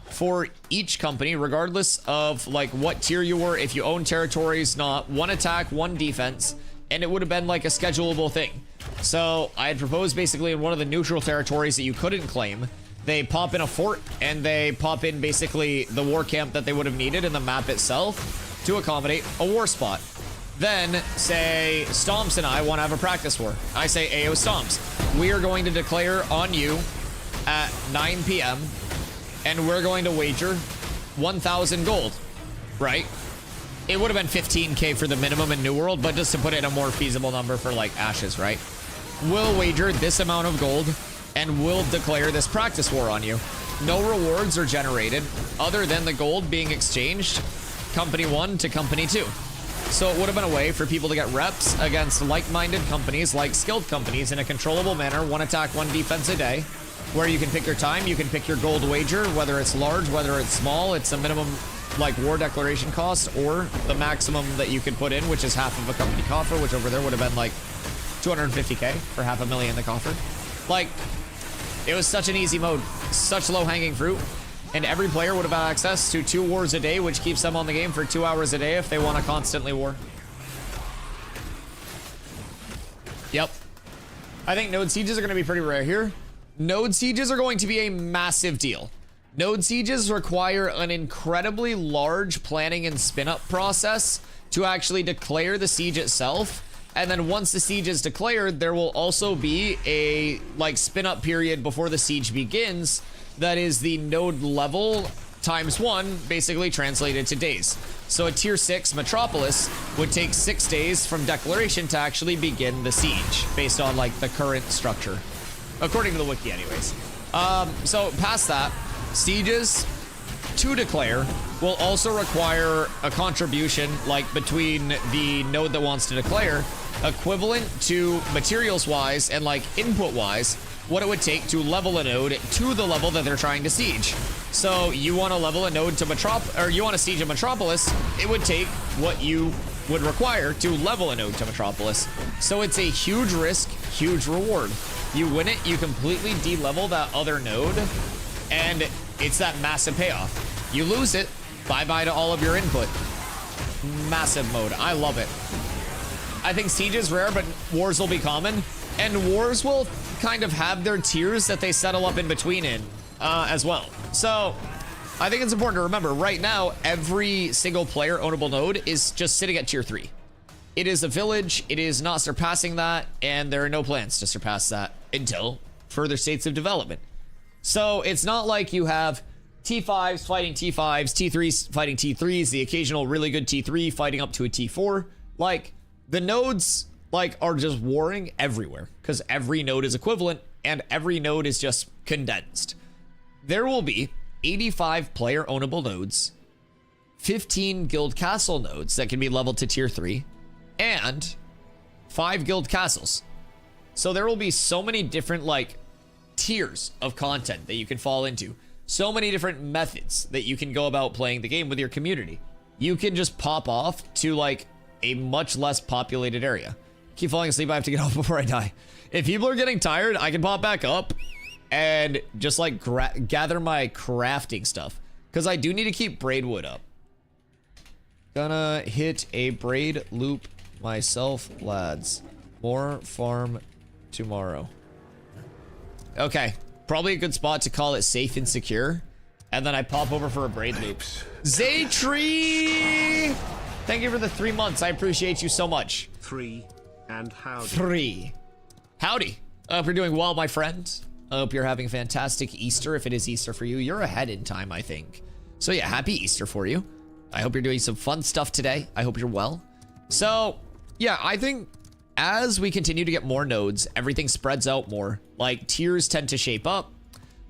for each company, regardless of like what tier you were, if you own territories, not 1 attack, 1 defense. And it would have been like a schedulable thing. So I had proposed basically in one of the neutral territories that you couldn't claim, they pop in a fort and they pop in basically the war camp that they would have needed in the map itself to accommodate a war spot. Then say Stomps and I want to have a practice war. I say, Ayo Stomps, we are going to declare on you at 9 p.m. and we're going to wager 1,000 gold, right? It would have been 15k for the minimum in New World, but just to put it in a more feasible number for like Ashes, right? We'll wager this amount of gold and we'll declare this practice war on you. No rewards are generated other than the gold being exchanged company 1 to company 2. So it would have been a way for people to get reps against like-minded companies, like skilled companies, in a controllable manner, 1 attack, 1 defense a day, where you can pick your time, you can pick your gold wager, whether it's large, whether it's small, it's a minimum like war declaration cost, or the maximum that you could put in, which is half of a company coffer, which over there would have been like 250k for $500,000 in the coffer. Like, it was such an easy mode, such low-hanging fruit, and every player would have had access to 2 wars a day, which keeps them on the game for 2 hours a day if they want to constantly war. Yep. I think node sieges are going to be pretty rare here. Node sieges are going to be a massive deal. Node sieges require an incredibly large planning and spin-up process to actually declare the siege itself. And then once the siege is declared, there will also be a like spin-up period before the siege begins. That is the node level times 1, basically translated to days. So a tier 6 metropolis would take 6 days from declaration to actually begin the siege, based on like the current structure, according to the wiki anyways. So past that, sieges to declare will also require a contribution like between the node that wants to declare, equivalent to materials wise and like input wise what it would take to level a node to the level that they're trying to siege. So you want to level a node to you want to siege a metropolis, it would take what you would require to level a node to metropolis. So it's a huge risk, huge reward. You win it, you completely de-level that other node, and it's that massive payoff. You lose it, bye-bye to all of your input. Massive mode. I love it. I think Siege is rare, but Wars will be common, and Wars will kind of have their tiers that they settle up in between as well. So I think it's important to remember right now, every single player ownable node is just sitting at tier 3. It is a village, it is not surpassing that, and there are no plans to surpass that until further states of development. So it's not like you have T5s fighting T5s, T3s fighting T3s, the occasional really good T3 fighting up to a T4. Like, the nodes like are just warring everywhere because every node is equivalent and every node is just condensed. There will be 85 player ownable nodes, 15 guild castle nodes that can be leveled to tier 3, and 5 guild castles. So there will be so many different like tiers of content that you can fall into. So many different methods that you can go about playing the game with your community. You can just pop off to like a much less populated area. Keep falling asleep, I have to get off before I die. If people are getting tired, I can pop back up and just like gather my crafting stuff. Because I do need to keep braidwood up. Gonna hit a braid loop myself, lads. More farm tomorrow. Okay, probably a good spot to call it safe and secure. And then I pop over for a braid loop. Zaytree! Thank you for the 3 months. I appreciate you so much. 3 and howdy. 3. Howdy. I hope you're doing well, my friend. I hope you're having a fantastic Easter. If it is Easter for you, you're ahead in time, I think. So yeah, happy Easter for you. I hope you're doing some fun stuff today. I hope you're well. So yeah, I think as we continue to get more nodes, everything spreads out more. Like tiers tend to shape up.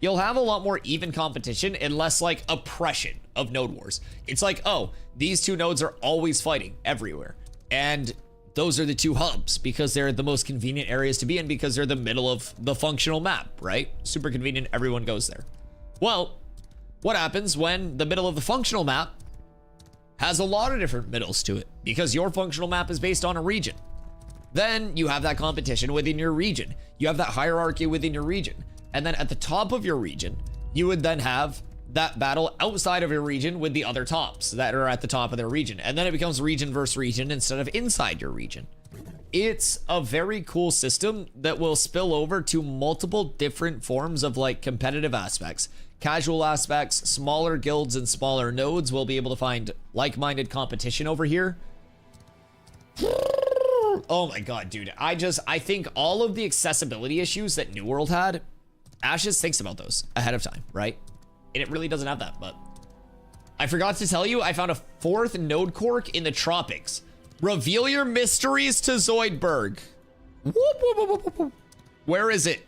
You'll have a lot more even competition and less like oppression of node wars. It's like, oh, these two nodes are always fighting everywhere. And those are the two hubs because they're the most convenient areas to be in because they're the middle of the functional map, right? Super convenient, everyone goes there. Well, what happens when the middle of the functional map has a lot of different middles to it because your functional map is based on a region? Then you have that competition within your region. You have that hierarchy within your region. And then at the top of your region, you would then have that battle outside of your region with the other tops that are at the top of their region. And then it becomes region versus region instead of inside your region. It's a very cool system that will spill over to multiple different forms of like competitive aspects. Casual aspects, smaller guilds and smaller nodes will be able to find like-minded competition over here. Oh my god, dude. I think all of the accessibility issues that New World had, Ashes thinks about those ahead of time, right? And it really doesn't have that, but I forgot to tell you, I found a 4th node cork in the tropics. Reveal your mysteries to Zoidberg. Whoop, whoop, whoop, whoop, whoop. Where is it?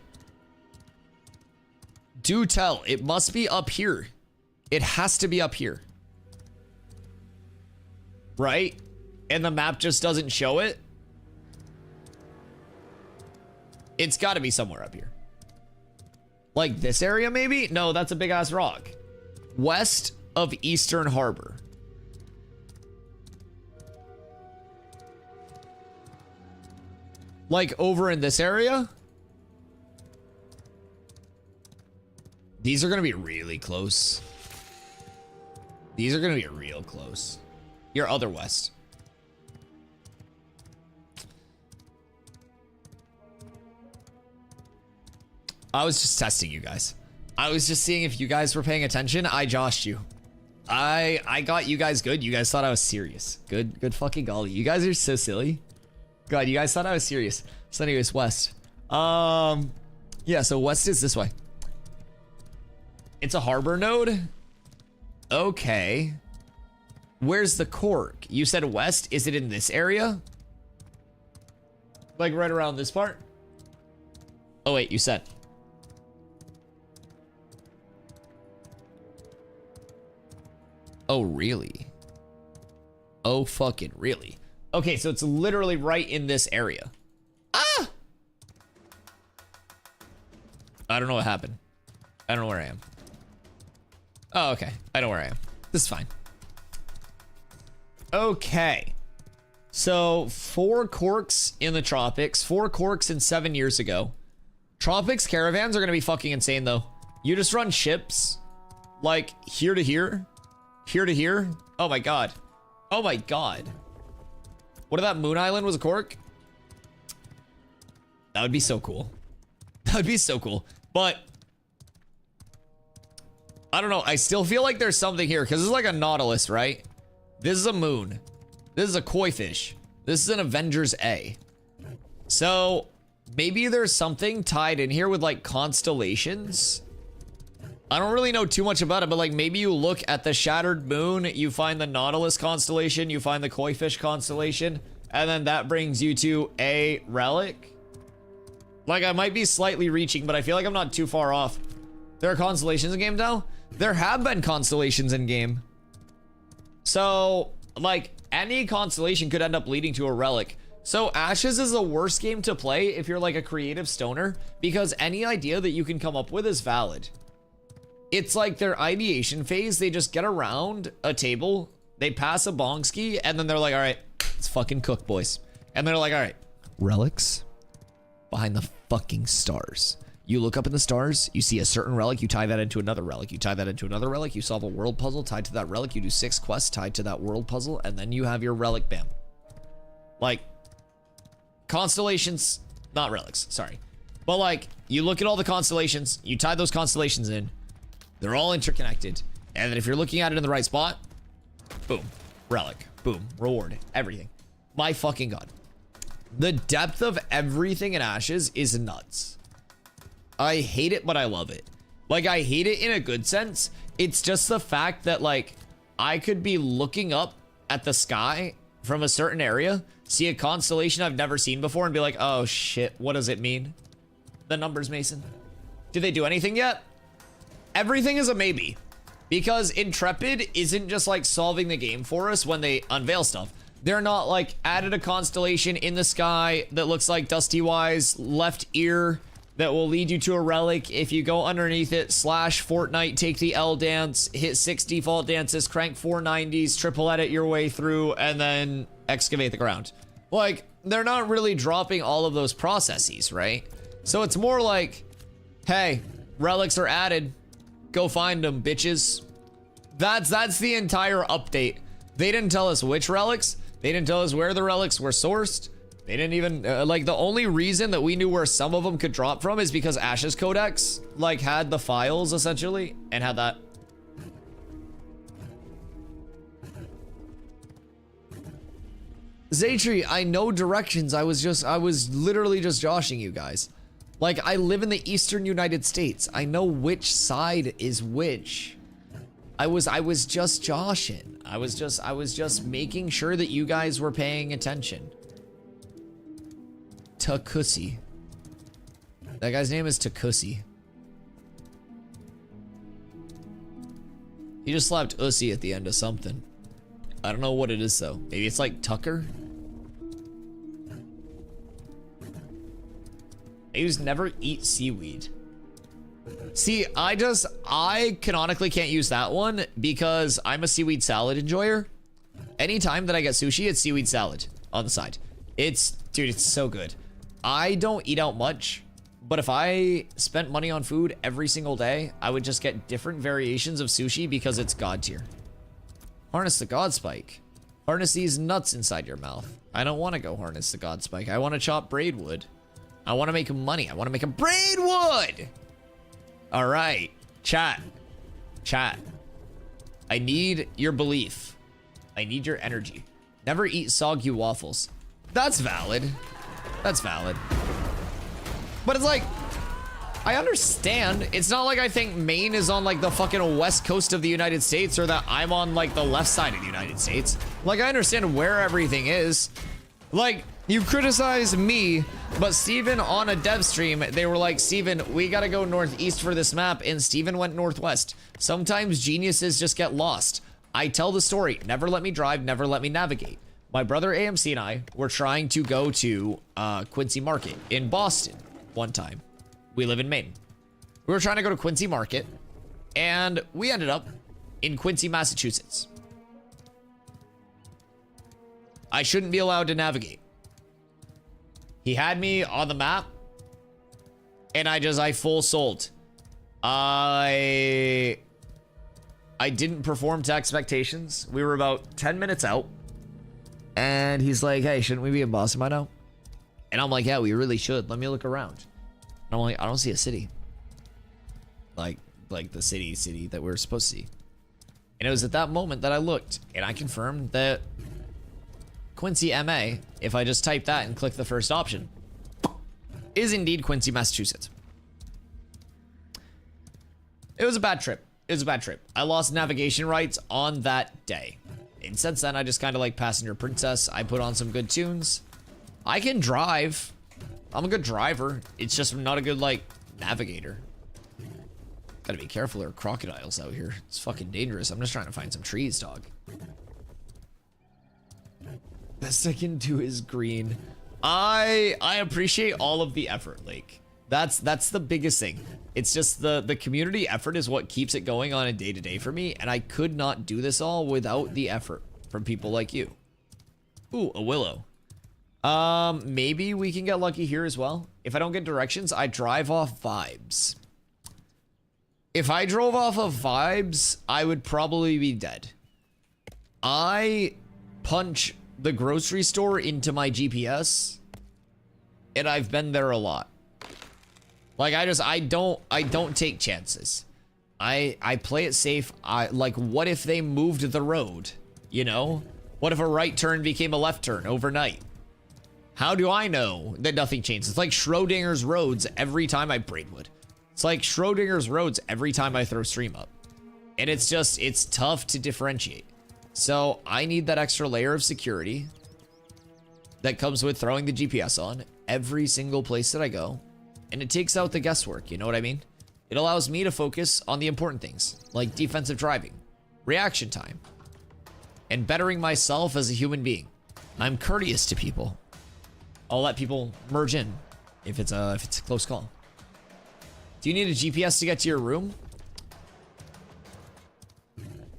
Do tell. It must be up here. It has to be up here. Right? And the map just doesn't show it. It's got to be somewhere up here. Like this area, maybe? No, that's a big ass rock. West of Eastern Harbor. Like over in this area? These are going to be really close. These are going to be real close. Your other west. I was just testing you guys. I was just seeing if you guys were paying attention. I joshed you. I got you guys good. You guys thought I was serious. Good fucking golly. You guys are so silly. God, you guys thought I was serious. So anyways, west. Yeah, so west is this way. It's a harbor node. Okay. Where's the cork? You said west. Is it in this area? Like right around this part? Oh wait, you said. Oh, really? Oh, fucking really? Okay, so it's literally right in this area. Ah! I don't know what happened. I don't know where I am. Oh, okay. I know where I am. This is fine. Okay. So 4 corks in the tropics, 4 corks in 7 years ago. Tropics caravans are gonna be fucking insane though. You just run ships like here to here, here to here. Oh my god. Oh my god. What if that moon island was a cork? That would be so cool. That would be so cool. But I don't know. I still feel like there's something here because this is like a nautilus, right? This is a moon. This is a koi fish. This is an Avengers A. So maybe there's something tied in here with like constellations. I don't really know too much about it, but like maybe you look at the shattered moon, you find the nautilus constellation, you find the koi fish constellation, and then that brings you to a relic. Like I might be slightly reaching, but I feel like I'm not too far off. There are constellations in game now? There have been constellations in game. So like any constellation could end up leading to a relic. So Ashes is the worst game to play if you're like a creative stoner, because any idea that you can come up with is valid. It's like their ideation phase. They just get around a table, they pass a bongski, and then they're like, all right, let's fucking cook, boys. And they're like, all right, relics behind the fucking stars. You look up in the stars, you see a certain relic, you tie that into another relic, you tie that into another relic, you solve a world puzzle tied to that relic, you do 6 quests tied to that world puzzle, and then you have your relic, bam. Like, constellations, not relics, sorry. But like, you look at all the constellations, you tie those constellations in, they're all interconnected. And then if you're looking at it in the right spot, boom, relic, boom, reward, everything. My fucking god. The depth of everything in Ashes is nuts. I hate it, but I love it. Like, I hate it in a good sense. It's just the fact that, like, I could be looking up at the sky from a certain area, see a constellation I've never seen before, and be like, oh shit, what does it mean? The numbers, Mason. Did they do anything yet? Everything is a maybe. Because Intrepid isn't just, like, solving the game for us when they unveil stuff. They're not, like, added a constellation in the sky that looks like DustyWhy's left ear that will lead you to a relic. If you go underneath it, slash Fortnite, take the L dance, hit 6 default dances, crank 490s, triple edit your way through, and then excavate the ground. Like, they're not really dropping all of those processes, right? So it's more like, hey, relics are added. Go find them, bitches. That's the entire update. They didn't tell us which relics. They didn't tell us where the relics were sourced. They didn't even, like, the only reason that we knew where some of them could drop from is because Ashes Codex, like, had the files, essentially, and had that. Zaytree, I know directions. I was literally just joshing you guys. Like, I live in the eastern United States. I know which side is which. I was just joshing. I was just making sure that you guys were paying attention. Takusi. That guy's name is Takusi. He just slapped Ussy at the end of something. I don't know what it is though. Maybe it's like Tucker? I used never eat seaweed. See, I canonically can't use that one because I'm a seaweed salad enjoyer. Anytime that I get sushi, it's seaweed salad on the side. Dude, it's so good. I don't eat out much, but if I spent money on food every single day, I would just get different variations of sushi because it's god tier. Harness the god spike. Harness these nuts inside your mouth. I don't want to go harness the god spike. I want to chop braid wood. I want to make money. I want to make a braid wood. All right, chat. I need your belief. I need your energy. Never eat soggy waffles. That's valid. That's valid. But it's like, I understand. It's not like I think Maine is on like the fucking west coast of the United States or that I'm on like the left side of the United States. Like, I understand where everything is. Like, you criticize me, but Steven on a dev stream, they were like, Steven, we gotta go northeast for this map, and Steven went northwest. Sometimes geniuses just get lost. I tell the story, never let me drive, never let me navigate. My brother AMC and I were trying to go to Quincy Market in Boston one time. We live in Maine. We were trying to go to Quincy Market, and we ended up in Quincy, Massachusetts. I shouldn't be allowed to navigate. He had me on the map. And I full sold. I didn't perform to expectations. We were about 10 minutes out. And he's like, hey, shouldn't we be in Boston by now? And I'm like, yeah, we really should. Let me look around. And I'm like, I don't see a city. Like the city that we were supposed to see. And it was at that moment that I looked. And I confirmed that Quincy, MA, if I just type that and click the first option, is indeed Quincy, Massachusetts. It was a bad trip. It was a bad trip. I lost navigation rights on that day. And since then, I just kind of like Passenger Princess. I put on some good tunes. I can drive. I'm a good driver. It's just not a good, like, navigator. Gotta be careful. There are crocodiles out here. It's fucking dangerous. I'm just trying to find some trees, dog. Best I can do is green. I appreciate all of the effort, Lake. That's the biggest thing. It's just the community effort is what keeps it going on a day-to-day for me, and I could not do this all without the effort from people like you. Ooh, a willow. Maybe we can get lucky here as well. If I don't get directions, I drive off vibes. If I drove off of vibes, I would probably be dead. I punch the grocery store into my GPS, and I've been there a lot. Like, I don't take chances. I play it safe. Like, what if they moved the road? You know? What if a right turn became a left turn overnight? How do I know that nothing changes? It's like Schrodinger's roads every time I Braidwood. It's like Schrodinger's roads every time I throw stream up. And it's just, it's tough to differentiate. So I need that extra layer of security that comes with throwing the GPS on every single place that I go. And it takes out the guesswork, you know what I mean? It allows me to focus on the important things, like defensive driving, reaction time, and bettering myself as a human being. I'm courteous to people. I'll let people merge in if it's a close call. Do you need a GPS to get to your room?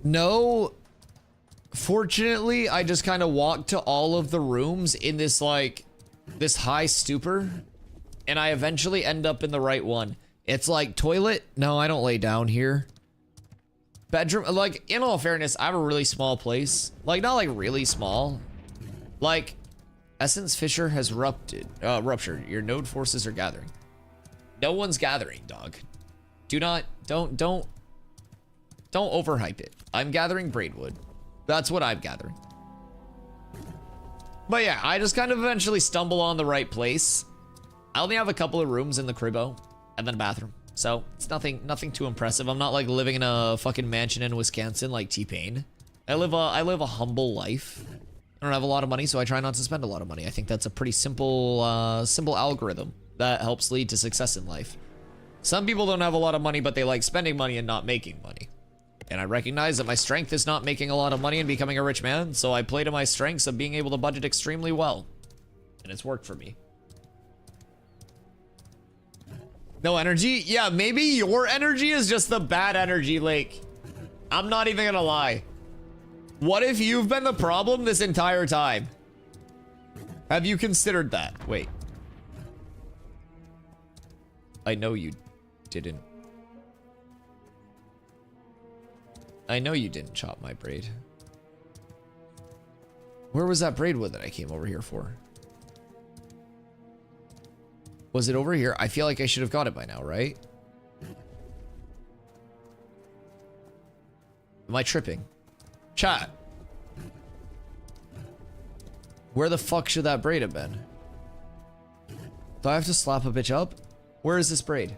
No. Fortunately, I just kind of walked to all of the rooms in this, like, this high stupor. And I eventually end up in the right one. It's like toilet. No, I don't lay down here. Bedroom. Like, in all fairness, I have a really small place. Like, not like really small. Like, Essence Fissure has ruptured. Your node forces are gathering. No one's gathering, dog. Don't overhype it. I'm gathering Braidwood. That's what I'm gathering. But yeah, I just kind of eventually stumble on the right place. I only have a couple of rooms in the cribbo and then a bathroom. So it's nothing too impressive. I'm not like living in a fucking mansion in Wisconsin like T-Pain. I live a humble life. I don't have a lot of money, so I try not to spend a lot of money. I think that's a pretty simple algorithm that helps lead to success in life. Some people don't have a lot of money, but they like spending money and not making money. And I recognize that my strength is not making a lot of money and becoming a rich man, so I play to my strengths of being able to budget extremely well. And it's worked for me. No energy? Yeah, maybe your energy is just the bad energy, Lake. I'm not even gonna lie. What if you've been the problem this entire time? Have you considered that? Wait. I know you didn't. I know you didn't chop my braid. Where was that braidwood that I came over here for? Was it over here? I feel like I should have got it by now, right? Am I tripping? Chat. Where the fuck should that braid have been? Do I have to slap a bitch up? Where is this braid?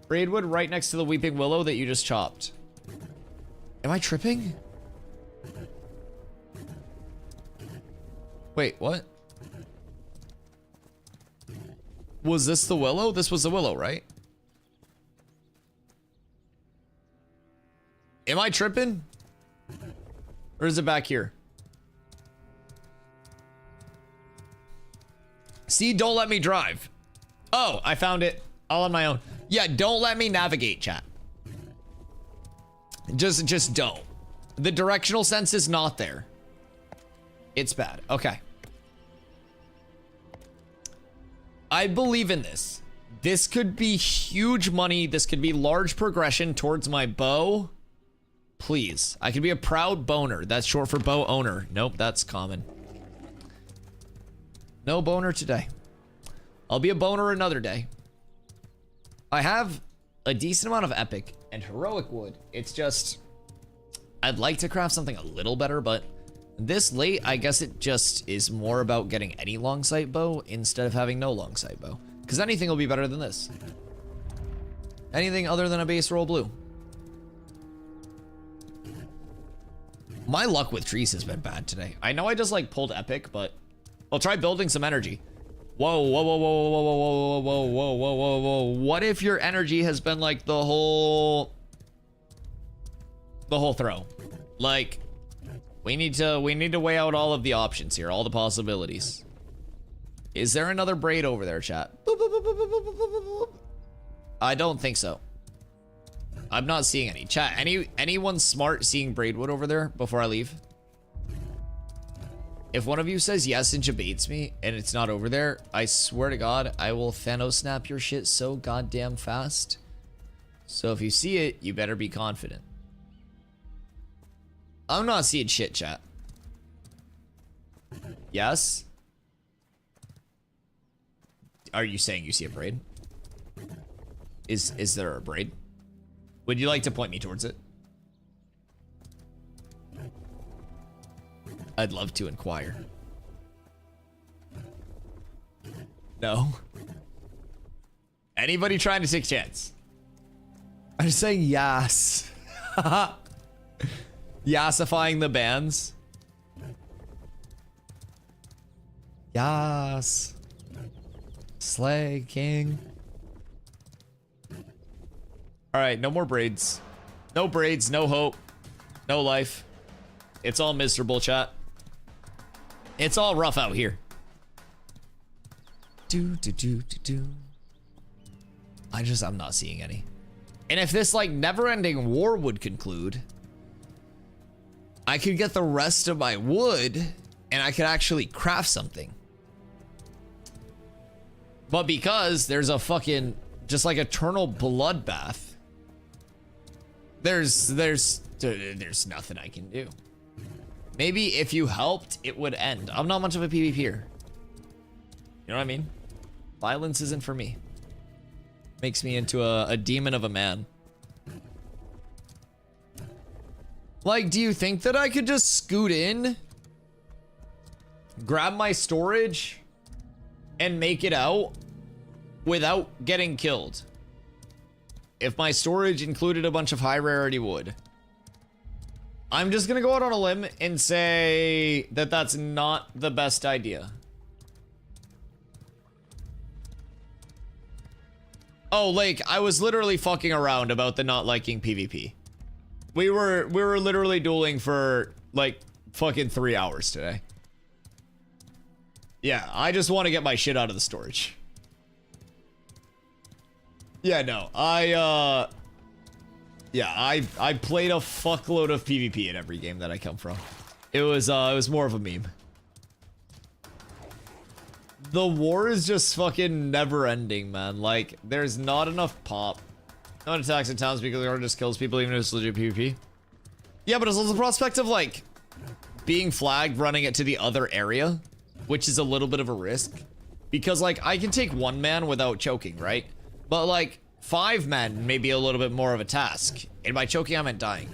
Braidwood right next to the weeping willow that you just chopped. Am I tripping? Wait, what? Was this the willow? This was the willow, right? Am I tripping? Or is it back here? See, don't let me drive. Oh, I found it all on my own. Yeah, don't let me navigate, chat. Just don't. The directional sense is not there. It's bad. Okay. I believe in this. This could be huge money. This could be large progression towards my bow. Please. I could be a proud boner. That's short for bow owner. Nope, that's common. No boner today. I'll be a boner another day. I have a decent amount of epic and heroic wood. It's just, I'd like to craft something a little better, but this late, I guess it just is more about getting any long sight bow instead of having no long sight bow. Because anything will be better than this. Anything other than a base roll blue. My luck with trees has been bad today. I know I just like pulled epic, but I'll try building some energy. Whoa, whoa, whoa, whoa, whoa, whoa, whoa, whoa, whoa, whoa, whoa, whoa. What if your energy has been like the whole throw? Like, we need to weigh out all of the options here, all the possibilities. Is there another braid over there, chat? I don't think so. I'm not seeing any. Chat, anyone smart seeing braidwood over there before I leave? If one of you says yes and debates me and it's not over there, I swear to God, I will Thanos snap your shit so goddamn fast. So if you see it, you better be confident. I'm not seeing shit, chat. Yes? Are you saying you see a braid? Is there a braid? Would you like to point me towards it? I'd love to inquire. No. Anybody trying to take a chance? I'm just saying yes. Yassifying the bands. Yas. Slay King. Alright, no more braids. No braids, no hope. No life. It's all miserable, chat. It's all rough out here. I'm not seeing any. And if this like never-ending war would conclude, I could get the rest of my wood and I could actually craft something. But because there's a fucking just like eternal bloodbath, there's nothing I can do. Maybe if you helped, it would end. I'm not much of a PvPer. You know what I mean? Violence isn't for me. Makes me into a demon of a man. Like, do you think that I could just scoot in, grab my storage, and make it out without getting killed? If my storage included a bunch of high rarity wood. I'm just gonna go out on a limb and say that that's not the best idea. Oh, like, I was literally fucking around about the not liking PvP. We were literally dueling for like fucking 3 hours today. Yeah, I just want to get my shit out of the storage. Yeah, no, I played a fuckload of PvP in every game that I come from. It was more of a meme. The war is just fucking never ending, man. Like, there's not enough pop. No attacks in towns because it just kills people even if it's legit PvP. Yeah, but it's also the prospect of like being flagged, running it to the other area, which is a little bit of a risk. Because like I can take one man without choking, right? But like 5 men may be a little bit more of a task. And by choking, I meant dying.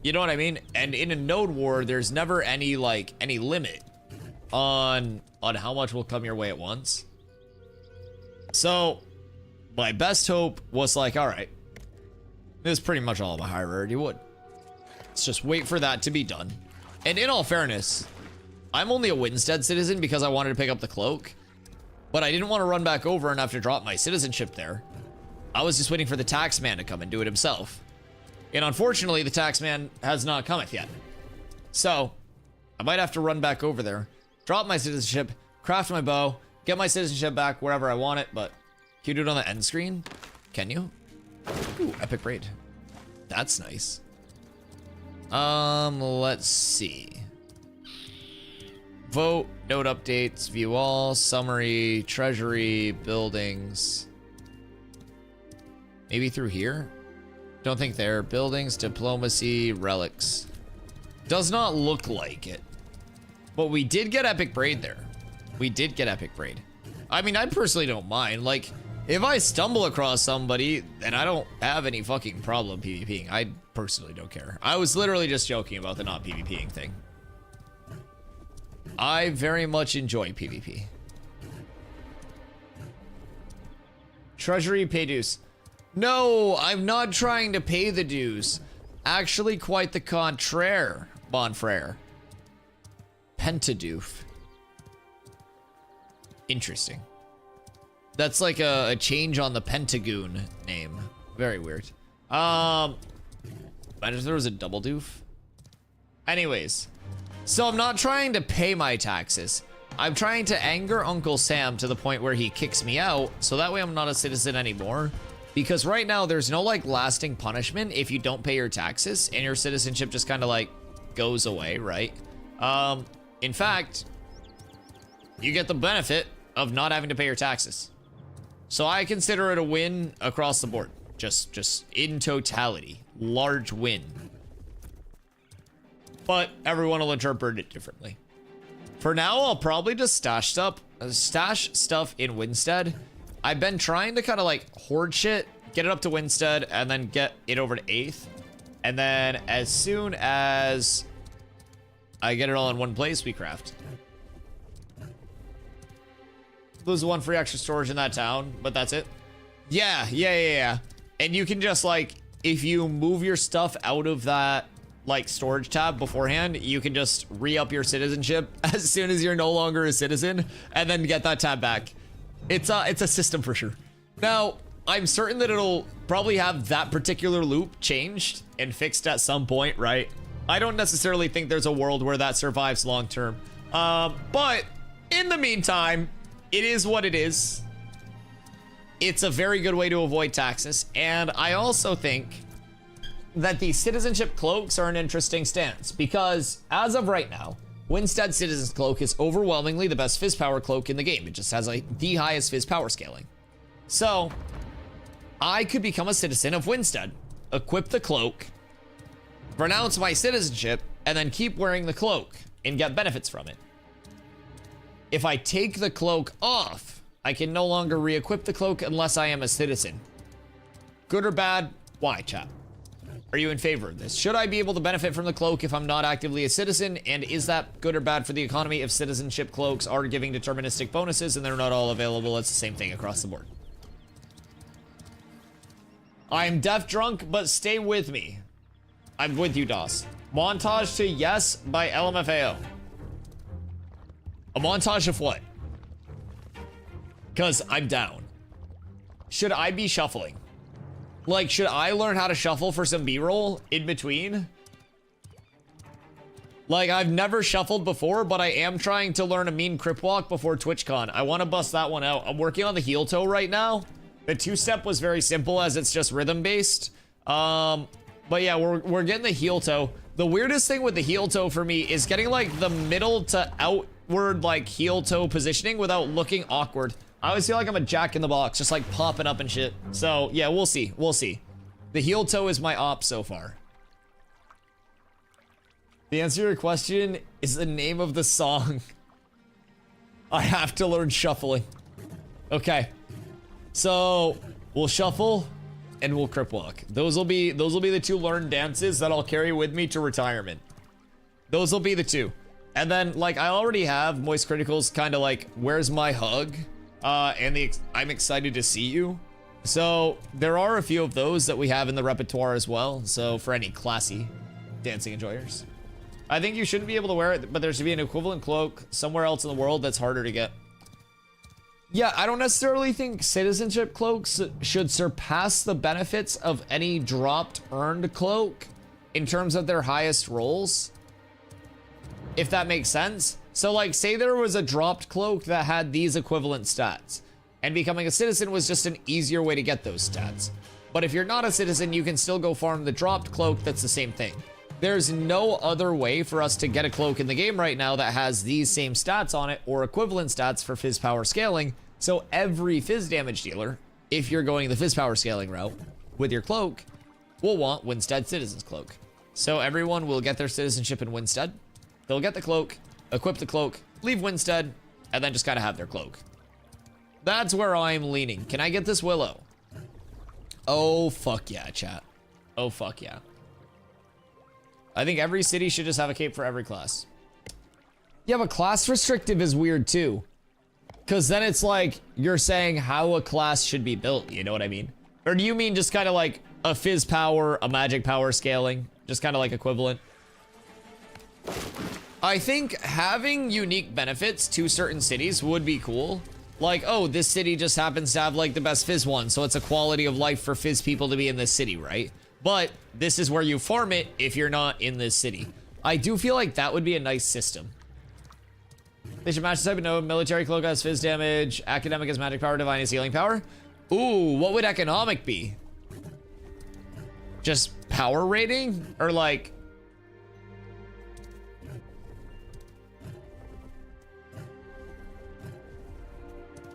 You know what I mean? And in a node war, there's never any like any limit on how much will come your way at once. So my best hope was like, all right, this is pretty much all my high rarity wood. Let's just wait for that to be done. And in all fairness, I'm only a Winstead citizen because I wanted to pick up the cloak, but I didn't want to run back over and have to drop my citizenship there. I was just waiting for the taxman to come and do it himself. And unfortunately, the taxman has not cometh yet. So I might have to run back over there, drop my citizenship, craft my bow, get my citizenship back wherever I want it, but can you do it on the end screen? Can you? Ooh, epic raid. That's nice. Let's see. Vote, note updates, view all, summary, treasury, buildings. Maybe through here? Don't think there. Buildings, diplomacy, relics. Does not look like it. But we did get Epic Braid there. We did get Epic Braid. I mean, I personally don't mind. Like, if I stumble across somebody, then I don't have any fucking problem PvPing. I personally don't care. I was literally just joking about the not PvPing thing. I very much enjoy PvP. Treasury, pay dues. No, I'm not trying to pay the dues. Actually, quite the contraire, Bonfrere. Pentadoof. Interesting. That's like a change on the Pentagoon name. Very weird. Imagine if there was a double doof. Anyways, so I'm not trying to pay my taxes. I'm trying to anger Uncle Sam to the point where he kicks me out, so that way I'm not a citizen anymore. Because right now there's no like lasting punishment if you don't pay your taxes and your citizenship just kind of like goes away, right? In fact, you get the benefit of not having to pay your taxes. So I consider it a win across the board. Just in totality, large win. But everyone will interpret it differently. For now, I'll probably just stash stuff in Winstead. I've been trying to kind of like hoard shit, get it up to Winstead, and then get it over to 8th. And then as soon as I get it all in one place, we craft. Lose one free extra storage in that town, but that's it. Yeah. And you can just like, if you move your stuff out of that like storage tab beforehand, you can just re-up your citizenship as soon as you're no longer a citizen and then get that tab back. It's a system for sure. Now, I'm certain that it'll probably have that particular loop changed and fixed at some point, right? I don't necessarily think there's a world where that survives long term. But in the meantime, it is what it is. It's a very good way to avoid taxes. And I also think that the citizenship cloaks are an interesting stance because as of right now, Winstead Citizen's Cloak is overwhelmingly the best Fizz Power Cloak in the game. It just has like the highest Fizz Power scaling. So I could become a citizen of Winstead, equip the cloak, renounce my citizenship, and then keep wearing the cloak and get benefits from it. If I take the cloak off, I can no longer re-equip the cloak unless I am a citizen. Good or bad? Why, chat? Are you in favor of this? Should I be able to benefit from the cloak if I'm not actively a citizen? And is that good or bad for the economy if citizenship cloaks are giving deterministic bonuses and they're not all available? It's the same thing across the board. I'm deaf drunk, but stay with me. I'm with you, DOS. Montage to Yes by LMFAO. A montage of what? Because I'm down. Should I be shuffling? Like, should I learn how to shuffle for some B-roll in between? Like, I've never shuffled before, but I am trying to learn a mean crip walk before TwitchCon. I want to bust that one out. I'm working on the heel toe right now. The two-step was very simple as it's just rhythm-based. But yeah, we're getting the heel toe. The weirdest thing with the heel toe for me is getting, like, the middle to outward, like, heel toe positioning without looking awkward. I always feel like I'm a jack in the box, just like popping up and shit. So yeah, we'll see. We'll see. The heel toe is my op so far. The answer to your question is the name of the song. I have to learn shuffling. Okay. So we'll shuffle and we'll crip walk. Those will be the two learned dances that I'll carry with me to retirement. Those will be the two. And then like I already have Moist Criticals kind of like, where's my hug? And I'm excited to see you. So there are a few of those that we have in the repertoire as well. So for any classy dancing enjoyers, I think you shouldn't be able to wear it, but there should be an equivalent cloak somewhere else in the world that's harder to get. Yeah, I don't necessarily think citizenship cloaks should surpass the benefits of any dropped earned cloak in terms of their highest rolls, if that makes sense. So like, say there was a dropped cloak that had these equivalent stats, and becoming a citizen was just an easier way to get those stats. But if you're not a citizen, you can still go farm the dropped cloak that's the same thing. there's no other way for us to get a cloak in the game right now that has these same stats on it or equivalent stats for fizz power scaling. So every fizz damage dealer, if you're going the fizz power scaling route with your cloak, will want Winstead Citizen's Cloak. So everyone will get their citizenship in Winstead. They'll get the cloak, equip the cloak, leave Winstead, and then just kind of have their cloak. That's where I'm leaning. Can I get this Willow? Oh, fuck yeah, chat. Oh, fuck yeah. I think every city should just have a cape for every class. Yeah, but class restrictive is weird too. Because then it's like, you're saying how a class should be built, you know what I mean? Or do you mean just kind of like a fizz power, a magic power scaling? Just kind of like equivalent? I think having unique benefits to certain cities would be cool. Like, oh, this city just happens to have like the best fizz one, so it's a quality of life for fizz people to be in this city, right? But this is where you farm it if you're not in this city. I do feel like that would be a nice system. They should match the type of node. Military cloak has fizz damage. Academic has magic power. Divine is healing power. Ooh, what would economic be? Just power rating? Or like...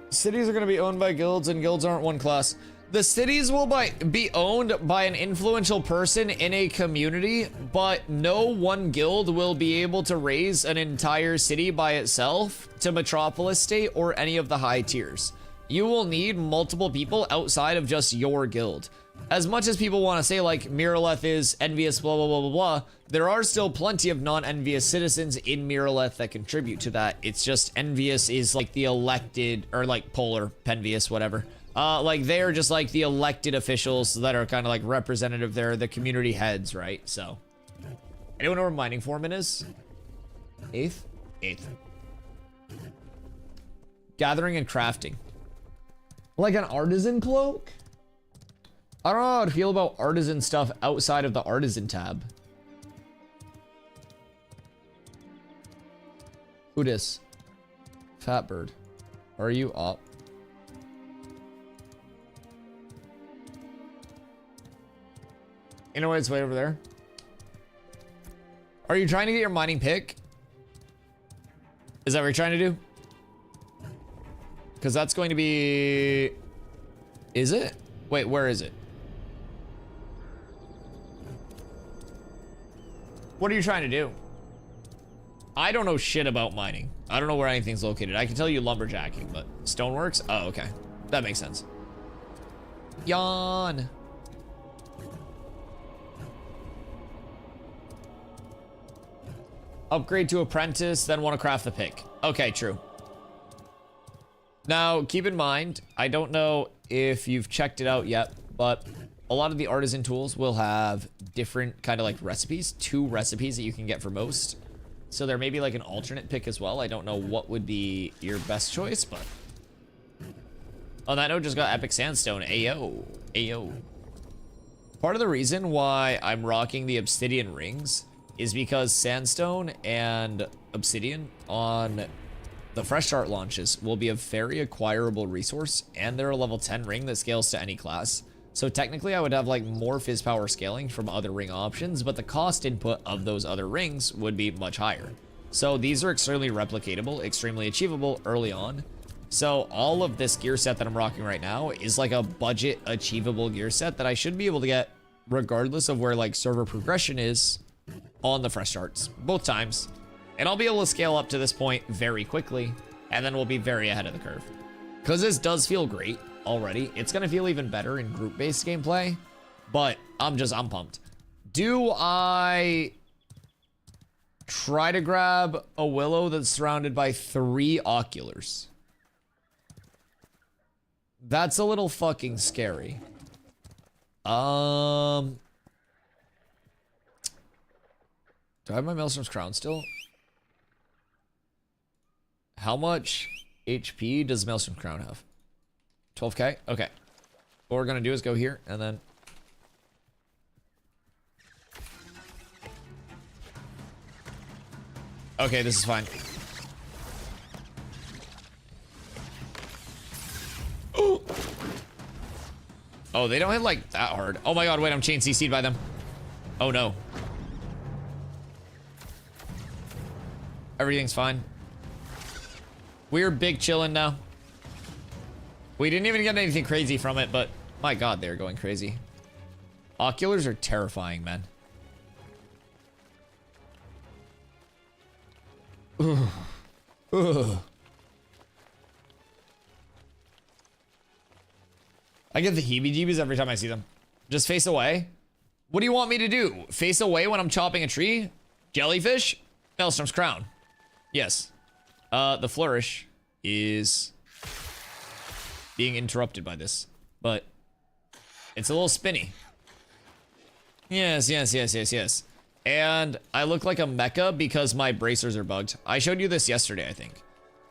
Cities are going to be owned by guilds, and guilds aren't one class. The cities will be owned by an influential person in a community, but no one guild will be able to raise an entire city by itself to Metropolis State or any of the high tiers. You will need multiple people outside of just your guild. As much as people want to say like Miraleth is envious, blah, blah, blah, blah, blah, there are still plenty of non-envious citizens in Miraleth that contribute to that. It's just envious is like the elected, or like polar, penvious, whatever. Like they're just like the elected officials that are kind of like representative. They're the community heads, right? So, anyone know where mining foreman is? 8th? 8th. Gathering and crafting. Like an artisan cloak? I don't know how to feel about artisan stuff outside of the artisan tab. Who dis? Fatbird. Are you up? You know what? It's way over there. Are you trying to get your mining pick? Is that what you're trying to do? Because that's going to be... Is it? Wait, where is it? What are you trying to do? I don't know shit about mining. I don't know where anything's located. I can tell you lumberjacking, but stoneworks? Oh, okay. That makes sense. Yawn. Upgrade to apprentice, then want to craft the pick. Okay, true. Now, keep in mind, I don't know if you've checked it out yet, but a lot of the artisan tools will have different kind of like recipes, 2 recipes that you can get for most. So there may be like an alternate pick as well. I don't know what would be your best choice, but... On that note, just got epic sandstone. Ayo. Ayo. Part of the reason why I'm rocking the obsidian rings is because sandstone and obsidian on the fresh start launches will be a very acquirable resource, and they're a level 10 ring that scales to any class. So technically I would have like more fizz power scaling from other ring options, but the cost input of those other rings would be much higher. So these are extremely replicatable, extremely achievable early on. So all of this gear set that I'm rocking right now is like a budget achievable gear set that I should be able to get regardless of where like server progression is on the fresh starts, both times. And I'll be able to scale up to this point very quickly, and then we'll be very ahead of the curve. Because this does feel great already. It's going to feel even better in group-based gameplay, but I'm pumped. Do I try to grab a willow that's surrounded by 3 oculars? That's a little fucking scary. Do I have my Maelstrom's crown still? How much HP does Maelstrom's crown have? 12k? Okay. What we're gonna do is go here and then... Okay, this is fine. Oh, they don't hit like that hard. Oh my god, wait, I'm chain CC'd by them. Oh no. Everything's fine. We're big chillin' now. We didn't even get anything crazy from it, but my god, they're going crazy. Oculars are terrifying, man. Ugh. Ugh. I get the heebie-jeebies every time I see them. Just face away. What do you want me to do? Face away when I'm chopping a tree? Jellyfish? Maelstrom's crown. Yes. The flourish is being interrupted by this, but it's a little spinny. Yes, yes, yes, yes, yes. And I look like a mecha because my bracers are bugged. I showed you this yesterday, I think.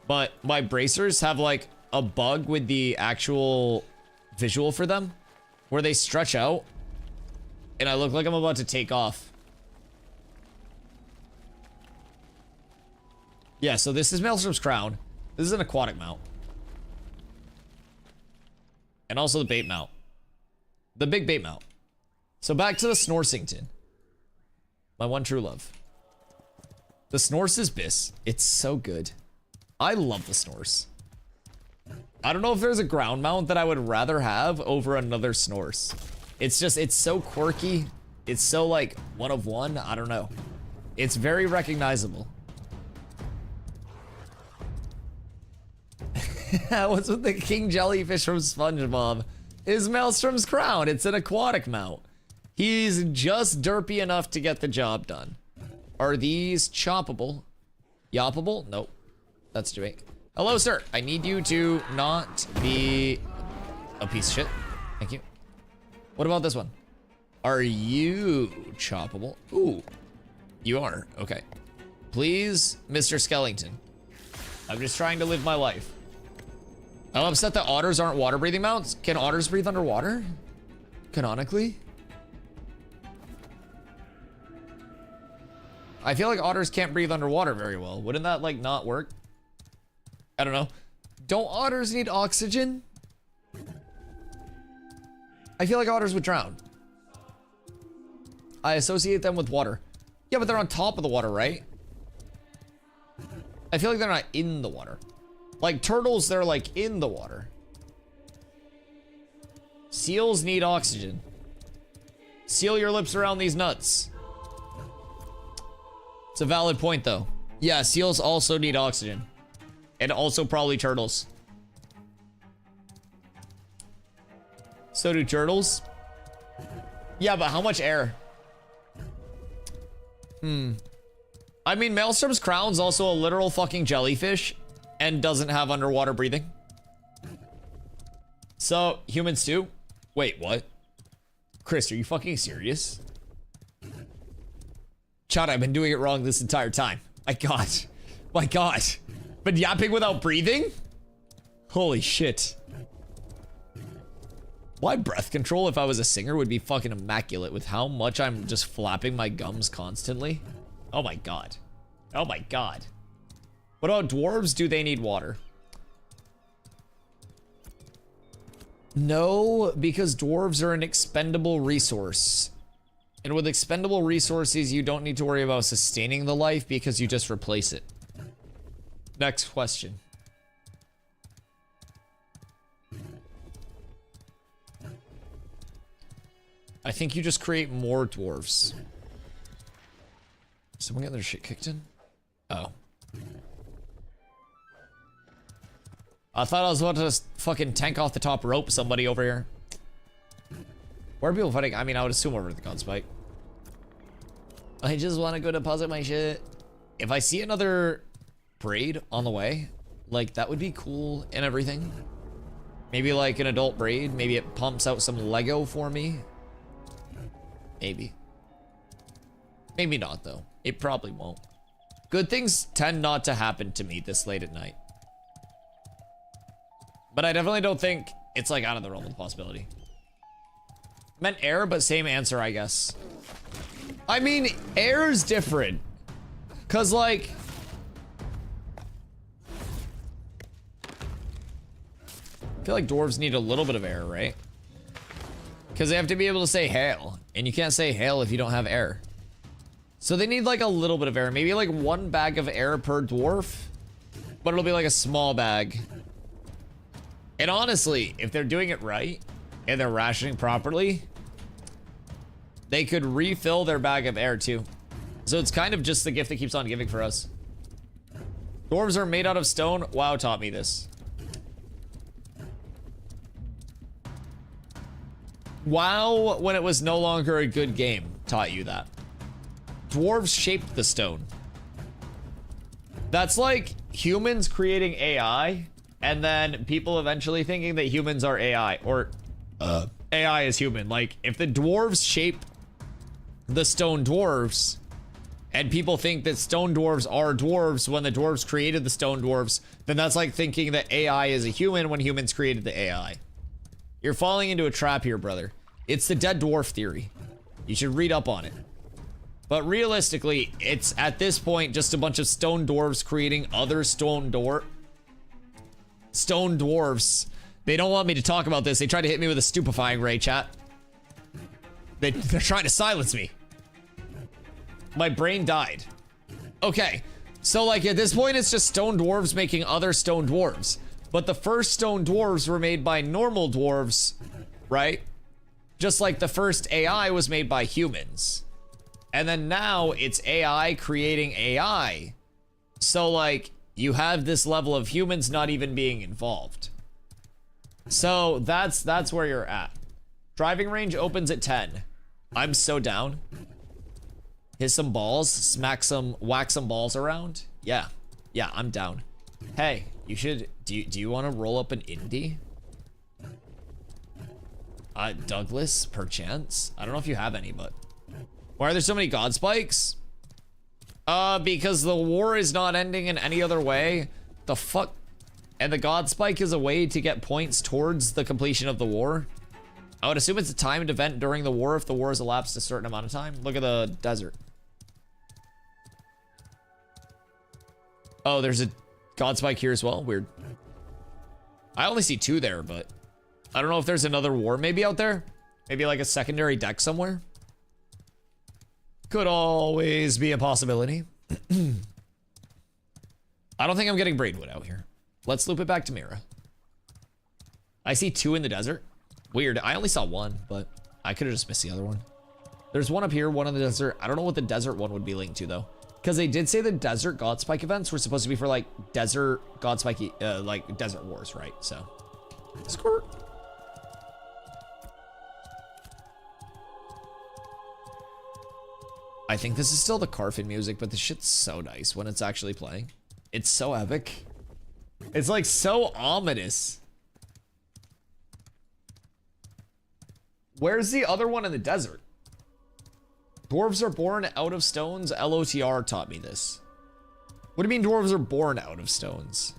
But my bracers have like a bug with the actual visual for them where they stretch out and I look like I'm about to take off. Yeah, so this is Maelstrom's crown. This is an aquatic mount. And also the bait mount. The big bait mount. So back to the Snorsington. My one true love. The Snorse is Biss. It's so good. I love the Snorse. I don't know if there's a ground mount that I would rather have over another Snorse. It's just, it's so quirky. It's so like one of one. I don't know. It's very recognizable. What's with the king jellyfish from SpongeBob? Is Maelstrom's crown. It's an aquatic mount. He's just derpy enough to get the job done. Are these choppable? Yoppable? Nope. That's doing. Hello, sir. I need you to not be a piece of shit. Thank you. What about this one? Are you choppable? Ooh. You are. Okay. Please, Mr. Skellington. I'm just trying to live my life. I'm upset that otters aren't water-breathing mounts. Can otters breathe underwater? Canonically? I feel like otters can't breathe underwater very well. Wouldn't that, like, not work? I don't know. Don't otters need oxygen? I feel like otters would drown. I associate them with water. Yeah, but they're on top of the water, right? I feel like they're not in the water. Like turtles, they're like in the water. Seals need oxygen. Seal your lips around these nuts. It's a valid point though. Yeah, seals also need oxygen. And also probably turtles. So do turtles. Yeah, but how much air? I mean, Maelstrom's crown's also a literal fucking jellyfish and doesn't have underwater breathing. So, humans too? Wait, what? Chris, are you fucking serious? Chad, I've been doing it wrong this entire time. My god. My god. But yapping without breathing? Holy shit. My breath control, if I was a singer, would be fucking immaculate with how much I'm just flapping my gums constantly. Oh my god. Oh my god. What about dwarves? Do they need water? No, because dwarves are an expendable resource. And with expendable resources, you don't need to worry about sustaining the life because you just replace it. Next question. I think you just create more dwarves. Someone get their shit kicked in? Oh. I thought I was about to fucking tank off the top rope somebody over here. Where are people fighting? I mean, I would assume over the god spike. I just want to go deposit my shit. If I see another braid on the way, like that would be cool and everything. Maybe like an adult braid. Maybe it pumps out some Lego for me. Maybe. Maybe not though. It probably won't. Good things tend not to happen to me this late at night. But I definitely don't think it's like out of the realm of possibility. Meant air, but same answer, I guess. I mean, air is different. Cause like... I feel like dwarves need a little bit of air, right? Because they have to be able to say hail. And you can't say hail if you don't have air. So they need like a little bit of air, maybe like 1 bag of air per dwarf, but it'll be like a small bag. And honestly, if they're doing it right and they're rationing properly, they could refill their bag of air too. So it's kind of just the gift that keeps on giving for us. Dwarves are made out of stone. WoW taught me this. WoW, when it was no longer a good game, taught you that. Dwarves shaped the stone. That's like humans creating AI, and then people eventually thinking that humans are AI, or AI is human. Like, if the dwarves shape the stone dwarves, and people think that stone dwarves are dwarves when the dwarves created the stone dwarves, then that's like thinking that AI is a human when humans created the AI. You're falling into a trap here, brother. It's the dead dwarf theory. You should read up on it. But realistically, it's at this point just a bunch of stone dwarves creating other stone dwarves. They don't want me to talk about this. They tried to hit me with a stupefying ray, chat. They're trying to silence me. My brain died. Okay, so like at this point, it's just stone dwarves making other stone dwarves. But the first stone dwarves were made by normal dwarves, right? Just like the first AI was made by humans. And then now it's AI creating AI. So like you have this level of humans not even being involved. So that's where you're at. Driving range opens at 10. I'm so down. Hit some balls, whack some balls around. Yeah, I'm down. Hey, you should, do you want to roll up an indie? Douglas, perchance? I don't know if you have any, but. Why are there so many god spikes? Because the war is not ending in any other way. The fuck? And the god spike is a way to get points towards the completion of the war. I would assume it's a timed event during the war if the war has elapsed a certain amount of time. Look at the desert. Oh, there's a god spike here as well. Weird. I only see 2 there, but I don't know if there's another war maybe out there. Maybe like a secondary deck somewhere. Could always be a possibility. I don't think I'm getting Braidwood out here. Let's loop it back to Mira. I see 2 in the desert. Weird. I only saw 1, but I could have just missed the other one. There's 1 up here, 1 in the desert. I don't know what the desert one would be linked to though. Because they did say the desert god spike events were supposed to be for like desert god spike, like desert wars, right? So, squirt. I think this is still the Carfin music, but this shit's so nice when it's actually playing. It's so epic. It's like so ominous. Where's the other one in the desert? Dwarves are born out of stones. LOTR taught me this. What do you mean dwarves are born out of stones?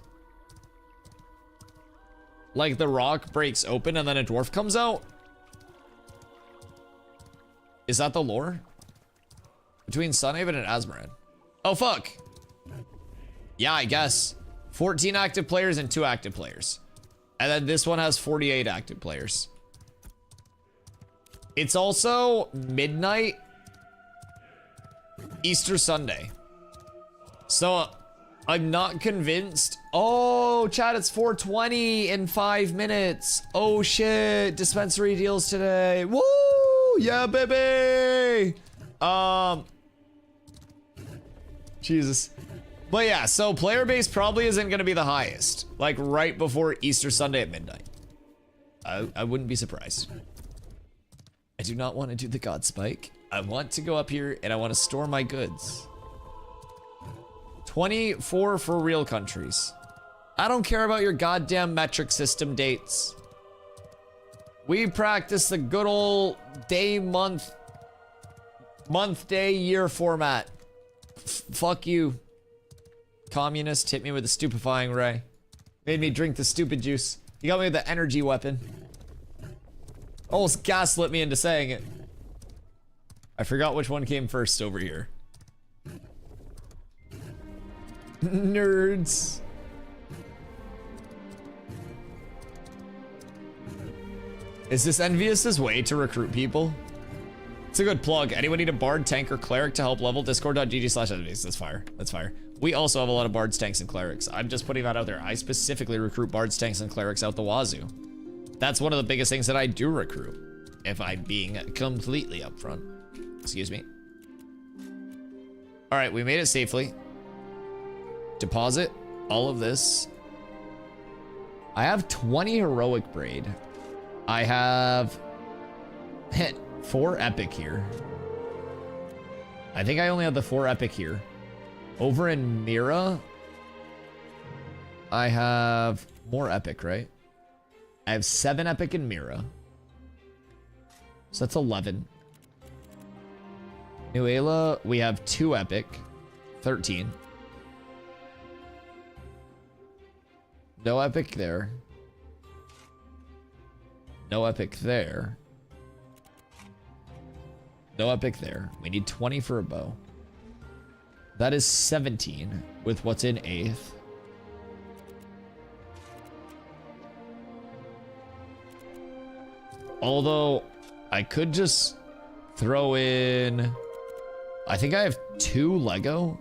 Like the rock breaks open and then a dwarf comes out? Is that the lore? Between Sunhaven and Azmoran. Oh, fuck. Yeah, I guess. 14 active players and 2 active players. And then this one has 48 active players. It's also midnight Easter Sunday. So I'm not convinced. Oh, chat, it's 4:20 in 5 minutes. Oh shit, dispensary deals today. Woo! Yeah, baby! Jesus. But yeah, so player base probably isn't gonna be the highest. Like right before Easter Sunday at midnight. I wouldn't be surprised. I do not want to do the god spike. I want to go up here and I want to store my goods. 24 for real countries. I don't care about your goddamn metric system dates. We practice the good old day, month, day, year format. Fuck you. Communist hit me with a stupefying ray. Made me drink the stupid juice. You got me with the energy weapon. Almost gaslit me into saying it. I forgot which one came first over here. Nerds. Is this Envious's way to recruit people? It's a good plug. Anyone need a bard, tank, or cleric to help level? Discord.gg/enemies. That's fire. That's fire. We also have a lot of bards, tanks, and clerics. I'm just putting that out there. I specifically recruit bards, tanks, and clerics out the wazoo. That's one of the biggest things that I do recruit, if I'm being completely upfront. Excuse me. All right, we made it safely. Deposit all of this. I have 20 heroic braid. I have 4 epic here. I think I only have the 4 epic here. Over in Mira, I have more epic, right? I have 7 epic in Mira. So that's 11. Nuela, we have 2 epic. 13. No epic there. No epic there. No epic there. We need 20 for a bow. That is 17 with what's in 8th. Although, I could just throw in... I think I have 2 Lego.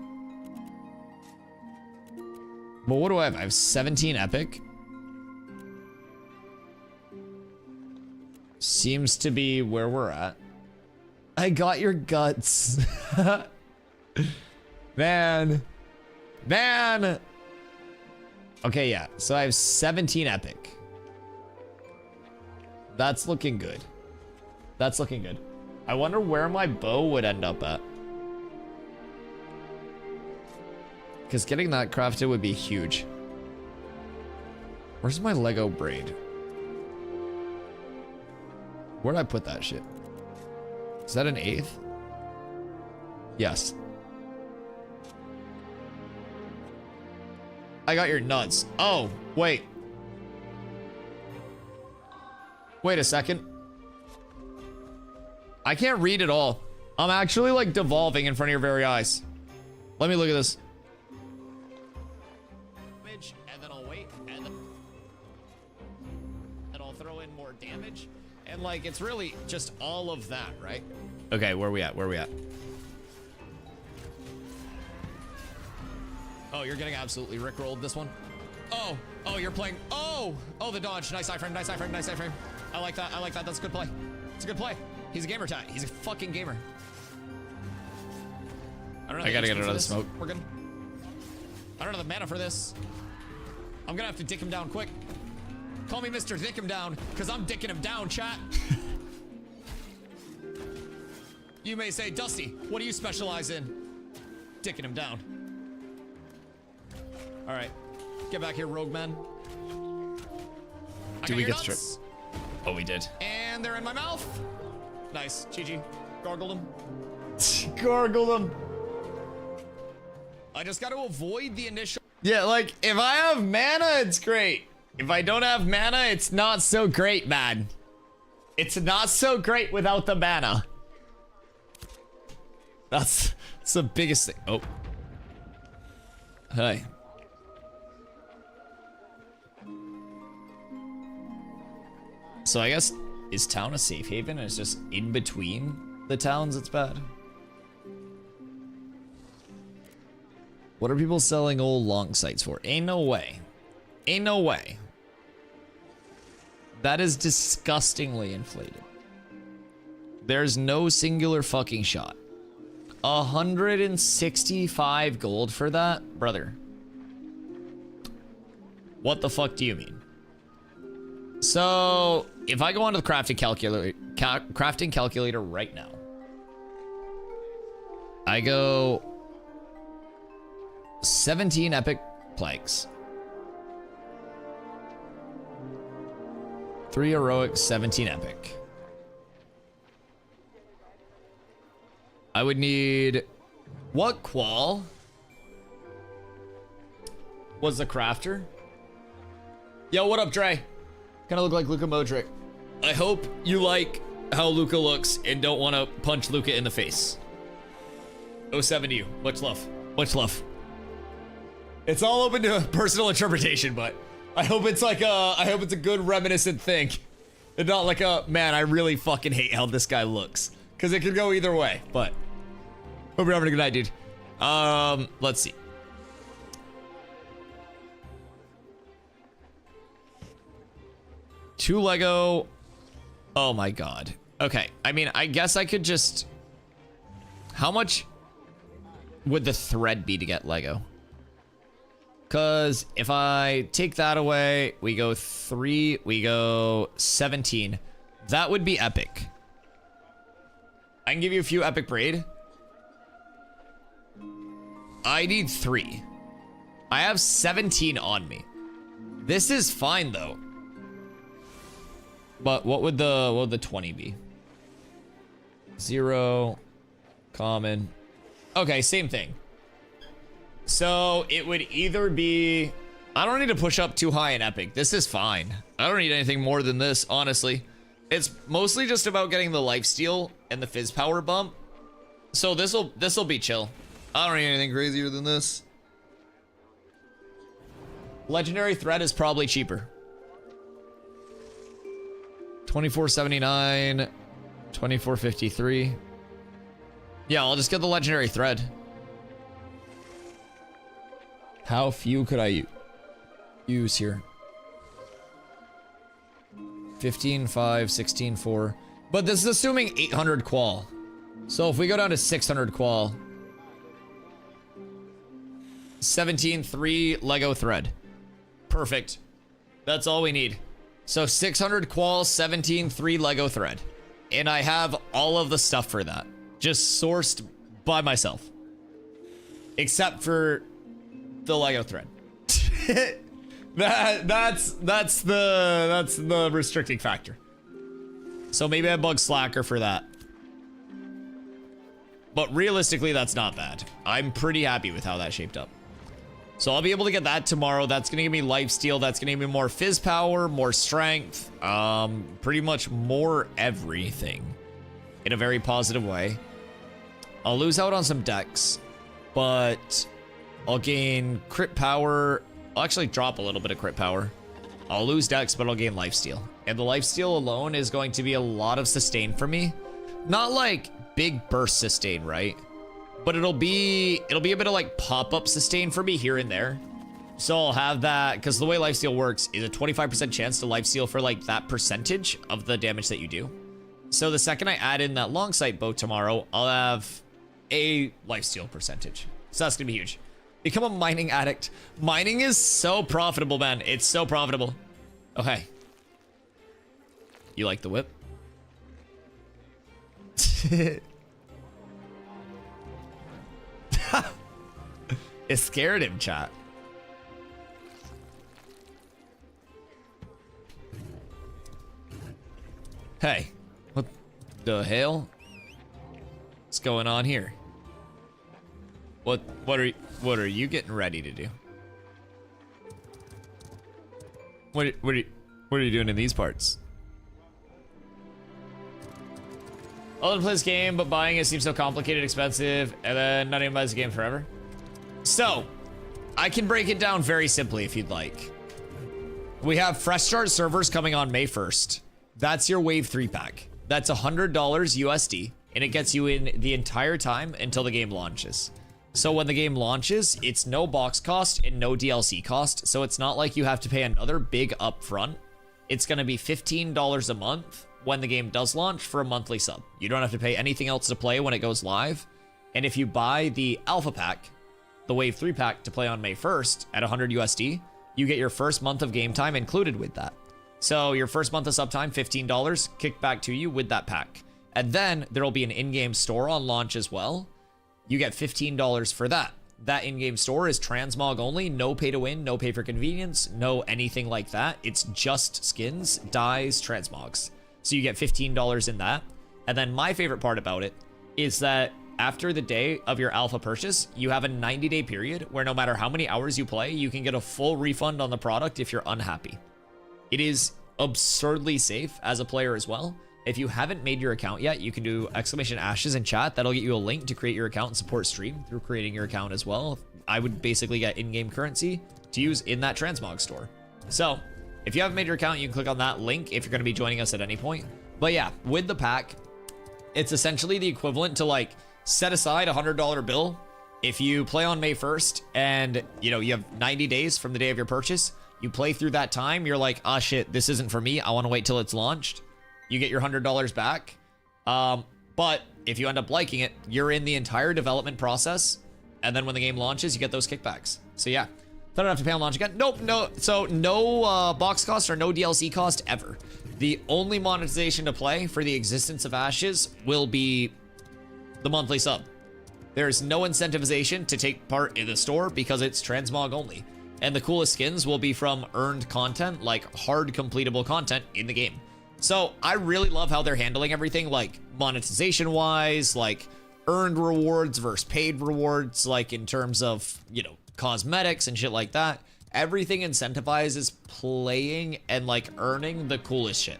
But what do I have? I have 17 epic. Seems to be where we're at. I got your guts. Man. Man. Okay, yeah. So I have 17 epic. That's looking good. That's looking good. I wonder where my bow would end up at. Because getting that crafted would be huge. Where's my Lego braid? Where'd I put that shit? Is that an 8th? Yes. I got your nuts. Oh, wait. Wait a second. I can't read it all. I'm actually like devolving in front of your very eyes. Let me look at this. And then I'll wait, and then I'll throw in more damage. And like, it's really just all of that, right? Okay, where are we at? Where are we at? Oh, you're getting absolutely rickrolled this one. Oh, you're playing. Oh, the dodge. Nice iframe, nice iframe, nice iframe. I like that. I like that. That's a good play. It's a good play. He's a gamer, He's a fucking gamer. I don't know. I gotta get another smoke. We're good. I don't know the mana for this. I'm gonna have to dick him down quick. Call me Mr. Dick him down, because I'm dicking him down, chat. You may say, Dusty, what do you specialize in? Dicking him down. All right. Get back here, rogue man. Do we get stripped? Oh, we did. And they're in my mouth. Nice. GG. Gargled them. Gargled them. I just got to avoid the initial... Yeah, like, if I have mana, it's great. If I don't have mana, it's not so great, man. It's not so great without the mana. That's the biggest thing. Oh. Hey. So I guess, is town a safe haven and it's just in between the towns it's bad? What are people selling old long sites for? Ain't no way. Ain't no way. That is disgustingly inflated. There's no singular fucking shot. 165 gold for that? Brother. What the fuck do you mean? So, if I go onto the crafting calculator right now, I go 17 epic planks, 3 heroic, 17 epic. I would need... What qual was the crafter? Yo, what up, Dre? Kind of look like Luka Modric. I hope you like how Luka looks and don't want to punch Luka in the face. 07 to you. Much love. Much love. It's all open to personal interpretation, but I hope it's like I hope it's a good reminiscent thing. And not like a, man, I really fucking hate how this guy looks. Because it could go either way, but hope you're having a good night, dude. Let's see. Two Lego. Oh my god. Okay, I mean, I guess I could just... How much would the thread be to get Lego? Because if I take that away, we go 3, we go 17. That would be epic. I can give you a few epic braid. I need 3. I have 17 on me. This is fine though. But what would the 20 be? 0, common. Okay, same thing. So it would either be... I don't need to push up too high in epic. This is fine. I don't need anything more than this, honestly. It's mostly just about getting the lifesteal and the fizz power bump. So this'll be chill. I don't need anything crazier than this. Legendary thread is probably cheaper. 24.79, 24.53. Yeah, I'll just get the legendary thread. How few could I use here? 15.5, 16.4. But this is assuming 800 qual. So if we go down to 600 qual, 17.3 Lego thread. Perfect. That's all we need. So 600 qual, 17.3 Lego thread. And I have all of the stuff for that. Just sourced by myself. Except for the Lego thread. That's the restricting factor. So maybe I bug Slacker for that. But realistically, that's not bad. I'm pretty happy with how that shaped up. So I'll be able to get that tomorrow. That's going to give me lifesteal. That's going to give me more fizz power, more strength, pretty much more everything in a very positive way. I'll lose out on some decks, but I'll gain crit power. I'll actually drop a little bit of crit power. I'll lose decks, but I'll gain lifesteal. And the lifesteal alone is going to be a lot of sustain for me. Not like big burst sustain, right? But it'll be a bit of like pop-up sustain for me here and there. So I'll have that, because the way lifesteal works is a 25% chance to lifesteal for like that percentage of the damage that you do. So the second I add in that long sight bow tomorrow, I'll have a lifesteal percentage. So that's gonna be huge. Become a mining addict. Mining is so profitable, man. It's so profitable. Okay. You like the whip? It scared him, chat. Hey, what the hell? What's going on here? What are you getting ready to do? What are you doing in these parts? I love to play this game, but buying it seems so complicated, expensive, and then not even buy this game forever. So, I can break it down very simply if you'd like. We have fresh start servers coming on May 1st. That's your wave 3 pack. That's $100 USD, and it gets you in the entire time until the game launches. So when the game launches, it's no box cost and no DLC cost, so it's not like you have to pay another big upfront. It's gonna be $15 a month when the game does launch for a monthly sub. You don't have to pay anything else to play when it goes live. And if you buy the alpha pack, the wave 3 pack to play on May 1st at 100 USD, you get your first month of game time included with that. So your first month of sub time, $15, kicked back to you with that pack. And then there'll be an in-game store on launch as well. You get $15 for that. That in-game store is transmog only, no pay to win, no pay for convenience, no anything like that. It's just skins, dyes, transmogs. So you get $15 in that. And then my favorite part about it is that after the day of your alpha purchase, you have a 90-day period where no matter how many hours you play, you can get a full refund on the product if you're unhappy. It is absurdly safe as a player as well. If you haven't made your account yet, you can do !ashes in chat. That'll get you a link to create your account and support stream through creating your account as well. I would basically get in-game currency to use in that transmog store. So if you haven't made your account, you can click on that link if you're going to be joining us at any point. But yeah, with the pack, It's essentially the equivalent to like set aside a $100 bill. If you play on May 1st and you have 90 days from the day of your purchase, you play through that time, you're like, ah, shit, this isn't for me. I want to wait till it's launched. You get your $100 back. But if you end up liking it, you're in the entire development process. And then when the game launches, you get those kickbacks. So yeah, I don't have to pay on launch again. Nope, no. So no box cost or no DLC cost ever. The only monetization to play for the existence of Ashes will be the monthly sub. There's no incentivization to take part in the store because it's transmog only. And the coolest skins will be from earned content, like hard completable content in the game. So I really love how they're handling everything, like monetization wise, like earned rewards versus paid rewards, like in terms of, cosmetics and shit like that. Everything incentivizes playing and like earning the coolest shit.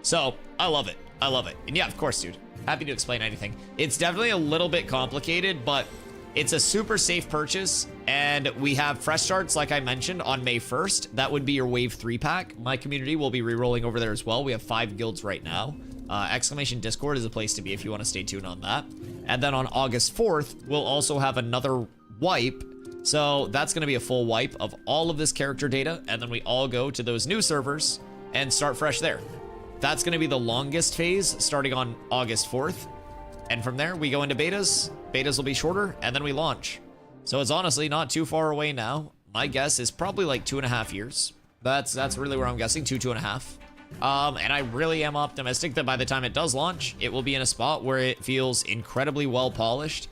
So I love it. I love it. And yeah, of course, dude. Happy to explain anything. It's definitely a little bit complicated, but it's a super safe purchase. And we have fresh starts, like I mentioned, on May 1st. That would be your Wave 3 pack. My community will be re-rolling over there as well. We have 5 guilds right now. Exclamation Discord is a place to be if you want to stay tuned on that. And then on August 4th, we'll also have another wipe. So that's going to be a full wipe of all of this character data. And then we all go to those new servers and start fresh there. That's going to be the longest phase starting on August 4th. And from there, we go into betas. Betas will be shorter, and then we launch. So it's honestly not too far away now. My guess is probably like 2.5 years. That's really where I'm guessing, 2.5. And I really am optimistic that by the time it does launch, it will be in a spot where it feels incredibly well polished,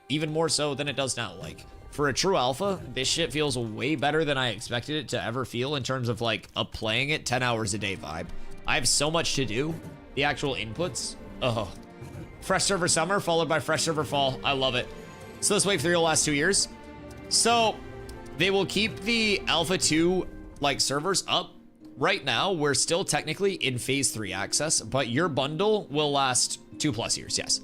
even more so than it does now. Like, for a true alpha, this shit feels way better than I expected it to ever feel in terms of like a playing it 10 hours a day vibe. I have so much to do. The actual inputs. Oh, fresh server summer followed by fresh server fall. I love it. So this wave 3 will last 2 years. So they will keep the alpha 2 like servers up. Right now, we're still technically in phase 3 access, but your bundle will last 2+ years. Yes.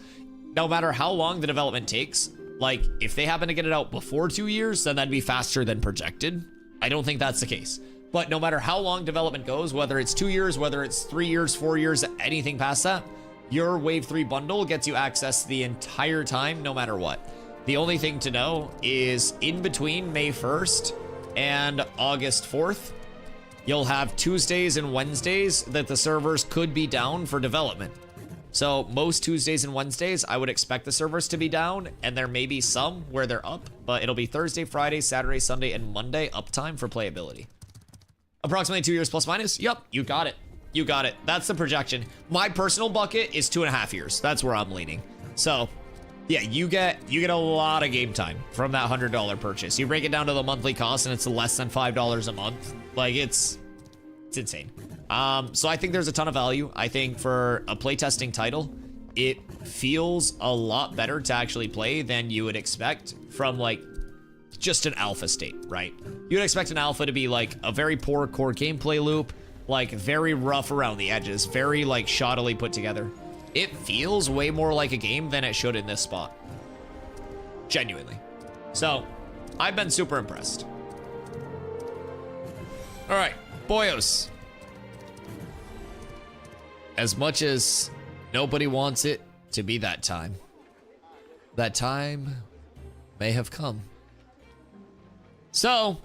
No matter how long the development takes, like if they happen to get it out before 2 years, then that'd be faster than projected. I don't think that's the case. But no matter how long development goes, whether it's 2 years, whether it's 3 years, 4 years, anything past that, your Wave 3 bundle gets you access the entire time, no matter what. The only thing to know is in between May 1st and August 4th, you'll have Tuesdays and Wednesdays that the servers could be down for development. So most Tuesdays and Wednesdays, I would expect the servers to be down, and there may be some where they're up, but it'll be Thursday, Friday, Saturday, Sunday, and Monday uptime for playability. Approximately 2 years plus minus. Yep, you got it. You got it. That's the projection. My personal bucket is 2.5 years. That's where I'm leaning. So yeah, you get a lot of game time from that $100 purchase. You break it down to the monthly cost and it's less than $5 a month. Like it's insane. So I think there's a ton of value. I think for a playtesting title, it feels a lot better to actually play than you would expect from like just an alpha state, right? You'd expect an alpha to be like a very poor core gameplay loop, like very rough around the edges, very like shoddily put together. It feels way more like a game than it should in this spot. Genuinely. So, I've been super impressed. All right, boyos. As much as nobody wants it to be that time may have come. So,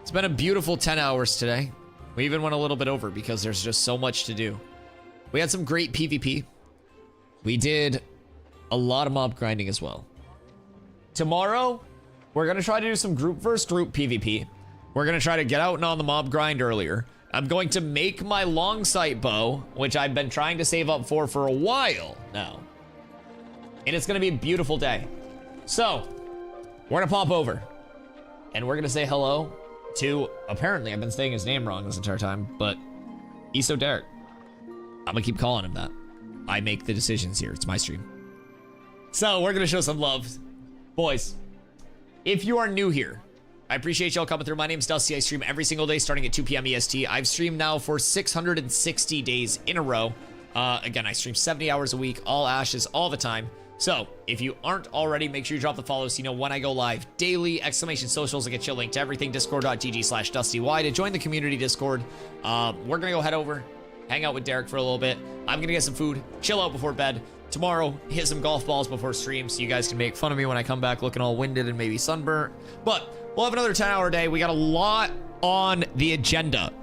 it's been a beautiful 10 hours today. We even went a little bit over because there's just so much to do. We had some great PvP. We did a lot of mob grinding as well. Tomorrow, we're going to try to do some group versus group PvP. We're going to try to get out and on the mob grind earlier. I'm going to make my long sight bow, which I've been trying to save up for a while now. And it's going to be a beautiful day. So, we're going to pop over. And we're going to say hello to, apparently, I've been saying his name wrong this entire time, but Iso Derek. I'm going to keep calling him that. I make the decisions here. It's my stream. So, we're going to show some love. Boys, if you are new here, I appreciate y'all coming through. My name's Dusty. I stream every single day starting at 2 p.m. EST. I've streamed now for 660 days in a row. Again, I stream 70 hours a week, all Ashes, all the time. So, if you aren't already, make sure you drop the follow so you know when I go live daily. Exclamation socials to get you a link to everything. Discord.gg/DustyWhy to join the community Discord. We're going to go head over, hang out with Derek for a little bit. I'm gonna get some food, chill out before bed. Tomorrow, hit some golf balls before stream so you guys can make fun of me when I come back looking all winded and maybe sunburnt. But we'll have another 10-hour day. We got a lot on the agenda.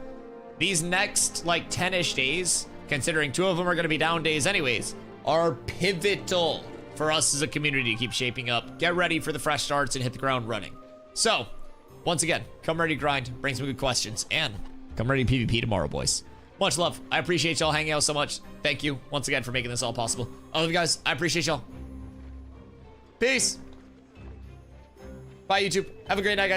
These next, like, 10-ish days, considering 2 of them are gonna be down days anyways, are pivotal for us as a community to keep shaping up. Get ready for the fresh starts and hit the ground running. So, once again, come ready to grind, bring some good questions, and come ready to PvP tomorrow, boys. Much love. I appreciate y'all hanging out so much. Thank you once again for making this all possible. I love you guys. I appreciate y'all. Peace. Bye, YouTube. Have a great night, guys.